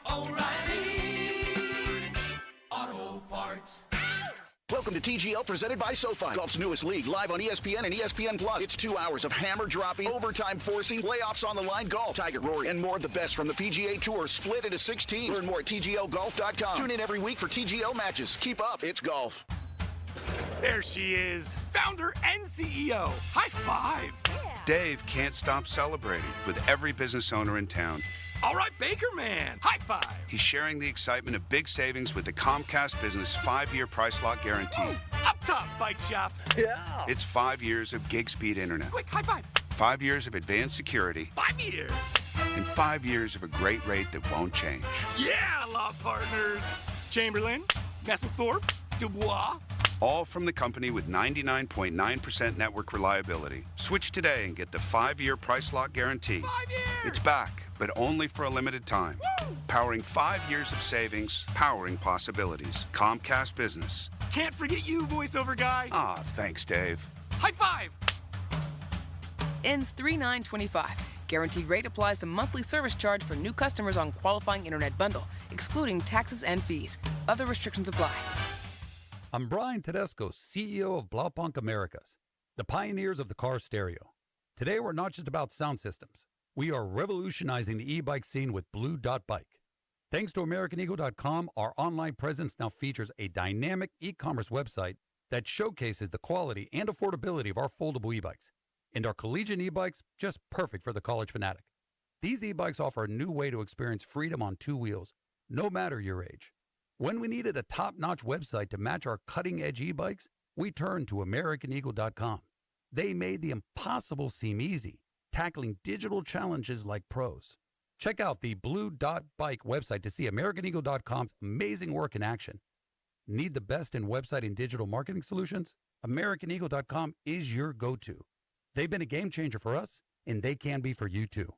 O'Reilly Auto Parts. Welcome to TGL, presented by SoFi. Golf's newest league, live on ESPN and ESPN Plus. It's 2 hours of hammer-dropping, overtime forcing, playoffs on the line golf, Tiger, Rory, and more of the best from the PGA Tour, split into 6 teams. Learn more at TGLGolf.com. Tune in every week for TGL matches. Keep up, it's golf. There she is, founder and CEO. High five. Dave can't stop celebrating with every business owner in town. All right, Baker Man, high five. He's sharing the excitement of big savings with the Comcast Business 5-year price lock guarantee. Up top, Bike Shop. Yeah. It's 5 years of gig speed internet. Quick, high five. 5 years of advanced security. 5 years. And 5 years of a great rate that won't change. Yeah, law partners. Chamberlain, Messelthorpe, Dubois. All from the company with 99.9% network reliability. Switch today and get the 5-year price lock guarantee. 5 years! It's back, but only for a limited time. Woo! Powering 5 years of savings, powering possibilities. Comcast Business. Can't forget you, voiceover guy. Ah, thanks, Dave. High five! Ends 3/9/25. Guaranteed rate applies to monthly service charge for new customers on qualifying internet bundle, excluding taxes and fees. Other restrictions apply. I'm Brian Tedesco, CEO of Blaupunkt Americas, the pioneers of the car stereo. Today, we're not just about sound systems. We are revolutionizing the e-bike scene with Blue Dot Bike. Thanks to AmericanEagle.com, our online presence now features a dynamic e-commerce website that showcases the quality and affordability of our foldable e-bikes. And our collegiate e-bikes, just perfect for the college fanatic. These e-bikes offer a new way to experience freedom on 2 wheels, no matter your age. When we needed a top-notch website to match our cutting-edge e-bikes, we turned to AmericanEagle.com. They made the impossible seem easy, tackling digital challenges like pros. Check out the Blue Dot Bike website to see AmericanEagle.com's amazing work in action. Need the best in website and digital marketing solutions? AmericanEagle.com is your go-to. They've been a game changer for us, and they can be for you too.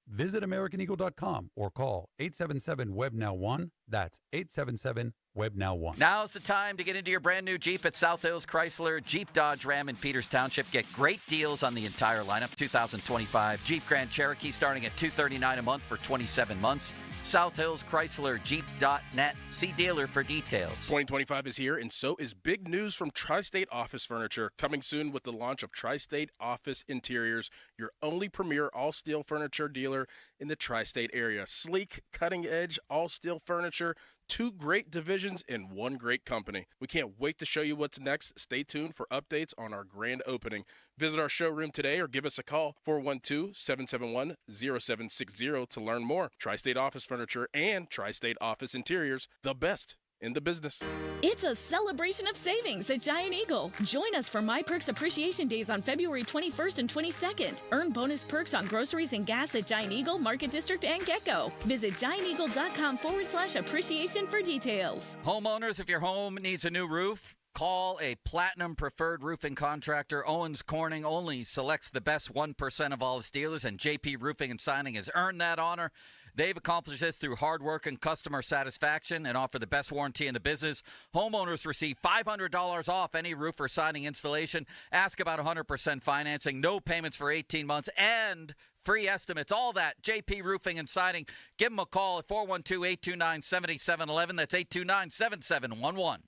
Visit AmericanEagle.com or call 877-WEB-NOW-1. That's 877-WEB-NOW-1. Now's the time to get into your brand new Jeep at South Hills Chrysler, Jeep, Dodge, Ram in Peters Township. Get great deals on the entire lineup. 2025 Jeep Grand Cherokee starting at $239 a month for 27 months. South Hills Chrysler, Jeep.net. See dealer for details. 2025 is here, and so is big news from Tri-State Office Furniture. Coming soon with the launch of Tri-State Office Interiors, your only premier all-steel furniture dealer in the Tri-State area. Sleek, cutting-edge, all-steel furniture. 2 great divisions in 1 great company. We can't wait to show you what's next. Stay tuned for updates on our grand opening. Visit our showroom today or give us a call, 412-771-0760 to learn more. Tri-State Office Furniture and Tri-State Office Interiors, the best in the business. It's a celebration of savings at Giant Eagle. Join us for My Perks Appreciation Days on February 21st and 22nd. Earn bonus perks on groceries and gas at Giant Eagle, Market District, and Gecko. Visit gianteagle.com/appreciation for details. Homeowners, if your home needs a new roof, call a Platinum Preferred Roofing Contractor. Owens Corning only selects the best 1% of all its dealers, and JP Roofing and Signing has earned that honor. They've accomplished this through hard work and customer satisfaction and offer the best warranty in the business. Homeowners receive $500 off any roof or siding installation. Ask about 100% financing, no payments for 18 months, and free estimates. All that, JP Roofing and Siding. Give them a call at 412-829-7711. That's 829-7711.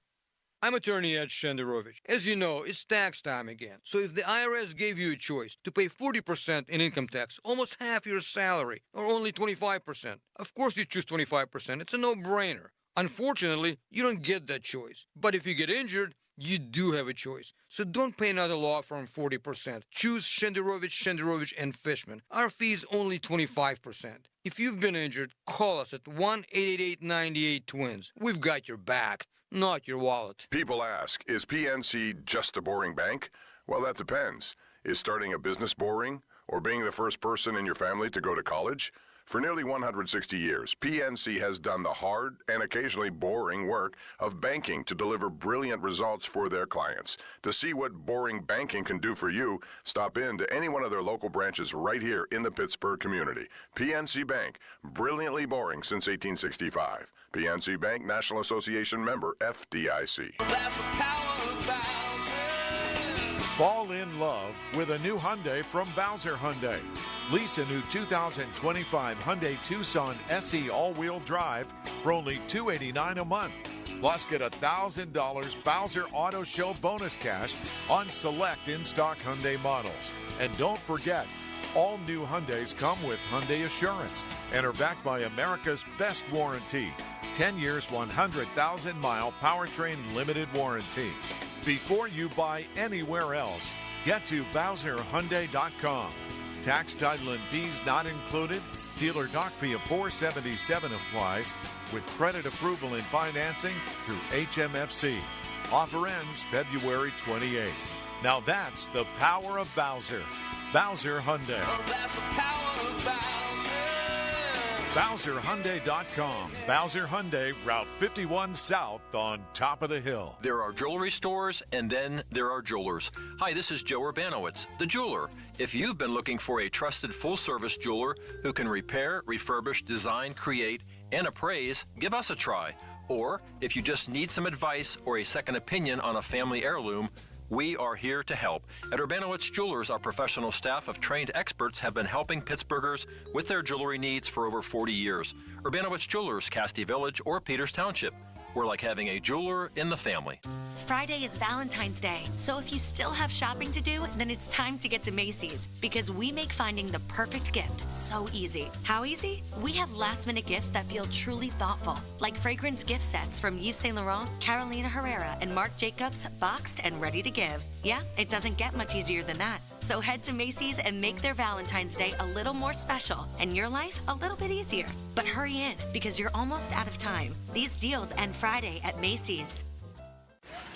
I'm attorney Ed Shenderovich. As you know, it's tax time again. So if the IRS gave you a choice to pay 40% in income tax, almost half your salary, or only 25%, of course you choose 25%. It's a no-brainer. Unfortunately, you don't get that choice. But if you get injured, you do have a choice. So don't pay another law firm 40%. Choose Shenderovich, and Fishman. Our fee is only 25%. If you've been injured, call us at 1-888-98-TWINS. We've got your back, not your wallet. People ask, is PNC just a boring bank? Well, that depends. Is starting a business boring? Or being the first person in your family to go to college? For nearly 160 years, PNC has done the hard and occasionally boring work of banking to deliver brilliant results for their clients. To see what boring banking can do for you, stop in to any one of their local branches right here in the Pittsburgh community. PNC Bank, brilliantly boring since 1865. PNC Bank, National Association member, FDIC. Fall in love with a new Hyundai from Bowser Hyundai. Lease a new 2025 Hyundai Tucson SE all-wheel drive for only $289 a month. Plus, get $1,000 Bowser Auto Show bonus cash on select in-stock Hyundai models. And don't forget, all new Hyundais come with Hyundai Assurance and are backed by America's best warranty. 10 years, 100,000-mile powertrain limited warranty. Before you buy anywhere else, get to BowserHyundai.com. Tax, title, and fees not included. Dealer doc fee of $477 applies with credit approval and financing through HMFC. Offer ends February 28th. Now that's the power of Bowser. Bowser Hyundai. Well, that's the power of BowserHyundai.com. Bowser Hyundai, Route 51 South on top of the hill. There are jewelry stores, and then there are jewelers. Hi, this is Joe Urbanowitz, the jeweler. If you've been looking for a trusted full-service jeweler who can repair, refurbish, design, create, and appraise, give us a try. Or if you just need some advice or a second opinion on a family heirloom, we are here to help. At Urbanowitz Jewelers, our professional staff of trained experts have been helping Pittsburghers with their jewelry needs for over 40 years. Urbanowitz Jewelers, Castee Village or Peters Township. We're like having a jeweler in the family. Friday is Valentine's Day, so if you still have shopping to do, then it's time to get to Macy's, because we make finding the perfect gift so easy. How easy? We have last-minute gifts that feel truly thoughtful, like fragrance gift sets from Yves Saint Laurent, Carolina Herrera, and Marc Jacobs, boxed and ready to give. Yeah, it doesn't get much easier than that. So head to Macy's and make their Valentine's Day a little more special and your life a little bit easier. But hurry in, because you're almost out of time. These deals end Friday at Macy's.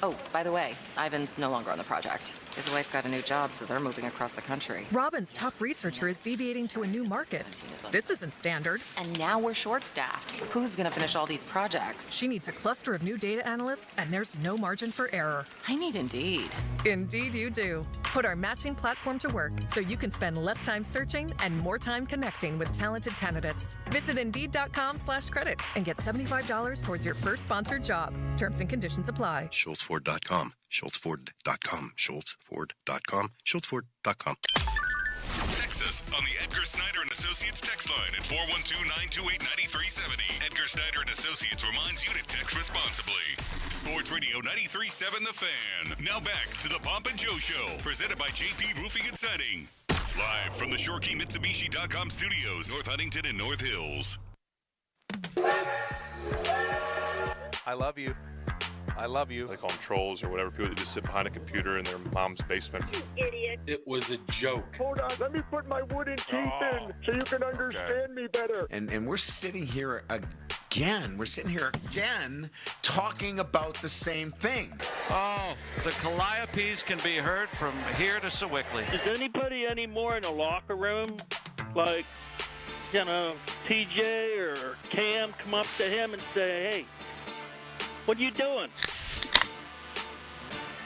Oh, by the way, Ivan's no longer on the project. His wife got a new job, so they're moving across the country. Robin's top researcher is deviating to a new market. This isn't standard. And now we're short-staffed. Who's going to finish all these projects? She needs a cluster of new data analysts, and there's no margin for error. I need Indeed. Indeed you do. Put our matching platform to work so you can spend less time searching and more time connecting with talented candidates. Visit Indeed.com/credit and get $75 towards your first sponsored job. Terms and conditions apply. SchultzFord.com. SchultzFord.com. SchultzFord.com. SchultzFord.com. Text us on the Edgar Snyder and Associates text line at 412-928-9370. Edgar Snyder and Associates reminds you to text responsibly. Sports Radio 93.7 The Fan. Now back to the Pomp and Joe Show, presented by JP Roofing and Siding. Live from the ShoreKeyMitsubishi.com studios, North Huntington and North Hills. I love you. I love you. They call them trolls or whatever, people that just sit behind a computer in their mom's basement. You idiot. It was a joke. Hold on, let me put my wooden teeth in so you can understand me better. And we're sitting here again. We're sitting here again talking about the same thing. Oh, the Calliopes can be heard from here to Sewickley. Is anybody anymore in the locker room? Like, you know, TJ or Cam come up to him and say, hey, what are you doing?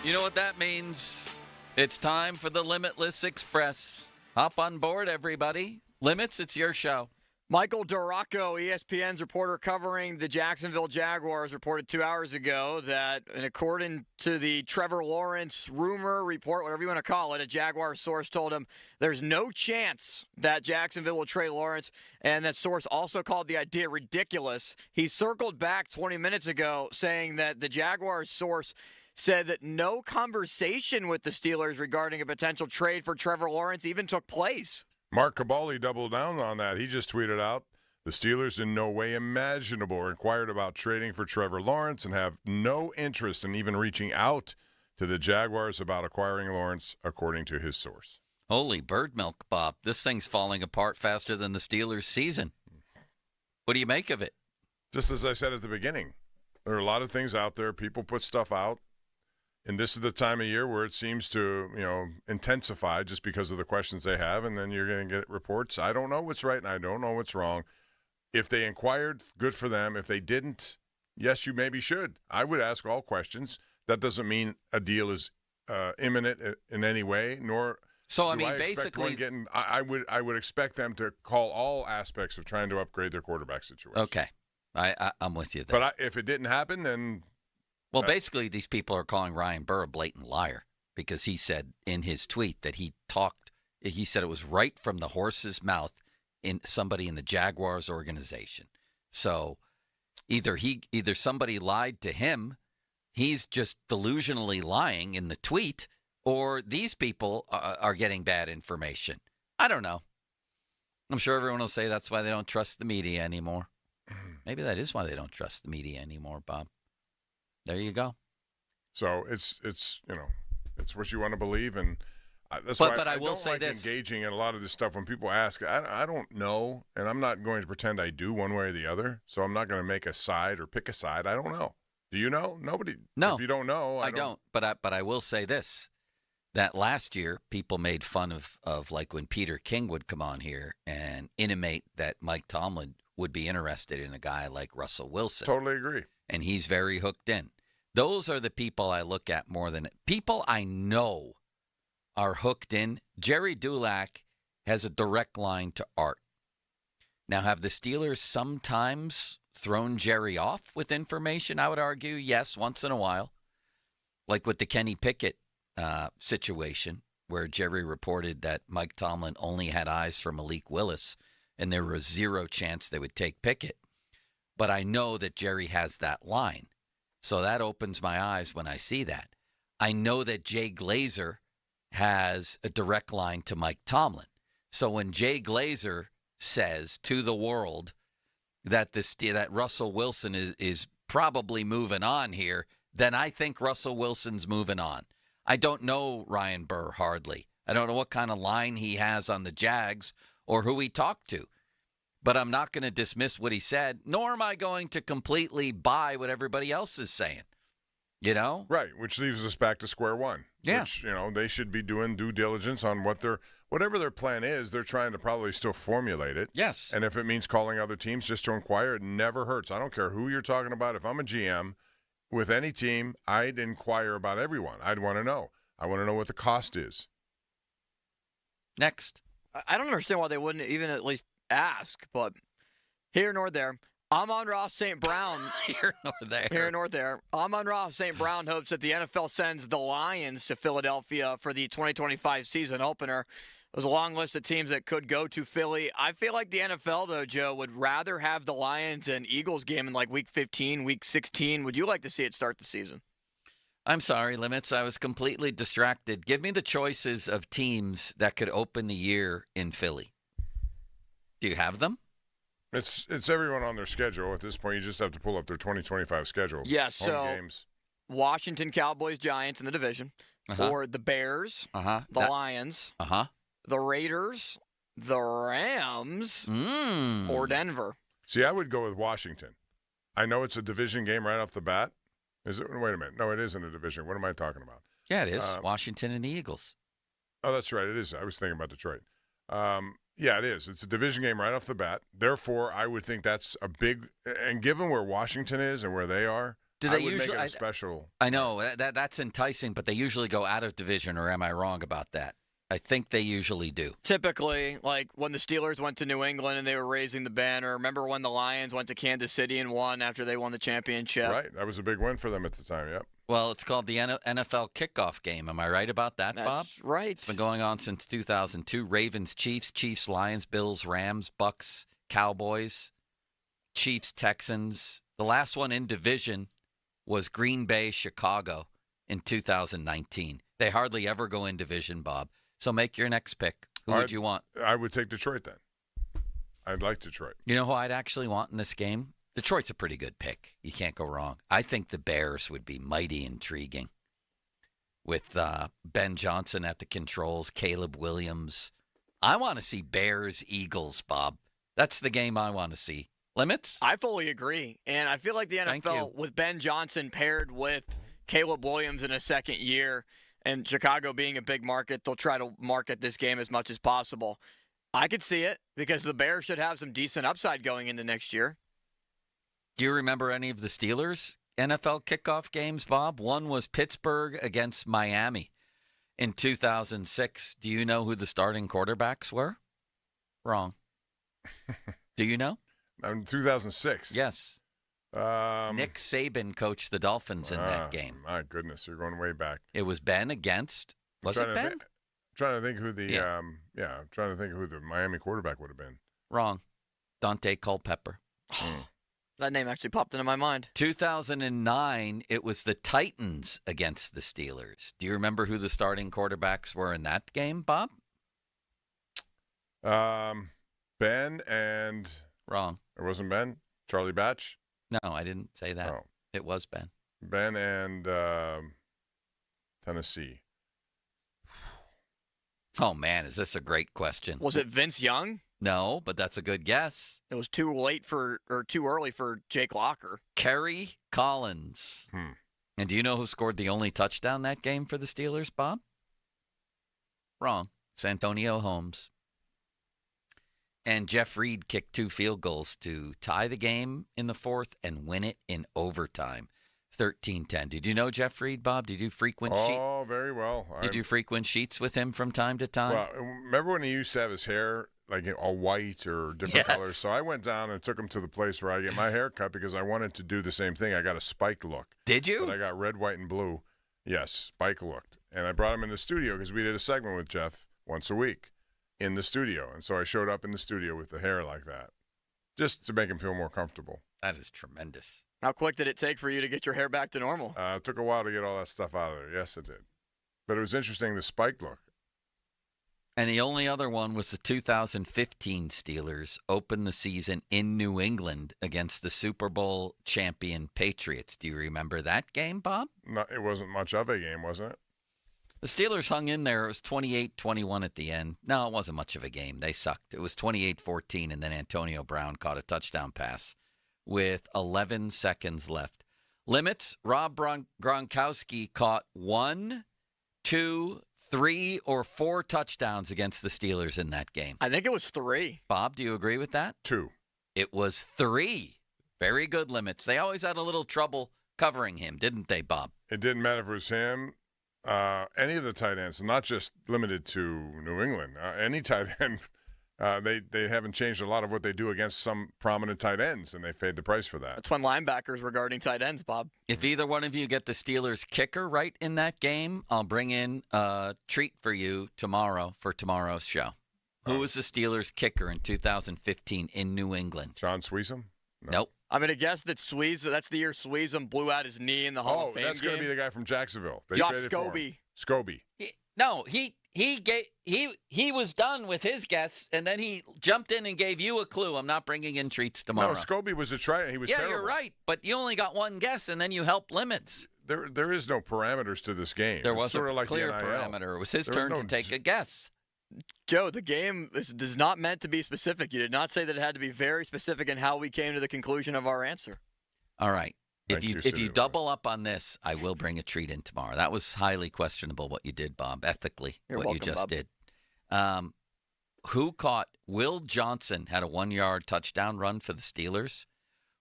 You know what that means? It's time for the Limitless Express. Hop on board, everybody. Limits, it's your show. Michael Duraco, ESPN's reporter covering the Jacksonville Jaguars, reported 2 hours ago that, and according to the Trevor Lawrence rumor report, whatever you want to call it, a Jaguar source told him there's no chance that Jacksonville will trade Lawrence, and that source also called the idea ridiculous. He circled back 20 minutes ago saying that the Jaguars source said that no conversation with the Steelers regarding a potential trade for Trevor Lawrence even took place. Mark Cabali doubled down on that. He just tweeted out, the Steelers in no way imaginable inquired about trading for Trevor Lawrence and have no interest in even reaching out to the Jaguars about acquiring Lawrence, according to his source. Holy bird milk, Bob. This thing's falling apart faster than the Steelers' season. What do you make of it? Just as I said at the beginning, there are a lot of things out there. People put stuff out. And this is the time of year where it seems to, intensify just because of the questions they have, and then you're going to get reports. I don't know what's right and I don't know what's wrong. If they inquired, good for them. If they didn't, yes, you maybe should. I would ask all questions. That doesn't mean a deal is imminent in any way, nor so. Basically, I would expect them to call all aspects of trying to upgrade their quarterback situation. Okay, I'm with you there. But if it didn't happen, then. Well, basically, these people are calling Ryan Burr a blatant liar because he said in his tweet that he said it was right from the horse's mouth in somebody in the Jaguars organization. So either somebody lied to him, he's just delusionally lying in the tweet, or these people are getting bad information. I don't know. I'm sure everyone will say that's why they don't trust the media anymore. Maybe that is why they don't trust the media anymore, Bob. There you go. So it's what you want to believe, and that's why I will say this. Engaging in a lot of this stuff when people ask, I don't know, and I'm not going to pretend I do one way or the other. So I'm not going to make a side or pick a side. I don't know. Do you know? Nobody. No. If you don't know, I don't. But I will say this: that last year people made fun of like when Peter King would come on here and intimate that Mike Tomlin would be interested in a guy like Russell Wilson. Totally agree. And he's very hooked in. Those are the people I look at more than people I know are hooked in. Jerry Dulac has a direct line to Art. Now, have the Steelers sometimes thrown Jerry off with information? I would argue, yes, once in a while. Like with the Kenny Pickett situation, where Jerry reported that Mike Tomlin only had eyes for Malik Willis, and there was zero chance they would take Pickett. But I know that Jerry has that line. So that opens my eyes when I see that. I know that Jay Glazer has a direct line to Mike Tomlin. So when Jay Glazer says to the world that that Russell Wilson is probably moving on here, then I think Russell Wilson's moving on. I don't know Ryan Burr hardly. I don't know what kind of line he has on the Jags or who he talked to. But I'm not going to dismiss what he said, nor am I going to completely buy what everybody else is saying. Right, which leaves us back to square one. Yeah. Which, they should be doing due diligence on whatever their plan is. They're trying to probably still formulate it. Yes. And if it means calling other teams just to inquire, it never hurts. I don't care who you're talking about. If I'm a GM with any team, I'd inquire about everyone. I'd want to know. I want to know what the cost is. Next. I don't understand why they wouldn't even at least ask, but here nor there. Amon-Ra St. Brown. Here nor there. Here nor there. Amon-Ra St. Brown hopes that the NFL sends the Lions to Philadelphia for the 2025 season opener. There's a long list of teams that could go to Philly. I feel like the NFL, though, Joe, would rather have the Lions and Eagles game in like Week 15, Week 16. Would you like to see it start the season? I'm sorry, Limits. I was completely distracted. Give me the choices of teams that could open the year in Philly. Do you have them? It's everyone on their schedule. At this point, you just have to pull up their 2025 schedule. Yes, Home games. Washington, Cowboys, Giants in the division. Or the Bears, the Lions, the Raiders, the Rams, or Denver. See, I would go with Washington. I know it's a division game right off the bat. Is it? Wait a minute. No, it isn't a division. What am I talking about? Yeah, it is. Washington and the Eagles. Oh, that's right. It is. I was thinking about Detroit. Yeah, it is. It's a division game right off the bat. Therefore, I would think that's a big – and given where Washington is and where they are, I would make it a special – I know. That's enticing, but they usually go out of division, or am I wrong about that? I think they usually do. Typically, like when the Steelers went to New England and they were raising the banner. Remember when the Lions went to Kansas City and won after they won the championship? Right. That was a big win for them at the time, yep. Well, it's called the NFL kickoff game. Am I right about that, Bob? That's right. It's been going on since 2002. Ravens, Chiefs, Chiefs, Lions, Bills, Rams, Bucks, Cowboys, Chiefs, Texans. The last one in division was Green Bay, Chicago in 2019. They hardly ever go in division, Bob. So make your next pick. Who would you want? I would take Detroit then. I'd like Detroit. You know who I'd actually want in this game? Detroit's a pretty good pick. You can't go wrong. I think the Bears would be mighty intriguing with Ben Johnson at the controls, Caleb Williams. I want to see Bears-Eagles, Bob. That's the game I want to see. Limits? I fully agree. And I feel like the NFL, with Ben Johnson paired with Caleb Williams in a second year, and Chicago being a big market, they'll try to market this game as much as possible. I could see it because the Bears should have some decent upside going into next year. Do you remember any of the Steelers' NFL kickoff games, Bob? One was Pittsburgh against Miami in 2006. Do you know who the starting quarterbacks were? Wrong. Do you know? In 2006? Yes. Nick Saban coached the Dolphins in that game. My goodness, you're going way back. It was Ben against. Was it Ben? Trying to think who the I'm trying to think who the Miami quarterback would have been. Wrong. Dante Culpepper. That name actually popped into my mind. 2009, it was the Titans against the Steelers. Do you remember who the starting quarterbacks were in that game, Bob? Ben and wrong. It wasn't Ben. Charlie Batch. No, I didn't say that. Oh. It was Ben. Ben and Tennessee. Oh, man, is this a great question? Was it Vince Young? No, but that's a good guess. It was too early for Jake Locker. Kerry Collins. And do you know who scored the only touchdown that game for the Steelers, Bob? Wrong. Santonio Holmes. And Jeff Reed kicked 2 field goals to tie the game in the fourth and win it in overtime. 13-10. Did you know Jeff Reed, Bob? Did you frequent Oh, very well. Did you frequent sheets with him from time to time? Well, remember when he used to have his hair like all white or different colors? So I went down and took him to the place where I get my hair cut because I wanted to do the same thing. I got a spike look. Did you? But I got red, white, and blue. Yes, spike looked. And I brought him in the studio because we did a segment with Jeff once a week in the studio. And so I showed up in the studio with the hair like that just to make him feel more comfortable. That is tremendous. How quick did it take for you to get your hair back to normal? It took a while to get all that stuff out of there. Yes, it did. But it was interesting, the spike look. And the only other one was the 2015 Steelers opened the season in New England against the Super Bowl champion Patriots. Do you remember that game, Bob? No, it wasn't much of a game, wasn't it? The Steelers hung in there. It was 28-21 at the end. No, it wasn't much of a game. They sucked. It was 28-14, and then Antonio Brown caught a touchdown pass with 11 seconds left. Limits, Rob Gronkowski caught 1, 2, 3, or 4 touchdowns against the Steelers in that game. I think it was 3. Bob, do you agree with that? 2. It was 3. Very good, Limits. They always had a little trouble covering him, didn't they, Bob? It didn't matter if it was him, any of the tight ends, not just limited to New England. Any tight end, they haven't changed a lot of what they do against some prominent tight ends, and they paid the price for that. That's when linebackers were guarding tight ends, Bob. If either one of you get the Steelers kicker right in that game, I'll bring in a treat for you tomorrow for tomorrow's show. Who was the Steelers kicker in 2015 in New England? John Sweezum? No. Nope. I'm going to guess that that's the year Sweezum blew out his knee in the Hall of Fame that's going to be the guy from Jacksonville. They Josh traded for him. Scobie. He was done with his guess, and then he jumped in and gave you a clue. I'm not bringing in treats tomorrow. No, Scobie was a try. He was terrible. You're right, but you only got one guess, and then you helped Limits. There is no parameters to this game. There was sort a of like clear the NIL. parameter. It was his turn to take a guess. Joe, the game is not meant to be specific. You did not say that it had to be very specific in how we came to the conclusion of our answer. All right. If you double up on this, I will bring a treat in tomorrow. That was highly questionable what you did, Bob, ethically, You're what welcome, you just Bob. did. Who caught Will Johnson had a 1-yard touchdown run for the Steelers?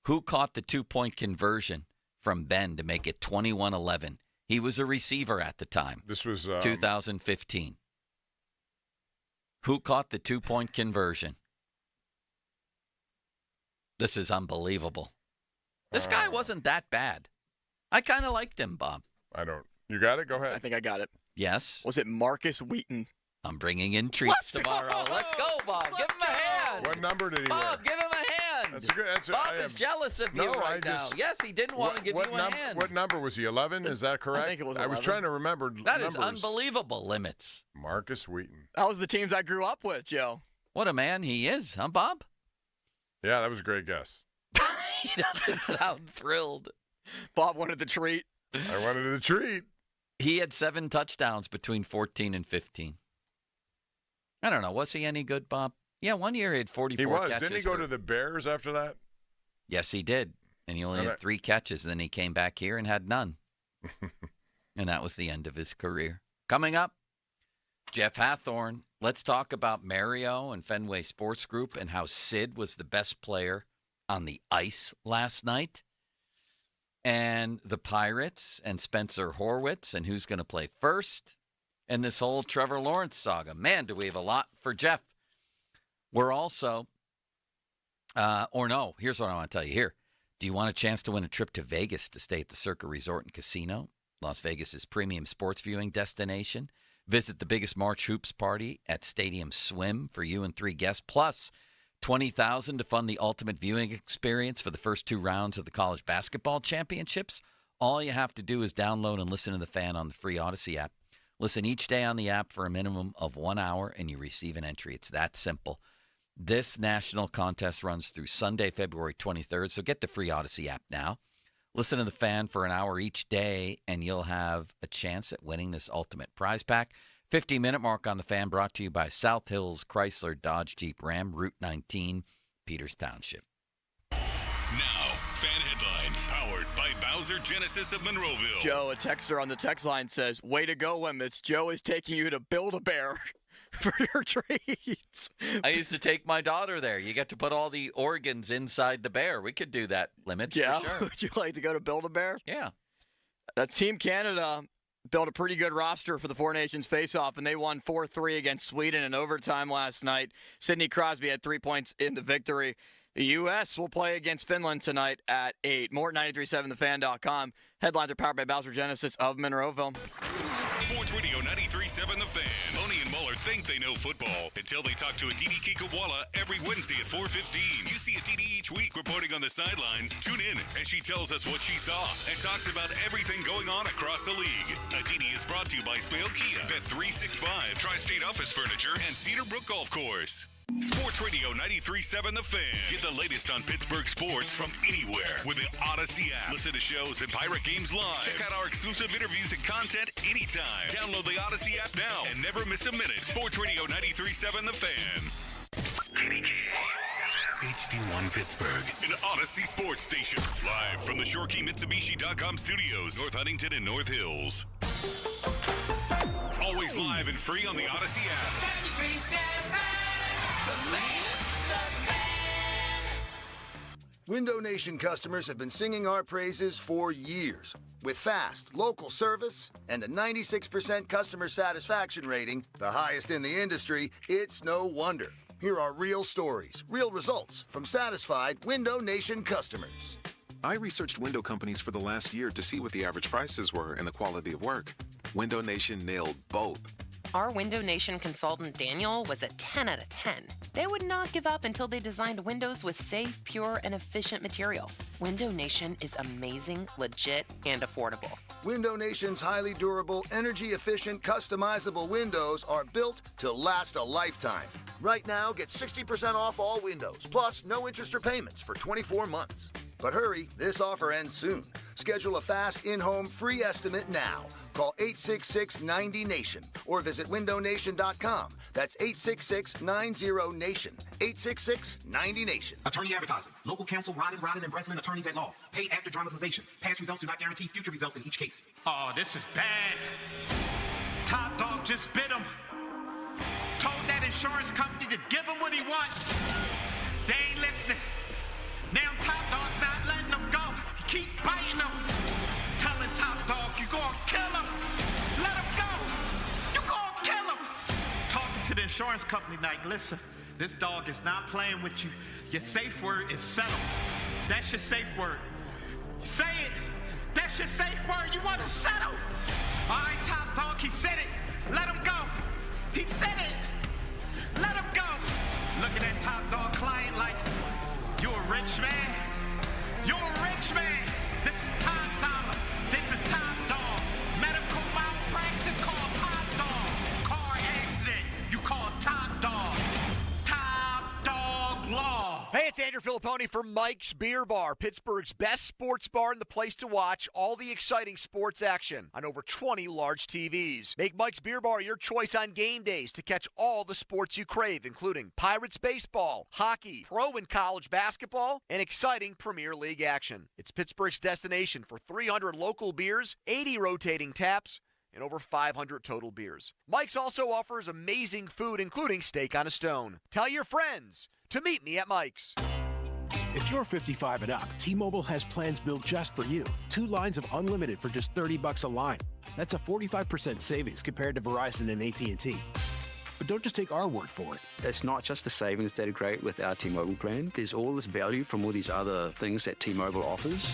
Who caught the 2-point conversion from Ben to make it 21-11? He was a receiver at the time. This was 2015. Who caught the 2-point conversion? This is unbelievable. This guy wasn't that bad. I kind of liked him, Bob. I don't. You got it? Go ahead. I think I got it. Yes. Was it Marcus Wheaton? I'm bringing in treats tomorrow. Let's go, Bob. Give him a hand. What number did he Bob, wear? give him a hand. That's good. Bob is jealous of you right now. Yes, he didn't want to give you a hand. What number was he? 11? Is that correct? I think it was I was 11. trying to remember That numbers. is unbelievable limits. Marcus Wheaton. That was the teams I grew up with, Joe. What a man he is, huh, Bob? Yeah, that was a great guess. He doesn't sound thrilled. Bob wanted the treat. I wanted the treat. He had 7 touchdowns between 14 and 15. I don't know. Was he any good, Bob? Yeah, one year he had 44 He was. catches. Didn't he go to the Bears after that? Yes, he did. And he only had 3 catches. Then he came back here and had none. And that was the end of his career. Coming up, Jeff Hathorn. Let's talk about Mario and Fenway Sports Group and how Sid was the best player on the ice last night. And the Pirates and Spencer Horwitz and who's going to play first. And this whole Trevor Lawrence saga. Man, do we have a lot for Jeff. We're also, here's what I want to tell you here. Do you want a chance to win a trip to Vegas to stay at the Circa Resort and Casino, Las Vegas's premium sports viewing destination? Visit the biggest March Hoops party at Stadium Swim for you and 3 guests, plus $20,000 to fund the ultimate viewing experience for the first 2 rounds of the college basketball championships. All you have to do is download and listen to the Fan on the free Odyssey app. Listen each day on the app for a minimum of 1 hour, and you receive an entry. It's that simple. This national contest runs through Sunday, February 23rd, so get the free Odyssey app now. Listen to the Fan for an hour each day, and you'll have a chance at winning this ultimate prize pack. 50-minute mark on the Fan, brought to you by South Hills Chrysler Dodge Jeep Ram, Route 19, Peters Township. Now, Fan Headlines, powered by Bowser Genesis of Monroeville. Joe, a texter on the text line says, "Way to go, Limits. Joe is taking you to Build-A-Bear for your treats." I used to take my daughter there. You get to put all the organs inside the bear. We could do that, Limits, Yeah. for sure. Would you like to go to Build-A-Bear? Yeah. Team Canada built a pretty good roster for the Four Nations face-off, and they won 4-3 against Sweden in overtime last night. Sidney Crosby had 3 points in the victory. The U.S. will play against Finland tonight at 8. More at 937thefan.com. Headlines are powered by Bowser Genesis of Monroeville. Sports Radio 93.7 The Fan. Loney and Muller think they know football until they talk to Aditi Kikawala every Wednesday at 4:15. You see Aditi each week reporting on the sidelines. Tune in as she tells us what she saw and talks about everything going on across the league. Aditi is brought to you by Smale Kia, Bet365, Tri-State Office Furniture, and Cedar Brook Golf Course. Sports Radio 93.7 The Fan. Get the latest on Pittsburgh sports from anywhere with the Odyssey app. Listen to shows and Pirate Games live. Check out our exclusive interviews and content anytime. Download the Odyssey app now and never miss a minute. Sports Radio 93.7 The Fan. HD1 Pittsburgh, an Odyssey sports station. Live from the ShoreKeyMitsubishi.com studios, North Huntington and North Hills. Always live and free on the Odyssey app. Window Nation customers have been singing our praises for years. With fast, local service and a 96% customer satisfaction rating, the highest in the industry, it's no wonder. Here are real stories, real results from satisfied Window Nation customers. I researched window companies for the last year to see what the average prices were and the quality of work. Window Nation nailed both. Our Window Nation consultant, Daniel, was a 10 out of 10. They would not give up until they designed windows with safe, pure, and efficient material. Window Nation is amazing, legit, and affordable. Window Nation's highly durable, energy-efficient, customizable windows are built to last a lifetime. Right now, get 60% off all windows, plus no interest or payments for 24 months. But hurry, this offer ends soon. Schedule a fast in-home free estimate now. Call 866-90-NATION or visit windownation.com. That's 866-90-NATION. 866-90-NATION. Attorney advertising. Local counsel Rodden and Breslin, attorneys at law. Paid after dramatization. Past results do not guarantee future results in each case. Oh, this is bad. Top Dog just bit him. Told that insurance company to give him what he wants. They ain't listening. Now Top Dog's not letting him go. He keep biting him. Telling Top Dog, you gonna kill him. Let him go. You gonna kill him. Talking to the insurance company like, listen, this dog is not playing with you. Your safe word is settled. That's your safe word. Say it. That's your safe word. You want to settle? All right, Top Dog, he said it. Let him go. He said it. Let him go. Look at that Top Dog client like, you a rich man? You're a rich man. This is Top Dollar. This is Top Dog. Medical malpractice called Top Dog. Car accident, you call Top Dog. Top Dog Law. Hey, it's Andrew Filipponi for Mike's Beer Bar, Pittsburgh's best sports bar and the place to watch all the exciting sports action on over 20 large TVs. Make Mike's Beer Bar your choice on game days to catch all the sports you crave, including Pirates baseball, hockey, pro and college basketball, and exciting Premier League action. It's Pittsburgh's destination for 300 local beers, 80 rotating taps, and over 500 total beers. Mike's also offers amazing food, including steak on a stone. Tell your friends to meet me at Mike's. If you're 55 and up, T-Mobile has plans built just for you. 2 lines of unlimited for just $30 a line. That's a 45% savings compared to Verizon and AT&T. But don't just take our word for it. It's not just the savings that are great with our T-Mobile plan. There's all this value from all these other things that T-Mobile offers.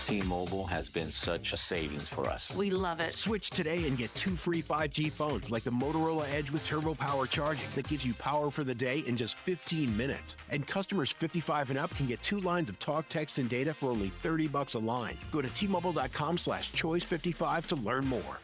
T-Mobile has been such a savings for us. We love it. Switch today and get 2 free 5G phones like the Motorola Edge with Turbo Power charging that gives you power for the day in just 15 minutes. And customers 55 and up can get 2 lines of talk, text, and data for only $30 a line. Go to T-Mobile.com/choice55 to learn more.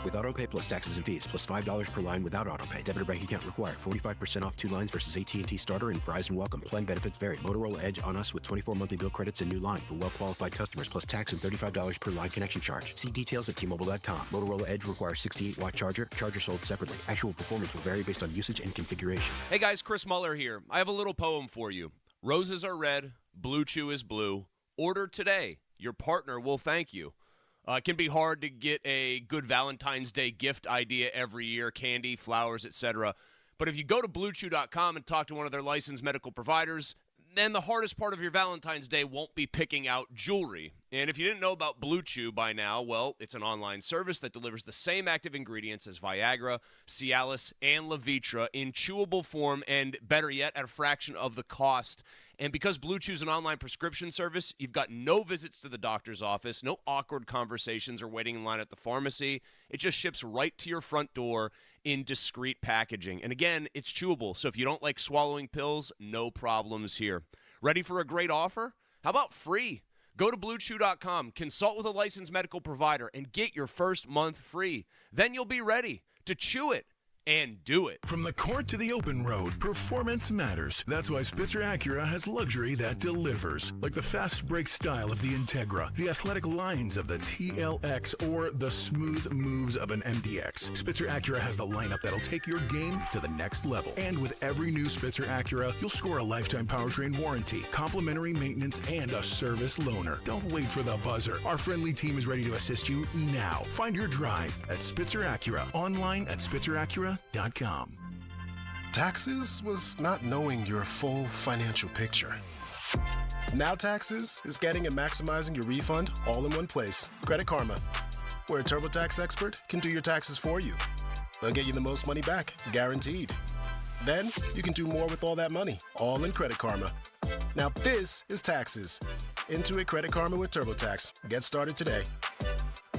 With AutoPay plus taxes and fees, plus $5 per line without AutoPay. Debit or bank account required. 45% off 2 lines versus AT&T Starter and Verizon Welcome. Plan benefits vary. Motorola Edge on us with 24 monthly bill credits and new line for well-qualified customers, plus tax and $35 per line connection charge. See details at T-Mobile.com. Motorola Edge requires 68-watt charger. Charger sold separately. Actual performance will vary based on usage and configuration. Hey guys, Chris Muller here. I have a little poem for you. Roses are red, Blue Chew is blue. Order today. Your partner will thank you. It can be hard to get a good Valentine's Day gift idea every year, candy, flowers, etc. But if you go to BlueChew.com and talk to one of their licensed medical providers, then the hardest part of your Valentine's Day won't be picking out jewelry. And if you didn't know about Blue Chew by now, well, it's an online service that delivers the same active ingredients as Viagra, Cialis, and Levitra in chewable form, and better yet, at a fraction of the cost. And because Blue Chew's an online prescription service, you've got no visits to the doctor's office, no awkward conversations or waiting in line at the pharmacy. It just ships right to your front door in discreet packaging. And again, it's chewable, so if you don't like swallowing pills, no problems here. Ready for a great offer? How about free? Go to BlueChew.com, consult with a licensed medical provider, and get your first month free. Then you'll be ready to chew it and do it. From the court to the open road, performance matters. That's why Spitzer Acura has luxury that delivers. Like the fast brake style of the Integra, the athletic lines of the TLX, or the smooth moves of an MDX. Spitzer Acura has the lineup that'll take your game to the next level. And with every new Spitzer Acura, you'll score a lifetime powertrain warranty, complimentary maintenance, and a service loaner. Don't wait for the buzzer. Our friendly team is ready to assist you now. Find your drive at Spitzer Acura. Online at SpitzerAcura.com. Taxes was not knowing your full financial picture. Now Taxes is getting and maximizing your refund all in one place. Credit Karma, where a TurboTax expert can do your taxes for you. They'll get you the most money back, guaranteed. Then you can do more with all that money, all in Credit Karma. Now this is Taxes. Intuit Credit Karma with TurboTax. Get started today.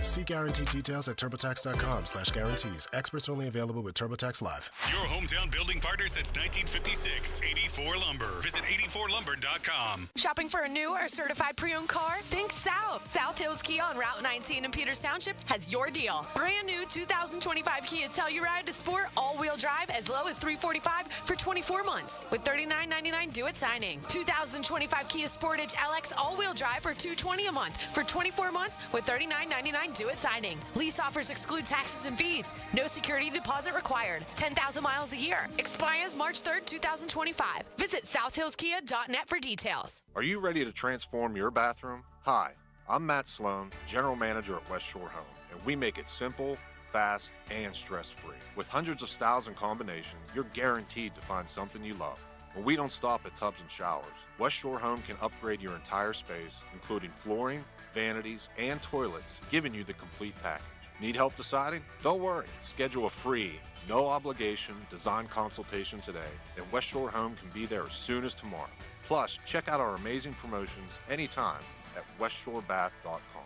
See guarantee details at TurboTax.com/guarantees. Experts only available with TurboTax Live. Your hometown building partner since 1956. 84 Lumber. Visit 84lumber.com. Shopping for a new or certified pre-owned car? Think South. South Hills Kia on Route 19 in Peters Township has your deal. Brand new 2025 Kia Telluride to Sport all-wheel drive as low as $345 for 24 months with $39.99 due at signing. 2025 Kia Sportage LX all-wheel drive for $220 a month for 24 months with $39.99 due at signing. Lease offers exclude taxes and fees. No security deposit required. 10,000 miles a year. Expires March 3rd, 2025. Visit southhillskia.net for details. Are you ready to transform your bathroom? Hi, I'm Matt Sloan, General Manager at West Shore Home, and we make it simple, fast, and stress-free. With hundreds of styles and combinations, you're guaranteed to find something you love. But we don't stop at tubs and showers. West Shore Home can upgrade your entire space, including flooring, vanities, and toilets, giving you the complete package. Need help deciding? Don't worry. Schedule a free, no obligation design consultation today, and West Shore Home can be there as soon as tomorrow. Plus, check out our amazing promotions anytime at westshorebath.com.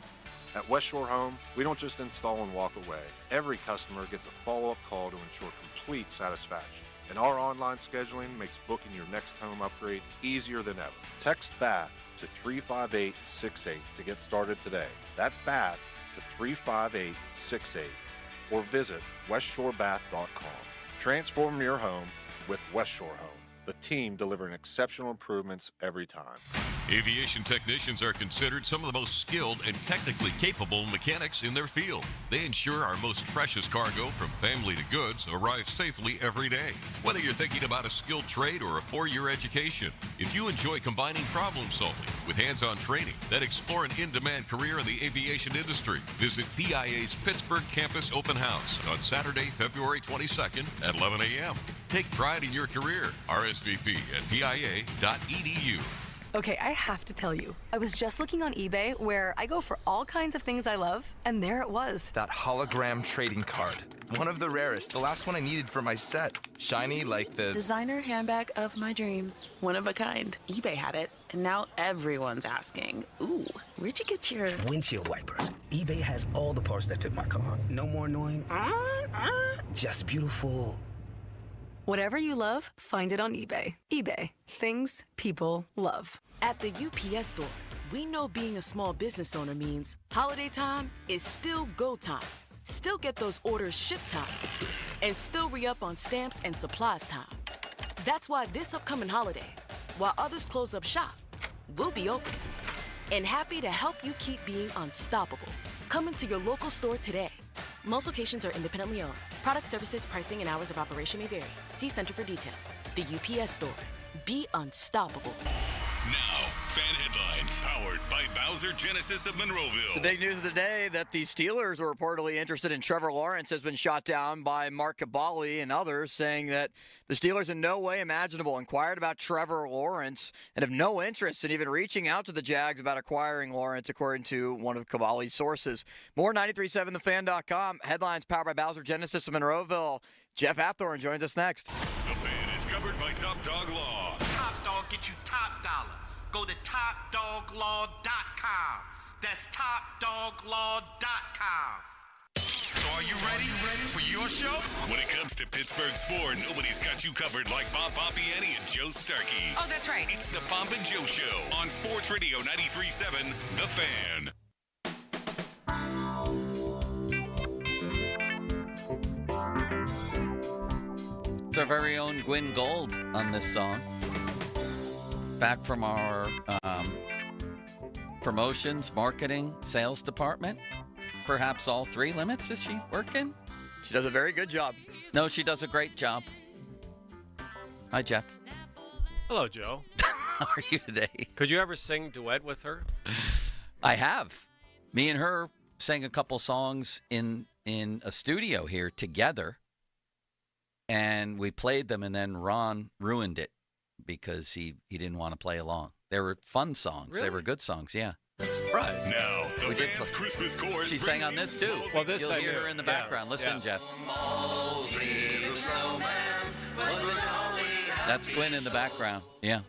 At West Shore Home, we don't just install and walk away. Every customer gets a follow-up call to ensure complete satisfaction. And our online scheduling makes booking your next home upgrade easier than ever. Text BATH to 35868 to get started today. That's BATH to 35868. Or visit westshorebath.com. Transform your home with West Shore Home. The team delivering exceptional improvements every time. Aviation technicians are considered some of the most skilled and technically capable mechanics in their field. They ensure our most precious cargo, from family to goods, arrives safely every day. Whether you're thinking about a skilled trade or a 4-year education, if you enjoy combining problem solving with hands-on training, then explore an in-demand career in the aviation industry. Visit PIA's Pittsburgh Campus Open House on Saturday, February 22nd at 11 a.m. Take pride in your career. RSVP at PIA.edu. Okay, I have to tell you, I was just looking on eBay where I go for all kinds of things I love, and there it was. That hologram trading card. One of the rarest, the last one I needed for my set. Shiny like the designer handbag of my dreams. One of a kind. eBay had it, and now everyone's asking, ooh, where'd you get your windshield wipers? eBay has all the parts that fit my car. No more annoying, just beautiful. Whatever you love, find it on eBay. eBay. Things people love. At the UPS Store, we know being a small business owner means holiday time is still go time. Still get those orders shipped time. And still re-up on stamps and supplies time. That's why this upcoming holiday, while others close up shop, we'll be open. And happy to help you keep being unstoppable. Come into your local store today. Most locations are independently owned. Product, services, pricing, and hours of operation may vary. See Center for details. The UPS Store. Be unstoppable. Now, fan headlines powered by Bowser Genesis of Monroeville. The big news of the day that the Steelers were reportedly interested in Trevor Lawrence has been shot down by Mark Cabali and others, saying that the Steelers in no way imaginable inquired about Trevor Lawrence and have no interest in even reaching out to the Jags about acquiring Lawrence, according to one of Cabali's sources. More 937thefan.com. Headlines powered by Bowser Genesis of Monroeville. Jeff Athorn joins us next. The Fan is covered by Top Dog Law. Top Dog get you top dollar. Go to TopDogLaw.com. That's TopDogLaw.com. So are you ready for your show? When it comes to Pittsburgh sports, nobody's got you covered like Bob Pompiani and Joe Starkey. Oh, that's right. It's the Pomp and Joe Show on Sports Radio 93.7 The Fan. It's our very own Gwyn Gold on this song. Back from our promotions, marketing, sales department. Perhaps all three limits. Is she working? She does a very good job. No, she does a great job. Hi, Jeff. Hello, Joe. How are you today? Could you ever sing duet with her? I have. Me and her sang a couple songs in a studio here together. And we played them, and then Ron ruined it because he didn't want to play along. They were fun songs. Really? They were good songs, yeah. Surprise. Now, the Fan's Christmas chorus. She sang on this, too. Well, this You'll I hear knew. her in the Yeah. background. Listen, Yeah. Jeff. That's Gwyn in the background. Yeah.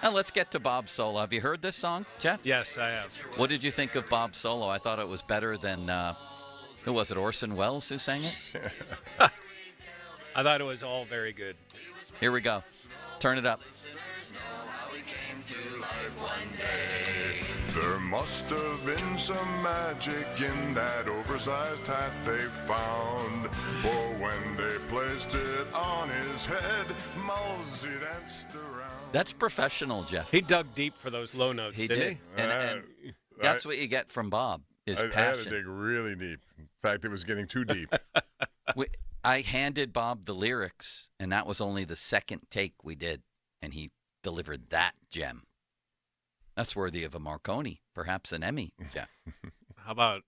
Now let's get to Bob's solo. Have you heard this song, Jeff? Yes, I have. What did you think of Bob's solo? I thought it was better than, who was it, Orson Welles who sang it? I thought it was all very good. Here we go. Turn it up. There must have been some magic in that oversized hat they found. For when they placed it on his head, Mosey danced around. That's professional, Jeff. He dug deep for those low notes, He didn't did. And that's what you get from Bob, is I had to passion. dig really deep. In fact, it was getting too deep. I handed Bob the lyrics, and that was only the second take we did, and he delivered that gem. That's worthy of a Marconi, perhaps an Emmy, Jeff. How about,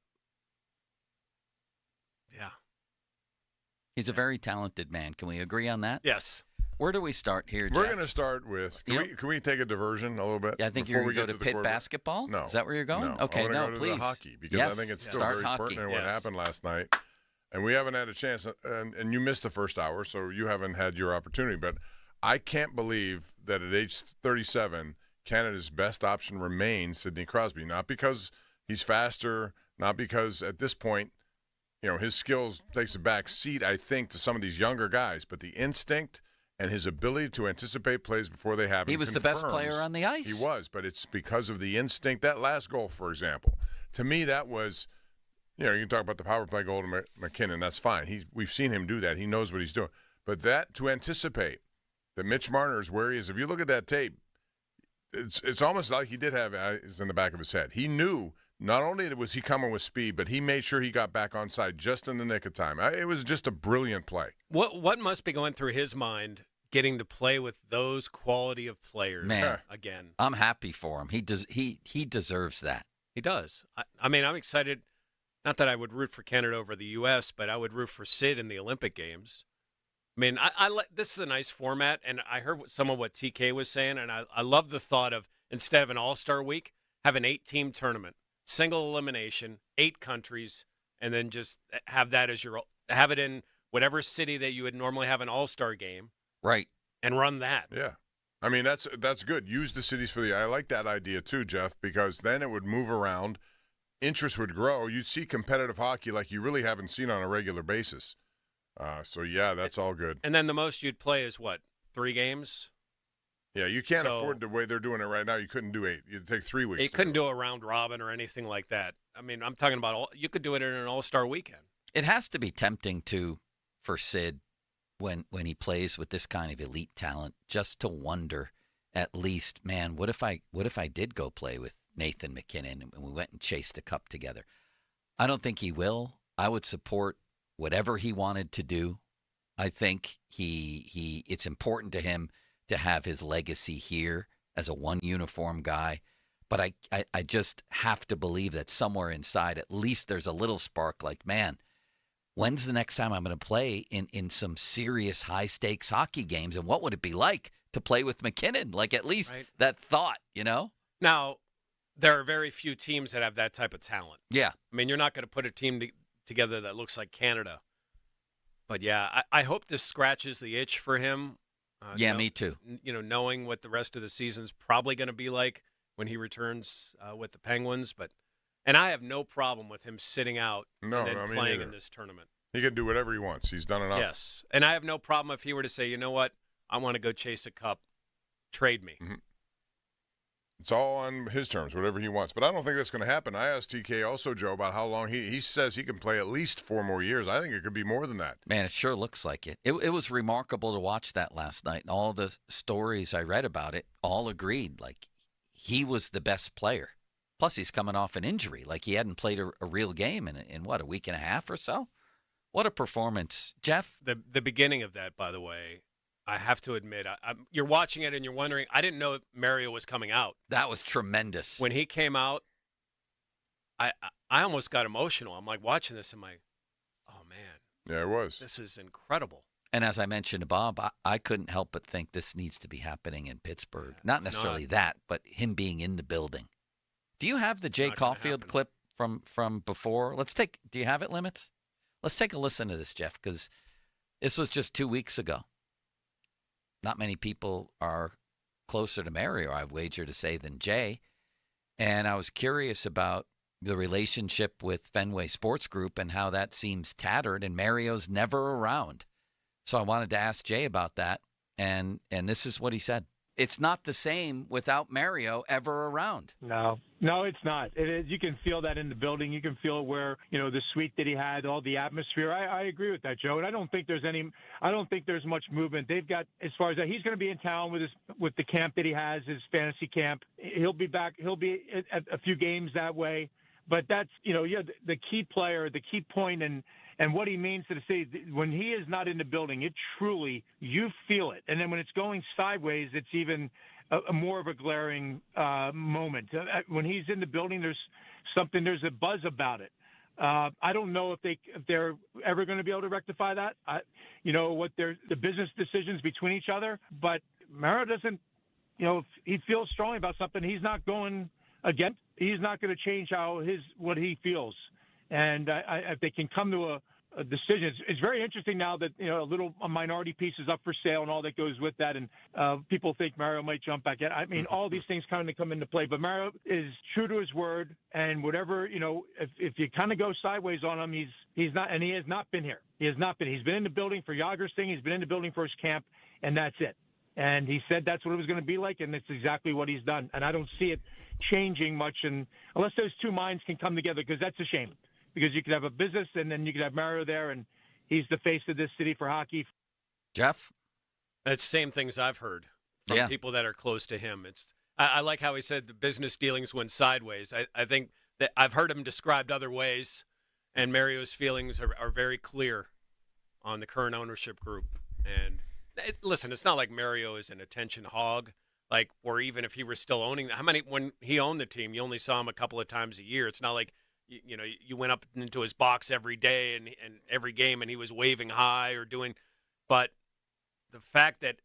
yeah. He's a very talented man. Can we agree on that? Yes. Where do we start here, Jeff? We're going to start with. Can we take a diversion a little bit? Yeah, I think you're going to go to Pitt basketball. No. Is that where you're going? No. Okay, I'm no, go to please. The hockey because yes. I think it's still Start very hockey. pertinent what happened last night, and we haven't had a chance. And you missed the first hour, so you haven't had your opportunity. But I can't believe that at age 37, Canada's best option remains Sidney Crosby. Not because he's faster, not because at this point, his skills takes a back seat, I think, to some of these younger guys, but the instinct and his ability to anticipate plays before they happen. He was the best player on the ice. He was, but it's because of the instinct. That last goal, for example, to me, that was, you can talk about the power play goal to McKinnon. That's fine. We've seen him do that. He knows what he's doing. But that to anticipate that Mitch Marner is where he is. If you look at that tape, it's almost like he did have eyes in the back of his head. He knew not only was he coming with speed, but he made sure he got back on side just in the nick of time. It was just a brilliant play. What must be going through his mind getting to play with those quality of players again? I'm happy for him. He deserves that. He does. I mean, I'm excited. Not that I would root for Canada over the U.S., but I would root for Sid in the Olympic Games. I mean, this is a nice format, and I heard some of what TK was saying, and I love the thought of, instead of an all-star week, have an 8-team tournament. Single elimination, 8 countries, and then just have that as have it in whatever city that you would normally have an all-star game. Right. And run that. Yeah. I mean, that's good. Use the cities I like that idea too, Jeff, because then it would move around. Interest would grow. You'd see competitive hockey like you really haven't seen on a regular basis. So, yeah, that's all good. And then the most you'd play is what, 3 games? Yeah, you can't afford the way they're doing it right now. You couldn't do 8. You'd take 3 weeks. You couldn't do a round robin or anything like that. I mean, I'm talking about you could do it in an all-star weekend. It has to be tempting for Sid when he plays with this kind of elite talent, just to wonder at least, man, what if I did go play with Nathan McKinnon and we went and chased a cup together? I don't think he will. I would support whatever he wanted to do. I think it's important to him to have his legacy here as a one uniform guy. But I just have to believe that somewhere inside, at least there's a little spark like, man, when's the next time I'm going to play in some serious high-stakes hockey games? And what would it be like to play with McKinnon? Like, at least that thought, Now, there are very few teams that have that type of talent. Yeah. I mean, you're not going to put a team together that looks like Canada. But, yeah, I hope this scratches the itch for him. Me too. Knowing what the rest of the season's probably going to be like when he returns with the Penguins. And I have no problem with him sitting out and then playing in this tournament. He can do whatever he wants. He's done enough. Yes. And I have no problem if he were to say, you know what, I want to go chase a cup. Trade me. Mm-hmm. It's all on his terms, whatever he wants. But I don't think that's going to happen. I asked TK also, Joe, about how long he says he can play at least 4 more years. I think it could be more than that. Man, it sure looks like it. It was remarkable to watch that last night. And all the stories I read about it all agreed. Like, he was the best player. Plus, he's coming off an injury. Like, he hadn't played a real game in what, a week and a half or so? What a performance. Jeff? The beginning of that, by the way, I have to admit, you're watching it and you're wondering, I didn't know Mario was coming out. That was tremendous. When he came out, I almost got emotional. I'm like watching this, I'm like, oh, man. Yeah, it was. This is incredible. And as I mentioned to Bob, I couldn't help but think this needs to be happening in Pittsburgh. Not necessarily that, but him being in the building. Do you have the Jay Caulfield clip from before? Do you have it, Limits? Let's take a listen to this, Jeff, because this was just 2 weeks ago. Not many people are closer to Mario, I wager to say, than Jay. And I was curious about the relationship with Fenway Sports Group and how that seems tattered, and Mario's never around. So I wanted to ask Jay about that, and this is what he said. It's not the same without Mario ever around. No, it's not. It is. You can feel that in the building. You can feel where, the suite that he had, all the atmosphere. I agree with that, Joe. And I don't think there's much movement. They've got, as far as that, he's going to be in town with the camp that he has, his fantasy camp. He'll be back. He'll be at a few games that way. But that's, the key player, the key point, and what he means to the city. When he is not in the building, you feel it. And then when it's going sideways, it's even a more of a glaring moment. When he's in the building, there's a buzz about it. I don't know if they're ever going to be able to rectify that. What the business decisions between each other. But Mario doesn't, if he feels strongly about something, he's not going against. He's not going to change what he feels. And if they can come to a decision, it's very interesting now that a minority piece is up for sale and all that goes with that, and people think Mario might jump back in. I mean, all these things kind of come into play, but Mario is true to his word, and whatever if you kind of go sideways on him, he's not, and he has not been here. He has not been. He's been in the building for Yager's thing. He's been in the building for his camp, and that's it. And he said that's what it was going to be like, and it's exactly what he's done. And I don't see it changing much, and unless those two minds can come together, because that's a shame. Because you could have a business, and then you could have Mario there, and he's the face of this city for hockey. Jeff? It's the same things I've heard from people that are close to him. I like how he said the business dealings went sideways. I think that I've heard him described other ways, and Mario's feelings are very clear on the current ownership group. And listen, it's not like Mario is an attention hog, or even if he were still owning. When he owned the team, you only saw him a couple of times a year. It's not like you went up into his box every day and every game, and he was waving high or doing. But the fact that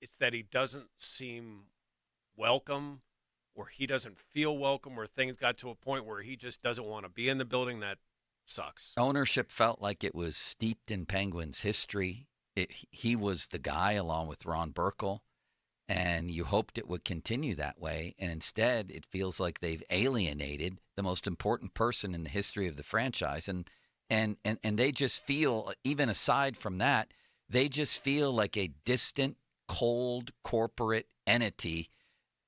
it's that he doesn't seem welcome, or he doesn't feel welcome, or things got to a point where he just doesn't want to be in the building, that sucks. Ownership felt like it was steeped in Penguins history. He was the guy along with Ron Burkle. And you hoped it would continue that way. And instead, it feels like they've alienated the most important person in the history of the franchise. And they just feel, even aside from that, they just feel like a distant, cold corporate entity.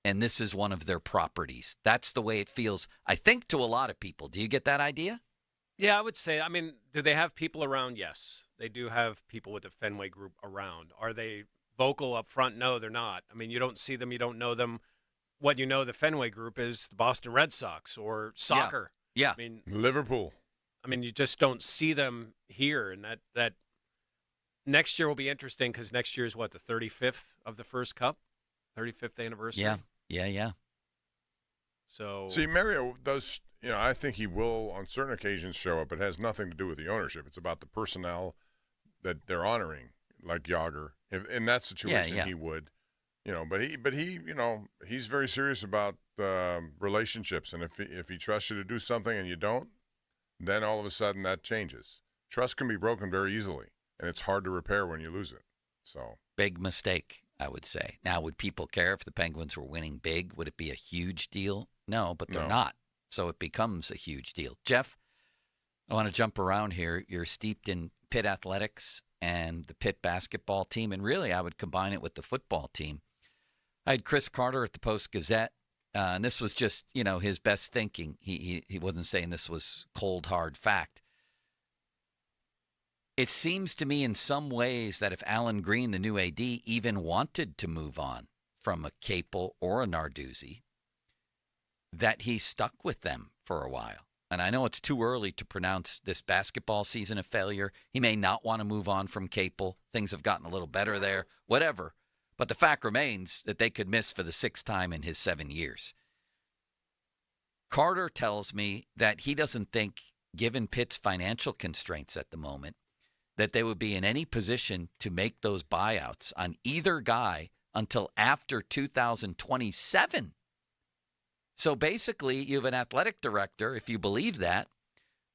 And this is one of their properties. That's the way it feels, I think, to a lot of people. Do you get that idea? Yeah, I would say. I mean, do they have people around? Yes. They do have people with the Fenway Group around. Are they vocal up front? No, they're not. I mean, you don't see them, you don't know them. What you know, the Fenway Group is the Boston Red Sox or soccer. Yeah. I mean, Liverpool. I mean, you just don't see them here, and that next year will be interesting because next year is what, the 35th of the first Cup, 35th anniversary. Yeah. So see, Mario does. I think he will on certain occasions show up. It has nothing to do with the ownership. It's about the personnel that they're honoring. Like Yager, if in that situation he would, but he, he's very serious about relationships, and if he trusts you to do something and you don't, then all of a sudden that changes. Trust can be broken very easily, and it's hard to repair when you lose it. So big mistake, I would say. Now, would people care if the Penguins were winning big? Would it be a huge deal? No, but they're not. So it becomes a huge deal. Jeff, I want to jump around here. You're steeped in Pitt athletics and the Pitt basketball team, and really I would combine it with the football team. I had Chris Carter at the Post-Gazette, and this was just, his best thinking. He wasn't saying this was cold, hard fact. It seems to me in some ways that if Alan Green, the new AD, even wanted to move on from a Capel or a Narduzzi, that he stuck with them for a while. And I know it's too early to pronounce this basketball season a failure. He may not want to move on from Capel. Things have gotten a little better there, whatever. But the fact remains that they could miss for the 6th time in his 7 years. Carter tells me that he doesn't think, given Pitt's financial constraints at the moment, that they would be in any position to make those buyouts on either guy until after 2027. So basically, you have an athletic director, if you believe that,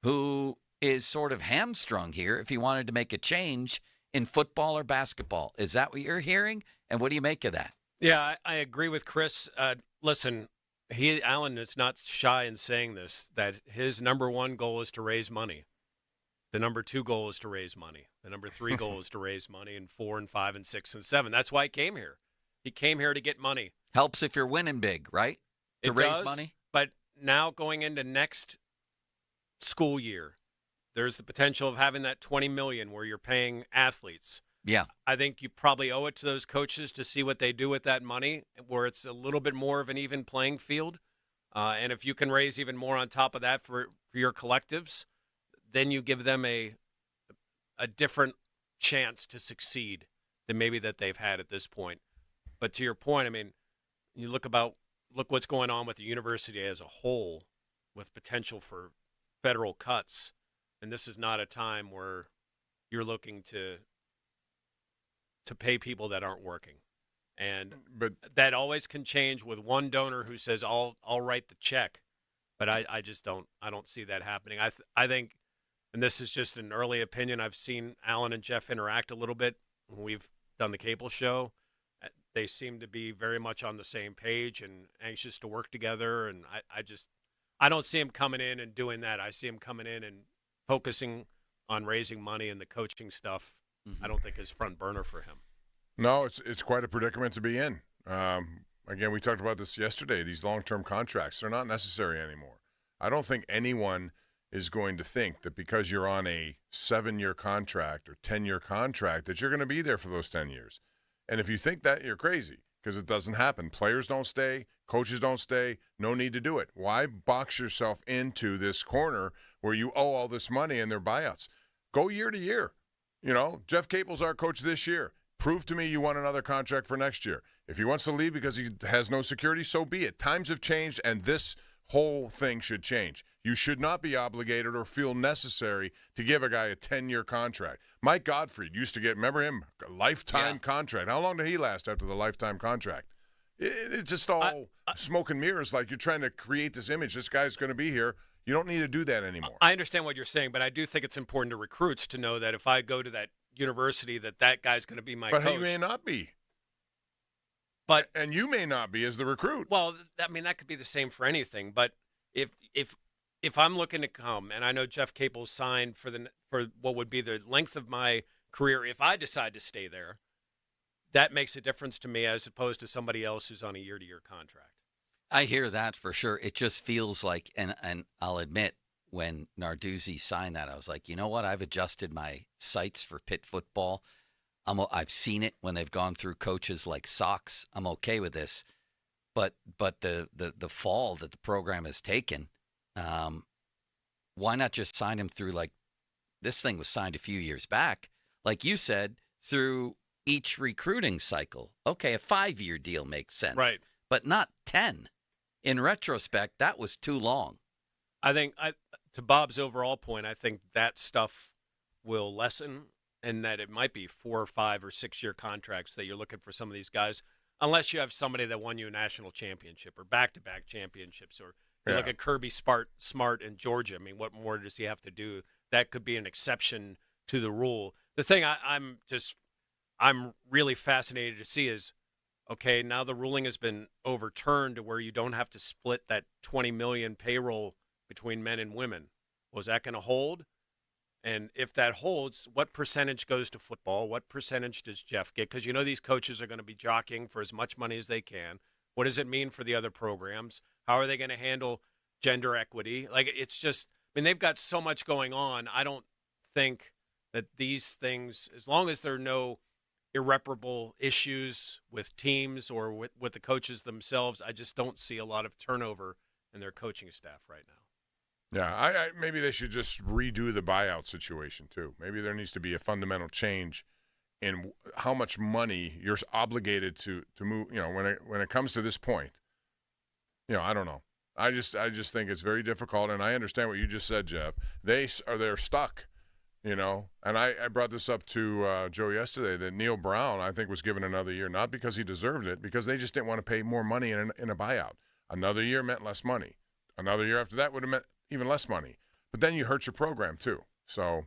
who is sort of hamstrung here if he wanted to make a change in football or basketball. Is that what you're hearing? And what do you make of that? Yeah, I agree with Chris. Listen, Alan is not shy in saying this, that his number one goal is to raise money. The number 2 goal is to raise money. The number 3 goal is to raise money, and 4 and 5 and 6 and 7. That's why he came here. He came here to get money. Helps if you're winning big, right? To raise money? But now going into next school year, there's the potential of having that $20 million where you're paying athletes. Yeah. I think you probably owe it to those coaches to see what they do with that money, where it's a little bit more of an even playing field. And if you can raise even more on top of that for your collectives, then you give them a different chance to succeed than maybe that they've had at this point. But to your point, I mean, you look what's going on with the university as a whole. with potential for federal cuts, and this is not a time where you're looking to pay people that aren't working. And that always can change with one donor who says, I'll write the check. But I just don't see that happening. I think, and this is just an early opinion, I've seen Alan and Jeff interact a little bit when we've done the cable show. They seem to be very much on the same page and anxious to work together. And I don't see him coming in and doing that. I see him coming in and focusing on raising money, and the coaching stuff I don't think is front burner for him. No, it's quite a predicament to be in. Again, we talked about this yesterday. These long-term contracts, they're not necessary anymore. I don't think anyone is going to think that because you're on a 7-year contract or 10-year contract that you're going to be there for those 10 years. And if you think that, you're crazy, because it doesn't happen. Players don't stay. Coaches don't stay. No need to do it. Why box yourself into this corner where you owe all this money and their buyouts? Go year to year. You know, Jeff Capel's our coach this year. Prove to me you want another contract for next year. If he wants to leave because he has no security, so be it. Times have changed, and this whole thing should change. You should not be obligated or feel necessary to give a guy a 10-year contract. Mike Gottfried used to get, remember him, a lifetime contract. How long did he last after the lifetime contract? It's just all smoke and mirrors, like you're trying to create this image. This guy's going to be here. You don't need to do that anymore. I understand what you're saying, but I do think it's important to recruits to know that if I go to that university, that guy's going to be my coach. But he may not be. And you may not be as the recruit. Well, I mean, that could be the same for anything. But if I'm looking to come, and I know Jeff Capel signed for what would be the length of my career, if I decide to stay there, that makes a difference to me as opposed to somebody else who's on a year-to-year contract. I hear that for sure. It just feels like, and I'll admit, when Narduzzi signed that, I was like, you know what? I've adjusted my sights for Pitt football. I've seen it when they've gone through coaches like Sox. I'm okay with this, but the fall that the program has taken, why not just sign him through, like, this thing was signed a few years back, like you said, through each recruiting cycle. Okay, a 5-year deal makes sense, right? But not 10. In retrospect, that was too long. I think, to Bob's overall point, I think that stuff will lessen, and that it might be 4 or 5 or 6-year contracts that you're looking for some of these guys, unless you have somebody that won you a national championship or back-to-back championships. Or you look at Kirby Smart in Georgia. I mean, what more does he have to do? That could be an exception to the rule. The thing I'm really fascinated to see is, okay, now the ruling has been overturned to where you don't have to split that $20 million payroll between men and women. Was that going to hold? And if that holds, what percentage goes to football? What percentage does Jeff get? Because you know these coaches are going to be jockeying for as much money as they can. What does it mean for the other programs? How are they going to handle gender equity? Like, it's just, I mean, they've got so much going on. I don't think that these things, as long as there are no irreparable issues with teams or with the coaches themselves, I just don't see a lot of turnover in their coaching staff right now. Yeah, maybe they should just redo the buyout situation too. Maybe there needs to be a fundamental change in how much money you're obligated to move. You know, when it comes to this point, you know, I don't know. I just think it's very difficult, and I understand what you just said, Jeff. They're stuck. You know, and I brought this up to Joe yesterday that Neil Brown, I think, was given another year, not because he deserved it, because they just didn't want to pay more money in a buyout. Another year meant less money. Another year after that would have meant even less money. But then you hurt your program too. So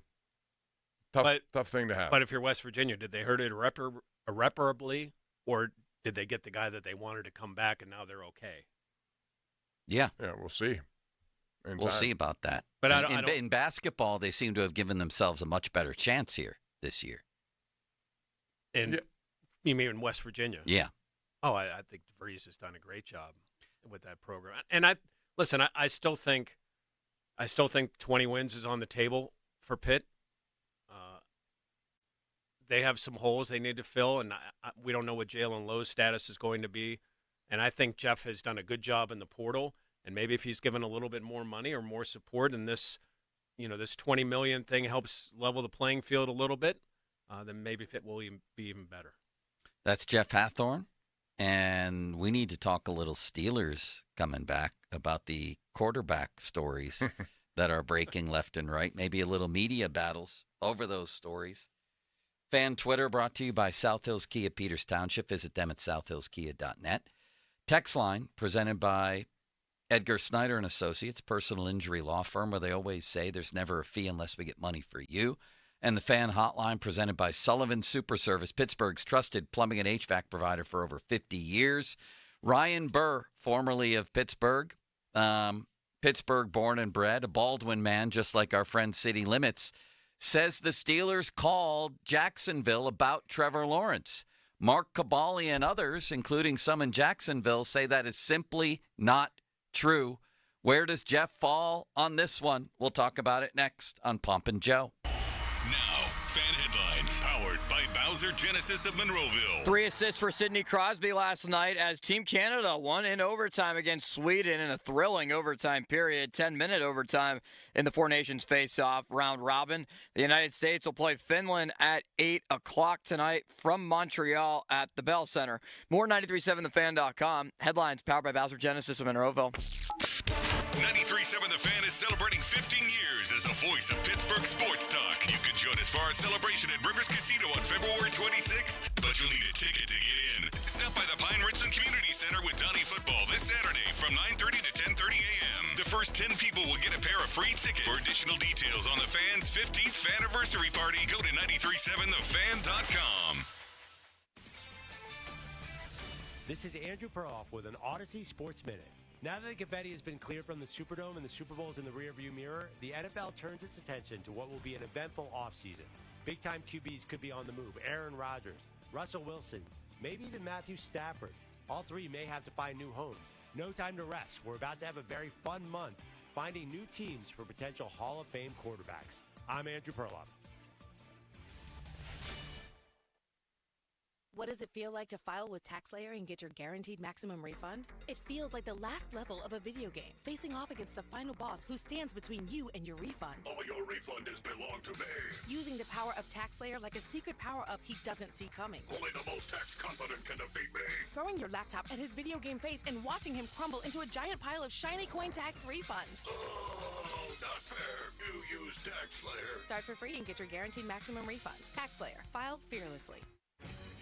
tough thing to have. But if you're West Virginia, did they hurt it irreparably, or did they get the guy that they wanted to come back and now they're okay? Yeah. Yeah, we'll see. We'll see about that. But in basketball, they seem to have given themselves a much better chance here this year. And you mean in West Virginia? Yeah. Oh, I think DeVries has done a great job with that program. And I still think 20 wins is on the table for Pitt. They have some holes they need to fill, and we don't know what Jalen Lowe's status is going to be. And I think Jeff has done a good job in the portal. And maybe if he's given a little bit more money or more support, and this $20 million thing helps level the playing field a little bit, then maybe Pitt will be even better. That's Jeff Hathorn. And we need to talk a little Steelers coming back about the quarterback stories that are breaking left and right. Maybe a little media battles over those stories. Fan Twitter brought to you by South Hills Kia Peters Township. Visit them at southhillskia.net. Text line presented by Edgar Snyder and Associates, personal injury law firm, where they always say there's never a fee unless we get money for you. And the fan hotline presented by Sullivan Super Service, Pittsburgh's trusted plumbing and HVAC provider for over 50 years. Ryan Burr, formerly of Pittsburgh, Pittsburgh born and bred, a Baldwin man, just like our friend City Limits, says the Steelers called Jacksonville about Trevor Lawrence. Mark Cabali and others, including some in Jacksonville, say that is simply not true. Where does Jeff fall on this one? We'll talk about it next on Pomp and Joe. Now, fan headlines powered by Bowser Genesis of Monroeville. 3 assists for Sidney Crosby last night as Team Canada won in overtime against Sweden in a thrilling overtime period, 10-minute overtime in the Four Nations face-off round robin. The United States will play Finland at 8 o'clock tonight from Montreal at the Bell Center. More 93.7thefan.com. Headlines powered by Bowser Genesis of Monroeville. 93.7 The Fan is celebrating 15 years as a voice of Pittsburgh sports talk. You can join us for our celebration at Rivers Casino on February 26th, but you'll need a ticket to get in. Stop by the Pine Richland Community Center with Donnie Football this Saturday from 9:30 to 10:30 a.m. The first 10 people will get a pair of free tickets. For additional details on the Fan's 15th anniversary party, go to 937thefan.com. This is Andrew Perloff with an Odyssey Sports Minute. Now that the confetti has been cleared from the Superdome and the Super Bowl's in the rearview mirror, the NFL turns its attention to what will be an eventful offseason. Big-time QBs could be on the move. Aaron Rodgers, Russell Wilson, maybe even Matthew Stafford. All three may have to find new homes. No time to rest. We're about to have a very fun month finding new teams for potential Hall of Fame quarterbacks. I'm Andrew Perloff. What does it feel like to file with TaxSlayer and get your guaranteed maximum refund? It feels like the last level of a video game, facing off against the final boss who stands between you and your refund. All your refund belong to me. Using the power of TaxSlayer like a secret power-up he doesn't see coming. Only the most tax confident can defeat me. Throwing your laptop at his video game face and watching him crumble into a giant pile of shiny coin tax refunds. Oh, not fair. You use TaxSlayer. Start for free and get your guaranteed maximum refund. TaxSlayer. File fearlessly.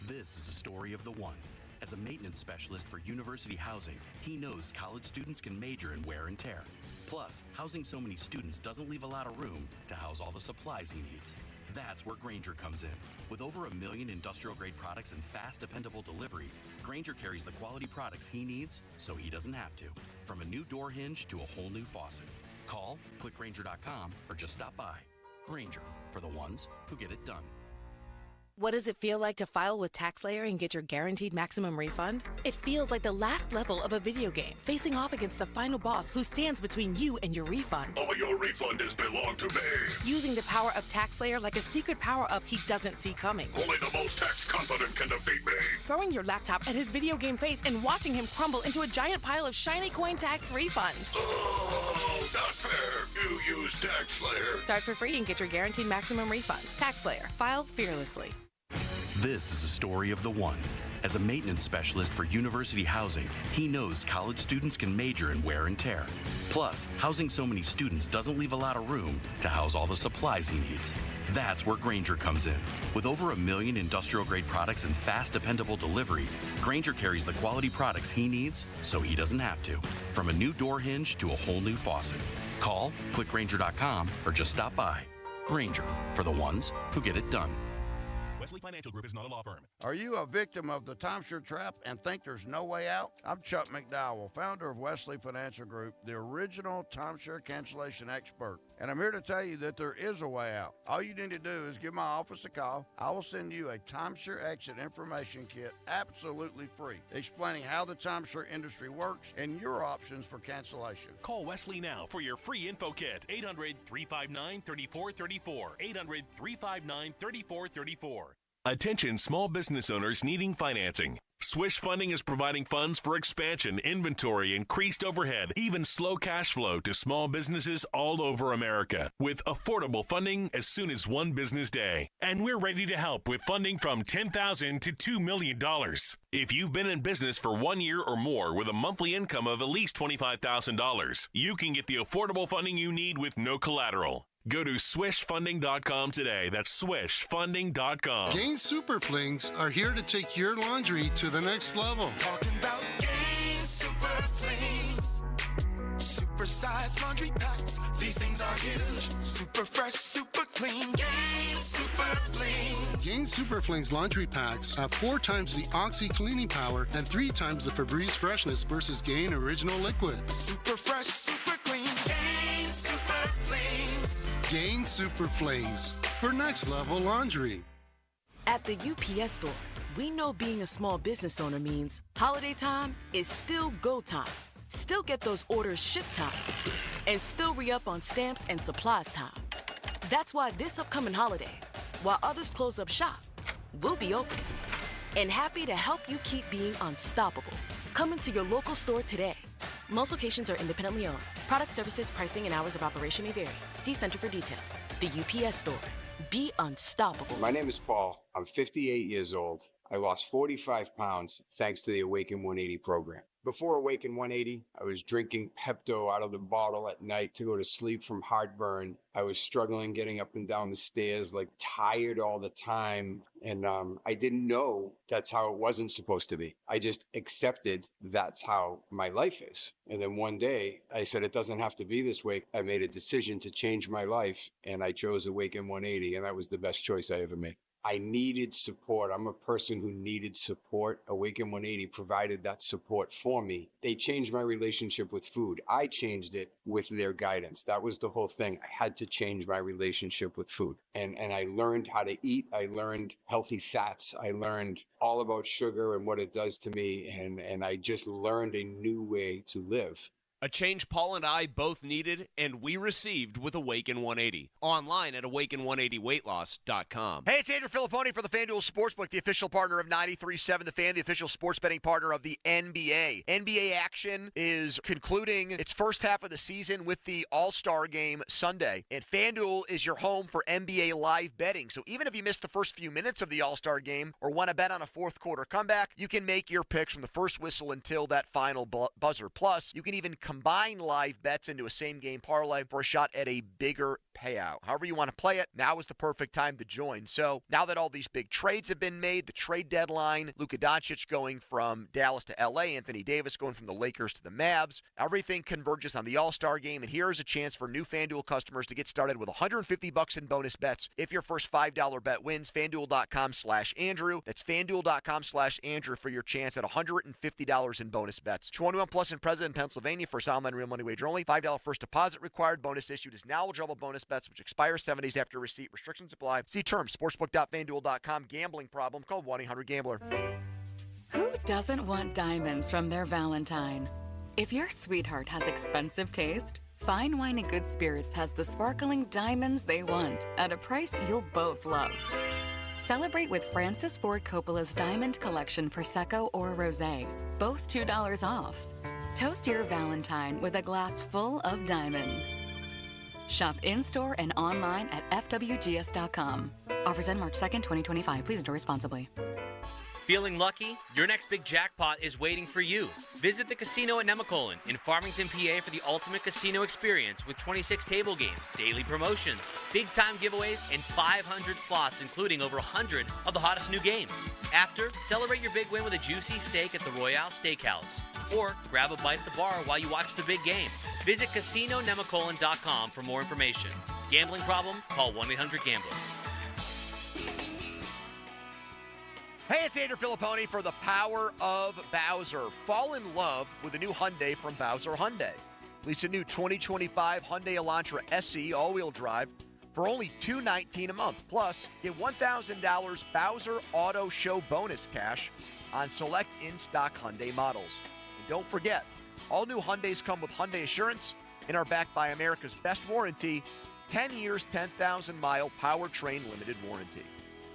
This is the story of the one. As a maintenance specialist for university housing, he knows college students can major in wear and tear. Plus, housing so many students doesn't leave a lot of room to house all the supplies he needs. That's where Grainger comes in. With over 1 million industrial-grade products and fast, dependable delivery, Grainger carries the quality products he needs so he doesn't have to. From a new door hinge to a whole new faucet. Call, click Grainger.com, or just stop by. Grainger, for the ones who get it done. What does it feel like to file with TaxSlayer and get your guaranteed maximum refund? It feels like the last level of a video game, facing off against the final boss who stands between you and your refund. All your refund belong to me. Using the power of TaxSlayer like a secret power-up he doesn't see coming. Only the most tax confident can defeat me. Throwing your laptop at his video game face and watching him crumble into a giant pile of shiny coin tax refunds. Oh, not fair. You use TaxSlayer. Start for free and get your guaranteed maximum refund. TaxSlayer. File fearlessly. This is the story of the one. As a maintenance specialist for university housing, he knows college students can major in wear and tear. Plus, housing so many students doesn't leave a lot of room to house all the supplies he needs. That's where Grainger comes in. With over 1 million industrial-grade products and fast, dependable delivery, Grainger carries the quality products he needs so he doesn't have to. From a new door hinge to a whole new faucet. Call, click Grainger.com, or just stop by. Grainger, for the ones who get it done. Wesley Financial Group is not a law firm. Are you a victim of the timeshare trap and think there's no way out? I'm Chuck McDowell, founder of Wesley Financial Group, the original timeshare cancellation expert. And I'm here to tell you that there is a way out. All you need to do is give my office a call. I will send you a timeshare exit information kit absolutely free, explaining how the timeshare industry works and your options for cancellation. Call Wesley now for your free info kit. 800-359-3434. 800-359-3434. Attention small business owners needing financing. Swish Funding is providing funds for expansion, inventory, increased overhead, even slow cash flow to small businesses all over America with affordable funding as soon as one business day. And we're ready to help with funding from $10,000 to $2 million. If you've been in business for 1 year or more with a monthly income of at least $25,000, you can get the affordable funding you need with no collateral. Go to swishfunding.com today. That's swishfunding.com. Gain Super Flings are here to take your laundry to the next level. Talking about Gain Super Flings. Super-sized laundry packs. These things are huge. Super fresh, super clean. Gain Super Flings. Gain Super Flings laundry packs have 4 times the Oxy cleaning power and 3 times the Febreze freshness versus Gain Original Liquid. Super fresh, super clean. Gain Super Flings. Gain Super Flings for next level laundry. At the UPS store, we know being a small business owner means holiday time is still go time. Still get those orders shipped time. And still re-up on stamps and supplies time. That's why this upcoming holiday, while others close up shop, we'll be open. And happy to help you keep being unstoppable. Come into your local store today. Most locations are independently owned. Product, services, pricing, and hours of operation may vary. See Center for details. The UPS store. Be unstoppable. My name is Paul. I'm 58 years old. I lost 45 pounds thanks to the Awaken 180 program. Before Awaken 180, I was drinking Pepto out of the bottle at night to go to sleep from heartburn. I was struggling getting up and down the stairs, like tired all the time. And I didn't know that's how it wasn't supposed to be. I just accepted that's how my life is. And then one day I said, it doesn't have to be this way. I made a decision to change my life and I chose Awaken 180. And that was the best choice I ever made. I needed support. I'm a person who needed support. Awaken 180 provided that support for me. They changed my relationship with food. I changed it with their guidance. That was the whole thing. I had to change my relationship with food. And I learned how to eat. I learned healthy fats. I learned all about sugar and what it does to me. And I just learned a new way to live. A change Paul and I both needed and we received with Awaken 180. Online at awaken180weightloss.com. Hey, it's Andrew Filipponi for the FanDuel Sportsbook, the official partner of 93.7 The Fan, the official sports betting partner of the NBA. NBA action is concluding its first half of the season with the All-Star Game Sunday. And FanDuel is your home for NBA live betting. So even if you missed the first few minutes of the All-Star Game or want to bet on a fourth quarter comeback, you can make your picks from the first whistle until that final buzzer. Plus, you can even combine live bets into a same-game parlay for a shot at a bigger payout. However you want to play it, now is the perfect time to join. So now that all these big trades have been made, the trade deadline, Luka Doncic going from Dallas to LA, Anthony Davis going from the Lakers to the Mavs, everything converges on the All-Star Game, and here is a chance for new FanDuel customers to get started with $150 in bonus bets if your first $5 bet wins. FanDuel.com/Andrew. That's FanDuel.com/Andrew for your chance at $150 in bonus bets. 21 plus in President, Pennsylvania. First online real money wager only. $5 first deposit required. Bonus issued is now eligible bonus bets, which expire 7 days after receipt. Restrictions apply. See terms. Sportsbook.fanduel.com. Gambling problem? Call 1-800-GAMBLER. Who doesn't want diamonds from their Valentine? If your sweetheart has expensive taste, Fine Wine and Good Spirits has the sparkling diamonds they want at a price you'll both love. Celebrate with Francis Ford Coppola's Diamond Collection Prosecco or Rosé, both $2 off. Toast your Valentine with a glass full of diamonds. Shop in-store and online at FWGS.com. Offers end March 2nd, 2025. Please enjoy responsibly. Feeling lucky? Your next big jackpot is waiting for you. Visit the casino at Nemacolin in Farmington, PA for the ultimate casino experience with 26 table games, daily promotions, big-time giveaways, and 500 slots, including over 100 of the hottest new games. After, celebrate your big win with a juicy steak at the Royale Steakhouse. Or grab a bite at the bar while you watch the big game. Visit CasinoNemacolin.com for more information. Gambling problem? Call 1-800-GAMBLER. Hey, it's Andrew Filipponi for the power of Bowser. Fall in love with the new Hyundai from Bowser Hyundai. Lease a new 2025 Hyundai Elantra SE all-wheel drive for only $219 a month. Plus, get $1,000 Bowser Auto Show bonus cash on select in-stock Hyundai models. And don't forget, all new Hyundais come with Hyundai Assurance and are backed by America's best warranty, 10 years, 10,000-mile powertrain limited warranty.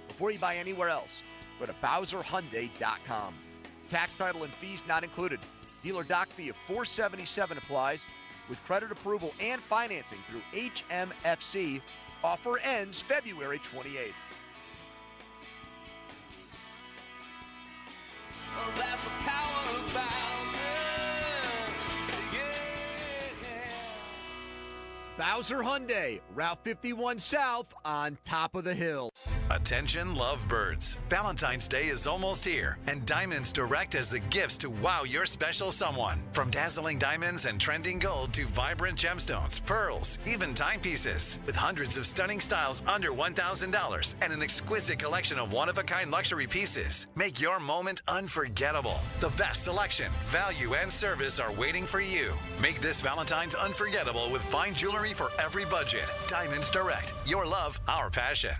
Before you buy anywhere else, go to BowserHyundai.com. Tax, title, and fees not included. Dealer doc fee of $477 applies with credit approval and financing through HMFC. Offer ends February 28th. Oh, that's the power of Bowser Hyundai, Route 51 South on top of the hill. Attention lovebirds. Valentine's Day is almost here, and Diamonds Direct has the gifts to wow your special someone. From dazzling diamonds and trending gold to vibrant gemstones, pearls, even timepieces. With hundreds of stunning styles under $1,000 and an exquisite collection of one-of-a-kind luxury pieces. Make your moment unforgettable. The best selection, value, and service are waiting for you. Make this Valentine's unforgettable with fine jewelry for every budget. Diamonds Direct. Your love, our passion.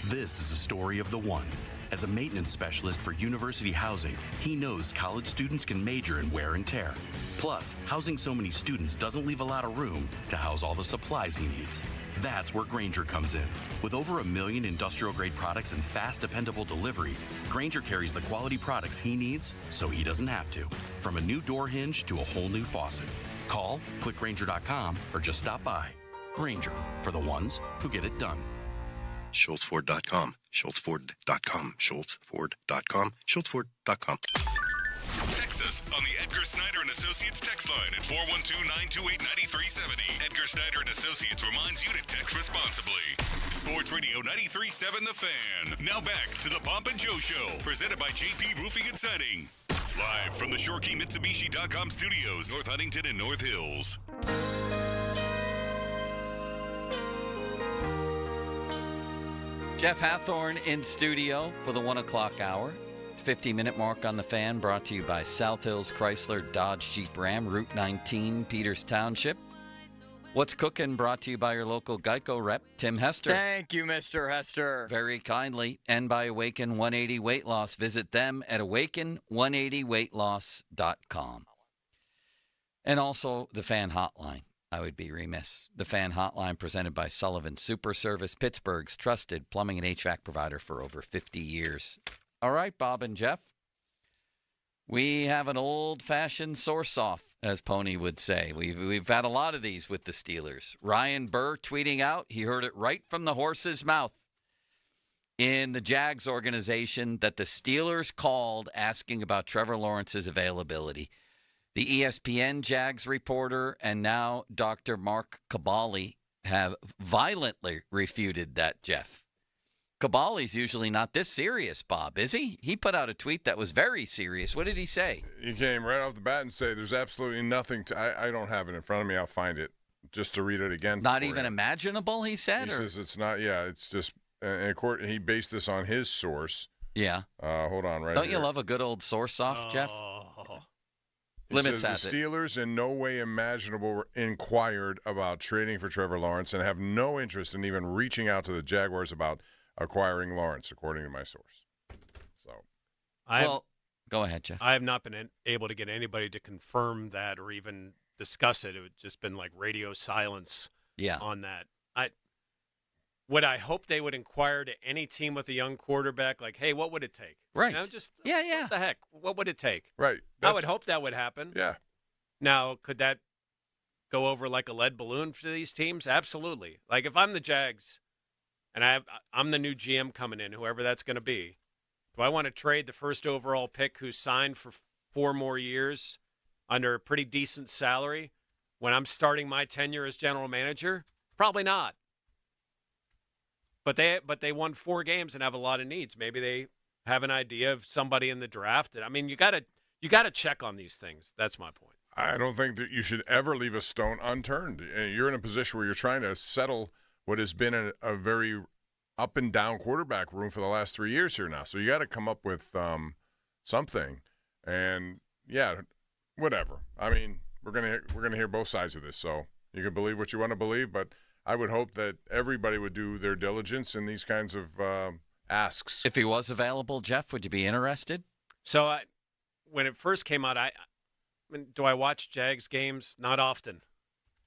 This is a story of the one. As a maintenance specialist for university housing, he knows college students can major in wear and tear. Plus, housing so many students doesn't leave a lot of room to house all the supplies he needs. That's where Grainger comes in. With over 1 million industrial-grade products and fast, dependable delivery, Grainger carries the quality products he needs so he doesn't have to. From a new door hinge to a whole new faucet. Call, click Grainger.com, or just stop by. Grainger, for the ones who get it done. SchultzFord.com, SchultzFord.com, SchultzFord.com, SchultzFord.com. Text us on the Edgar Snyder and Associates text line at 412-928-9370. Edgar Snyder and Associates reminds you to text responsibly. Sports Radio 93.7 The Fan. Now back to the Pomp and Joe Show, presented by JP Roofing and Siding. Live from the ShoreKeyMitsubishi.com studios, North Huntington and North Hills. Jeff Hathorn in studio for the 1 o'clock hour. 50-minute mark on the Fan, brought to you by South Hills Chrysler Dodge Jeep Ram, Route 19, Peters Township. What's Cooking, brought to you by your local Geico rep, Tim Hester. Thank you, Mr. Hester. Very kindly. And by Awaken 180 Weight Loss. Visit them at awaken180weightloss.com. And also the Fan Hotline. I would be remiss. The Fan Hotline, presented by Sullivan Super Service, Pittsburgh's trusted plumbing and HVAC provider for over 50 years. All right, Bob and Jeff. We have an old-fashioned source-off, as Pony would say. We've had a lot of these with the Steelers. Ryan Burr tweeting out, he heard it right from the horse's mouth in the Jags organization that the Steelers called asking about Trevor Lawrence's availability. The ESPN Jags reporter and now Dr. Mark Cabali have violently refuted that, Jeff. Cabali's usually not this serious, Bob, is he? He put out a tweet that was very serious. What did he say? He came right off the bat and said there's absolutely nothing to – I don't have it in front of me. I'll find it just to read it again. Not even imaginable, he said? He says it's not – yeah, it's just – and he based this on his source. Yeah. Hold on right Don't here. You love a good old source-off, Jeff? Limits the Steelers in no way imaginable inquired about trading for Trevor Lawrence and have no interest in even reaching out to the Jaguars about acquiring Lawrence, according to my source. So, go ahead, Jeff. I have not been able to get anybody to confirm that or even discuss it. It would just been like radio silence on that. Would I hope they would inquire to any team with a young quarterback, like, hey, what would it take? Right. You know, what the heck? What would it take? Right. I would hope that would happen. Yeah. Now, could that go over like a lead balloon for these teams? Absolutely. Like, if I'm the Jags and I'm the new GM coming in, whoever that's going to be, do I want to trade the first overall pick who's signed for 4 more years under a pretty decent salary when I'm starting my tenure as general manager? Probably not. But they won 4 games and have a lot of needs. Maybe they have an idea of somebody in the draft. I mean, you got to check on these things. That's my point. I don't think that you should ever leave a stone unturned. You're in a position where you're trying to settle what has been a very up and down quarterback room for the last 3 years here now. So you got to come up with something. And yeah, whatever. I mean, we're gonna hear both sides of this. So you can believe what you want to believe, but I would hope that everybody would do their diligence in these kinds of asks. If he was available, Jeff, would you be interested? So when it first came out, do I watch Jags games? Not often.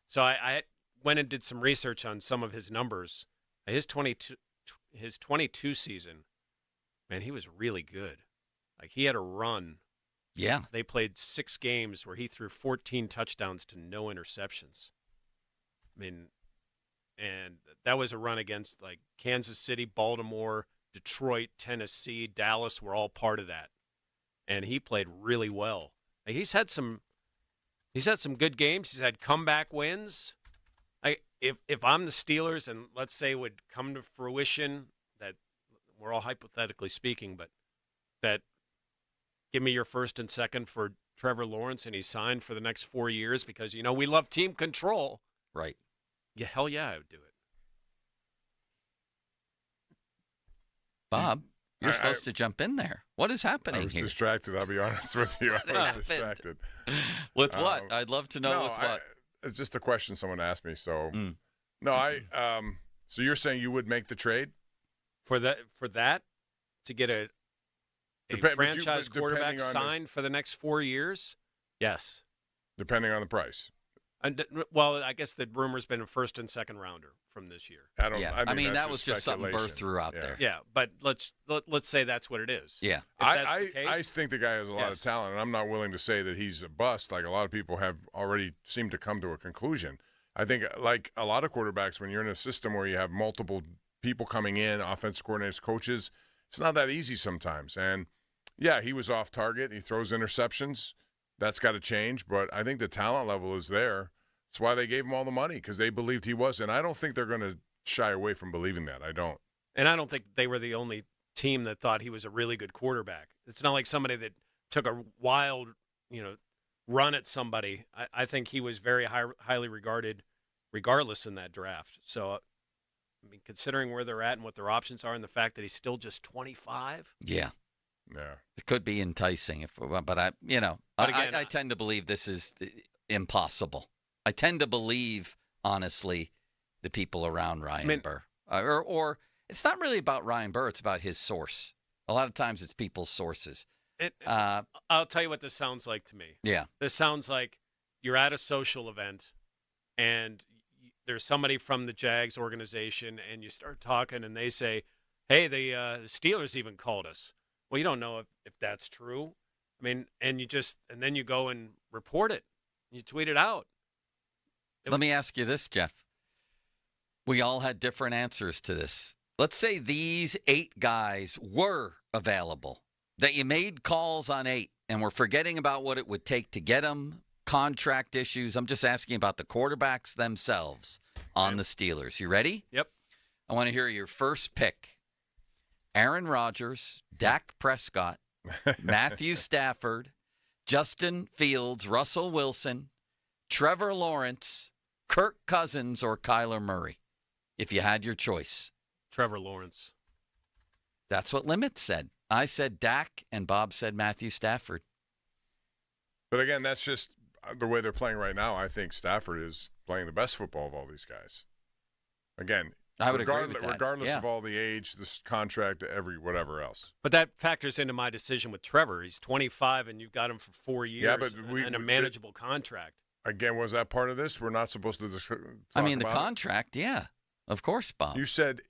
So I went and did some research on some of his numbers. His 22 season, man, he was really good. Like, he had a run Yeah. They played 6 games where he threw 14 touchdowns to no interceptions. I mean, and that was a run against like Kansas City, Baltimore, Detroit, Tennessee, Dallas were all part of that. And he played really well. He's had some good games. He's had comeback wins. If I'm the Steelers and let's say it would come to fruition that we're all hypothetically speaking, but that give me your first and second for Trevor Lawrence and he's signed for the next 4 years because, we love team control. Right. Yeah, hell yeah, I would do it. Bob, you're supposed to jump in there. What is happening here? I was distracted, I'll be honest with you. I was distracted. With what? I'd love to know with what. It's just a question someone asked me. So, so you're saying you would make the trade? For that to get a franchise quarterback signed for the next 4 years? Yes. Depending on the price. Well, I guess the rumor's been a first and second rounder from this year. I mean that was just something Burr threw out there. Yeah, but let's say that's what it is. Yeah. I think the guy has a lot of talent, and I'm not willing to say that he's a bust like a lot of people have already seemed to come to a conclusion. I think like a lot of quarterbacks, when you're in a system where you have multiple people coming in, offensive coordinators, coaches, it's not that easy sometimes. And, yeah, he was off target. He throws interceptions. That's got to change. But I think the talent level is there. That's why they gave him all the money, because they believed he was. And I don't think they're going to shy away from believing that. I don't. And I don't think they were the only team that thought he was a really good quarterback. It's not like somebody that took a wild, run at somebody. I think he was very highly regarded regardless in that draft. So, I mean, considering where they're at and what their options are and the fact that he's still just 25. Yeah. Yeah. It could be enticing, but I tend to believe this is impossible. I tend to believe, honestly, the people around Ryan Burr. Or it's not really about Ryan Burr. It's about his source. A lot of times it's people's sources. I'll tell you what this sounds like to me. Yeah. This sounds like you're at a social event and there's somebody from the Jags organization and you start talking and they say, hey, the Steelers even called us. Well, you don't know if that's true. I mean, and then you go and report it. You tweet it out. Let me ask you this, Jeff. We all had different answers to this. Let's say these 8 guys were available, that you made calls on 8, and we're forgetting about what it would take to get them, contract issues. I'm just asking about the quarterbacks themselves on the Steelers. You ready? Yep. I want to hear your first pick. Aaron Rodgers, Dak Prescott, Matthew Stafford, Justin Fields, Russell Wilson, Trevor Lawrence, Kirk Cousins, or Kyler Murray, if you had your choice. Trevor Lawrence. That's what Limit said. I said Dak, and Bob said Matthew Stafford. But again, that's just the way they're playing right now. I think Stafford is playing the best football of all these guys. Again, I would agree with that. Regardless of all the age, this contract, whatever else. But that factors into my decision with Trevor. He's 25, and you've got him for 4 years and a manageable contract. Again, was that part of this? We're not supposed to talk the contract, yeah. Of course, Bob. You said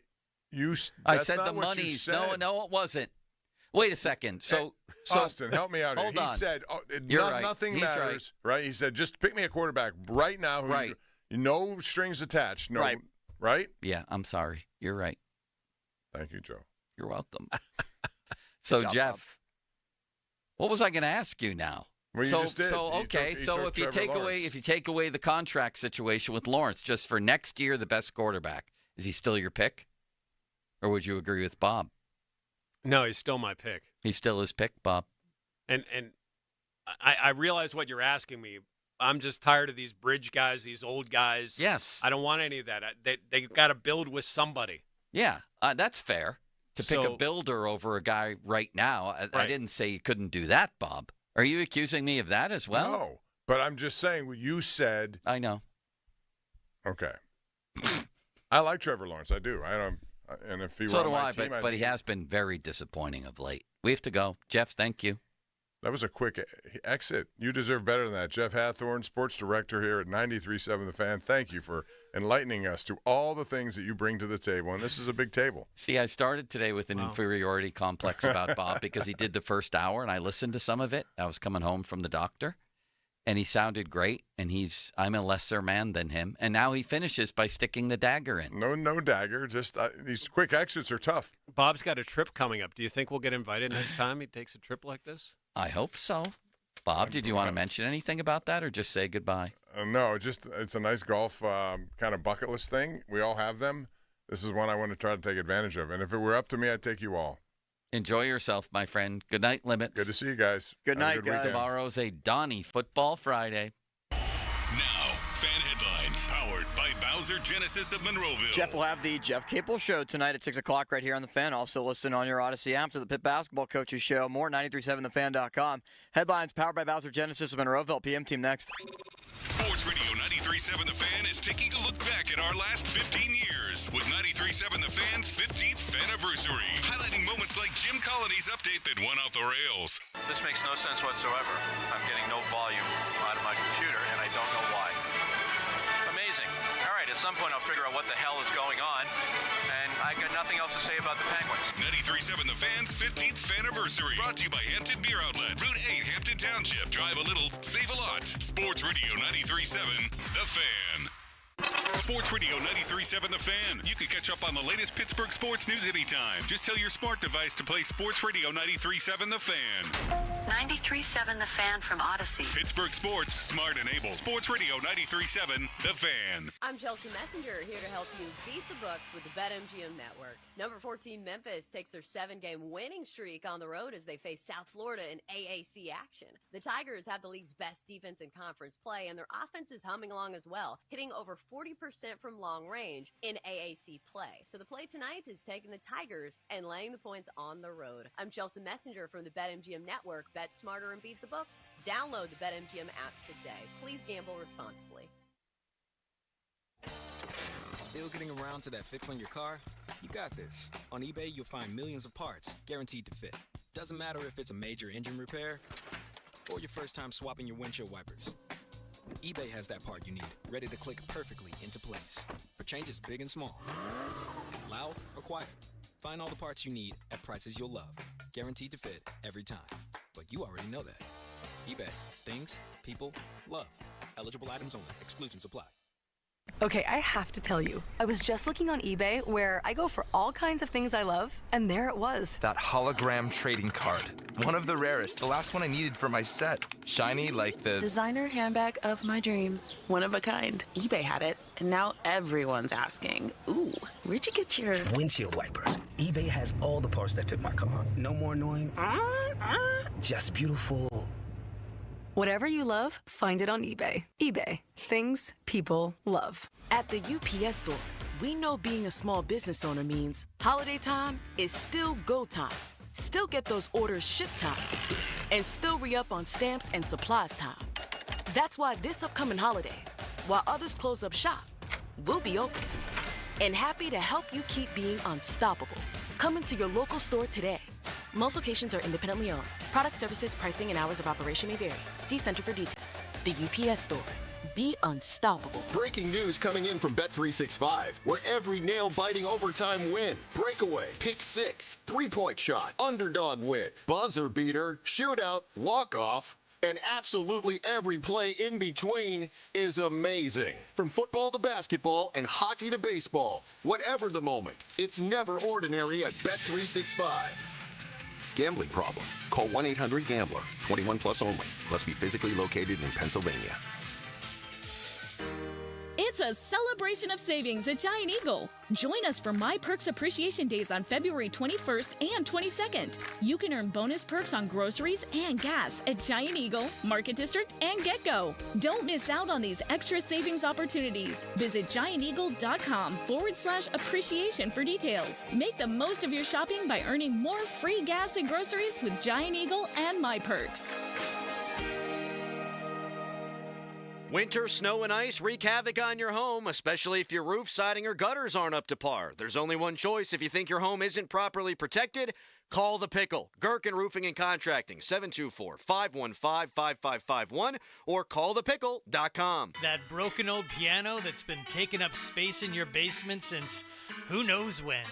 I said the money's. No, it wasn't. Wait a second. So Austin, help me out here. Hold on. He said right. Nothing He's matters, right. He said, just pick me a quarterback right now. Right. No strings attached. No, right? Yeah, I'm sorry. You're right. Thank you, Joe. You're welcome. So, job, Jeff, Bob. what was I going to ask you now? Well, you just did. If you take away the contract situation with Lawrence, just for next year, the best quarterback, is he still your pick, or would you agree with Bob? No, he's still my pick. He's still his pick, Bob. And I realize what you're asking me. I'm just tired of these bridge guys, these old guys. Yes, I don't want any of that. They got to build with somebody. Yeah, that's fair. To pick a builder over a guy right now, I didn't say you couldn't do that, Bob. Are you accusing me of that as well? No, but I'm just saying what you said. I know. Okay. I like Trevor Lawrence. I do. And if he were on my team, but he has been very disappointing of late. We have to go. Jeff, thank you. That was a quick exit. You deserve better than that. Jeff Hathorn, sports director here at 93.7 The Fan. Thank you for enlightening us to all the things that you bring to the table. And this is a big table. See, I started today with an inferiority complex about Bob because he did the first hour, and I listened to some of it. I was coming home from the doctor, and he sounded great, and I'm a lesser man than him. And now he finishes by sticking the dagger in. No dagger. Just these quick exits are tough. Bob's got a trip coming up. Do you think we'll get invited next time he takes a trip like this? I hope so. Bob, did you want to mention anything about that or just say goodbye? No, it's a nice golf kind of bucket list thing. We all have them. This is one I want to try to take advantage of. And if it were up to me, I'd take you all. Enjoy yourself, my friend. Good night, Limits. Good to see you guys. Good night, guys. Tomorrow's a Donnie Football Friday. Now, fan headlines powered by Bowser Genesis of Monroeville. Jeff will have the Jeff Capel Show tonight at 6 o'clock right here on The Fan. Also listen on your Odyssey app to the Pitt Basketball Coaches Show. More 937thefan.com. Headlines powered by Bowser Genesis of Monroeville. PM team next. Sports Radio 93.7 The Fan is taking a look back at our last 15 years with 93.7 The Fan's 15th anniversary, highlighting moments like Jim Colony's update that went off the rails. This makes no sense whatsoever. I'm getting no volume out of my computer, and I don't know why. Amazing. All right, at some point I'll figure out what the hell is going on, and I got nothing else to say about the Penguins. 93.7 The Fan's 15th anniversary, brought to you by Hampton Beer Outlet, Route 8, Hampton Township. Drive a little, save a lot. Sports Radio 93.7 The Fan. Sports Radio 93.7 The Fan. You can catch up on the latest Pittsburgh sports news anytime. Just tell your smart device to play Sports Radio 93.7 The Fan. 93.7 The Fan from Odyssey. Pittsburgh sports, smart and able. Sports Radio 93.7 The Fan. I'm Chelsea Messenger, here to help you beat the books with the BetMGM Network. Number 14 Memphis takes their 7-game winning streak on the road as they face South Florida in AAC action. The Tigers have the league's best defense in conference play, and their offense is humming along as well, hitting over 40% from long range in AAC play. So the play tonight is taking the Tigers and laying the points on the road. I'm Chelsea Messenger from the BetMGM Network. Bet smarter and beat the books. Download the BetMGM app today. Please gamble responsibly. Still getting around to that fix on your car? You got this. On eBay, you'll find millions of parts guaranteed to fit. Doesn't matter if it's a major engine repair or your first time swapping your windshield wipers. eBay has that part you need, ready to click perfectly into place for changes big and small, loud or quiet. Find all the parts you need at prices you'll love, guaranteed to fit every time. But you already know that. eBay. Things, people, love. Eligible items only. Exclusions apply. Okay, I have to tell you, I was just looking on eBay where I go for all kinds of things I love, and there it was. That hologram trading card. One of the rarest, the last one I needed for my set. Shiny like the designer handbag of my dreams. One of a kind. eBay had it, and now everyone's asking, ooh, where'd you get your windshield wipers? eBay has all the parts that fit my car. No more annoying, just beautiful. Whatever you love, find it on eBay. eBay. Things people love. At the UPS Store, we know being a small business owner means holiday time is still go time. Still get those orders shipped time. And still re-up on stamps and supplies time. That's why this upcoming holiday, while others close up shop, we'll be open. And happy to help you keep being unstoppable. Come into your local store today. Most locations are independently owned. Product, services, pricing, and hours of operation may vary. See Center for details. The UPS Store. Be unstoppable. Breaking news coming in from Bet365, where every nail-biting overtime win, breakaway, pick six, three-point shot, underdog win, buzzer beater, shootout, walk-off, and absolutely every play in between is amazing. From football to basketball and hockey to baseball, whatever the moment, it's never ordinary at Bet365. Gambling problem? Call 1-800-GAMBLER. 21 plus only. Must be physically located in Pennsylvania. It's a celebration of savings at Giant Eagle. Join us for My Perks Appreciation Days on February 21st and 22nd. You can earn bonus perks on groceries and gas at Giant Eagle, Market District, and GetGo. Don't miss out on these extra savings opportunities. Visit gianteagle.com/appreciation for details. Make the most of your shopping by earning more free gas and groceries with Giant Eagle and My Perks. Winter, snow, and ice wreak havoc on your home, especially if your roof, siding, or gutters aren't up to par. There's only one choice. If you think your home isn't properly protected, call The Pickle. Gherkin Roofing and Contracting, 724-515-5551, or callthepickle.com. That broken old piano that's been taking up space in your basement since who knows when.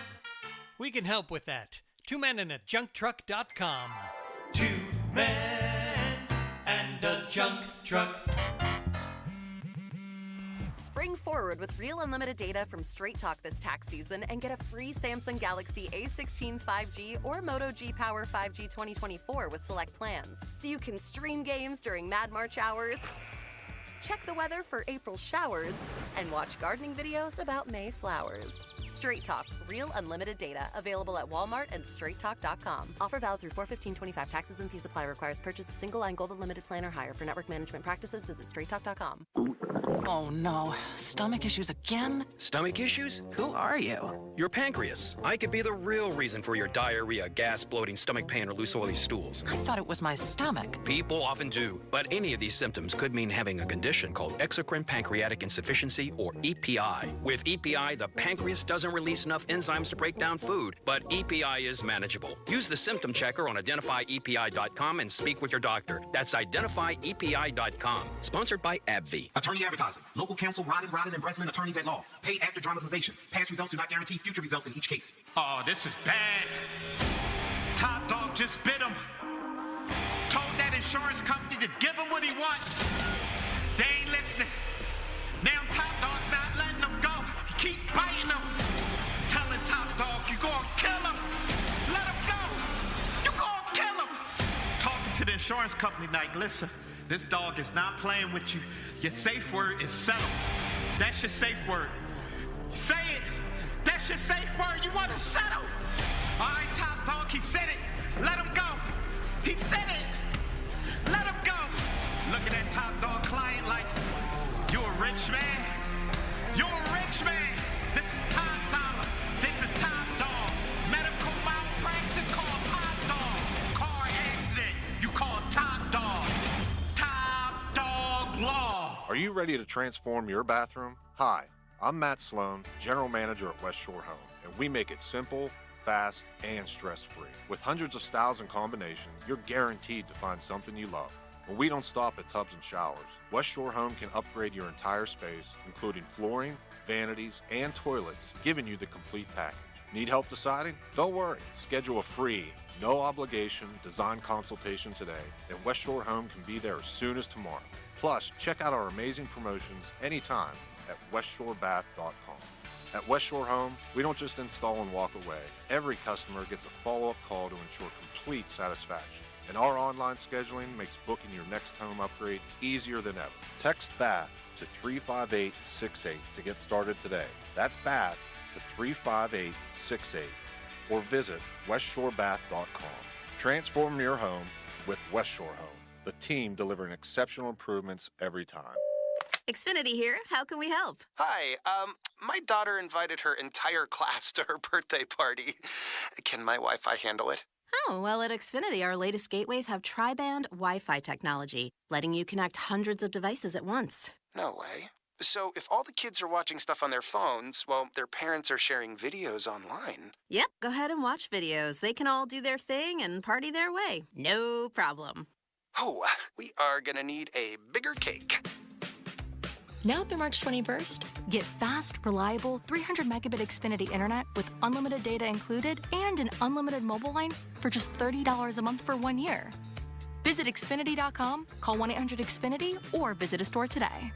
We can help with that. 2 men and a junktruck.com. 2 men and a junk truck. Spring forward with real unlimited data from Straight Talk this tax season and get a free Samsung Galaxy A16 5G or Moto G Power 5G 2024 with select plans. So you can stream games during Mad March hours, check the weather for April showers, and watch gardening videos about May flowers. Straight Talk, real unlimited data. Available at Walmart and straighttalk.com. Offer valid through 4/15/25. Taxes and fees apply. Requires purchase of single line gold unlimited plan or higher. For network management practices, visit straighttalk.com. Oh no, stomach issues again? Stomach issues? Who are you? Your pancreas. I could be the real reason for your diarrhea, gas, bloating, stomach pain, or loose oily stools. I thought it was my stomach. People often do, but any of these symptoms could mean having a condition called exocrine pancreatic insufficiency, or EPI. With EPI, the pancreas doesn't release enough enzymes to break down food, but EPI is manageable. Use the symptom checker on identifyepi.com and speak with your doctor. That's identifyepi.com. Sponsored by AbbVie. Attorney advertising. Local counsel Rodden and Breslin attorneys at law. Paid after dramatization. Past results do not guarantee future results in each case. Oh, this is bad. Top Dog just bit him. Told that insurance company to give him what he wants. They ain't listening. Now Top Dog's not letting him go. He keep biting him. Telling Top Dog, you gonna kill him. Let him go. You gonna kill him. Talking to the insurance company like, listen, this dog is not playing with you. Your safe word is settled. That's your safe word. Say it. That's your safe word. You want to settle? All right, Top Dog, he said it. Let him go. He said it. Let him go. Looking at Top Dog client like, you a rich man? You a rich man? This is Top Dollar. This is Top Dog. Medical malpractice called Top Dog. Car accident, you call Top Dog. Top Dog Law. Are you ready to transform your bathroom? Hi, I'm Matt Sloan, General Manager at West Shore Home, and we make it simple, fast, and stress-free. With hundreds of styles and combinations, you're guaranteed to find something you love. But we don't stop at tubs and showers. West Shore Home can upgrade your entire space, including flooring, vanities, and toilets, giving you the complete package. Need help deciding? Don't worry. Schedule a free, no-obligation design consultation today, and West Shore Home can be there as soon as tomorrow. Plus, check out our amazing promotions anytime at westshorebath.com. At West Shore Home, we don't just install and walk away. Every customer gets a follow-up call to ensure complete satisfaction. And our online scheduling makes booking your next home upgrade easier than ever. Text BATH to 35868 to get started today. That's BATH to 35868. Or visit westshorebath.com. Transform your home with West Shore Home, the team delivering exceptional improvements every time. Xfinity here. How can we help? Hi, my daughter invited her entire class to her birthday party. Can my Wi-Fi handle it? Oh, well, at Xfinity, our latest gateways have tri-band Wi-Fi technology, letting you connect hundreds of devices at once. No way. So if all the kids are watching stuff on their phones, well, their parents are sharing videos online. Yep, go ahead and watch videos. They can all do their thing and party their way. No problem. Oh, we are gonna need a bigger cake. Now through March 21st, get fast, reliable 300 megabit Xfinity internet with unlimited data included and an unlimited mobile line for just $30 a month for 1 year. Visit Xfinity.com, call 1-800-XFINITY, or visit a store today.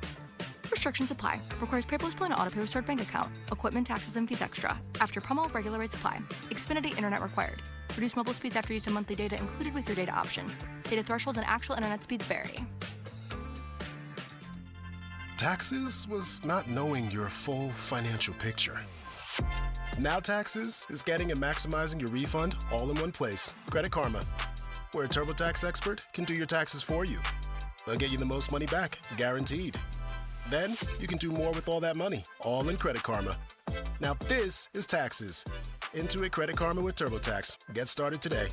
Restrictions apply. Requires paperless plan and auto-pay stored bank account. Equipment, taxes, and fees extra. After promo, regular rates apply. Xfinity internet required. Reduce mobile speeds after use of monthly data included with your data option. Data thresholds and actual internet speeds vary. Taxes was not knowing your full financial picture. Now Taxes is getting and maximizing your refund all in one place. Credit Karma, where a TurboTax expert can do your taxes for you. They'll get you the most money back, guaranteed. Then you can do more with all that money, all in Credit Karma. Now this is Taxes. Intuit Credit Karma with TurboTax. Get started today.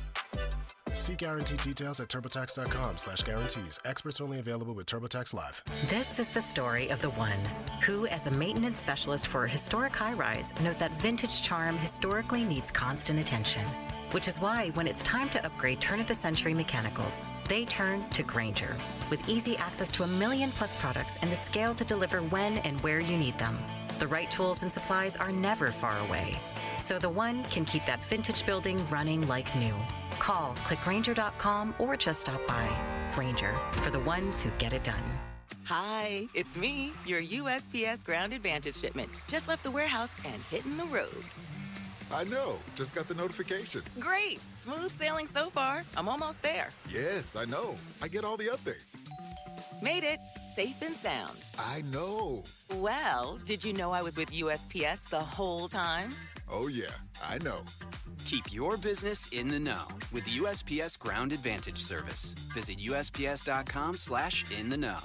See guarantee details at turbotax.com/guarantees. Experts only available with TurboTax Live. This is the story of the one who, as a maintenance specialist for a historic high-rise, knows that vintage charm historically needs constant attention. Which is why, when it's time to upgrade turn-of-the-century mechanicals, they turn to Grainger. With easy access to 1 million-plus products and the scale to deliver when and where you need them. The right tools and supplies are never far away. So the one can keep that vintage building running like new. Call, click Grainger.com, or just stop by. Grainger, for the ones who get it done. Hi, it's me, your USPS Ground Advantage shipment. Just left the warehouse and hitting the road. I know. Just got the notification. Great. Smooth sailing so far. I'm almost there. Yes, I know. I get all the updates. Made it. Safe and sound. I know. Well, did you know I was with USPS the whole time? Oh, yeah. I know. Keep your business in the know with the USPS Ground Advantage service. Visit USPS.com/in-the-know.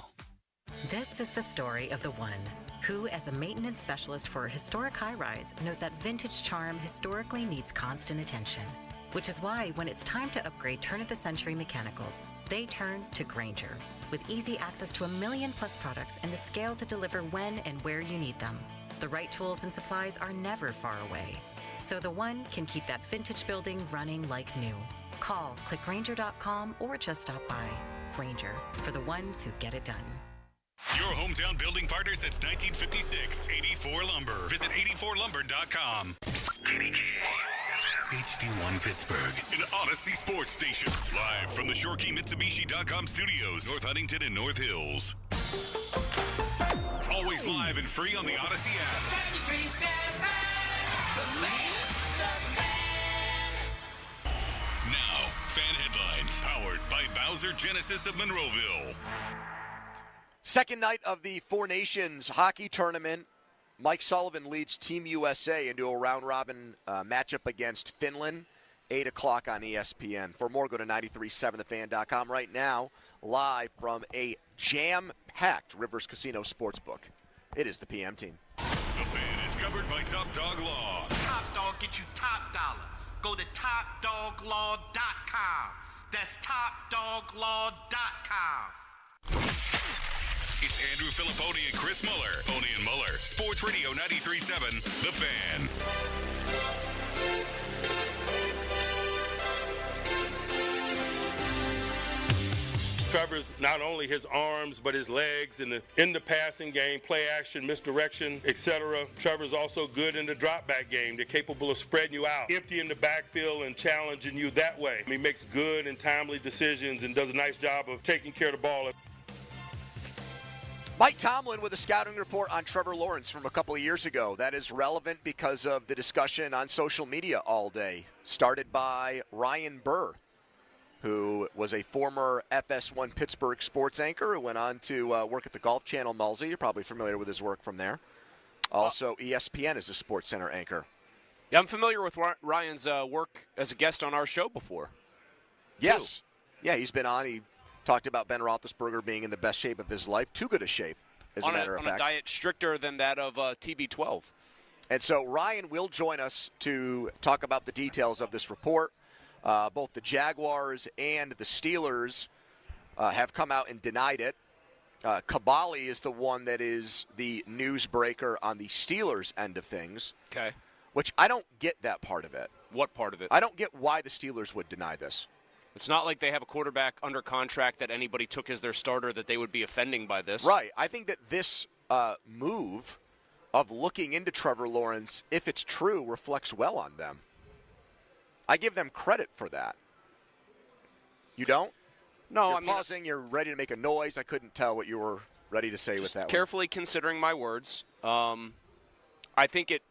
This is the story of the one who, as a maintenance specialist for a historic high-rise, knows that vintage charm historically needs constant attention. Which is why, when it's time to upgrade turn-of-the-century mechanicals, they turn to Grainger. With easy access to 1 million-plus products and the scale to deliver when and where you need them. The right tools and supplies are never far away. So the one can keep that vintage building running like new. Call, click Grainger.com, or just stop by. Grainger, for the ones who get it done. Your hometown building partner since 1956. 84 Lumber. Visit 84lumber.com. HD1 Pittsburgh, an Odyssey sports station. Live from the ShoreKeyMitsubishi.com studios, North Huntington and North Hills. Always live and free on the Odyssey app. 93.7, Now, fan headlines, powered by Bowser Genesis of Monroeville. Second night of the Four Nations hockey tournament. Mike Sullivan leads Team USA into a round-robin matchup against Finland, 8 o'clock on ESPN. For more, go to 937thefan.com. Right now, live from a jam-packed Rivers Casino Sportsbook. It is the PM team. The Fan is covered by Top Dog Law. Top Dog get you top dollar. Go to TopDogLaw.com. That's TopDogLaw.com. It's Andrew Filipponi and Chris Muller. Pony and Muller. Sports Radio 93.7, The Fan. Trevor's not only his arms, but his legs in the passing game, play action, misdirection, etc. Trevor's also good in the drop back game. They're capable of spreading you out, emptying the backfield and challenging you that way. He makes good and timely decisions and does a nice job of taking care of the ball. Mike Tomlin with a scouting report on Trevor Lawrence from a couple of years ago. That is relevant because of the discussion on social media all day, started by Ryan Burr, who was a former FS1 Pittsburgh sports anchor who went on to work at the Golf Channel Mulsey. You're probably familiar with his work from there. Also, ESPN is a Sports Center anchor. Yeah, I'm familiar with Ryan's work as a guest on our show before. Yes. Too. Yeah, he's been on. He talked about Ben Roethlisberger being in the best shape of his life, too good a shape, as a matter of fact. On a diet stricter than that of TB12. And so Ryan will join us to talk about the details of this report. Both the Jaguars and the Steelers have come out and denied it. Kabali is the one that is the newsbreaker on the Steelers' end of things. Okay. Which I don't get that part of it. What part of it? I don't get why the Steelers would deny this. It's not like they have a quarterback under contract that anybody took as their starter that they would be offending by this. Right. I think that this move of looking into Trevor Lawrence, if it's true, reflects well on them. I give them credit for that. You don't? No, you're pausing. You're ready to make a noise. I couldn't tell what you were ready to say with that. Carefully considering my words. I think it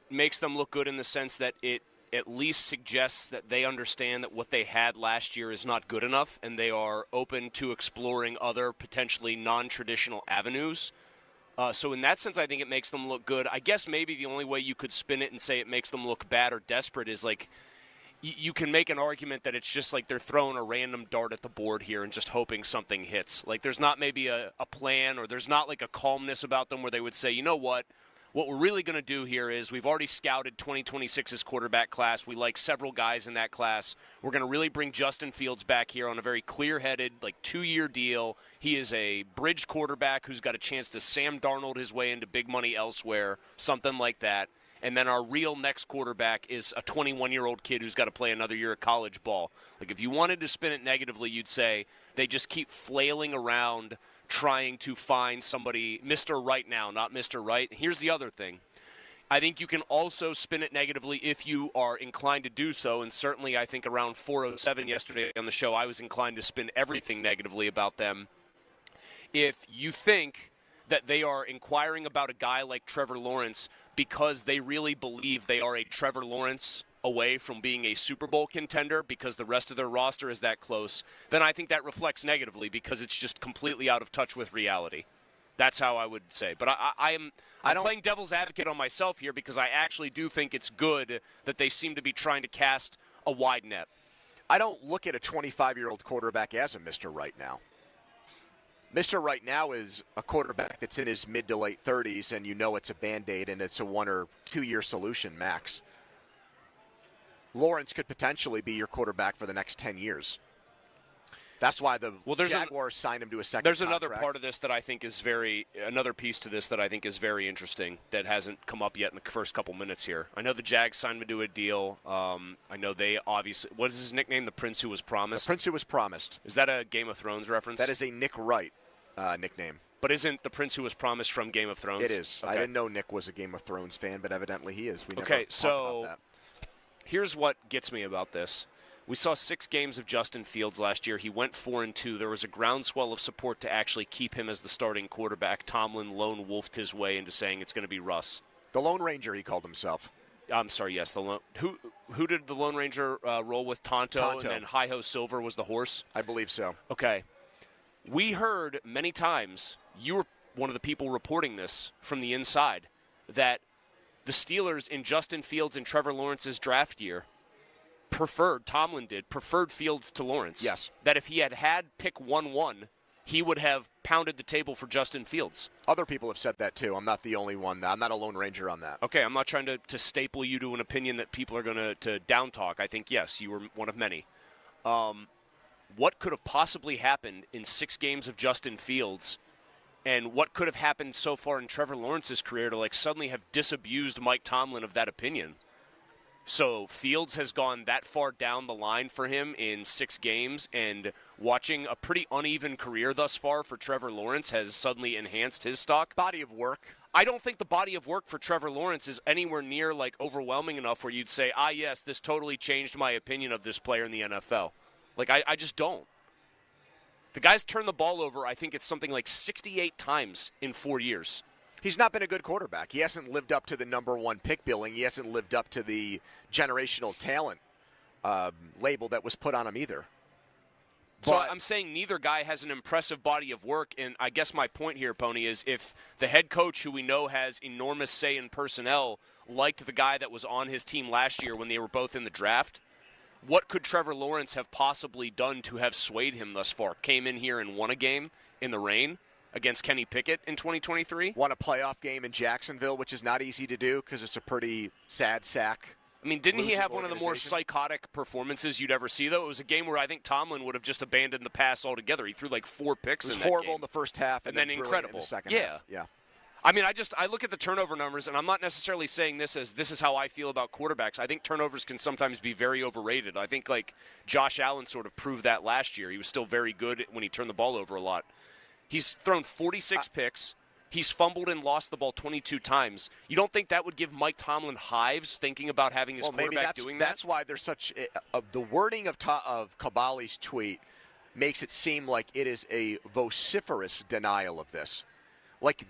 makes them look good in the sense that it at least suggests that they understand that what they had last year is not good enough, and they are open to exploring other potentially non-traditional avenues. So in that sense, I think it makes them look good. I guess maybe the only way you could spin it and say it makes them look bad or desperate is like you can make an argument that it's just like they're throwing a random dart at the board here and just hoping something hits. Like there's not maybe a plan, or there's not like a calmness about them where they would say, you know what, what we're really going to do here is we've already scouted 2026's quarterback class. We like several guys in that class. We're going to really bring Justin Fields back here on a very clear-headed, 2-year deal. He is a bridge quarterback who's got a chance to Sam Darnold his way into big money elsewhere, something like that. And then our real next quarterback is a 21-year-old kid who's got to play another year of college ball. If you wanted to spin it negatively, you'd say they just keep flailing around trying to find somebody, Mr. Right now, not Mr. Right. Here's the other thing. I think you can also spin it negatively if you are inclined to do so, and certainly I think around 4:07 yesterday on the show, I was inclined to spin everything negatively about them. If you think that they are inquiring about a guy like Trevor Lawrence because they really believe they are a Trevor Lawrence away from being a Super Bowl contender because the rest of their roster is that close, then I think that reflects negatively because it's just completely out of touch with reality. That's how I would say. But I'm playing devil's advocate on myself here because I actually do think it's good that they seem to be trying to cast a wide net. I don't look at a 25-year-old quarterback as a Mr. Right now. Mr. Right now is a quarterback that's in his mid to late 30s, and you know it's a Band-Aid and it's a 1 or 2 year solution max. Lawrence could potentially be your quarterback for the next 10 years. That's why the Jaguars signed him to a second There's contract. another part of this that I think is another piece to this that I think is very interesting that hasn't come up yet in the first couple minutes here. I know the Jags signed him to a deal. I know they obviously, what is his nickname? The Prince Who Was Promised? The Prince Who Was Promised. Is that a Game of Thrones reference? That is a Nick Wright nickname. But isn't the Prince Who Was Promised from Game of Thrones? It is. Okay. I didn't know Nick was a Game of Thrones fan, but evidently he is. We never Okay, talked so about that. Here's what gets me about this. We saw 6 games of Justin Fields last year. He went 4-2. There was a groundswell of support to actually keep him as the starting quarterback. Tomlin lone wolfed his way into saying it's going to be Russ. The Lone Ranger, he called himself. I'm sorry, yes. Who did the Lone Ranger roll with? Tonto, and then Hi-Ho Silver was the horse? I believe so. Okay. We heard many times, you were one of the people reporting this from the inside, that the Steelers in Justin Fields and Trevor Lawrence's draft year Tomlin preferred Fields to Lawrence. Yes. That if he had pick 1-1, he would have pounded the table for Justin Fields. Other people have said that too. I'm not the only one. I'm not a Lone Ranger on that. Okay, I'm not trying to staple you to an opinion that people are going to down talk. I think, yes, you were one of many. What could have possibly happened in 6 games of Justin Fields, and what could have happened so far in Trevor Lawrence's career to suddenly have disabused Mike Tomlin of that opinion? So Fields has gone that far down the line for him in 6 games, and watching a pretty uneven career thus far for Trevor Lawrence has suddenly enhanced his stock. Body of work. I don't think the body of work for Trevor Lawrence is anywhere near overwhelming enough where you'd say, yes, this totally changed my opinion of this player in the NFL. I just don't. The guy's turned the ball over, I think it's something like 68 times in 4 years. He's not been a good quarterback. He hasn't lived up to the number 1 pick billing. He hasn't lived up to the generational talent label that was put on him either. So I'm saying neither guy has an impressive body of work, and I guess my point here, Pony, is if the head coach, who we know has enormous say in personnel, liked the guy that was on his team last year when they were both in the draft, what could Trevor Lawrence have possibly done to have swayed him thus far? Came in here and won a game in the rain against Kenny Pickett in 2023. Won a playoff game in Jacksonville, which is not easy to do because it's a pretty sad sack. I mean, didn't he have one of the more psychotic performances you'd ever see, though? It was a game where I think Tomlin would have just abandoned the pass altogether. He threw 4 picks in that game. It was horrible in the first half and then incredible in the second half. Yeah. I mean, I look at the turnover numbers, and I'm not necessarily saying this is how I feel about quarterbacks. I think turnovers can sometimes be very overrated. I think Josh Allen sort of proved that last year. He was still very good when he turned the ball over a lot. He's thrown 46 picks. He's fumbled and lost the ball 22 times. You don't think that would give Mike Tomlin hives thinking about having his quarterback doing that? That's why there's such the wording of Caballi's tweet makes it seem like it is a vociferous denial of this.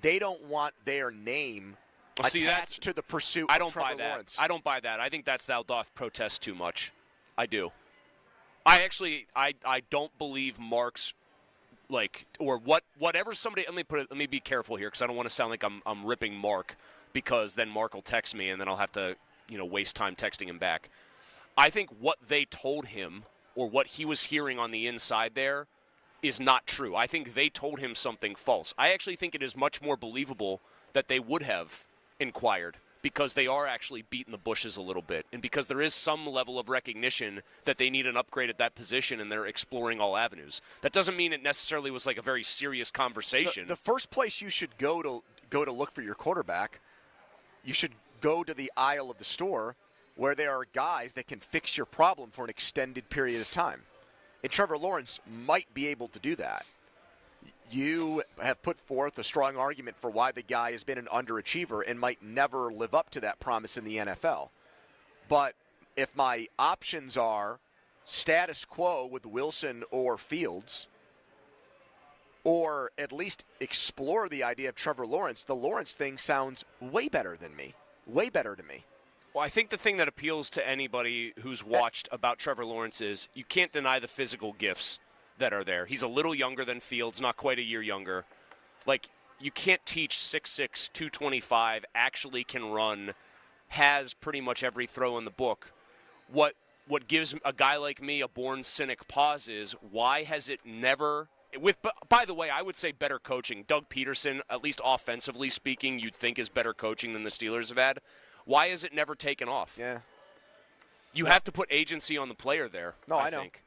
They don't want their name attached to the pursuit of Trevor Lawrence. I don't buy that. I think that's thou doth protest too much. I do. I don't believe Mark's whatever somebody. Let me be careful here because I don't want to sound like I'm ripping Mark, because then Mark will text me and then I'll have to waste time texting him back. I think what they told him or what he was hearing on the inside there is not true. I think they told him something false. I actually think it is much more believable that they would have inquired, because they are actually beating the bushes a little bit, and because there is some level of recognition that they need an upgrade at that position, and they're exploring all avenues. That doesn't mean it necessarily was like a very serious conversation. The first place you should go to look for your quarterback, you should go to the aisle of the store where there are guys that can fix your problem for an extended period of time. And Trevor Lawrence might be able to do that. You have put forth a strong argument for why the guy has been an underachiever and might never live up to that promise in the NFL. But if my options are status quo with Wilson or Fields, or at least explore the idea of Trevor Lawrence, the Lawrence thing sounds way better than me. Way better to me. Well, I think the thing that appeals to anybody who's watched about Trevor Lawrence is you can't deny the physical gifts that are there. He's a little younger than Fields, not quite a year younger. Like, you can't teach 6'6", 225, actually can run, has pretty much every throw in the book. What gives a guy like me a born cynic pause is, why has it never, by the way, I would say better coaching. Doug Peterson, at least offensively speaking, you'd think is better coaching than the Steelers have had. Why has it never taken off? Yeah. You have to put agency on the player there. No, I know. think.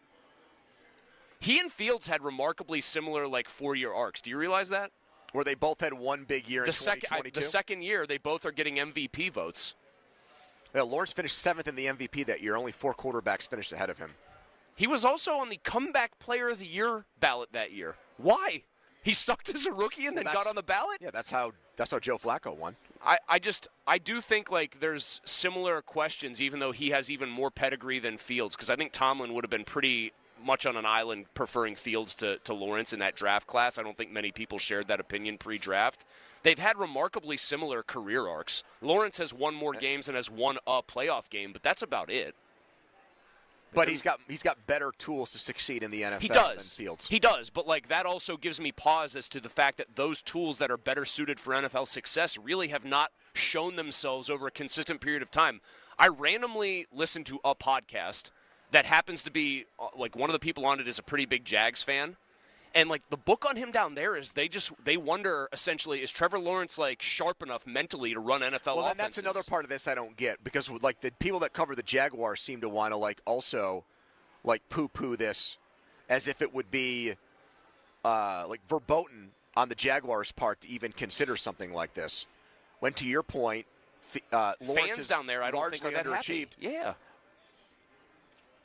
He and Fields had remarkably similar, 4-year arcs. Do you realize that? Where they both had one big year in 2022? The second year, they both are getting MVP votes. Yeah, Lawrence finished 7th in the MVP that year. Only 4 quarterbacks finished ahead of him. He was also on the Comeback Player of the Year ballot that year. Why? He sucked as a rookie and then got on the ballot? Yeah, that's how Joe Flacco won. I do think there's similar questions, even though he has even more pedigree than Fields, because I think Tomlin would have been pretty much on an island preferring Fields to Lawrence in that draft class. I don't think many people shared that opinion pre-draft. They've had remarkably similar career arcs. Lawrence has won more games and has won a playoff game, but that's about it. But he's got better tools to succeed in the NFL than Fields. He does, but that also gives me pause as to the fact that those tools that are better suited for NFL success really have not shown themselves over a consistent period of time. I randomly listened to a podcast that happens to be one of the people on it is a pretty big Jags fan. And the book on him down there is they wonder essentially, is Trevor Lawrence sharp enough mentally to run NFL offenses? Well, and that's another part of this I don't get, because the people that cover the Jaguars seem to want to also poo-poo this as if it would be verboten on the Jaguars' part to even consider something like this. When, to your point, Lawrence fans down there I don't think are that underachieved. Happy. Yeah.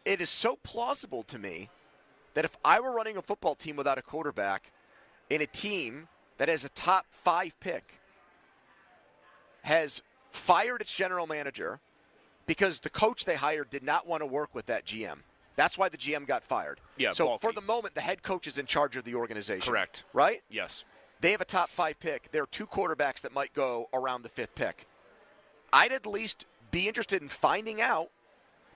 It is so plausible to me that if I were running a football team without a quarterback in a team that has a top 5 pick, has fired its general manager because the coach they hired did not want to work with that GM. That's why the GM got fired. Yeah, so for the moment, the head coach is in charge of the organization. Correct. Right? Yes. They have a top 5 pick. There are 2 quarterbacks that might go around the 5th pick. I'd at least be interested in finding out,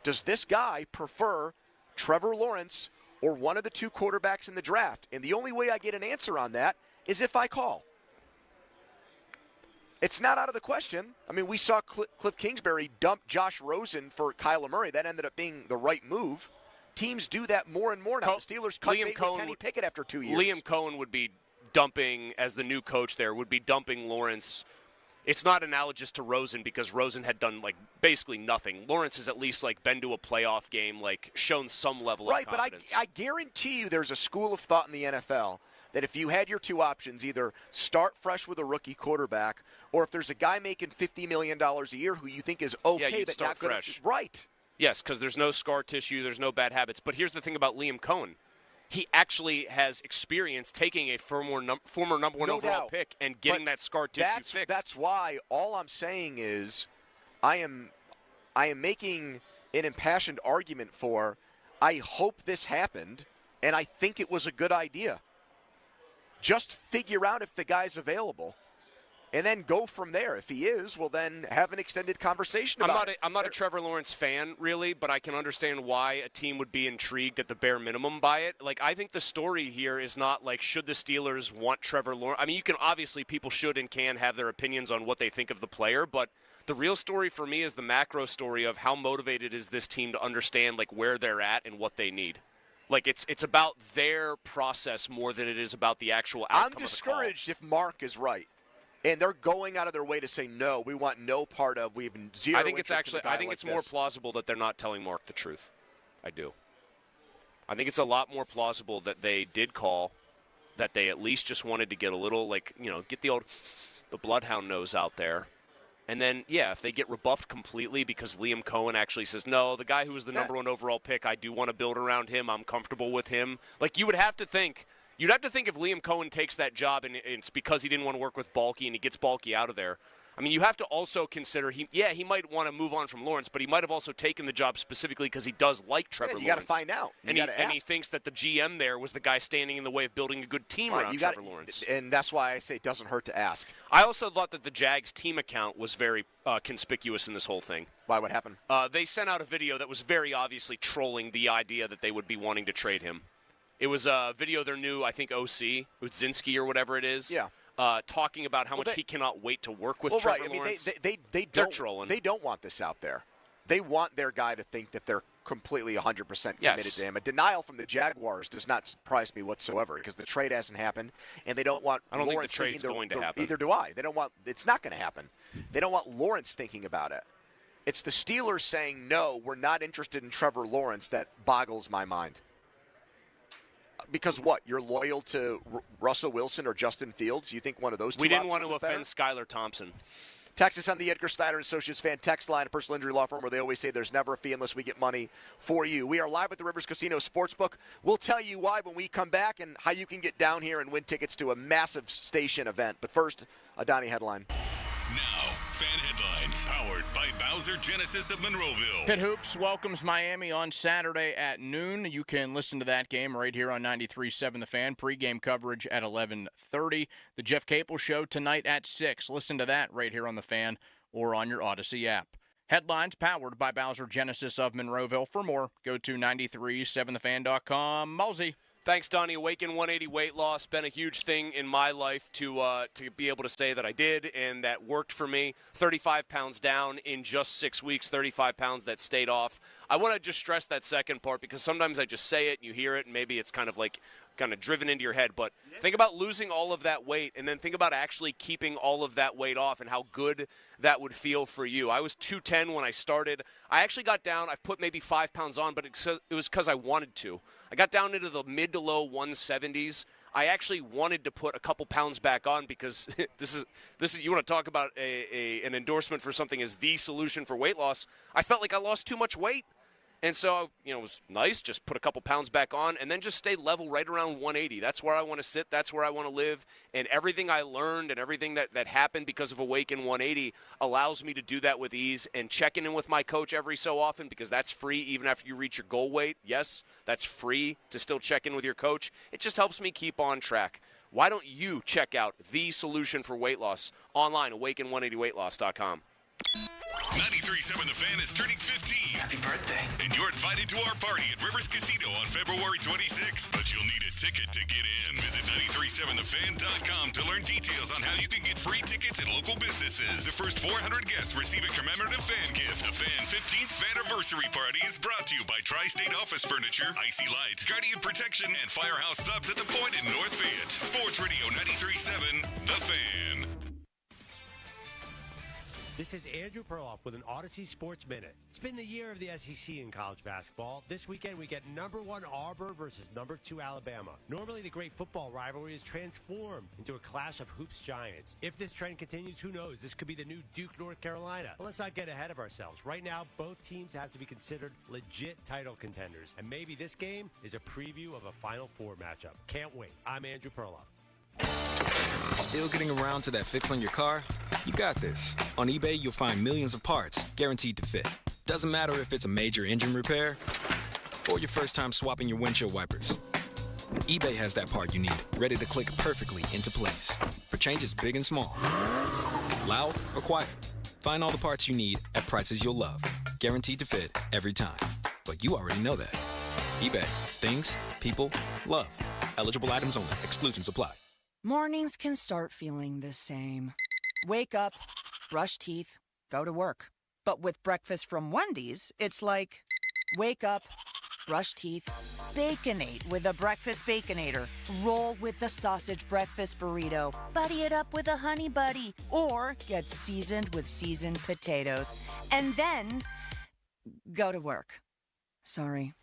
does this guy prefer Trevor Lawrence or one of the 2 quarterbacks in the draft? And the only way I get an answer on that is if I call. It's not out of the question. I mean, we saw Cliff Kingsbury dump Josh Rosen for Kyler Murray. That ended up being the right move. Teams do that more and more now. The Steelers cut bait with Kenny Pickett after 2 years. Liam Cohen would be dumping, as the new coach there, would be dumping Lawrence. It's not analogous to Rosen because Rosen had done basically nothing. Lawrence has at least been to a playoff game, shown some level of confidence. But I guarantee you there's a school of thought in the NFL that if you had your 2 options, either start fresh with a rookie quarterback, or if there's a guy making $50 million a year who you think is okay but not good, right? Yes, because there's no scar tissue, there's no bad habits. But here's the thing about Liam Cohen. He actually has experience taking a former number 1 overall pick and getting that scar tissue fixed. That's why all I'm saying is I am making an impassioned argument for I hope this happened, and I think it was a good idea. Just figure out if the guy's available, and then go from there. If he is, well, then have an extended conversation about it. I'm not a Trevor Lawrence fan, really, but I can understand why a team would be intrigued at the bare minimum by it. I think the story here is not, should the Steelers want Trevor Lawrence? I mean, people should and can have their opinions on what they think of the player, but the real story for me is the macro story of how motivated is this team to understand, where they're at and what they need. It's about their process more than it is about the actual outcome. I'm discouraged if Mark is right. And they're going out of their way to say, no, we want no part of, we have zero I think interest it's actually, in a guy I think like it's more this. plausible that they're not telling Mark the truth. I do. I think it's a lot more plausible that they did call, that they at least just wanted to get a little, get the bloodhound nose out there. And then, if they get rebuffed completely because Liam Cohen actually says, no, the guy who was the number 1 overall pick, I do want to build around him. I'm comfortable with him. You would have to think. You'd have to think if Liam Cohen takes that job and it's because he didn't want to work with Balky and he gets Balky out of there. I mean, you have to also consider he might want to move on from Lawrence, but he might have also taken the job specifically because he does like Trevor Lawrence. You got to find out. And he thinks that the GM there was the guy standing in the way of building a good team around Trevor Lawrence. And that's why I say it doesn't hurt to ask. I also thought that the Jags team account was very conspicuous in this whole thing. Why? What happened? They sent out a video that was very obviously trolling the idea that they would be wanting to trade him. It was a video of their new, I think, OC, Udzinski or whatever it is. Yeah. Talking about how much he cannot wait to work with Right. Trevor I mean, Lawrence. they're trolling. They don't want this out there. They want their guy to think that they're completely 100% committed to him. A denial from the Jaguars does not surprise me whatsoever because the trade hasn't happened, and they don't want Lawrence think the trade's going to happen. Either do I. They don't want. It's not going to happen. They don't want Lawrence thinking about it. It's the Steelers saying, no, we're not interested in Trevor Lawrence that boggles my mind. Because what? You're loyal to Russell Wilson or Justin Fields? You think one of those two? We didn't want to offend Skylar Thompson. Text us on the Edgar Snyder Associates fan text line, a personal injury law firm where they always say there's never a fee unless we get money for you. We are live at the Rivers Casino Sportsbook. We'll tell you why when we come back and how you can get down here and win tickets to a massive station event. But first, a Donnie headline. Now, fan headlines powered by Bowser Genesis of Monroeville. Pitt Hoops welcomes Miami on Saturday at noon. You can listen to that game right here on 93.7 The Fan. Pre-game coverage at 11:30. The Jeff Capel Show tonight at 6. Listen to that right here on The Fan or on your Odyssey app. Headlines powered by Bowser Genesis of Monroeville. For more, go to 937thefan.com. Mosey. Thanks, Donnie. Awaken 180 weight loss. Been a huge thing in my life to be able to say that I did, and that worked for me. 35 pounds down in just 6 weeks, 35 pounds that stayed off. I want to just stress that second part because sometimes I just say it and you hear it, and maybe it's kind of driven into your head. But think about losing all of that weight, and then think about actually keeping all of that weight off and how good that would feel for you. I was 210 when I started. I actually got down. I've put maybe 5 pounds on, but it was because I wanted to. I got down into the mid to low 170s. I actually wanted to put a couple pounds back on because this is you want to talk about an endorsement for something as the solution for weight loss. I felt like I lost too much weight. And so, it was nice, just put a couple pounds back on and then just stay level right around 180. That's where I want to sit. That's where I want to live. And everything I learned and everything that happened because of Awaken 180 allows me to do that with ease. And checking in with my coach every so often, because that's free even after you reach your goal weight. Yes, that's free to still check in with your coach. It just helps me keep on track. Why don't you check out the solution for weight loss online, awaken180weightloss.com. 93.7 The Fan is turning 15. Happy birthday. And you're invited to our party at Rivers Casino on February 26th. But you'll need a ticket to get in. Visit 937thefan.com to learn details on how you can get free tickets at local businesses. The first 400 guests receive a commemorative fan gift. The Fan 15th Anniversary Party is brought to you by Tri-State Office Furniture, Icy Light, Guardian Protection, and Firehouse Subs at the Point in North Fayette. Sports Radio 93.7 The Fan. This is Andrew Perloff with an Odyssey Sports Minute. It's been the year of the SEC in college basketball. This weekend we get number 1 Auburn versus number 2 Alabama. Normally the great football rivalry is transformed into a clash of hoops giants. If this trend continues, who knows? This could be the new Duke, North Carolina. But let's not get ahead of ourselves. Right now, both teams have to be considered legit title contenders. And maybe this game is a preview of a Final Four matchup. Can't wait. I'm Andrew Perloff. Still getting around to that fix on your car? You got this. On eBay, you'll find millions of parts guaranteed to fit. Doesn't matter if it's a major engine repair or your first time swapping your windshield wipers. eBay has that part you need, ready to click perfectly into place for changes big and small. Loud or quiet, find all the parts you need at prices you'll love. Guaranteed to fit every time. But you already know that. eBay. Things, people, love. Eligible items only. Exclusions apply. Mornings can start feeling the same. Wake up, brush teeth, go to work. But with breakfast from Wendy's, it's like, wake up, brush teeth, Baconate with a breakfast Baconator, roll with the sausage breakfast burrito, buddy it up with a honey buddy, or get seasoned with seasoned potatoes, and then go to work. Sorry.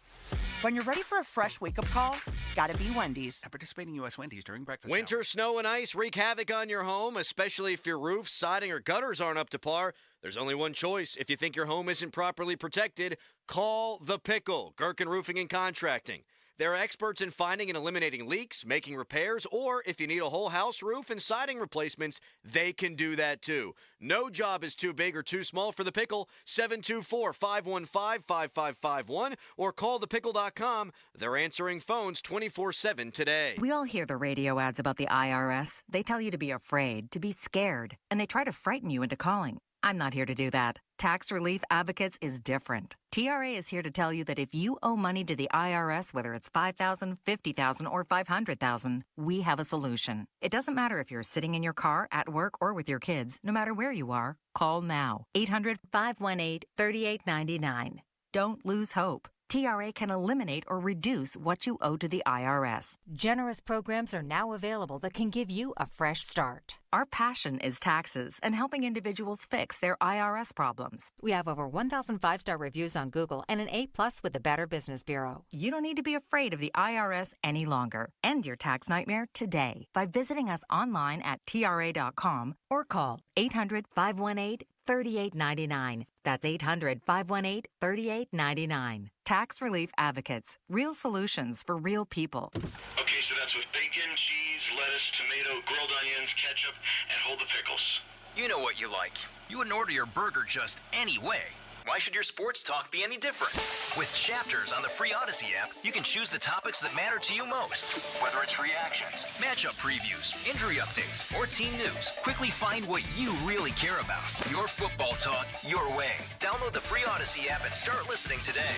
When you're ready for a fresh wake-up call, gotta be Wendy's. At participating U.S. Wendy's during breakfast Winter, snow, and ice wreak havoc on your home, especially if your roof, siding, or gutters aren't up to par. There's only one choice. If you think your home isn't properly protected, call The Pickle, Gherkin Roofing and Contracting. They're experts in finding and eliminating leaks, making repairs, or if you need a whole house roof and siding replacements, they can do that too. No job is too big or too small for The Pickle. 724-515-5551 or call thepickle.com. They're answering phones 24/7 today. We all hear the radio ads about the IRS. They tell you to be afraid, to be scared, and they try to frighten you into calling. I'm not here to do that. Tax Relief Advocates is different. TRA is here to tell you that if you owe money to the IRS, whether it's $5,000, $50,000, or $500,000, we have a solution. It doesn't matter if you're sitting in your car, at work, or with your kids. No matter where you are, call now. 800-518-3899. Don't lose hope. TRA can eliminate or reduce what you owe to the IRS. Generous programs are now available that can give you a fresh start. Our passion is taxes and helping individuals fix their IRS problems. We have over 1,000 5-star reviews on Google and an A+ with the Better Business Bureau. You don't need to be afraid of the IRS any longer. End your tax nightmare today by visiting us online at TRA.com or call 800-518-3899. That's 800-518-3899. Tax Relief Advocates. Real solutions for real people. Okay, so that's with bacon, cheese, lettuce, tomato, grilled onions, ketchup, and hold the pickles. You know what you like. You wouldn't order your burger just any way. Why should your sports talk be any different? With Chapters on the free Odyssey app, you can choose the topics that matter to you most. Whether it's reactions, matchup previews, injury updates, or team news, quickly find what you really care about. Your football talk, your way. Download the free Odyssey app and start listening today.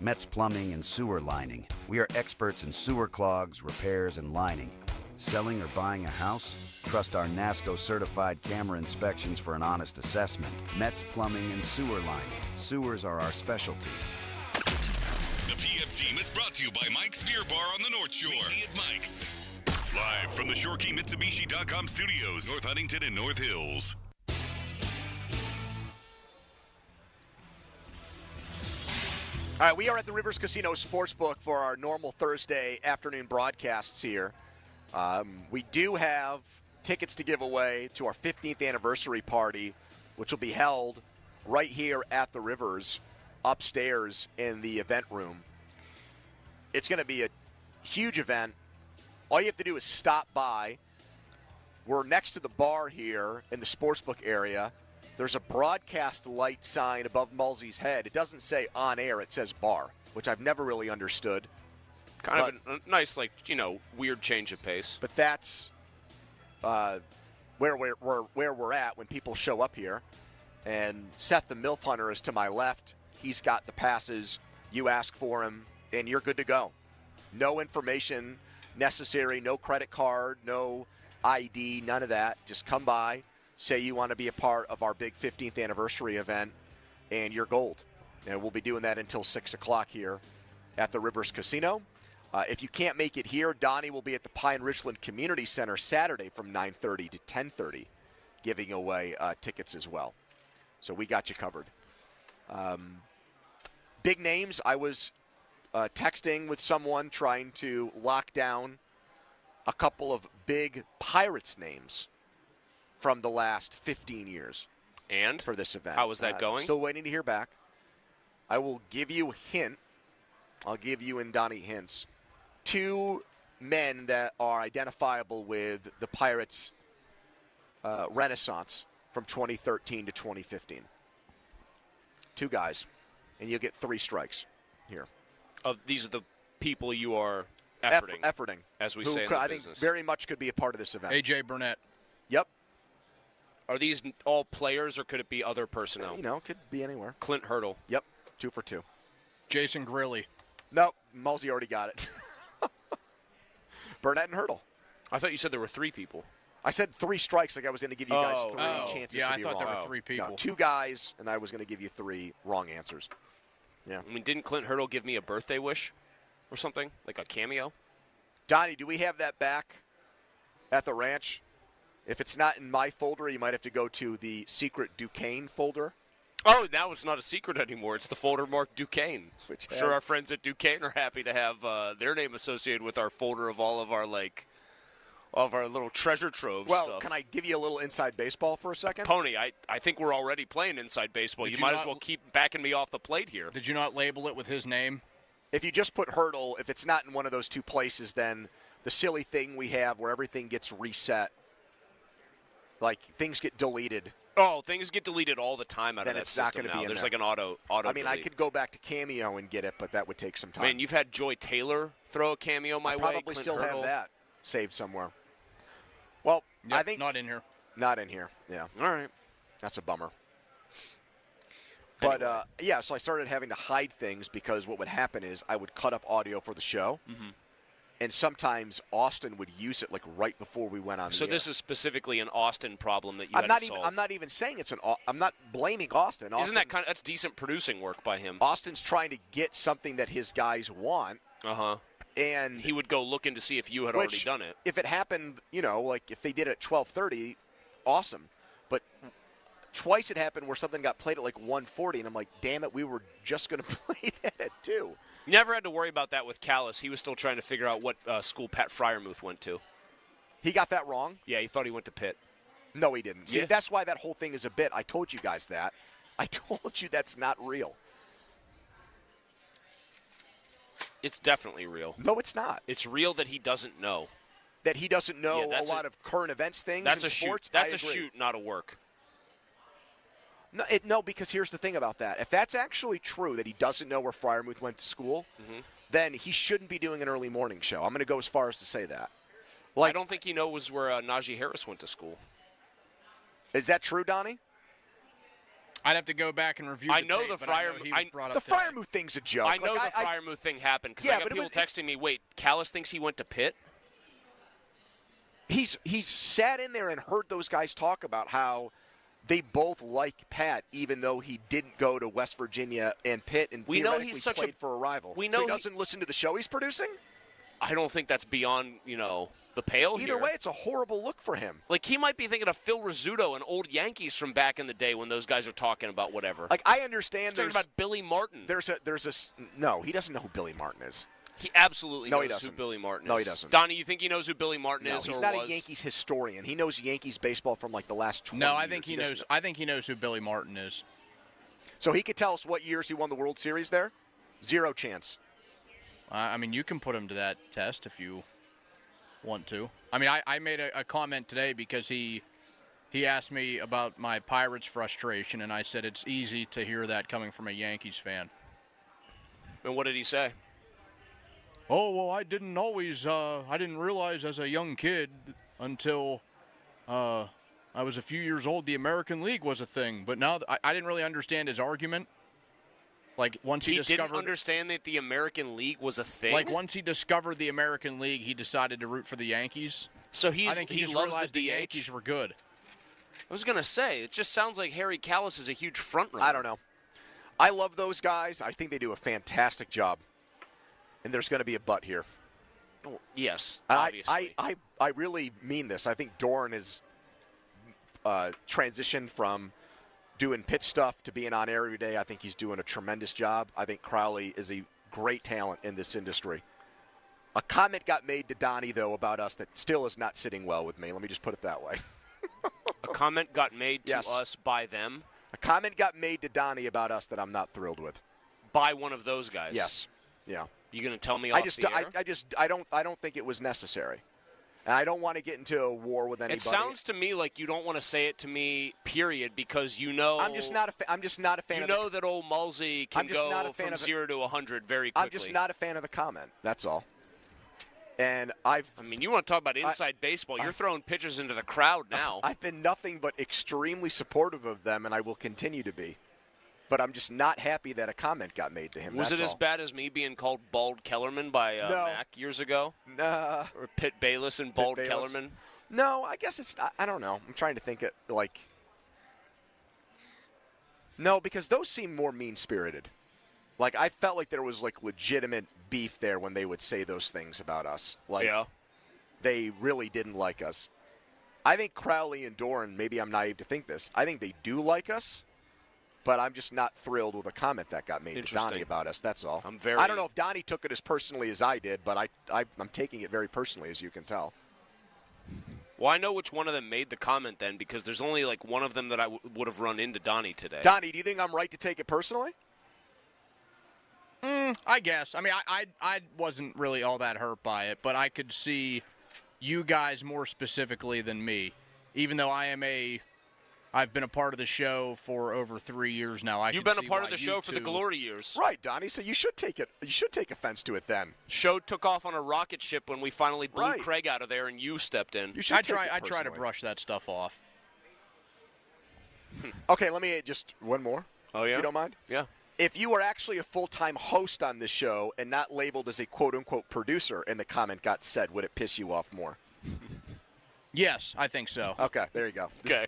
Metz Plumbing and Sewer Lining. We are experts in sewer clogs, repairs, and lining. Selling or buying a house? Trust our NASCO-certified camera inspections for an honest assessment. Metz Plumbing and Sewer Lining. Sewers are our specialty. The PF Team is brought to you by Mike's Beer Bar on the North Shore. Meet me at Mike's. Live from the ShoreKeyMitsubishi.com studios, North Huntington and North Hills. All right, we are at the Rivers Casino Sportsbook for our normal Thursday afternoon broadcasts here. We do have tickets to give away to our 15th anniversary party, which will be held right here at the Rivers, upstairs in the event room. It's going to be a huge event. All you have to do is stop by. We're next to the bar here in the sportsbook area. There's a broadcast light sign above Mulsey's head. It doesn't say on air, it says bar, which I've never really understood. Kind of a nice, weird change of pace. But that's where we're at when people show up here. And Seth the MILF Hunter is to my left. He's got the passes. You ask for him, and you're good to go. No information necessary, no credit card, no ID, none of that. Just come by, say you want to be a part of our big 15th anniversary event, and you're gold. And we'll be doing that until 6 o'clock here at the Rivers Casino. If you can't make it here, Donnie will be at the Pine Richland Community Center Saturday from 9:30 to 10:30, giving away tickets as well. So we got you covered. Big names. I was texting with someone trying to lock down a couple of big Pirates names from the last 15 years. And? For this event. How was that going? Still waiting to hear back. I will give you a hint. I'll give you and Donnie hints. Two men that are identifiable with the Pirates' renaissance from 2013 to 2015. Two guys, and you'll get 3 strikes here. These are the people you are efforting. Efforting. As we say in the business. I think very much could be a part of this event. A.J. Burnett. Yep. Are these all players, or could it be other personnel? It could be anywhere. Clint Hurdle. Yep, 2 for 2. Jason Grilly. Nope, Mulsey already got it. Burnett and Hurdle. I thought you said there were 3 people. I said 3 strikes, like I was going to give you guys 3 chances to be wrong. Yeah, I thought there were 3 people. No, 2 guys, and I was going to give you 3 wrong answers. Yeah. I mean, didn't Clint Hurdle give me a birthday wish or something? Like a cameo? Donnie, do we have that back at the ranch? If it's not in my folder, you might have to go to the secret Duquesne folder. Oh, now it's not a secret anymore. It's the folder marked Duquesne. Which I'm sure our friends at Duquesne are happy to have their name associated with our folder of all of our little treasure trove Well, stuff. can I give you a little inside baseball for a second? Pony, I think we're already playing inside baseball. You might as well keep backing me off the plate here. Did you not label it with his name? If you just put Hurdle, if it's not in one of those two places, then the silly thing we have where everything gets reset, like things get deleted. Oh, things get deleted all the time out Then of that it's not system going to now. be in There's there. like an auto I mean, I delete. could go back to Cameo and get it, but that would take some time. Man, you've had Joy Taylor throw a cameo my I way. probably Clint still Hurdle. have that saved somewhere. Well, I think not in here. Not in here. Yeah. All right. That's a bummer. But yeah, so I started having to hide things because what would happen is I would cut up audio for the show, and sometimes Austin would use it like right before we went on. So the this air. is specifically an Austin problem that you I'm had not to even. solve. I'm not even saying it's an. I'm not blaming Austin. Isn't that that's decent producing work by him? Austin's trying to get something that his guys want. And he would go looking to see if you had already done it. If it happened, like if they did it at 12:30, awesome. But twice it happened where something got played at like 1:40, and I'm like, damn it, we were just going to play that at 2. Never had to worry about that with Callis. He was still trying to figure out what school Pat Fryermuth went to. He got that wrong? Yeah, he thought he went to Pitt. No, he didn't. See, Yeah. that's why that whole thing is a bit. I told you guys that. I told you that's not real. It's definitely real. No, it's not. It's real that he doesn't know. That he doesn't know Yeah, a lot of current events things That's in a sports? shoot. That's I a agree. shoot, not a work. No, because here's the thing about that. If that's actually true, that he doesn't know where Fryermuth went to school, then he shouldn't be doing an early morning show. I'm going to go as far as to say that. I don't think he knows where Najee Harris went to school. Is that true, Donnie? I'd have to go back and review. I the know tape, the but I know Fryermuth. he was brought The up today. Fryermuth thing's a joke. I know Like, the Fryermuth thing happened because Yeah, I got but people texting me, wait, Callis thinks he went to Pitt? He's sat in there and heard those guys talk about how they both like Pat, even though he didn't go to West Virginia and Pitt and We know theoretically he's such played for a rival. we So know he he- doesn't listen to the show he's producing? I don't think that's beyond, the pale Either here. way, it's a horrible look for him. Like, he might be thinking of Phil Rizzuto and old Yankees from back in the day when those guys are talking about whatever. Like, I understand He's talking there's about Billy Martin. No, he doesn't know who Billy Martin is. He absolutely No, he knows who doesn't. Billy Martin is. No, he doesn't. Donnie, you think he knows who Billy Martin No, is he's or not was? a Yankees historian. He knows Yankees baseball from like the last 20 No, years. I think he doesn't knows. I think he knows who Billy Martin is. So he could tell us what years he won the World Series there? Zero chance. I mean, you can put him to that test if you want to. I mean, I made a comment today because he asked me about my Pirates frustration, and I said it's easy to hear that coming from a Yankees fan. And what did he say? Oh, well, I didn't realize as a young kid until I was a few years old the American League was a thing. But now I didn't really understand his argument. Like, once he discovered, didn't understand that the American League was a thing? like, once he discovered the American League, he decided to root for the Yankees. So I think he just loves realized the DH? Yankees were good. I was going to say, it just sounds like Harry Callis is a huge front runner. I don't know. I love those guys. I think they do a fantastic job. And there's going to be a but here. Oh, yes, I obviously. I really mean this. I think Doran has transitioned from doing pitch stuff to being on air every day. I think he's doing a tremendous job. I think Crowley is a great talent in this industry. A comment got made to Donnie, though, about us that still is not sitting well with me. Let me just put it that way. A comment got made to Yes. us by them? A comment got made to Donnie about us that I'm not thrilled with. By one of those guys? Yes. Yeah. You going to tell me off the air? I don't think it was necessary. And I don't want to get into a war with anybody. It sounds to me like you don't want to say it to me, period, because you know. I'm just not a fan. You of know that old Mulsey can I'm just not go a fan from of it. 0 to 100 very quickly. I'm just not a fan of the comment. That's all. And I mean, you want to talk about inside baseball? You're throwing pitchers into the crowd now. I've been nothing but extremely supportive of them, and I will continue to be. But I'm just not happy that a comment got made to him. Was That's it as all. bad as me being called Bald Kellerman by No. Mac years ago? Nah. Or Pitt Bayless and Bald Bayless. Kellerman? No, I guess it's not. I don't know. I'm trying to think it like. No, because those seem more mean-spirited. Like, I felt like there was, like, legitimate beef there when they would say those things about us. Like, they really didn't like us. I think Crowley and Doran, maybe I'm naive to think this, I think they do like us, but I'm just not thrilled with a comment that got made to Donnie about us. That's all. I don't know if Donnie took it as personally as I did, but I'm taking it very personally, as you can tell. Well, I know which one of them made the comment then, because there's only like one of them that I would have run into Donnie today. Donnie, do you think I'm right to take it personally? I guess. I mean, I wasn't really all that hurt by it, but I could see you guys more specifically than me. Even though I've been a part of the show for over 3 years now. You've been a part of the show for the glory years. Right, Donnie, so you should take it. You should take offense to it then. Show took off on a rocket ship when we finally blew Craig out of there and you stepped in. You should I try to brush that stuff off. Okay, let me just one more. Oh, yeah? If you don't mind? Yeah. If you were actually a full-time host on this show and not labeled as a quote-unquote producer and the comment got said, would it piss you off more? Yes, I think so. Okay, there you go. Okay.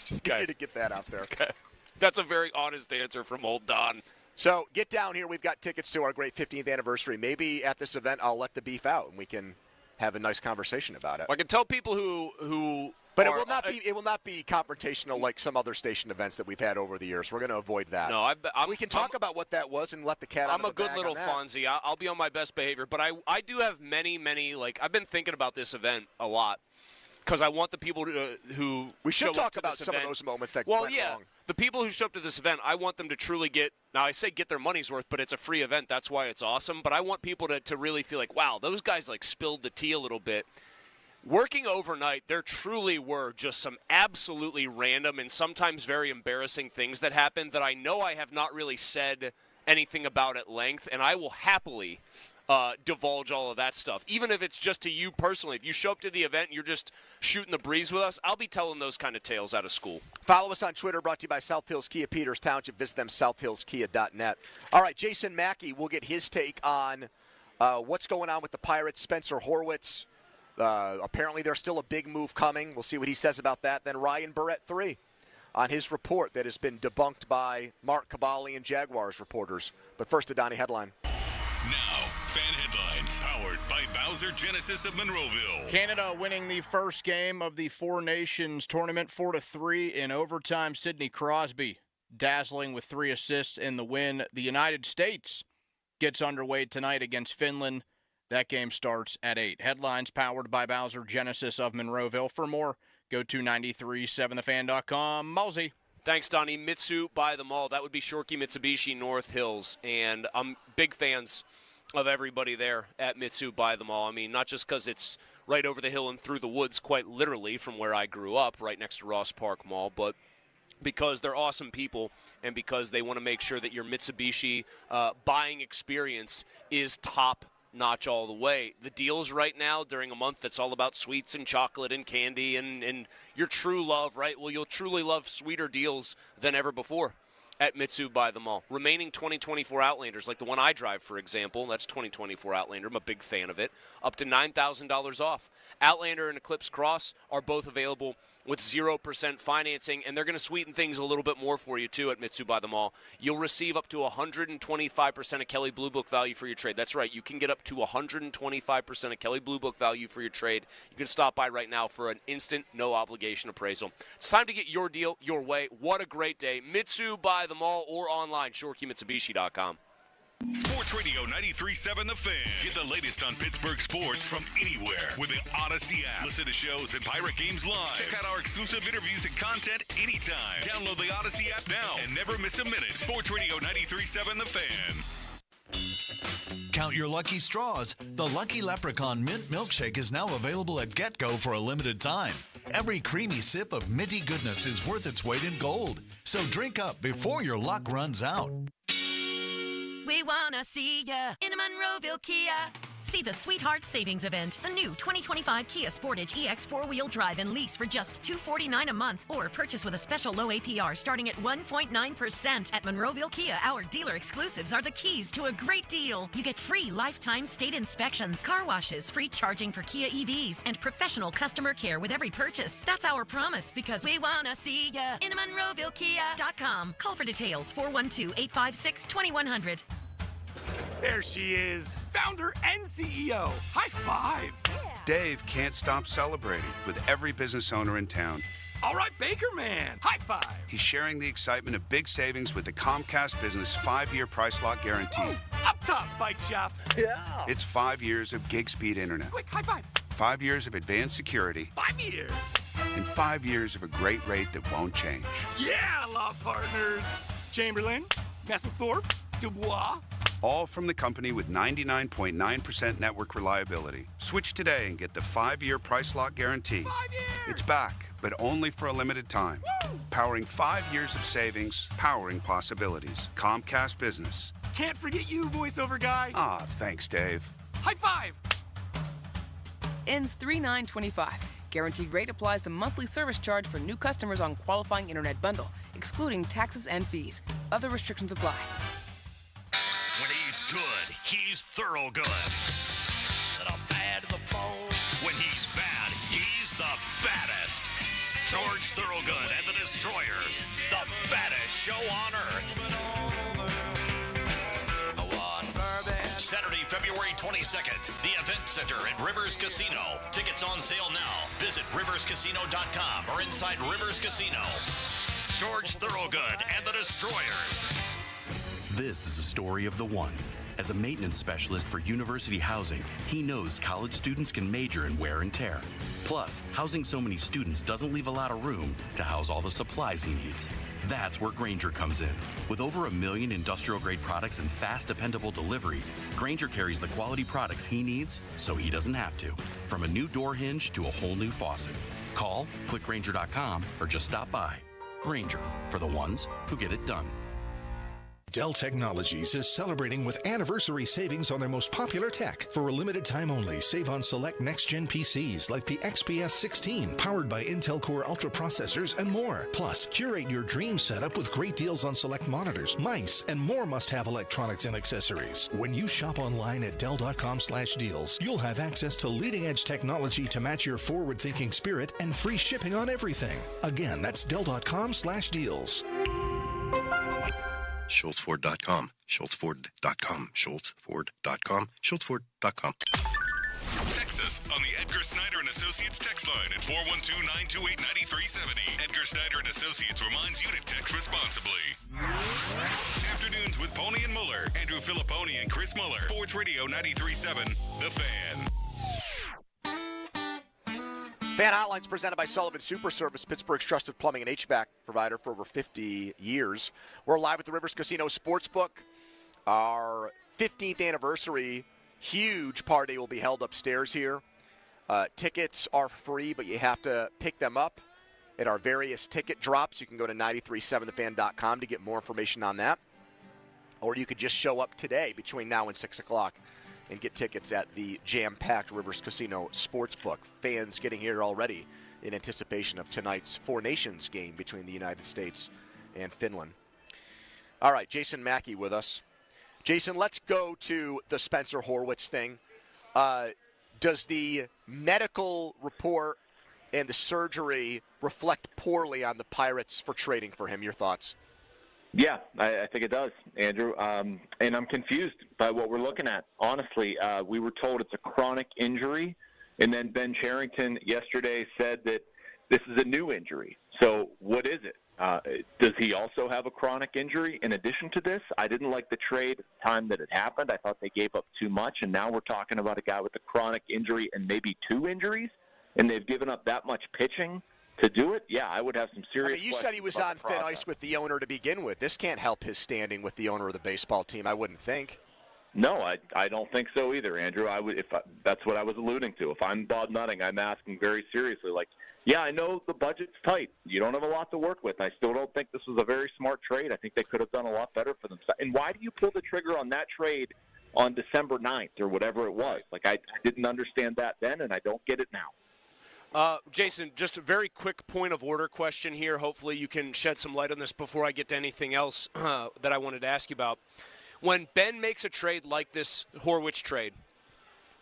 Just needed to get that out there. Okay. That's a very honest answer from old Don. So get down here. We've got tickets to our great 15th anniversary. Maybe at this event I'll let the beef out and we can have a nice conversation about it. I can tell people who But it will not be confrontational like some other station events that we've had over the years. We're going to avoid that. No, we can talk about what that was and let the cat out of the bag. I'm a good little Fonzie. I'll be on my best behavior. But I do have many, like, I've been thinking about this event a lot because I want the people who we should show talk up to about this some event, of those moments that well, went yeah, wrong. The people who show up to this event, I want them to truly get their money's worth, but it's a free event. That's why it's awesome. But I want people to really feel like, wow, those guys like spilled the tea a little bit. Working overnight, there truly were just some absolutely random and sometimes very embarrassing things that happened that I know I have not really said anything about at length, and I will happily divulge all of that stuff. Even if it's just to you personally. If you show up to the event and you're just shooting the breeze with us, I'll be telling those kind of tales out of school. Follow us on Twitter, brought to you by South Hills Kia Peters Township. Visit them, southhillskia.net. All right, Jason Mackey will get his take on what's going on with the Pirates. Spencer Horwitz. Apparently there's still a big move coming. We'll see what he says about that. Then Ryan Burr at 3 on his report that has been debunked by Mark Cavalli and Jaguars reporters. But first, a Donnie headline. Now, fan headlines powered by Bowser Genesis of Monroeville. Canada winning the first game of the Four Nations tournament 4-3 in overtime. Sidney Crosby dazzling with 3 assists in the win. The United States gets underway tonight against Finland. That game starts at 8. Headlines powered by Bowser Genesis of Monroeville. For more, go to 937thefan.com. Mulsey. Thanks, Donnie. Mitsu by the mall. That would be Shorkey Mitsubishi North Hills. And I'm big fans of everybody there at Mitsu by the mall. I mean, not just because it's right over the hill and through the woods, quite literally from where I grew up, right next to Ross Park Mall, but because they're awesome people and because they want to make sure that your Mitsubishi buying experience is top notch all the way. The deals right now during a month that's all about sweets and chocolate and candy and your true love, right? Well, you'll truly love sweeter deals than ever before at Mitsu by the mall. Remaining 2024 Outlanders, like the one I drive, for example, that's 2024 Outlander. I'm a big fan of it. Up to $9,000 off. Outlander and Eclipse Cross are both available with 0% financing, and they're going to sweeten things a little bit more for you, too, at Mitsu by the Mall. You'll receive up to 125% of Kelley Blue Book value for your trade. That's right. You can get up to 125% of Kelley Blue Book value for your trade. You can stop by right now for an instant, no-obligation appraisal. It's time to get your deal your way. What a great day. Mitsu by the Mall or online, ShorkeyMitsubishi.com. Sports Radio 93.7 The Fan. Get the latest on Pittsburgh sports from anywhere with the Odyssey app. Listen to shows and Pirate Games live. Check out our exclusive interviews and content anytime. Download the Odyssey app now and never miss a minute. Sports Radio 93.7 The Fan. Count your lucky straws. The Lucky Leprechaun Mint Milkshake is now available at GetGo for a limited time. Every creamy sip of minty goodness is worth its weight in gold. So drink up before your luck runs out. We wanna see ya in a Monroeville Kia. See the Sweetheart Savings Event, the new 2025 Kia Sportage EX 4-wheel drive and lease for just $249 a month, or purchase with a special low APR starting at 1.9%. At Monroeville Kia, our dealer exclusives are the keys to a great deal. You get free lifetime state inspections, car washes, free charging for Kia EVs, and professional customer care with every purchase. That's our promise, because we want to see ya in MonroevilleKia.com. Call for details, 412-856-2100. There she is, founder and CEO. High five. Dave can't stop celebrating with every business owner in town. All right, Baker Man, high five. He's sharing the excitement of big savings with the Comcast Business 5-year price lock guarantee. Ooh, up top, Bike Shop. Yeah. It's 5 years of gig speed internet. Quick, high five. 5 years of advanced security. 5 years. And 5 years of a great rate that won't change. Yeah, law partners. Chamberlain, Messingthorpe, Dubois. All from the company with 99.9% network reliability. Switch today and get the 5-year price lock guarantee. 5 years! It's back, but only for a limited time. Woo! Powering 5 years of savings, powering possibilities. Comcast Business. Can't forget you, voiceover guy. Ah, thanks, Dave. High five! Ends 3/9/25. Guaranteed rate applies to monthly service charge for new customers on qualifying internet bundle, excluding taxes and fees. Other restrictions apply. When he's good, he's thorough good. That I'm bad to the bone. When he's bad, he's the baddest. George Thorogood and the Destroyers, the baddest show on earth. Saturday, February 22nd, the Event Center at Rivers Casino. Tickets on sale now. Visit riverscasino.com or inside Rivers Casino. George Thorogood and the Destroyers. This is a story of the one. As a maintenance specialist for university housing, he knows college students can major in wear and tear. Plus, housing so many students doesn't leave a lot of room to house all the supplies he needs. That's where Grainger comes in. With over 1 million industrial-grade products and fast, dependable delivery, Grainger carries the quality products he needs so he doesn't have to. From a new door hinge to a whole new faucet. Call, click Grainger.com, or just stop by. Grainger, for the ones who get it done. Dell Technologies is celebrating with anniversary savings on their most popular tech. For a limited time only, save on select next-gen PCs like the XPS 16, powered by Intel Core Ultra processors and more. Plus, curate your dream setup with great deals on select monitors, mice, and more must-have electronics and accessories. When you shop online at Dell.com/deals, you'll have access to leading-edge technology to match your forward-thinking spirit and free shipping on everything. Again, that's Dell.com/deals. SchultzFord.com, SchultzFord.com, SchultzFord.com, SchultzFord.com. Text us on the Edgar Snyder and Associates text line at 412-928-9370. Edgar Snyder and Associates reminds you to text responsibly. Afternoons with Pony and Muller, Andrew Filipponi and Chris Muller. Sports Radio 93.7, The Fan. Fan Hotlines presented by Sullivan Super Service, Pittsburgh's trusted plumbing and HVAC provider for over 50 years. We're live at the Rivers Casino Sportsbook. Our 15th anniversary huge party will be held upstairs here. Tickets are free, but you have to pick them up at our various ticket drops. You can go to 937thefan.com to get more information on that. Or you could just show up today between now and 6 o'clock and get tickets at the jam-packed Rivers Casino Sportsbook. Fans getting here already in anticipation of tonight's Four Nations game between the United States and Finland. All right, Jason Mackey with us. Jason, let's go to the Spencer Horwitz thing. Does the medical report and the surgery reflect poorly on the Pirates for trading for him? Your thoughts? Yeah, I think it does, Andrew. And I'm confused by what we're looking at. Honestly, we were told it's a chronic injury, and then Ben Cherington yesterday said that this is a new injury. So what is it? Does he also have a chronic injury in addition to this? I didn't like the trade at the time that it happened. I thought they gave up too much, and now we're talking about a guy with a chronic injury and maybe 2 injuries, and they've given up that much pitching to do it. Yeah, I would have some serious you said he was on thin ice with the owner to begin with. This can't help his standing with the owner of the baseball team, I wouldn't think. No, I don't think so either, Andrew. That's what I was alluding to. If I'm Bob Nutting, I'm asking very seriously, like, yeah, I know the budget's tight. You don't have a lot to work with. I still don't think this was a very smart trade. I think they could have done a lot better for themselves. And why do you pull the trigger on that trade on December 9th or whatever it was. Like, I didn't understand that then, and I don't get it now. Jason, just a very quick point of order question here. Hopefully you can shed some light on this before I get to anything else that I wanted to ask you about. When Ben makes a trade like this Horwitz trade,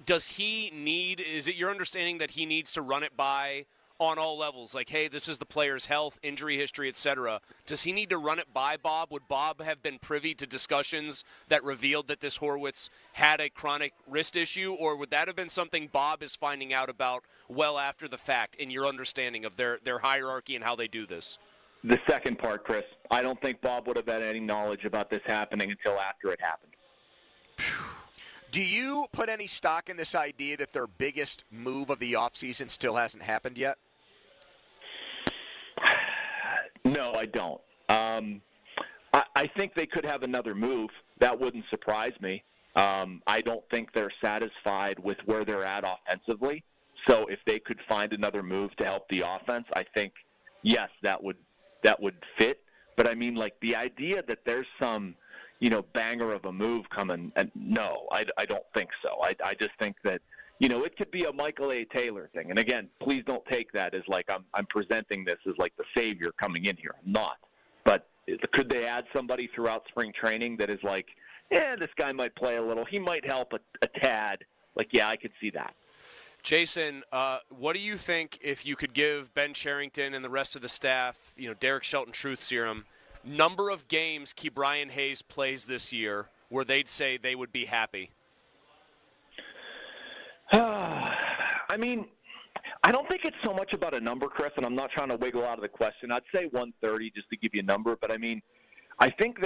does he need – is it your understanding that he needs to run it by on all levels? Like, hey, this is the player's health, injury history, etc. Does he need to run it by Bob? Would Bob have been privy to discussions that revealed that this Horwitz had a chronic wrist issue, or would that have been something Bob is finding out about well after the fact in your understanding of their hierarchy and how they do this? The second part, Chris. I don't think Bob would have had any knowledge about this happening until after it happened. Do you put any stock in this idea that their biggest move of the offseason still hasn't happened yet? No, I don't. I think they could have another move. That wouldn't surprise me. I don't think they're satisfied with where they're at offensively. So if they could find another move to help the offense, I think, yes, that would fit. But I mean, like, the idea that there's some, banger of a move coming, and no, I don't think so. I just think that, it could be a Michael A. Taylor thing. And again, please don't take that as like I'm presenting this as like the savior coming in here. I'm not. But could they add somebody throughout spring training that is like, this guy might play a little. He might help a tad. Like, yeah, I could see that. Jason, what do you think if you could give Ben Cherington and the rest of the staff, Derek Shelton truth serum, number of games Ke'Bryan Hayes plays this year where they'd say they would be happy? I mean, I don't think it's so much about a number, Chris, and I'm not trying to wiggle out of the question. I'd say 130 just to give you a number, but I mean, I think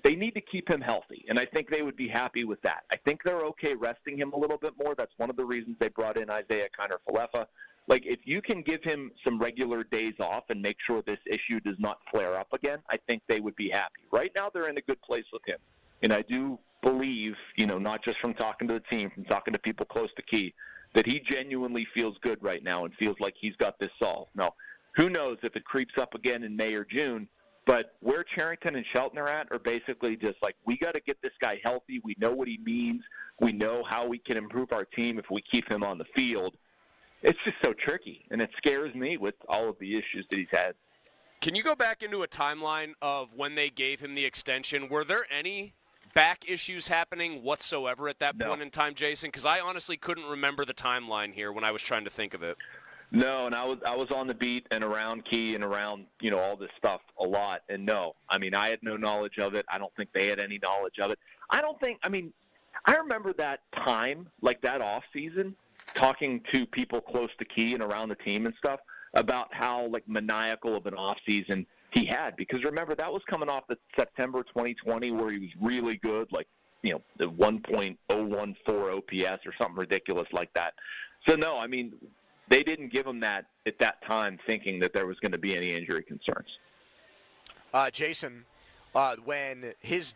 they need to keep him healthy, and I think they would be happy with that. I think they're okay resting him a little bit more. That's one of the reasons they brought in Isaiah Kiner-Falefa. Like, if you can give him some regular days off and make sure this issue does not flare up again, I think they would be happy. Right now they're in a good place with him, and I do believe, not just from talking to the team, from talking to people close to Key, that he genuinely feels good right now and feels like he's got this solved. Now, who knows if it creeps up again in May or June, but where Cherington and Shelton are at are basically just like, we got to get this guy healthy. We know what he means. We know how we can improve our team if we keep him on the field. It's just so tricky, and it scares me with all of the issues that he's had. Can you go back into a timeline of when they gave him the extension? Were there any back issues happening whatsoever at that point in time, Jason? Because I honestly couldn't remember the timeline here when I was trying to think of it. No, and I was on the beat and around Key and around, all this stuff a lot. And no, I mean, I had no knowledge of it. I don't think they had any knowledge of it. I remember that time, like that off season, talking to people close to Key and around the team and stuff about how, like, maniacal of an off season he had. Because remember, that was coming off the September 2020 where he was really good, like, the 1.014 OPS or something ridiculous like that. So, no, I mean, they didn't give him that at that time thinking that there was going to be any injury concerns. Jason, when his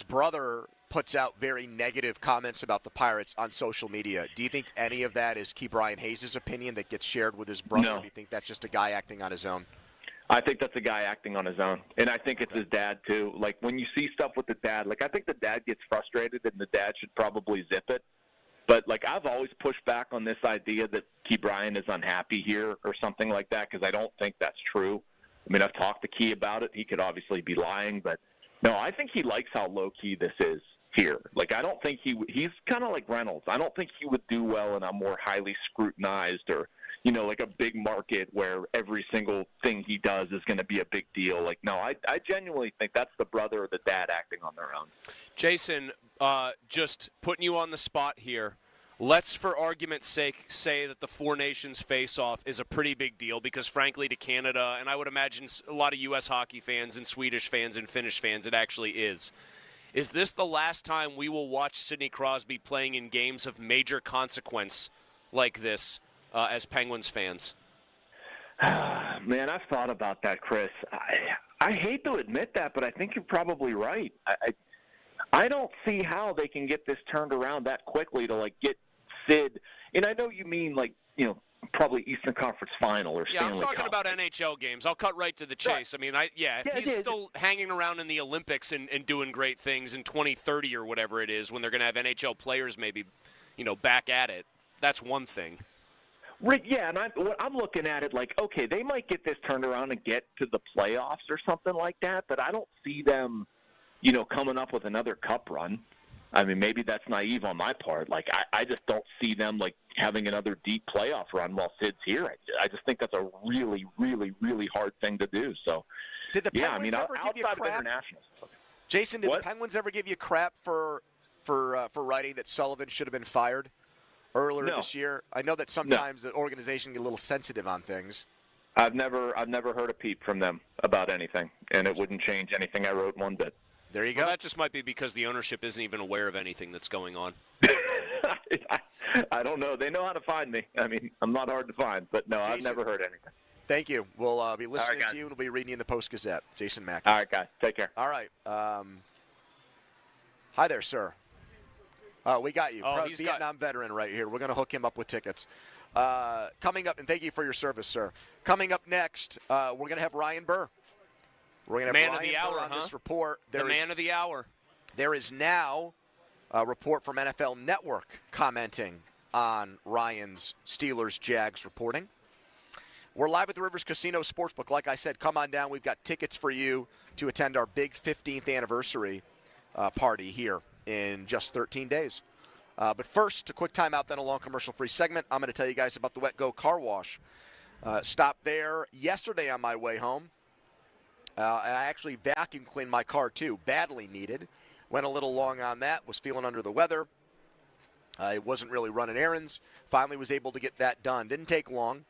brother puts out very negative comments about the Pirates on social media, do you think any of that is Ke'Bryan Hayes' opinion that gets shared with his brother? No. Or do you think that's just a guy acting on his own? I think that's a guy acting on his own. And I think it's his dad, too. Like, when you see stuff with the dad, like, I think the dad gets frustrated and the dad should probably zip it. But, like, I've always pushed back on this idea that Ke'Bryan is unhappy here or something like that, because I don't think that's true. I mean, I've talked to Key about it. He could obviously be lying. But, no, I think he likes how low-key this is here. Like, I don't think he's kind of like Reynolds. I don't think he would do well in a more highly scrutinized or, like a big market where every single thing he does is going to be a big deal. Like, no, I genuinely think that's the brother or the dad acting on their own. Jason, just putting you on the spot here. Let's, for argument's sake, say that the Four Nations face-off is a pretty big deal because, frankly, to Canada, and I would imagine a lot of U.S. hockey fans and Swedish fans and Finnish fans, it actually is. Is this the last time we will watch Sidney Crosby playing in games of major consequence like this as Penguins fans? Man, I've thought about that, Chris. I hate to admit that, but I think you're probably right. I don't see how they can get this turned around that quickly to, like, get Sid. And I know you mean, like, probably Eastern Conference Final or Yeah, Stanley I'm talking Cup. about NHL games. I'll cut right to the chase. I mean, if he's still hanging around in the Olympics and doing great things in 2030 or whatever it is, when they're going to have NHL players maybe, back at it, that's one thing. Yeah, and I'm looking at it like, okay, they might get this turned around and get to the playoffs or something like that, but I don't see them, coming up with another cup run. I mean, maybe that's naive on my part. Like, I just don't see them, like, having another deep playoff run while Sid's here. I just think that's a really, really, really hard thing to do. So, did the Penguins ever give you crap? Jason, did the Penguins ever give you crap for writing that Sullivan should have been fired earlier this year? I know that sometimes the organization get a little sensitive on things. I've never heard a peep from them about anything, and it wouldn't change anything I wrote one bit. There you go. That just might be because the ownership isn't even aware of anything that's going on. I don't know. They know how to find me. I mean, I'm not hard to find, but no, Jason, I've never heard anything. Thank you. We'll be listening to you, and we'll be reading you in the Post-Gazette. Jason Mack. All right, guys. Take care. All right. Hi there, sir. We got you. Proud Vietnam veteran right here. We're going to hook him up with tickets. Coming up, and thank you for your service, sir. Coming up next, we're going to have Ryan Burr. We're going to have Ryan Burr on this report. The man of the hour. There is now a report from NFL Network commenting on Ryan's Steelers-Jags reporting. We're live at the Rivers Casino Sportsbook. Like I said, come on down. We've got tickets for you to attend our big 15th anniversary party here in just 13 days. But first, a quick timeout, then a long commercial-free segment. I'm going to tell you guys about the Wet Go Car Wash. Stopped there yesterday on my way home. And I actually vacuum cleaned my car, too. Badly needed. Went a little long on that. Was feeling under the weather. I wasn't really running errands. Finally was able to get that done. Didn't take long.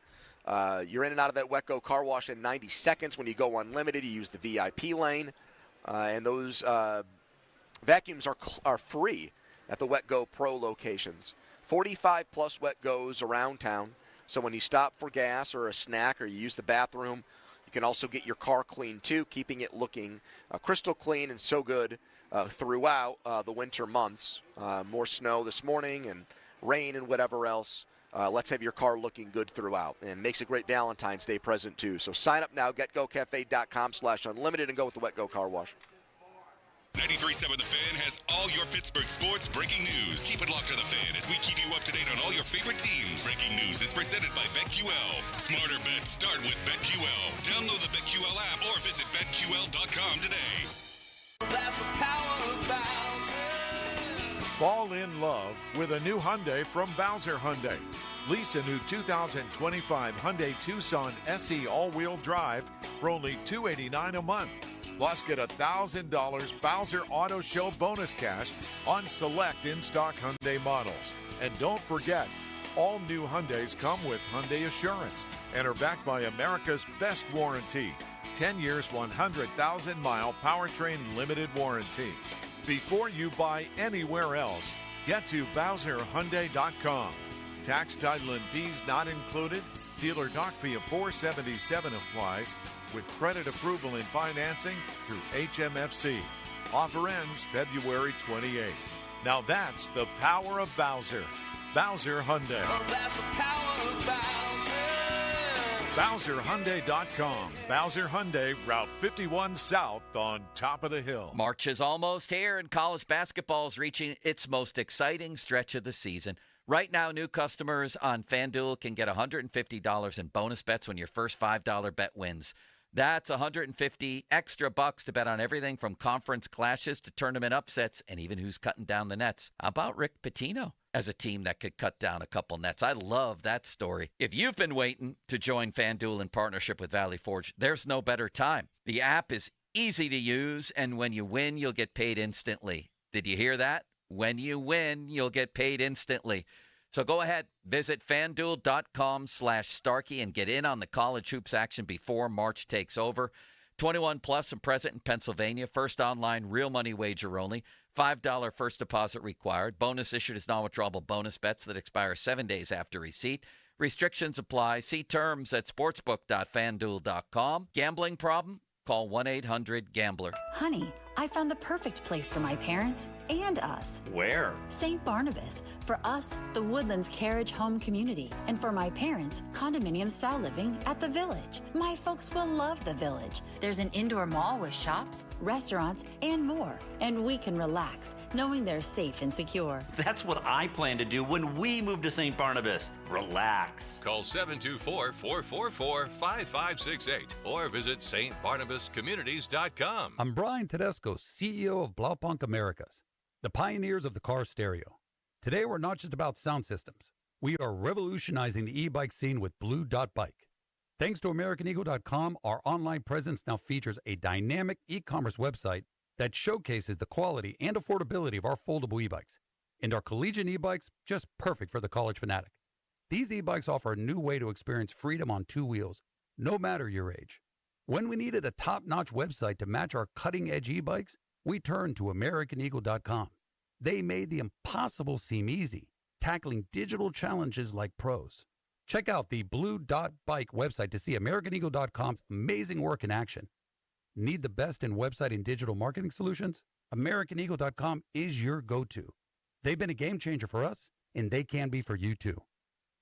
You're in and out of that Wet Go Car Wash in 90 seconds. When you go unlimited, you use the VIP lane. And those vacuums are free at the Wet Go Pro locations. 45-plus Wet Goes around town. So when you stop for gas or a snack or you use the bathroom, you can also get your car clean, too, keeping it looking crystal clean and so good throughout the winter months. More snow this morning and rain and whatever else. Let's have your car looking good throughout. And makes a great Valentine's Day present, too. So sign up now, getgocafe.com/unlimited, and go with the Wet Go Car Wash. 93.7 The Fan has all your Pittsburgh sports breaking news. Keep it locked to The Fan as we keep you up to date on all your favorite teams. Breaking news is presented by BetQL. Smarter bets start with BetQL. Download the BetQL app or visit BetQL.com today. That's the power of Bowser. Fall in love with a new Hyundai from Bowser Hyundai. Lease a new 2025 Hyundai Tucson SE all-wheel drive for only $289 a month. Plus, get $1,000 Bowser Auto Show bonus cash on select in-stock Hyundai models. And don't forget, all new Hyundais come with Hyundai Assurance and are backed by America's best warranty. 10 years, 100,000-mile powertrain limited warranty. Before you buy anywhere else, get to BowserHyundai.com. Tax, title, and fees not included. Dealer doc fee of $477 applies with credit approval and financing through HMFC. Offer ends February 28th. Now that's the power of Bowser. Bowser Hyundai. Well, that's the power of Bowser. BowserHyundai.com. Bowser Hyundai, Route 51 South on top of the hill. March is almost here, and college basketball is reaching its most exciting stretch of the season. Right now, new customers on FanDuel can get $150 in bonus bets when your first $5 bet wins. That's $150 extra bucks to bet on everything from conference clashes to tournament upsets and even who's cutting down the nets. How about Rick Pitino as a team that could cut down a couple nets? I love that story. If you've been waiting to join FanDuel in partnership with Valley Forge, there's no better time. The app is easy to use, and when you win, you'll get paid instantly. Did you hear that? When you win, you'll get paid instantly. So go ahead, visit FanDuel.com/Starkey and get in on the college hoops action before March takes over. 21 plus and present in Pennsylvania. First online real money wager only. $5 first deposit required. Bonus issued as non-withdrawable bonus bets that expire 7 days after receipt. Restrictions apply. See terms at sportsbook.fanduel.com. Gambling problem? Call 1-800-GAMBLER. Honey, I found the perfect place for my parents and us. Where? St. Barnabas. For us, the Woodlands Carriage Home Community. And for my parents, condominium-style living at the Village. My folks will love the Village. There's an indoor mall with shops, restaurants, and more. And we can relax, knowing they're safe and secure. That's what I plan to do when we move to St. Barnabas. Relax. Call 724-444-5568 or visit stbarnabascommunities.com. I'm Brian Tedesco, CEO of Blaupunk Americas, the pioneers of the car stereo. Today, we're not just about sound systems. We are revolutionizing the e-bike scene with Blue Dot Bike. Thanks to AmericanEagle.com, our online presence now features a dynamic e-commerce website that showcases the quality and affordability of our foldable e-bikes. And our collegiate e-bikes, just perfect for the college fanatic. These e-bikes offer a new way to experience freedom on two wheels, no matter your age. When we needed a top-notch website to match our cutting-edge e-bikes, we turned to AmericanEagle.com. They made the impossible seem easy, tackling digital challenges like pros. Check out the Blue Dot Bike website to see AmericanEagle.com's amazing work in action. Need the best in website and digital marketing solutions? AmericanEagle.com is your go-to. They've been a game changer for us, and they can be for you too.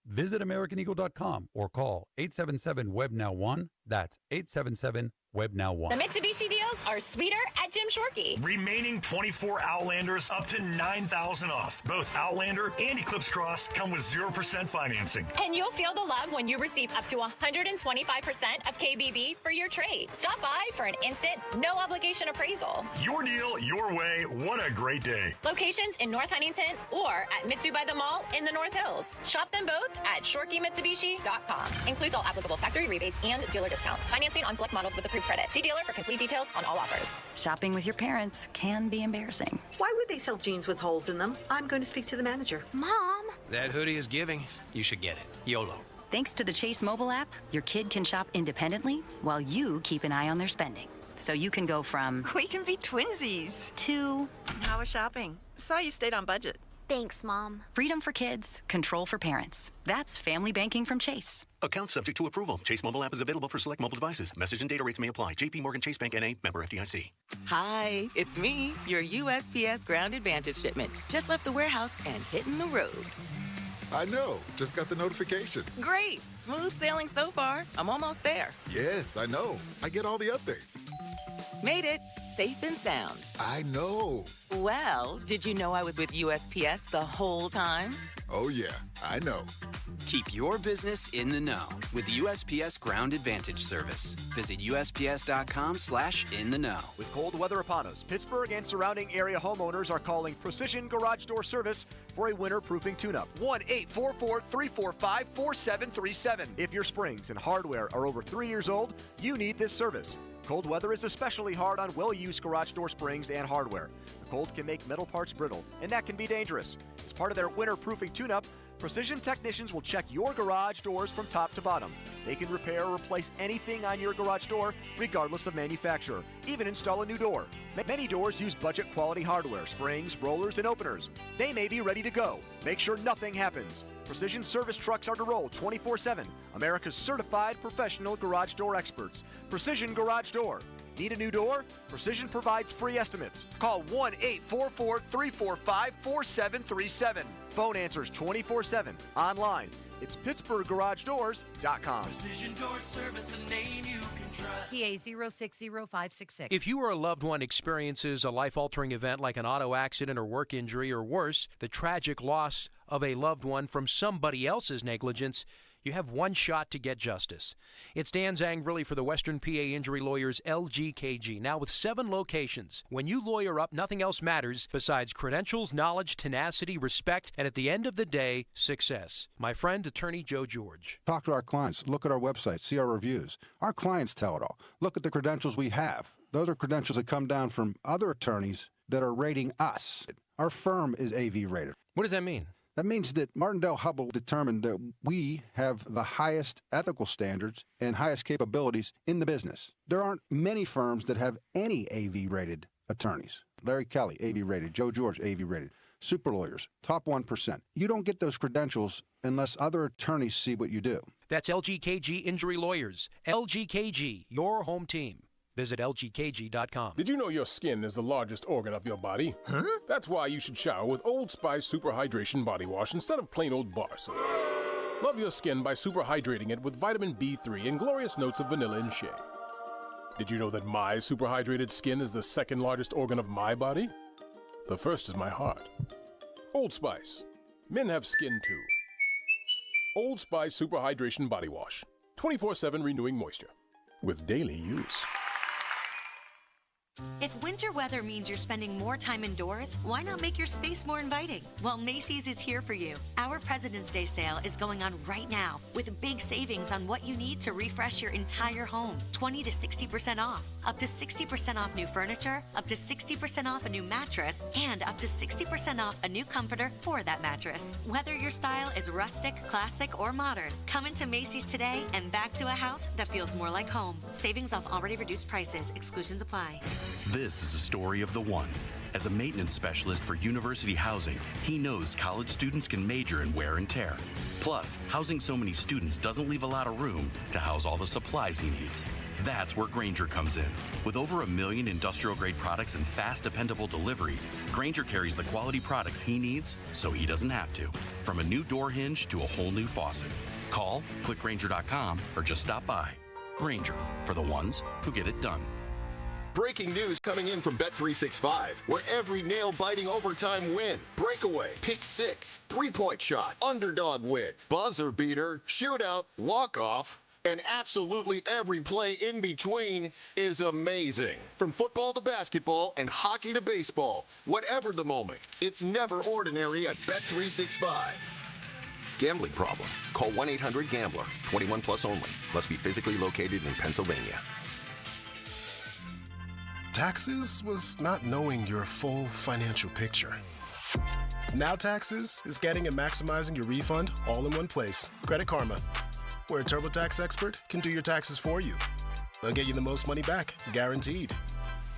Visit AmericanEagle.com or call 877-WEB-NOW-1. That's 877-WEB-NOW-1. The Mitsubishi deals are sweeter at Jim Shorkey. Remaining 24 Outlanders up to $9,000 off. Both Outlander and Eclipse Cross come with 0% financing. And you'll feel the love when you receive up to 125% of KBB for your trade. Stop by for an instant, no obligation appraisal. Your deal, your way. What a great day. Locations in North Huntington or at Mitsu by the Mall in the North Hills. Shop them both at ShorkeyMitsubishi.com. Includes all applicable factory rebates and dealer discounts. Financing on select models with approved credit. See dealer for complete details on all offers. Shopping with your parents can be embarrassing. Why would they sell jeans with holes in them? I'm going to speak to the manager. Mom! That hoodie is giving. You should get it. YOLO. Thanks to the Chase mobile app, your kid can shop independently while you keep an eye on their spending. So you can go from... We can be twinsies. ...to... How was shopping? Saw you stayed on budget. Thanks, Mom. Freedom for kids, control for parents. That's family banking from Chase. Account subject to approval. Chase mobile app is available for select mobile devices. Message and data rates may apply. JP Morgan Chase Bank N.A. member FDIC. Hi, it's me, your USPS Ground Advantage shipment. Just left the warehouse and hitting the road. I know. Just got the notification. Great. Smooth sailing so far. I'm almost there. Yes, I know. I get all the updates. Made it. Safe and sound. I know. Well, did you know I was with USPS the whole time? Oh, yeah. I know. Keep your business in the know with the USPS Ground Advantage service. Visit USPS.com/in-the-know. With cold weather upon us, Pittsburgh and surrounding area homeowners are calling Precision Garage Door Service for a winter-proofing tune-up. 1-844-345-4737. If your springs and hardware are over 3 years old, you need this service. Cold weather is especially hard on well-used garage door springs and hardware. The cold can make metal parts brittle, and that can be dangerous. As part of their winter-proofing tune-up, Precision technicians will check your garage doors from top to bottom. They can repair or replace anything on your garage door, regardless of manufacturer, even install a new door. Many doors use budget quality hardware, springs, rollers, and openers. They may be ready to go. Make sure nothing happens. Precision service trucks are to roll 24/7. America's certified professional garage door experts. Precision Garage Door. Need a new door? Precision provides free estimates. Call 1-844-345-4737. Phone answers 24/7. Online, it's PittsburghGarageDoors.com. Precision Door Service, a name you can trust. PA 060566. If you or a loved one experiences a life-altering event like an auto accident or work injury, or worse, the tragic loss of a loved one from somebody else's negligence, you have one shot to get justice. It's Dan Zangrilli for the Western PA Injury Lawyers, LGKG, now with 7 locations. When you lawyer up, nothing else matters besides credentials, knowledge, tenacity, respect, and at the end of the day, success. My friend, Attorney Joe George. Talk to our clients. Look at our website. See our reviews. Our clients tell it all. Look at the credentials we have. Those are credentials that come down from other attorneys that are rating us. Our firm is AV rated. What does that mean? That means that Martindale Hubbell determined that we have the highest ethical standards and highest capabilities in the business. There aren't many firms that have any AV-rated attorneys. Larry Kelly, AV-rated. Joe George, AV-rated. Super lawyers, top 1%. You don't get those credentials unless other attorneys see what you do. That's LGKG Injury Lawyers. LGKG, your home team. Visit lgkg.com. Did you know your skin is the largest organ of your body? Huh? That's why you should shower with Old Spice Super Hydration Body Wash instead of plain old bar soap. Love your skin by super hydrating it with vitamin B3 and glorious notes of vanilla and shea. Did you know that my super hydrated skin is the second largest organ of my body? The first is my heart. Old Spice. Men have skin too. Old Spice Super Hydration Body Wash. 24/7 renewing moisture. With daily use. If winter weather means you're spending more time indoors, why not make your space more inviting? Well, Macy's is here for you. Our President's Day sale is going on right now with big savings on what you need to refresh your entire home. 20 to 60% off, up to 60% off new furniture, up to 60% off a new mattress, and up to 60% off a new comforter for that mattress. Whether your style is rustic, classic, or modern, come into Macy's today and back to a house that feels more like home. Savings off already reduced prices. Exclusions apply. This is the story of the one. As a maintenance specialist for university housing, he knows college students can major in wear and tear. Plus, housing so many students doesn't leave a lot of room to house all the supplies he needs. That's where Grainger comes in. With over 1 million industrial-grade products and fast, dependable delivery, Grainger carries the quality products he needs so he doesn't have to. From a new door hinge to a whole new faucet. Call, click Grainger.com, or just stop by. Grainger, for the ones who get it done. Breaking news coming in from Bet365, where every nail-biting overtime win, breakaway, pick six, three-point shot, underdog win, buzzer beater, shootout, walk-off, and absolutely every play in between is amazing. From football to basketball and hockey to baseball, whatever the moment, it's never ordinary at Bet365. Gambling problem? Call 1-800-GAMBLER. 21 plus only. Must be physically located in Pennsylvania. Taxes was not knowing your full financial picture. Now Taxes is getting and maximizing your refund all in one place. Credit Karma, where a TurboTax expert can do your taxes for you. They'll get you the most money back, guaranteed.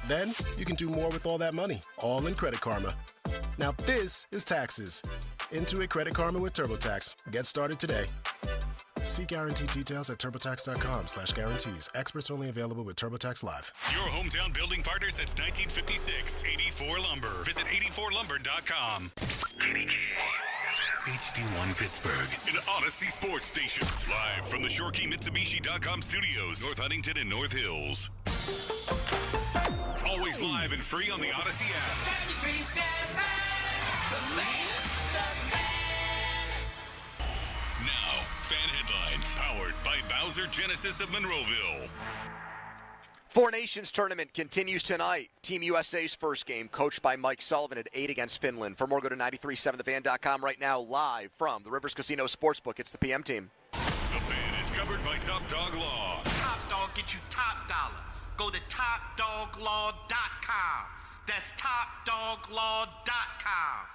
Then you can do more with all that money, all in Credit Karma. Now this is Taxes. Intuit Credit Karma with TurboTax. Get started today. See guaranteed details at TurboTax.com/guarantees. Experts only available with TurboTax Live. Your hometown building partner since 1956. 84 Lumber. Visit 84lumber.com. HD1 Pittsburgh. An Odyssey Sports Station. Live from the ShoreKeyMitsubishi.com studios. North Huntington and North Hills. Always live and free on the Odyssey app. 93.7 The Man. Now, fan headlines powered by Bowser Genesis of Monroeville. Four Nations tournament continues tonight. Team USA's first game, coached by Mike Sullivan at 8 against Finland. For more, go to 937thefan.com right now, live from the Rivers Casino Sportsbook. It's the PM team. The Fan is covered by Top Dog Law. Top Dog get you top dollar. Go to TopDogLaw.com. That's TopDogLaw.com.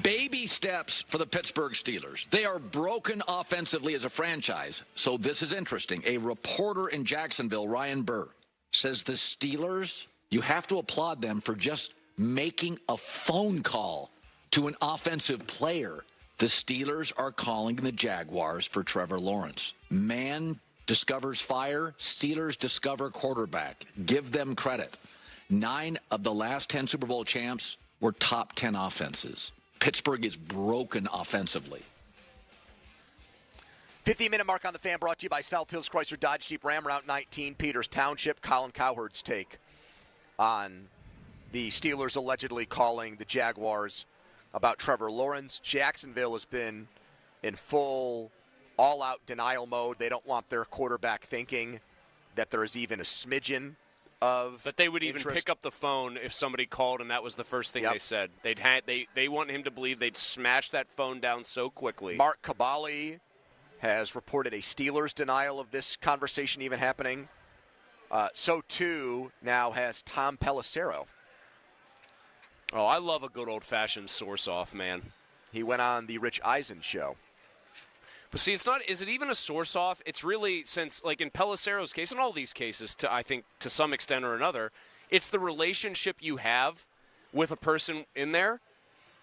Baby steps for the Pittsburgh Steelers. They are broken offensively as a franchise. So this is interesting. A reporter in Jacksonville, Ryan Burr, says the Steelers, you have to applaud them for just making a phone call to an offensive player. The Steelers are calling the Jaguars for Trevor Lawrence. Man discovers fire. Steelers discover quarterback. Give them credit. 9 of the last 10 Super Bowl champs were top 10 offenses. Pittsburgh is broken offensively. 15-minute mark on the Fan, brought to you by South Hills Chrysler Dodge Jeep Ram Route 19, Peters Township. Colin Cowherd's take on the Steelers allegedly calling the Jaguars about Trevor Lawrence. Jacksonville has been in full, all-out denial mode. They don't want their quarterback thinking that there is even a smidgen of that they would even interest. pick up the phone if somebody called and that was the first thing they said. They want him to believe they'd smash that phone down so quickly. Mark Cabali has reported a Steelers denial of this conversation even happening. So too now has Tom Pelissero. Oh, I love a good old-fashioned source-off, man. He went on the Rich Eisen show. But see, it's not. Is it even a source-off? It's really, since, like in Pelissero's case, in all these cases, I think to some extent or another, it's the relationship you have with a person in there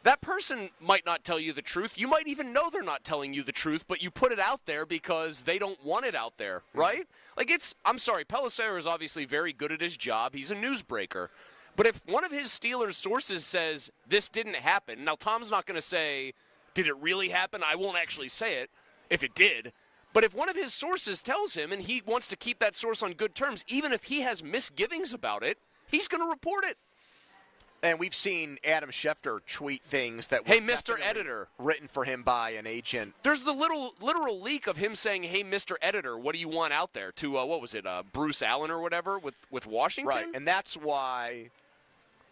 that person might not tell you the truth. You might even know they're not telling you the truth, but you put it out there because they don't want it out there, right? Like I'm sorry, Pelissero is obviously very good at his job. He's a newsbreaker. But if one of his Steelers sources says this didn't happen, now Tom's not going to say, did it really happen? I won't actually say it if it did. But if one of his sources tells him and he wants to keep that source on good terms, even if he has misgivings about it, he's going to report it. And we've seen Adam Schefter tweet things that hey, were Mr. Editor, written for him by an agent. There's the literal leak of him saying, hey, Mr. Editor, what do you want out there? To, what was it, Bruce Allen or whatever with Washington? Right, and that's why,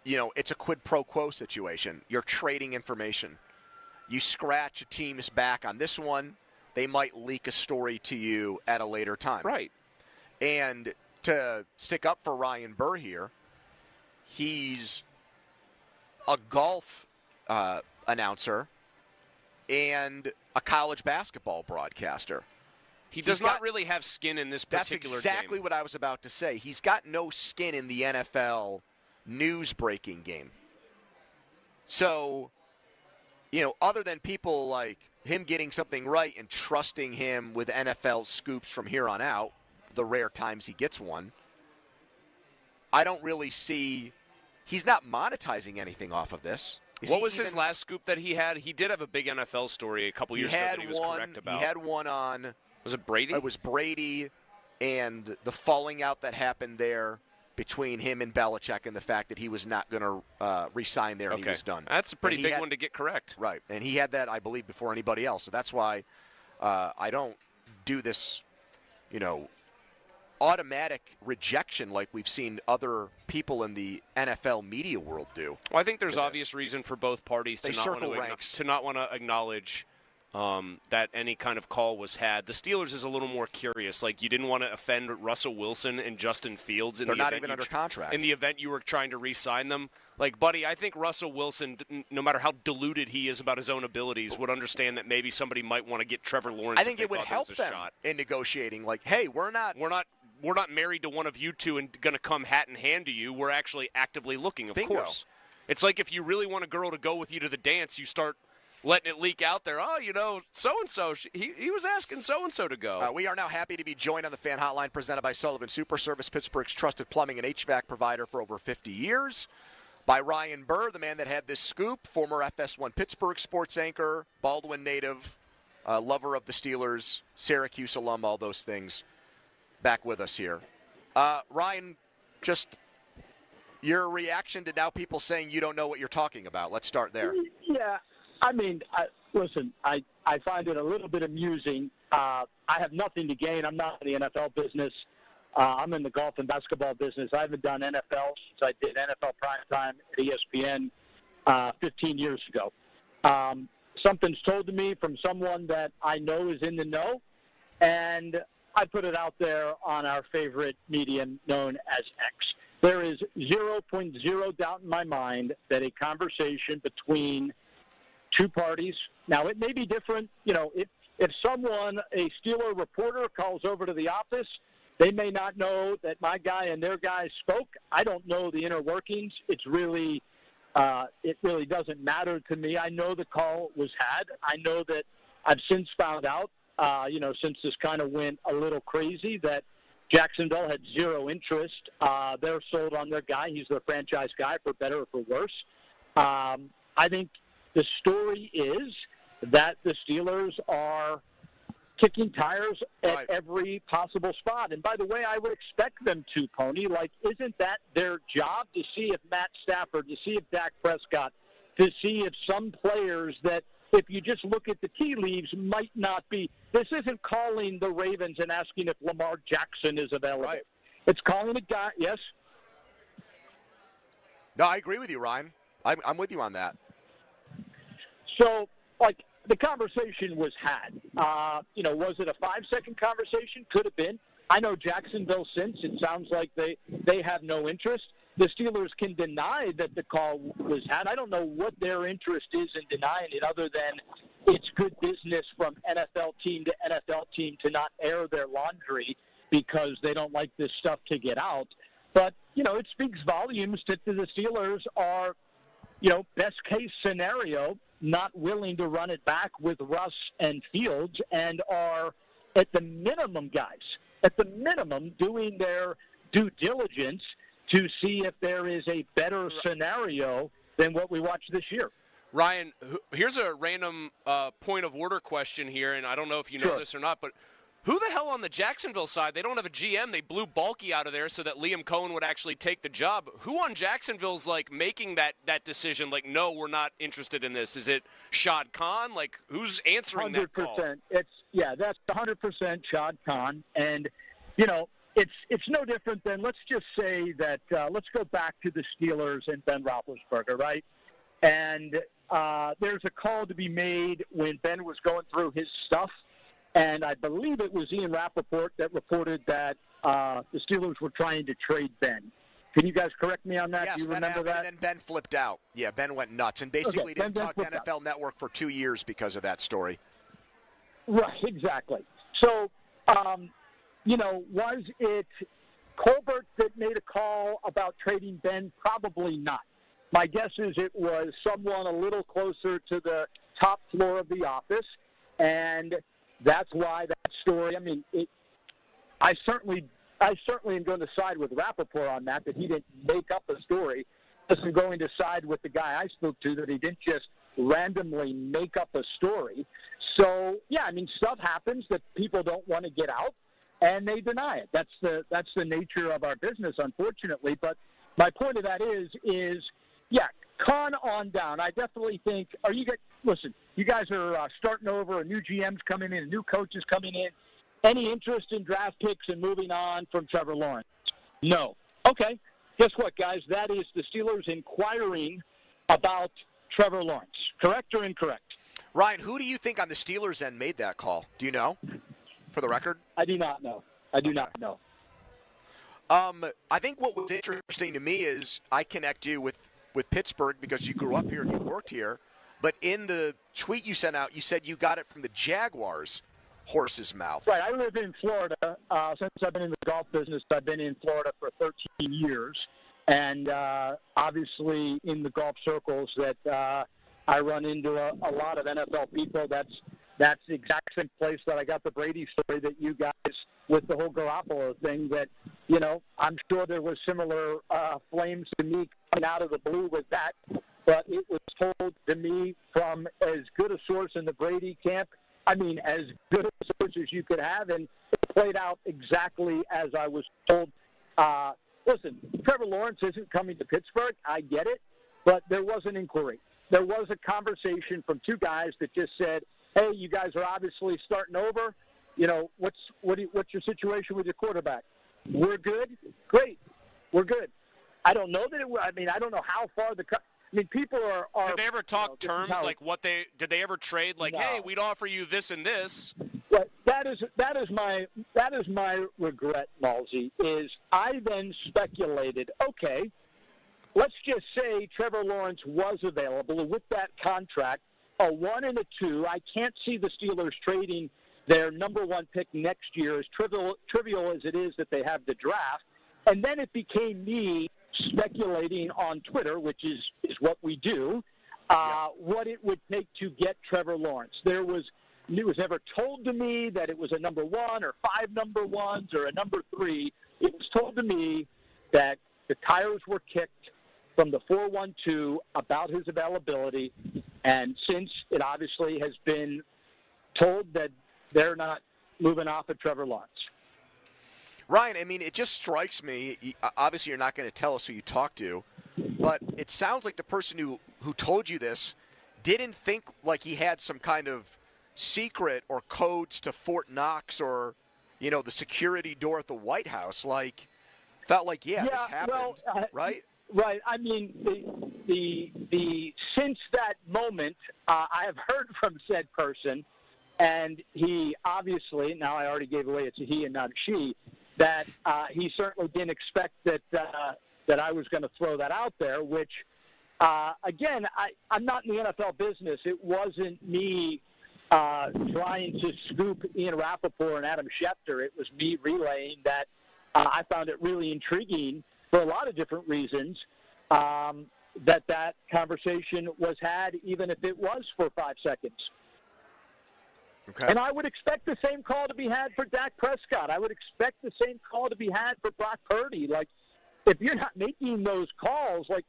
it's a quid pro quo situation. You're trading information. You scratch a team's back on this one, they might leak a story to you at a later time. Right. And to stick up for Ryan Burr here, he's a golf announcer and a college basketball broadcaster. He does not really have skin in this particular game. That's exactly what I was about to say. He's got no skin in the NFL news-breaking game. So, other than people like him getting something right and trusting him with NFL scoops from here on out, the rare times he gets one, I don't really see – he's not monetizing anything off of this. What was his last scoop that he had? He did have a big NFL story a couple years ago that he was correct about. He had one on – was it Brady? It was Brady and the falling out that happened there between him and Belichick and the fact that he was not going to re-sign there and he was done. That's a pretty big one to get correct. Right, and he had that, I believe, before anybody else. So that's why I don't do this, automatic rejection like we've seen other people in the NFL media world do. Well, I think there's obvious reason for both parties to not want to acknowledge that any kind of call was had. The Steelers is a little more curious. Like, you didn't want to offend Russell Wilson and Justin Fields. They're not even under contract. In the event you were trying to re-sign them. Like, buddy, I think Russell Wilson, no matter how deluded he is about his own abilities, would understand that maybe somebody might want to get Trevor Lawrence. I think it would help them in negotiating. Like, hey, we're not married to one of you two and going to come hat in hand to you. We're actually actively looking, of course. It's like if you really want a girl to go with you to the dance, you start letting it leak out there. Oh, so-and-so, he was asking so-and-so to go. We are now happy to be joined on the Fan Hotline presented by Sullivan Super Service, Pittsburgh's trusted plumbing and HVAC provider for over 50 years. By Ryan Burr, the man that had this scoop, former FS1 Pittsburgh sports anchor, Baldwin native, lover of the Steelers, Syracuse alum, all those things. Back with us here. Ryan, just your reaction to now people saying you don't know what you're talking about. Let's start there. Yeah, I mean, listen, I find it a little bit amusing. I have nothing to gain. I'm not in the NFL business. I'm in the golf and basketball business. I haven't done NFL since I did NFL primetime at ESPN 15 years ago. Something's told to me from someone that I know is in the know, and I put it out there on our favorite medium known as X. There is 0.0 doubt in my mind that a conversation between two parties, now it may be different, if someone, a Steeler reporter, calls over to the office, they may not know that my guy and their guy spoke. I don't know the inner workings. It really doesn't matter to me. I know the call was had. I know that I've since found out, since this kind of went a little crazy, that Jacksonville had zero interest. They're sold on their guy. He's their franchise guy, for better or for worse. I think the story is that the Steelers are kicking tires at every possible spot. And by the way, I would expect them to, Pony. Like, isn't that their job, to see if Matt Stafford, to see if Dak Prescott, to see if some players that, if you just look at the tea leaves, might not be. This isn't calling the Ravens and asking if Lamar Jackson is available. Right. It's calling a guy, yes? No, I agree with you, Ryan. I'm with you on that. So, the conversation was had. Was it a 5-second conversation? Could have been. I know Jacksonville since. It sounds like they have no interest. The Steelers can deny that the call was had. I don't know what their interest is in denying it, other than it's good business from NFL team to NFL team to not air their laundry because they don't like this stuff to get out. But, it speaks volumes that the Steelers are best case scenario, not willing to run it back with Russ and Fields, and are at the minimum, doing their due diligence to see if there is a better scenario than what we watched this year. Ryan, here's a random point of order question here, and I don't know if you know this or not, but who the hell on the Jacksonville side? They don't have a GM. They blew Balky out of there so that Liam Cohen would actually take the job. Who on Jacksonville's making that decision? No, we're not interested in this. Is it Shad Khan? Who's answering 100%. that call? That's 100% Shad Khan, and it's no different than, let's just say that let's go back to the Steelers and Ben Roethlisberger, right? And there's a call to be made when Ben was going through his stuff. And I believe it was Ian Rappaport that reported that the Steelers were trying to trade Ben. Can you guys correct me on that? Yes, Do you that remember happened, that? and then Ben flipped out. Yeah, Ben went nuts and basically didn't talk to NFL Network for 2 years because of that story. Right, exactly. So, was it Colbert that made a call about trading Ben? Probably not. My guess is it was someone a little closer to the top floor of the office, and that's why that story. I mean, I certainly am going to side with Rappaport on that he didn't make up a story. I'm going to side with the guy I spoke to that he didn't just randomly make up a story. So, yeah, I mean, stuff happens that people don't want to get out, and they deny it. That's the nature of our business, unfortunately. But my point of that is yeah, Khan on down. I definitely think. Listen, you guys are starting over. A new GM's coming in. A new coach is coming in. Any interest in draft picks and moving on from Trevor Lawrence? No. Okay. Guess what, guys? That is the Steelers inquiring about Trevor Lawrence. Correct or incorrect? Ryan, who do you think on the Steelers end made that call? Do you know? For the record? I do not know. Not know. I think what was interesting to me is I connect you with Pittsburgh because you grew up here and you worked here. But in the tweet you sent out, you said you got it from the Jaguars' horse's mouth. Right. I live in Florida. Since I've been in the golf business, I've been in Florida for 13 years. And obviously in the golf circles that I run into a lot of NFL people. That's the exact same place that I got the Brady story that you guys with the whole Garoppolo thing that, I'm sure there was similar flames to me coming out of the blue with that. But it was told to me from as good a source in the Brady camp, I mean, as good a source as you could have, and it played out exactly as I was told. Listen, Trevor Lawrence isn't coming to Pittsburgh. I get it. But there was an inquiry. There was a conversation from two guys that just said, hey, you guys are obviously starting over. What's your situation with your quarterback? We're good. Great. We're good. I don't know that I don't know how far people are. Did they ever talk terms like did they ever trade no. Hey, we'd offer you this and this? Well, that is my regret, Malsey, is I then speculated, okay, let's just say Trevor Lawrence was available with that contract, a 1 and a 2. I can't see the Steelers trading their number 1 pick next year, as trivial as it is that they have the draft. And then it became me speculating on Twitter, which is what we do, what it would take to get Trevor Lawrence. It was never told to me that it was a number 1 or 5 number 1s or a number 3. It was told to me that the tires were kicked from the 4-1-2 about his availability, and since it obviously has been told that they're not moving off of Trevor Lawrence. Ryan, I mean, it just strikes me, obviously you're not going to tell us who you talked to, but it sounds like the person who told you this didn't think like he had some kind of secret or codes to Fort Knox or, the security door at the White House. Felt like, this happened, right? Right. I mean, the since that moment, I have heard from said person, and he obviously, now I already gave away it's a he and not a she, that he certainly didn't expect that I was going to throw that out there, which, again, I'm not in the NFL business. It wasn't me trying to scoop Ian Rappaport and Adam Schefter. It was me relaying that I found it really intriguing for a lot of different reasons. that conversation was had, even if it was for 5 seconds. Okay. And I would expect the same call to be had for Dak Prescott. I would expect the same call to be had for Brock Purdy. Like, if you're not making those calls, like,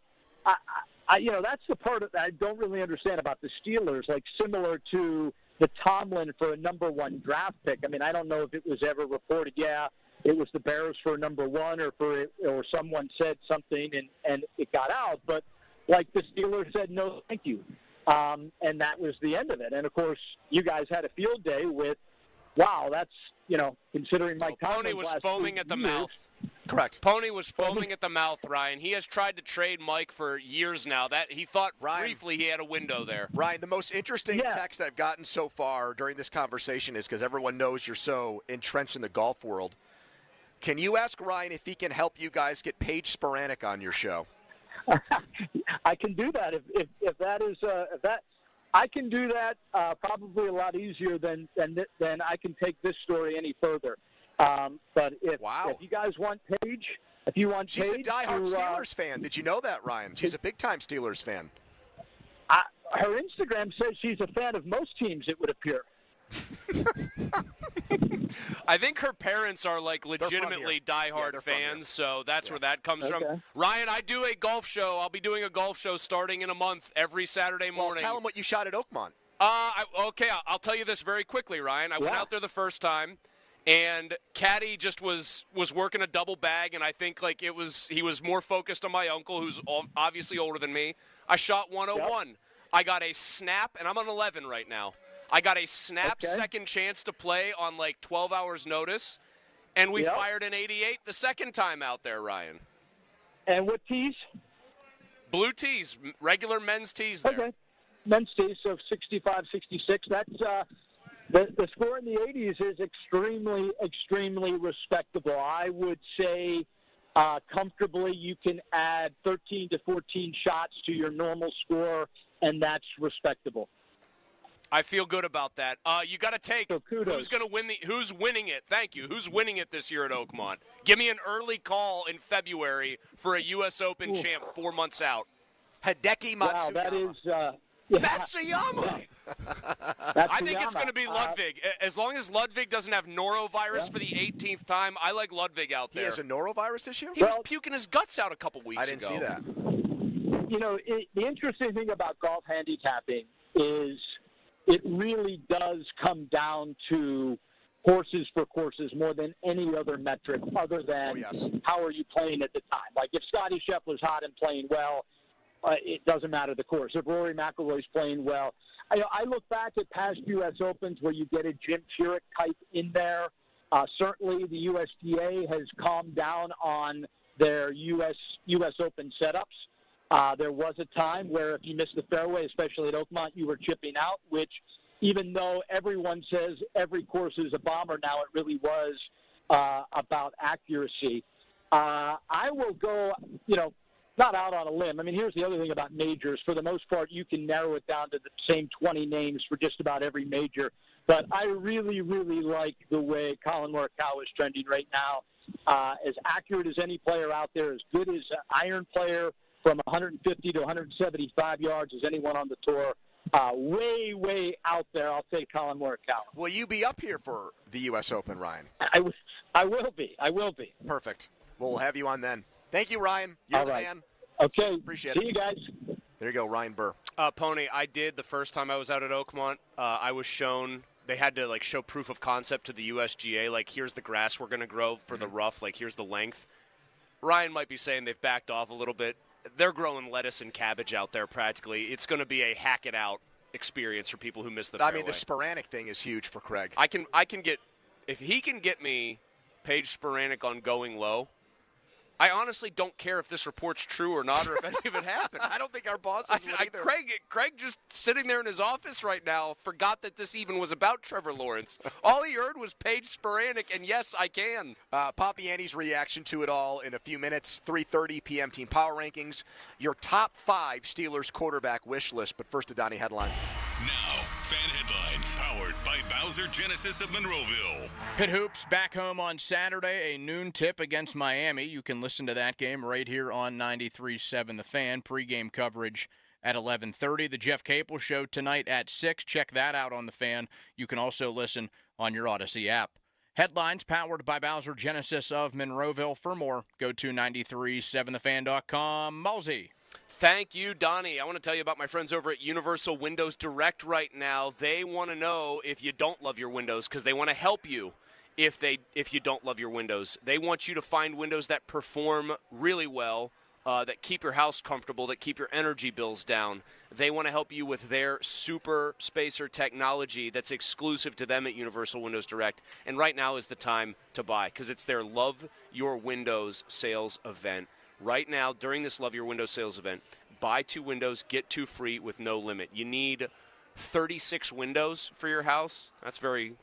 that's the part that I don't really understand about the Steelers. Like, similar to the Tomlin for a number 1 draft pick. I mean, I don't know if it was ever reported. Yeah, it was the Bears for a number 1, or someone said something and it got out. But like the Steelers said, no, thank you. And that was the end of it. And, of course, you guys had a field day with, wow, that's, considering Mike Tomlin. Pony was foaming at the mouth. Correct. Pony was foaming at the mouth, Ryan. He has tried to trade Mike for years now. That he thought briefly he had a window there. Ryan, the most interesting text I've gotten so far during this conversation is because everyone knows you're so entrenched in the golf world. Can you ask Ryan if he can help you guys get Paige Spiranek on your show? I can do that if that is I can do that probably a lot easier than I can take this story any further. But if you guys want Paige, she's a diehard Steelers fan. Did you know that, Ryan? She's a big-time Steelers fan. Her Instagram says she's a fan of most teams, it would appear. I think her parents are like legitimately diehard fans, so that's where that comes from. Ryan, I do a golf show. I'll be doing a golf show starting in a month every Saturday morning. Well, tell them what you shot at Oakmont. I'll tell you this very quickly, Ryan. I went out there the first time, and Caddy just was working a double bag, and I think he was more focused on my uncle, who's obviously older than me. I shot 101. Yep. I got a snap, and I'm on 11 right now. I got a snap second chance to play on 12 hours notice, and we fired an 88 the second time out there, Ryan. And what tees? Blue tees, regular men's tees there. Okay. Men's tees, so 65, 66. That's the score in the 80s is extremely, extremely respectable. I would say comfortably you can add 13 to 14 shots to your normal score, and that's respectable. I feel good about that. You got to take who's going to win who's winning it. Thank you. Who's winning it this year at Oakmont? Give me an early call in February for a U.S. Open champ 4 months out. Hideki Matsuyama. Wow, that is Matsuyama. I think it's going to be Ludwig. As long as Ludwig doesn't have norovirus for the 18th time, I like Ludwig out there. He has a norovirus issue? He was puking his guts out a couple weeks ago. I didn't see that. The interesting thing about golf handicapping is it really does come down to courses for courses more than any other metric other than how are you playing at the time. Like if Scottie Scheffler's hot and playing well, it doesn't matter the course. If Rory McIlroy's playing well. I look back at past U.S. Opens where you get a Jim Furyk type in there. Certainly the USGA has calmed down on their U.S. Open setups. There was a time where if you missed the fairway, especially at Oakmont, you were chipping out, which even though everyone says every course is a bomber now, it really was about accuracy. I will go, not out on a limb. I mean, here's the other thing about majors. For the most part, you can narrow it down to the same 20 names for just about every major. But I really, really like the way Colin Morikawa is trending right now. As accurate as any player out there, as good as an iron player from 150 to 175 yards as anyone on the tour. Way, way out there. I'll take Colin Morikawa. Will you be up here for the U.S. Open, Ryan? I will be. Perfect. We'll have you on then. Thank you, Ryan. You're the man. Okay. Appreciate it. See you guys. There you go, Ryan Burr. Pony, I did the first time I was out at Oakmont. I was shown they had to show proof of concept to the USGA. Here's the grass we're going to grow for the rough. Here's the length. Ryan might be saying they've backed off a little bit. They're growing lettuce and cabbage out there practically. It's going to be a hack it out experience for people who miss the fairway. I mean, the Spiranek thing is huge for Craig. I can get if he can get me Paige Spiranek on going low. I honestly don't care if this report's true or not, or if any of it happened. I don't think our bosses would either. Craig just sitting there in his office right now forgot that this even was about Trevor Lawrence. All he heard was Paige Spiranek, and yes, I can. Papiani's reaction to it all in a few minutes. 3:30 p.m. Team Power Rankings. Your top 5 Steelers quarterback wish list. But first, a Donnie headline. Now, fan headlines powered by Bowser Genesis of Monroeville. Pitt Hoops back home on Saturday, a noon tip against Miami. You can listen to that game right here on 93.7 The Fan. Pre-game coverage at 11:30. The Jeff Capel Show tonight at 6. Check that out on The Fan. You can also listen on your Odyssey app. Headlines powered by Bowser Genesis of Monroeville. For more, go to 937thefan.com. Mulsey. Thank you, Donnie. I want to tell you about my friends over at Universal Windows Direct right now. They want to know if you don't love your windows because they want to help you if you don't love your windows. They want you to find windows that perform really well, that keep your house comfortable, that keep your energy bills down. They want to help you with their super spacer technology that's exclusive to them at Universal Windows Direct. And right now is the time to buy because it's their Love Your Windows sales event. Right now, during this Love Your Windows sales event, buy 2 windows, get 2 free with no limit. You need 36 windows for your house. That's very,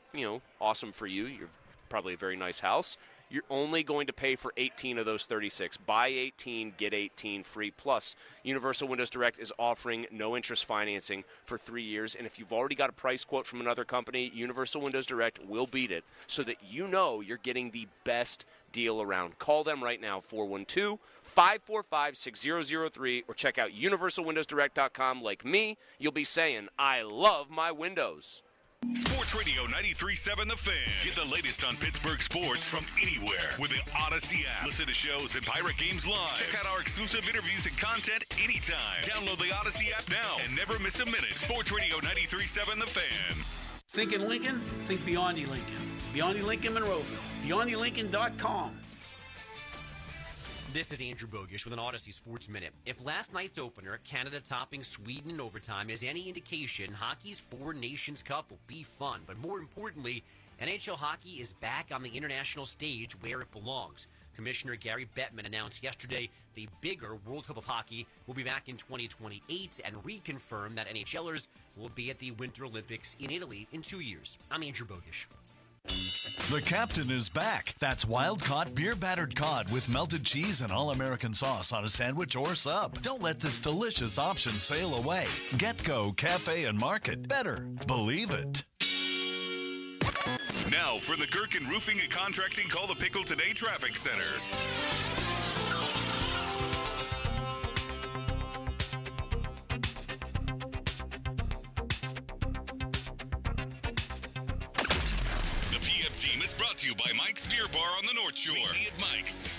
awesome for you. You're probably a very nice house. You're only going to pay for 18 of those 36. Buy 18, get 18 free. Plus, Universal Windows Direct is offering no-interest financing for 3 years. And if you've already got a price quote from another company, Universal Windows Direct will beat it so that you know you're getting the best deal around. Call them right now, 412-545-6003, or check out universalwindowsdirect.com. Like me, you'll be saying, I love my windows. Sports Radio 93.7 The Fan. Get the latest on Pittsburgh sports from anywhere with the Odyssey app. Listen to shows and Pirate Games live. Check out our exclusive interviews and content anytime. Download the Odyssey app now and never miss a minute. Sports Radio 93.7 The Fan. Thinking Lincoln? Think Beyondy Lincoln. Beyondy Lincoln Monroeville. BeyondyLincoln.com. This is Andrew Bogish with an Odyssey Sports Minute. If last night's opener, Canada topping Sweden in overtime, is any indication, hockey's Four Nations Cup will be fun. But more importantly, NHL hockey is back on the international stage where it belongs. Commissioner Gary Bettman announced yesterday the bigger World Cup of Hockey will be back in 2028 and reconfirmed that NHLers will be at the Winter Olympics in Italy in 2 years. I'm Andrew Bogish. The captain is back. That's wild-caught beer-battered cod with melted cheese and all-American sauce on a sandwich or sub. Don't let this delicious option sail away. Get-Go Cafe and Market. Better believe it. Now for the Gherkin Roofing and Contracting Call the Pickle Today Traffic Center. Team is brought to you by Mike's Beer Bar on the North Shore. Meet me at Mike's.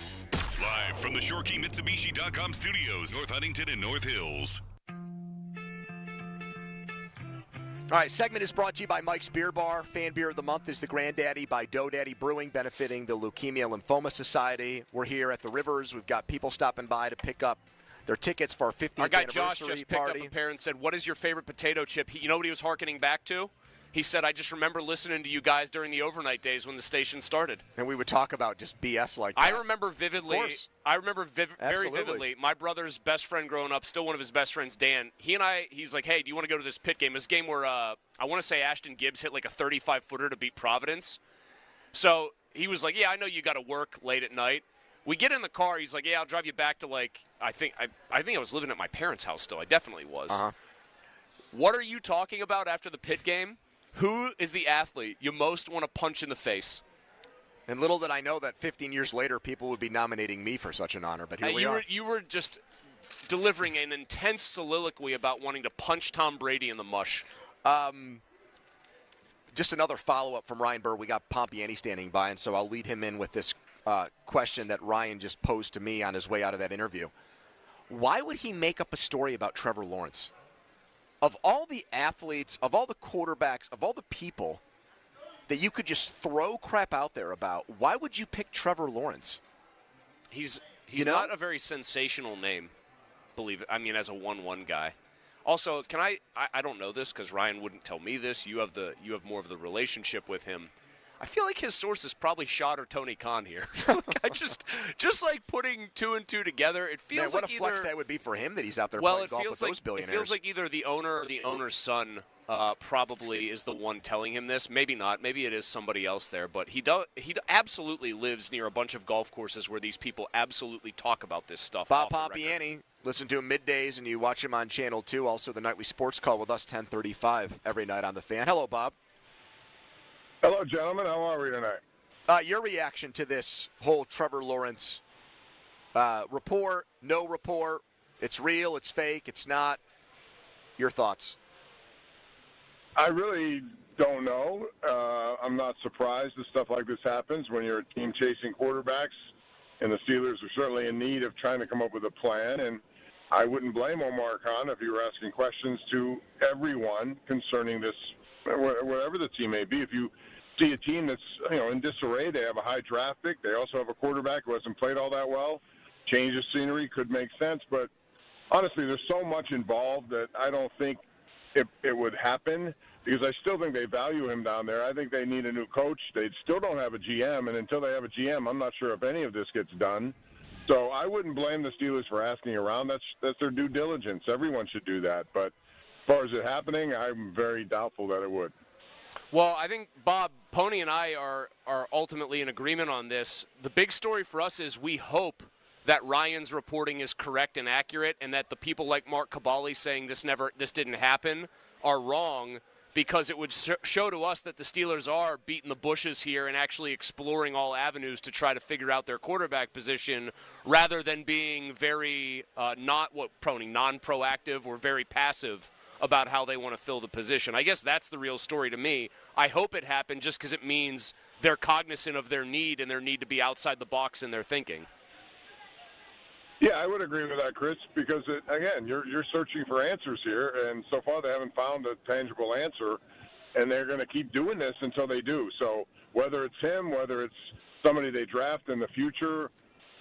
Live from the ShoreKeyMitsubishi.com studios, North Huntington and North Hills. All right, segment is brought to you by Mike's Beer Bar. Fan Beer of the Month is the Granddaddy by Dough Daddy Brewing, benefiting the Leukemia Lymphoma Society. We're here at the Rivers. We've got people stopping by to pick up their tickets for our 50th Our guy anniversary Josh just picked party. up a pair and said, what is your favorite potato chip? You know what he was hearkening back to? He said, I just remember listening to you guys during the overnight days when the station started. And we would talk about just BS like that. I remember vividly. Very vividly. My brother's best friend growing up, still one of his best friends, Dan. He's like, hey, do you want to go to this Pitt game? This game where I want to say Ashton Gibbs hit like a 35-footer to beat Providence. So he was like, yeah, I know you got to work late at night. We get in the car. He's like, yeah, I'll drive you back to I think I was living at my parents' house still. I definitely was. Uh-huh. What are you talking about after the Pitt game? Who is the athlete you most want to punch in the face? And little did I know that 15 years later, people would be nominating me for such an honor. But here we are. You were just delivering an intense soliloquy about wanting to punch Tom Brady in the mush. Just another follow-up from Ryan Burr. We got Pompiani standing by, and so I'll lead him in with this question that Ryan just posed to me on his way out of that interview. Why would he make up a story about Trevor Lawrence? Of all the athletes, of all the quarterbacks, of all the people that you could just throw crap out there about, why would you pick Trevor Lawrence? He's not a very sensational name, believe it. I mean, as a 1-1 guy. Also, can I don't know this because Ryan wouldn't tell me this. You have more of the relationship with him. I feel like his source is probably Schott or Tony Khan here. I just like putting 2 and 2 together. It feels what like a flex that would be for him that he's out there playing golf with those billionaires. It feels like either the owner or the owner's son probably is the one telling him this. Maybe not. Maybe it is somebody else there. But he absolutely lives near a bunch of golf courses where these people absolutely talk about this stuff. Bob Pompiani Listen to him middays, and you watch him on Channel 2. Also, the nightly sports call with us, 10:35 every night on The Fan. Hello, Bob. Hello, gentlemen. How are we tonight? Your reaction to this whole Trevor Lawrence report, no report, it's real, it's fake, it's not. Your thoughts? I really don't know. I'm not surprised that stuff like this happens when you're a team chasing quarterbacks, and the Steelers are certainly in need of trying to come up with a plan. And I wouldn't blame Omar Khan if you were asking questions to everyone concerning this, whatever the team may be. If you see a team that's in disarray, they have a high draft pick, they also have a quarterback who hasn't played all that well, change of scenery could make sense. But honestly, there's so much involved that I don't think it would happen, because I still think they value him down there. I think they need a new coach. They still don't have a GM, and until they have a GM, I'm not sure if any of this gets done. So I wouldn't blame the Steelers for asking around. That's their due diligence. Everyone should do that. But as far as it happening, I'm very doubtful that it would. Well, I think, Bob, Pony and I are ultimately in agreement on this. The big story for us is we hope that Ryan's reporting is correct and accurate, and that the people like Mark Cabali saying this didn't happen are wrong, because it would show to us that the Steelers are beating the bushes here and actually exploring all avenues to try to figure out their quarterback position, rather than being very non-proactive or very passive about how they want to fill the position. I guess that's the real story to me. I hope it happened just because it means they're cognizant of their need and their need to be outside the box in their thinking. Yeah, I would agree with that, Chris, because, again, you're searching for answers here, and so far they haven't found a tangible answer, and they're going to keep doing this until they do. So whether it's him, whether it's somebody they draft in the future,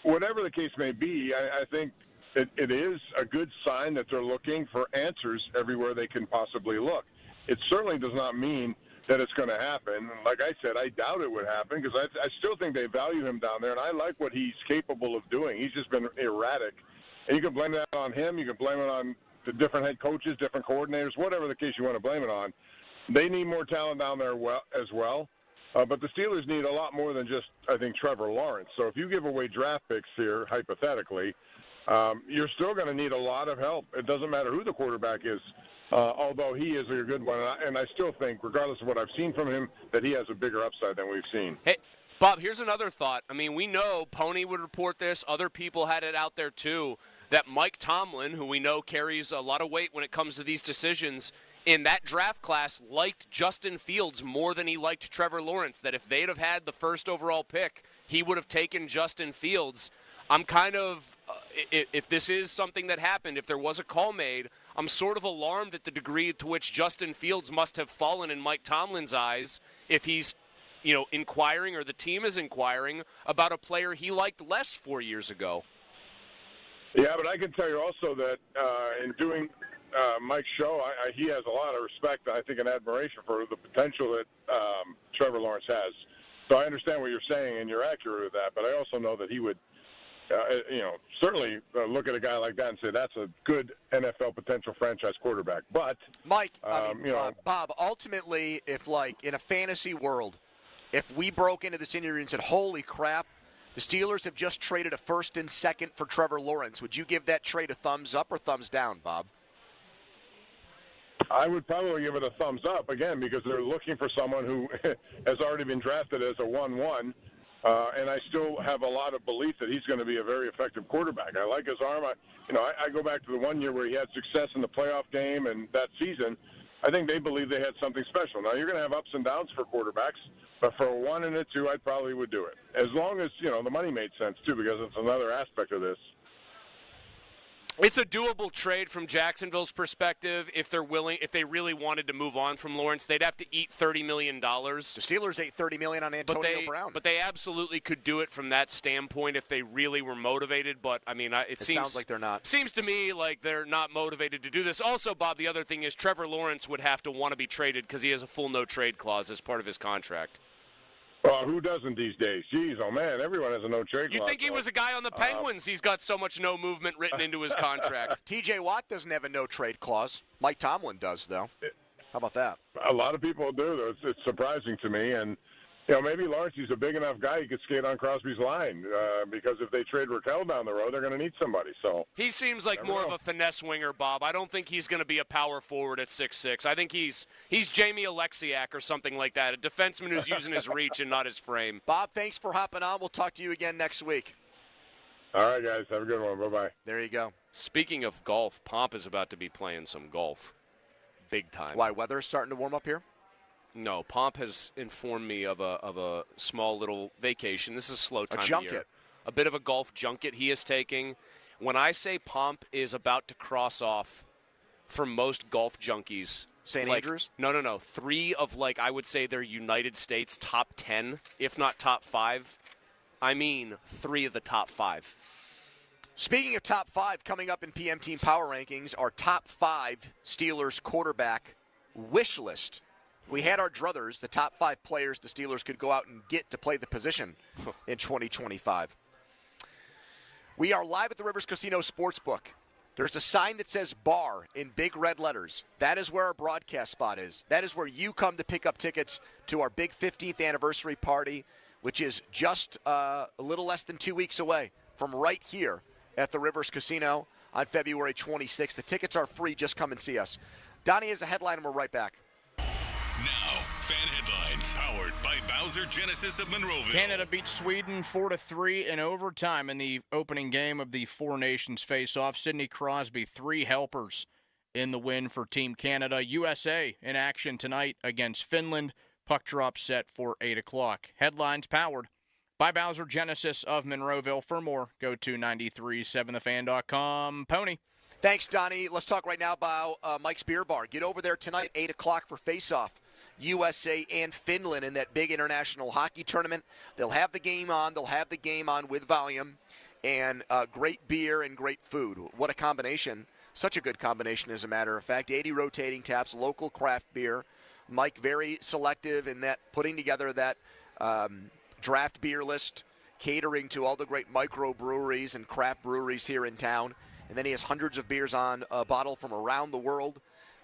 whatever the case may be, I think it is a good sign that they're looking for answers everywhere they can possibly look. It certainly does not mean that it's going to happen. Like I said, I doubt it would happen, because I still think they value him down there, and I like what he's capable of doing. He's just been erratic. And you can blame that on him. You can blame it on the different head coaches, different coordinators, whatever the case you want to blame it on. They need more talent down there as well. But the Steelers need a lot more than just, I think, Trevor Lawrence. So if you give away draft picks here, hypothetically, you're still going to need a lot of help. It doesn't matter who the quarterback is. Although he is a good one, and I still think, regardless of what I've seen from him, that he has a bigger upside than we've seen. Hey, Bob, here's another thought. I mean, we know Pony would report this. Other people had it out there, too, that Mike Tomlin, who we know carries a lot of weight when it comes to these decisions, in that draft class liked Justin Fields more than he liked Trevor Lawrence, that if they'd have had the first overall pick, he would have taken Justin Fields. I'm kind of, if this is something that happened, if there was a call made, I'm sort of alarmed at the degree to which Justin Fields must have fallen in Mike Tomlin's eyes if he's, inquiring, or the team is inquiring about a player he liked less 4 years ago. Yeah, but I can tell you also that in doing Mike's show, he has a lot of respect, I think, and admiration for the potential that Trevor Lawrence has. So I understand what you're saying, and you're accurate with that, but I also know that he would certainly look at a guy like that and say that's a good NFL potential franchise quarterback. But Mike, Bob, ultimately, if in a fantasy world, if we broke into this interview and said, "Holy crap, the Steelers have just traded a first and second for Trevor Lawrence," would you give that trade a thumbs up or thumbs down, Bob? I would probably give it a thumbs up, again, because they're looking for someone who has already been drafted as a 1-1. And I still have a lot of belief that he's going to be a very effective quarterback. I like his arm. I go back to the 1 year where he had success in the playoff game, and that season, I think they believe they had something special. Now, you're going to have ups and downs for quarterbacks, but for a 1 and a 2, I probably would do it. As long as, the money made sense, too, because it's another aspect of this. It's a doable trade from Jacksonville's perspective. If they really wanted to move on from Lawrence, they'd have to eat $30 million. The Steelers ate $30 million on Antonio Brown. But they absolutely could do it from that standpoint if they really were motivated. But, I mean, it sounds like they're not. Seems to me like they're not motivated to do this. Also, Bob, the other thing is Trevor Lawrence would have to want to be traded because he has a full no-trade clause as part of his contract. Well, who doesn't these days? Jeez, oh, man, everyone has a no-trade clause. You think he was a guy on the Penguins? He's got so much no movement written into his contract. T.J. Watt doesn't have a no-trade clause. Mike Tomlin does, though. How about that? A lot of people do, though. It's surprising to me. And, Maybe Lawrence, he's a big enough guy he could skate on Crosby's line because if they trade Raquel down the road, they're going to need somebody. So he seems like more of a finesse winger, Bob. I don't think he's going to be a power forward at 6'6". I think he's Jamie Alexiak or something like that, a defenseman who's using his reach and not his frame. Bob, thanks for hopping on. We'll talk to you again next week. All right, guys. Have a good one. Bye-bye. There you go. Speaking of golf, Pomp is about to be playing some golf. Big time. Why, weather is starting to warm up here? No, Pomp has informed me of a small little vacation. This is a slow time a junket. of year. A bit of a golf junket he is taking. When I say Pomp is about to cross off for most golf junkies. St. Andrews? No. 3 of, I would say their United States top 10, if not top 5. I mean 3 of the top 5. Speaking of top 5, coming up in PM Team Power Rankings, our top 5 Steelers quarterback wish list. If we had our druthers, the top 5 players the Steelers could go out and get to play the position in 2025. We are live at the Rivers Casino Sportsbook. There's a sign that says bar in big red letters. That is where our broadcast spot is. That is where you come to pick up tickets to our big 15th anniversary party, which is just a little less than 2 weeks away from right here at the Rivers Casino on February 26th. The tickets are free. Just come and see us. Donnie has a headline, and we're right back. Now, fan headlines powered by Bowser Genesis of Monroeville. Canada beats Sweden 4-3 in overtime in the opening game of the Four Nations face-off. Sidney Crosby, 3 helpers in the win for Team Canada. USA in action tonight against Finland. Puck drop set for 8 o'clock. Headlines powered by Bowser Genesis of Monroeville. For more, go to 937thefan.com. Pony. Thanks, Donnie. Let's talk right now about Mike's Beer Bar. Get over there tonight, 8 o'clock for face-off. USA and Finland in that big international hockey tournament. They'll have the game on. They'll have the game on with volume and great beer and great food. What a combination. Such a good combination, as a matter of fact. 80 rotating taps, local craft beer. Mike very selective in that putting together that draft beer list, catering to all the great microbreweries and craft breweries here in town. And then he has hundreds of beers on a bottle from around the world.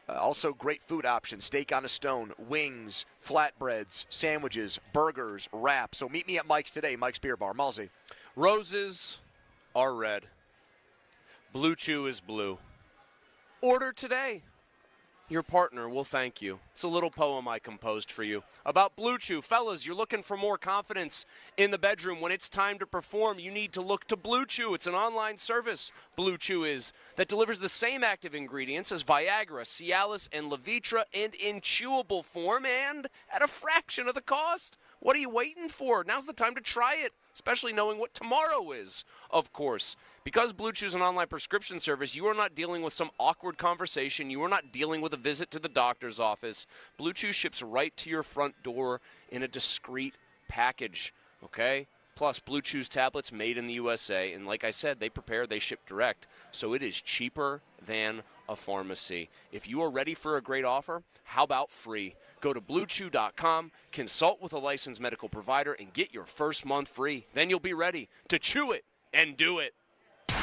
Also great food options, steak on a stone, wings, flatbreads, sandwiches, burgers, wraps. So meet me at Mike's today, Mike's Beer Bar. Malzy. Roses are red. Blue Chew is blue. Order today. Your partner will thank you. It's a little poem I composed for you about Blue Chew. Fellas, you're looking for more confidence in the bedroom. When it's time to perform, you need to look to Blue Chew. It's an online service, Blue Chew is, that delivers the same active ingredients as Viagra, Cialis, and Levitra, and in chewable form, and at a fraction of the cost. What are you waiting for? Now's the time to try it, especially knowing what tomorrow is, of course. Because Blue Chew is an online prescription service, you are not dealing with some awkward conversation. You are not dealing with a visit to the doctor's office. Blue Chew ships right to your front door in a discreet package, okay? Plus, Blue Chew's tablets made in the USA, and like I said, they ship direct, so it is cheaper than a pharmacy. If you are ready for a great offer, how about free? Go to BlueChew.com, consult with a licensed medical provider, and get your first month free. Then you'll be ready to chew it and do it.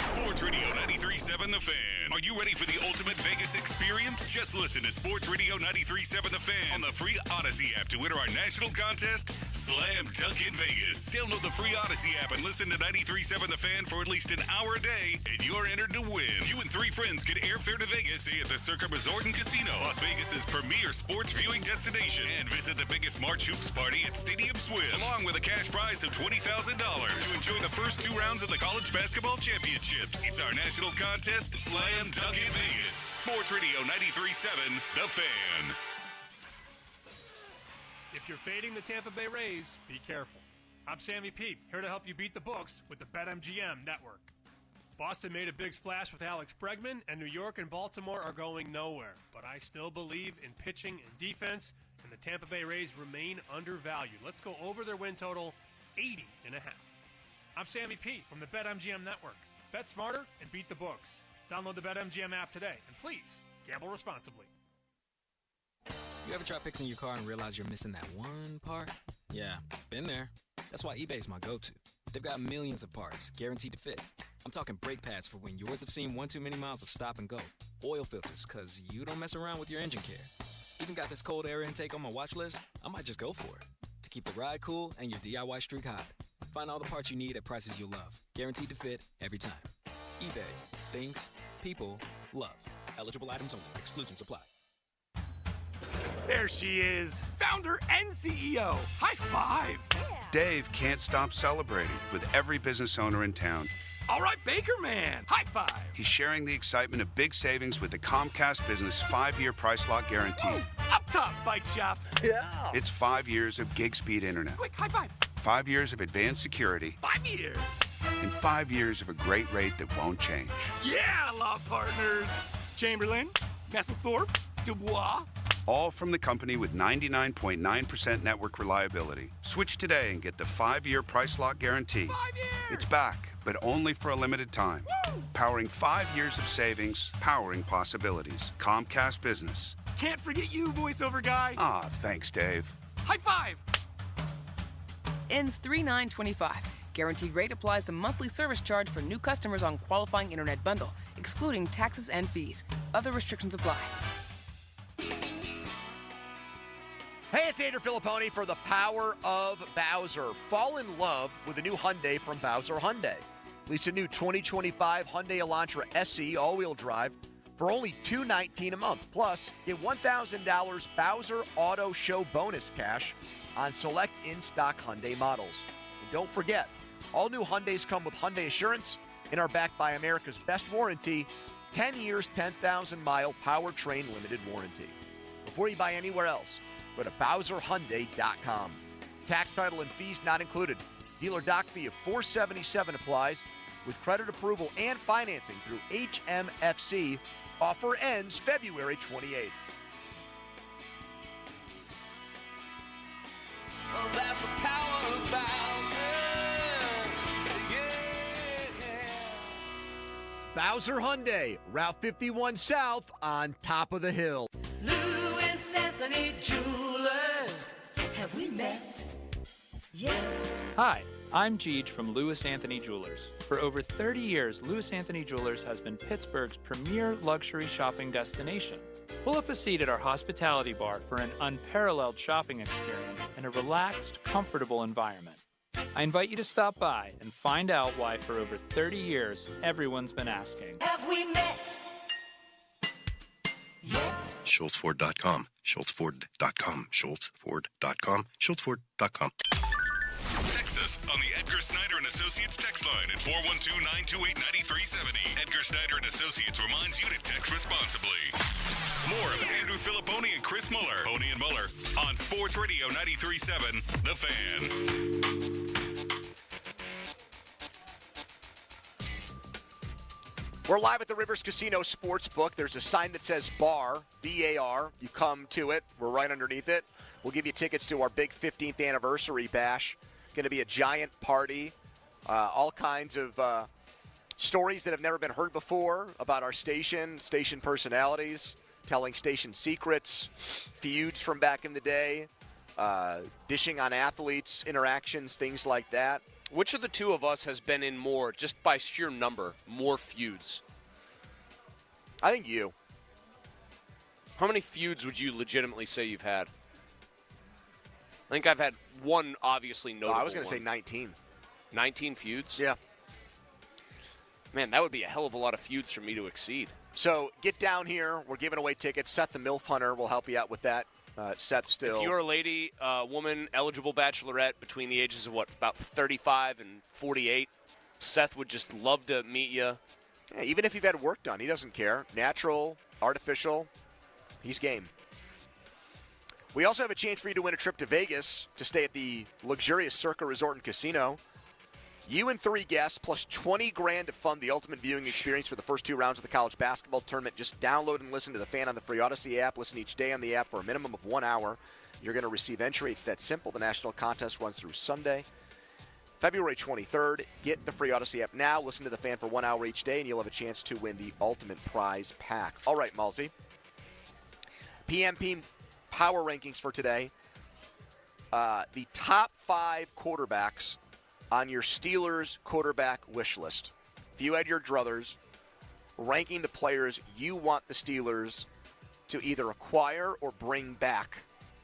Sports Radio 93.7 The Fan. Are you ready for the ultimate Vegas experience? Just listen to Sports Radio 93.7 The Fan on the free Odyssey app to enter our national contest, Slam Dunk in Vegas. Download the free Odyssey app and listen to 93.7 The Fan for at least an hour a day, and you're entered to win. You and 3 friends get airfare to Vegas, stay at the Circa Resort and Casino, Las Vegas's premier sports viewing destination, and visit the biggest March Hoops party at Stadium Swim, along with a cash prize of $20,000 to enjoy the first 2 rounds of the college basketball championship. It's our national contest, Slam Dunk in Vegas. Sports Radio 93.7, The Fan. If you're fading the Tampa Bay Rays, be careful. I'm Sammy Pete, here to help you beat the books with the BetMGM network. Boston made a big splash with Alex Bregman, and New York and Baltimore are going nowhere. But I still believe in pitching and defense, and the Tampa Bay Rays remain undervalued. Let's go over their win total, 80.5. I'm Sammy Pete from the BetMGM network. Bet smarter and beat the books. Download the BetMGM app today. And please, gamble responsibly. You ever try fixing your car and realize you're missing that one part? Yeah, been there. That's why eBay's my go-to. They've got millions of parts, guaranteed to fit. I'm talking brake pads for when yours have seen one too many miles of stop and go. Oil filters, because you don't mess around with your engine care. Even got this cold air intake on my watch list. I might just go for it. to keep the ride cool and your DIY streak hot. Find all the parts you need at prices you'll love. Guaranteed to fit every time. eBay. Things people love. Eligible items only. Exclusions apply. There she is, founder and CEO. High five. Dave can't stop celebrating with every business owner in town. All right, Baker Man, high five. He's sharing the excitement of big savings with the Comcast Business 5-year price lock guarantee. Up top, Bike Shop. Yeah. It's 5 years of gig speed internet. Quick, high five. 5 years of advanced security. 5 years. And 5 years of a great rate that won't change. Yeah, law partners. Chamberlain, Messelthorpe, Dubois. All from the company with 99.9% network reliability. Switch today and get the 5-year price lock guarantee. 5 years. It's back, but only for a limited time. Woo! Powering 5 years of savings, powering possibilities. Comcast Business. Can't forget you, voiceover guy. Ah, thanks, Dave. High five. Ends 3/9/25. Guaranteed rate applies to monthly service charge for new customers on qualifying internet bundle, excluding taxes and fees. Other restrictions apply. Hey, it's Andrew Filipponi for the Power of Bowser. Fall in love with the new Hyundai from Bowser Hyundai. Lease a new 2025 Hyundai Elantra SE all-wheel drive for only $219 a month. Plus, get $1,000 Bowser Auto Show bonus cash on select in-stock Hyundai models. And don't forget, all new Hyundais come with Hyundai Assurance and are backed by America's best warranty, 10 years, 10,000-mile powertrain limited warranty. Before you buy anywhere else, go to BowserHyundai.com. Tax, title, and fees not included. Dealer doc fee of $477 applies with credit approval and financing through HMFC. Offer ends February 28th. Well, that's the power of Bowser. Yeah. Bowser Hyundai, Route 51 South on top of the hill. Louis Anthony Jewelers. Have we met? Yes. Hi, I'm Jeej from Louis Anthony Jewelers. For over 30 years, Louis Anthony Jewelers has been Pittsburgh's premier luxury shopping destination. Pull up a seat at our hospitality bar for an unparalleled shopping experience in a relaxed, comfortable environment. I invite you to stop by and find out why for over 30 years, everyone's been asking. Have we met? Yet? SchultzFord.com, SchultzFord.com, SchultzFord.com, SchultzFord.com. Text us on the Edgar Snyder & Associates text line at 412-928-9370. Edgar Snyder & Associates reminds you to text responsibly. More of Andrew Filipponi and Chris Muller, Pony and Muller, on Sports Radio 93.7 The Fan. We're live at the Rivers Casino Sportsbook. There's a sign that says bar, B-A-R. You come to it. We're right underneath it. We'll give you tickets to our big 15th anniversary bash. Going to be a giant party. All kinds of stories that have never been heard before about our station personalities, telling station secrets, feuds from back in the day, dishing on athletes, interactions, things like that. Which of the two of us has been in more, just by sheer number, more feuds? I think you. How many feuds would you legitimately say you've had? I think I've had one obviously notable I was going to one. say 19. 19 feuds? Yeah. Man, that would be a hell of a lot of feuds for me to exceed. So get down here. We're giving away tickets. Seth the MILF Hunter will help you out with that. Seth still. If you're a lady, woman, eligible bachelorette between the ages of what, about 35 and 48, Seth would just love to meet you. Yeah, even if you've had work done, he doesn't care. Natural, artificial, he's game. We also have a chance for you to win a trip to Vegas to stay at the luxurious Circa Resort and Casino. You and 3 guests plus $20,000 to fund the ultimate viewing experience for the first 2 rounds of the college basketball tournament. Just download and listen to the Fan on the free Odyssey app. Listen each day on the app for a minimum of 1 hour. You're going to receive entry. It's that simple. The national contest runs through Sunday, February 23rd. Get the free Odyssey app now. Listen to the Fan for 1 hour each day, and you'll have a chance to win the ultimate prize pack. All right, Malsey. PMP power rankings for today. The top 5 quarterbacks on your Steelers quarterback wish list. If you had your druthers, ranking the players you want the Steelers to either acquire or bring back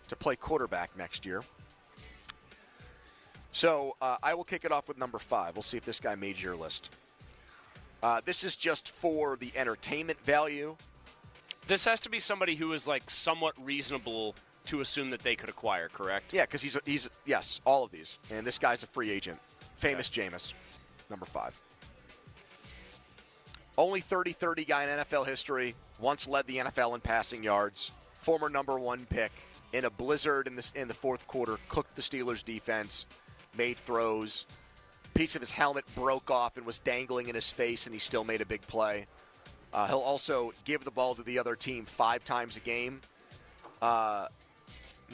to play quarterback next year. So I will kick it off with number 5. We'll see if this guy made your list. This is just for the entertainment value. This has to be somebody who is like somewhat reasonable to assume that they could acquire, correct? Yeah, because he's yes, all of these. And this guy's a free agent. Famous Jameis, number 5. Only 30-30 guy in NFL history. Once led the NFL in passing yards. Former number 1 pick. In a blizzard in the fourth quarter, cooked the Steelers' defense. Made throws. Piece of his helmet broke off and was dangling in his face, and he still made a big play. He'll also give the ball to the other team 5 times a game.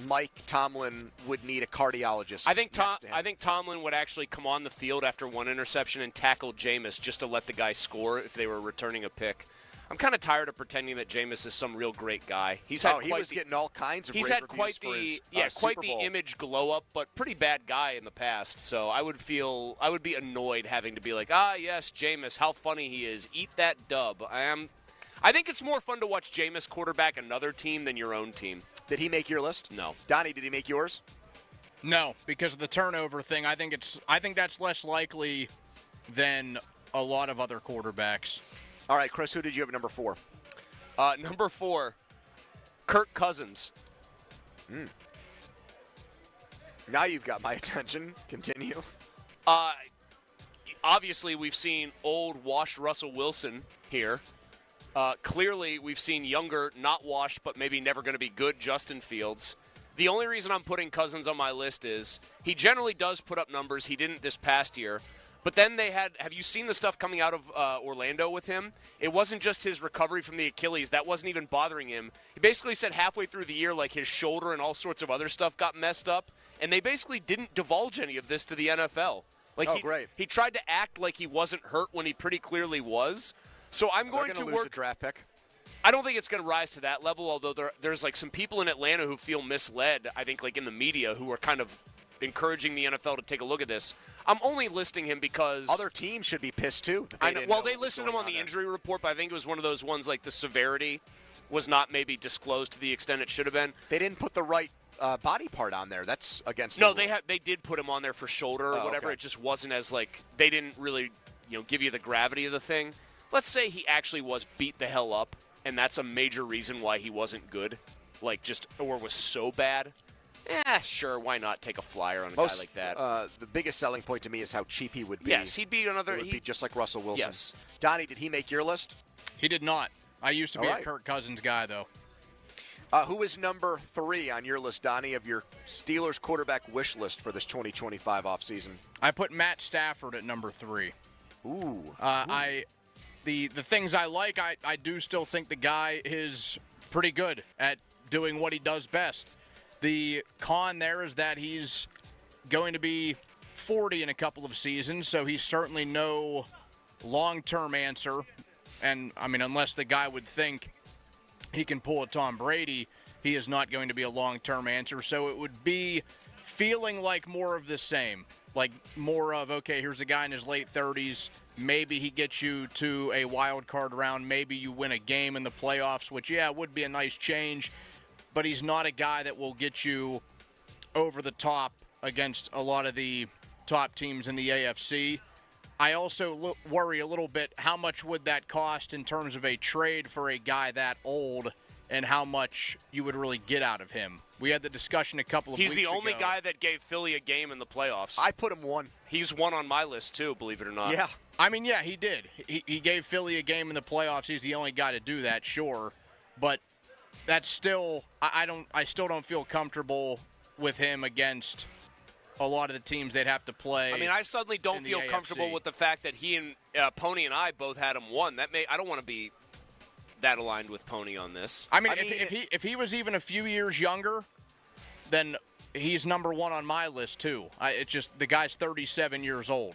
Mike Tomlin would need a cardiologist. I think Tomlin would actually come on the field after one interception and tackle Jameis just to let the guy score if they were returning a pick. I'm kind of tired of pretending that Jameis is some real great guy. He was getting all kinds of. He's had quite the image glow up, but pretty bad guy in the past. So I would be annoyed having to be like, yes, Jameis, how funny he is. Eat that dub. I think it's more fun to watch Jameis quarterback another team than your own team. Did he make your list? No. Donnie, did he make yours? No, because of the turnover thing. I think that's less likely than a lot of other quarterbacks. All right, Chris, who did you have at number 4? Number 4, Kirk Cousins. Now you've got my attention. Continue. Obviously, we've seen old, washed Russell Wilson here. Clearly, we've seen younger, not washed, but maybe never going to be good Justin Fields. The only reason I'm putting Cousins on my list is he generally does put up numbers. He didn't this past year. But then have you seen the stuff coming out of Orlando with him? It wasn't just his recovery from the Achilles. That wasn't even bothering him. He basically said halfway through the year, like his shoulder and all sorts of other stuff got messed up. And they basically didn't divulge any of this to the NFL. Great. He tried to act like he wasn't hurt when he pretty clearly was. So I'm going to lose a draft pick. I don't think it's going to rise to that level, although there's like some people in Atlanta who feel misled, I think, like in the media, who are kind of encouraging the NFL to take a look at this. I'm only listing him because other teams should be pissed too. They listed him on the injury report, but I think it was one of those ones like the severity was not maybe disclosed to the extent it should have been. They didn't put the right body part on there. That's against. No, they did put him on there for shoulder or whatever. Okay. It just wasn't as like they didn't really give you the gravity of the thing. Let's say he actually was beat the hell up, and that's a major reason why he wasn't good, or was so bad. Sure, why not take a flyer on a guy like that? The biggest selling point to me is how cheap he would be. Yes, he'd be another. He'd be just like Russell Wilson. Yes. Donnie, did he make your list? He did not. I used to be a Kirk Cousins guy, though. Who is number 3 on your list, Donnie, of your Steelers quarterback wish list for this 2025 offseason? I put Matt Stafford at number 3. Ooh. The things I like, I do still think the guy is pretty good at doing what he does best. The con there is that he's going to be 40 in a couple of seasons, so he's certainly no long-term answer. And, I mean, unless the guy would think he can pull a Tom Brady, he is not going to be a long-term answer. So it would be feeling like more of the same. Like more of, okay, here's a guy in his late 30s. Maybe he gets you to a wild card round. Maybe you win a game in the playoffs, which, would be a nice change. But he's not a guy that will get you over the top against a lot of the top teams in the AFC. I also worry a little bit, how much would that cost in terms of a trade for a guy that old, and how much you would really get out of him. We had the discussion a couple of weeks ago. He's the only guy that gave Philly a game in the playoffs. I put him 1. He's 1 on my list, too, believe it or not. Yeah. I mean, yeah, he did. He gave Philly a game in the playoffs. He's the only guy to do that, sure. But that's still, I still don't feel comfortable with him against a lot of the teams they'd have to play. I mean, I suddenly don't feel comfortable with the fact that he and Pony and I both had him 1. I don't want to be that aligned with Pony on this. I mean, if he was even a few years younger, then he's number 1 on my list too. It's just the guy's 37 years old.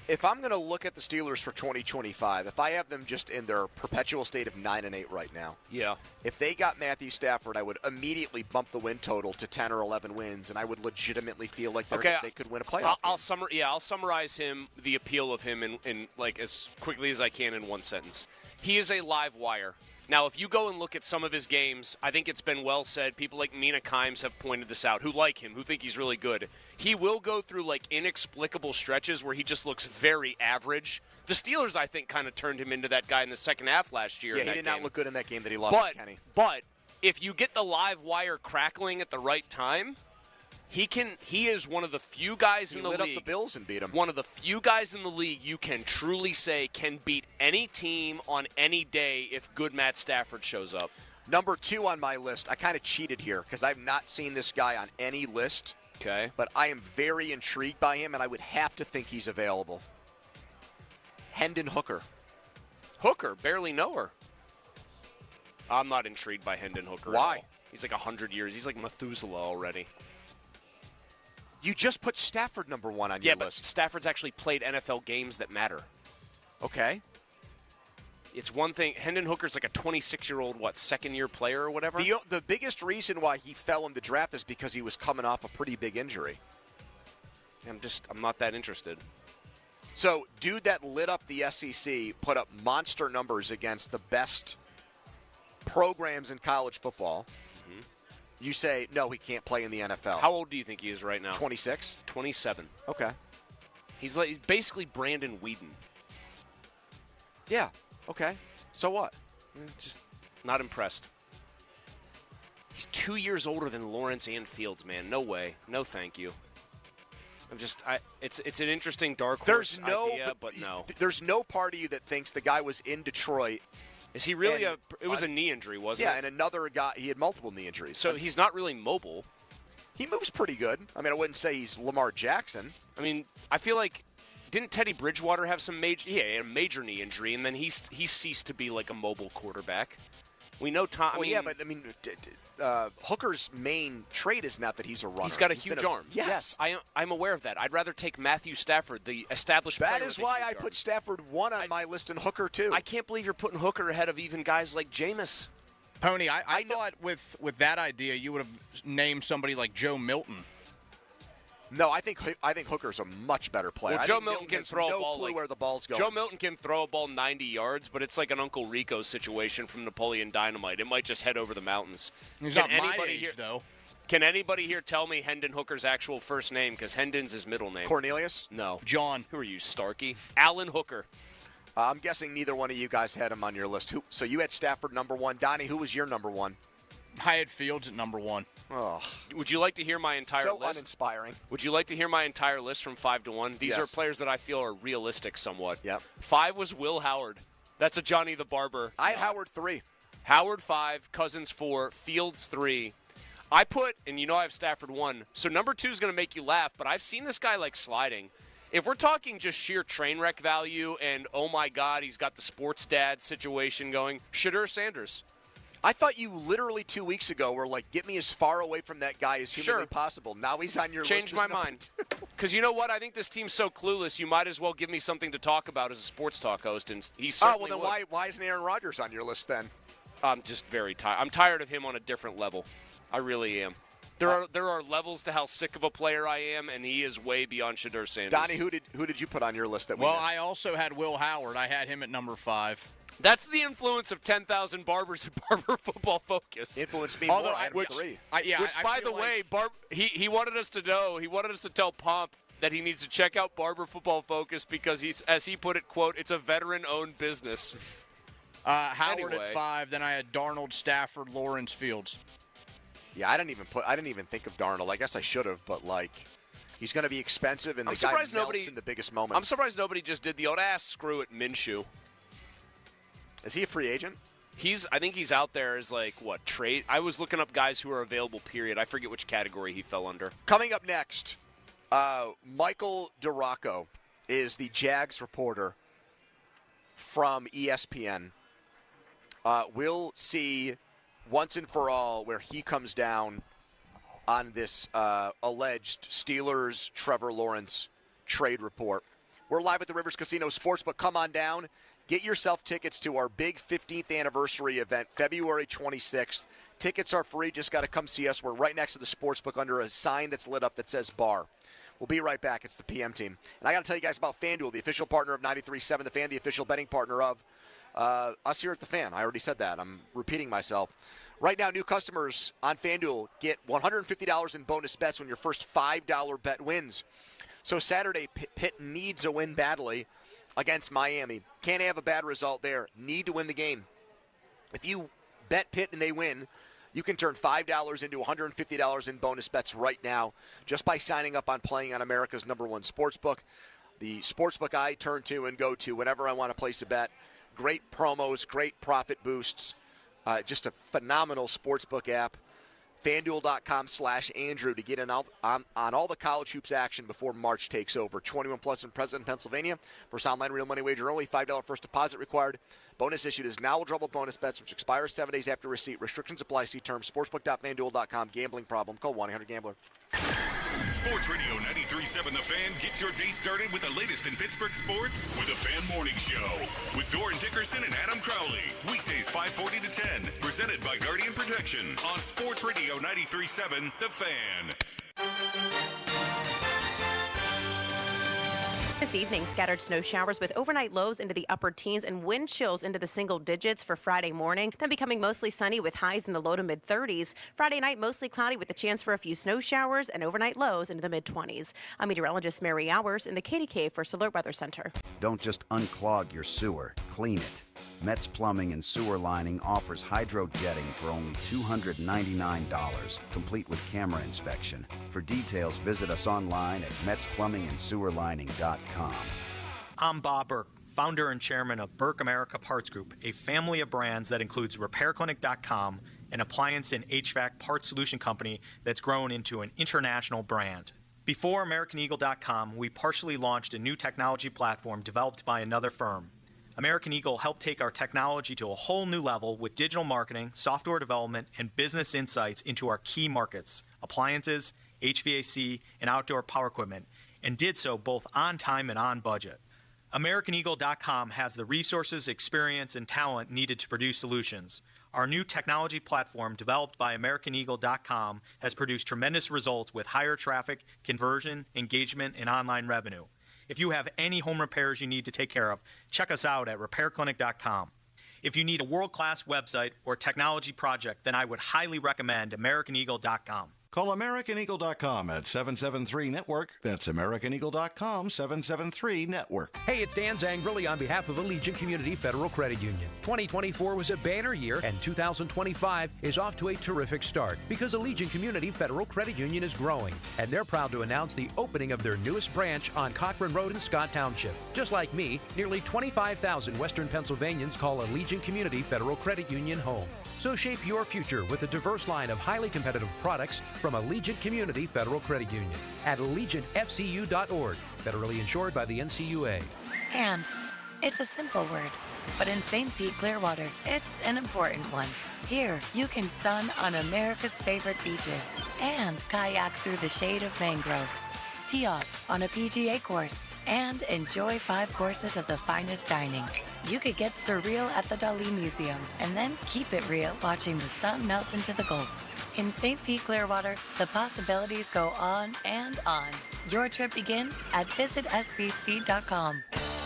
If I'm going to look at the Steelers for 2025, if I have them just in their perpetual state of 9-8 right now, if they got Matthew Stafford, I would immediately bump the win total to 10 or 11 wins, and I would legitimately feel like they could win a playoff. I'll summarize the appeal of him in like as quickly as I can in one sentence. He is a live wire. Now, if you go and look at some of his games, I think it's been well said. People like Mina Kimes have pointed this out, who like him, who think he's really good. He will go through, like, inexplicable stretches where he just looks very average. The Steelers, I think, kind of turned him into that guy in the second half last year. Yeah, he did not look good in that game that he lost to Kenny. But if you get the live wire crackling at the right time, he is one of the few guys in the league. He lit up the Bills and beat them. One of the few guys in the league you can truly say can beat any team on any day if good Matt Stafford shows up. Number 2 on my list, I kind of cheated here because I've not seen this guy on any list. Okay. But I am very intrigued by him, and I would have to think he's available. Hendon Hooker. Hooker, barely know her. I'm not intrigued by Hendon Hooker. Why? At all. He's like 100 years. He's like Methuselah already. You just put Stafford number 1 on your list. Yeah, but Stafford's actually played NFL games that matter. Okay. It's one thing. Hendon Hooker's like a 26-year-old, second-year player or whatever? The biggest reason why he fell in the draft is because he was coming off a pretty big injury. I'm not that interested. So, dude that lit up the SEC put up monster numbers against the best programs in college football. Mm-hmm. You say, no, he can't play in the NFL. How old do you think he is right now? 26? 27. Okay. He's basically Brandon Whedon. Yeah. Okay. So what? Just not impressed. He's 2 years older than Lawrence and Fields, man. No way. No thank you. It's an interesting dark horse idea, but no. There's no part of you that thinks the guy was in Detroit. Is he really it was a knee injury, wasn't it? Yeah, and another guy, he had multiple knee injuries. So he's not really mobile. He moves pretty good. I mean, I wouldn't say he's Lamar Jackson. I mean, I feel like, didn't Teddy Bridgewater have some major, he had a major knee injury, and then he ceased to be like a mobile quarterback. We know Tom. Hooker's main trait is not that he's a runner. He's got a huge arm. Yes. I'm aware of that. I'd rather take Matthew Stafford, the established player. That is why I put Stafford 1 on my list and Hooker 2. I can't believe you're putting Hooker ahead of even guys like Jameis. Pony, I thought with that idea you would have named somebody like Joe Milton. No, I think Hooker's a much better player. Well, Joe Milton can throw a ball where the ball's going. Joe Milton can throw a ball 90 yards, but it's like an Uncle Rico situation from Napoleon Dynamite. It might just head over the mountains. He's not my age, though. Can anybody here tell me Hendon Hooker's actual first name? Because Hendon's his middle name. Cornelius? No. John. Who are you, Starkey? Alan Hooker. I'm guessing neither one of you guys had him on your list. So you had Stafford number 1. Donnie, who was your number 1? I had Fields at number 1. Oh. Would you like to hear my entire list? So uninspiring. Would you like to hear my entire list from 5 to 1? These are players that I feel are realistic somewhat. Yep. 5 was Will Howard. That's a Johnny the Barber. I had Howard 3. Howard 5, Cousins 4, Fields 3. I put, and I have Stafford 1. So number 2 is going to make you laugh, but I've seen this guy like sliding. If we're talking just sheer train wreck value and, oh my God, he's got the sports dad situation going, Shadur Sanders. I thought you literally 2 weeks ago were like, get me as far away from that guy as humanly possible. Now he's on your list. Changed my mind. Because you know what? I think this team's so clueless, you might as well give me something to talk about as a sports talk host. And he certainly well, then why isn't Aaron Rodgers on your list then? I'm just very tired. I'm tired of him on a different level. I really am. There are levels to how sick of a player I am, and he is way beyond Shadur Sanders. Donnie, who did you put on your list that we missed? I also had Will Howard. I had him at number 5. That's the influence of 10,000 Barbers at Barber Football Focus. Influenced me more. I had 3. Which, by the way, he wanted us to know. He wanted us to tell Pomp that he needs to check out Barber Football Focus because he's, as he put it, quote, it's a veteran-owned business. Howard at 5. Then I had Darnold, Stafford, Lawrence, Fields. Yeah, I didn't even think of Darnold. I guess I should have, but he's going to be expensive, and the guy melts in the biggest moments. I'm surprised nobody just did the old screw it Minshew. Is he a free agent? I think he's out there as trade. I was looking up guys who are available, period. I forget which category he fell under. Coming up next, Michael DeRocco is the Jags reporter from ESPN. We'll see once and for all where he comes down on this alleged Steelers Trevor Lawrence trade report. We're live at the Rivers Casino Sportsbook. Come on down. Get yourself tickets to our big 15th anniversary event, February 26th. Tickets are free. Just got to come see us. We're right next to the Sportsbook under a sign that's lit up that says bar. We'll be right back. It's the PM team. And I got to tell you guys about FanDuel, the official partner of 93.7 The Fan, the official betting partner of us here at the Fan. I already said that. I'm repeating myself. Right now, new customers on FanDuel get $150 in bonus bets when your first $5 bet wins. So Saturday, Pitt needs a win badly against Miami. Can't have a bad result there. Need to win the game. If you bet Pitt and they win, you can turn $5 into $150 in bonus bets right now just by signing up on playing on America's #1 sportsbook. The sportsbook I turn to and go to whenever I want to place a bet. Great promos, great profit boosts. Just a phenomenal sportsbook app. FanDuel.com/Andrew to get in on all the college hoops action before March takes over. 21 plus and present in Pennsylvania. First online real money wager only. $5 first deposit required. Bonus issued is now double bonus bets, which expires 7 days after receipt. Restrictions apply. See terms. Sportsbook.FanDuel.com. Gambling problem. Call 1-800-GAMBLER. Sports Radio 93.7 The Fan gets your day started with the latest in Pittsburgh sports with the Fan Morning Show with Doran Dickerson and Adam Crowley. Weekdays 5:40 to 10. Presented by Guardian Protection on Sports Radio 93.7 The Fan. This evening, scattered snow showers with overnight lows into the upper teens and wind chills into the single digits for Friday morning, then becoming mostly sunny with highs in the low to mid-30s. Friday night, mostly cloudy with the chance for a few snow showers and overnight lows into the mid-20s. I'm meteorologist Mary Hours in the KDK First Alert Weather Center. Don't just unclog your sewer, clean it. Metz Plumbing and Sewer Lining offers hydro jetting for only $299, complete with camera inspection. For details, visit us online at metzplumbingandsewerlining.com. I'm Bob Burke, founder and chairman of Burke America Parts Group, a family of brands that includes RepairClinic.com, an appliance and HVAC parts solution company that's grown into an international brand. Before AmericanEagle.com, we partially launched a new technology platform developed by another firm. American Eagle helped take our technology to a whole new level with digital marketing, software development, and business insights into our key markets, appliances, HVAC, and outdoor power equipment, and did so both on time and on budget. AmericanEagle.com has the resources, experience, and talent needed to produce solutions. Our new technology platform, developed by AmericanEagle.com, has produced tremendous results with higher traffic, conversion, engagement, and online revenue. If you have any home repairs you need to take care of, check us out at RepairClinic.com. If you need a world-class website or technology project, then I would highly recommend AmericanEagle.com. Call AmericanEagle.com at 773-NETWORK. That's AmericanEagle.com, 773-NETWORK. Hey, it's Dan Zangrilli on behalf of Allegiant Community Federal Credit Union. 2024 was a banner year, and 2025 is off to a terrific start because Allegiant Community Federal Credit Union is growing, and they're proud to announce the opening of their newest branch on Cochrane Road in Scott Township. Just like me, nearly 25,000 Western Pennsylvanians call Allegiant Community Federal Credit Union home. So shape your future with a diverse line of highly competitive products from Allegiant Community Federal Credit Union at AllegiantFCU.org, federally insured by the NCUA. And it's a simple word, but in St. Pete, Clearwater, it's an important one. Here, you can sun on America's favorite beaches and kayak through the shade of mangroves, tee off on a PGA course, and enjoy 5 courses of the finest dining. You could get surreal at the Dali Museum and then keep it real watching the sun melt into the Gulf. In St. Pete, Clearwater, the possibilities go on and on. Your trip begins at visitsbc.com.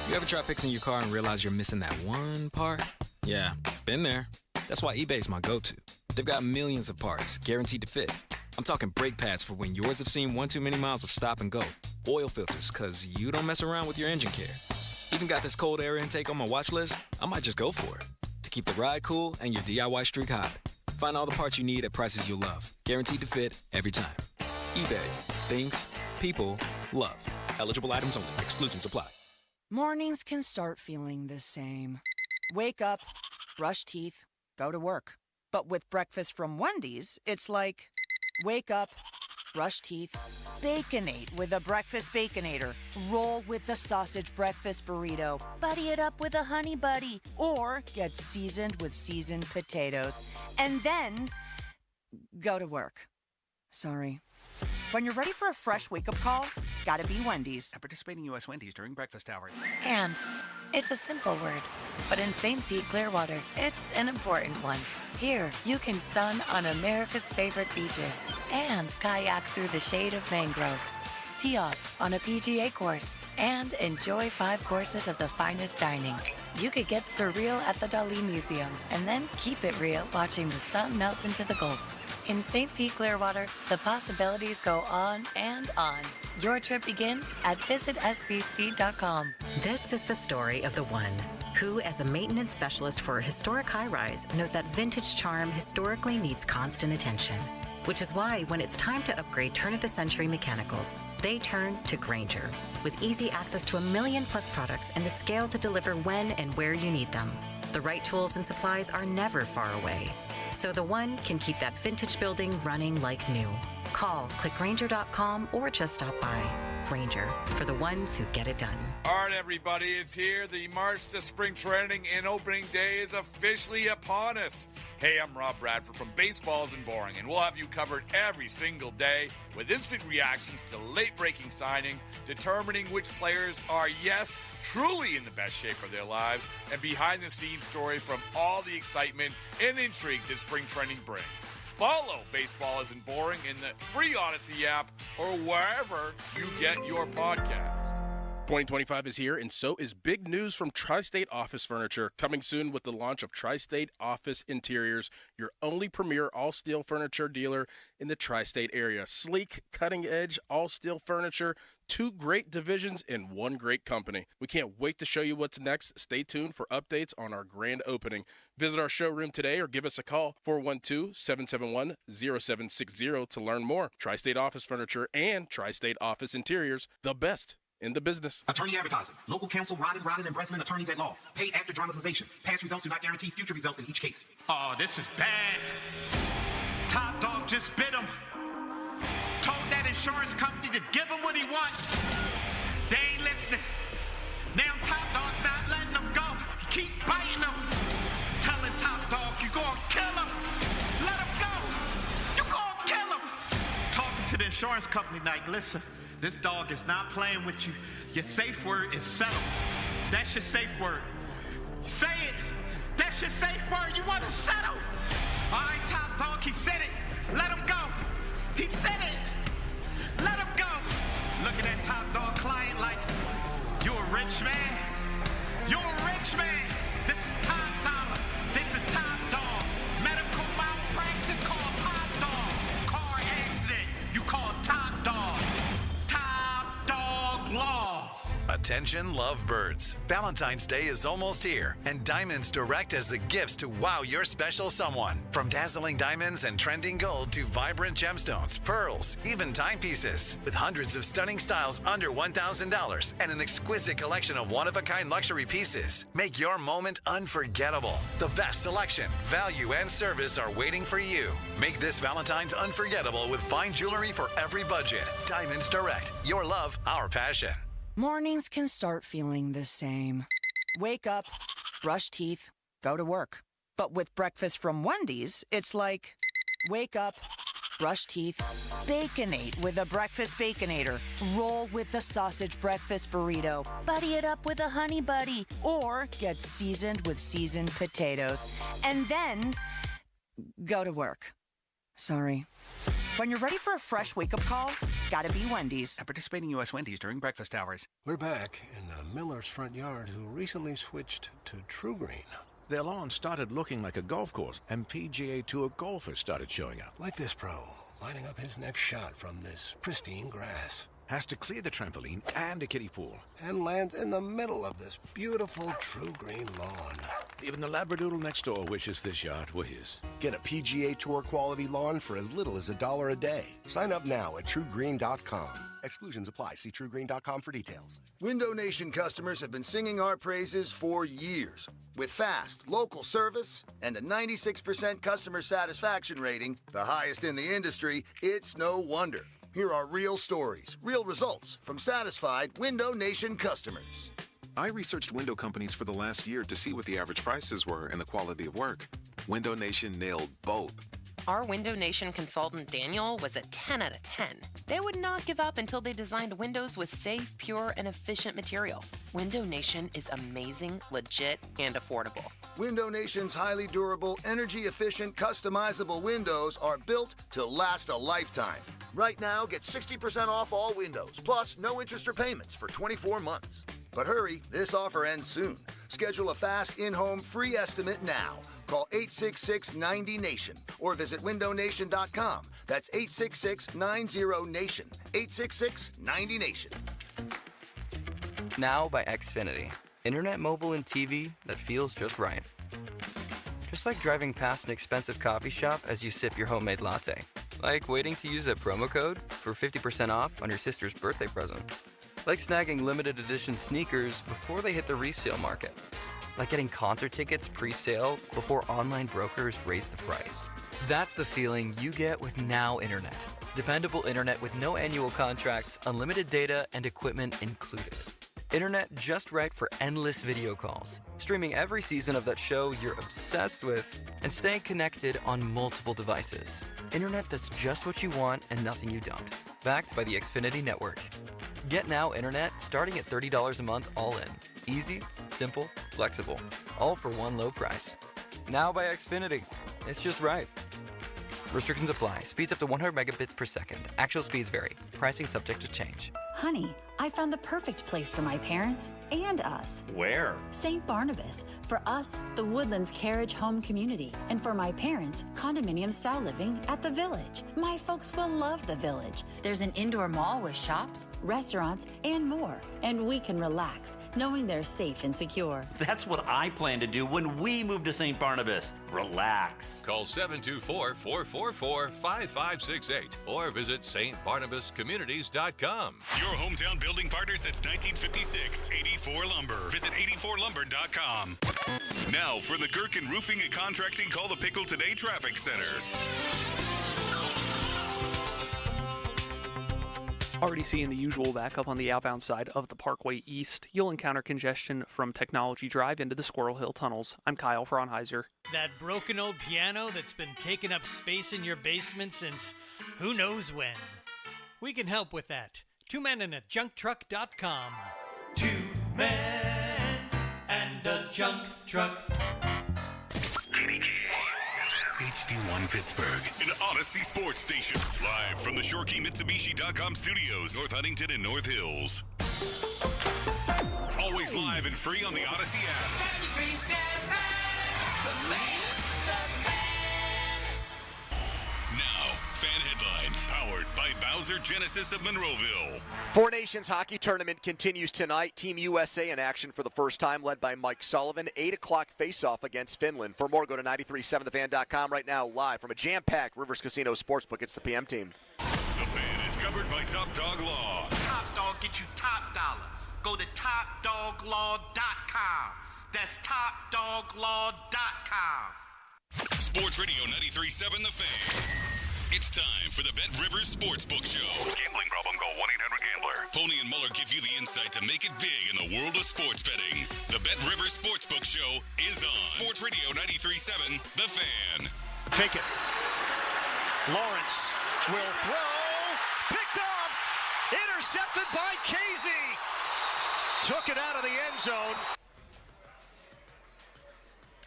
You ever try fixing your car and realize you're missing that one part? Yeah, been there. That's why eBay's my go-to. They've got millions of parts, guaranteed to fit. I'm talking brake pads for when yours have seen one too many miles of stop and go. Oil filters, because you don't mess around with your engine care. Even got this cold air intake on my watch list. I might just go for it. To keep the ride cool and your DIY streak hot. Find all the parts you need at prices you'll love. Guaranteed to fit every time. eBay. Things people love. Eligible items only. Exclusions apply. Mornings can start feeling the same. Wake up, brush teeth, go to work. But with breakfast from Wendy's, it's like, wake up, brush teeth, Baconate with a breakfast Baconator. Roll with the sausage breakfast burrito. Buddy it up with a honey buddy. Or get seasoned with seasoned potatoes. And then go to work. Sorry. When you're ready for a fresh wake-up call, gotta be Wendy's. At participating U.S. Wendy's during breakfast hours. And it's a simple word, but in St. Pete, Clearwater, it's an important one. Here, you can sun on America's favorite beaches and kayak through the shade of mangroves. tee off on a PGA course, and enjoy 5 courses of the finest dining. You could get surreal at the Dali Museum and then keep it real watching the sun melt into the Gulf. In St. Pete Clearwater, the possibilities go on and on. Your trip begins at visitsbc.com. This is the story of the one who, as a maintenance specialist for a historic high-rise, knows that vintage charm historically needs constant attention. Which is why when it's time to upgrade turn-of-the-century mechanicals, they turn to Grainger. With easy access to 1 million-plus products and the scale to deliver when and where you need them. The right tools and supplies are never far away. So the one can keep that vintage building running like new. Call, click Grainger.com, or just stop by. Grainger, for the ones who get it done. All right, everybody, it's here. The March to Spring Training and Opening Day is officially upon us. Hey, I'm Rob Bradford from Baseball Isn't Boring, and we'll have you covered every single day with instant reactions to late-breaking signings, determining which players are, yes, truly in the best shape of their lives, and behind-the-scenes stories from all the excitement and intrigue that spring training brings. Follow Baseball Isn't Boring in the free Odyssey app or wherever you get your podcasts. 2025 is here, and so is big news from Tri-State Office Furniture, coming soon with the launch of Tri-State Office Interiors, your only premier all-steel furniture dealer in the Tri-State area. Sleek, cutting-edge, all-steel furniture, 2 great divisions and 1 great company. We can't wait to show you what's next. Stay tuned for updates on our grand opening. Visit our showroom today or give us a call, 412-771-0760 to learn more. Tri-State Office Furniture and Tri-State Office Interiors, the best in the business. Attorney advertising. Local counsel, Rodden, and Breslin, attorneys at law. Pay after dramatization. Past results do not guarantee future results in each case. Oh, this is bad. Top Dog just bit him. Told that insurance company to give him what he wants. They ain't listening. Now Top Dog's not letting him go. Keep biting him. Telling Top Dog, you gonna kill him. Let him go. You gonna kill him. Talking to the insurance company like, listen, this dog is not playing with you. Your safe word is settled. That's your safe word. Say it. That's your safe word. You want to settle? All right, Top Dog, he said it. Let him go. He said it. Let him go. Look at that Top Dog client like, you a rich man? You a rich man. This is Top Dollar. This is Top Dog. Medical malpractice called Top Dog. Car accident, you call Top Dog. Top Dog Law. Attention lovebirds. Valentine's Day is almost here, and Diamonds Direct has the gifts to wow your special someone. From dazzling diamonds and trending gold to vibrant gemstones, pearls, even timepieces. With hundreds of stunning styles under $1,000 and an exquisite collection of one-of-a-kind luxury pieces. Make your moment unforgettable. The best selection, value, and service are waiting for you. Make this Valentine's unforgettable with fine jewelry for every budget. Diamonds Direct. Your love, our passion. Mornings can start feeling the same. Wake up, brush teeth, go to work. But with breakfast from Wendy's, it's like, wake up, brush teeth, Baconate with a breakfast Baconator. Roll with the sausage breakfast burrito. Buddy it up with a honey buddy. Or get seasoned with seasoned potatoes. And then go to work. Sorry. When you're ready for a fresh wake-up call, gotta be Wendy's. At participating U.S. Wendy's during breakfast hours. We're back in the Miller's front yard who recently switched to True Green. Their lawn started looking like a golf course, and PGA Tour golfers started showing up. Like this pro, lining up his next shot from this pristine grass. Has to clear the trampoline and a kiddie pool. And lands in the middle of this beautiful True Green lawn. Even the Labradoodle next door wishes this yard were his. Get a PGA Tour quality lawn for as little as $1 a day. Sign up now at TrueGreen.com. Exclusions apply. See TrueGreen.com for details. Window Nation customers have been singing our praises for years. With fast, local service and a 96% customer satisfaction rating, the highest in the industry, it's no wonder. Here are real stories, real results from satisfied Window Nation customers. I researched window companies for the last year to see what the average prices were and the quality of work. Window Nation nailed both. Our Window Nation consultant, Daniel, was a 10 out of 10. They would not give up until they designed windows with safe, pure, and efficient material. Window Nation is amazing, legit, and affordable. Window Nation's highly durable, energy-efficient, customizable windows are built to last a lifetime. Right now, get 60% off all windows, plus no interest or payments for 24 months. But hurry, this offer ends soon. Schedule a fast in-home free estimate now. Call 866-90-NATION or visit windownation.com. That's 866-90-NATION. 866-90-NATION. Now by Xfinity. Internet, mobile, and TV that feels just right. Just like driving past an expensive coffee shop as you sip your homemade latte. Like waiting to use a promo code for 50% off on your sister's birthday present. Like snagging limited edition sneakers before they hit the resale market. Like getting concert tickets pre-sale before online brokers raise the price. That's the feeling you get with Now Internet. Dependable internet with no annual contracts, unlimited data, and equipment included. Internet just right for endless video calls, streaming every season of that show you're obsessed with, and staying connected on multiple devices. Internet that's just what you want and nothing you don't. Backed by the Xfinity Network. Get Now Internet starting at $30 a month all in. Easy, simple, flexible. All for one low price. Now by Xfinity. It's just right. Restrictions apply. Speeds up to 100 megabits per second. Actual speeds vary. Pricing subject to change. Honey, I found the perfect place for my parents and us. Where? St. Barnabas. For us, the Woodlands Carriage Home Community. And for my parents, condominium-style living at the Village. My folks will love the Village. There's an indoor mall with shops, restaurants, and more. And we can relax, knowing they're safe and secure. That's what I plan to do when we move to St. Barnabas. Relax. Call 724-444-5568 or visit stbarnabascommunities.com. Your hometown building partner since 1956. 84 Lumber. Visit 84lumber.com. Now for the Gherkin Roofing and Contracting Call the Pickle Today Traffic Center. Already seeing the usual backup on the outbound side of the Parkway East. You'll encounter congestion from Technology Drive into the Squirrel Hill tunnels. I'm Kyle Fraunheiser. That broken old piano that's been taking up space in your basement since who knows when. We can help with that. 2menandajunktruck.com. 2 men and a junk truck. HD1 Pittsburgh, an Odyssey sports station. Live from the ShoreKeyMitsubishi.com studios, North Huntington and North Hills. Always live and free on the Odyssey app. 93.7, the man. Now, fan headlines powered by Bowser Genesis of Monroeville. Four Nations hockey tournament continues tonight. Team USA in action for the first time, led by Mike Sullivan. 8 o'clock face-off against Finland. For more, go to 937thefan.com right now, live from a jam-packed Rivers Casino Sportsbook. It's the PM team. The Fan is covered by Top Dog Law. Top Dog get you top dollar. Go to topdoglaw.com. That's topdoglaw.com. Sports Radio 93.7 The Fan. It's time for the Bet Rivers Sportsbook Show. Gambling problem? Call 1-800-GAMBLER. Pony and Muller give you the insight to make it big in the world of sports betting. The Bet Rivers Sportsbook Show is on Sports Radio 93.7 The Fan. Fake it. Lawrence will throw. Picked off. Intercepted by Casey. Took it out of the end zone.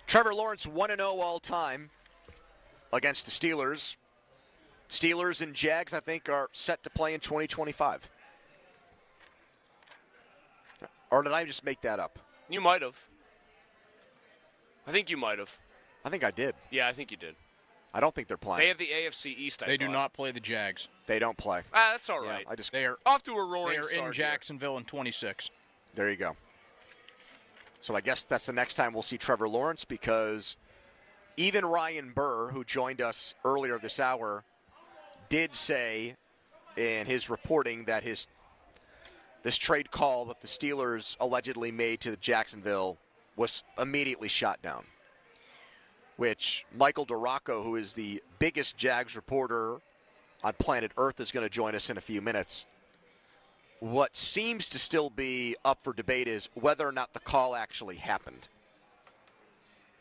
Trevor Lawrence 1-0 all time against the Steelers. Steelers and Jags, I think, are set to play in 2025. Or did I just make that up? You might have. I think you might have. I think I did. Yeah, I think you did. I don't think they're playing. They have the AFC East, They do not play the Jags. They don't play. That's all right. Yeah, They are off to a roaring start. They are in start Jacksonville in 26. There you go. So I guess that's the next time we'll see Trevor Lawrence, because even Ryan Burr, who joined us earlier this hour, did say in his reporting that this trade call that the Steelers allegedly made to Jacksonville was immediately shot down, which Michael DeRocco, who is the biggest Jags reporter on planet Earth, is going to join us in a few minutes. What seems to still be up for debate is whether or not the call actually happened,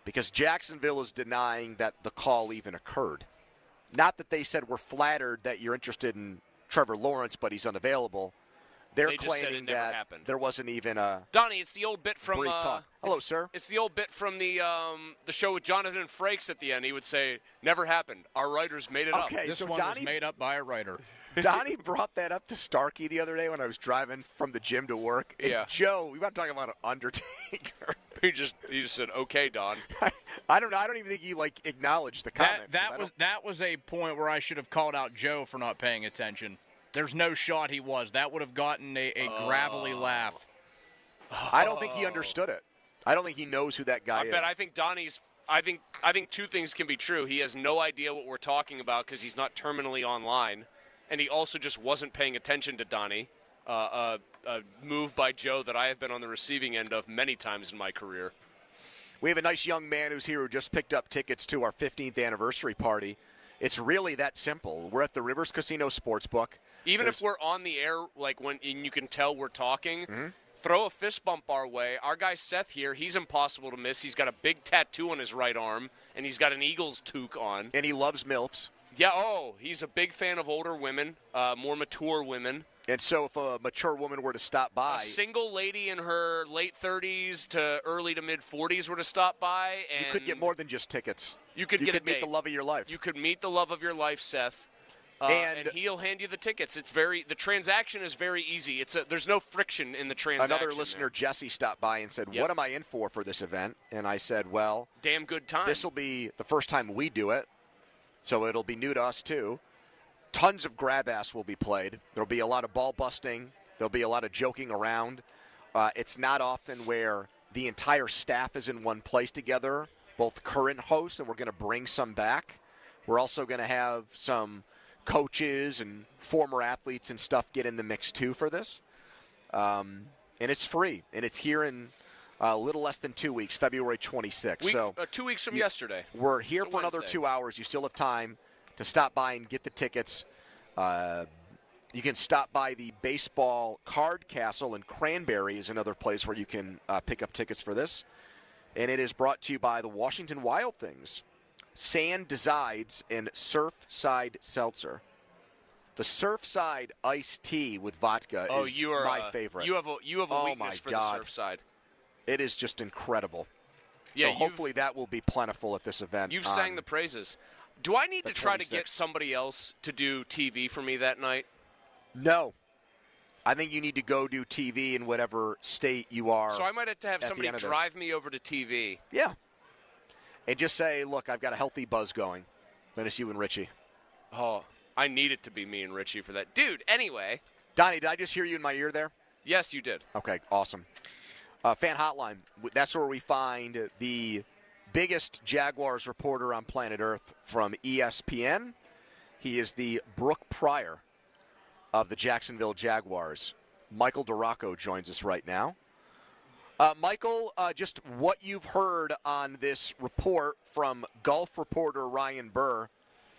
because Jacksonville is denying that the call even occurred. Not that they said we're flattered that you're interested in Trevor Lawrence, but he's unavailable. They're They just said claiming it never that happened. there wasn't even a Donnie, it's the old bit from brief talk. Hello, sir. It's the old bit from the show with Jonathan Frakes at the end. He would say, "Never happened. Our writers made it up." Okay, This so one Donnie was made up by a writer. Donnie brought that up to Starkey the other day when I was driving from the gym to work. And Yeah. Joe, we want to talk about an Undertaker. He just said, "Okay, Don." I don't know. I don't even think he acknowledged the comment. That was a point where I should have called out Joe for not paying attention. There's no shot he was. That would have gotten a gravelly laugh. I don't think he understood it. I don't think he knows who that guy is. I think Donnie's. I think two things can be true. He has no idea what we're talking about because he's not terminally online, and he also just wasn't paying attention to Donnie. A move by Joe that I have been on the receiving end of many times in my career. We have a nice young man who's here who just picked up tickets to our 15th anniversary party. It's really that simple. We're at the Rivers Casino Sportsbook. Even if we're on the air, and you can tell we're talking, throw a fist bump our way. Our guy Seth here, he's impossible to miss. He's got a big tattoo on his right arm, and he's got an Eagles toque on. And he loves MILFs. Yeah, he's a big fan of older women, more mature women. And so if a mature woman were to stop by. A single lady in her late 30s to early to mid-40s were to stop by. And you could get more than just tickets. You could meet the love of your life. You could meet the love of your life, Seth. And he'll hand you the tickets. The transaction is very easy. There's no friction in the transaction. Another listener, Jesse, stopped by and said, "What am I in for this event?" And I said, "Well, damn good time. This will be the first time we do it, so it'll be new to us too. Tons of grab ass will be played. There'll be a lot of ball busting. There'll be a lot of joking around. It's not often where the entire staff is in one place together, both current hosts, and we're going to bring some back. We're also going to have some coaches and former athletes and stuff get in the mix too for this. And it's free, and it's here in a little less than 2 weeks, February 26th. So 2 weeks from yesterday. We're here for another 2 hours. You still have time to stop by and get the tickets. You can stop by the Baseball Card Castle in Cranberry is another place where you can pick up tickets for this. And it is brought to you by the Washington Wild Things, Sand Decides, and Surfside Seltzer. The Surfside iced tea with vodka is my favorite. You have a weakness for the Surfside. It is just incredible. Yeah, so hopefully that will be plentiful at this event. You've sang the praises. Do I need to try to get somebody else to do TV for me that night? No. I think you need to go do TV in whatever state you are. So I might have to have somebody drive me over to TV. Yeah. And just say, look, I've got a healthy buzz going. Then it's you and Richie. Oh, I need it to be me and Richie for that. Dude, anyway. Donnie, did I just hear you in my ear there? Yes, you did. Okay, awesome. Fan Hotline, that's where we find the biggest Jaguars reporter on planet Earth from ESPN. He is the Brooke Pryor of the Jacksonville Jaguars. Michael Duraco joins us right now. Michael, just what you've heard on this report from Gulf reporter Ryan Burr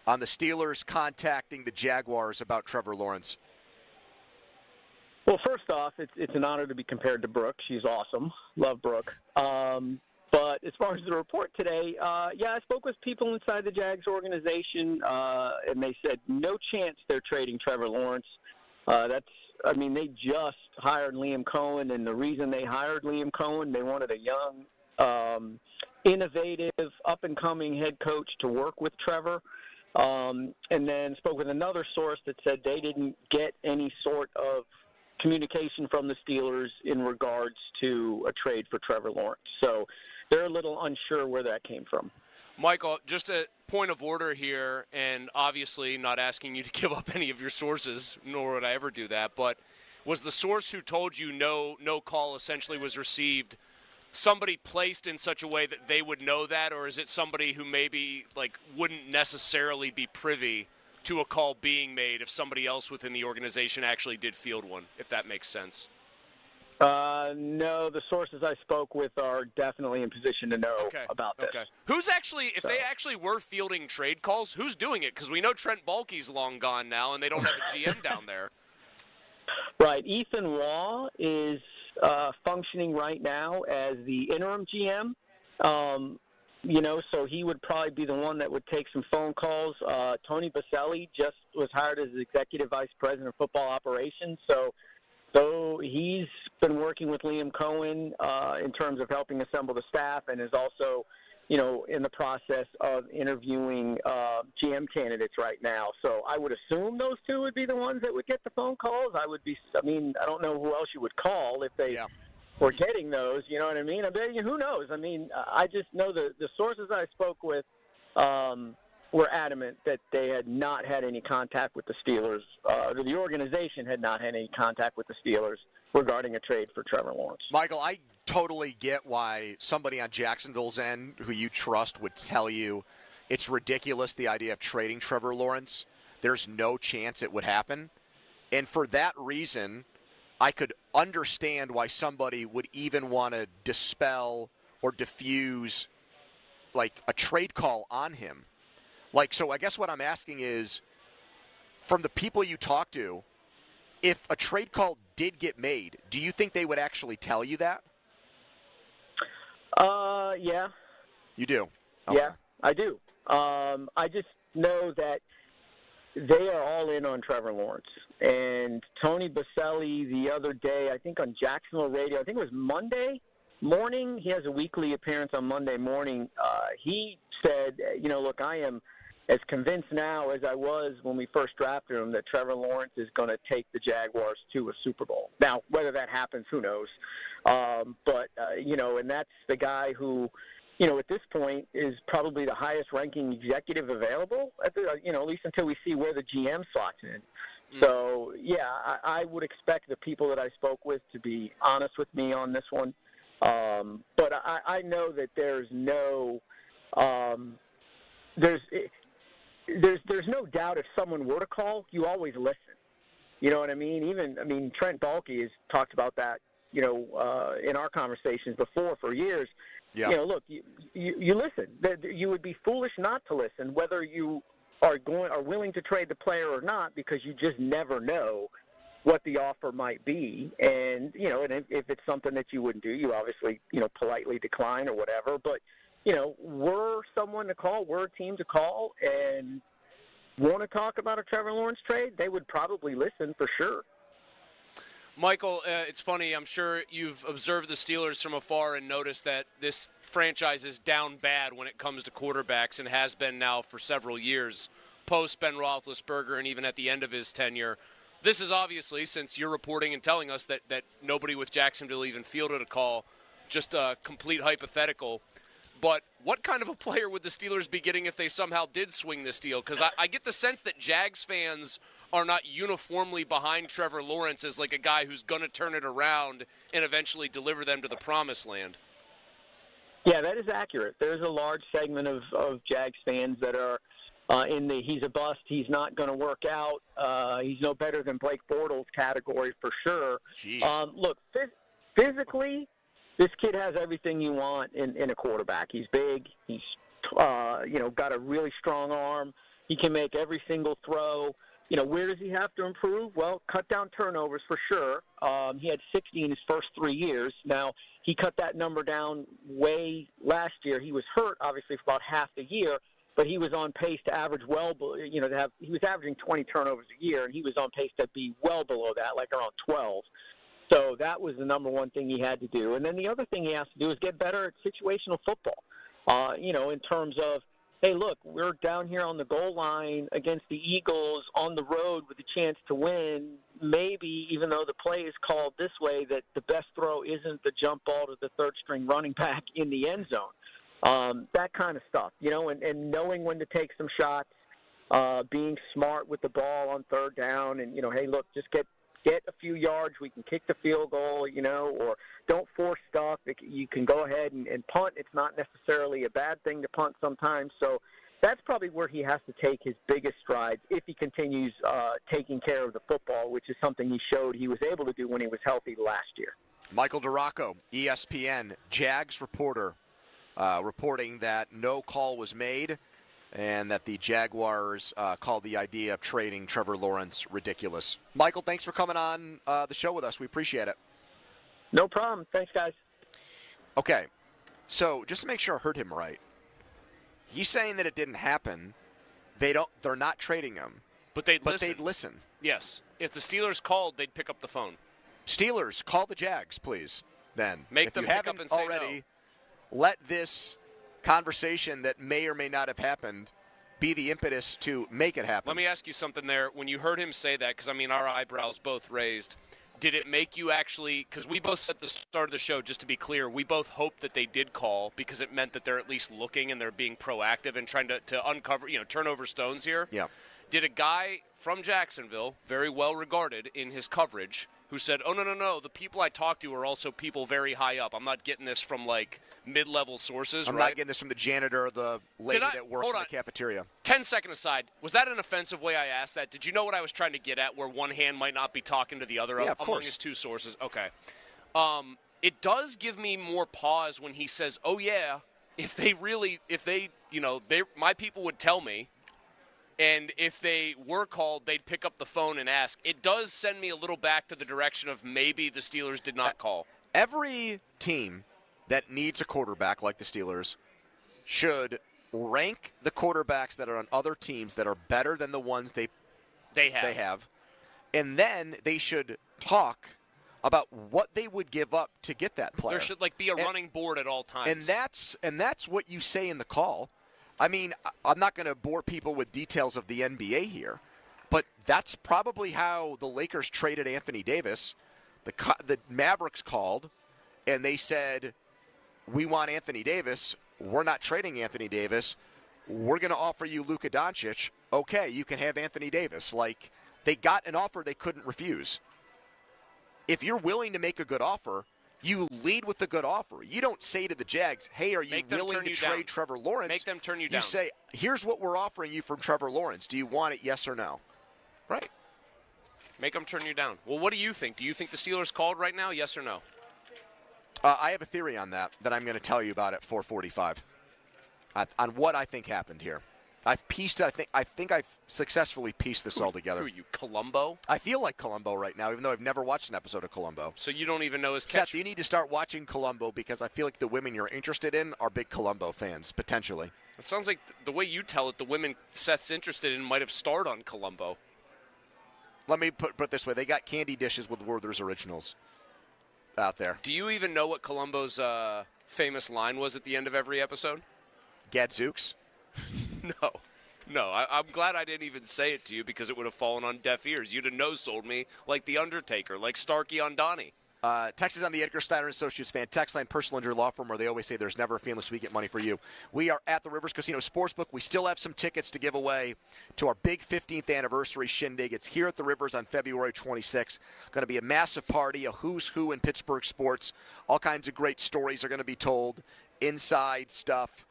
on the Steelers contacting the Jaguars about Trevor Lawrence. Well, first off, it's an honor to be compared to Brooke. She's awesome. Love Brooke. But as far as the report today, I spoke with people inside the Jags organization, and they said no chance they're trading Trevor Lawrence. They just hired Liam Cohen, and the reason they hired Liam Cohen, they wanted a young, innovative, up-and-coming head coach to work with Trevor. And then spoke with another source that said they didn't get any sort of communication from the Steelers in regards to a trade for Trevor Lawrence. So they're a little unsure where that came from. Michael, just a point of order here, and obviously not asking you to give up any of your sources, nor would I ever do that, but was the source who told you no call essentially was received somebody placed in such a way that they would know that, or is it somebody who maybe wouldn't necessarily be privy to a call being made if somebody else within the organization actually did field one, if that makes sense? No, the sources I spoke with are definitely in position to know about this. Okay. Who's actually, if they actually were fielding trade calls, who's doing it? Because we know Trent Baalke's long gone now, and they don't have a GM down there. Right. Ethan Law is functioning right now as the interim GM. So he would probably be the one that would take some phone calls. Tony Baselli just was hired as executive vice president of football operations. So So he's been working with Liam Cohen in terms of helping assemble the staff, and is also, in the process of interviewing GM candidates right now. So I would assume those two would be the ones that would get the phone calls. I don't know who else you would call if they were getting those. You know what I mean? Who knows? I just know the sources I spoke with were adamant that they had not had any contact with the Steelers, or the organization had not had any contact with the Steelers regarding a trade for Trevor Lawrence. Michael, I totally get why somebody on Jacksonville's end who you trust would tell you it's ridiculous, the idea of trading Trevor Lawrence. There's no chance it would happen. And for that reason, I could understand why somebody would even want to dispel or diffuse like a trade call on him. So I guess what I'm asking is, from the people you talk to, if a trade call did get made, do you think they would actually tell you that? Yeah. You do? Okay. Yeah, I do. I just know that they are all in on Trevor Lawrence. And Tony Baselli the other day, I think on Jacksonville Radio, I think it was Monday morning, he has a weekly appearance on Monday morning. He said, look, I am as convinced now as I was when we first drafted him that Trevor Lawrence is going to take the Jaguars to a Super Bowl. Now, whether that happens, who knows? And that's the guy who, at this point is probably the highest-ranking executive available, at least until we see where the GM slots in. So, yeah, I would expect the people that I spoke with to be honest with me on this one. But I know that there's no there's no doubt if someone were to call, you always listen. You know what I mean? Trent Baalke has talked about that, in our conversations before for years. Yeah. Look, you listen. You would be foolish not to listen, whether you are willing to trade the player or not, because you just never know what the offer might be. And, and if it's something that you wouldn't do, you obviously, politely decline or whatever. But, were someone to call, were a team to call and want to talk about a Trevor Lawrence trade, they would probably listen for sure. Michael, it's funny. I'm sure you've observed the Steelers from afar and noticed that this franchise is down bad when it comes to quarterbacks and has been now for several years, post Ben Roethlisberger and even at the end of his tenure. This is obviously, since you're reporting and telling us that nobody with Jacksonville even fielded a call, just a complete hypothetical. But what kind of a player would the Steelers be getting if they somehow did swing this deal? Because I get the sense that Jags fans are not uniformly behind Trevor Lawrence as like a guy who's going to turn it around and eventually deliver them to the promised land. Yeah, that is accurate. There's a large segment of Jags fans that are in the he's a bust, he's not going to work out, he's no better than Blake Bortles category for sure. Look, physically, this kid has everything you want in a quarterback. He's big. He's got a really strong arm. He can make every single throw. Where does he have to improve? Well, cut down turnovers for sure. He had 60 in his first 3 years. Now, he cut that number down way last year. He was hurt, obviously, for about half the year, but he was on pace to average he was averaging 20 turnovers a year, and he was on pace to be well below that, like around 12. So that was the number one thing he had to do. And then the other thing he has to do is get better at situational football, in terms of, hey, look, we're down here on the goal line against the Eagles on the road with a chance to win. Maybe, even though the play is called this way, that the best throw isn't the jump ball to the third-string running back in the end zone. That kind of stuff, and knowing when to take some shots, being smart with the ball on third down, and, hey, look, just get a few yards, we can kick the field goal, or don't force stuff. You can go ahead and punt. It's not necessarily a bad thing to punt sometimes. So that's probably where he has to take his biggest strides if he continues taking care of the football, which is something he showed he was able to do when he was healthy last year. Michael DeRocco, ESPN, Jags reporter, reporting that no call was made and that the Jaguars called the idea of trading Trevor Lawrence ridiculous. Michael, thanks for coming on the show with us. We appreciate it. No problem. Thanks, guys. Okay, so just to make sure I heard him right, he's saying that it didn't happen. They're not trading him, but they'd listen. Yes. If the Steelers called, they'd pick up the phone. Steelers, call the Jags, please. Then, Make if them you pick haven't up and say already, let this conversation that may or may not have happened be the impetus to make it happen. Let me ask you something there. When you heard him say that, because, I mean, our eyebrows both raised, did it make you actually – because we both said at the start of the show, just to be clear, we both hoped that they did call because it meant that they're at least looking and they're being proactive and trying to uncover, turn over stones here. Yeah. Did a guy from Jacksonville, very well regarded in his coverage, who said, oh, no, the people I talked to are also people very high up. I'm not getting this from, like, mid-level sources, I'm right? not getting this from the janitor or the lady that works in the cafeteria. 10-second aside, was that an offensive way I asked that? Did you know what I was trying to get at, where one hand might not be talking to the other of among course. his two sources? Okay. It does give me more pause when he says, oh, yeah, my people would tell me, and if they were called, they'd pick up the phone and ask. It does send me a little back to the direction of maybe the Steelers did not call. Every team that needs a quarterback like the Steelers should rank the quarterbacks that are on other teams that are better than the ones they have. And then they should talk about what they would give up to get that player. There should be a running board at all times. And that's what you say in the call. I mean, I'm not going to bore people with details of the NBA here, but that's probably how the Lakers traded Anthony Davis. The Mavericks called, and they said, we want Anthony Davis. We're not trading Anthony Davis. We're going to offer you Luka Doncic. Okay, you can have Anthony Davis. Like, they got an offer they couldn't refuse. If you're willing to make a good offer, you lead with the good offer. You don't say to the Jags, hey, are you willing to trade Trevor Lawrence? Make them turn you down. You say, here's what we're offering you from Trevor Lawrence. Do you want it, yes or no? Right. Make them turn you down. Well, what do you think? Do you think the Steelers called right now, yes or no? I have a theory on that I'm going to tell you about at 4:45 on what I think happened here. I've pieced it. I think I've successfully pieced this all together. Who are you, Columbo? I feel like Columbo right now, even though I've never watched an episode of Columbo. So you don't even know his Seth, you need to start watching Columbo because I feel like the women you're interested in are big Columbo fans, potentially. It sounds like the way you tell it, the women Seth's interested in might have starred on Columbo. Let me put it this way. They got candy dishes with Werther's Originals out there. Do you even know what Columbo's famous line was at the end of every episode? Gadzooks? No. I'm glad I didn't even say it to you because it would have fallen on deaf ears. You'd have no-sold me like The Undertaker, like Starkey on Donnie. Text is on the Edgar Steiner & Associates fan text line, personal injury law firm, where they always say there's never a family, so we get money for you. We are at the Rivers Casino Sportsbook. We still have some tickets to give away to our big 15th anniversary shindig. It's here at the Rivers on February 26th. Going to be a massive party, a who's who in Pittsburgh sports. All kinds of great stories are going to be told, inside stuff,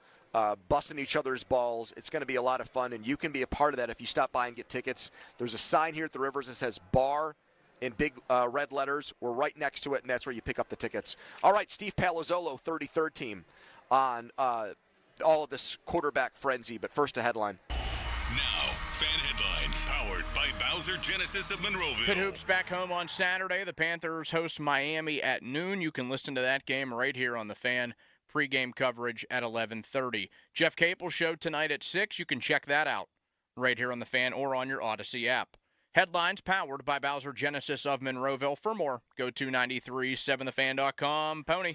busting each other's balls. It's going to be a lot of fun, and you can be a part of that if you stop by and get tickets. There's a sign here at the Rivers that says bar in big red letters. We're right next to it, and that's where you pick up the tickets. All right, Steve Palazzolo, 33rd team on all of this quarterback frenzy. But first, a headline. Now, fan headlines powered by Bowser Genesis of Monroeville. Pitt Hoops back home on Saturday. The Panthers host Miami at noon. You can listen to that game right here on the Fan. Pre-game coverage at 11:30. Jeff Capel's show tonight at 6. You can check that out right here on the Fan or on your Odyssey app. Headlines powered by Bowser Genesis of Monroeville. For more, go to 937thefan.com. Pony.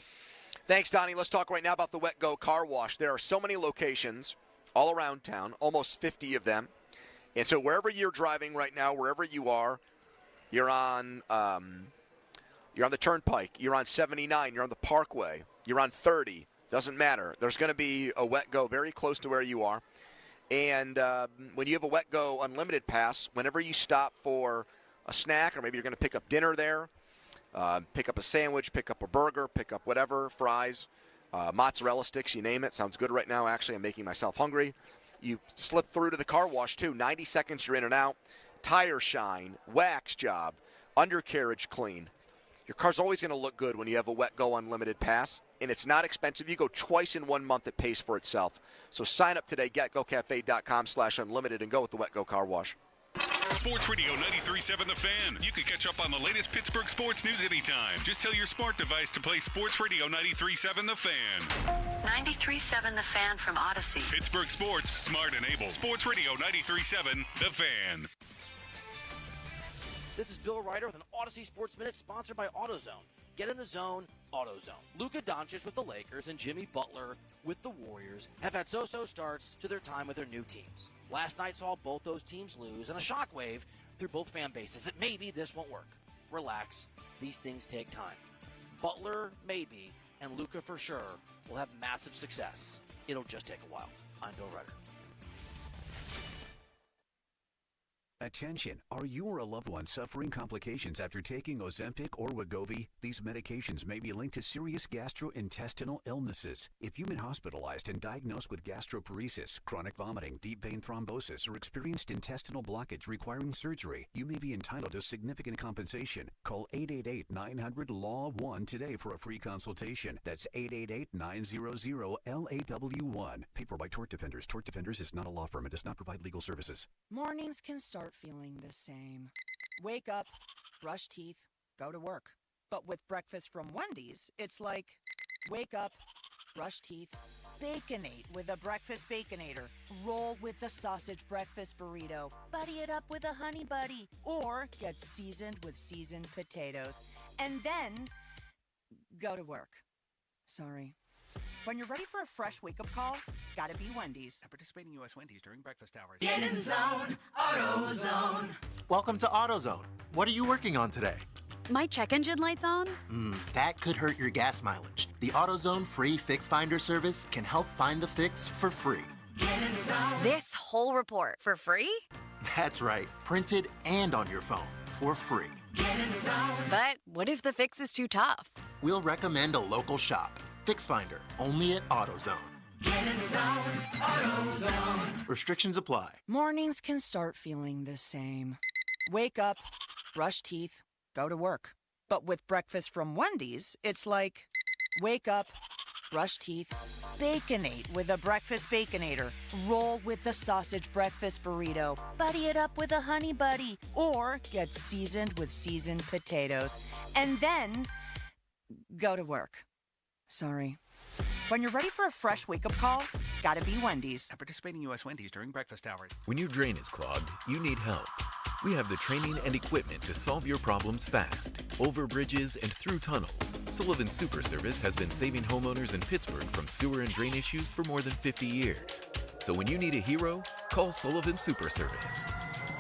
Thanks, Donnie. Let's talk right now about the Wet Go Car Wash. There are so many locations all around town, almost 50 of them. And so wherever you're driving right now, wherever you are, you're on the Turnpike, you're on 79, you're on the Parkway, you're on 30. Doesn't matter. There's going to be a Wet Go very close to where you are. And when you have a Wet Go Unlimited pass, whenever you stop for a snack or maybe you're going to pick up dinner there, pick up a sandwich, pick up a burger, pick up whatever, fries, mozzarella sticks, you name it. Sounds good right now, actually. I'm making myself hungry. You slip through to the car wash, too. 90 seconds, you're in and out. Tire shine, wax job, undercarriage clean. Your car's always going to look good when you have a Wet Go Unlimited pass, and it's not expensive. You go twice in 1 month, it pays for itself. So sign up today, getgocafe.com/unlimited, and go with the Wet Go Car Wash. Sports Radio 93.7 The Fan. You can catch up on the latest Pittsburgh sports news anytime. Just tell your smart device to play Sports Radio 93.7 The Fan. 93.7 The Fan from Odyssey. Pittsburgh sports, smart and able. Sports Radio 93.7 The Fan. This is Bill Ryder with an Odyssey Sports Minute sponsored by AutoZone. Get in the zone, AutoZone. Luka Doncic with the Lakers and Jimmy Butler with the Warriors have had so-so starts to their time with their new teams. Last night saw both those teams lose and a shockwave through both fan bases that maybe this won't work. Relax. These things take time. Butler, maybe, and Luka for sure will have massive success. It'll just take a while. I'm Bill Ryder. Attention, are you or a loved one suffering complications after taking Ozempic or Wegovy? These medications may be linked to serious gastrointestinal illnesses. If you've been hospitalized and diagnosed with gastroparesis, chronic vomiting, deep vein thrombosis, or experienced intestinal blockage requiring surgery, you may be entitled to significant compensation. Call 888-900-LAW-1 today for a free consultation. That's 888-900-LAW1. Paid for by Tort Defenders. Tort Defenders is not a law firm and does not provide legal services. Mornings can start feeling the same. Wake up, brush teeth, go to work. But with breakfast from Wendy's, it's like, wake up, brush teeth, Baconate with a breakfast Baconator. Roll with the sausage breakfast burrito. Buddy it up with a honey buddy. Or get seasoned with seasoned potatoes. And then go to work. Sorry. When you're ready for a fresh wake-up call, gotta be Wendy's. At participating U.S. Wendy's during breakfast hours. Get in zone, AutoZone. Welcome to AutoZone. What are you working on today? My check engine light's on? That could hurt your gas mileage. The AutoZone free Fix Finder service can help find the fix for free. Get in zone. This whole report for free? That's right. Printed and on your phone for free. Get in zone. But what if the fix is too tough? We'll recommend a local shop. Fix Finder, only at AutoZone. Get in zone, AutoZone. Restrictions apply. Mornings can start feeling the same. Wake up, brush teeth, go to work. But with breakfast from Wendy's, it's like, wake up, brush teeth, Baconate with a breakfast Baconator. Roll with the sausage breakfast burrito. Buddy it up with a honey buddy. Or get seasoned with seasoned potatoes. And then go to work. Sorry. When you're ready for a fresh wake-up call, gotta be Wendy's. At participating U.S. Wendy's during breakfast hours. When your drain is clogged, you need help. We have the training and equipment to solve your problems fast, over bridges and through tunnels. Sullivan Super Service has been saving homeowners in Pittsburgh from sewer and drain issues for more than 50 years. So when you need a hero, call Sullivan Super Service.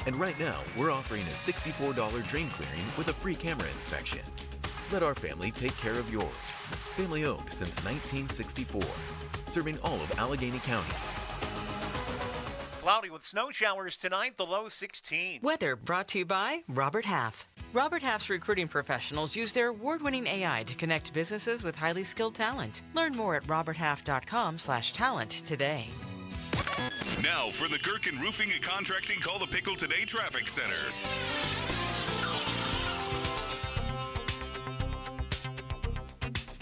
And right now, we're offering a $64 drain clearing with a free camera inspection. Let our family take care of yours. Family owned since 1964. Serving all of Allegheny County. Cloudy with snow showers tonight, the low 16. Weather brought to you by Robert Half. Robert Half's recruiting professionals use their award-winning AI to connect businesses with highly skilled talent. Learn more at roberthalf.com/talent today. Now for the Gherkin Roofing and Contracting Call the Pickle Today Traffic Center.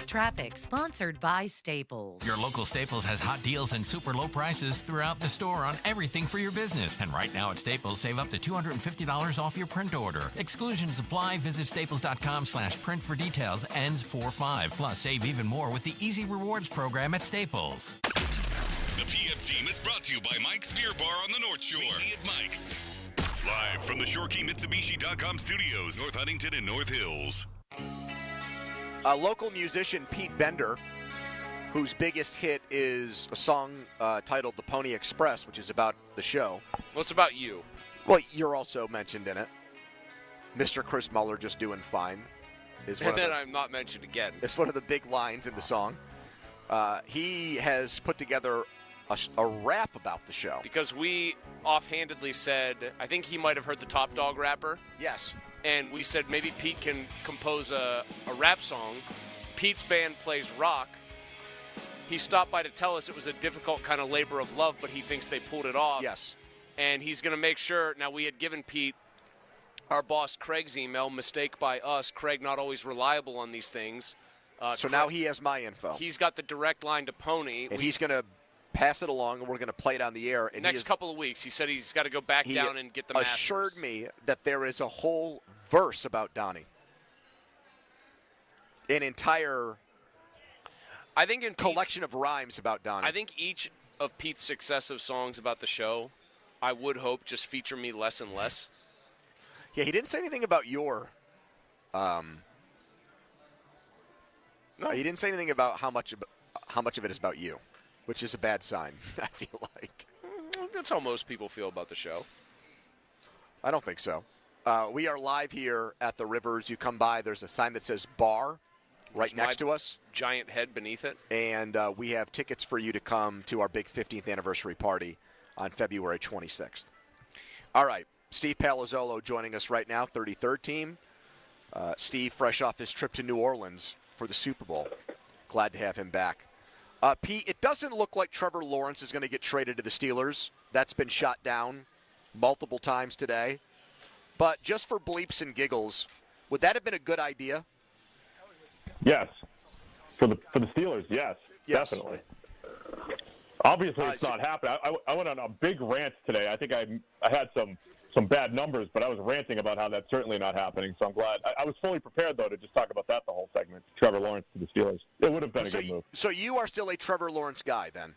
Traffic sponsored by Staples. Your local Staples has hot deals and super low prices throughout the store on everything for your business. And right now at Staples, save up to $250 off your print order. Exclusions apply. Visit staples.com/print for details. Ends 4/5. Plus, save even more with the Easy Rewards program at Staples. The PM team is brought to you by Mike's Beer Bar on the North Shore. Meet me at Mike's. Live from the ShoreKeyMitsubishi.com studios, North Huntington and North Hills. Local musician Pete Bender, whose biggest hit is a song titled The Pony Express, which is about the show. What's about you? Well, you're also mentioned in it. Mr. Chris Muller just doing fine. And then I'm not mentioned again. It's one of the big lines in the song. He has put together a rap about the show. Because we offhandedly said, I think he might have heard the Top Dog rapper. Yes. And we said maybe Pete can compose a rap song. Pete's band plays rock. He stopped by to tell us it was a difficult kind of labor of love, but he thinks they pulled it off. Yes. And he's going to make sure. Now, we had given Pete our boss Craig's email, mistake by us. Craig not always reliable on these things. So now he has my info. He's got the direct line to Pony. And he's going to pass it along, and we're going to play it on the air. And next couple of weeks, he said he's got to go back down and get the masters. He assured me that there is a whole verse about Donnie. An entire collection of rhymes about Donnie. I think each of Pete's successive songs about the show, I would hope, just feature me less and less. Yeah, he didn't say anything about your. No, he didn't say anything about how much of it is about you, which is a bad sign. I feel like that's how most people feel about the show. I don't think so. We are live here at the Rivers. You come by, there's a sign that says bar right next to us. Giant head beneath it. And we have tickets for you to come to our big 15th anniversary party on February 26th. All right, Steve Palazzolo joining us right now, 33rd team. Steve, fresh off his trip to New Orleans for the Super Bowl. Glad to have him back. Pete, it doesn't look like Trevor Lawrence is going to get traded to the Steelers. That's been shot down multiple times today. But just for bleeps and giggles, would that have been a good idea? Yes. For the Steelers, yes. Definitely. Obviously, it's not happening. I went on a big rant today. I think I had some bad numbers, but I was ranting about how that's certainly not happening. So I'm glad. I was fully prepared, though, to just talk about that the whole segment. Trevor Lawrence to the Steelers. It would have been a good move. So you are still a Trevor Lawrence guy, then?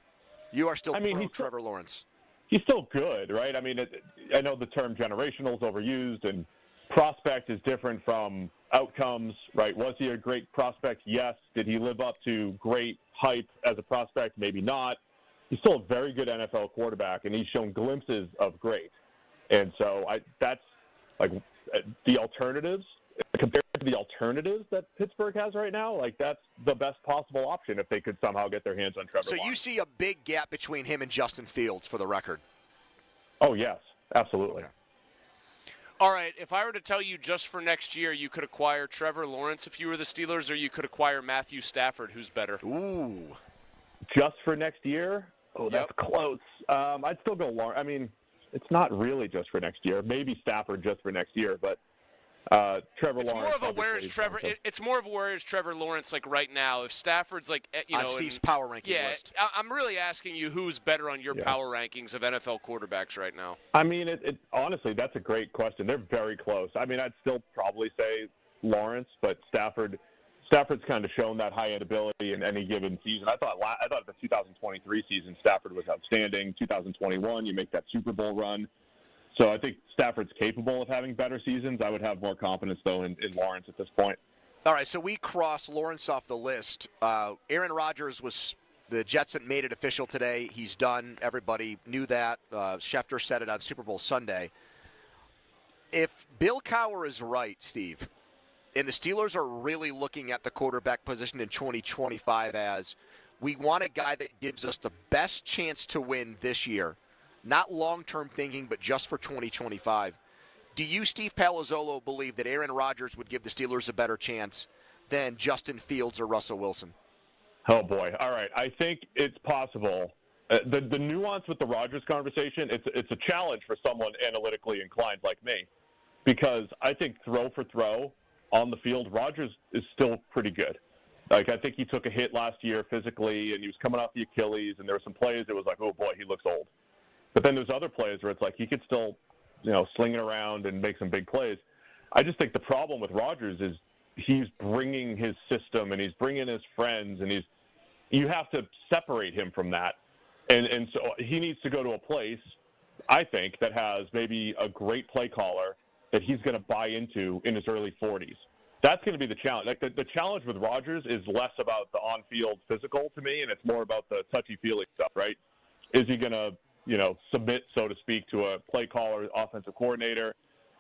You are still pro Trevor Lawrence? He's still good, right? I mean, I know the term generational is overused, and prospect is different from outcomes, right? Was he a great prospect? Yes. Did he live up to great hype as a prospect? Maybe not. He's still a very good NFL quarterback, and he's shown glimpses of great. And so that's like the alternatives, compared to the alternatives that Pittsburgh has right now, like that's the best possible option if they could somehow get their hands on Trevor Lawrence. So you see a big gap between him and Justin Fields, for the record? Oh, yes, absolutely. Okay. All right, if I were to tell you just for next year you could acquire Trevor Lawrence if you were the Steelers, or you could acquire Matthew Stafford, who's better? Ooh. Just for next year? Oh, that's close. I'd still go Lawrence. I mean, it's not really just for next year. Maybe Stafford just for next year, but Trevor Lawrence. It's more of a where is Trevor Lawrence like right now? If Stafford's like on Steve's power ranking list. I'm really asking you who's better on your power rankings of NFL quarterbacks right now. I mean, honestly, that's a great question. They're very close. I mean, I'd still probably say Lawrence, but Stafford's kind of shown that high-end ability in any given season. I thought the 2023 season Stafford was outstanding. 2021, you make that Super Bowl run. So I think Stafford's capable of having better seasons. I would have more confidence, though, in Lawrence at this point. All right, so we cross Lawrence off the list. Aaron Rodgers the Jets had made it official today. He's done. Everybody knew that. Schefter said it on Super Bowl Sunday. If Bill Cowher is right, Steve, and the Steelers are really looking at the quarterback position in 2025 as we want a guy that gives us the best chance to win this year, not long-term thinking, but just for 2025. Do you, Steve Palazzolo, believe that Aaron Rodgers would give the Steelers a better chance than Justin Fields or Russell Wilson? Oh, boy. All right. I think it's possible. The nuance with the Rodgers conversation, it's a challenge for someone analytically inclined like me, because I think throw for throw on the field, Rodgers is still pretty good. Like, I think he took a hit last year physically, and he was coming off the Achilles, and there were some plays that was like, oh, boy, he looks old. But then there's other plays where it's like he could still, sling it around and make some big plays. I just think the problem with Rodgers is he's bringing his system and he's bringing his friends, and you have to separate him from that. And so he needs to go to a place, I think, that has maybe a great play caller that he's going to buy into in his early 40s. That's going to be the challenge. Like the challenge with Rodgers is less about the on-field physical to me, and it's more about the touchy-feely stuff, right? Is he going to, submit, so to speak, to a play caller, offensive coordinator,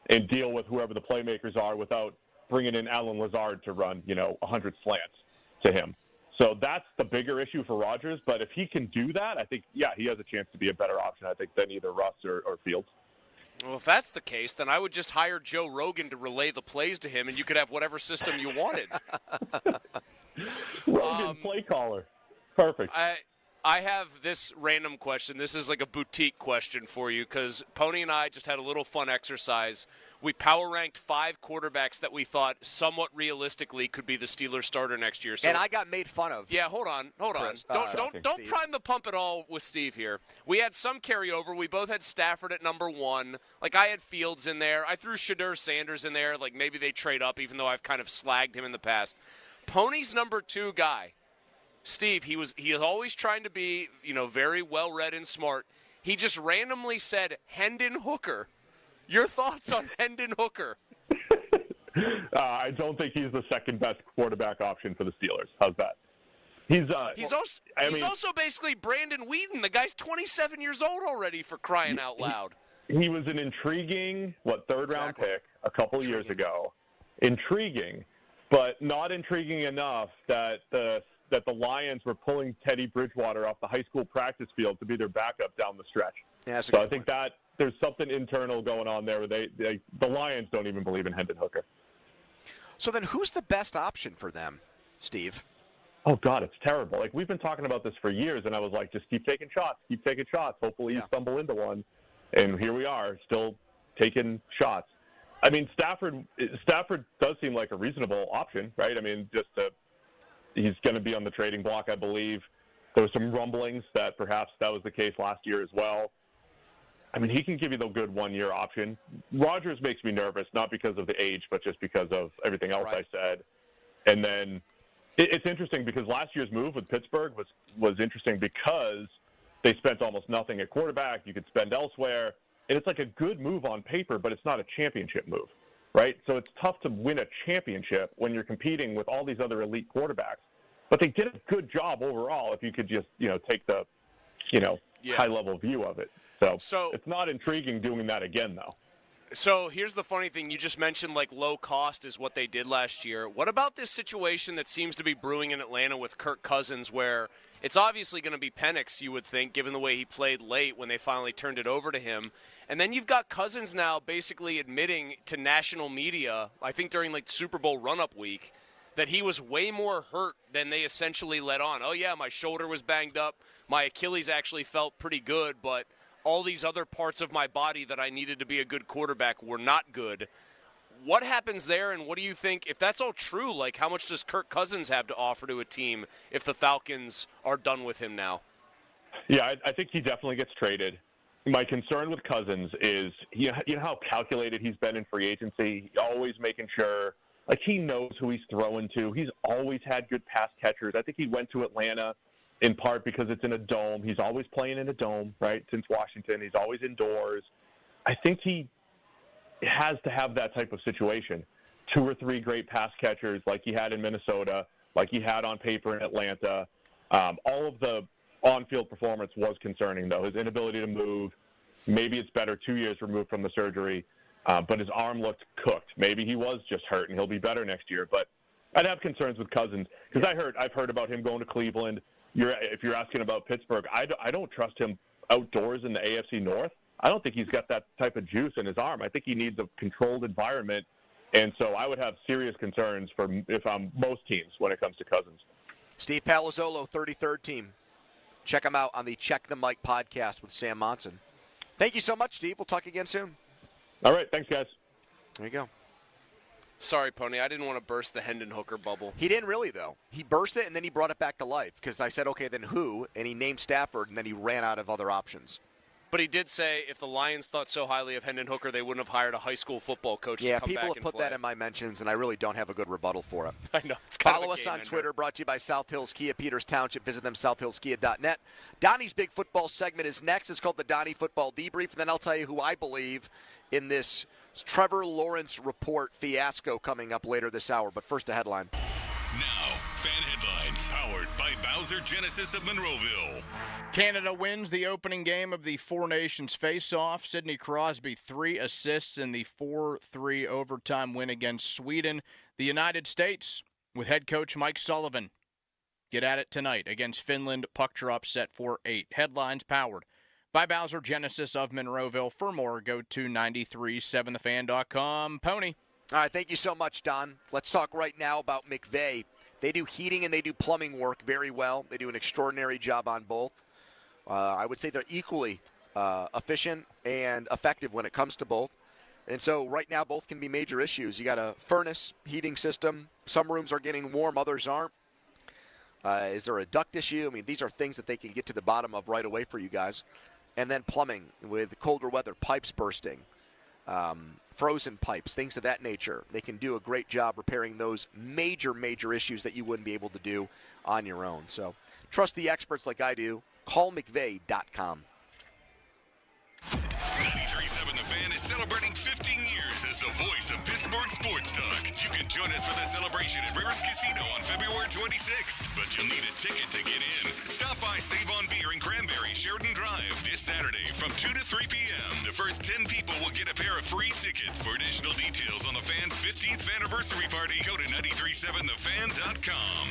and deal with whoever the playmakers are without bringing in Alan Lazard to run, 100 slants to him. So that's the bigger issue for Rodgers. But if he can do that, I think, he has a chance to be a better option, I think, than either Russ or Fields. Well, if that's the case, then I would just hire Joe Rogan to relay the plays to him, and you could have whatever system you wanted. Rogan play caller. Perfect. I have this random question. This is like a boutique question for you, because Pony and I just had a little fun exercise. We power ranked 5 quarterbacks that we thought somewhat realistically could be the Steelers starter next year. So, and I got made fun of. Yeah, hold on. Don't prime the pump at all with Steve here. We had some carryover. We both had Stafford at number 1. Like, I had Fields in there. I threw Shadur Sanders in there. Like, maybe they trade up, even though I've kind of slagged him in the past. Pony's number 2 guy, Steve, he is always trying to be, very well-read and smart. He just randomly said Hendon Hooker Your thoughts on Hendon Hooker? I don't think he's the second best quarterback option for the Steelers. How's that? He's also basically Brandon Whedon. The guy's 27 years old already, for crying out loud. He was an intriguing, third-round pick a couple years ago. Intriguing, but not intriguing enough that the Lions were pulling Teddy Bridgewater off the high school practice field to be their backup down the stretch. Yeah, so I think that there's something internal going on there where the Lions don't even believe in Hendon Hooker. So then who's the best option for them, Steve? Oh, God, it's terrible. We've been talking about this for years, and I was like, just keep taking shots. Hopefully you stumble into one. And here we are, still taking shots. I mean, Stafford does seem like a reasonable option, right? I mean, he's going to be on the trading block, I believe. There were some rumblings that perhaps that was the case last year as well. I mean, he can give you the good one-year option. Rodgers makes me nervous, not because of the age, but just because of everything else I said. And then it's interesting because last year's move with Pittsburgh was interesting because they spent almost nothing at quarterback. You could spend elsewhere. And it's like a good move on paper, but it's not a championship move, right? So it's tough to win a championship when you're competing with all these other elite quarterbacks. But they did a good job overall if you could just, take the, high-level view of it. So it's not intriguing doing that again, though. So here's the funny thing. You just mentioned, low cost is what they did last year. What about this situation that seems to be brewing in Atlanta with Kirk Cousins where it's obviously going to be Penix, you would think, given the way he played late when they finally turned it over to him. And then you've got Cousins now basically admitting to national media, I think during, Super Bowl run-up week, that he was way more hurt than they essentially let on. Oh, yeah, my shoulder was banged up. My Achilles actually felt pretty good, but all these other parts of my body that I needed to be a good quarterback were not good. What happens there, and what do you think, if that's all true, how much does Kirk Cousins have to offer to a team if the Falcons are done with him now? Yeah, I think he definitely gets traded. My concern with Cousins is, you know how calculated he's been in free agency, always making sure, he knows who he's throwing to. He's always had good pass catchers. I think he went to Atlanta in part because it's in a dome. He's always playing in a dome, right, since Washington. He's always indoors. I think he has to have that type of situation. 2 or 3 great pass catchers like he had in Minnesota, like he had on paper in Atlanta. All of the on-field performance was concerning, though. His inability to move, maybe it's better 2 years removed from the surgery, but his arm looked cooked. Maybe he was just hurt, and he'll be better next year. But I'd have concerns with Cousins because I've heard about him going to Cleveland. If you're asking about Pittsburgh, I don't trust him outdoors in the AFC North. I don't think he's got that type of juice in his arm. I think he needs a controlled environment, and so I would have serious concerns if I'm most teams when it comes to Cousins. Steve Palazzolo, 33rd team. Check him out on the Check the Mic podcast with Sam Monson. Thank you so much, Steve. We'll talk again soon. All right. Thanks, guys. There you go. Sorry, Pony. I didn't want to burst the Hendon Hooker bubble. He didn't really, though. He burst it, and then he brought it back to life because I said, okay, then who? And he named Stafford, and then he ran out of other options. But he did say if the Lions thought so highly of Hendon Hooker, they wouldn't have hired a high school football coach to come back and play. Yeah, people have put that in my mentions, and I really don't have a good rebuttal for it. I know. It's kind Follow us on Twitter, brought to you by South Hills Kia, Peters Township. Visit them, southhillskia.net. Donnie's big football segment is next. It's called the Donnie Football Debrief, and then I'll tell you who I believe in this Trevor Lawrence report fiasco coming up later this hour. But first, a headline. Now, fan headlines powered by Bowser Genesis of Monroeville. Canada wins the opening game of the Four Nations face-off. Sidney Crosby 3 assists in the 4-3 overtime win against Sweden. The United States, with head coach Mike Sullivan, get at it tonight against Finland. Puck drop set for 8. Headlines powered by Bowser Genesis of Monroeville. For more, go to 937thefan.com. Pony. All right, thank you so much, Don. Let's talk right now about McVay. They do heating and they do plumbing work very well. They do an extraordinary job on both. I would say they're equally efficient and effective when it comes to both. And so right now, both can be major issues. You got a furnace heating system. Some rooms are getting warm, others aren't. Is there a duct issue? I mean, these are things that they can get to the bottom of right away for you guys. And then plumbing with colder weather, pipes bursting, frozen pipes, things of that nature. They can do a great job repairing those major, major issues that you wouldn't be able to do on your own. So trust the experts like I do. CallMcVay.com. 93.7 93.7 The Fan is celebrating 15 years as the voice of Pittsburgh sports talk. You can join us for the celebration at Rivers Casino on February 26th, but you'll need a ticket to get in. Stop by Save on Beer in Cranberry, Sheridan Drive this Saturday from 2 to 3 p.m. The first 10 people will get a pair of free tickets. For additional details on the Fan's 15th anniversary party, go to 937thefan.com.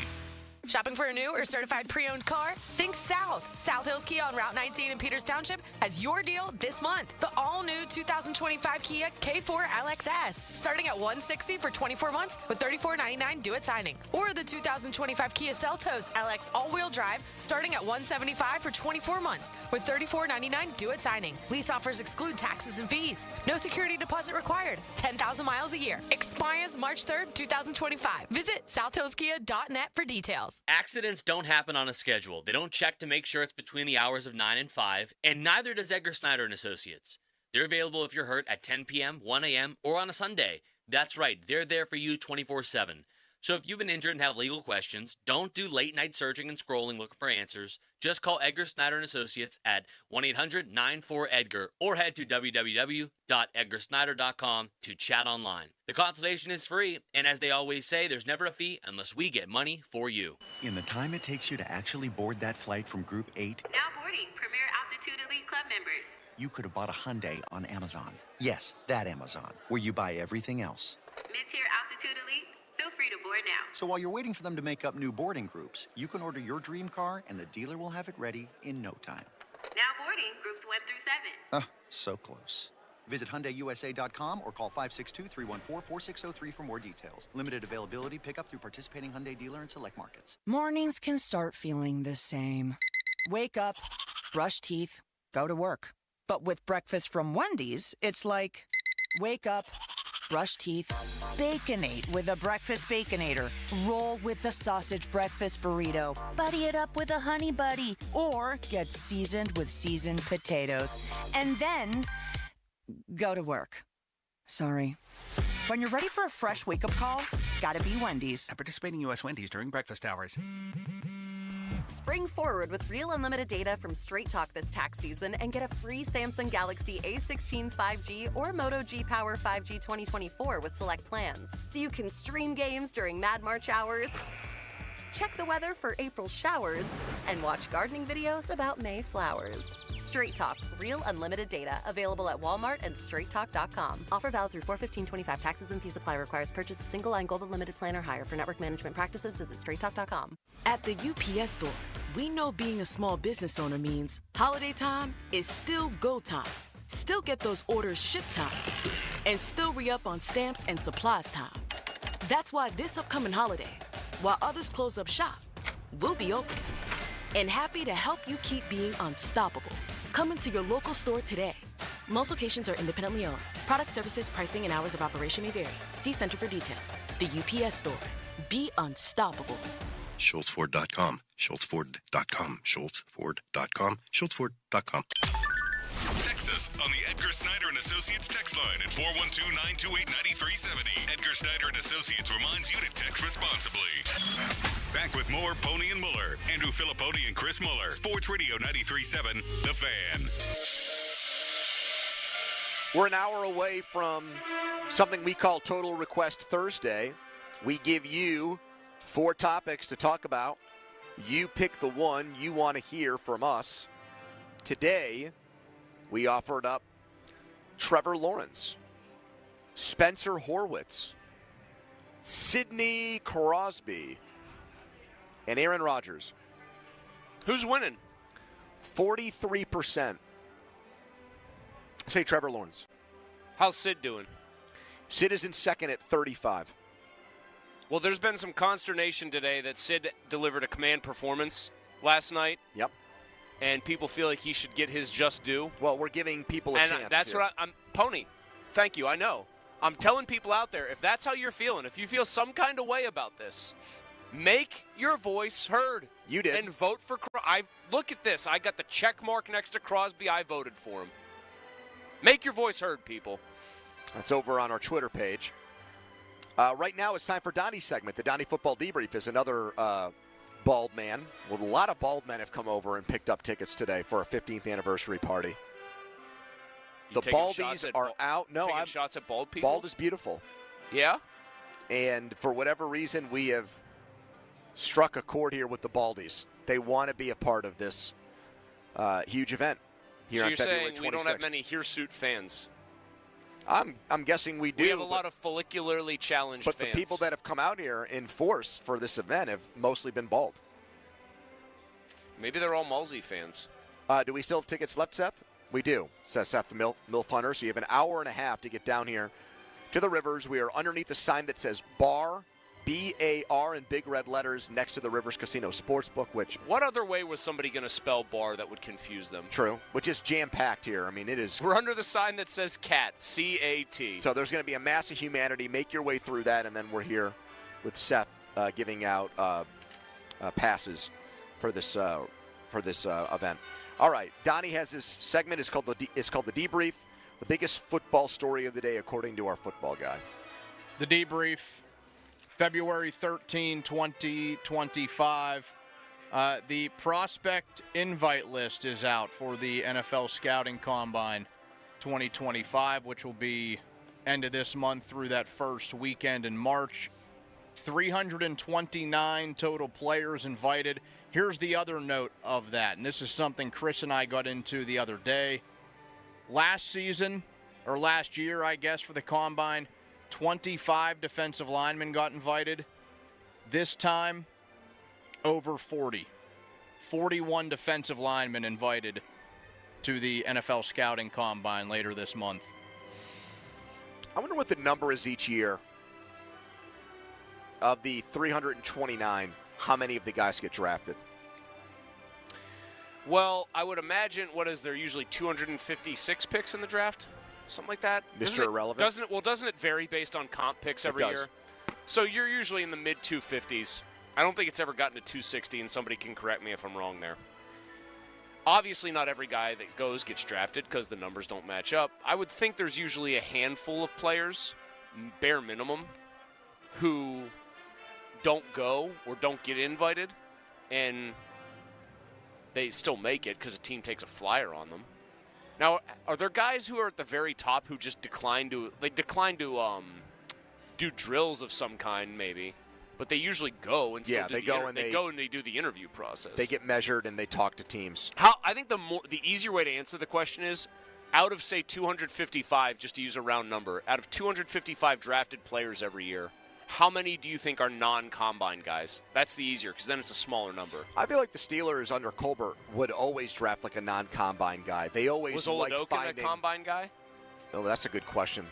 Shopping for a new or certified pre-owned car? Think South. South Hills Kia on Route 19 in Peters Township has your deal this month. The all-new 2025 Kia K4 LXS, starting at $160 for 24 months with $34.99 due at signing. Or the 2025 Kia Seltos LX all-wheel drive, starting at $175 for 24 months with $34.99 due at signing. Lease offers exclude taxes and fees. No security deposit required. 10,000 miles a year. Expires March 3rd, 2025. Visit southhillskia.net for details. Accidents don't happen on a schedule. They don't check to make sure it's between the hours of 9 and 5, and neither does Edgar Snyder and Associates. They're available if you're hurt at 10 p.m., 1 a.m., or on a Sunday. That's right, they're there for you 24/7. So if you've been injured and have legal questions, don't do late-night searching and scrolling looking for answers. Just call Edgar Snyder and Associates at 1-800-94-EDGAR or head to www.edgarsnyder.com to chat online. The consultation is free, and as they always say, there's never a fee unless we get money for you. In the time it takes you to actually board that flight from Group 8, now boarding Premier Altitude Elite Club members. you could have bought a Hyundai on Amazon. Yes, that Amazon, where you buy everything else. Mid-tier Altitude Elite, feel free to board now. So while you're waiting for them to make up new boarding groups, you can order your dream car and the dealer will have it ready in no time. Now boarding groups 1 through 7. Oh, so close. Visit HyundaiUSA.com or call 562-314-4603 for more details. Limited availability, pickup through participating Hyundai dealer in select markets. Mornings can start feeling the same. Wake up, brush teeth, go to work. But with breakfast from Wendy's, it's like, wake up, brush teeth, Baconate with a breakfast Baconator. Roll with a sausage breakfast burrito. Buddy it up with a honey buddy. Or get seasoned with seasoned potatoes. And then go to work. Sorry. When you're ready for a fresh wake-up call, gotta be Wendy's. At participating U.S. Wendy's during breakfast hours. Spring forward with real unlimited data from Straight Talk this tax season and get a free Samsung Galaxy A16 5G or Moto G Power 5G 2024 with select plans. So you can stream games during Mad March hours, check the weather for April showers, and watch gardening videos about May flowers. Straight Talk, real unlimited data. Available at Walmart and straighttalk.com. Offer valid through 4/15/25. Taxes and fees apply. Requires purchase of single line gold unlimited plan or higher. For network management practices, visit straighttalk.com. At the UPS store, we know being a small business owner means holiday time is still go time. Still get those orders shipped time. And still re-up on stamps and supplies time. That's why this upcoming holiday, while others close up shop, we'll be open. And happy to help you keep being unstoppable. Come into your local store today. Most locations are independently owned. Product, services, pricing, and hours of operation may vary. See Center for details. The UPS store. Be unstoppable. SchultzFord.com. SchultzFord.com. SchultzFord.com. SchultzFord.com. Text us on the Edgar Snyder and Associates text line at 412-928-9370. Edgar Snyder and Associates reminds you to text responsibly. Back with more Pony and Muller. Andrew Filipponi and Chris Muller. Sports Radio 93.7, The Fan. We're an hour away from something we call Total Request Thursday. We give you 4 topics to talk about. You pick the one you want to hear from us. Today, we offered up Trevor Lawrence, Spencer Horwitz, Sidney Crosby, and Aaron Rodgers. Who's winning? 43%. Say Trevor Lawrence. How's Sid doing? Sid is in second at 35. Well, there's been some consternation today that Sid delivered a command performance last night. Yep. And people feel like he should get his just due. Well, we're giving people a chance. That's here. what I'm Pony. Thank you. I know. I'm telling people out there, if that's how you're feeling, if you feel some kind of way about this, make your voice heard. You did. And vote for look at this. I got the check mark next to Crosby. I voted for him. Make your voice heard, people. That's over on our Twitter page. Right now, it's time for Donnie's segment. The Donnie Football Debrief is another bald man. Well, a lot of bald men have come over and picked up tickets today for our 15th anniversary party. The baldies are out. No, I'm shots at bald people. Bald is beautiful. Yeah? And for whatever reason, we have struck a chord here with the baldies. They want to be a part of this huge event here on February 26th. So you're saying we don't have many hirsute fans? I'm guessing we do. We have a lot of follicularly challenged fans. But the people that have come out here in force for this event have mostly been bald. Maybe they're all Mulsey fans. Do we still have tickets left, Seth? We do, says Seth the MILF Hunter. So you have an hour and a half to get down here to the Rivers. We are underneath the sign that says Bar, B-A-R, in big red letters next to the Rivers Casino Sportsbook, which... What other way was somebody going to spell bar that would confuse them? True, which is jam-packed here. I mean, it is... We're under the sign that says CAT, C-A-T. So there's going to be a mass of humanity. Make your way through that, and then we're here with Seth giving out passes for this event. All right, Donnie has this segment. It's called the Debrief, the biggest football story of the day, according to our football guy. The Debrief, February 13, 2025. The prospect invite list is out for the NFL Scouting Combine 2025, which will be end of this month through that first weekend in March. 329 total players invited. Here's the other note of that, and this is something Chris and I got into the other day. Last year, I guess, for the Combine, 25 defensive linemen got invited. This time, over 40. 41 defensive linemen invited to the NFL Scouting Combine later this month. I wonder what the number is each year. Of the 329, how many of the guys get drafted? Well, I would imagine, what is there, usually 256 picks in the draft? Something like that? Mr. Irrelevant? Doesn't it vary based on comp picks every year? So you're usually in the mid-250s. I don't think it's ever gotten to 260, and somebody can correct me if I'm wrong there. Obviously, not every guy that goes gets drafted because the numbers don't match up. I would think there's usually a handful of players, bare minimum, who don't go or don't get invited, and they still make it because a team takes a flyer on them. Now, are there guys who are at the very top who just decline to do drills of some kind, maybe, but they usually go and they go and they do the interview process. They get measured and they talk to teams. I think the easier way to answer the question is, out of say 255, just to use a round number, out of 255 drafted players every year, how many do you think are non-combine guys? That's the easier, because then it's a smaller number. I feel like the Steelers under Colbert would always draft like a non-combine guy. They always was Oladokin a combine guy? Oh, that's a good question.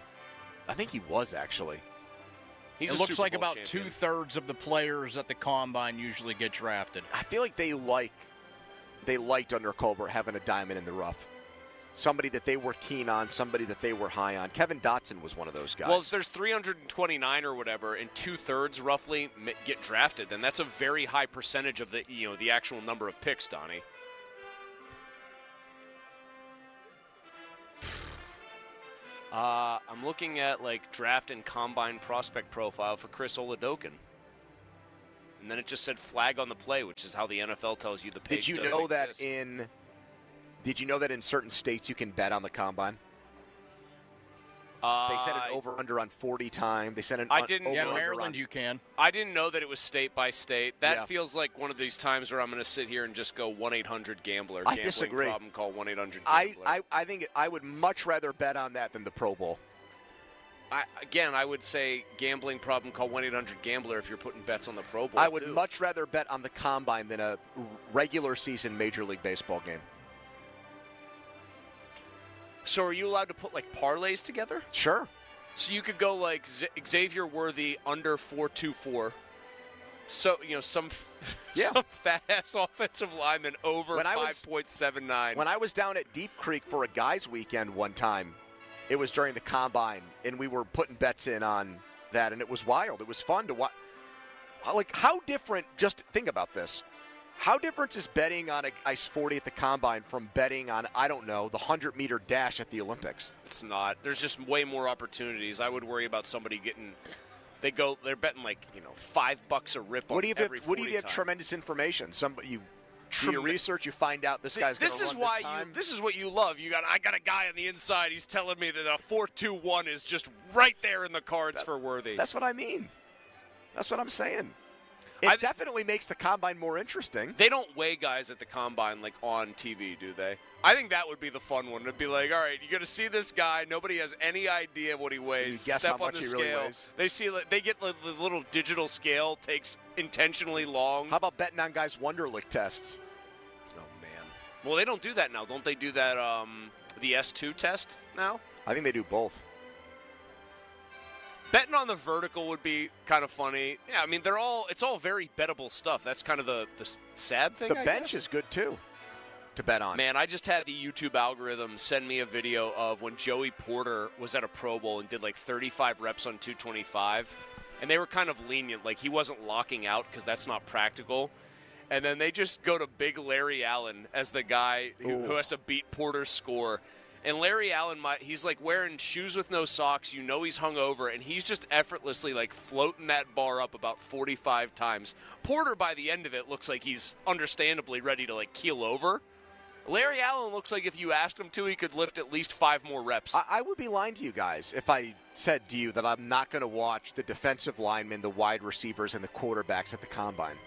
I think he was, actually. It looks like about champion. 2/3 of the players at the combine usually get drafted. I feel like they liked under Colbert having a diamond in the rough. Somebody that they were keen on, somebody that they were high on. Kevin Dotson was one of those guys. Well, if there's 329 or whatever, and 2/3 roughly get drafted, then that's a very high percentage of the actual number of picks, Donnie. I'm looking at draft and combine prospect profile for Chris Oladokin. And then it just said flag on the play, which is how the NFL tells you the page Did you know that in certain states you can bet on the combine? They set an over-under on 40 time. They set an Maryland you can. I didn't know that it was state by state. That feels like one of these times where I'm going to sit here and just go 1-800-GAMBLER. I disagree. Problem, call 1-800-GAMBLER. I think I would much rather bet on that than the Pro Bowl. I would say gambling problem, call 1-800-GAMBLER if you're putting bets on the Pro Bowl. I would much rather bet on the combine than a regular season Major League Baseball game. So are you allowed to put parlays together? Sure. So you could go Xavier Worthy under 4.24. So some fat ass offensive lineman over 5.79. When I was down at Deep Creek for a guys' weekend one time, it was during the combine, and we were putting bets in on that, and it was wild. It was fun to watch. How different? Just think about this. How different is betting on a ice 40 at the combine from betting on, I don't know, the 100-meter dash at the Olympics? It's not. There's just way more opportunities. I would worry about somebody getting. They're betting $5 a rip on every 40 What do you have tremendous information? You Do your research, you find out this guy's going to run this time. This is what you love. I got a guy on the inside. He's telling me that a 4.21 is just right there in the cards for Worthy. That's what I mean. That's what I'm saying. It definitely makes the combine more interesting. They don't weigh guys at the combine like on TV, do they? I think that would be the fun one. It'd be like, all right, you're going to see this guy. Nobody has any idea what he weighs. You guess Step how on much the he scale. really weighs. They get the little digital scale, takes intentionally long. How about betting on guys' Wonderlic tests? Oh, man. Well, they don't do that now. Don't they do that, the S2 test now? I think they do both. Betting on the vertical would be kind of funny. Yeah, I mean, it's all very bettable stuff. That's kind of the sad thing, The bench is good, too, to bet on. Man, I just had the YouTube algorithm send me a video of when Joey Porter was at a Pro Bowl and did like 35 reps on 225. And they were kind of lenient. Like, he wasn't locking out because that's not practical. And then they just go to big Larry Allen as the guy who has to beat Porter's score. And Larry Allen, he's like wearing shoes with no socks. You know he's hungover, and he's just effortlessly like floating that bar up about 45 times. Porter, by the end of it, looks like he's understandably ready to like keel over. Larry Allen looks like if you asked him to, he could lift at least 5 more reps. I would be lying to you guys if I said to you that I'm not going to watch the defensive linemen, the wide receivers, and the quarterbacks at the combine.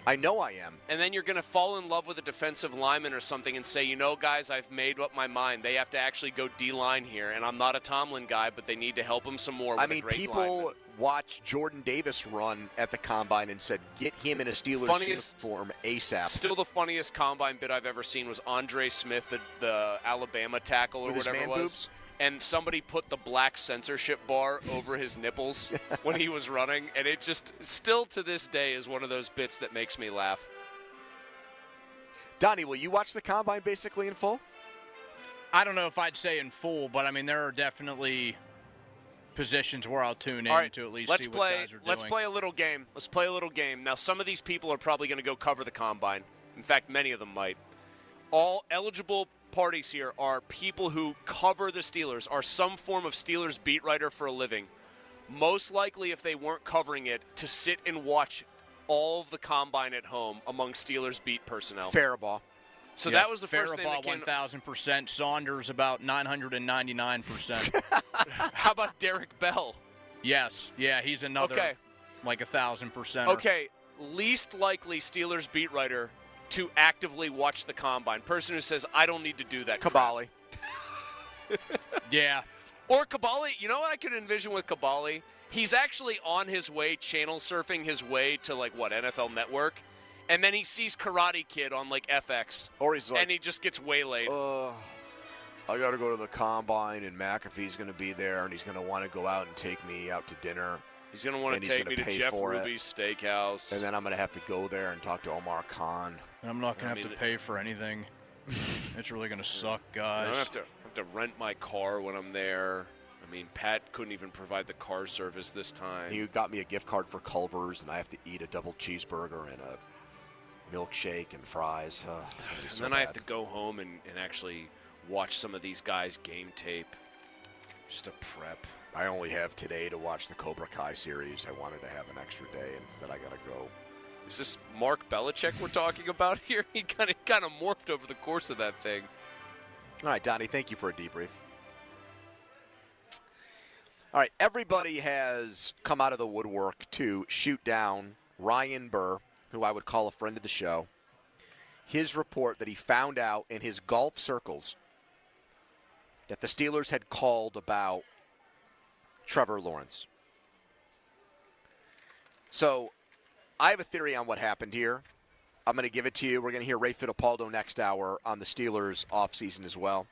I know I am. And then you're going to fall in love with a defensive lineman or something and say, guys, I've made up my mind. They have to actually go D-line here. And I'm not a Tomlin guy, but they need to help him some more with a great people lineman. Watched Jordan Davis run at the combine and said, get him in a Steelers uniform ASAP. Still the funniest combine bit I've ever seen was Andre Smith, the Alabama tackle or with whatever it was. Boobs? And somebody put the black censorship bar over his nipples when he was running. And it just, still to this day, is one of those bits that makes me laugh. Donnie, will you watch the combine basically in full? I don't know if I'd say in full, but, I mean, there are definitely positions where I'll tune in to at least see what guys are doing. Let's play a little game. Now, some of these people are probably going to go cover the combine. In fact, many of them might. All eligible parties here are people who cover the Steelers, are some form of Steelers beat writer for a living. Most likely, if they weren't covering it, to sit and watch all of the combine at home among Steelers beat personnel. Faribault. So that was the first thing that came. 1,000%. Saunders about 999%. How about Derek Bell? Yes. Yeah, he's another like 1,000%. Okay, least likely Steelers beat writer to actively watch the combine. Person who says, I don't need to do that. Kabali. Yeah. Or Kabali. You know what I could envision with Kabali? He's actually on his way, channel surfing his way to, NFL Network. And then he sees Karate Kid on, FX. Or he's like, and he just gets waylaid. I got to go to the combine, and McAfee's going to be there, and he's going to want to go out and take me out to dinner. He's going to want to take me to Jeff Ruby's Steakhouse. And then I'm going to have to go there and talk to Omar Khan. And I'm not going to have to pay for anything. It's really going to suck, guys. I have to rent my car when I'm there. I mean, Pat couldn't even provide the car service this time. He got me a gift card for Culver's, and I have to eat a double cheeseburger and a milkshake and fries. And then I have to go home and actually watch some of these guys' game tape just to prep. I only have today to watch the Cobra Kai series. I wanted to have an extra day, and instead I got to go. Is this Mark Belichick we're talking about here? He kind of morphed over the course of that thing. All right, Donnie, thank you for a debrief. All right, everybody has come out of the woodwork to shoot down Ryan Burr, who I would call a friend of the show. His report that he found out in his golf circles that the Steelers had called about Trevor Lawrence. So I have a theory on what happened here. I'm going to give it to you. We're going to hear Ray Fittipaldo next hour on the Steelers offseason as well.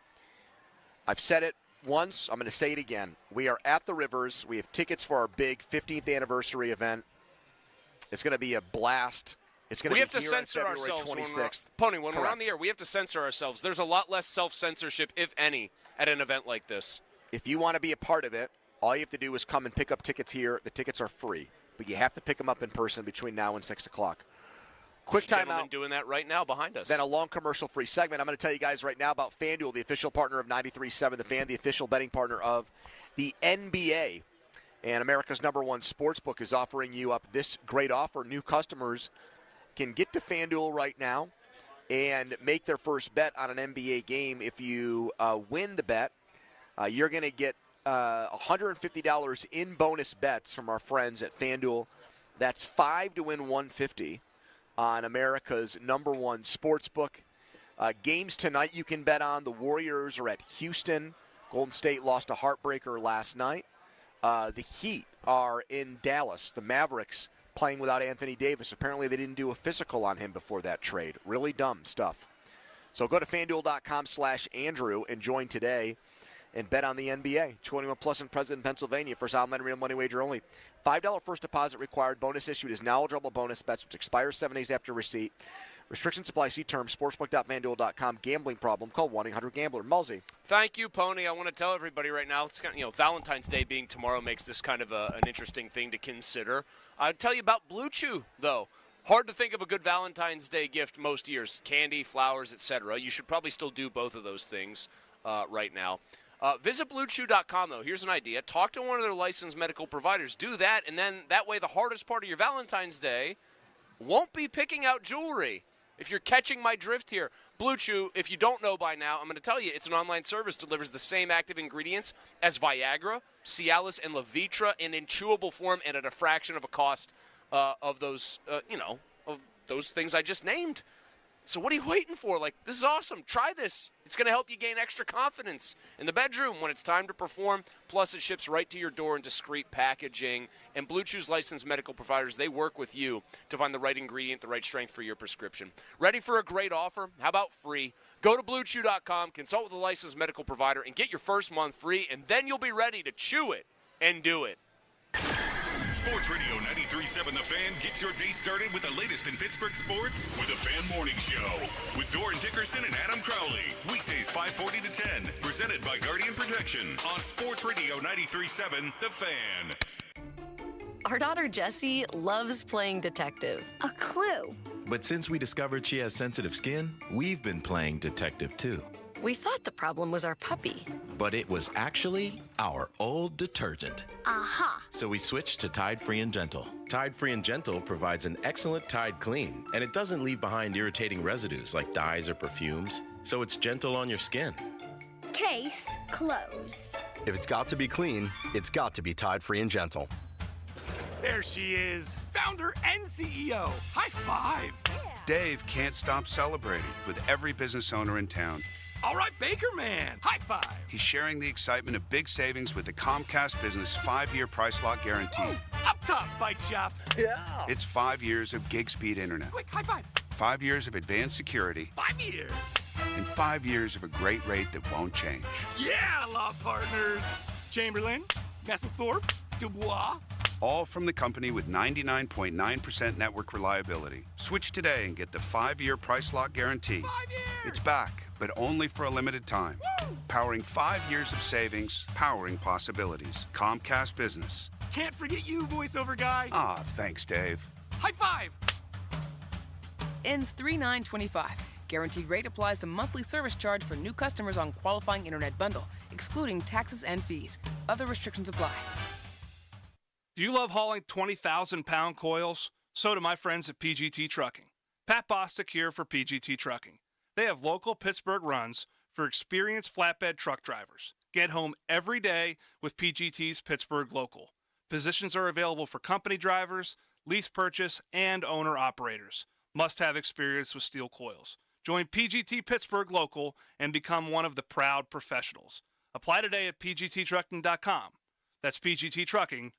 I've said it once. I'm going to say it again. We are at the Rivers. We have tickets for our big 15th anniversary event. It's going to be a blast. It's going to be have to censor ourselves 26th. When we're on the air, we have to censor ourselves. There's a lot less self-censorship, if any, at an event like this. If you want to be a part of it, all you have to do is come and pick up tickets here. The tickets are free, but you have to pick them up in person between now and 6 o'clock. Quick timeout. Doing that right now behind us. Then a long commercial-free segment. I'm going to tell you guys right now about FanDuel, the official partner of 93.7 The Fan, the official betting partner of the NBA. And America's #1 sportsbook is offering you up this great offer. New customers can get to FanDuel right now and make their first bet on an NBA game. If you win the bet, you're going to get $150 in bonus bets from our friends at FanDuel. That's 5 to win $150 on America's #1 sportsbook. Games tonight you can bet on. The Warriors are at Houston. Golden State lost a heartbreaker last night. The Heat are in Dallas. The Mavericks playing without Anthony Davis. Apparently they didn't do a physical on him before that trade. Really dumb stuff. So go to FanDuel.com/Andrew and join today and bet on the NBA. 21 plus in President, Pennsylvania. First online real money wager only. $5 first deposit required. Bonus issued is knowledgeable bonus bets, which expires 7 days after receipt. Restrictions apply. See terms. Sportsbook.fanduel.com. Gambling problem? Call 1-800-GAMBLER. Mulsey. Thank you, Pony. I want to tell everybody right now, it's kind of, Valentine's Day being tomorrow makes this kind of an interesting thing to consider. I'll tell you about Blue Chew, though. Hard to think of a good Valentine's Day gift most years. Candy, flowers, etc. You should probably still do both of those things right now. Visit BlueChew.com, though. Here's an idea. Talk to one of their licensed medical providers. Do that, and then that way the hardest part of your Valentine's Day won't be picking out jewelry. If you're catching my drift here, Blue Chew, if you don't know by now, I'm going to tell you, it's an online service, delivers the same active ingredients as Viagra, Cialis, and Levitra in chewable form and at a fraction of a cost of those, of those things I just named. So what are you waiting for? This is awesome. Try this. It's going to help you gain extra confidence in the bedroom when it's time to perform. Plus, it ships right to your door in discreet packaging. And Blue Chew's licensed medical providers, they work with you to find the right ingredient, the right strength for your prescription. Ready for a great offer? How about free? Go to BlueChew.com, consult with a licensed medical provider, and get your first month free, and then you'll be ready to chew it and do it. Sports Radio 93.7 The Fan gets your day started with the latest in Pittsburgh sports with the Fan Morning Show with Doran Dickerson and Adam Crowley. Weekdays 5:40 to 10. Presented by Guardian Protection on Sports Radio 93.7 The Fan. Our daughter Jessie loves playing detective. A clue. But since we discovered she has sensitive skin, we've been playing detective too. We thought the problem was our puppy. But it was actually our old detergent. Aha. So we switched to Tide Free and Gentle. Tide Free and Gentle provides an excellent Tide clean, and it doesn't leave behind irritating residues like dyes or perfumes, so it's gentle on your skin. Case closed. If it's got to be clean, it's got to be Tide Free and Gentle. There she is, founder and CEO. High five. Yeah. Dave can't stop celebrating with every business owner in town. All right, Baker Man, high five. He's sharing the excitement of big savings with the Comcast Business 5-year price lock guarantee. Woo! Up top, bike shop. Yeah. It's 5 years of gig speed internet. Quick, high five. 5 years of advanced security. 5 years. And 5 years of a great rate that won't change. Yeah, law partners. Chamberlain, Messelthorpe, Dubois. All from the company with 99.9% network reliability. Switch today and get the 5-year price lock guarantee. 5 years. It's back, but only for a limited time. Woo! Powering 5 years of savings, powering possibilities. Comcast Business. Can't forget you, voiceover guy. Ah, thanks, Dave. High five. Ends 3/9/25. Guaranteed rate applies to monthly service charge for new customers on qualifying internet bundle, excluding taxes and fees. Other restrictions apply. Do you love hauling 20,000-pound coils? So do my friends at PGT Trucking. Pat Bostic here for PGT Trucking. They have local Pittsburgh runs for experienced flatbed truck drivers. Get home every day with PGT's Pittsburgh Local. Positions are available for company drivers, lease purchase, and owner-operators. Must have experience with steel coils. Join PGT Pittsburgh Local and become one of the proud professionals. Apply today at pgttrucking.com. That's pgttrucking.com.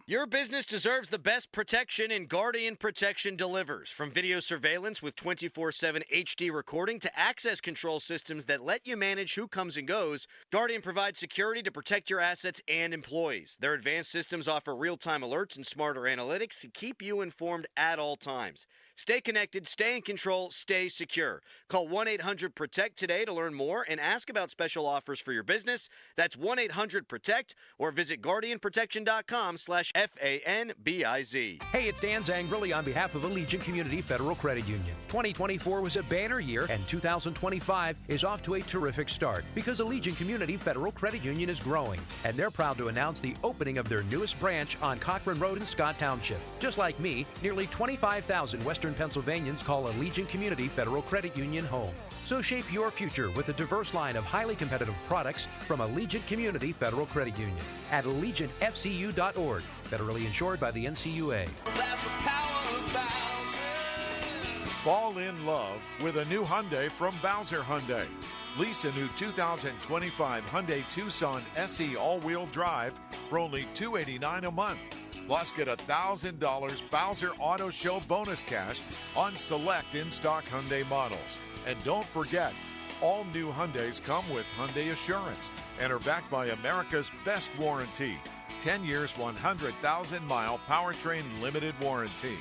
Your business deserves the best protection, and Guardian Protection delivers. From video surveillance with 24/7 HD recording to access control systems that let you manage who comes and goes, Guardian provides security to protect your assets and employees. Their advanced systems offer real-time alerts and smarter analytics to keep you informed at all times. Stay connected, stay in control, stay secure. Call 1-800-PROTECT today to learn more and ask about special offers for your business. That's 1-800-PROTECT, or visit guardianprotection.com allegiantbank.com/FANBIZ. Hey, it's Dan Zangrilli on behalf of Allegiant Community Federal Credit Union. 2024 was a banner year, and 2025 is off to a terrific start because Allegiant Community Federal Credit Union is growing, and they're proud to announce the opening of their newest branch on Cochran Road in Scott Township. Just like me, nearly 25,000 Western Pennsylvanians call Allegiant Community Federal Credit Union home. So shape your future with a diverse line of highly competitive products from Allegiant Community Federal Credit Union at AllegiantFCU.org. Federally insured by the NCUA. Fall in love with a new Hyundai from Bowser Hyundai. Lease a new 2025 Hyundai Tucson SE all-wheel drive for only $289 a month. Plus, get $1,000 Bowser Auto Show bonus cash on select in-stock Hyundai models. And don't forget, all new Hyundais come with Hyundai Assurance and are backed by America's best warranty. 10 years, 100,000-mile powertrain limited warranty.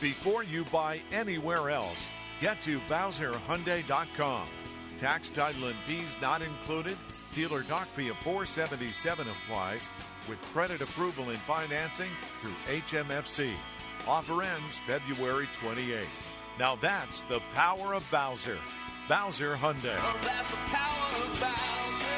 Before you buy anywhere else, get to BowserHyundai.com. Tax, title, and fees not included. Dealer doc fee of $477 applies with credit approval and financing through HMFC. Offer ends February 28th. Now that's the power of Bowser. Bowser Hyundai. Oh, that's the power of Bowser.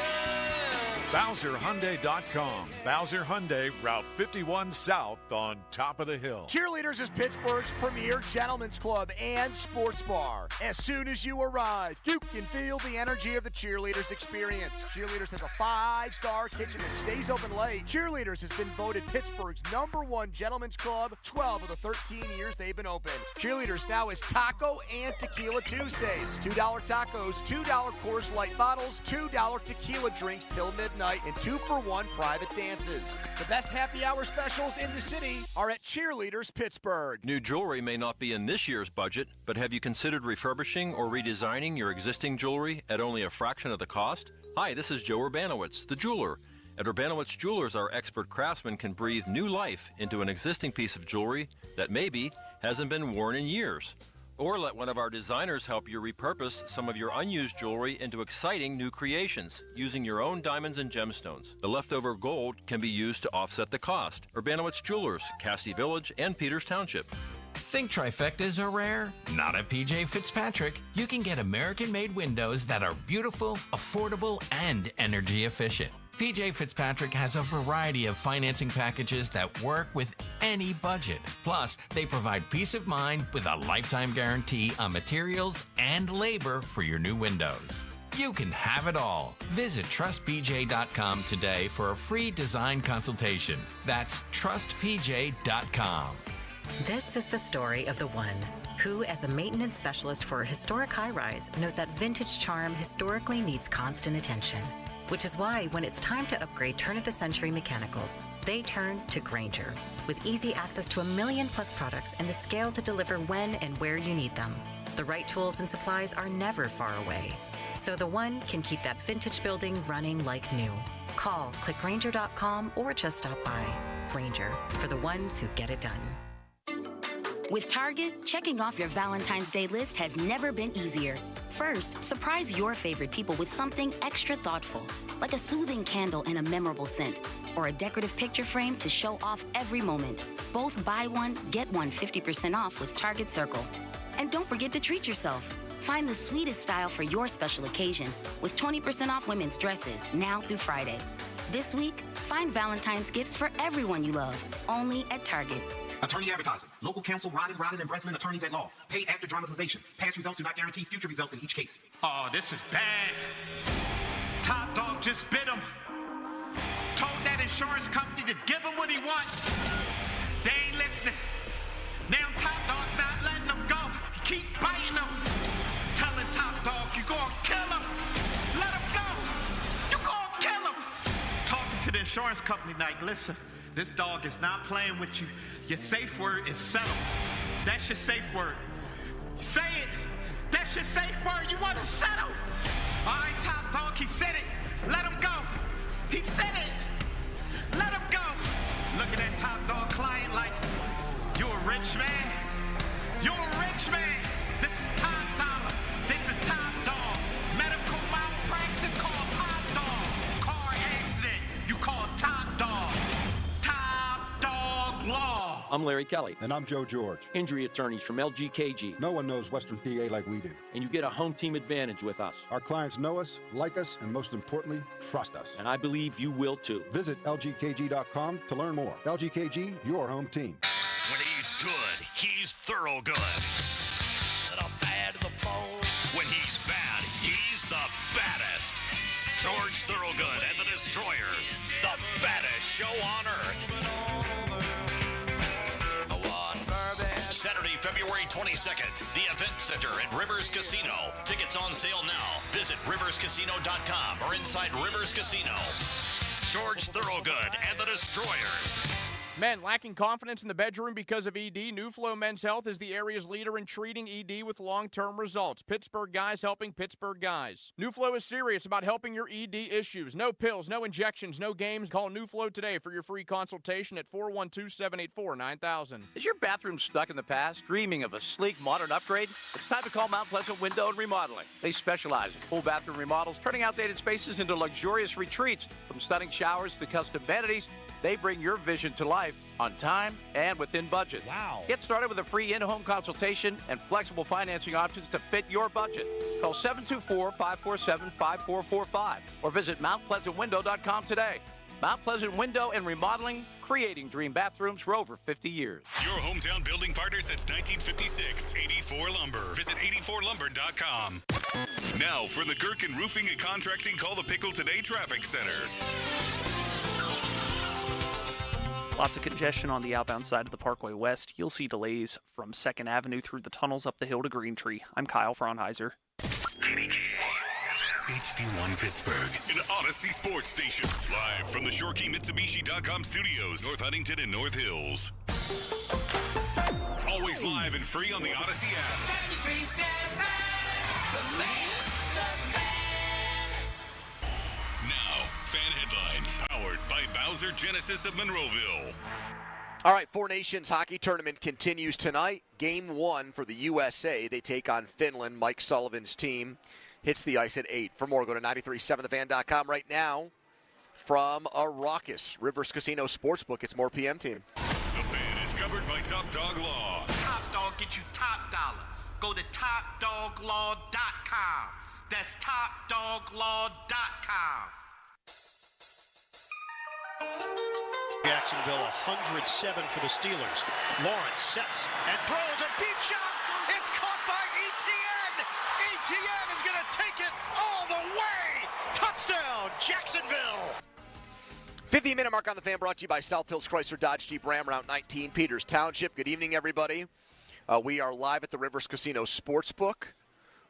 BowserHyundai.com. Bowser Hyundai, Route 51 South on top of the hill. Cheerleaders is Pittsburgh's premier gentlemen's club and sports bar. As soon as you arrive, you can feel the energy of the Cheerleaders experience. Cheerleaders has a 5-star kitchen that stays open late. Cheerleaders has been voted Pittsburgh's #1 gentlemen's club 12 of the 13 years they've been open. Cheerleaders now is Taco and Tequila Tuesdays. $2 tacos, $2 Coors Light bottles, $2 tequila drinks till midnight, and 2-for-1 private dances. The best happy hour specials in the city are at Cheerleaders Pittsburgh. New jewelry may not be in this year's budget, but have you considered refurbishing or redesigning your existing jewelry at only a fraction of the cost? Hi, this is Joe Urbanowitz, the jeweler. At Urbanowitz Jewelers, our expert craftsmen can breathe new life into an existing piece of jewelry that maybe hasn't been worn in years. Or let one of our designers help you repurpose some of your unused jewelry into exciting new creations using your own diamonds and gemstones. The leftover gold can be used to offset the cost. Urbanowitz Jewelers, Cassidy Village, and Peters Township. Think trifectas are rare? Not at PJ Fitzpatrick. You can get American-made windows that are beautiful, affordable, and energy efficient. PJ Fitzpatrick has a variety of financing packages that work with any budget. Plus, they provide peace of mind with a lifetime guarantee on materials and labor for your new windows. You can have it all. Visit trustpj.com today for a free design consultation. That's trustpj.com. This is the story of the one who, as a maintenance specialist for a historic high-rise, knows that vintage charm historically needs constant attention. Which is why when it's time to upgrade turn-of-the-century mechanicals, they turn to Grainger. With easy access to 1 million-plus products and the scale to deliver when and where you need them. The right tools and supplies are never far away. So the one can keep that vintage building running like new. Call, click Grainger.com, or just stop by. Grainger, for the ones who get it done. With Target, checking off your Valentine's Day list has never been easier. First, surprise your favorite people with something extra thoughtful, like a soothing candle and a memorable scent, or a decorative picture frame to show off every moment. Both buy one, get one 50% off with Target Circle. And don't forget to treat yourself. Find the sweetest style for your special occasion with 20% off women's dresses now through Friday. This week, find Valentine's gifts for everyone you love, only at Target. Attorney advertising. Local counsel Rodden and Breslin attorneys at law. Paid after dramatization. Past results do not guarantee future results in each case. Oh, this is bad. Top Dog just bit him. Told that insurance company to give him what he wants. They ain't listening. Now Top Dog's not letting him go. He keep biting him. Telling Top Dog, you gonna kill him. Let him go. You gonna kill him. Talking to the insurance company like, listen, this dog is not playing with you. Your safe word is settled. That's your safe word. Say it. That's your safe word. You want to settle? All right, Top Dog, he said it. Let him go. He said it. Let him go. Looking at Top Dog client like, you a rich man? You a rich man. This is Top Dollar. This is Top Dog. Medical malpractice called Top Dog. Car accident, you call Top Dog. Top I'm Larry Kelly. And I'm Joe George. Injury attorneys from LGKG. No one knows Western PA like we do. And you get a home team advantage with us. Our clients know us, like us, and most importantly, trust us. And I believe you will too. Visit LGKG.com to learn more. LGKG, your home team. When he's good, he's thorough good. Bad to the bone. When he's bad, he's the baddest. George Thorogood and the Destroyers, the baddest show on earth. Saturday, February 22nd, the Event Center at Rivers Casino. Tickets on sale now. Visit riverscasino.com or inside Rivers Casino. George Thorogood and the Destroyers. Men lacking confidence in the bedroom because of ED. New Flow Men's Health is the area's leader in treating ED with long-term results. Pittsburgh guys helping Pittsburgh guys. New Flow is serious about helping your ED issues. No pills, no injections, no games. Call New Flow today for your free consultation at 412-784-9000. Is your bathroom stuck in the past, dreaming of a sleek, modern upgrade? It's time to call Mount Pleasant Window and Remodeling. They specialize in full bathroom remodels, turning outdated spaces into luxurious retreats. From stunning showers to custom vanities, they bring your vision to life on time and within budget. Wow. Get started with a free in-home consultation and flexible financing options to fit your budget. Call 724-547-5445 or visit MountPleasantWindow.com today. Mount Pleasant Window and Remodeling, creating dream bathrooms for over 50 years. Your hometown building partner since 1956, 84 Lumber. Visit 84lumber.com. Now for the Gherkin Roofing and Contracting Call the Pickle Today Traffic Center. Lots of congestion on the outbound side of the Parkway West. You'll see delays from 2nd Avenue through the tunnels up the hill to Green Tree. I'm Kyle Fraunheiser. HD1 Pittsburgh, an Odyssey Sports Station. Live from the ShoreKeyMitsubishi.com studios, North Huntington and North Hills. Always live and free on the Odyssey app. 93.7, the Now, fan headlines powered by Bowser Genesis of Monroeville. All right, Four Nations hockey tournament continues tonight. Game 1 for the USA. They take on Finland. Mike Sullivan's team hits the ice at 8. For more, go to 937thefan.com right now. From a raucous Rivers Casino Sportsbook, it's more PM Team. The Fan is covered by Top Dog Law. Top Dog get you top dollar. Go to topdoglaw.com. That's topdoglaw.com. Jacksonville 107 for the Steelers. Lawrence sets and throws a deep shot. It's caught by Etienne. Etienne is going to take it all the way. Touchdown, Jacksonville. 50-minute mark on the Fan brought to you by South Hills Chrysler Dodge Jeep Ram Route 19, Peters Township. Good evening, everybody. We are live at the Rivers Casino Sportsbook,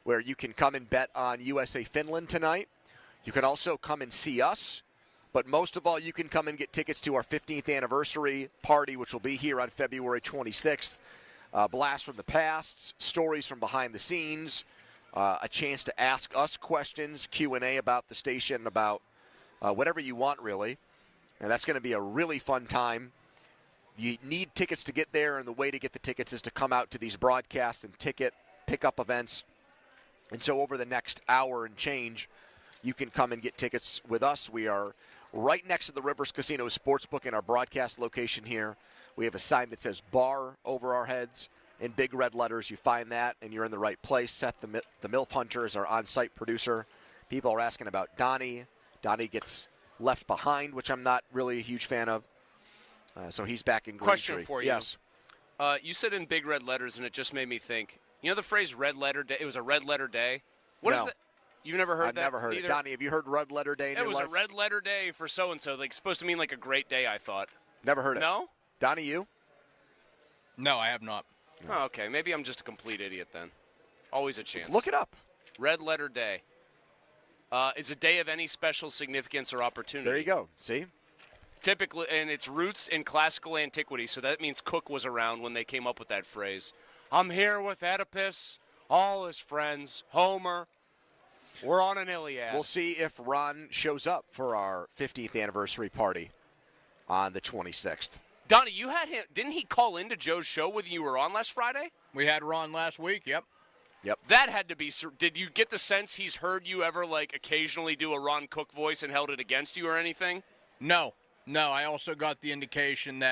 where you can come and bet on USA Finland tonight. You can also come and see us. But most of all, you can come and get tickets to our 15th anniversary party, which will be here on February 26th. Blast from the past, stories from behind the scenes, a chance to ask us questions, Q&A about the station, about whatever you want, really. And that's going to be a really fun time. You need tickets to get there, and the way to get the tickets is to come out to these broadcast and pick-up events. And so over the next hour and change, you can come and get tickets with us. We are right next to the Rivers Casino Sportsbook in our broadcast location here. We have a sign that says bar over our heads in big red letters. You find that, and you're in the right place. Seth, the MILF Hunter, is our on-site producer. People are asking about Donnie. Donnie gets left behind, which I'm not really a huge fan of. So he's back in Green Question Tree. for you. Yes. You said in big red letters, and it just made me think. You know the phrase red letter day? It was a red letter day. What is that? You've never heard that? I've never heard it. Donnie, have you heard red letter day in your life? It was a red letter day for so-and-so. Like, supposed to mean like a great day, I thought. Never heard it. No? Donnie, you? No, I have not. Oh, okay. Maybe I'm just a complete idiot then. Always a chance. Look it up. Red letter day. It's a day of any special significance or opportunity. There you go. See? Typically, and its roots in classical antiquity, so that means Cook was around when they came up with that phrase. I'm here with Oedipus, all his friends, Homer. We're on an Iliad. We'll see if Ron shows up for our 50th anniversary party on the 26th. Donnie, you had him. Didn't he call into Joe's show when you were on last Friday? We had Ron last week, yep. That had to be. Did you get the sense he's heard you ever, like, occasionally do a Ron Cook voice and held it against you or anything? No. I also got the indication that